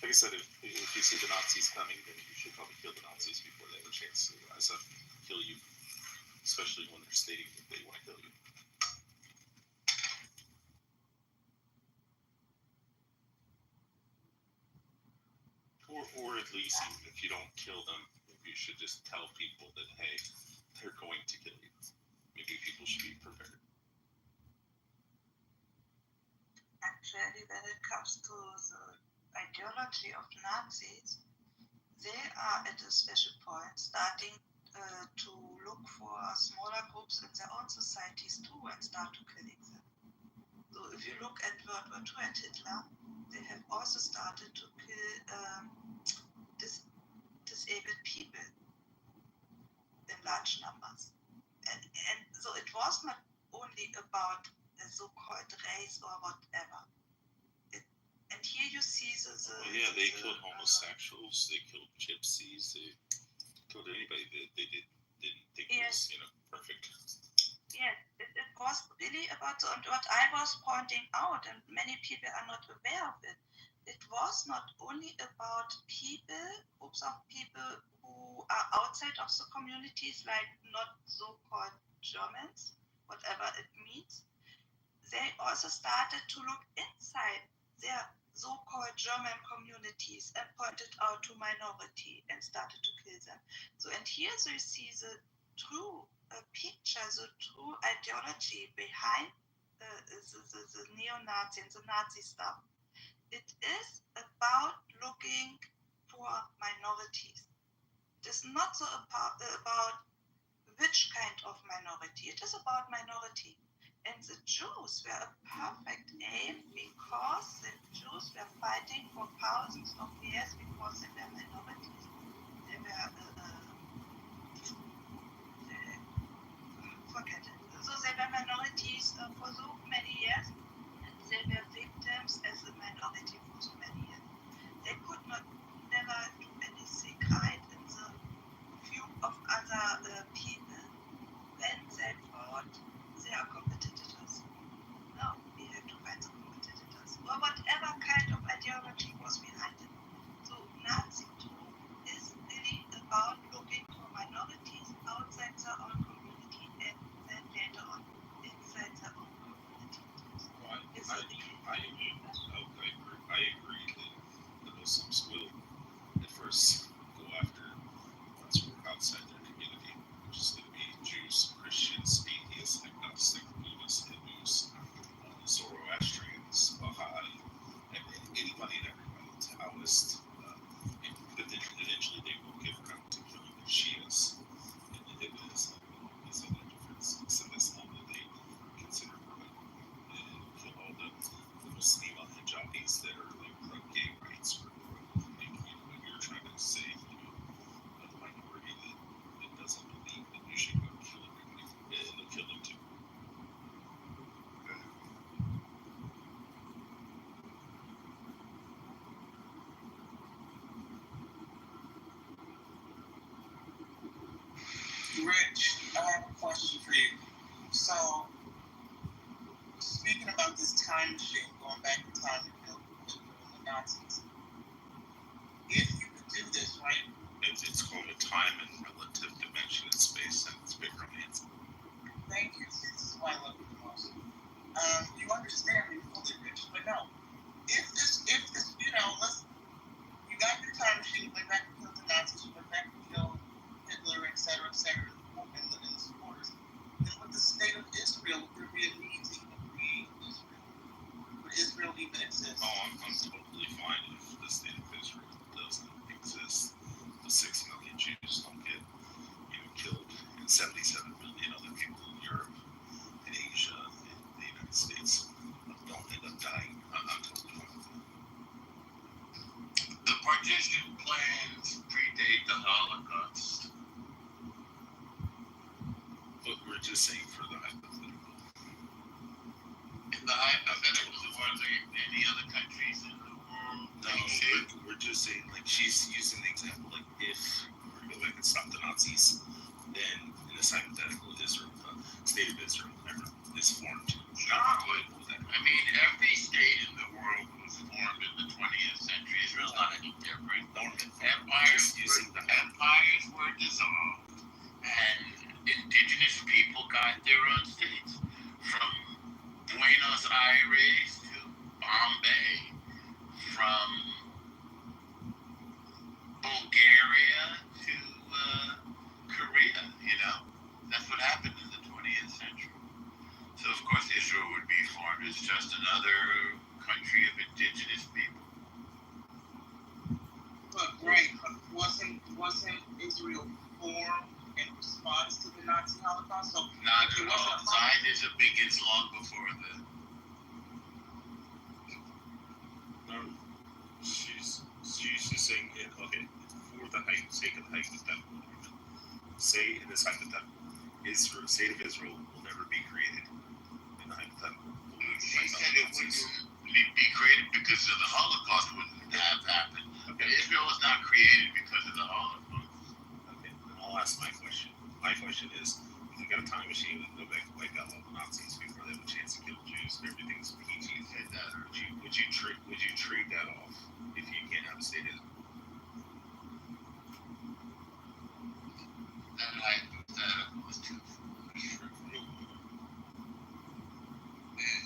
Like I said, if you see the Nazis coming, then you should probably kill the Nazis before they have a chance to rise up and kill you, especially when they're stating that they want to kill you. Or at least, even if you don't kill them, you should just tell people that, hey, they're going to kill you. Maybe people should be prepared. Actually, when it comes to the ideology of Nazis, they are at a special point starting to look for smaller groups in their own societies too and start to killing them. So if you look at World War II and Hitler, they have also started to kill disabled people in large numbers. And so it was not only about a so-called race or whatever. And here you see they killed homosexuals, they killed gypsies, they killed anybody that they didn't think was, perfect. Yes, it was really about, and what I was pointing out, and many people are not aware of it, it was not only about groups of people who are outside of the communities, like not so-called Germans, whatever it means. They also started to look inside their so-called German communities and pointed out to minority and started to kill them. So, and here you see the true picture, the true ideology behind the neo-Nazi and the Nazi stuff. It is about looking for minorities. It is not so about which kind of minority. It is about minority. And the Jews were a perfect aim because the Jews were fighting for thousands of years because they were minorities. They were, forget it. So they were minorities for so many years. And they were victims as a minority for so many years. They could never do anything right in the view of other people when they thought they are competitors. No, we have to find the competitors. Or whatever kind of ideology was behind it. So Nazi too is really about looking for minorities outside their own community and then later on inside their own community. Well, I agree partition plans predate the Holocaust. But we're just saying for the hypothetical. In the hypothetical, are there any other countries in the world? No, we're just saying, like, she's using the example, like, if we go back and stop the Nazis, then in this hypothetical, Israel, state of Israel, whatever, is formed. I mean, every state in the world was formed in the 20th century. Israel's not any different. Empires were dissolved, and indigenous people got their own states. From Buenos Aires to Bombay, from Bulgaria to Korea, that's what happened in the 20th century. So of course Israel would be formed as just another country of indigenous people. But wasn't Israel formed in response to the Nazi Holocaust? So not at all. Zionism begins long before that. No, she's just saying it. Okay, for the sake of the hypothetical, say in this hypothetical, Israel, state of Israel will never be created. In the hypothetical, she said it wouldn't be created because of the Holocaust wouldn't have happened. Okay. Israel was not created because of the Holocaust. Okay, then I'll ask my question. My question is, if we got a time machine, we can go back and wipe out all the Nazis before they have a chance to kill Jews and everything's peachy. Would you trade that off if you can't have a state of Israel? That hypothetical was too foolish.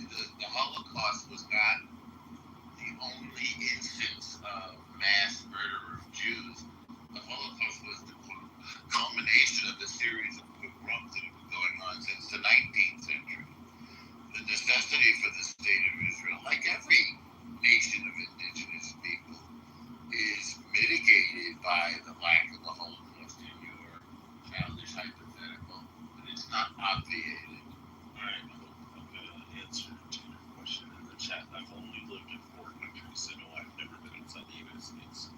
The Holocaust was not the only instance of mass murder of Jews. The Holocaust was the culmination of the series of pogroms that have been going on since the 19th century. The necessity for the state of Israel, like every nation of indigenous people, is mitigated by the lack of the Holocaust in your childish hypothetical, but it's not obviated. Alright, I'm going to answer to your question in the chat. I've only lived in 4 countries, so no, I've never been outside the United States.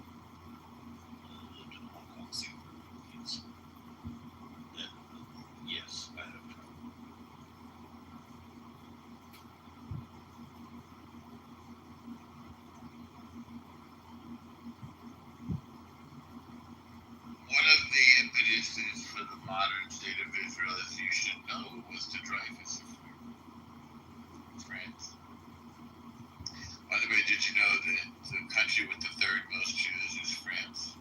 I lived in Hong Kong, Singapore, Philippines. And yes, I have traveled. One of the impetuses for the modern state of Israel, as you should know, was the Dreyfus Affair. France. By the way, did you know that the country with the third most Jews is France?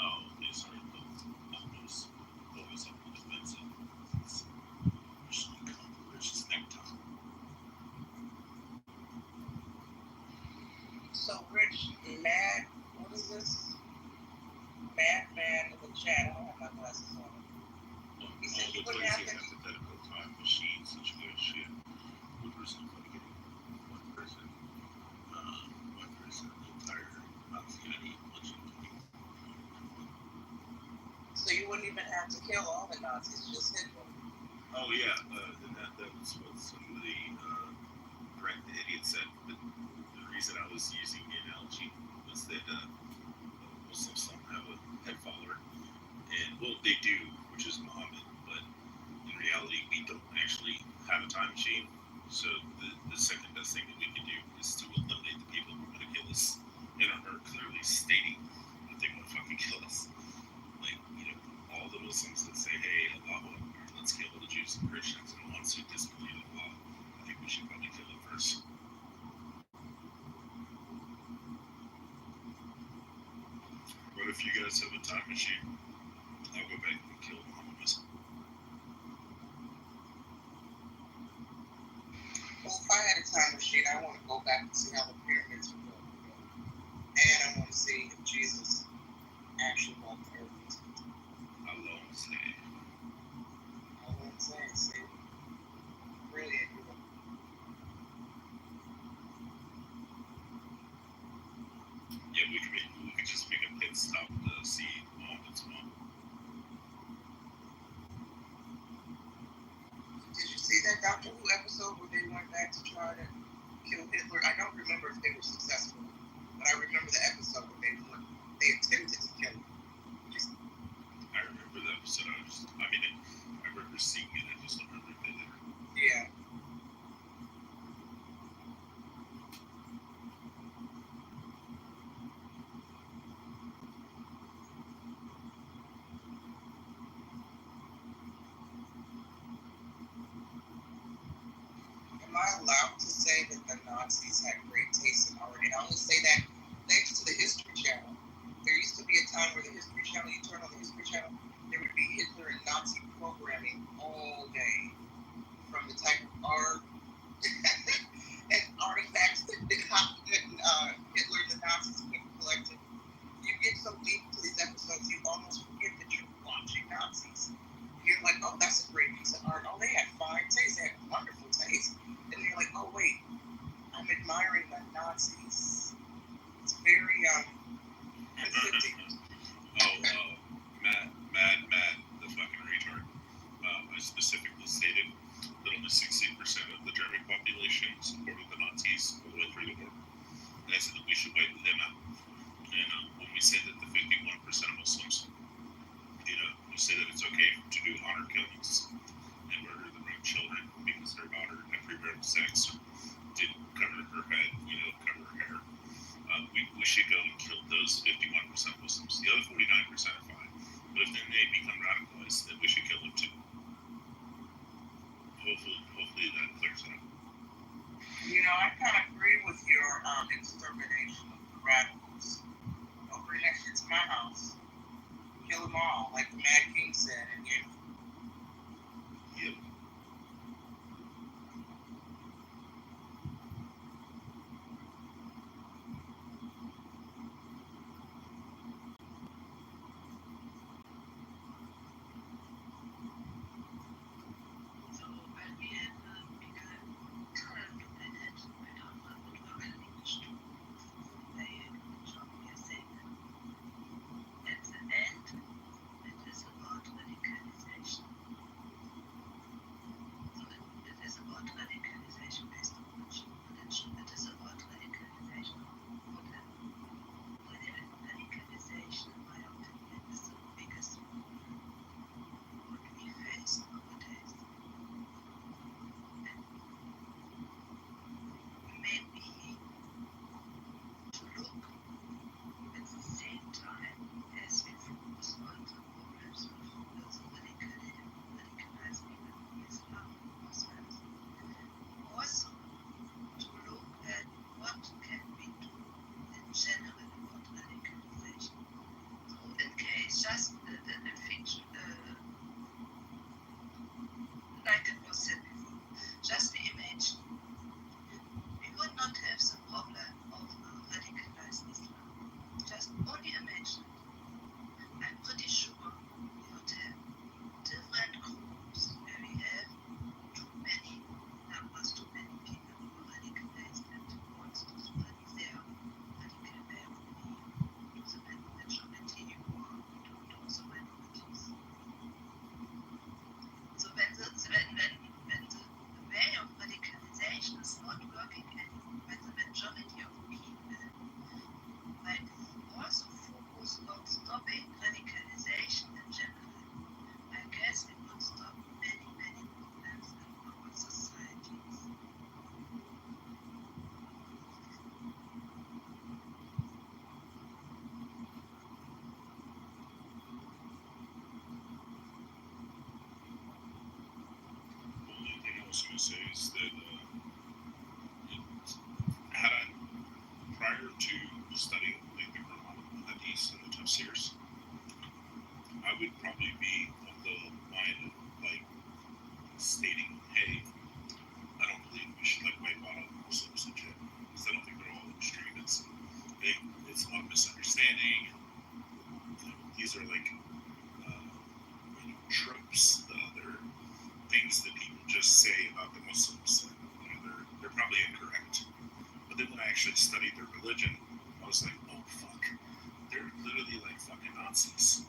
Oh, okay, sorry. Those always have the defensive. It's necktie. So Rich, what is this? Madman in the chat. I don't have my glasses on. He said you wouldn't have to. Hypothetical time machine situation. One person one person entire Nazi So you wouldn't even have to kill all the Nazis, just hit them. Oh yeah, and that was what some of the idiot said. But the reason I was using the analogy was that Muslims don't have a head follower, and well, they do, which is Muhammad. But in reality, we don't actually have a time machine. So the second best thing that we can do is to eliminate the people who are going to kill us and are clearly stating that they want to fucking kill us. Like, all the Muslims that say, hey, Allahu Akbar, let's kill all the Jews and Christians and the ones who disbelieve in Allah, I think we should probably kill them first. What if you guys have a time machine? I'll go back and kill Muhammad myself. Well, if I had a time machine, I want to go back and see how the pyramids were built. And I want to see if Jesus actually walked the earth. I won't say. See? Brilliant. stopped to see Muhammad's mom. Did you see that Doctor Who episode where they went back to try to kill Hitler? I don't remember if they were successful, but I remember the episode where they attempted to kill him. I remember the episode. I remember seeing it. I just don't remember if they did. Yeah. Am I allowed to say that the Nazis had great taste in art? And I only say that thanks to the History Channel. There used to be a time where the History Channel, you turn on the History Channel, there would be Hitler and Nazi programming all day. From the type of art and artifacts that Hitler and the Nazis collected. You get so deep into these episodes, you almost forget that you're watching Nazis. You're like, oh, that's a great piece of art. Oh, they had fine taste. They had wonderful taste. And you're like, oh, wait, I'm admiring the Nazis. It's very conflicting. Mad, the fucking retard. I specifically stated that only 60% of the German population supported the Nazis all the way through the war. And I said that we should wipe them out. And when we say that the 51% of Muslims, we say that it's okay to do honor killings and murder their own children because their daughter had premarital sex, didn't cover her head, cover her hair. We should go and kill those 51% Muslims. The other 49% are fine. But if then they become radicalized, then we should kill them too. Hopefully that clears it up. I kind of agree with your extermination of the radicals. Over next to my house. Kill them all, like the Mad King said, and Yep. Just like it was said before, just imagine we would not have the problem of radicalized Islam. Just only imagine. I'm pretty sure we would have different groups where we have too many numbers, too many people who are radicalized and want to spread their radical way to the majority or to the minorities. So when the way of radicalization is not working anymore, when the majority of people might also focus on stopping radicalization in general, I guess it would stop many problems in our societies. The only thing I was going to say is that prior to studying the Quran, the Hadith, and the Tafsirs, I would probably be of the line of stating, hey, I don't believe we should wipe out all Muslims and shit, because I don't think they're all extremists. It's a lot of misunderstanding. These are tropes. They're things that people just say about the Muslims. And, they're probably incorrect. But then when I actually studied their religion, I was like, oh fuck, they're literally like fucking Nazis.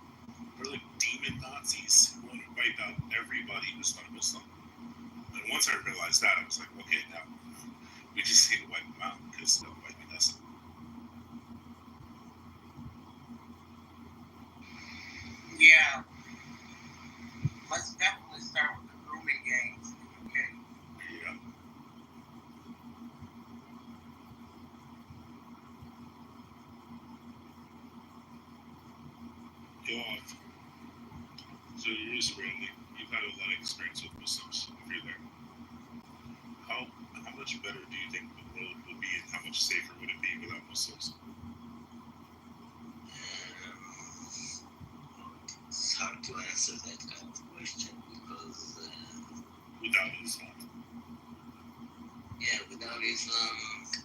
They're like demon Nazis who want to wipe out everybody who's not Muslim. And once I realized that, I was like, okay, now we just need to wipe them out because they're wiping us out. Yeah. Let's definitely start with the grooming gangs. Okay. Yeah. Yoav, so you're Israeli. You've had a lot of experience with Muslims over there. How much better do you think the world would be, and how much safer would it be without Muslims? It's hard to answer that kind of question because without Islam. Yeah, without Islam,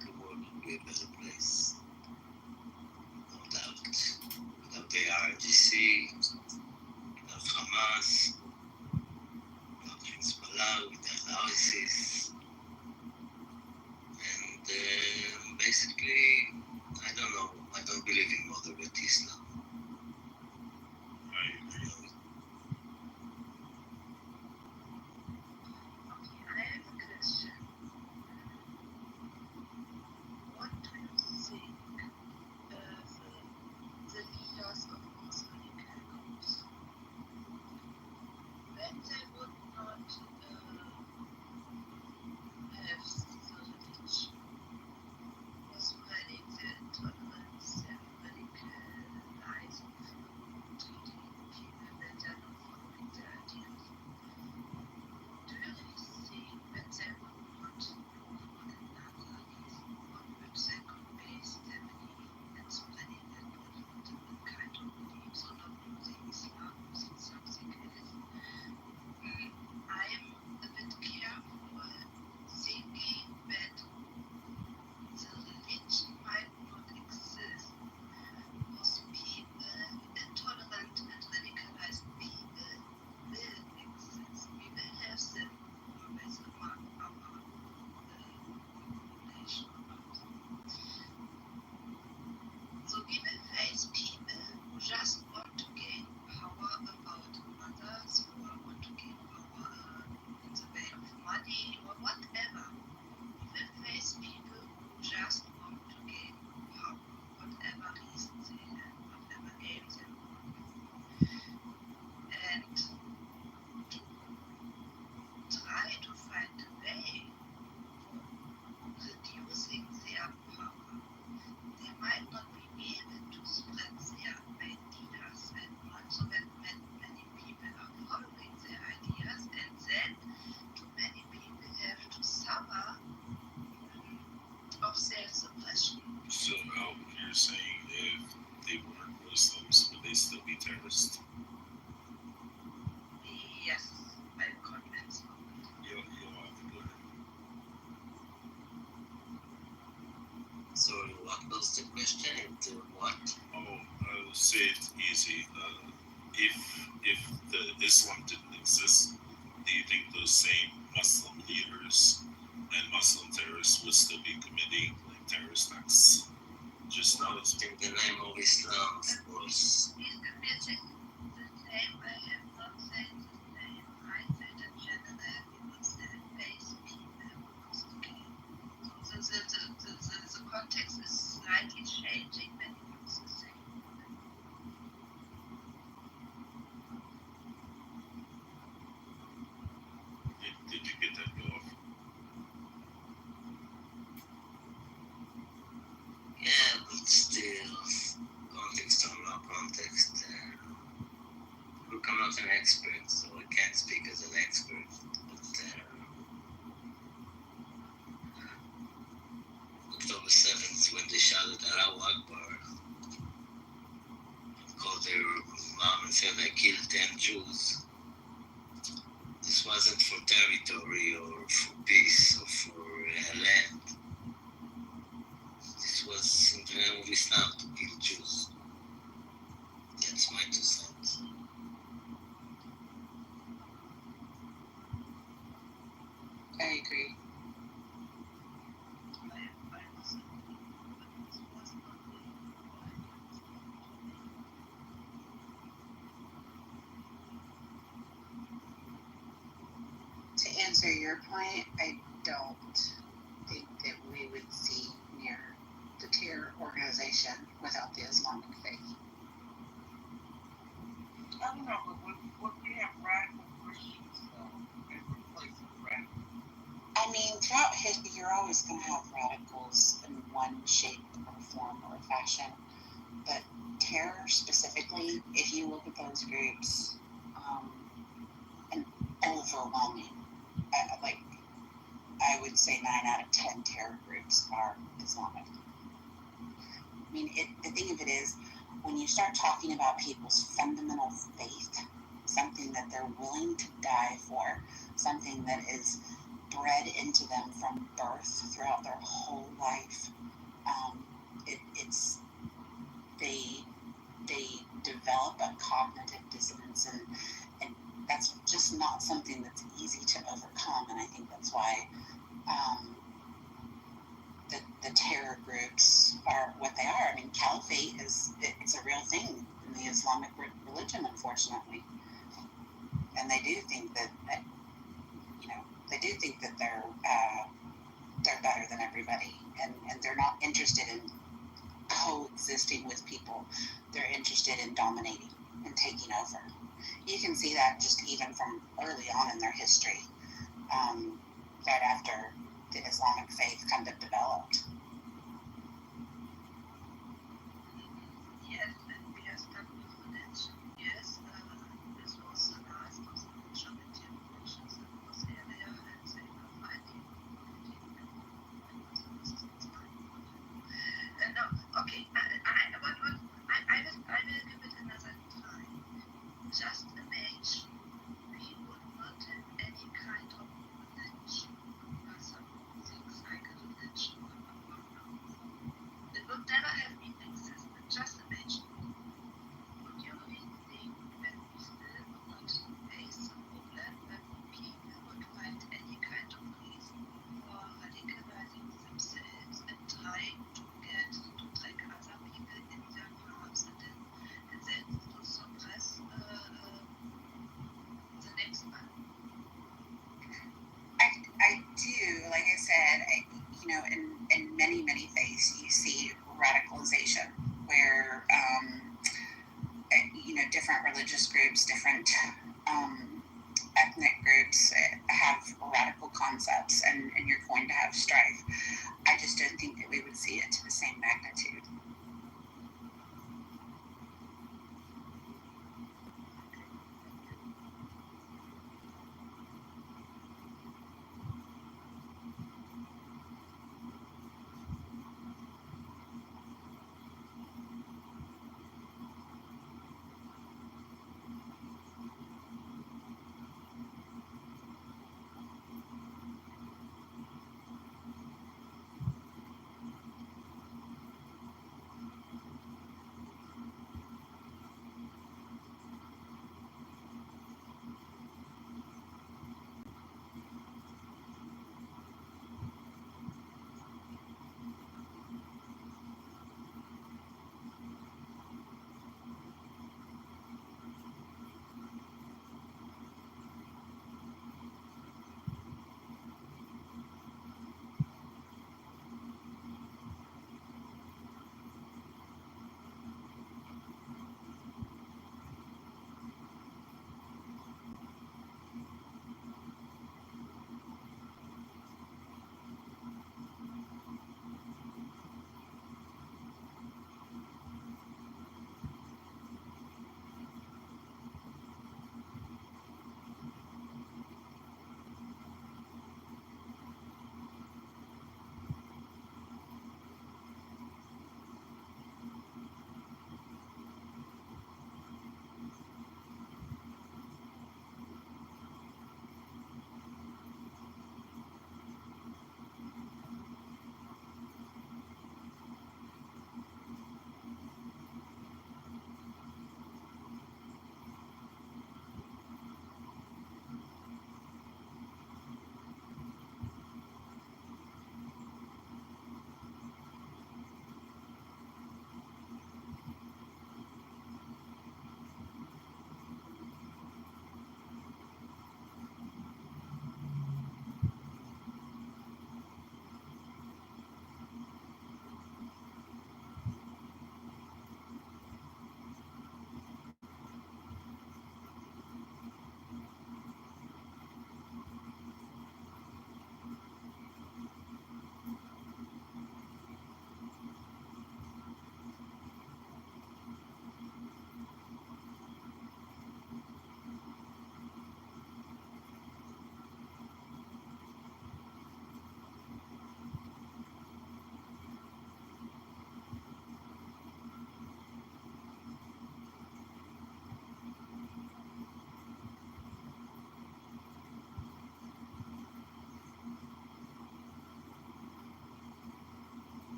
the world would be a better place. No doubt. Without the IRGC, without Hamas, without Hezbollah, without ISIS, and basically, I don't know. I don't believe in moderate Islam. I agree. I have a question. What do you think the leaders of Muslim groups, when they would not have the religion, was spreading their intolerance, their radicalizing, treating people that they are not following their ideas? Do you really think that they would not look for another reason on which they could base their belief and spreading that different kind of beliefs, or not using Islam, using something else? I am a bit careful thinking that the religion might not exist because people, intolerant and radicalized people, will exist. We will have them always among our population. So we will face people who just want to gain power about others, who want to gain power in the way of money or whatever. We will face people who just want to gain power, whatever reason they have, whatever aim they want. And to try to find a way for reducing their power, they might not be able to spread their ideas that much, so that many people are following their ideas, and then too many people have to suffer of self-suppression. So, you're saying if they weren't Muslims, would they still be terrorists? Yes, I'm convinced of it. Yoav, go ahead. Sorry, what was the question? What? I'll say it easy. If the Islam didn't exist, do you think those same Muslim leaders and Muslim terrorists would still be committing like terrorist acts? Just not as In the name of Islam, of course. It's the same. I am not saying the same. I said in general, we would still face people who want to gain. So the context is slightly changing when you use the same. Did you get that, Yoav? Yeah, but still, context or no context. Look, I'm not an expert, so I can't speak as an expert. But October 7th, when they shouted Allahu Akbar, called their mom and said I killed 10 Jews. This wasn't for territory or for peace or for land. This was in the name of Islam to kill Jews. That's my 2 cents. I agree. your point, I don't think that we would see near the terror organization without the Islamic faith. I don't know, but what we have radical Christians though, in place of radical. I mean, throughout history, you're always going to have radicals in one shape or form or fashion. But terror specifically, if you look at those groups, an overwhelming, I would say 9 out of 10 terror groups are Islamic. I mean, the thing of it is, when you start talking about people's fundamental faith, something that they're willing to die for, something that is bred into them from birth throughout their whole life, they develop a cognitive dissonance, and that's just not something that's easy to overcome. And I think that's why the terror groups are what they are. I mean, caliphate it's a real thing in the Islamic religion, unfortunately. And they do think that they're better than everybody, and they're not interested in coexisting with people. They're interested in dominating and taking over. You can see that just even from early on in their history, right after the Islamic faith kind of developed. Yes, and we have stuck with religion. Yes, this was the last of the majority of religions that was earlier, and they were fighting no, okay, I will give it another time. Just imagine we would not have any kind of religion, or some things like a religion. It would never have been existed. Just imagine. Would you really think that we still would not face the problem when people would find any kind of reason for radicalizing themselves and trying to track other people in their paths and then to suppress the next one? I do, like I said, in many faiths, you see radicalization where, different religious groups, different ethnic groups have radical concepts, and you're going to have strife. I just don't think that we would see it to the same magnitude.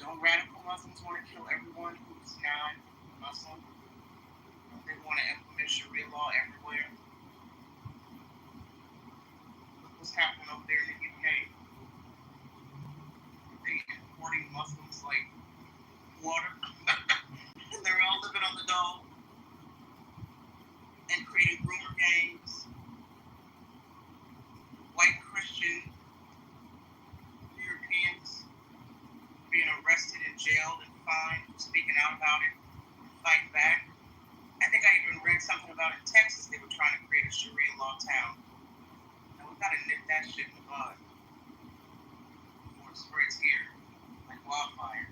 Don't radical Muslims want to kill everyone who's not Muslim? They want to implement Sharia law everywhere? Look what's happening over there in the UK. They importing Muslims like water. And they're all living on the dole and creating rumor gangs. White Christian Europeans being arrested and jailed and fined for speaking out about it, fighting back. I think I even read something about in Texas they were trying to create a Sharia law town. And we gotta nip that shit in the bud before it spreads here like wildfire.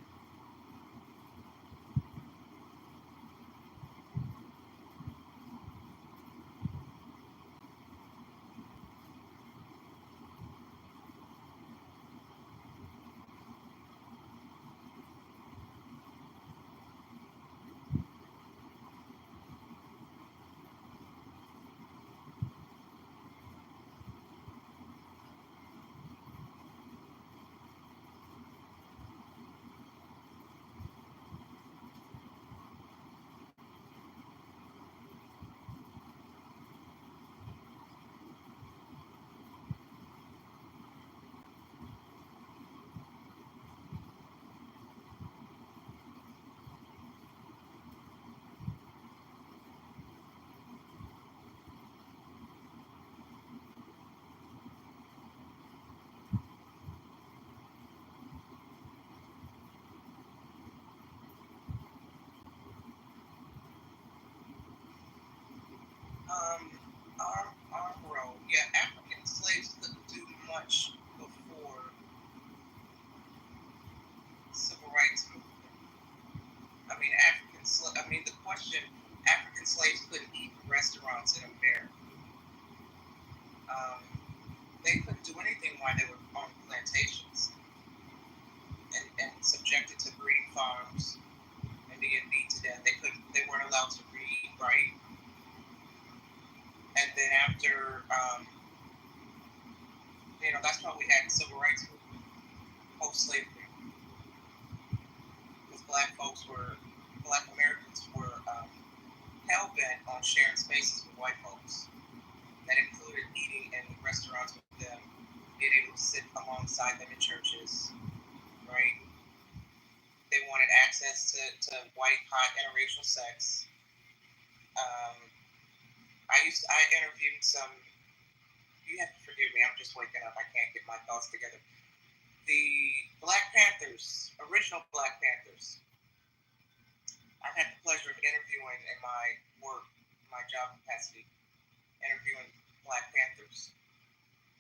Arm roll. Yeah, African slaves couldn't do much before civil rights movement. The question: African slaves couldn't eat in restaurants in America. They couldn't do anything while they were on plantations and subjected to breeding farms and being beat to death. They weren't allowed to read, right? And then after, that's why we had the civil rights movement post-slavery, because Black Americans were hell bent on sharing spaces with white folks. That included eating in restaurants with them, being able to sit alongside them in churches, right? They wanted access to white, hot, interracial sex. I interviewed some. You have to forgive me. I'm just waking up. I can't get my thoughts together. The Black Panthers, original Black Panthers. I've had the pleasure of interviewing in my work, my job capacity, interviewing Black Panthers.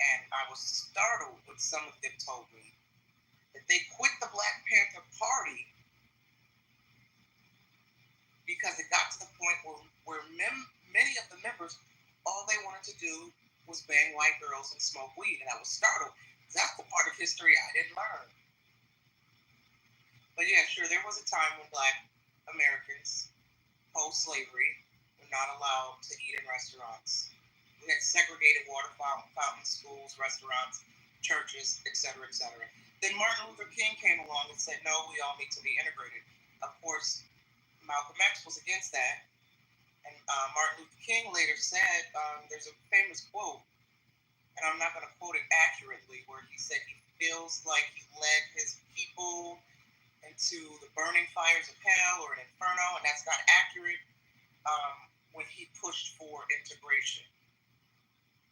And I was startled when some of them told me that they quit the Black Panther Party because it got to the point where many of the members, all they wanted to do was bang white girls and smoke weed. And I was startled. That's the part of history I didn't learn. But yeah, sure, there was a time when Black Americans, post-slavery, were not allowed to eat in restaurants. We had segregated water fountains, schools, restaurants, churches, etc., etc. Then Martin Luther King came along and said, no, we all need to be integrated. Of course, Malcolm X was against that. And Martin Luther King later said, there's a famous quote, and I'm not going to quote it accurately, where he said he feels like he led his people into the burning fires of hell or an inferno, and that's not accurate, when he pushed for integration.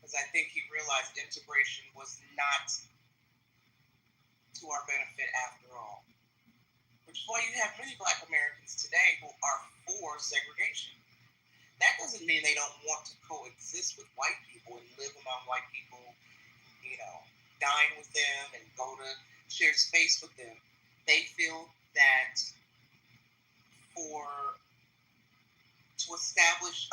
Because I think he realized integration was not to our benefit after all. Which is why you have many Black Americans today who are for segregation. That doesn't mean they don't want to coexist with white people and live among white people, dine with them and go to share space with them. They feel that to establish,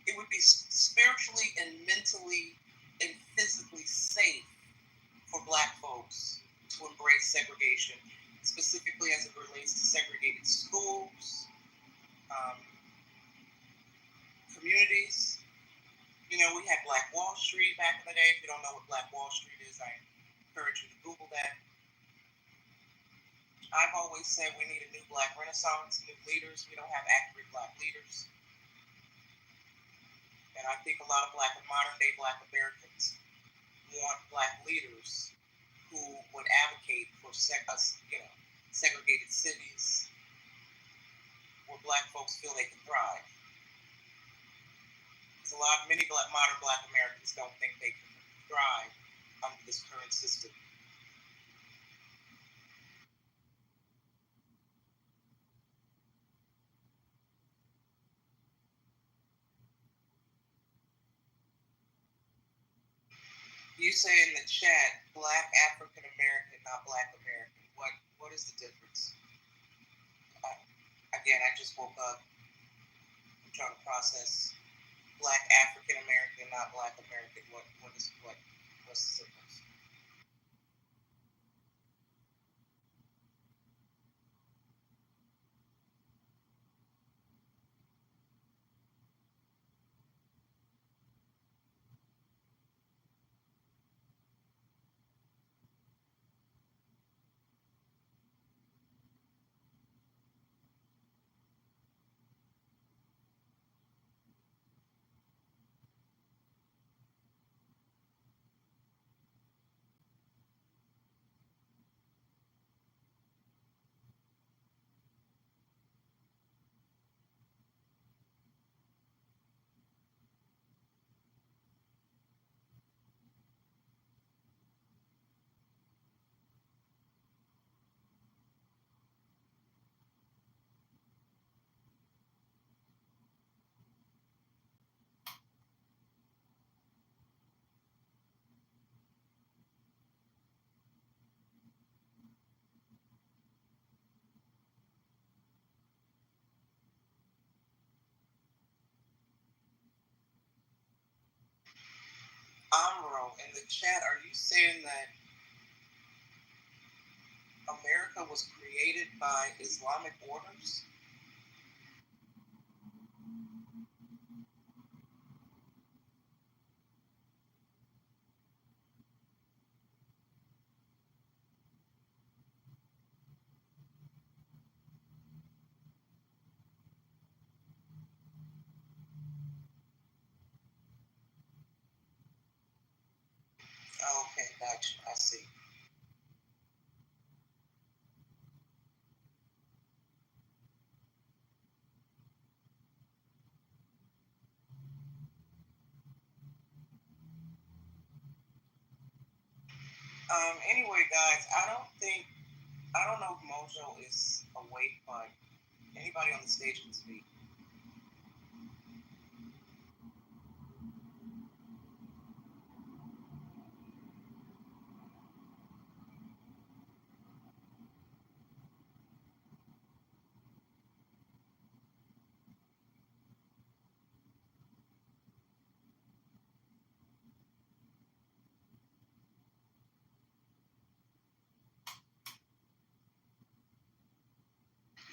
it would be spiritually and mentally and physically safe for Black folks to embrace segregation, specifically as it relates to segregated schools, communities. We had Black Wall Street back in the day. If you don't know what Black Wall Street is, I encourage you to Google that. I've always said we need a new black renaissance, new leaders. We don't have accurate black leaders. And I think a lot of modern day black Americans want black leaders who would advocate for segregated cities where black folks feel they can thrive. Because many modern black Americans don't think they can thrive under this current system. You say in the chat, black African American, not black American. What is the difference? Again, I just woke up. I'm trying to process black African American, not black American. What's the difference? Amro, in the chat, are you saying that America was created by Islamic orders? Oh, okay, gotcha. I see. Anyway, guys, I don't know if Mojo is awake, but anybody on the stage can speak.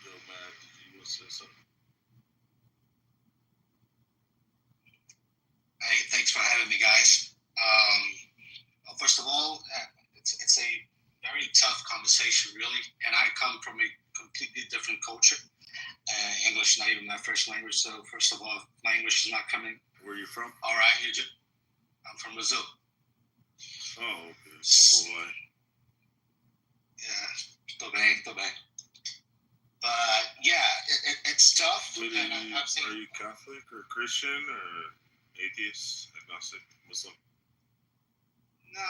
Yo, Matt, did you want to say something? Hey, thanks for having me, guys. First of all, it's a very tough conversation, really, and I come from a completely different culture. English not even my first language, so first of all, my English is not coming. Where are you from? All right, Egypt. I'm from Brazil. Oh, okay. Yeah, tô bem. But yeah, it's tough. Wait, are you Catholic or Christian or atheist, agnostic, Muslim? No,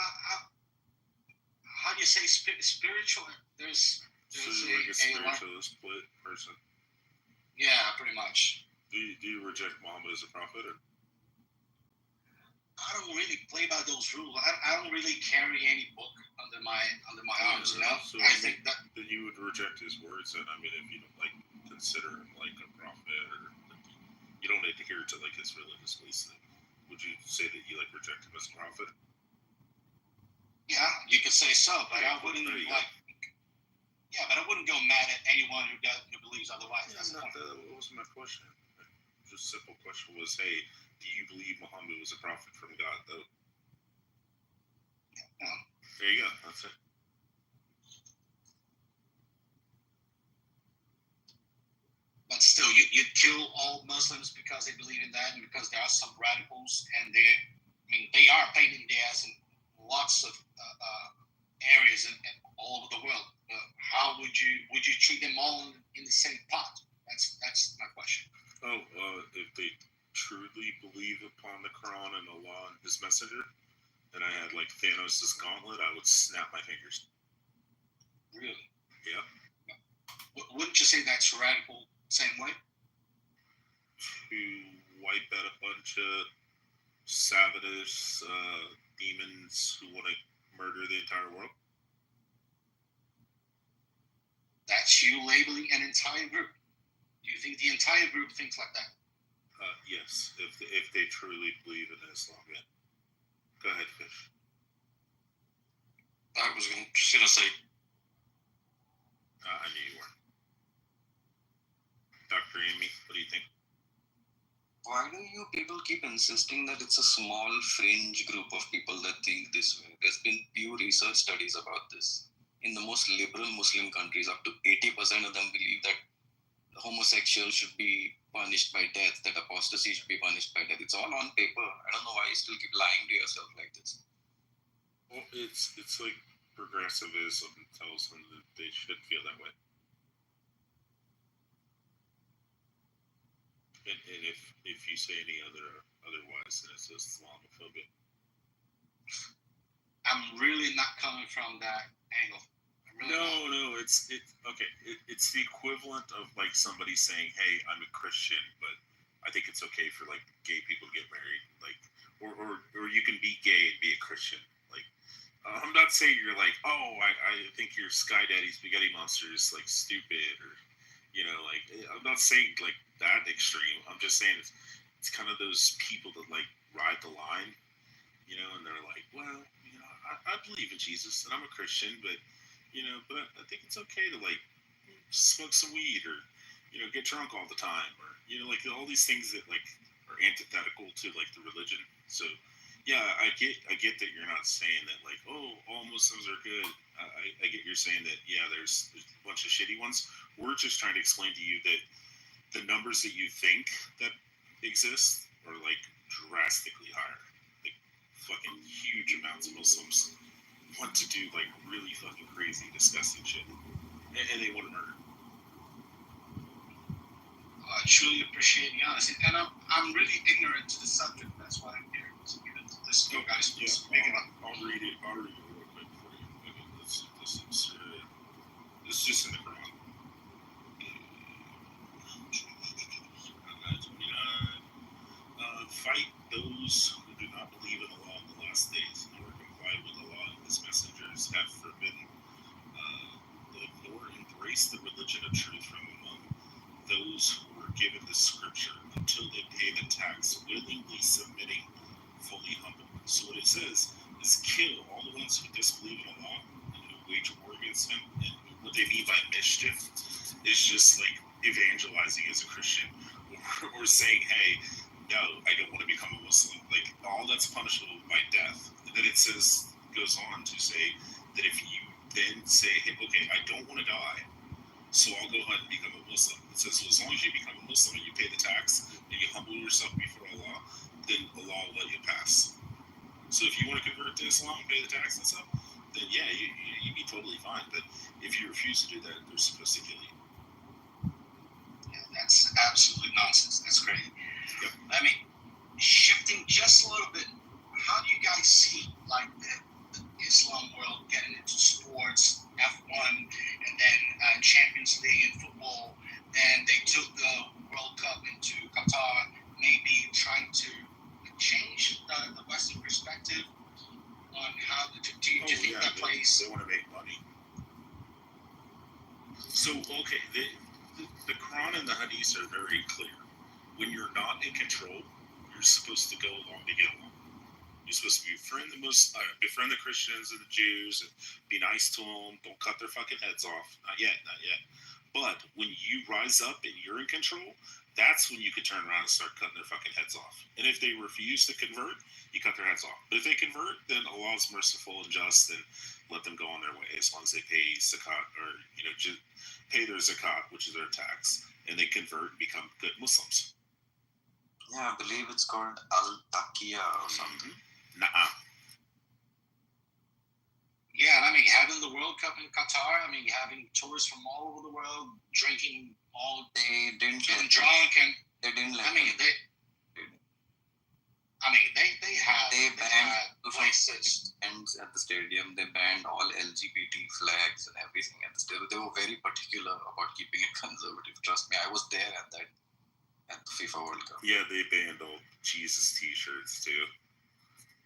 how do you say spiritual? There's so you're like a spiritualist person. Yeah, pretty much. Do you reject Muhammad as a prophet? Or? I don't really play by those rules. I don't really carry any book under my arms, you know. So I think that you would reject his words, and I mean, if you don't consider him like a prophet, or you don't adhere to his religious beliefs, then would you say that you reject him as a prophet? Yeah, you could say so, but I wouldn't Yeah, but I wouldn't go mad at anyone who believes otherwise. Yeah, that wasn't my question. Just simple question was, hey, do you believe Muhammad was a prophet from God, though? No. There you go. That's it. you'd kill all Muslims because they believe in that, and because there are some radicals, and they are painting their ass in lots of areas and all over the world. How would you treat them all in the same pot? That's my question. If they truly believe upon the Quran and Allah and His Messenger, and I had like Thanos' gauntlet, I would snap my fingers. Really? Yeah. Wouldn't you say that's radical same way? To wipe out a bunch of savages, demons who want to murder the entire world? That's you labeling an entire group. Do you think the entire group thinks like that? Yes, if they truly believe in Islam, yeah. Go ahead, Fish. I was just going to say... I knew you weren't. Dr. Amy, what do you think? Why do you people keep insisting that it's a small fringe group of people that think this way? There's been Pew Research studies about this. In the most liberal Muslim countries, up to 80% of them believe that homosexuals should be punished by death, that apostasy should be punished by death. It's all on paper. I don't know why you still keep lying to yourself like this. Well, it's like progressivism tells them that they should feel that way. And if you say any otherwise, then it's Islamophobia. I'm really not coming from that angle. No, it's okay. It's the equivalent of like somebody saying, "Hey, I'm a Christian, but I think it's okay for like gay people to get married." Like, or you can be gay and be a Christian. Like, I'm not saying you're like, "Oh, I think your Sky Daddy Spaghetti Monster is like stupid," or like I'm not saying like that extreme. I'm just saying it's kind of those people that like ride the line, and they're like, well, I believe in Jesus and I'm a Christian, but I think it's okay to like smoke some weed or get drunk all the time, or like all these things that like are antithetical to like the religion. So yeah, I get that you're not saying that like, oh, all Muslims are good. I get you're saying that, yeah, there's a bunch of shitty ones. We're just trying to explain to you that the numbers that you think that exist are like drastically higher. Like fucking huge amounts of Muslims want to do like really fucking crazy, disgusting shit, and they want to murder. I truly appreciate the honesty, and I'm really ignorant to the subject. That's why I'm here. So let's go, guys. Let's make it up. I'll read it real quick for you. Okay, this is just in the Quran. 29. Fight those who do not believe in the law in the last days, nor comply with the law and His messengers have forbidden, nor embrace the religion of truth from among those who were given the scripture until they pay the tax, willingly submitting, fully humble. So what it says is kill all the ones who disbelieve in Allah and who wage war against Him. And what they mean by mischief is just like evangelizing as a Christian, or saying, hey, no, I don't want to become a Muslim. Like, all that's punishable by death. And then it goes on to say that if you then say, hey, okay, I don't want to die, so I'll go ahead and become a Muslim. It says, so as long as you become a Muslim and you pay the tax and you humble yourself before Allah, then Allah will let you pass. So if you want to convert to Islam and pay the tax and stuff, then yeah, you'd be totally fine. But if you refuse to do that, they're supposed to kill you. Yeah, that's absolute nonsense. That's crazy. Yep. I mean, shifting just a little bit, how do you guys see like the Islam world getting into sports, F1, and then Champions League in football? Then they took the World Cup into Qatar, maybe trying to change the Western perspective on how do you think that plays? They want to make money. So okay, the Quran and the Hadith are very clear. When you're not in control, you're supposed to go along to get along. You're supposed to befriend the Christians and the Jews and be nice to them. Don't cut their fucking heads off. Not yet. But when you rise up and you're in control, that's when you could turn around and start cutting their fucking heads off. And if they refuse to convert, you cut their heads off. But if they convert, then Allah is merciful and just and let them go on their way as long as they pay zakat, or just pay their zakat, which is their tax, and they convert and become good Muslims. Yeah, I believe it's called Al-Taqiyya or something. Nah. Yeah, and I mean, having the World Cup in Qatar, I mean, having tourists from all over the world drinking all they didn't getting drunk, and they didn't let I mean, they banned places and at the stadium. They banned all LGBT flags and everything at the stadium. They were very particular about keeping it conservative. Trust me, I was there at the FIFA World Cup. Yeah, they banned all Jesus T-shirts too.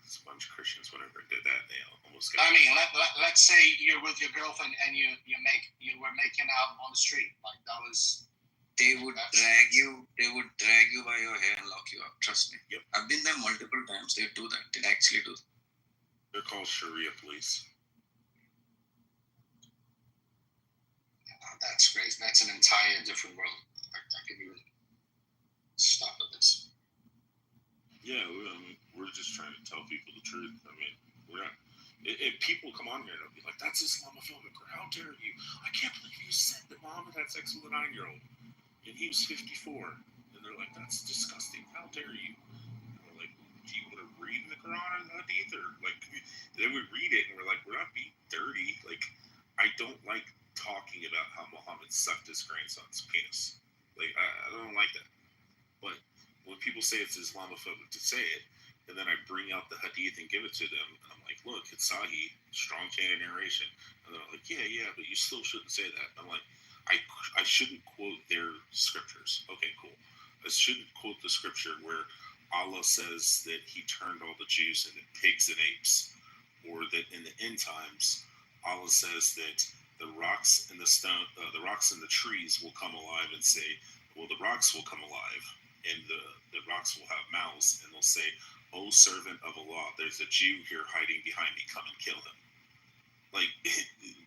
A bunch of Christians, whenever did that, they almost got. I mean, let's say you're with your girlfriend and you were making out on the street, like that was. They would drag you by your hair and lock you up. Trust me. Yep. I've been there multiple times. They do that. They actually do. They're called Sharia police. That's crazy. That's an entire different world. I can't even stop at this. Yeah, we're just trying to tell people the truth. I mean, we're not. If people come on here and they'll be like, "That's Islamophobic," or "How dare you? I can't believe you said that Muhammad had sex with a 9-year-old and he was 54." And they're like, "That's disgusting. How dare you?" And we're like, "Do you want to read in the Quran or the Hadith?" Or like, then we read it and we're like, "We're not being dirty." Like, I don't like talking about how Muhammad sucked his grandson's penis. Like, I don't like that. But when people say it's Islamophobic to say it, and then I bring out the Hadith and give it to them, and I'm like, "Look, it's Sahih, strong chain of narration." And they're like, yeah, but you still shouldn't say that. I'm like, I shouldn't quote their scriptures. Okay, cool. I shouldn't quote the scripture where Allah says that he turned all the Jews into pigs and apes, or that in the end times Allah says that the rocks and the stone, the rocks and the trees will come alive and say, well, the rocks will come alive, and the rocks will have mouths, and they'll say, "O servant of Allah, there's a Jew here hiding behind me. Come and kill him." Like,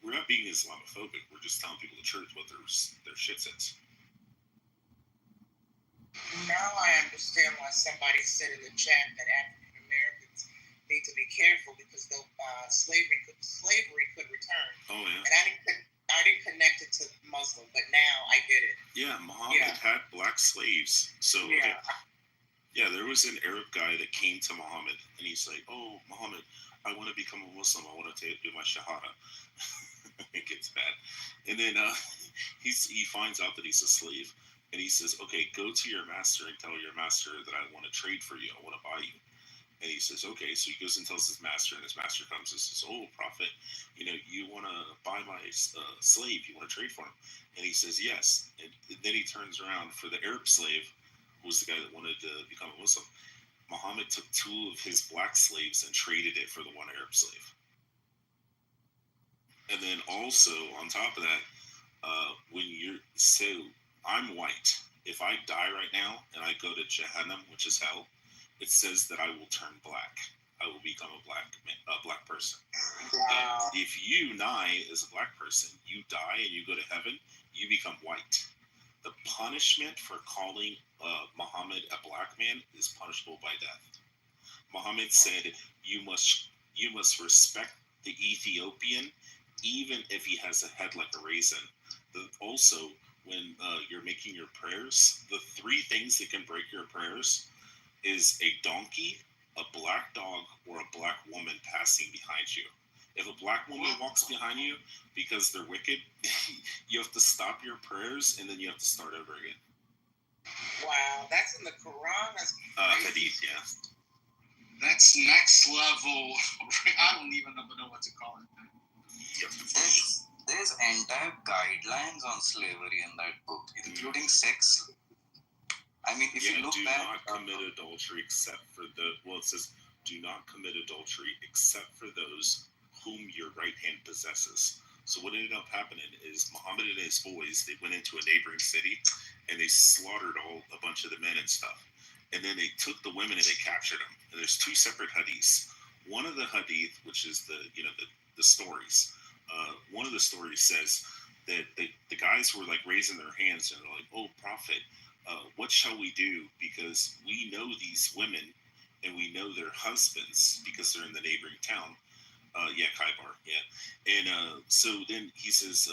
we're not being Islamophobic. We're just telling people the truth, what their shit says. Now I understand why somebody said in the chat that African Americans need to be careful because slavery could return. Oh yeah. And I didn't connect it to Muslim, but now I get it. Yeah, Muhammad had black slaves. So yeah, there was an Arab guy that came to Muhammad, and he's like, "Oh, Muhammad, I want to become a Muslim. I want to do my shahada." It gets bad. And then he finds out that he's a slave, and he says, "Okay, go to your master and tell your master that I want to trade for you. I want to buy you." And he says, "Okay." So he goes and tells his master, and his master comes and says, "Oh, Prophet, you want to buy my slave? You want to trade for him?" And he says, "Yes." And then he turns around for the Arab slave, who was the guy that wanted to become a Muslim. Muhammad took 2 of his black slaves and traded it for the 1 Arab slave. And then also, on top of that, I'm white. If I die right now and I go to Jahannam, which is hell, it says that I will turn black. I will become a black person. Wow. If you, Nye, as a black person, you die and you go to heaven, you become white. The punishment for calling Muhammad a black man is punishable by death. Muhammad said, you must respect the Ethiopian, even if he has a head like a raisin. Also, when you're making your prayers, the 3 things that can break your prayers is a donkey, a black dog, or a black woman passing behind you. If a black woman walks behind you because they're wicked, you have to stop your prayers and then you have to start over again. Wow, that's in the Quran? That's Hadith, yeah. That's next level. I don't even know what to call it. Yep. There's entire guidelines on slavery in that book, including sex. I mean, if you look do back, not commit adultery except for it says, do not commit adultery except for those whom your right hand possesses. So what ended up happening is Muhammad and his boys, they went into a neighboring city and they slaughtered a bunch of the men and stuff. And then they took the women and they captured them. And there's 2 separate hadiths. One of the hadith, which is the stories. One of the stories says that the guys were like raising their hands and they're like, "Oh, Prophet, What shall we do? Because we know these women and we know their husbands because they're in the neighboring town. Yeah, Kaibar, yeah. And so then he says,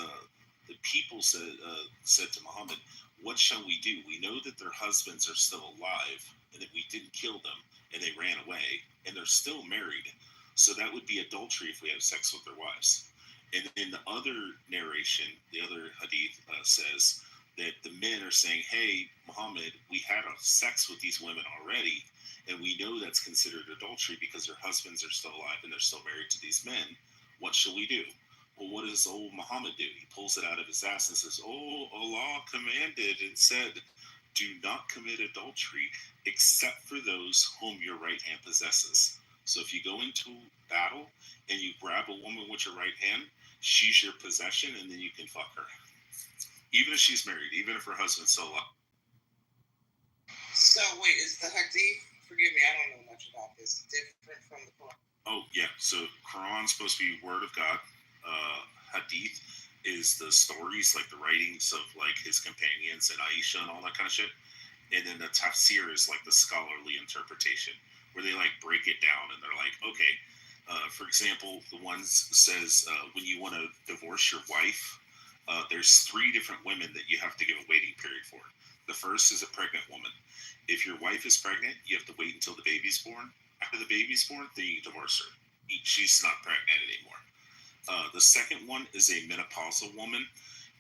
the people said to Muhammad, what shall we do? We know that their husbands are still alive and that we didn't kill them and they ran away and they're still married. So that would be adultery if we have sex with their wives. And in the other narration, the other hadith says that the men are saying, hey, Muhammad, we had sex with these women already, and we know that's considered adultery because their husbands are still alive and they're still married to these men. What shall we do? Well, what does old Muhammad do? He pulls it out of his ass and says, oh, Allah commanded and said, do not commit adultery except for those whom your right hand possesses. So if you go into battle and you grab a woman with your right hand, she's your possession, and then you can fuck her. Even if she's married, even if her husband's still alive. So wait, is the hadith, forgive me, I don't know much about this, different from the Quran? Oh, yeah. So Quran's supposed to be word of God. Hadith is the stories, like the writings of like his companions and Aisha and all that kind of shit. And then the tafsir is like the scholarly interpretation where they like break it down and they're like, okay, for example, the one says when you want to divorce your wife, there's 3 different women that you have to give a waiting period for. The first is a pregnant woman. If your wife is pregnant, you have to wait until the baby's born. After the baby's born, then you divorce her. She's not pregnant anymore. The second one is a menopausal woman.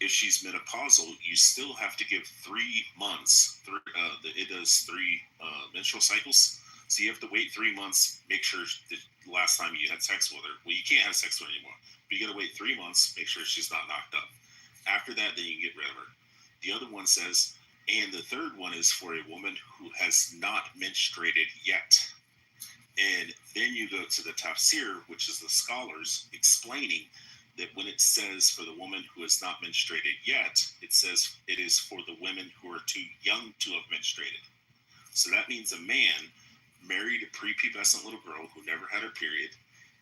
If she's menopausal, you still have to give 3 months. It does 3 menstrual cycles. So you have to wait 3 months, make sure the last time you had sex with her, well, you can't have sex with her anymore. But you got to wait 3 months, make sure she's not knocked up. After that, then you can get rid of her. The other one says, and the third one is for a woman who has not menstruated yet. And then you go to the tafsir, which is the scholars explaining that when it says for the woman who has not menstruated yet, it says it is for the women who are too young to have menstruated. So that means a man married a prepubescent little girl who never had her period.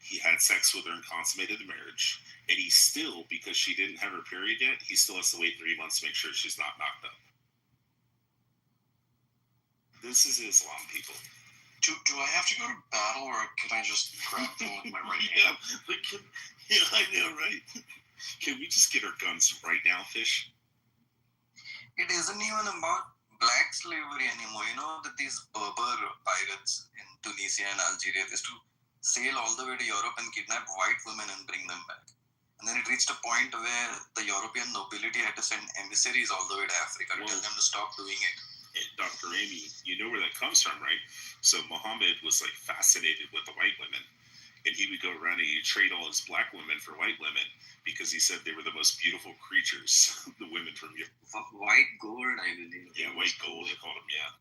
He had sex with her and consummated the marriage. And he still, because she didn't have her period yet, he still has to wait 3 months to make sure she's not knocked up. This is Islam, people. Do I have to go to battle, or can I just grab them with my right hand? Yeah, I know, right? Can we just get our guns right now, Fish? It isn't even about black slavery anymore. You know that these Berber pirates in Tunisia and Algeria, they used to sail all the way to Europe and kidnap white women and bring them back. And then it reached a point where the European nobility had to send emissaries all the way to Africa to tell them to stop doing it. And Dr. Amy, you know where that comes from, right? So Muhammad was like fascinated with the white women, and he would go around and he'd trade all his black women for white women because he said they were the most beautiful creatures, the women from Europe. White gold, I believe. Yeah, white gold, they called them, yeah.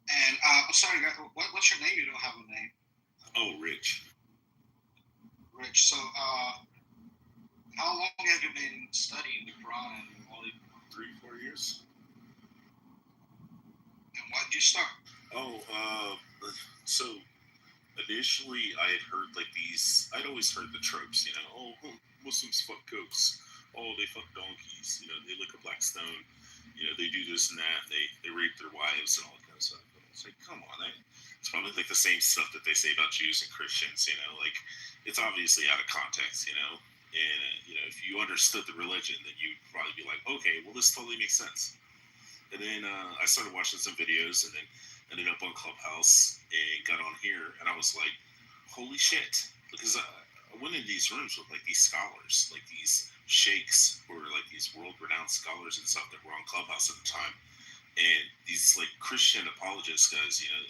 And I'm sorry, what's your name? You don't have a name. Oh, Rich. Rich. So, how long have you been studying the Quran? Only 3-4 years. And why did you start? So initially I had heard like these, I'd always heard the tropes, you know, oh, Muslims fuck goats, oh, they fuck donkeys, you know, they lick a black stone, you know, they do this and that, they rape their wives and all that kind of stuff. But I was like, come on, it's probably like the same stuff that they say about Jews and Christians, you know, like it's obviously out of context, you know, and you know, if you understood the religion, then you'd probably be like, okay, well, this totally makes sense. And then I started watching some videos, and then ended up on Clubhouse and got on here, and I was like, holy shit. Because I went in these rooms with like these scholars, like these sheikhs who were like these world-renowned scholars and stuff that were on Clubhouse at the time. And these like Christian apologist guys, you know,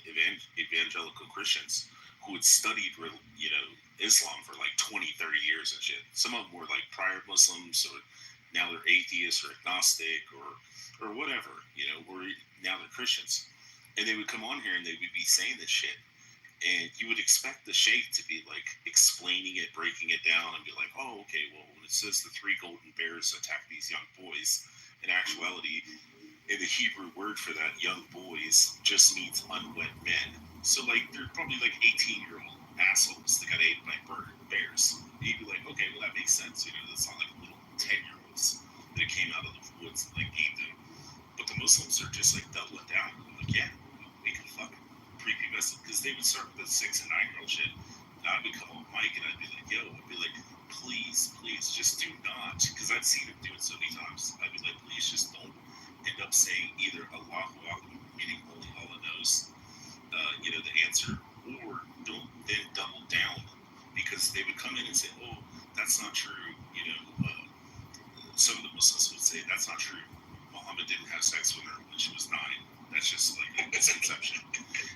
evangelical Christians who had studied, you know, Islam for like 20, 30 years and shit. Some of them were like prior Muslims, or now they're atheists or agnostic or whatever, you know, or now they're Christians. And they would come on here and they would be saying this shit. And you would expect the sheikh to be like explaining it, breaking it down, and be like, oh, okay, well, when it says the 3 golden bears attack these young boys, in actuality, in the Hebrew word for that, young boys, just means unwed men. So, like, they're probably like 18-year-old assholes that got ate by bears. And you'd be like, okay, well, that makes sense. You know, that's not like little 10-year-olds. that came out of the woods and like ate them. But the Muslims are just like doubling down. Like, yeah, we can fuck prepubescent, because they would start with the 6 and 9-year-old shit. And I would call Mike and I'd be like, yo, I'd be like, please, just do not, because I've seen him do it so many times. I'd be like, please just don't end up saying either Allahu Akbar, meaning only Allah knows, the answer, or don't then double down, because they would come in and say, oh, that's not true. Some of the Muslims would say that's not true. Muhammad didn't have sex with her when she was 9. That's just like a misconception.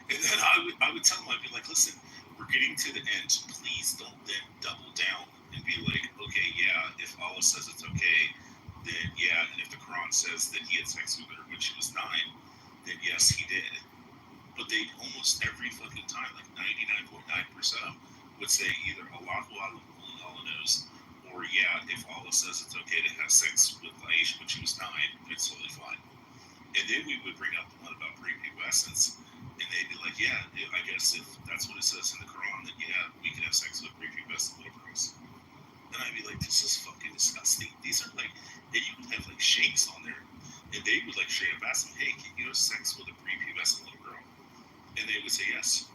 And then I would tell them, I'd be like, listen, we're getting to the end. Please don't then double down and be like, okay, yeah, if Allah says it's okay, then yeah, and if the Quran says that he had sex with her when she was 9, then yes, he did. But they almost every fucking time, like 99.9% of them, would say either Allahu Alam, only Allah knows, or yeah, if Allah says it's okay to have sex with Aisha when she was 9, it's totally fine. And then we would bring up the one about prepubescence, and they'd be like, yeah, I guess if that's what it says in the Quran, then yeah, we can have sex with prepubescent little girls. And I'd be like, this is fucking disgusting. These are like, and you would have like sheikhs on there, and they would like straight up ask them, hey, can you have sex with a prepubescent little girl? And they would say yes.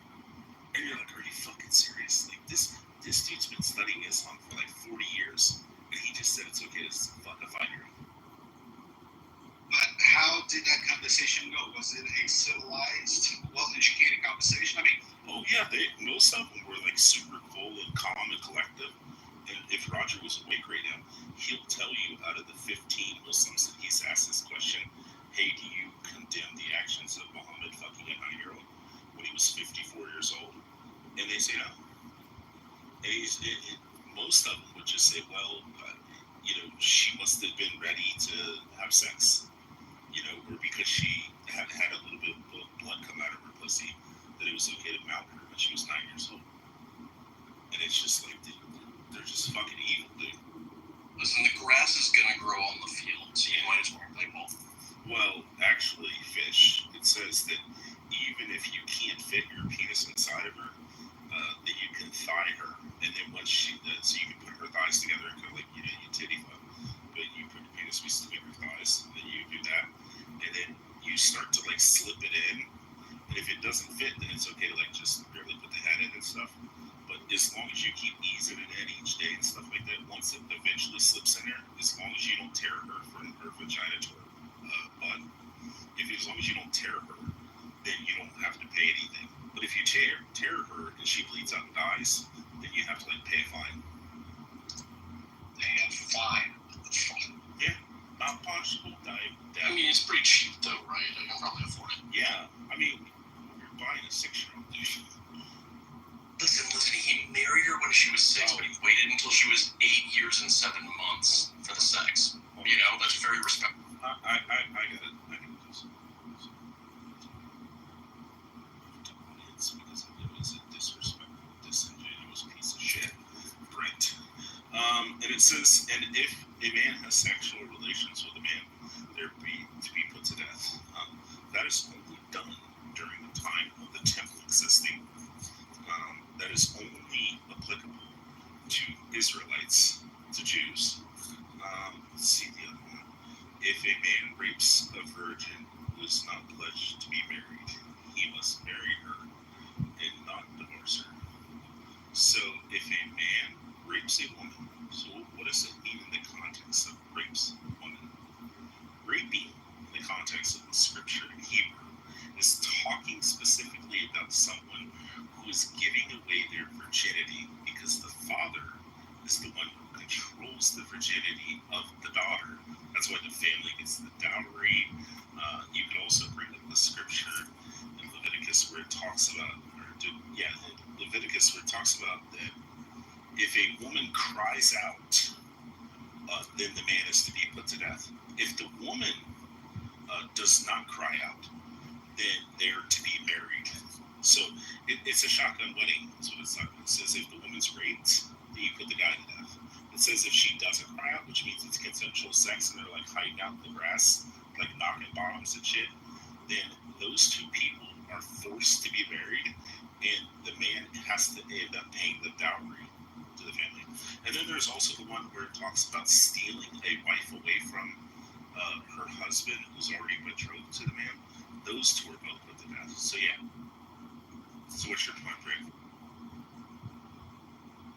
And you're like, are you fucking serious? Like, this dude's been studying Islam for like 40 years, and he just said it's okay to fuck a 5-year-old. But how did that conversation go? Was it a civilized, well-educated conversation? I mean, oh yeah, most of them were like super cool and calm and collective. And if Roger was awake right now, he'll tell you out of the 15 Muslims that he's asked this question, hey, do you condemn the actions of Muhammad fucking a 9-year-old when he was 54 years old? And they say no. And most of them would just say, well, she must have been ready to have sex, or because she had a little bit of blood come out of her pussy, that it was okay to mount her when she was 9 years old. And it's just like, they're just fucking evil, dude. Listen, the grass is gonna grow on the field, so you might as well play ball. Well, actually, Fish, it says that even if you can't fit your penis inside of her, that you can thigh her, and then once so you can put her thighs together and kind of like, you titty fuck, but you put your penis between her thighs, and then you do that, and then you start to like slip it in, and if it doesn't fit, then it's okay to like just barely put the head in and stuff. But as long as you keep easing it in each day and stuff like that, once it eventually slips in there, as long as you don't tear her from her vagina to her butt, as long as you don't tear her, then you don't have to pay anything. But if you tear her and she bleeds out and dies, then you have to like pay a fine. Damn, fine. Yeah, not punishable. I mean, it's pretty cheap though, right? I can probably afford it. Yeah, I mean, you're buying a 6-year-old, dude. Listen, he married her when she was 6, but he waited until she was 8 years and 7 months for the sex. That's very respectful. I get it. Because it was a disrespectful, disingenuous piece of shit. Brent. And it says, and if a man has sexual relations with a man, they're to be put to death. That is only done during the time of the temple existing. That is only applicable to Israelites, to Jews. Let's see the other one. If a man rapes a virgin who is not pledged to be married, he must marry her and not divorce her. So if a man rapes a woman, so what does it mean in the context of rapes a woman? Raping, in the context of the scripture in Hebrew, is talking specifically about someone who is giving away their virginity because the father is the one who controls the virginity of the daughter. That's why the family gets the dowry. You can also bring up the scripture in Leviticus where it talks about, Leviticus where it talks about that if a woman cries out, then the man is to be put to death. If the woman does not cry out, then they're to be married. So it's a shotgun wedding. That's what it's like. It says if the woman's raped, then you put the guy to death. It says if she doesn't cry out, which means it's consensual sex and they're like hiding out in the grass, like knocking bottoms and shit, then those two people are forced to be married, and the man has to end up paying the dowry to the family. And then there's also the one where it talks about stealing a wife away from her husband who's already betrothed to the man. Those two are both put to death. So yeah. So what's your point, Rick?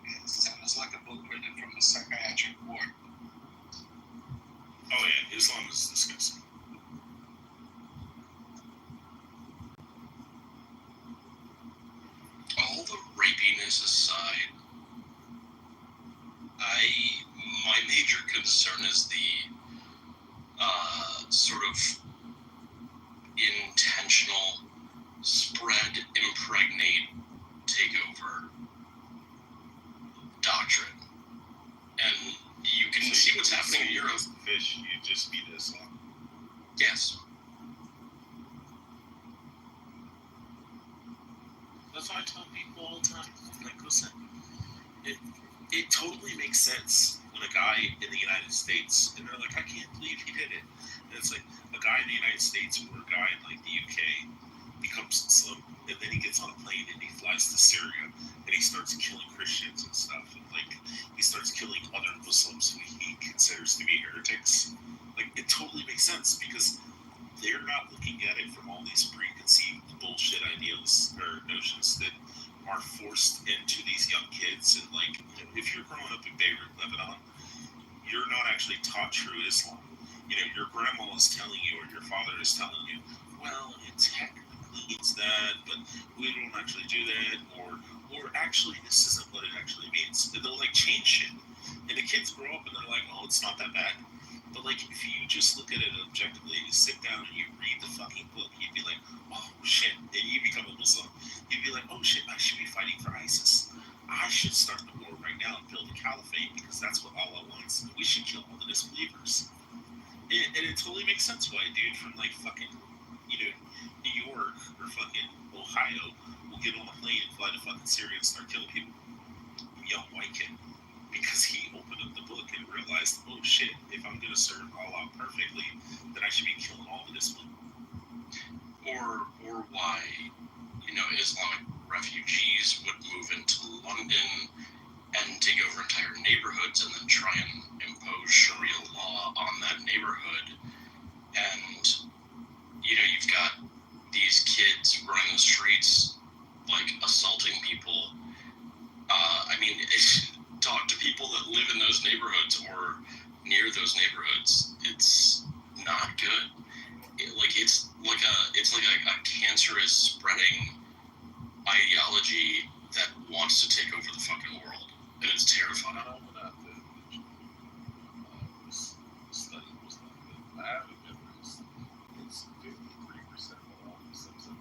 It sounds like a book written from a psychiatric ward. Oh yeah, Islam is disgusting. All the rapiness aside, my major concern is the sort of intentional spread, impregnate, takeover doctrine. And you can see what's happening in Europe. Fish, you just be Islam. Yes. That's why I tell people all the time. I'm like, listen, it totally makes sense when a guy in the United States, and they're like, I can't believe he did it. And it's like a guy in the United States or a guy in like the UK becomes Muslim, and then he gets on a plane and he flies to Syria and he starts killing Christians and stuff, and like he starts killing other Muslims who he considers to be heretics. Like it totally makes sense because they're not looking at it from all these preconceived bullshit ideals or notions that are forced into these young kids. And like, if you're growing up in Beirut, Lebanon, you're not actually taught true Islam. Your grandma is telling you or your father is telling you, well, it technically means that, but we don't actually do that, or actually this isn't what it actually means. And they'll like change shit. And the kids grow up and they're like, oh, it's not that bad. But like, if you just look at it objectively, you sit down and you read the fucking book, you'd be like, oh shit, and you become a Muslim. You'd be like, oh shit, I should be fighting for ISIS. I should start the war right now and build a caliphate because that's what Allah wants. We should kill all the disbelievers. And it totally makes sense why a dude from like fucking, New York or fucking Ohio will get on a plane and fly to fucking Syria and start killing people. Young white kid. Because he opened up the book and realized, oh shit, if I'm going to serve Allah perfectly, then I should be killing all the disbelievers. Or why, Islamic refugees would move into London and take over entire neighborhoods and then try and impose Sharia law on that neighborhood. And, you've got these kids running the streets, like assaulting people. Talk to people that live in those neighborhoods or near those neighborhoods. It's not good. It's like a cancerous spreading ideology that wants to take over the fucking world, and it's terrifying. Not only that, the study was not good. I have a memories. It's 53% of all Muslims in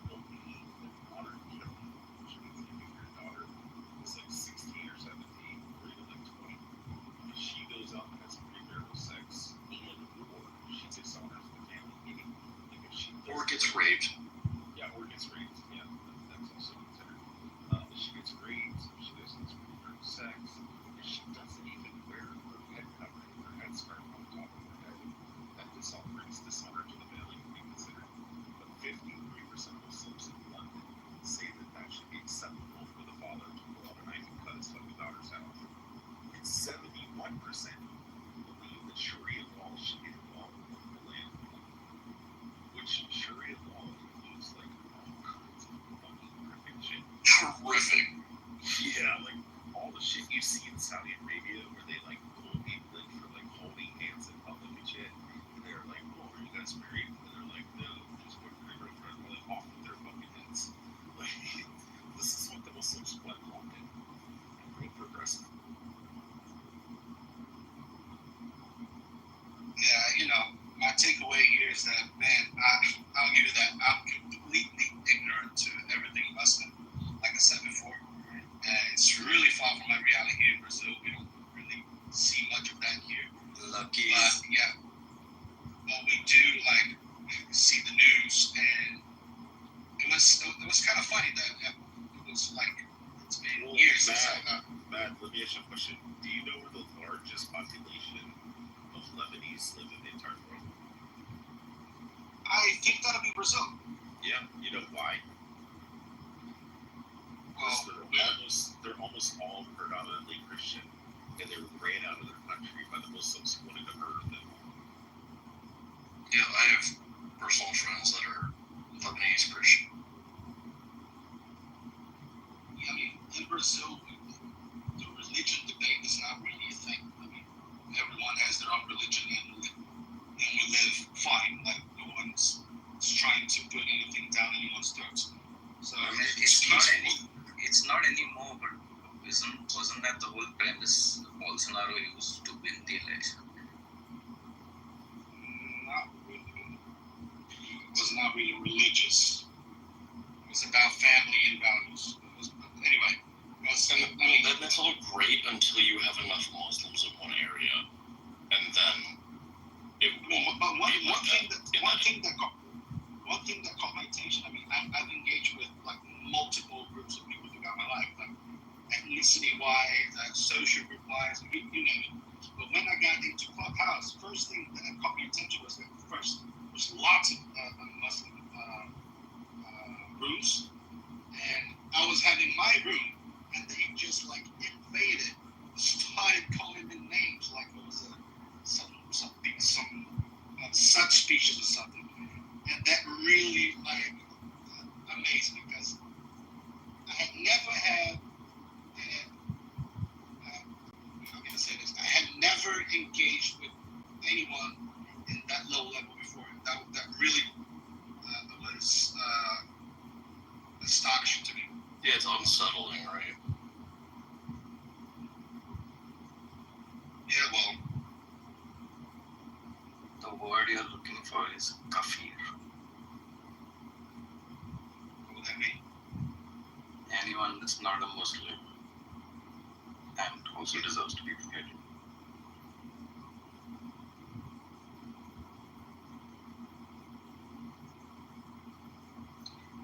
don't believe in modern children. Which means if your daughter is like 16 or 17 or even like 20, if she goes out and has premarital sex, or she dishonors the family, meaning like if she or gets raped. Yeah, or gets raped. Yeah, that's also considered. If she gets raped, if she does premarital sex, if she doesn't even wear her head covering, her headscarf on top of her head, that dishonor to the family can be considered. But 53% of Muslims in London say that should be acceptable for the father to pull out a knife and cut his fucking daughter's head off. And 71% believe that Sharia law should get involved in the land, which Sharia law includes like all kinds of fucking horrific shit. Terrific. Yeah, like all the shit you see in Saudi Arabia where they like pull people in for like holding hands in public and shit. And they're like, oh, are you guys married? And they're like, no, just boyfriend and girlfriend. We're like off with their fucking heads. Like, this is what the Muslims wanted. Real progressive. Yeah, my takeaway here is that, man, I'll give you that. I'm completely ignorant to everything Muslim, like I said before. And it's really far from my reality here in Brazil. We don't really see much of that here. Lucky. Yeah. But we do, see the news, and it was kind of funny that it was like, it's been years since Matt, let me ask you a question. Do you know where the largest population of Lebanese live in the entire world? I think that'll be Brazil. Yeah, you know why? They're almost all predominantly Christian, and they were ran out of their country by the Muslims who wanted to murder them. Yeah, I have personal friends that are Lebanese Christian. Yeah, I mean, in Brazil, the religion debate is not really a thing. I mean, everyone has their own religion, and we live fine. Like, no one's trying to put anything down anyone's throats. So it's not anymore, but wasn't that the whole premise Bolsonaro used to win the election? Not really. It was not really religious. It was about family and values. Anyway, that's all great until you have enough Muslims in one area, and then it won't. But one thing that caught my attention. I mean, I've engaged with like multiple groups of people throughout my life, like ethnicity-wise, social group-wise, you name it. But when I got into Clubhouse, first thing that caught my attention was that first there's lots of Muslim rooms, and I was having my room, and they just like invaded, started calling me names like it was some subspecies or something, and that really like amazed me because I had never had. I'm gonna say this. I had never engaged with anyone in that low level before. That really was astonishing to me. Yeah, it's unsettling, right? Yeah, well, the word you're looking for is kafir. What would that mean? Anyone that's not a Muslim and also deserves to be beheaded.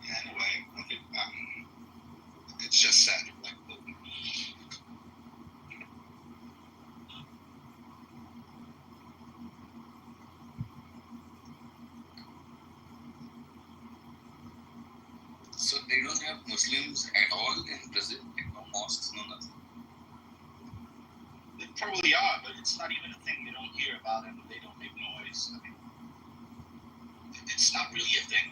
Yeah, anyway, I think it's just sad. Like, so they don't have Muslims at all in Brazil? Like no mosques, no nothing? They probably are, but it's not even a thing. They don't hear about it, they don't make noise. I mean, it's not really a thing.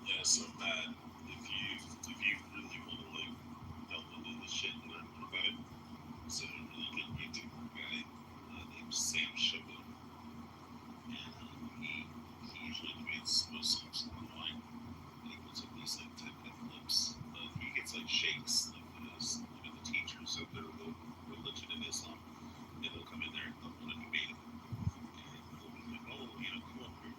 Yeah, so Matt, if you really want to like delve into this shit and learn more about it, so a really good YouTuber guy named Sam Shogo, and he usually debates Muslims online. And he puts up these like 10-minute clips. He gets like sheikhs, like the teachers of their religion in Islam, and they'll come in there and they'll want to debate him. And they'll be like, oh, come up here,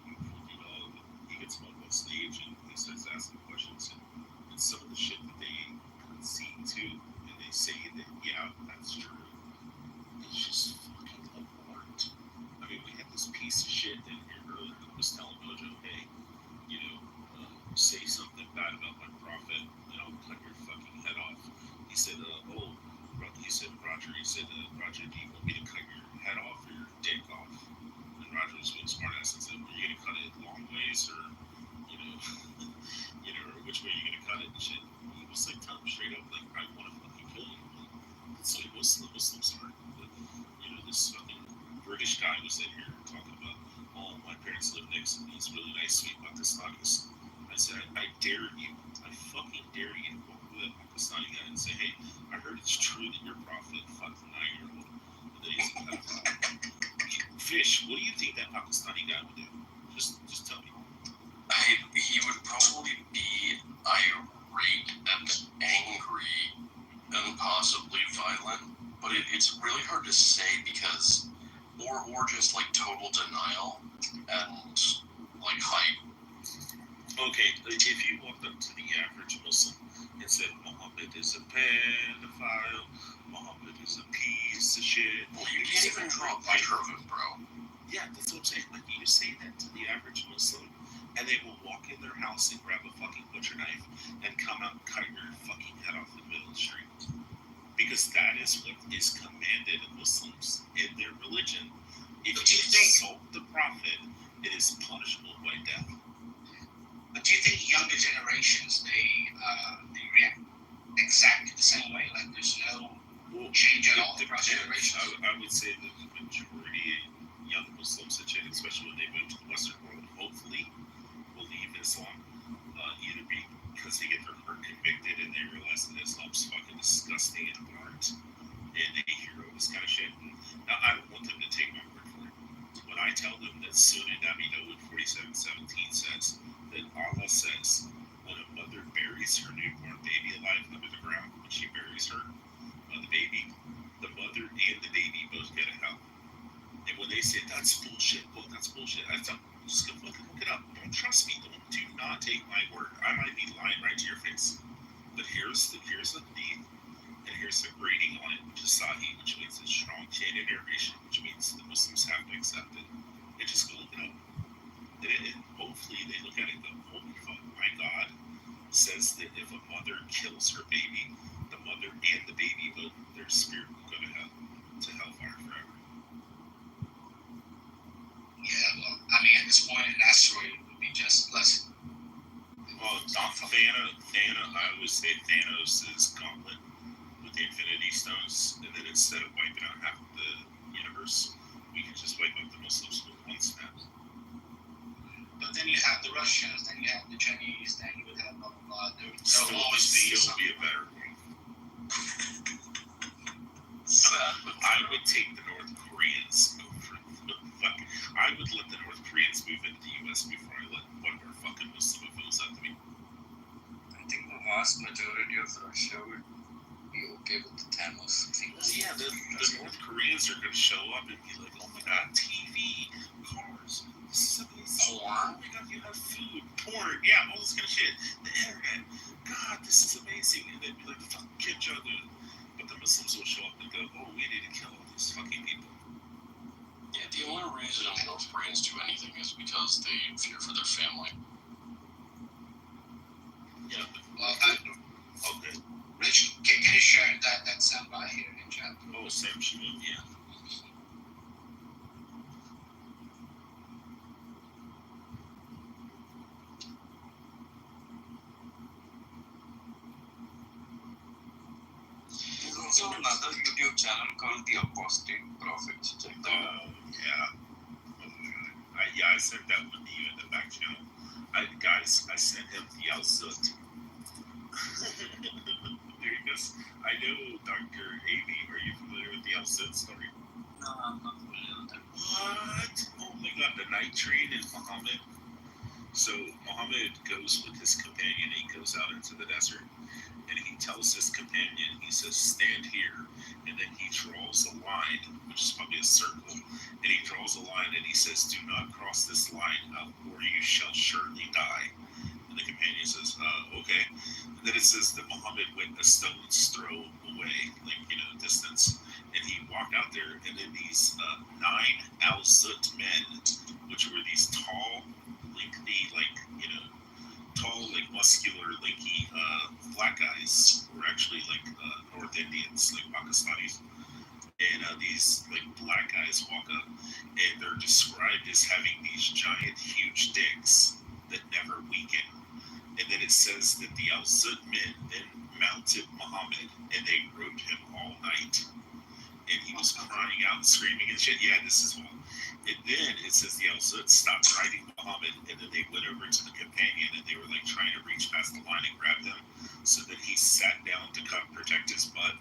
and he gets them up on stage and he starts asking questions, and some of the shit that they concede to, and they say that, yeah, that's true, it's just fucking abhorrent. I mean, we had this piece of shit in here earlier that was telling Mojo, hey, say something bad about my prophet, and I'll cut your fucking head off. He said, Roger, do you want me to cut your head off or your dick off? And Roger was being smart ass and said, well, you're gonna cut it long ways or, or which way you're gonna cut it and shit. He was like telling him straight up, like, I want to fucking kill you. Like, that's what Muslims are. But, this fucking British guy was in here talking about, oh, my parents live next to these really nice sweet Pakistanis. I said, I dare you, I fucking dare you to go to that Pakistani guy and say, hey, I heard it's true that your prophet fucked a 9-year-old and that he's a pedophile. Fish, what do you think that Pakistani guy would do? Just tell me. He would probably be irate and angry and possibly violent, but it's really hard to say because, or just like total denial and like hype. Okay, if you walked up to the average Muslim and said Muhammad is a pedophile, Muhammad is a piece of shit. Well, you can't even draw a picture of him, bro. Yeah, that's what I'm saying. Like, you say that to the average Muslim, and they will walk in their house and grab a fucking butcher knife and come out and cut your fucking head off in the middle of the street. Because that is what is commanded of Muslims in their religion. If you insult the Prophet, it is punishable by death. But do you think younger generations they react exactly the same way? Like there's no change at all across generations? I would say that the majority of young Muslims, especially when they move to the Western world, hopefully will leave Islam, either because they get their heart convicted and they realize that Islam's fucking disgusting and abhorrent, and they hear all this kind of shit. Now, I don't want them to take my word for it. When I tell them that Sunnah Nabi Dawud 47:17 says that Allah says when a mother buries her newborn baby alive under the ground, when she buries her, the mother and the baby both get a hell. And when they say that's bullshit, I tell them, just go fucking look it up. Don't trust me. Do not take my word. I might be lying right to your face. But here's the hadith, and here's the grading on it, which is Sahih, which means it's strong chain of narration, which means the Muslims have to accept it. And just go look it up. And hopefully they look at it and go, holy fuck, my God says that if a mother kills her baby, the mother and the baby, both their spirit will go to hellfire forever. Yeah, well, I mean, at this point, an asteroid would be just less. Well, I would say Thanos' gauntlet with the Infinity Stones, and then instead of wiping out half of the universe, we could just wipe out the Muslims with one snap. But then you have the Russians, then you have the Chinese, then you would have blah blah blah. There would always be a better world. I would take the North Koreans over. I would let the North Koreans move into the U.S. before I let one of our fucking Muslim foes up to me. I think the vast majority of Russia would be okay with the Thanos thing. Yeah, the North Koreans are going to show up and be like, oh my God, TV, cars, this is amazing. Oh my God, you have food, porn, yeah, all this kind of shit. The internet, God, this is amazing. And they'd be like, fuck Kim Jong-un. But the Muslims will show up and go, oh, we need to kill all these fucking people. Yeah, the only reason North Koreans do anything is because they fear for their family. Yeah, well, okay. Rich, can you share that soundbite here in chat? Oh, Sam Shmoon, yeah. There's also another YouTube channel called The Apostate Prophets. Check that out. Yeah. I sent that one to you in the back channel. I sent him the Al-Sut. There he goes. I know, Dr. Amy, are you familiar with the Al-Sut story? No, I'm not familiar with that. What? Oh my God, the night train in Muhammad. So Muhammad goes with his companion. He goes out into the desert, and he tells his companion, he says, stand here. And then he draws a line, which is probably a circle. And he draws a line, and he says, do not cross this line, or you shall surely die. And the companion says, okay. And then it says that Muhammad went a stone's throw away, distance. And he walked out there, and then these 9 Al-Sut men, which were these tall, lengthy, muscular, lanky black guys, were actually North Indians, Pakistanis. And these black guys walk up, and they're described as having these giant, huge dicks that never weaken. And then it says that the Al-Sut men then mounted Muhammad, and they rode him all night. And he was crying out and screaming and shit. Yeah, this is one. And then it says the Al-Sut stopped riding Muhammad, and then they went over to the companion, and they were trying to reach past the line and grab them. So then he sat down to protect his butt.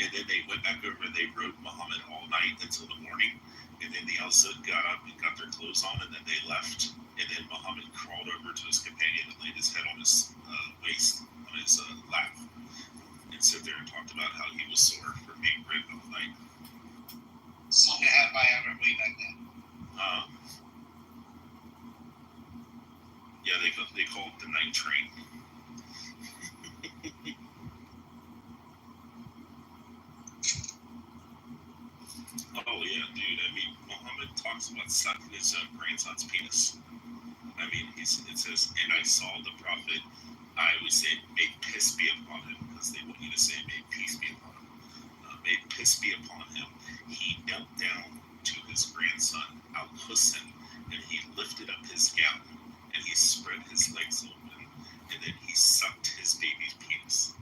And then they went back over and they rode Muhammad all night until the morning. And then the Al-Sut got up and got their clothes on, and then they left. And then Muhammad crawled over to his companion and laid his head on his waist, on his lap, and sat there and talked about how he was sore from being raped all night. Something had Viagra way back then. Yeah, they call it the night train. Oh yeah, dude. I mean, Muhammad talks about sucking his own grandson's penis. I I mean, it says, and I saw the prophet. I would say, may piss be upon him, because they want you to say, may peace be upon him. May piss be upon him. He knelt down to his grandson, Al-Hussein, and he lifted up his gown, and he spread his legs open, and then he sucked his baby's penis.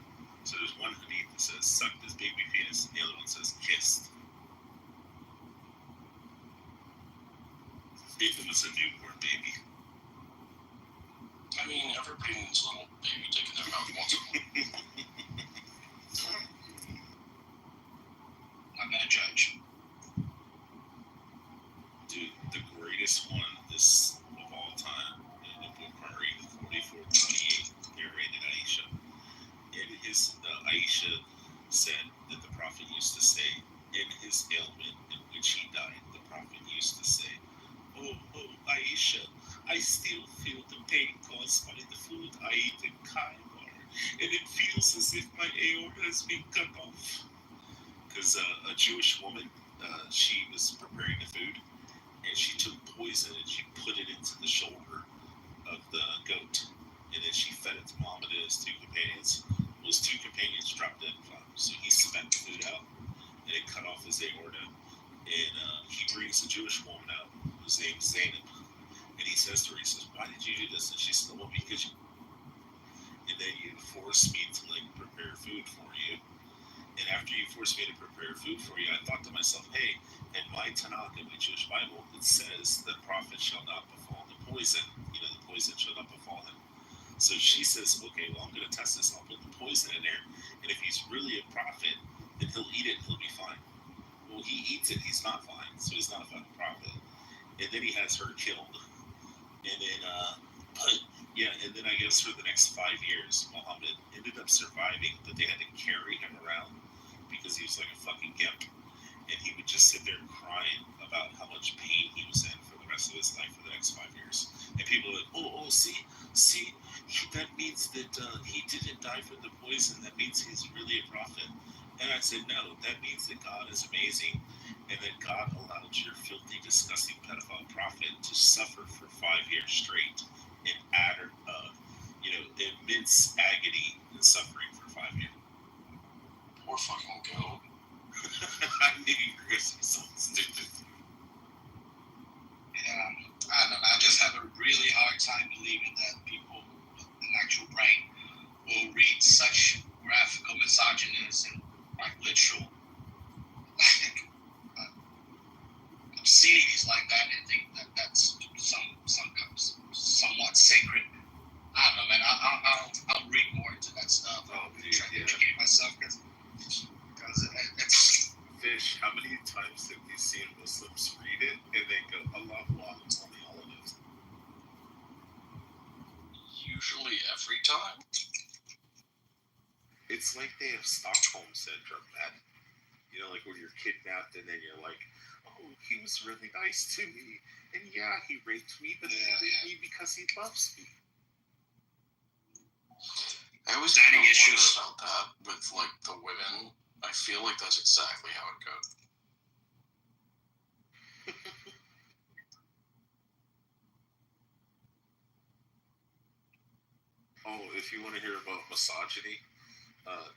So there's one hadith that says sucked his baby penis, and the other one says kissed. If it was a newborn baby. I mean, everybody needs a little baby dick in their mouth once in a while. I'm gonna judge. Dude, the greatest one is of all time in the Bukhari 44:28 narrated Aisha. And his Aisha said that the prophet used to say, in his ailment in which he died, the prophet used to say, oh, Aisha, I still feel the pain caused by the food I eat in Kitover, and it feels as if my aorta has been cut off. Because a Jewish woman, she was preparing the food, and she took poison and she put it into the shoulder of the goat, and then she fed it to Muhammad and his two companions. Those two companions dropped dead from him, so he spat the food out, and it cut off his aorta. And he brings a Jewish woman out, whose name is Zainab, and he says to her, he says, why did you do this? And she said, well, because you, and then you forced me to like prepare food for you. And after you forced me to prepare food for you, I thought to myself, hey, in my Tanakh, in my Jewish Bible, it says the prophet shall not befall the poison. You know, the poison shall not befall him. So she says, okay, well, I'm going to test this. I'll put the poison in there. And if he's really a prophet, then he'll eat it and he'll be fine. Well, he eats it, he's not fine. So he's not a fucking prophet. And then he has her killed. And then, and then I guess for the next 5 years, Muhammad ended up surviving, but they had to carry him around because he was like a fucking gimp. And he would just sit there crying about how much pain he was in for the rest of his life for the next 5 years. And people would, see, that means that he didn't die from the poison. That means he's really a prophet. And I said, no, that means that God is amazing, and that God allowed your filthy, disgusting pedophile prophet to suffer for 5 years straight in immense agony and suffering for 5 years. Poor fucking goat. I knew you were going to say something stupid. Yeah, I don't know. I just have a really hard time believing that people with an actual brain will read such graphical misogynist and like literal obscenities like that and think that that's somewhat sacred. I don't know, man. I'll read more into that stuff. I'll try to educate myself because it's. Fish, how many times have you seen Muslims read it and then go, Allahu Akbar, only all of it? Usually every time. It's like they have Stockholm syndrome, man. You know, like when you're kidnapped and then you're like, oh, he was really nice to me. And yeah, he raped me, but he raped me because he loves me. I always kind of wonder about that with, like, the women. I feel like that's exactly how it goes. Oh, if you want to hear about misogyny,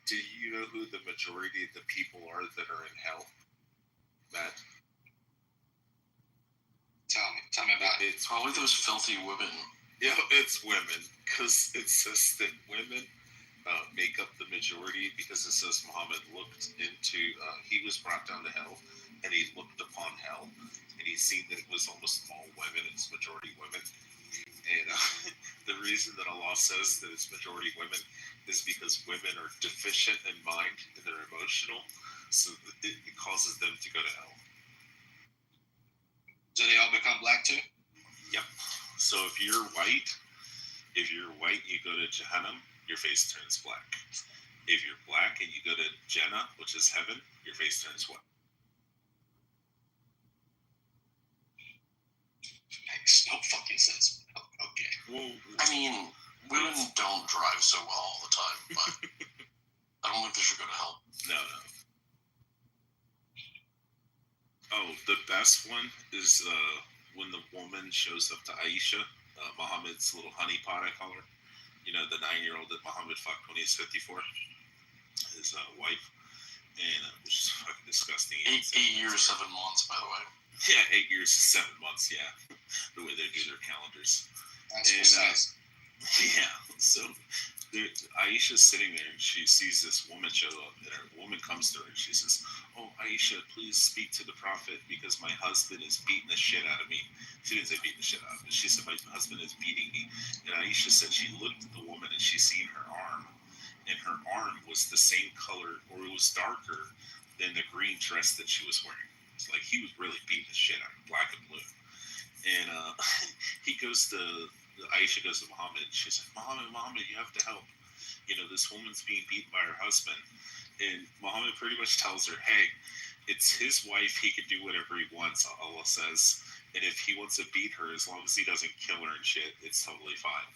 do you know who the majority of the people are that are in hell? Matt? Tell me about it. It's probably those filthy women. Yeah, it's women, because it says that women make up the majority, because it says Muhammad looked into, he was brought down to hell, and he looked upon hell, and he seen that it was almost all women, it's majority women. And the reason that Allah says that it's majority women is because women are deficient in mind and they're emotional, so it causes them to go to hell. Do they all become black too? Yep. So if you're white, you go to Jahannam, your face turns black. If you're black and you go to Jannah, which is heaven, your face turns white. Makes no fucking sense. Okay. Well, I mean, women don't drive so well all the time, but I don't think they should go to hell. No. Oh, the best one is when the woman shows up to Aisha Muhammad's little honeypot, I call her. You know, the 9-year-old that Muhammad fucked when he was 54, his wife, and which is fucking disgusting. 8 years, 7 months, by the way. Yeah, 8 years, 7 months. Yeah, the way they do their calendars. That's precise. Yeah, so Aisha's sitting there and she sees this woman show up, and a woman comes to her and she says, "Oh, Aisha, please speak to the prophet because my husband is beating the shit out of me." She didn't say beating the shit out of me. She said, "My husband is beating me." And Aisha said she looked at the woman and she seen her arm, and her arm was the same color, or it was darker than the green dress that she was wearing. It's like he was really beating the shit out of her, black and blue. And he goes to Aisha goes to Muhammad. She's like, Muhammad, you have to help. You know, this woman's being beaten by her husband. And Muhammad pretty much tells her, hey, it's his wife. He can do whatever he wants, Allah says. And if he wants to beat her, as long as he doesn't kill her and shit, it's totally fine.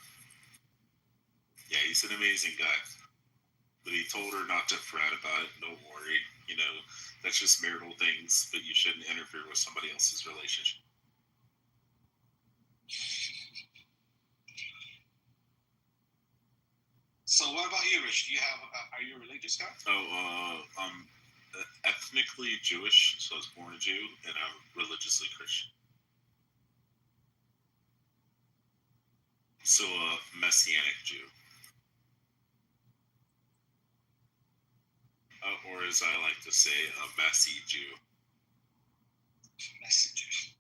Yeah, he's an amazing guy. But he told her not to fret about it. Don't worry. You know, that's just marital things, but you shouldn't interfere with somebody else's relationship. So what about you, Rich? Do you have? Are you a religious guy? Oh, I'm ethnically Jewish, so I was born a Jew, and I'm religiously Christian. So a Messianic Jew, or as I like to say, a messy Jew. Messy Jew.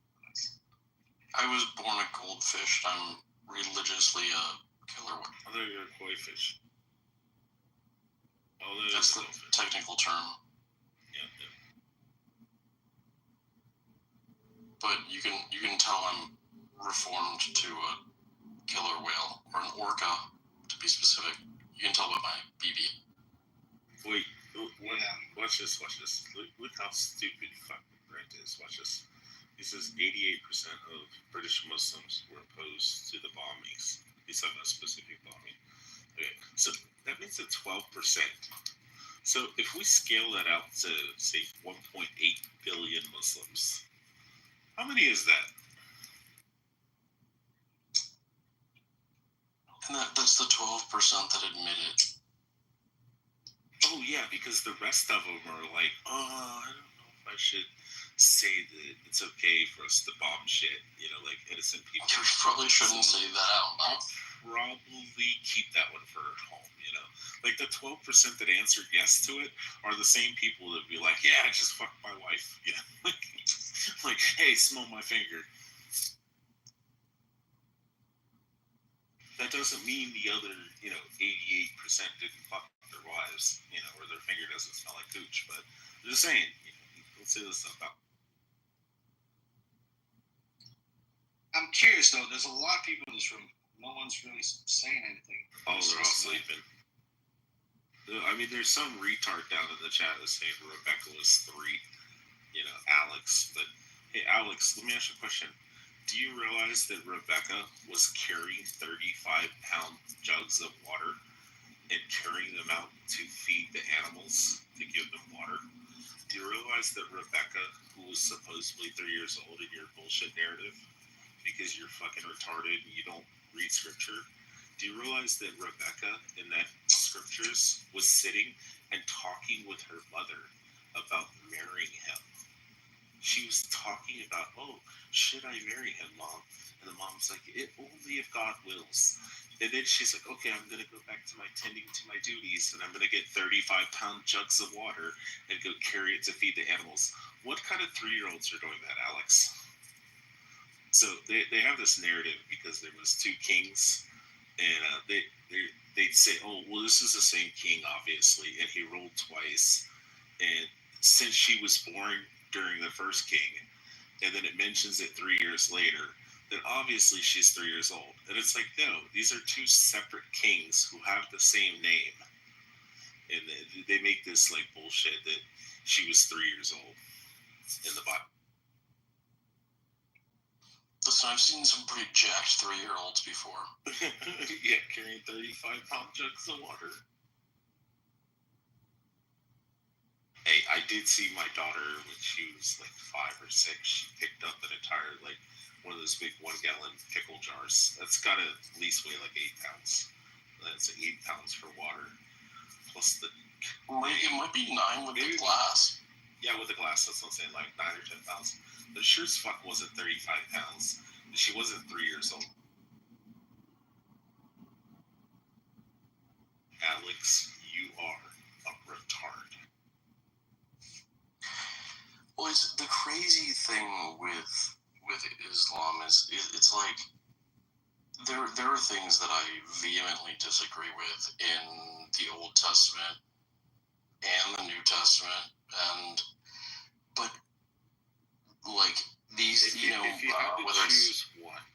I was born a goldfish. I'm religiously a killer whale. I thought you were a koi fish. Oh, that's the technical term. Yeah. But you can tell I'm reformed to a killer whale, or an orca, to be specific. You can tell by my BB. Wait, watch this. Look how stupid fucking Brent is. Watch this. He says 88% of British Muslims were opposed to the bombings. He's talking about a specific bombing. Okay, so that means that 12%. So if we scale that out to, say, 1.8 billion Muslims, how many is that? And that's the 12% that admit it. Oh, yeah, because the rest of them are like, oh, I don't know if I should say that it's okay for us to bomb shit, you know, like innocent people. You probably shouldn't say that out loud. Probably keep that one for home, you know. Like the 12% that answered yes to it are the same people that be like, yeah, I just fucked my wife, you know. Like, hey, smell my finger. That doesn't mean the other, you know, 88% didn't fuck their wives, you know, or their finger doesn't smell like cooch. But I'm just saying, you know, don't say this stuff out. I'm curious though. There's a lot of people in this room. No one's really saying anything. Oh, they're all sleeping. I mean, there's some retard down in the chat that's saying Rebecca was 3. You know, Alex. But hey, Alex, let me ask you a question. Do you realize that Rebecca was carrying 35-pound jugs of water and carrying them out to feed the animals to give them water? Do you realize that Rebecca, who was supposedly 3 years old in your bullshit narrative, because you're fucking retarded and you don't read scripture, do you realize that Rebecca in that scriptures was sitting and talking with her mother about marrying him? She was talking about, oh, should I marry him, Mom? And the mom's like, it only if God wills. And then she's like, okay, I'm going to go back to my tending to my duties, and I'm going to get 35-pound jugs of water and go carry it to feed the animals. What kind of 3-year-olds are doing that, Alex? So they have this narrative because there was 2 kings, and they'd say, oh, well, this is the same king, obviously, and he ruled twice. And since she was born during the first king, and then it mentions it 3 years later, then obviously she's 3 years old. And it's like, no, these are 2 separate kings who have the same name. And they make this like bullshit that she was 3 years old in the Bible. Listen, I've seen some pretty jacked 3-year-olds before. Yeah, carrying 35-pound jugs of water. Hey, I did see my daughter when she was like 5 or 6. She picked up an entire, like, one of those big 1-gallon pickle jars. That's got to at least weigh like 8 pounds. That's 8 pounds for water. Plus the. It might be 9 with the glass. Yeah, with the glass. That's what I'm saying, like 9 or 10 pounds. But sure as fuck wasn't 35 pounds. And she wasn't 3 years old. Alex, you are a retard. Well, it's the crazy thing with Islam is it's like there are things that I vehemently disagree with in the Old Testament and the New Testament, but like these, if you had to whether choose one,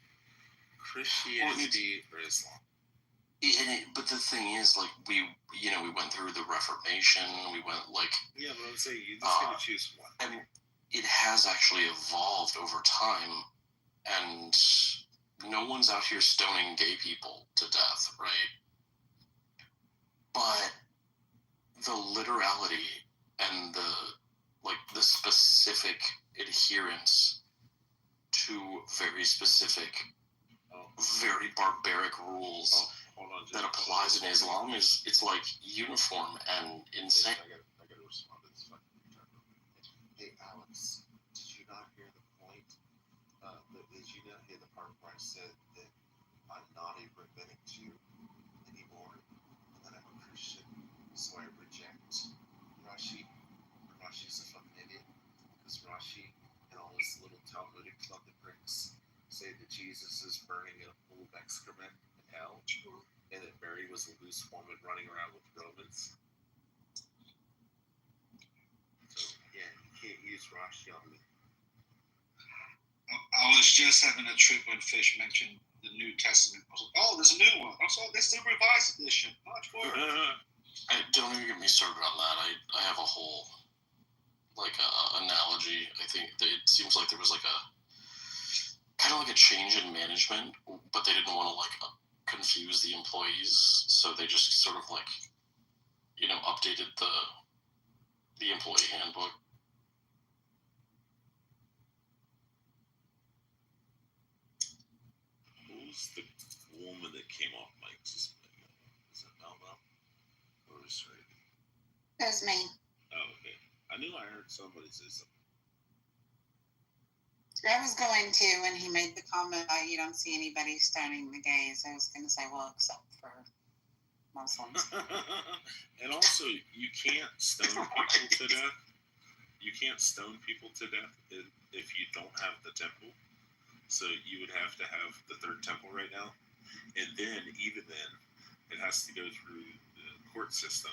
Christianity or Islam. But the thing is, like, we went through the Reformation. We went like yeah, but I'm saying you just got to choose one. I mean, it has actually evolved over time, and no one's out here stoning gay people to death, right? But the literality and the specific adherence to very specific, very barbaric rules that applies in Islam it's like uniform and insane. I gotta respond to this fucking retard. Hey Alex, did you not hear the point? Did you not hear the part where I said that I'm not a rabbinic Jew anymore, and that I'm a Christian, so I reject Rashi? Rashi's a fucking idiot, because Rashi and all his little Talmudic clubbing bricks say that Jesus is burning a pool of excrement in hell, and that Mary was a loose woman running around with Romans. So, yeah, you can't use Rashi on me. I was just having a trip when Fish mentioned the New Testament. I was like, oh, there's a new one. I saw this is the revised edition. Much more. Don't even get me started on that. I have a whole analogy. I think that it seems like there was like a kind of like a change in management, but they didn't want to confuse the employees, so they just sort of updated the employee handbook. Who's the woman that came off mic just a minute ago? Is it Mel? Or is it? It was me. Oh, okay. I knew I heard somebody say something. I was going to when he made the comment about you don't see anybody stoning the gays. I was going to say, well, except for Muslims. And also, you can't stone people to death. You can't stone people to death if you don't have the temple. So you would have to have the third temple right now. And then, even then, it has to go through the court system,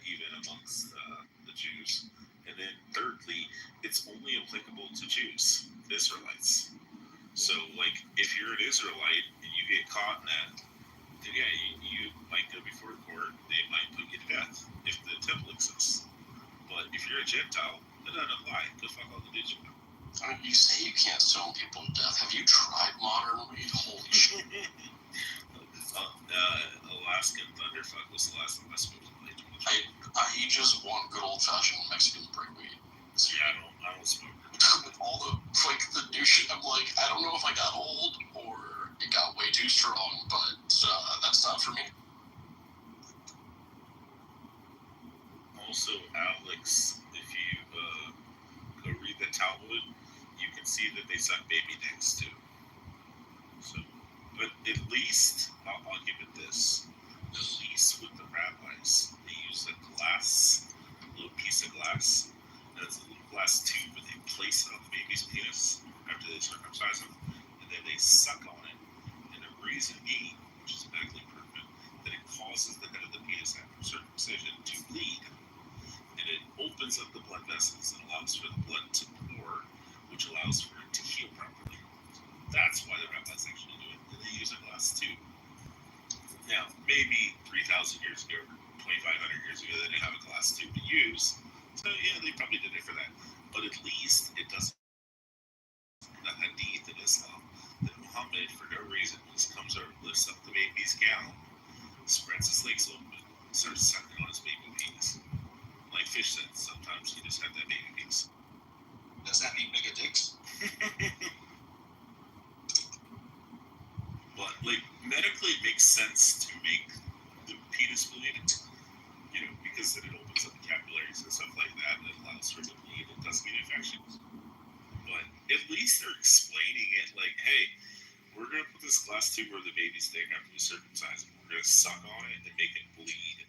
even amongst the Jews. And then, thirdly, it's only applicable to Jews, Israelites. So, if you're an Israelite and you get caught in that, then yeah, you might go before the court. They might put you to death if the temple exists. But if you're a Gentile, that doesn't apply. Go fuck all the dudes you know. You say you can't stone people to death. Have you tried modern weed? Holy shit. Alaskan Thunderfuck was the last time I smoked in late 2020. I just want good old fashioned Mexican brick weed. So, yeah, I don't smoke. With all the new shit, I'm like, I don't know if I got old or it got way too strong, but that's not for me. Also, Alex, if you go read the Talmud, you can see that they suck baby dicks too. So, but at least, I'll give it this. At least with the rabbis, they use a little piece of glass, and it's a little glass tube, and they place it on the baby's penis after they circumcise them, and then they suck on it, and the reason being, which is medically proven, that it causes the head of the penis after circumcision to bleed, and it opens up the blood vessels and allows for the blood to pour, which allows for it to heal properly. That's why the rabbis actually do it, and they use a glass tube. Now, maybe 3,000 years ago, 2,500 years ago, they didn't have a glass tube to use. So, yeah, they probably did it for that. But at least it doesn't. The hadith in Islam that Muhammad, for no reason, just comes over, lifts up the baby's gown, spreads his legs open, and starts sucking on his baby penis. like Fish said, sometimes you just have that baby piece. Does that mean bigger dicks? But like medically, it makes sense to make the penis bleed. You know, because then it opens up the capillaries and stuff like that, and it allows for it to bleed. It doesn't get infections. But at least they're explaining it like, hey, we're gonna put this glass tube where the baby's dick after we circumcise him. We're gonna suck on it and make it bleed.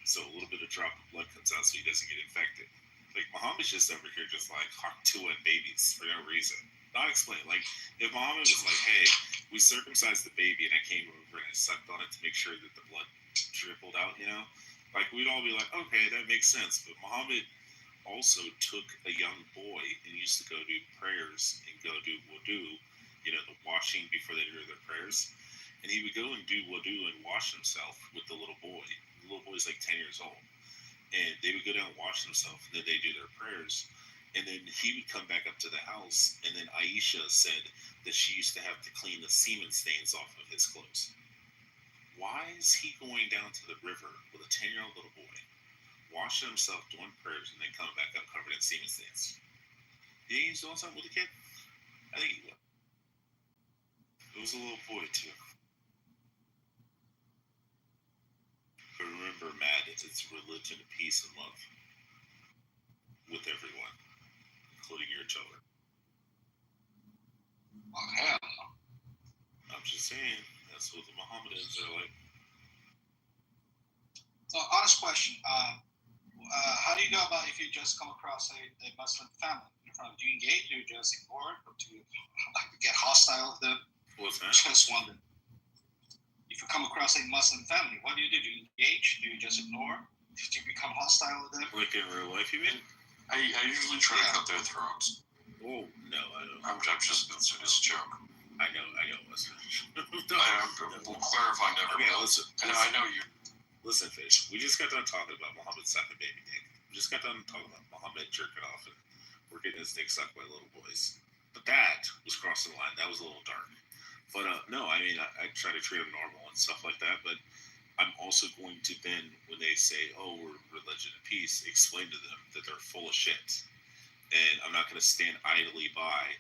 So a little bit of drop of blood comes out so he doesn't get infected. Like Muhammad's just over here just like to at babies for no reason. Not explain. Like if Muhammad was like, hey, we circumcised the baby and I came over and I sucked on it to make sure that the blood dribbled out, you know? Like we'd all be like, okay, that makes sense. But Muhammad also took a young boy and used to go do prayers and go do wudu, you know, the washing before they do their prayers. And he would go and do wudu and wash himself with the little boy. The little boy's like 10 years old. And they would go down and wash themselves, and then they do their prayers. And then he would come back up to the house, and then Aisha said that she used to have to clean the semen stains off of his clothes. Why is he going down to the river with a 10-year-old little boy, washing himself, doing prayers, and then coming back up covered in semen stains? Do you think he's doing something with the kid? I think he was. It was a little boy, too. But remember, Matt, it's religion, peace, and love with everyone, including your children. Well, hell no. I'm just saying, that's what the Mohammedans are like. So, honest question. How do you go about if you just come across a Muslim family in front of you? Do you engage? Do you just ignore it? Or do you like to get hostile with them? What's that? Just wondering. If you come across a Muslim family, what do? Do you engage? Do you just ignore? Do you become hostile with them? Like in real life, you mean? I usually try to cut their throats. Oh, no, I don't. I'm just, it's a joke. I know. We'll clarify to everybody else. I know you. Listen, Fish, we just got done talking about Muhammad's second baby dick. We just got done talking about Muhammad jerking off and we're getting his dick sucked by little boys. But that was crossing the line. That was a little dark. But no, I mean, I try to treat them normal and stuff like that. But I'm also going to then, when they say, oh, we're religion and peace, explain to them that they're full of shit. And I'm not going to stand idly by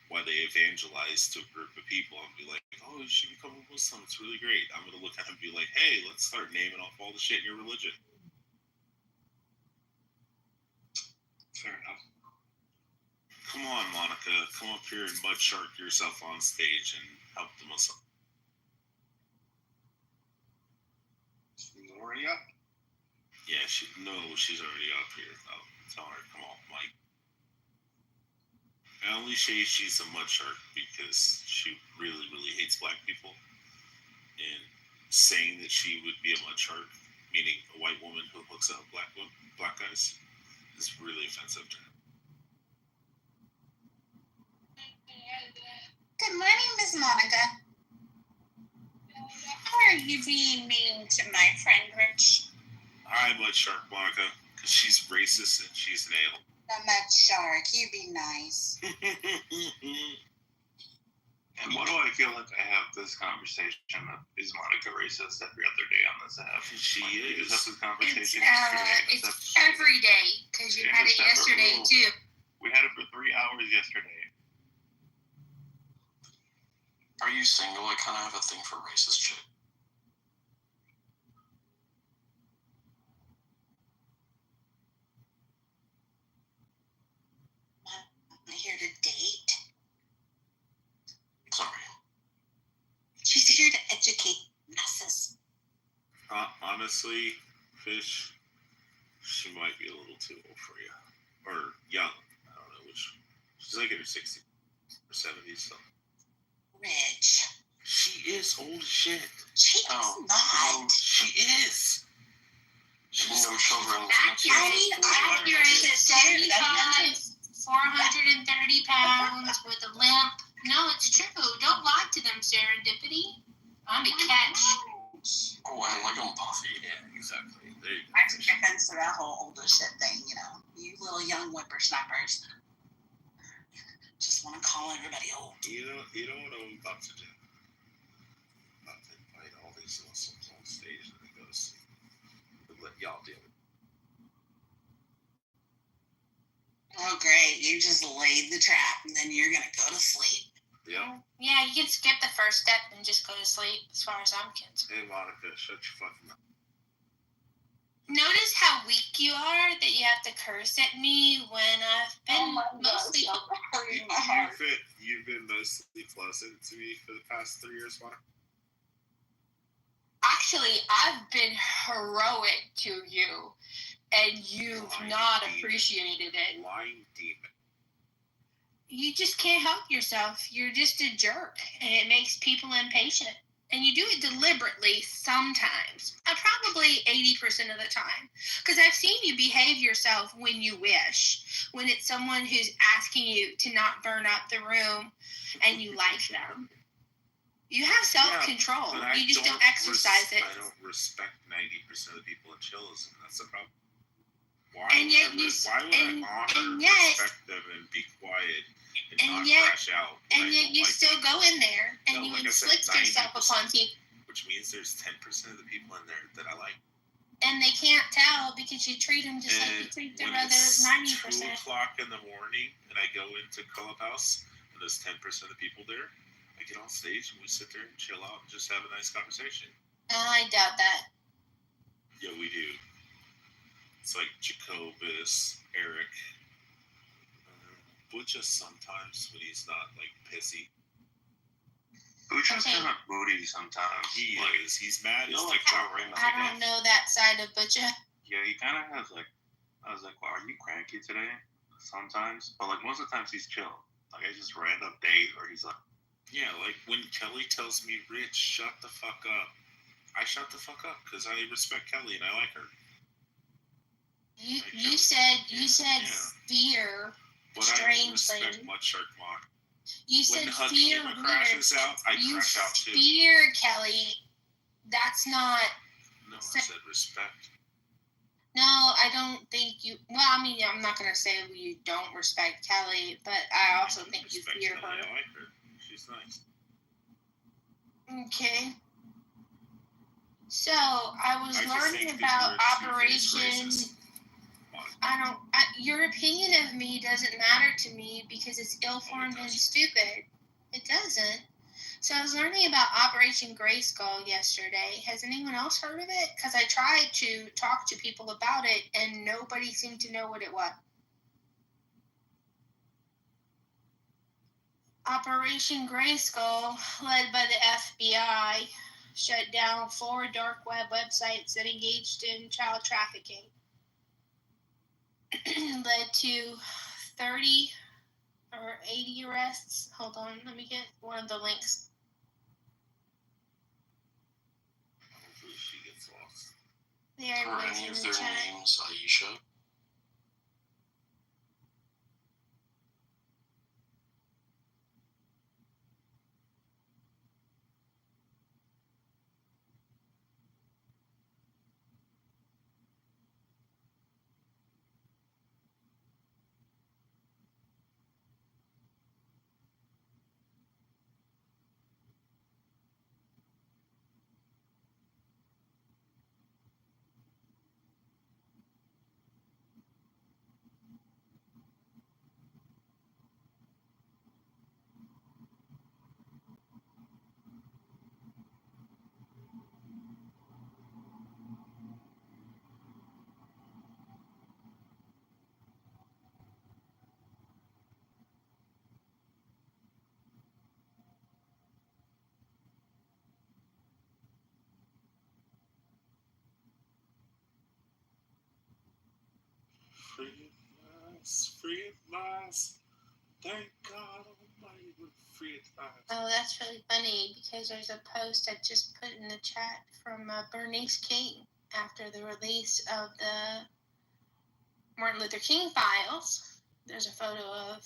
while they evangelize to a group of people and be like, oh, you should become a Muslim. It's really great. I'm going to look at them and be like, hey, let's start naming off all the shit in your religion. Fair enough. Come on, Monica. Come up here and mud shark yourself on stage and help the Muslim. She's already up? Yeah, she's already up here. Oh, tell her, come on, Mike. I only say she's a mud shark because she really, really hates black people. And saying that she would be a mud shark, meaning a white woman who hooks up black guys, is really offensive to her. Good morning, Miss Monica. How are you being mean to my friend Rich? Hi, mud shark Monica, because she's racist and she's an ale. The mud shark, you be nice. And why do I feel like I have this conversation of is Monica racist every other day on this app? She is. We just had this conversation It's every day, because you had it yesterday, too. We had it for 3 hours yesterday. Are you single? I kind of have a thing for racist shit. I'm here to date. Sorry. She's here to educate masses. Honestly, Fish, she might be a little too old for you. Or young. I don't know which. She's like in her 60s or 70s, so. Rich. She is old as shit. She is not. She is. She's no children. Accurate. 75, 430 pounds with a limp. No, it's true. Don't lie to them, Serendipity. I'm a catch. Oh, I like them puffy. Yeah, exactly. There you go. I took offense to that whole older shit thing, you know. You little young whippersnappers. Just want to call everybody old. You know what I'm about to do? I'm about to invite all these Muslims on stage and then go to sleep. And let y'all deal with it. great. You just laid the trap, and then you're gonna go to sleep. Yep. Yeah, you can skip the first step and just go to sleep, as far as I'm concerned. Hey, Monica, shut your fucking mouth. Notice how weak you are, that you have to curse at me when I've been mostly... You've been mostly pleasant to me for the past 3 years, Monica. Actually, I've been heroic to you, and you've not appreciated it. Lying demon. You just can't help yourself. You're just a jerk, and it makes people impatient. And you do it deliberately sometimes, probably 80% of the time. Because I've seen you behave yourself when you wish, when it's someone who's asking you to not burn up the room, and you like them. You have self-control. Yeah, you just don't exercise it. I don't respect 90% of the people in chills, and that's the problem. Why and would yet I, you, why would and, I honor and and yet, respect them and be quiet and not yet, crash out? And yet you still go in there and you inflict yourself upon people. Which means there's 10% of the people in there that I like. And they can't tell because you treat them just like you treat the other 90%. 2 o'clock in the morning and I go into Clubhouse and there's 10% of the people there. I get on stage and we sit there and chill out and just have a nice conversation. I doubt that. Yeah, we do. It's like Jacobus, Eric, Butcha sometimes when he's not like pissy. Butcha's kind of moody sometimes. He is. He's mad. He's like I don't know that side of Butcha. Yeah, he kind of has like, I was like, wow, are you cranky today? Sometimes. But like most of the times he's chill. Like I just random days where he's like, yeah, like when Kelly tells me, Rich, shut the fuck up. I shut the fuck up because I respect Kelly and I like her. You said fear. But strangely. I respect much Shark Mock. You said when fear. When crashes out, I crash out too. Fear, Kelly. That's not. No, I said respect. No, I don't think you. Well, I mean, I'm not gonna say you don't respect Kelly, but I also think you fear her. I like her. She's nice. Okay. So I was learning about Operation. Your opinion of me doesn't matter to me because it's ill-formed and stupid. It doesn't. So I was learning about Operation Grayskull yesterday. Has anyone else heard of it? Because I tried to talk to people about it and nobody seemed to know what it was. Operation Grayskull, led by the FBI, shut down 4 dark web websites that engaged in child trafficking. Led to 30 or 80 arrests. Hold on, let me get one of the links. Hopefully she gets lost. There, are any of their names Aisha? Free at last. Thank God Almighty, we're free at last. Oh, that's really funny because there's a post I just put in the chat from Bernice King after the release of the Martin Luther King files. There's a photo of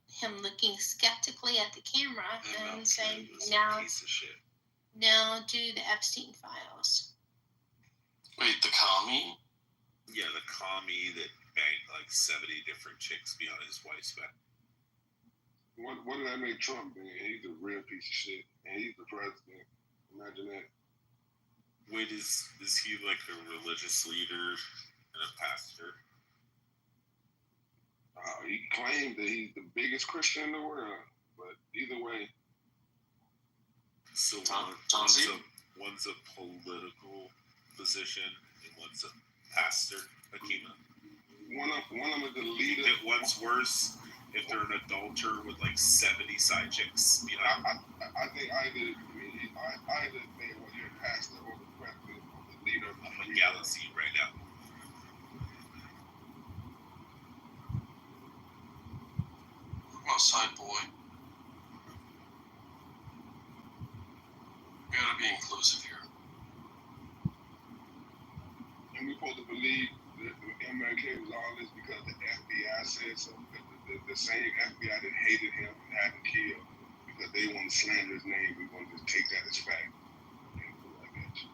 him looking skeptically at the camera and saying, now do the Epstein files. Wait, the commie? Yeah, the commie that banged like 70 different chicks behind his wife's back. What did that make Trump, man? He's a real piece of shit. And he's the president. Imagine that. Wait, is he like a religious leader and a pastor? He claimed that he's the biggest Christian in the world, but either way. So one's a political position and one's a pastor, Akima. One of them is the leader. If one's worse if they're an adulterer with like 70 side chicks. You know? I think either they were your pastor or the president or the leader. I'm a galaxy right now. Outside boy. We gotta be inclusive here. And we're supposed to believe that the MLK was all this because the FBI said so. The same FBI that hated him and had him killed because they want to slander his name. We want to just take that as fact. I guess.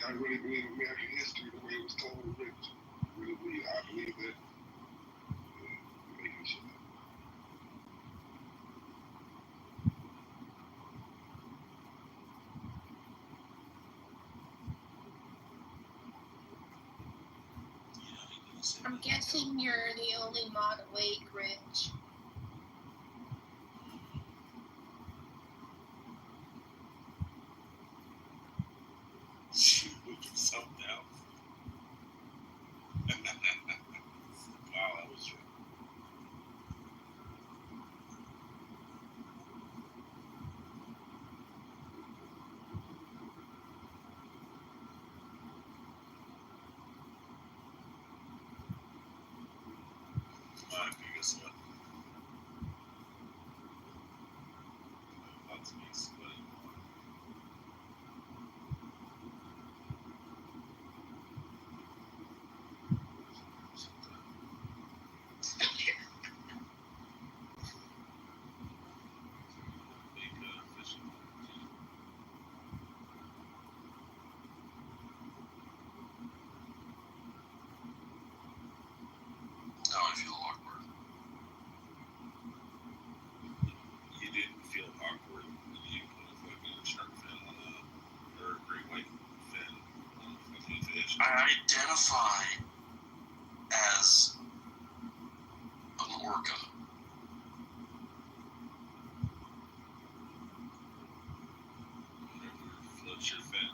I really believe American history the way it was told was written. I believe that. Making sure. I'm guessing you're the only mod awake, Rich. She moved herself down. Wow, that was true. My biggest one. Lots of me sweating. Now I feel awkward. You didn't feel awkward when you put a fucking shark fin on or a great white fin on a fucking fish. I identify as an orca. Whatever floats your fin.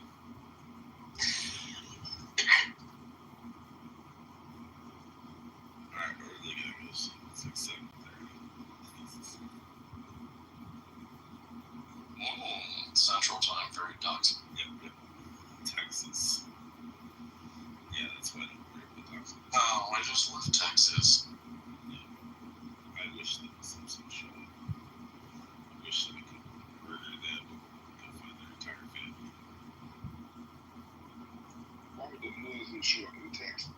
Alright, we're really gonna go 6-7 Central time, very ducks. Yep. Texas. Yeah, that's why I don't worry about Texas. Oh, I just left Texas. Yeah. I wish there was some show. I wish that we could murder them and find their entire family. Why would the Muslims show up in Texas?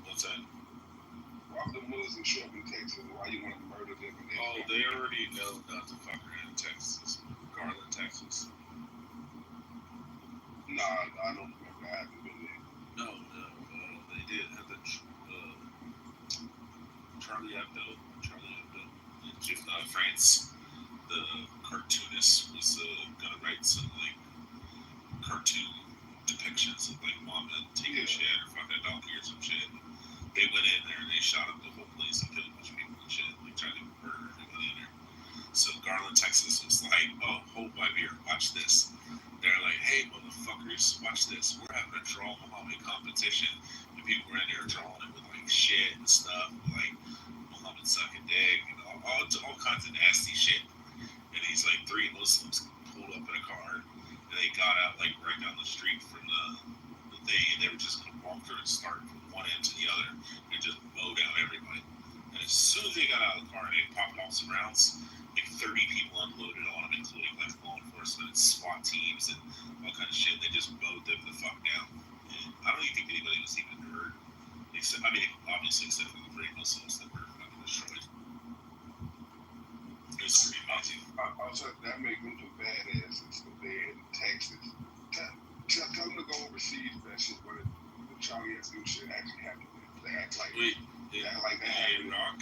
What's that? Why would the Muslims show up in Texas? Why you want to murder them? Oh, they already know not to fuck around in Texas. Garland, Texas. Nah, I don't remember. I haven't been there. No, they did have the Charlie Hebdo in France. The cartoonist was gonna write some like cartoon depictions of like mom taking a shit or fucking a donkey or some shit. They went in there and they shot up the whole place and killed a bunch of people and shit. Like trying to murder everybody in there. So Garland, Texas was like, oh, hold my beer, watch this. They're like, hey, motherfuckers, watch this. We're having a draw Muhammad competition. And people were in there drawing it with like shit and stuff, like Muhammad sucking dick and all kinds of nasty shit. And these like 3 Muslims pulled up in a car and they got out like right down the street from the thing, and they were just gonna walk through and start from one end to the other and just mow down everybody. And as soon as they got out of the car and they popped off some rounds, like 30 people unloaded on them, including like law enforcement and SWAT teams and all kind of shit. They just mowed them the fuck down. And I don't even think anybody was even hurt. Except, I mean, obviously, except for the 3 Muslims that were fucking destroyed. It was pretty amazing. Also, that make them the badasses if they're in Texas. Tell them to go overseas. That shit, what the Charlie Hebdo shit actually happened. They act like Wait, they act like that happened. Iraq?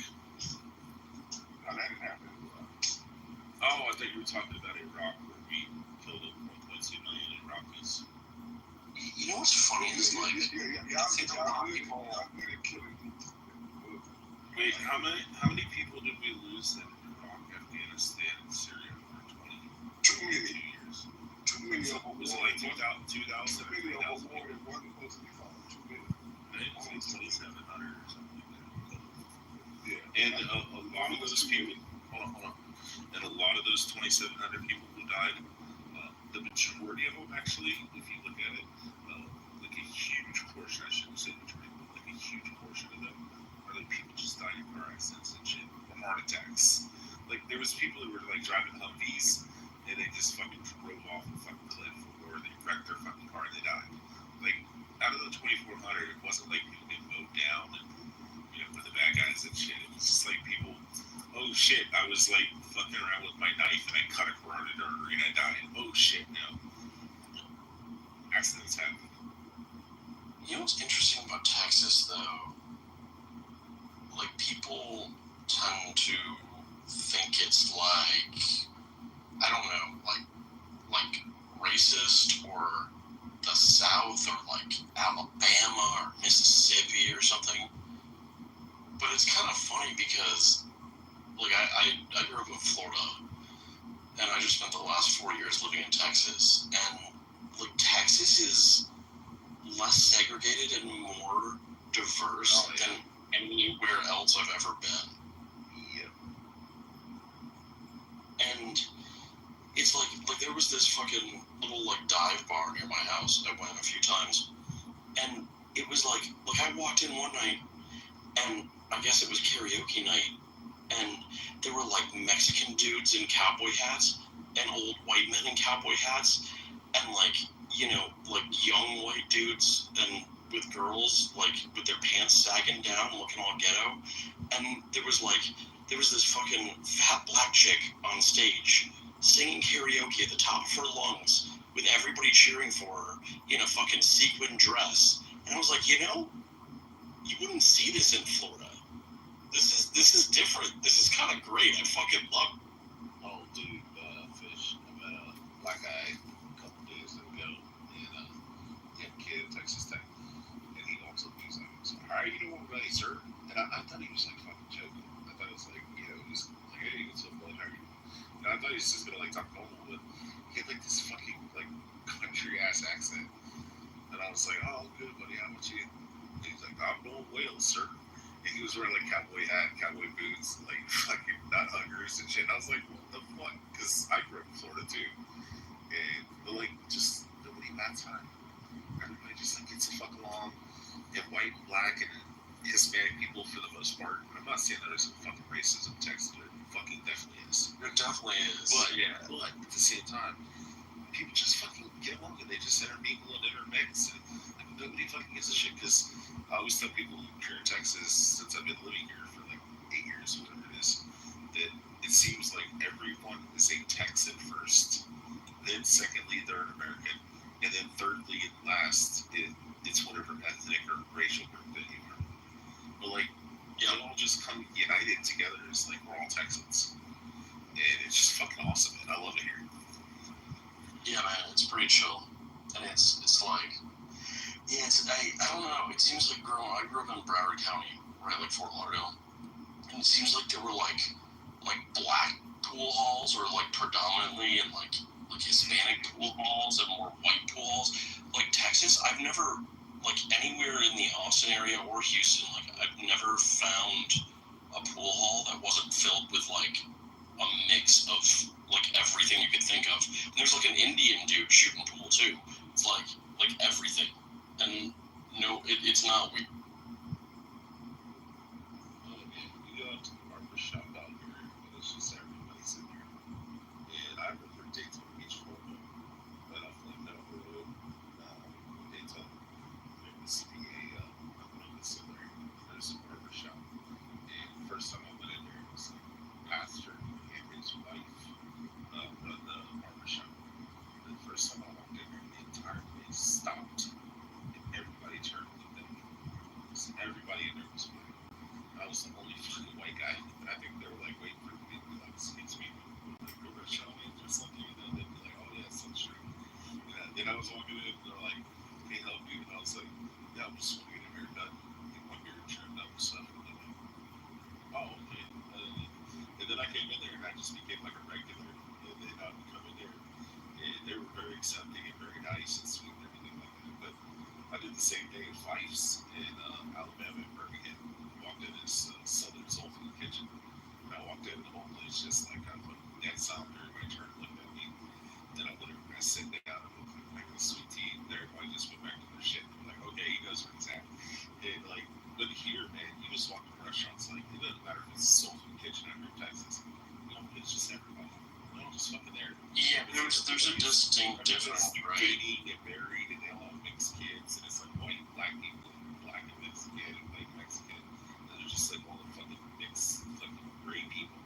No, that didn't happen. Oh, I thought you were talking about Iraq, where we killed 1.2 million Iraqis. You know what's funny is like I think a lot of people. Wait, how many people did we lose in Iraq, Afghanistan, and Syria for 22 years? 2 million. Was it like 2,000 or 3,000 people? I think it was like 2,700 or something like that. Yeah. And a lot of those people, hold on. And a lot of those 2,700 people who died, the majority of them actually, if you look at it, like a huge portion, I shouldn't say majority, but like a huge portion of them are like people just dying in car accidents and shit, or heart attacks. Like there was people who were like driving Humvees and they just fucking drove off a fucking cliff, or they wrecked their fucking car and they died. Like out of the 2,400, it wasn't like people getting mowed down and for the bad guys and shit. It was just like people, oh shit, I was like fucking around with my knife and I cut a carotid artery and I died. Oh shit, no. Accidents happen. You know what's interesting about Texas, though? Like, people tend to think it's like, I don't know, like racist, or the South, or like Alabama or Mississippi or something. But it's kind of funny because, like, I grew up in Florida, and I just spent the last 4 years living in Texas, and like Texas is less segregated and more diverse than anywhere else I've ever been. And it's like there was this fucking little like dive bar near my house. I went a few times, and it was like I walked in one night, and I guess it was karaoke night, and there were like Mexican dudes in cowboy hats and old white men in cowboy hats, and like young white dudes and with girls like with their pants sagging down looking all ghetto, and there was this fucking fat black chick on stage singing karaoke at the top of her lungs with everybody cheering for her in a fucking sequin dress, and I was like, you wouldn't see this in Florida. This is different. This is kind of great. I fucking love it. Oh, dude, Fish, I met a black guy a couple days ago, and he had a kid at Texas Tech, and he also was like, all right, you know what, right, sir? And I thought he was like fucking joking. I thought it was like, just like, hey, what's up, buddy? How are you? And I thought he was just gonna like talk normal, but he had like this fucking like country ass accent, and I was like, oh, good, buddy, how about you? And he's like, I'm going Wales, sir. And he was wearing like cowboy hat, cowboy boots, like fucking nut huggers and shit. And I was like, what the fuck? Because I grew up in Florida too. But like, just nobody bats time. Everybody just like gets the fuck along. And white and black and Hispanic people for the most part. I'm not saying there's some fucking racism in Texas, but it fucking definitely is. There definitely is. But yeah, but at the same time, people just fucking get along and they just intermingle and intermix, and like, nobody fucking gives a shit. Because I always tell people here in Texas, since I've been living here for like 8 years, whatever it is, that it seems like everyone is a Texan first, then secondly they're an American, and then thirdly and last it's whatever ethnic or racial group that you are. But like, it all just come united together as like we're all Texans, and it's just fucking awesome, man. I love it here. Yeah, man, it's pretty chill, and it's like, yeah, I don't know. It seems like I grew up in Broward County, right, like Fort Lauderdale, and it seems like there were like black pool halls, or like predominantly, and like Hispanic pool halls and more white pool halls. Like Texas, I've never, like anywhere in the Austin area or Houston, like I've never found a pool hall that wasn't filled with like a mix of like everything you could think of. And there's like an Indian dude shooting pool too. It's like everything. And no, it's not weird. You go to the barber shop out here, and it's just everybody's in there. And I remember Daytona Beach, Florida, but off like Meadow Road, Daytona. There was there's a barber shop. And the first time I went in there, it was like pastor and his And I was walking in, and they're like, "Can I help you?" And I was like, "Yeah, I'm just wanting to get a haircut. My beard trimmed up and stuff." And they're like, "Oh, okay." And then I came in there, and I just became like a regular. And then I would come in there, and they were very accepting and very nice and sweet and everything like that. But I did the same day at Fife's in Alabama and Birmingham. Walked in this Southern Soul Food kitchen. And I walked in, and the whole place just like kind of like dead silent. Everybody turned and looked at me. Then I went over and I sat down and like a sweet tea. And everybody just went back to their shit. I'm like, okay, he knows where he's at. And like, but here, man, you just walk to restaurants. Like, it doesn't matter if it's a Soul Food kitchen out here in Texas. You know, it's just everybody. They're all just fucking there. Yeah, there's a distinct difference, right? Dating and married, and they all have mixed kids, and it's like white, black people, black and Mexican, and white Mexican, and they're just like all the fucking mixed, fucking gray people.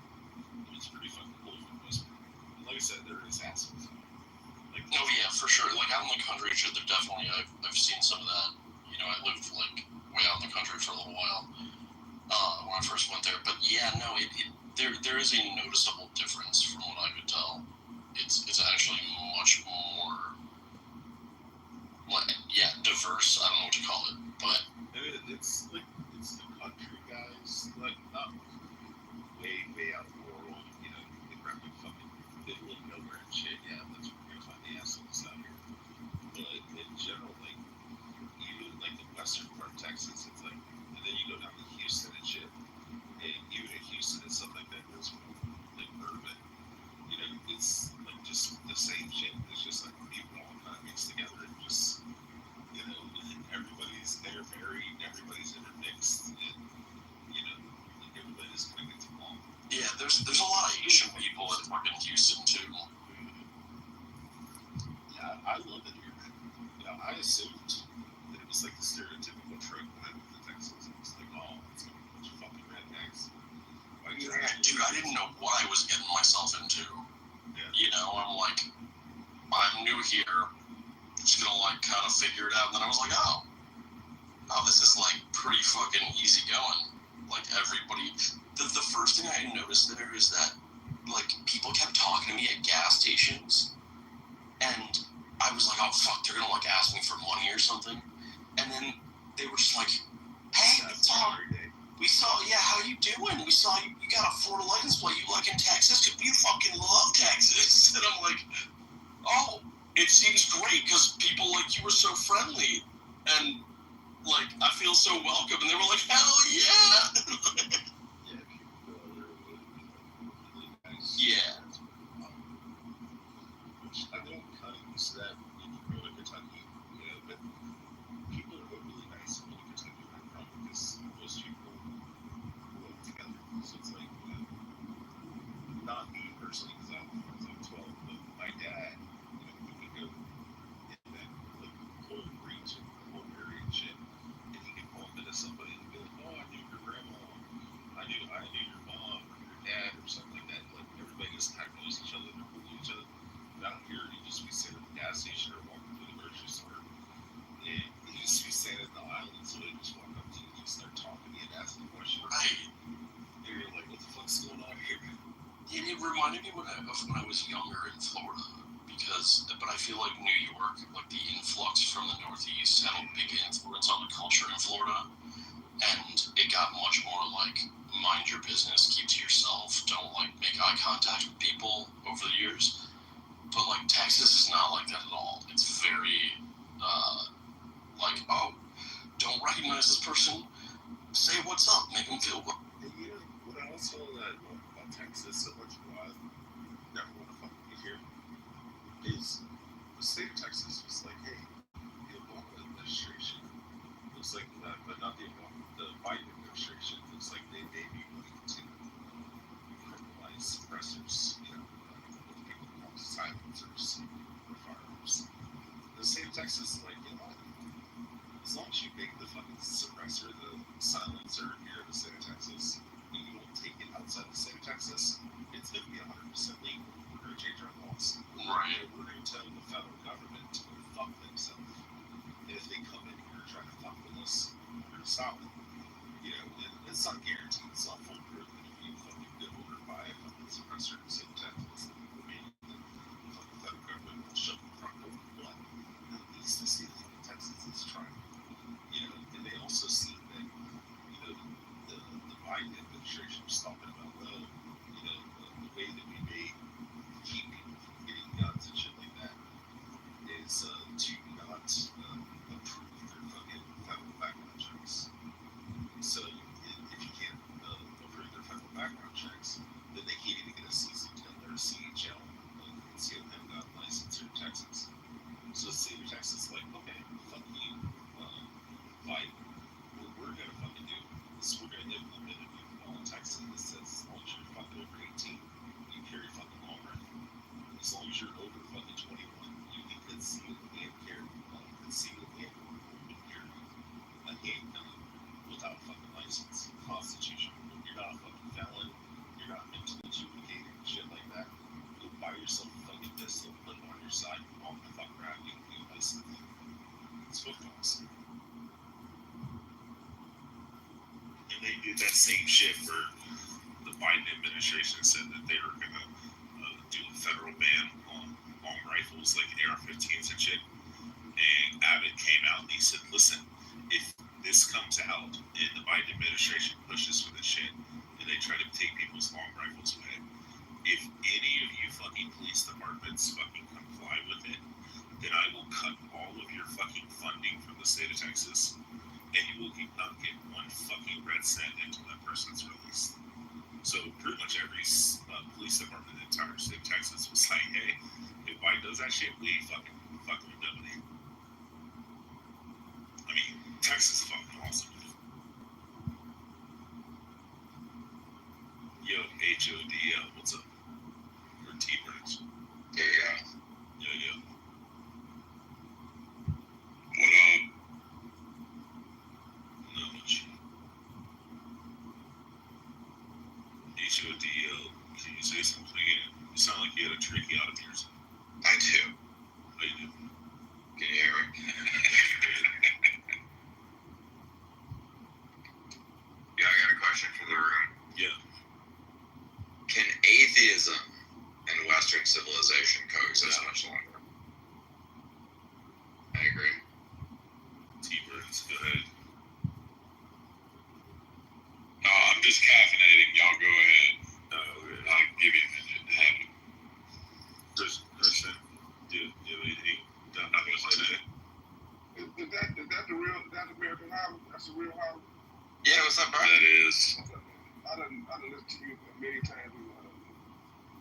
And it's pretty fucking cool for the most part. And like I said, there is assholes. Like, oh yeah, for sure. Like out in the country, shit, there definitely I've seen some of that. You know, I lived like way out in the country for a little while when I first went there. But yeah, no, there is a noticeable difference from what I could tell. It's actually much more like diverse. I don't know what to call it, but it's like it's the country guys, like not way out rural, you know, they grab the fucking middle of nowhere and shit. Yeah, that's where you're gonna find the assholes out here. But in general, like even like the western part of Texas, it's like, and then you go down to Houston and shit, and even in Houston and stuff like that, it's like urban. You know, it's like just the same shit. It's just like people all kind of mixed together and just, you know, everybody's there married, everybody's intermixed, and you know, like everybody's kind of gets along. Yeah, there's a lot of Asian people in fucking Houston too. Yeah, I love it here, man. You know, I assumed that it was like the stereotypical trope when I moved to Texas. It was like, oh, it's gonna be a bunch of fucking rednecks. Yeah, dude, I didn't know what I was getting myself into. Yeah. You know, I'm like, I'm new here, just gonna like kind of figure it out. And then I was like, oh, this is like pretty fucking easy going. Like everybody, the first thing I noticed there is that like people kept talking to me at gas stations, and I was like, oh fuck, they're gonna like ask me for money or something. And then they were just like, hey, we saw, yeah, how you doing? We saw you got a Florida license plate. You like in Texas? Cause we fucking love Texas. And I'm like, oh, it seems great because people like you were so friendly, and like I feel so welcome. And they were like, hell yeah. Yeah. Which I know I'm kind of used to that when you go to Kentucky, you know, but people are really nice in Kentucky where I'm from because most people grew up together. So it's like, you know, not me personally because I was like 12, but my dad, you know, he could go in that like cold region, cold area and shit, and he could bump into somebody and be like, oh, I knew your grandma, I knew your mom or your dad or something like that. Like everybody just kind of knows each other, they're cool with each other. Out here, you just be sitting at the gas station or walking through the grocery store, and you just be standing in the aisle, and so they just walk up to you and just start talking to you and asking questions. Right. And you're like, what the fuck's going on here? It reminded me of when I was younger in Florida, but I feel like New York, like the influx from the Northeast, had a big influence on the culture in Florida, and it got much more like mind your business, keep to yourself, don't like make eye contact with people over the years. But like Texas is not like that at all. It's very like, oh, don't recognize this person, say what's up, make them feel well. And you know what I also love about Texas so much, why I never want to fucking be here, is the state of Texas was like, hey, the Obama administration looks like, but not the Obama, the Biden administration looks like they maybe willing to criminalize suppressors, you know, what people call silencers or firearms. The state of Texas is like, you know what? As long as you make the fucking suppressor, the silencer here in the state of Texas, and you don't take it outside the state of Texas, it's going to be 100% legal. We're going to change our laws. Right. And we're going to tell the federal government to go fuck themselves. And if they come in here and try to fuck with us, we're going to stop them. You know, and it's not guaranteed, it's not foolproof that if you fucking get ordered by a fucking suppressor in the state of Texas, that will be the fucking federal government will shut the front door. But what costs. And they did that same shit where the Biden administration said that they were going to do a federal ban on long rifles like AR-15s and shit. And Abbott came out and he said, listen, if this comes out and the Biden administration pushes for this shit and they try to take people's long rifles away, if any of you fucking police departments fucking comply with it, then I will cut all of your fucking funding from the state of Texas and you will not get one fucking red cent until that person's released. So pretty much every police department in the entire state of Texas was like, hey, if Biden does that shit, we fucking eliminate. I mean, Texas is fucking awesome. Yo, HODL, what's up? Or T-Birds. Yeah. What up? Not much. HODL, can you say something again? You sound like you had a tracheotomy or something. I do. How you doing? Can you hear me? Yeah, I got a question for the room. Yeah. Can atheism and Western civilization coexist much longer? I agree. T-Birds, go ahead. No, I'm just caffeinating. Y'all go ahead. Okay. I'll give you a minute. Kristen, do you have anything done to say today? Is that the real? That's American Idol. That's the real Idol. Yeah, what's up, bro? That is. I done listened to you many times in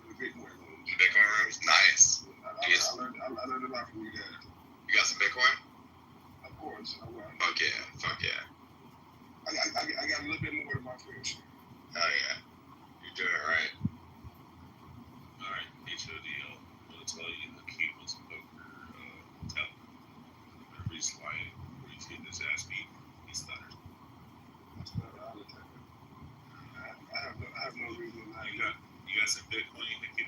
the Bitcoin room. The Bitcoin rooms, nice. I learned a lot from you guys. You got some Bitcoin? Of course. Fuck yeah. I got a little bit more than my fair share. Oh yeah. You're doing it right. Alright, HODL. I'm going to tell you the key was a poker tell. Whenever he's lying, where he's getting his ass beat, he stuttered. That's not all the time. I have no reason to lie. You got some Bitcoin you can keep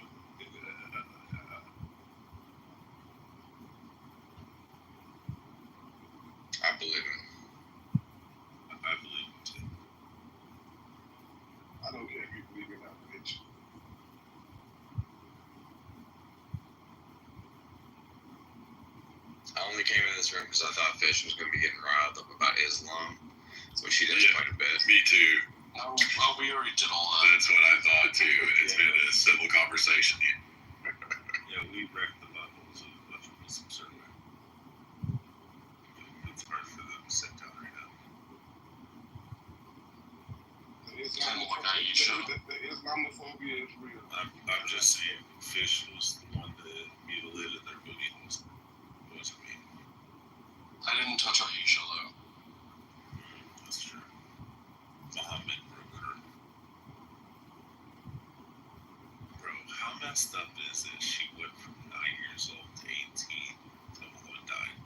I believe it. I believe it too. I don't care if you believe it or not, bitch. I only came in this room because I thought Fish was going to be getting riled up about Islam, which he does quite a bit. Me too. Oh, well, we already did all that. That's what I thought too. It's been a civil conversation. Yeah, we wrecked the buttholes of a bunch of Muslims earlier. It's hard for them to sit down right now. The Islamophobia is real. I'm just saying, Fish was the one that mutilated their booty holes. It wasn't me. I didn't touch Aisha though. That's true. Muhammad broke her. Bro, how messed up is it? She went from 9 years old to 18 until Muhammad died.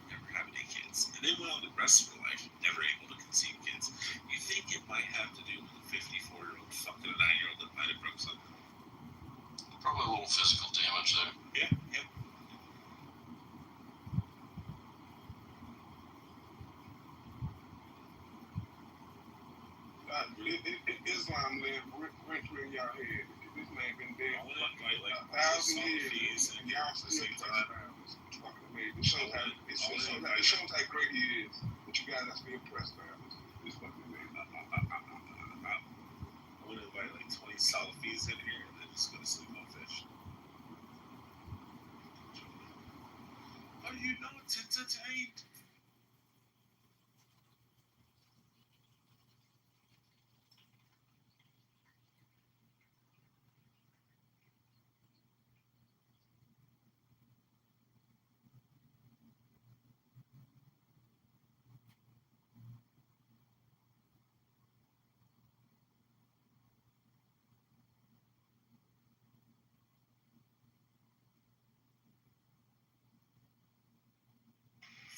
Never having any kids. And then went on the rest of her life, never able to conceive kids. You think it might have to do with a 54-year-old fucking a 9-year-old that might have broke something? Probably a little physical damage there. Yeah. Islam live rent free in y'all head. This man been dead I want to invite like 1,000 years, and y'all still touching down. It's fucking amazing. It shows how great he is, but you guys are still pressed down. It's fucking amazing. I want to invite like 20 Salafis in here and they're just going to sleep on Fish. Are you not entertained?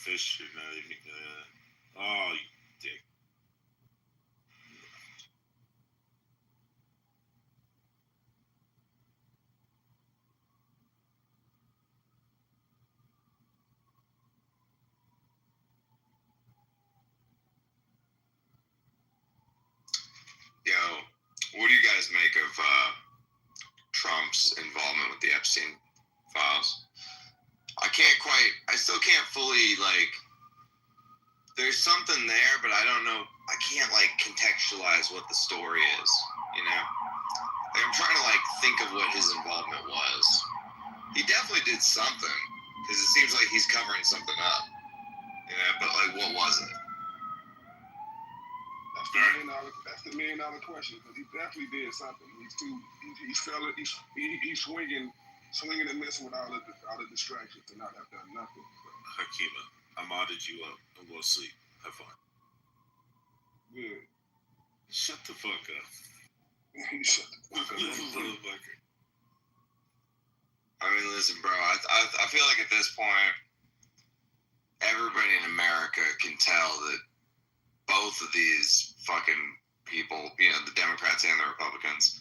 Fish, you're not even gonna. Oh, you dick. Yo, what do you guys make of Trump's involvement with the Epstein files? I still can't fully, like, there's something there, but I don't know, I can't, like, contextualize what the story is, you know? Like, I'm trying to, like, think of what his involvement was. He definitely did something, because it seems like he's covering something up, you know, but, like, what was it? That's the $1 million question, because he definitely did something. He's swinging and missing with all the distractions to not have done nothing. So. Hakima, I modded you up. I'm going to sleep. Have fun. Good. Shut the fuck up. You shut the fuck up. Motherfucker. I mean, listen, bro, I feel like at this point, everybody in America can tell that both of these fucking people, you know, the Democrats and the Republicans,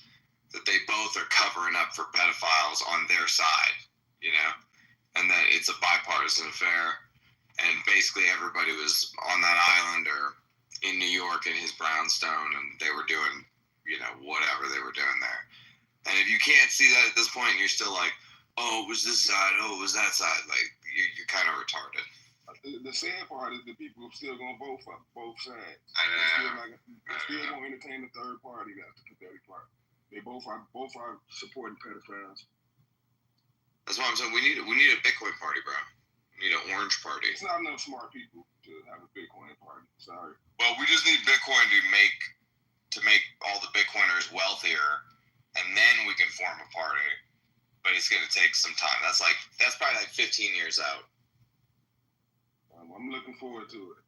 that they both are covering up for pedophiles on their side, you know, and that it's a bipartisan affair, and basically everybody was on that island or in New York in his brownstone, and they were doing, you know, whatever they were doing there. And if you can't see that at this point, you're still like, oh, it was this side, oh, it was that side, like, you're kind of retarded. The sad part is that people are still going to vote for both sides. I know. They're still going to entertain the third party. That's the pathetic part. They both are supporting pedophiles. That's why I'm saying we need a Bitcoin party, bro. We need an orange party. It's not enough smart people to have a Bitcoin party. Sorry. Well, we just need Bitcoin to make all the Bitcoiners wealthier, and then we can form a party. But it's going to take some time. That's probably like 15 years out. I'm looking forward to it.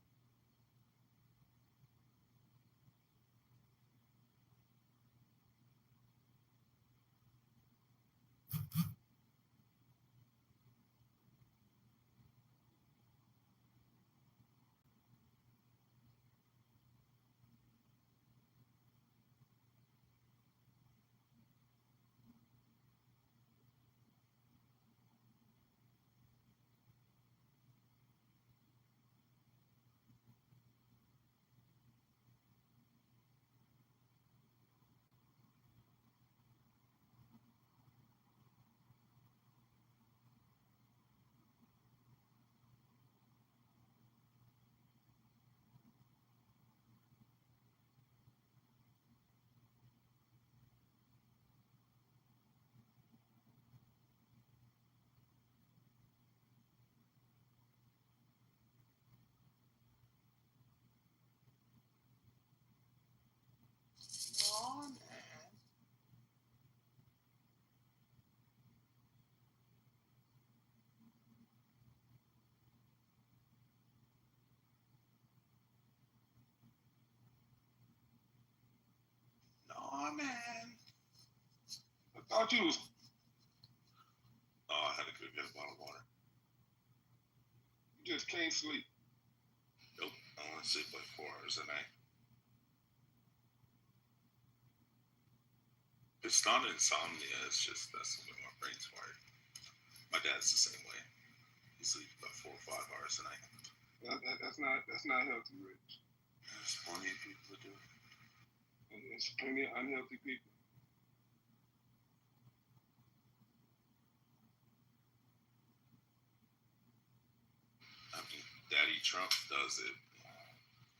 No, man. I thought you was... Oh, I had to go get a bottle of water. You just can't sleep. Nope. I want to sleep like 4 hours a night. It's not insomnia. It's just that's the way my brain's wired. My dad's the same way. He sleeps about 4 or 5 hours a night. That's not healthy, Rich. There's plenty of people that do it. And there's plenty of unhealthy people. I mean, Daddy Trump does it.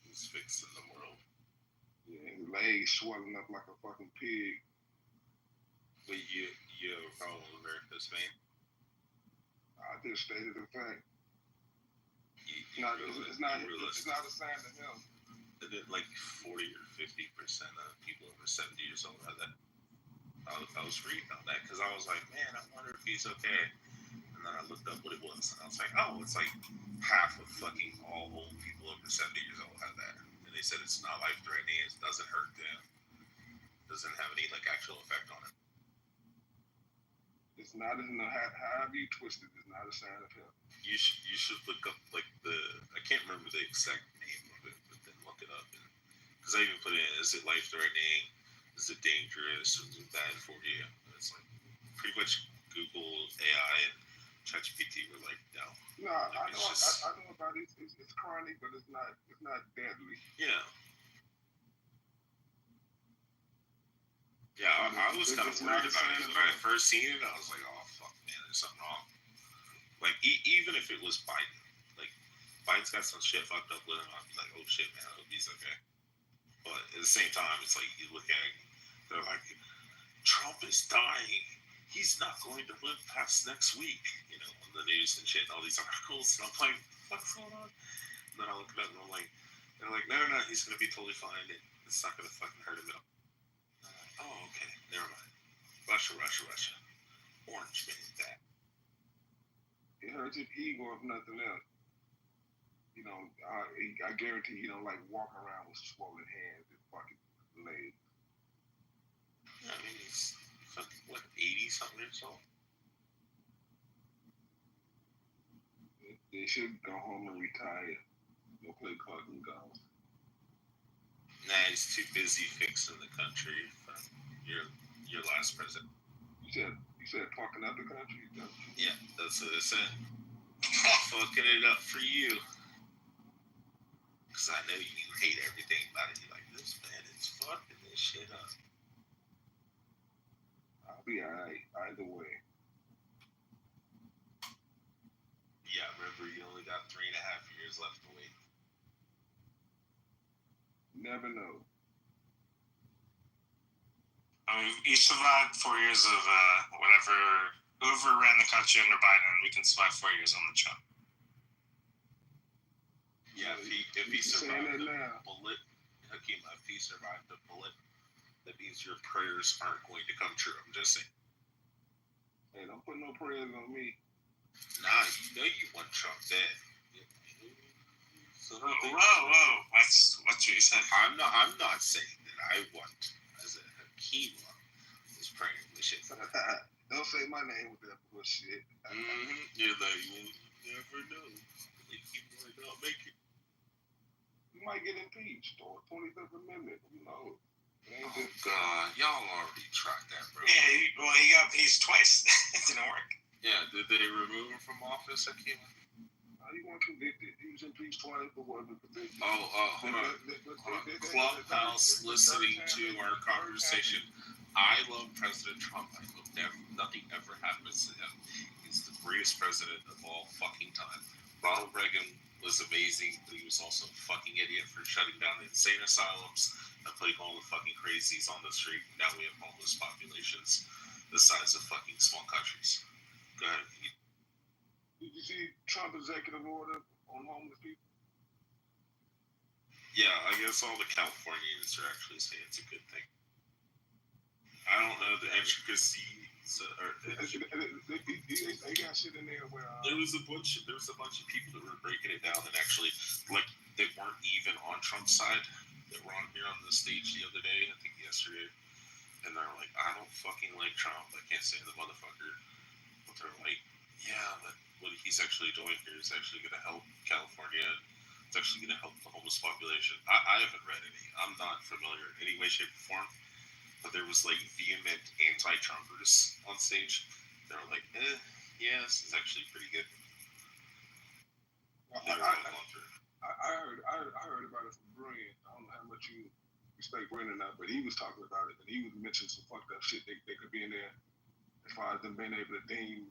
He's fixing the world. Yeah, his legs swelling up like a fucking pig. But you follow America's fame? I just stated the fact. It's not a sign of health. Like 40 or 50% of people over 70 years old have that. I was reading on that because I was like, man, I wonder if he's okay. And then I looked up what it was, and I was like, oh, it's like half of fucking all old people over 70 years old have that. And they said it's not life-threatening, it doesn't hurt them, doesn't have any like actual effect on it. It's not, however you twist it, it's not a sign of health. You should look up like I can't remember the exact name of it, but then look it up. Because I even put in, is it life-threatening? Is it dangerous? Is it bad for you? And it's like pretty much Google, AI, and ChatGPT were like, no. No, like, I know about it. It's chronic, but it's not deadly. Yeah. I was kind of worried about it when I first seen it. I was like, oh fuck, man, there's something wrong. Like even if it was Biden, like Biden's got some shit fucked up with him, I'd be like, oh shit, man, I hope he's okay. But at the same time, it's like you look at it, they're like, Trump is dying. He's not going to live past next week, you know, on the news and shit, and all these articles. And I'm like, what's going on? And then I look it up and I'm like, they're like, no, he's going to be totally fine. It's not going to fucking hurt him at all. Oh, okay, never mind. Russia. Orange man, that. It hurts his ego if nothing else. You know, I guarantee he don't like walking around with swollen hands and fucking legs. I mean, he's what, 80-something years old? They should go home and retire. Go play Clark and golf. Nah, he's too busy fixing the country from your last president. You said fucking up the country? Yeah, that's what I said. Fucking it up for you. Because I know you hate everything about it. You're like, this man is fucking this shit up. I'll be alright either way. Yeah, remember you only got 3.5 years left to wait. Never know. You survived 4 years of whoever ran the country under Biden. We can survive 4 years on the Trump. Yeah, if he survived the bullet, Hakeem, if he survived the bullet, that means your prayers aren't going to come true. I'm just saying. Hey, don't put no prayers on me. Nah, you know you want Trump dead. So, whoa! That's what you said. I'm not saying that I want, as a Hakeem is praying the shit. Don't say my name with that bullshit. You're like, you never know. Like, you might not make it. You might get impeached or 25th Amendment. Who knows? Oh, God. Y'all already tried that, bro. Yeah, he got impeached twice. It didn't work. Yeah, did they remove him from office, Hakeem? He wasn't convicted. He was impeached twice, but wasn't convicted. Hold on. Clubhouse listening to our conversation. I love President Trump. I hope nothing ever happens to him. He's the greatest president of all fucking time. Ronald Reagan was amazing, but he was also a fucking idiot for shutting down the insane asylums and putting all the fucking crazies on the street. Now we have homeless populations the size of fucking small countries. Go ahead. Did you see Trump executive order on homeless people? Yeah, I guess all the Californians are actually saying it's a good thing. I don't know the intricacies. They got shit in there where there was a bunch of people that were breaking it down and actually, like, they weren't even on Trump's side. They were on here on the stage the other day, I think yesterday, and they're like, I don't fucking like Trump. I can't say the motherfucker, but they're like, yeah, but what he's actually doing here is actually going to help California. It's actually going to help the homeless population. I haven't read any. I'm not familiar in any way, shape, or form. But there was like vehement anti-Trumpers on stage. They were like, yeah, this is actually pretty good. I heard about it from Brian. I don't know how much you respect Brian or not, but he was talking about it, and he was mentioning some fucked up shit they could be in there as far as them being able to deem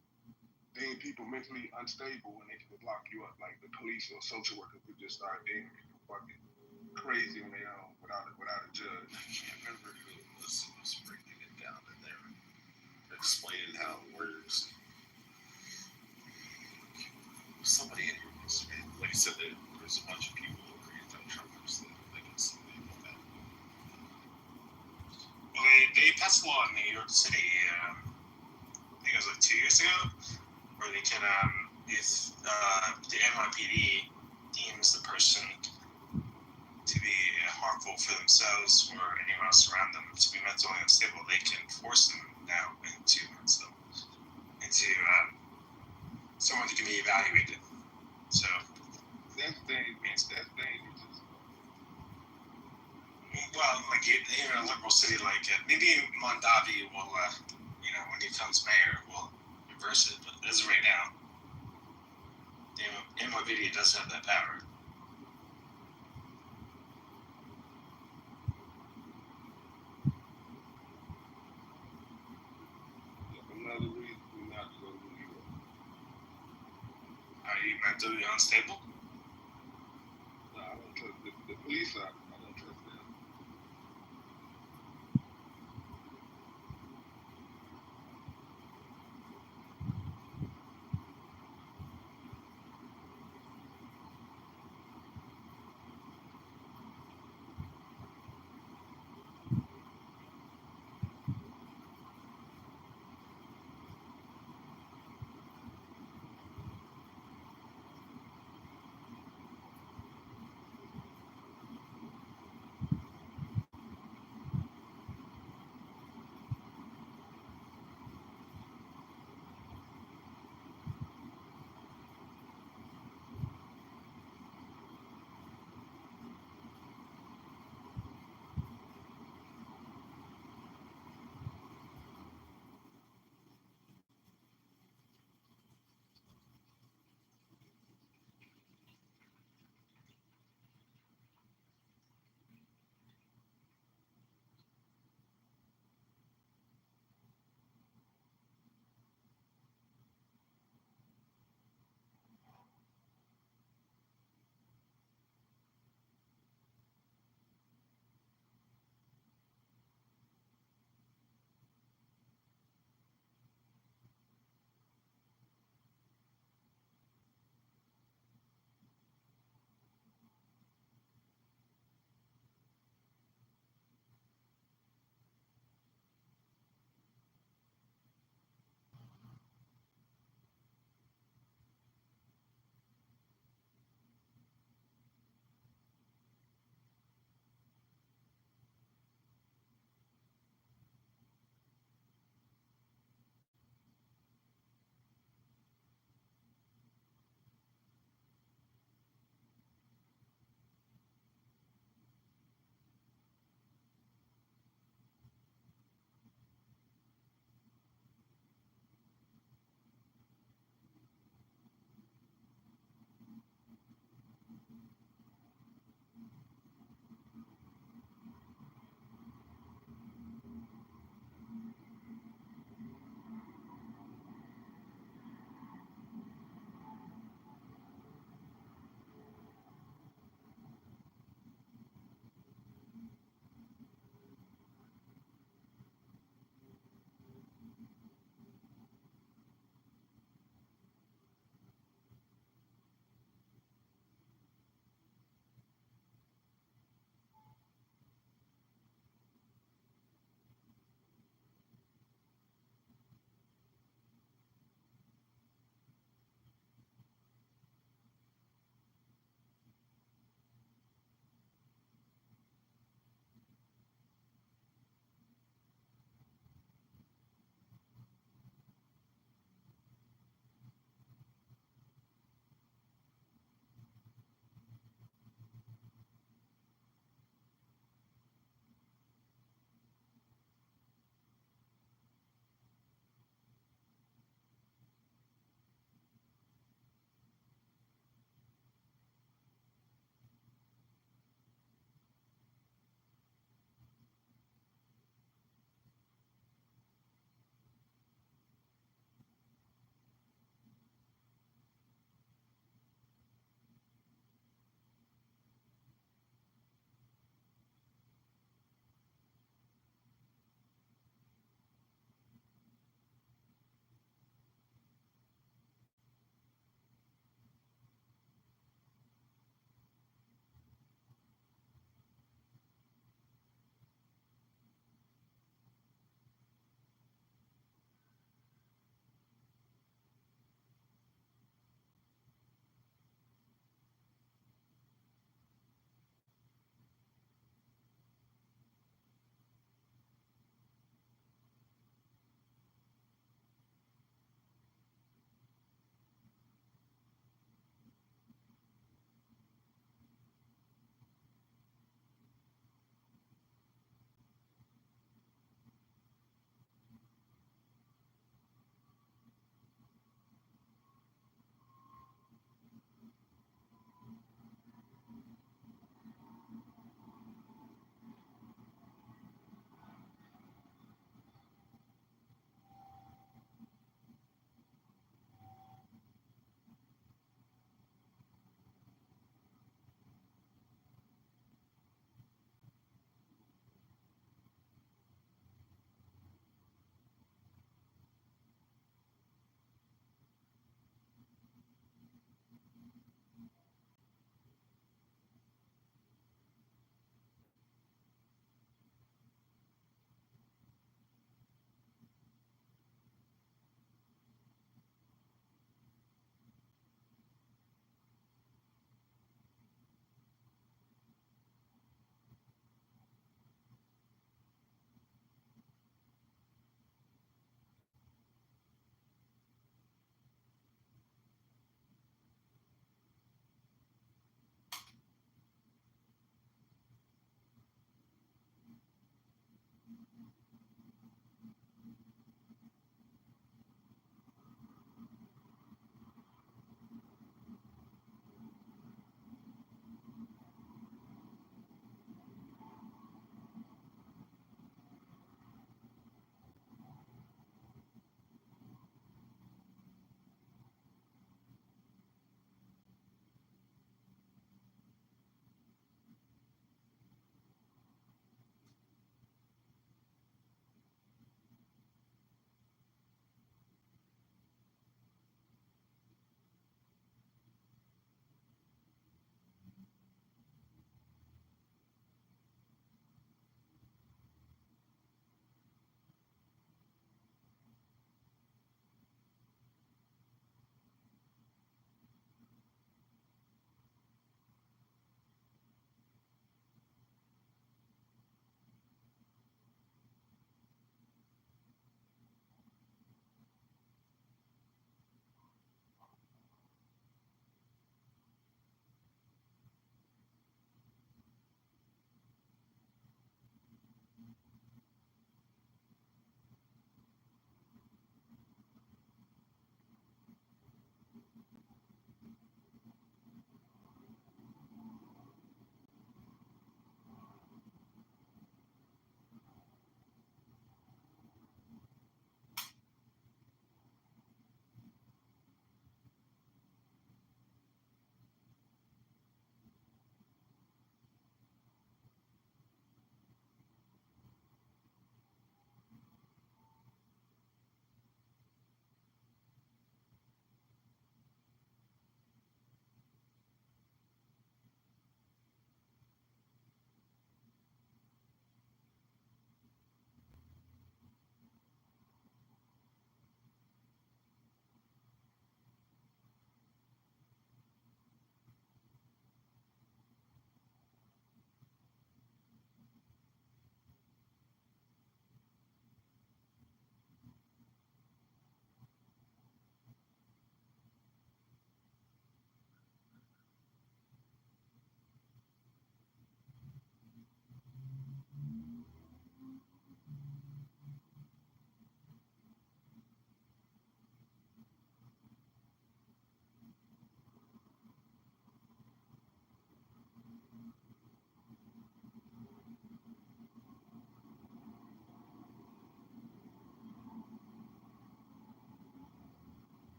people mentally unstable when they can lock you up. Like the police or social workers could just start deeming people fucking crazy on their own without a judge. I can't remember who it was breaking it down in there, explaining how it works. Somebody in here was, like I said, there's a bunch of people who are anti-Trumpers that they can see that. Well, they passed a law in New York City, I think it was like 2 years ago, where they can, if the NYPD deems the person to be harmful for themselves or anyone else around them to be mentally unstable, they can force them now into someone who can be evaluated. So that's dangerous. Well, like even a liberal city like maybe Mondavi will, when he becomes mayor, will reverse it. But as of right now, the NYPD does have that power. he mentally unstable? No, I don't trust the police. I don't trust them.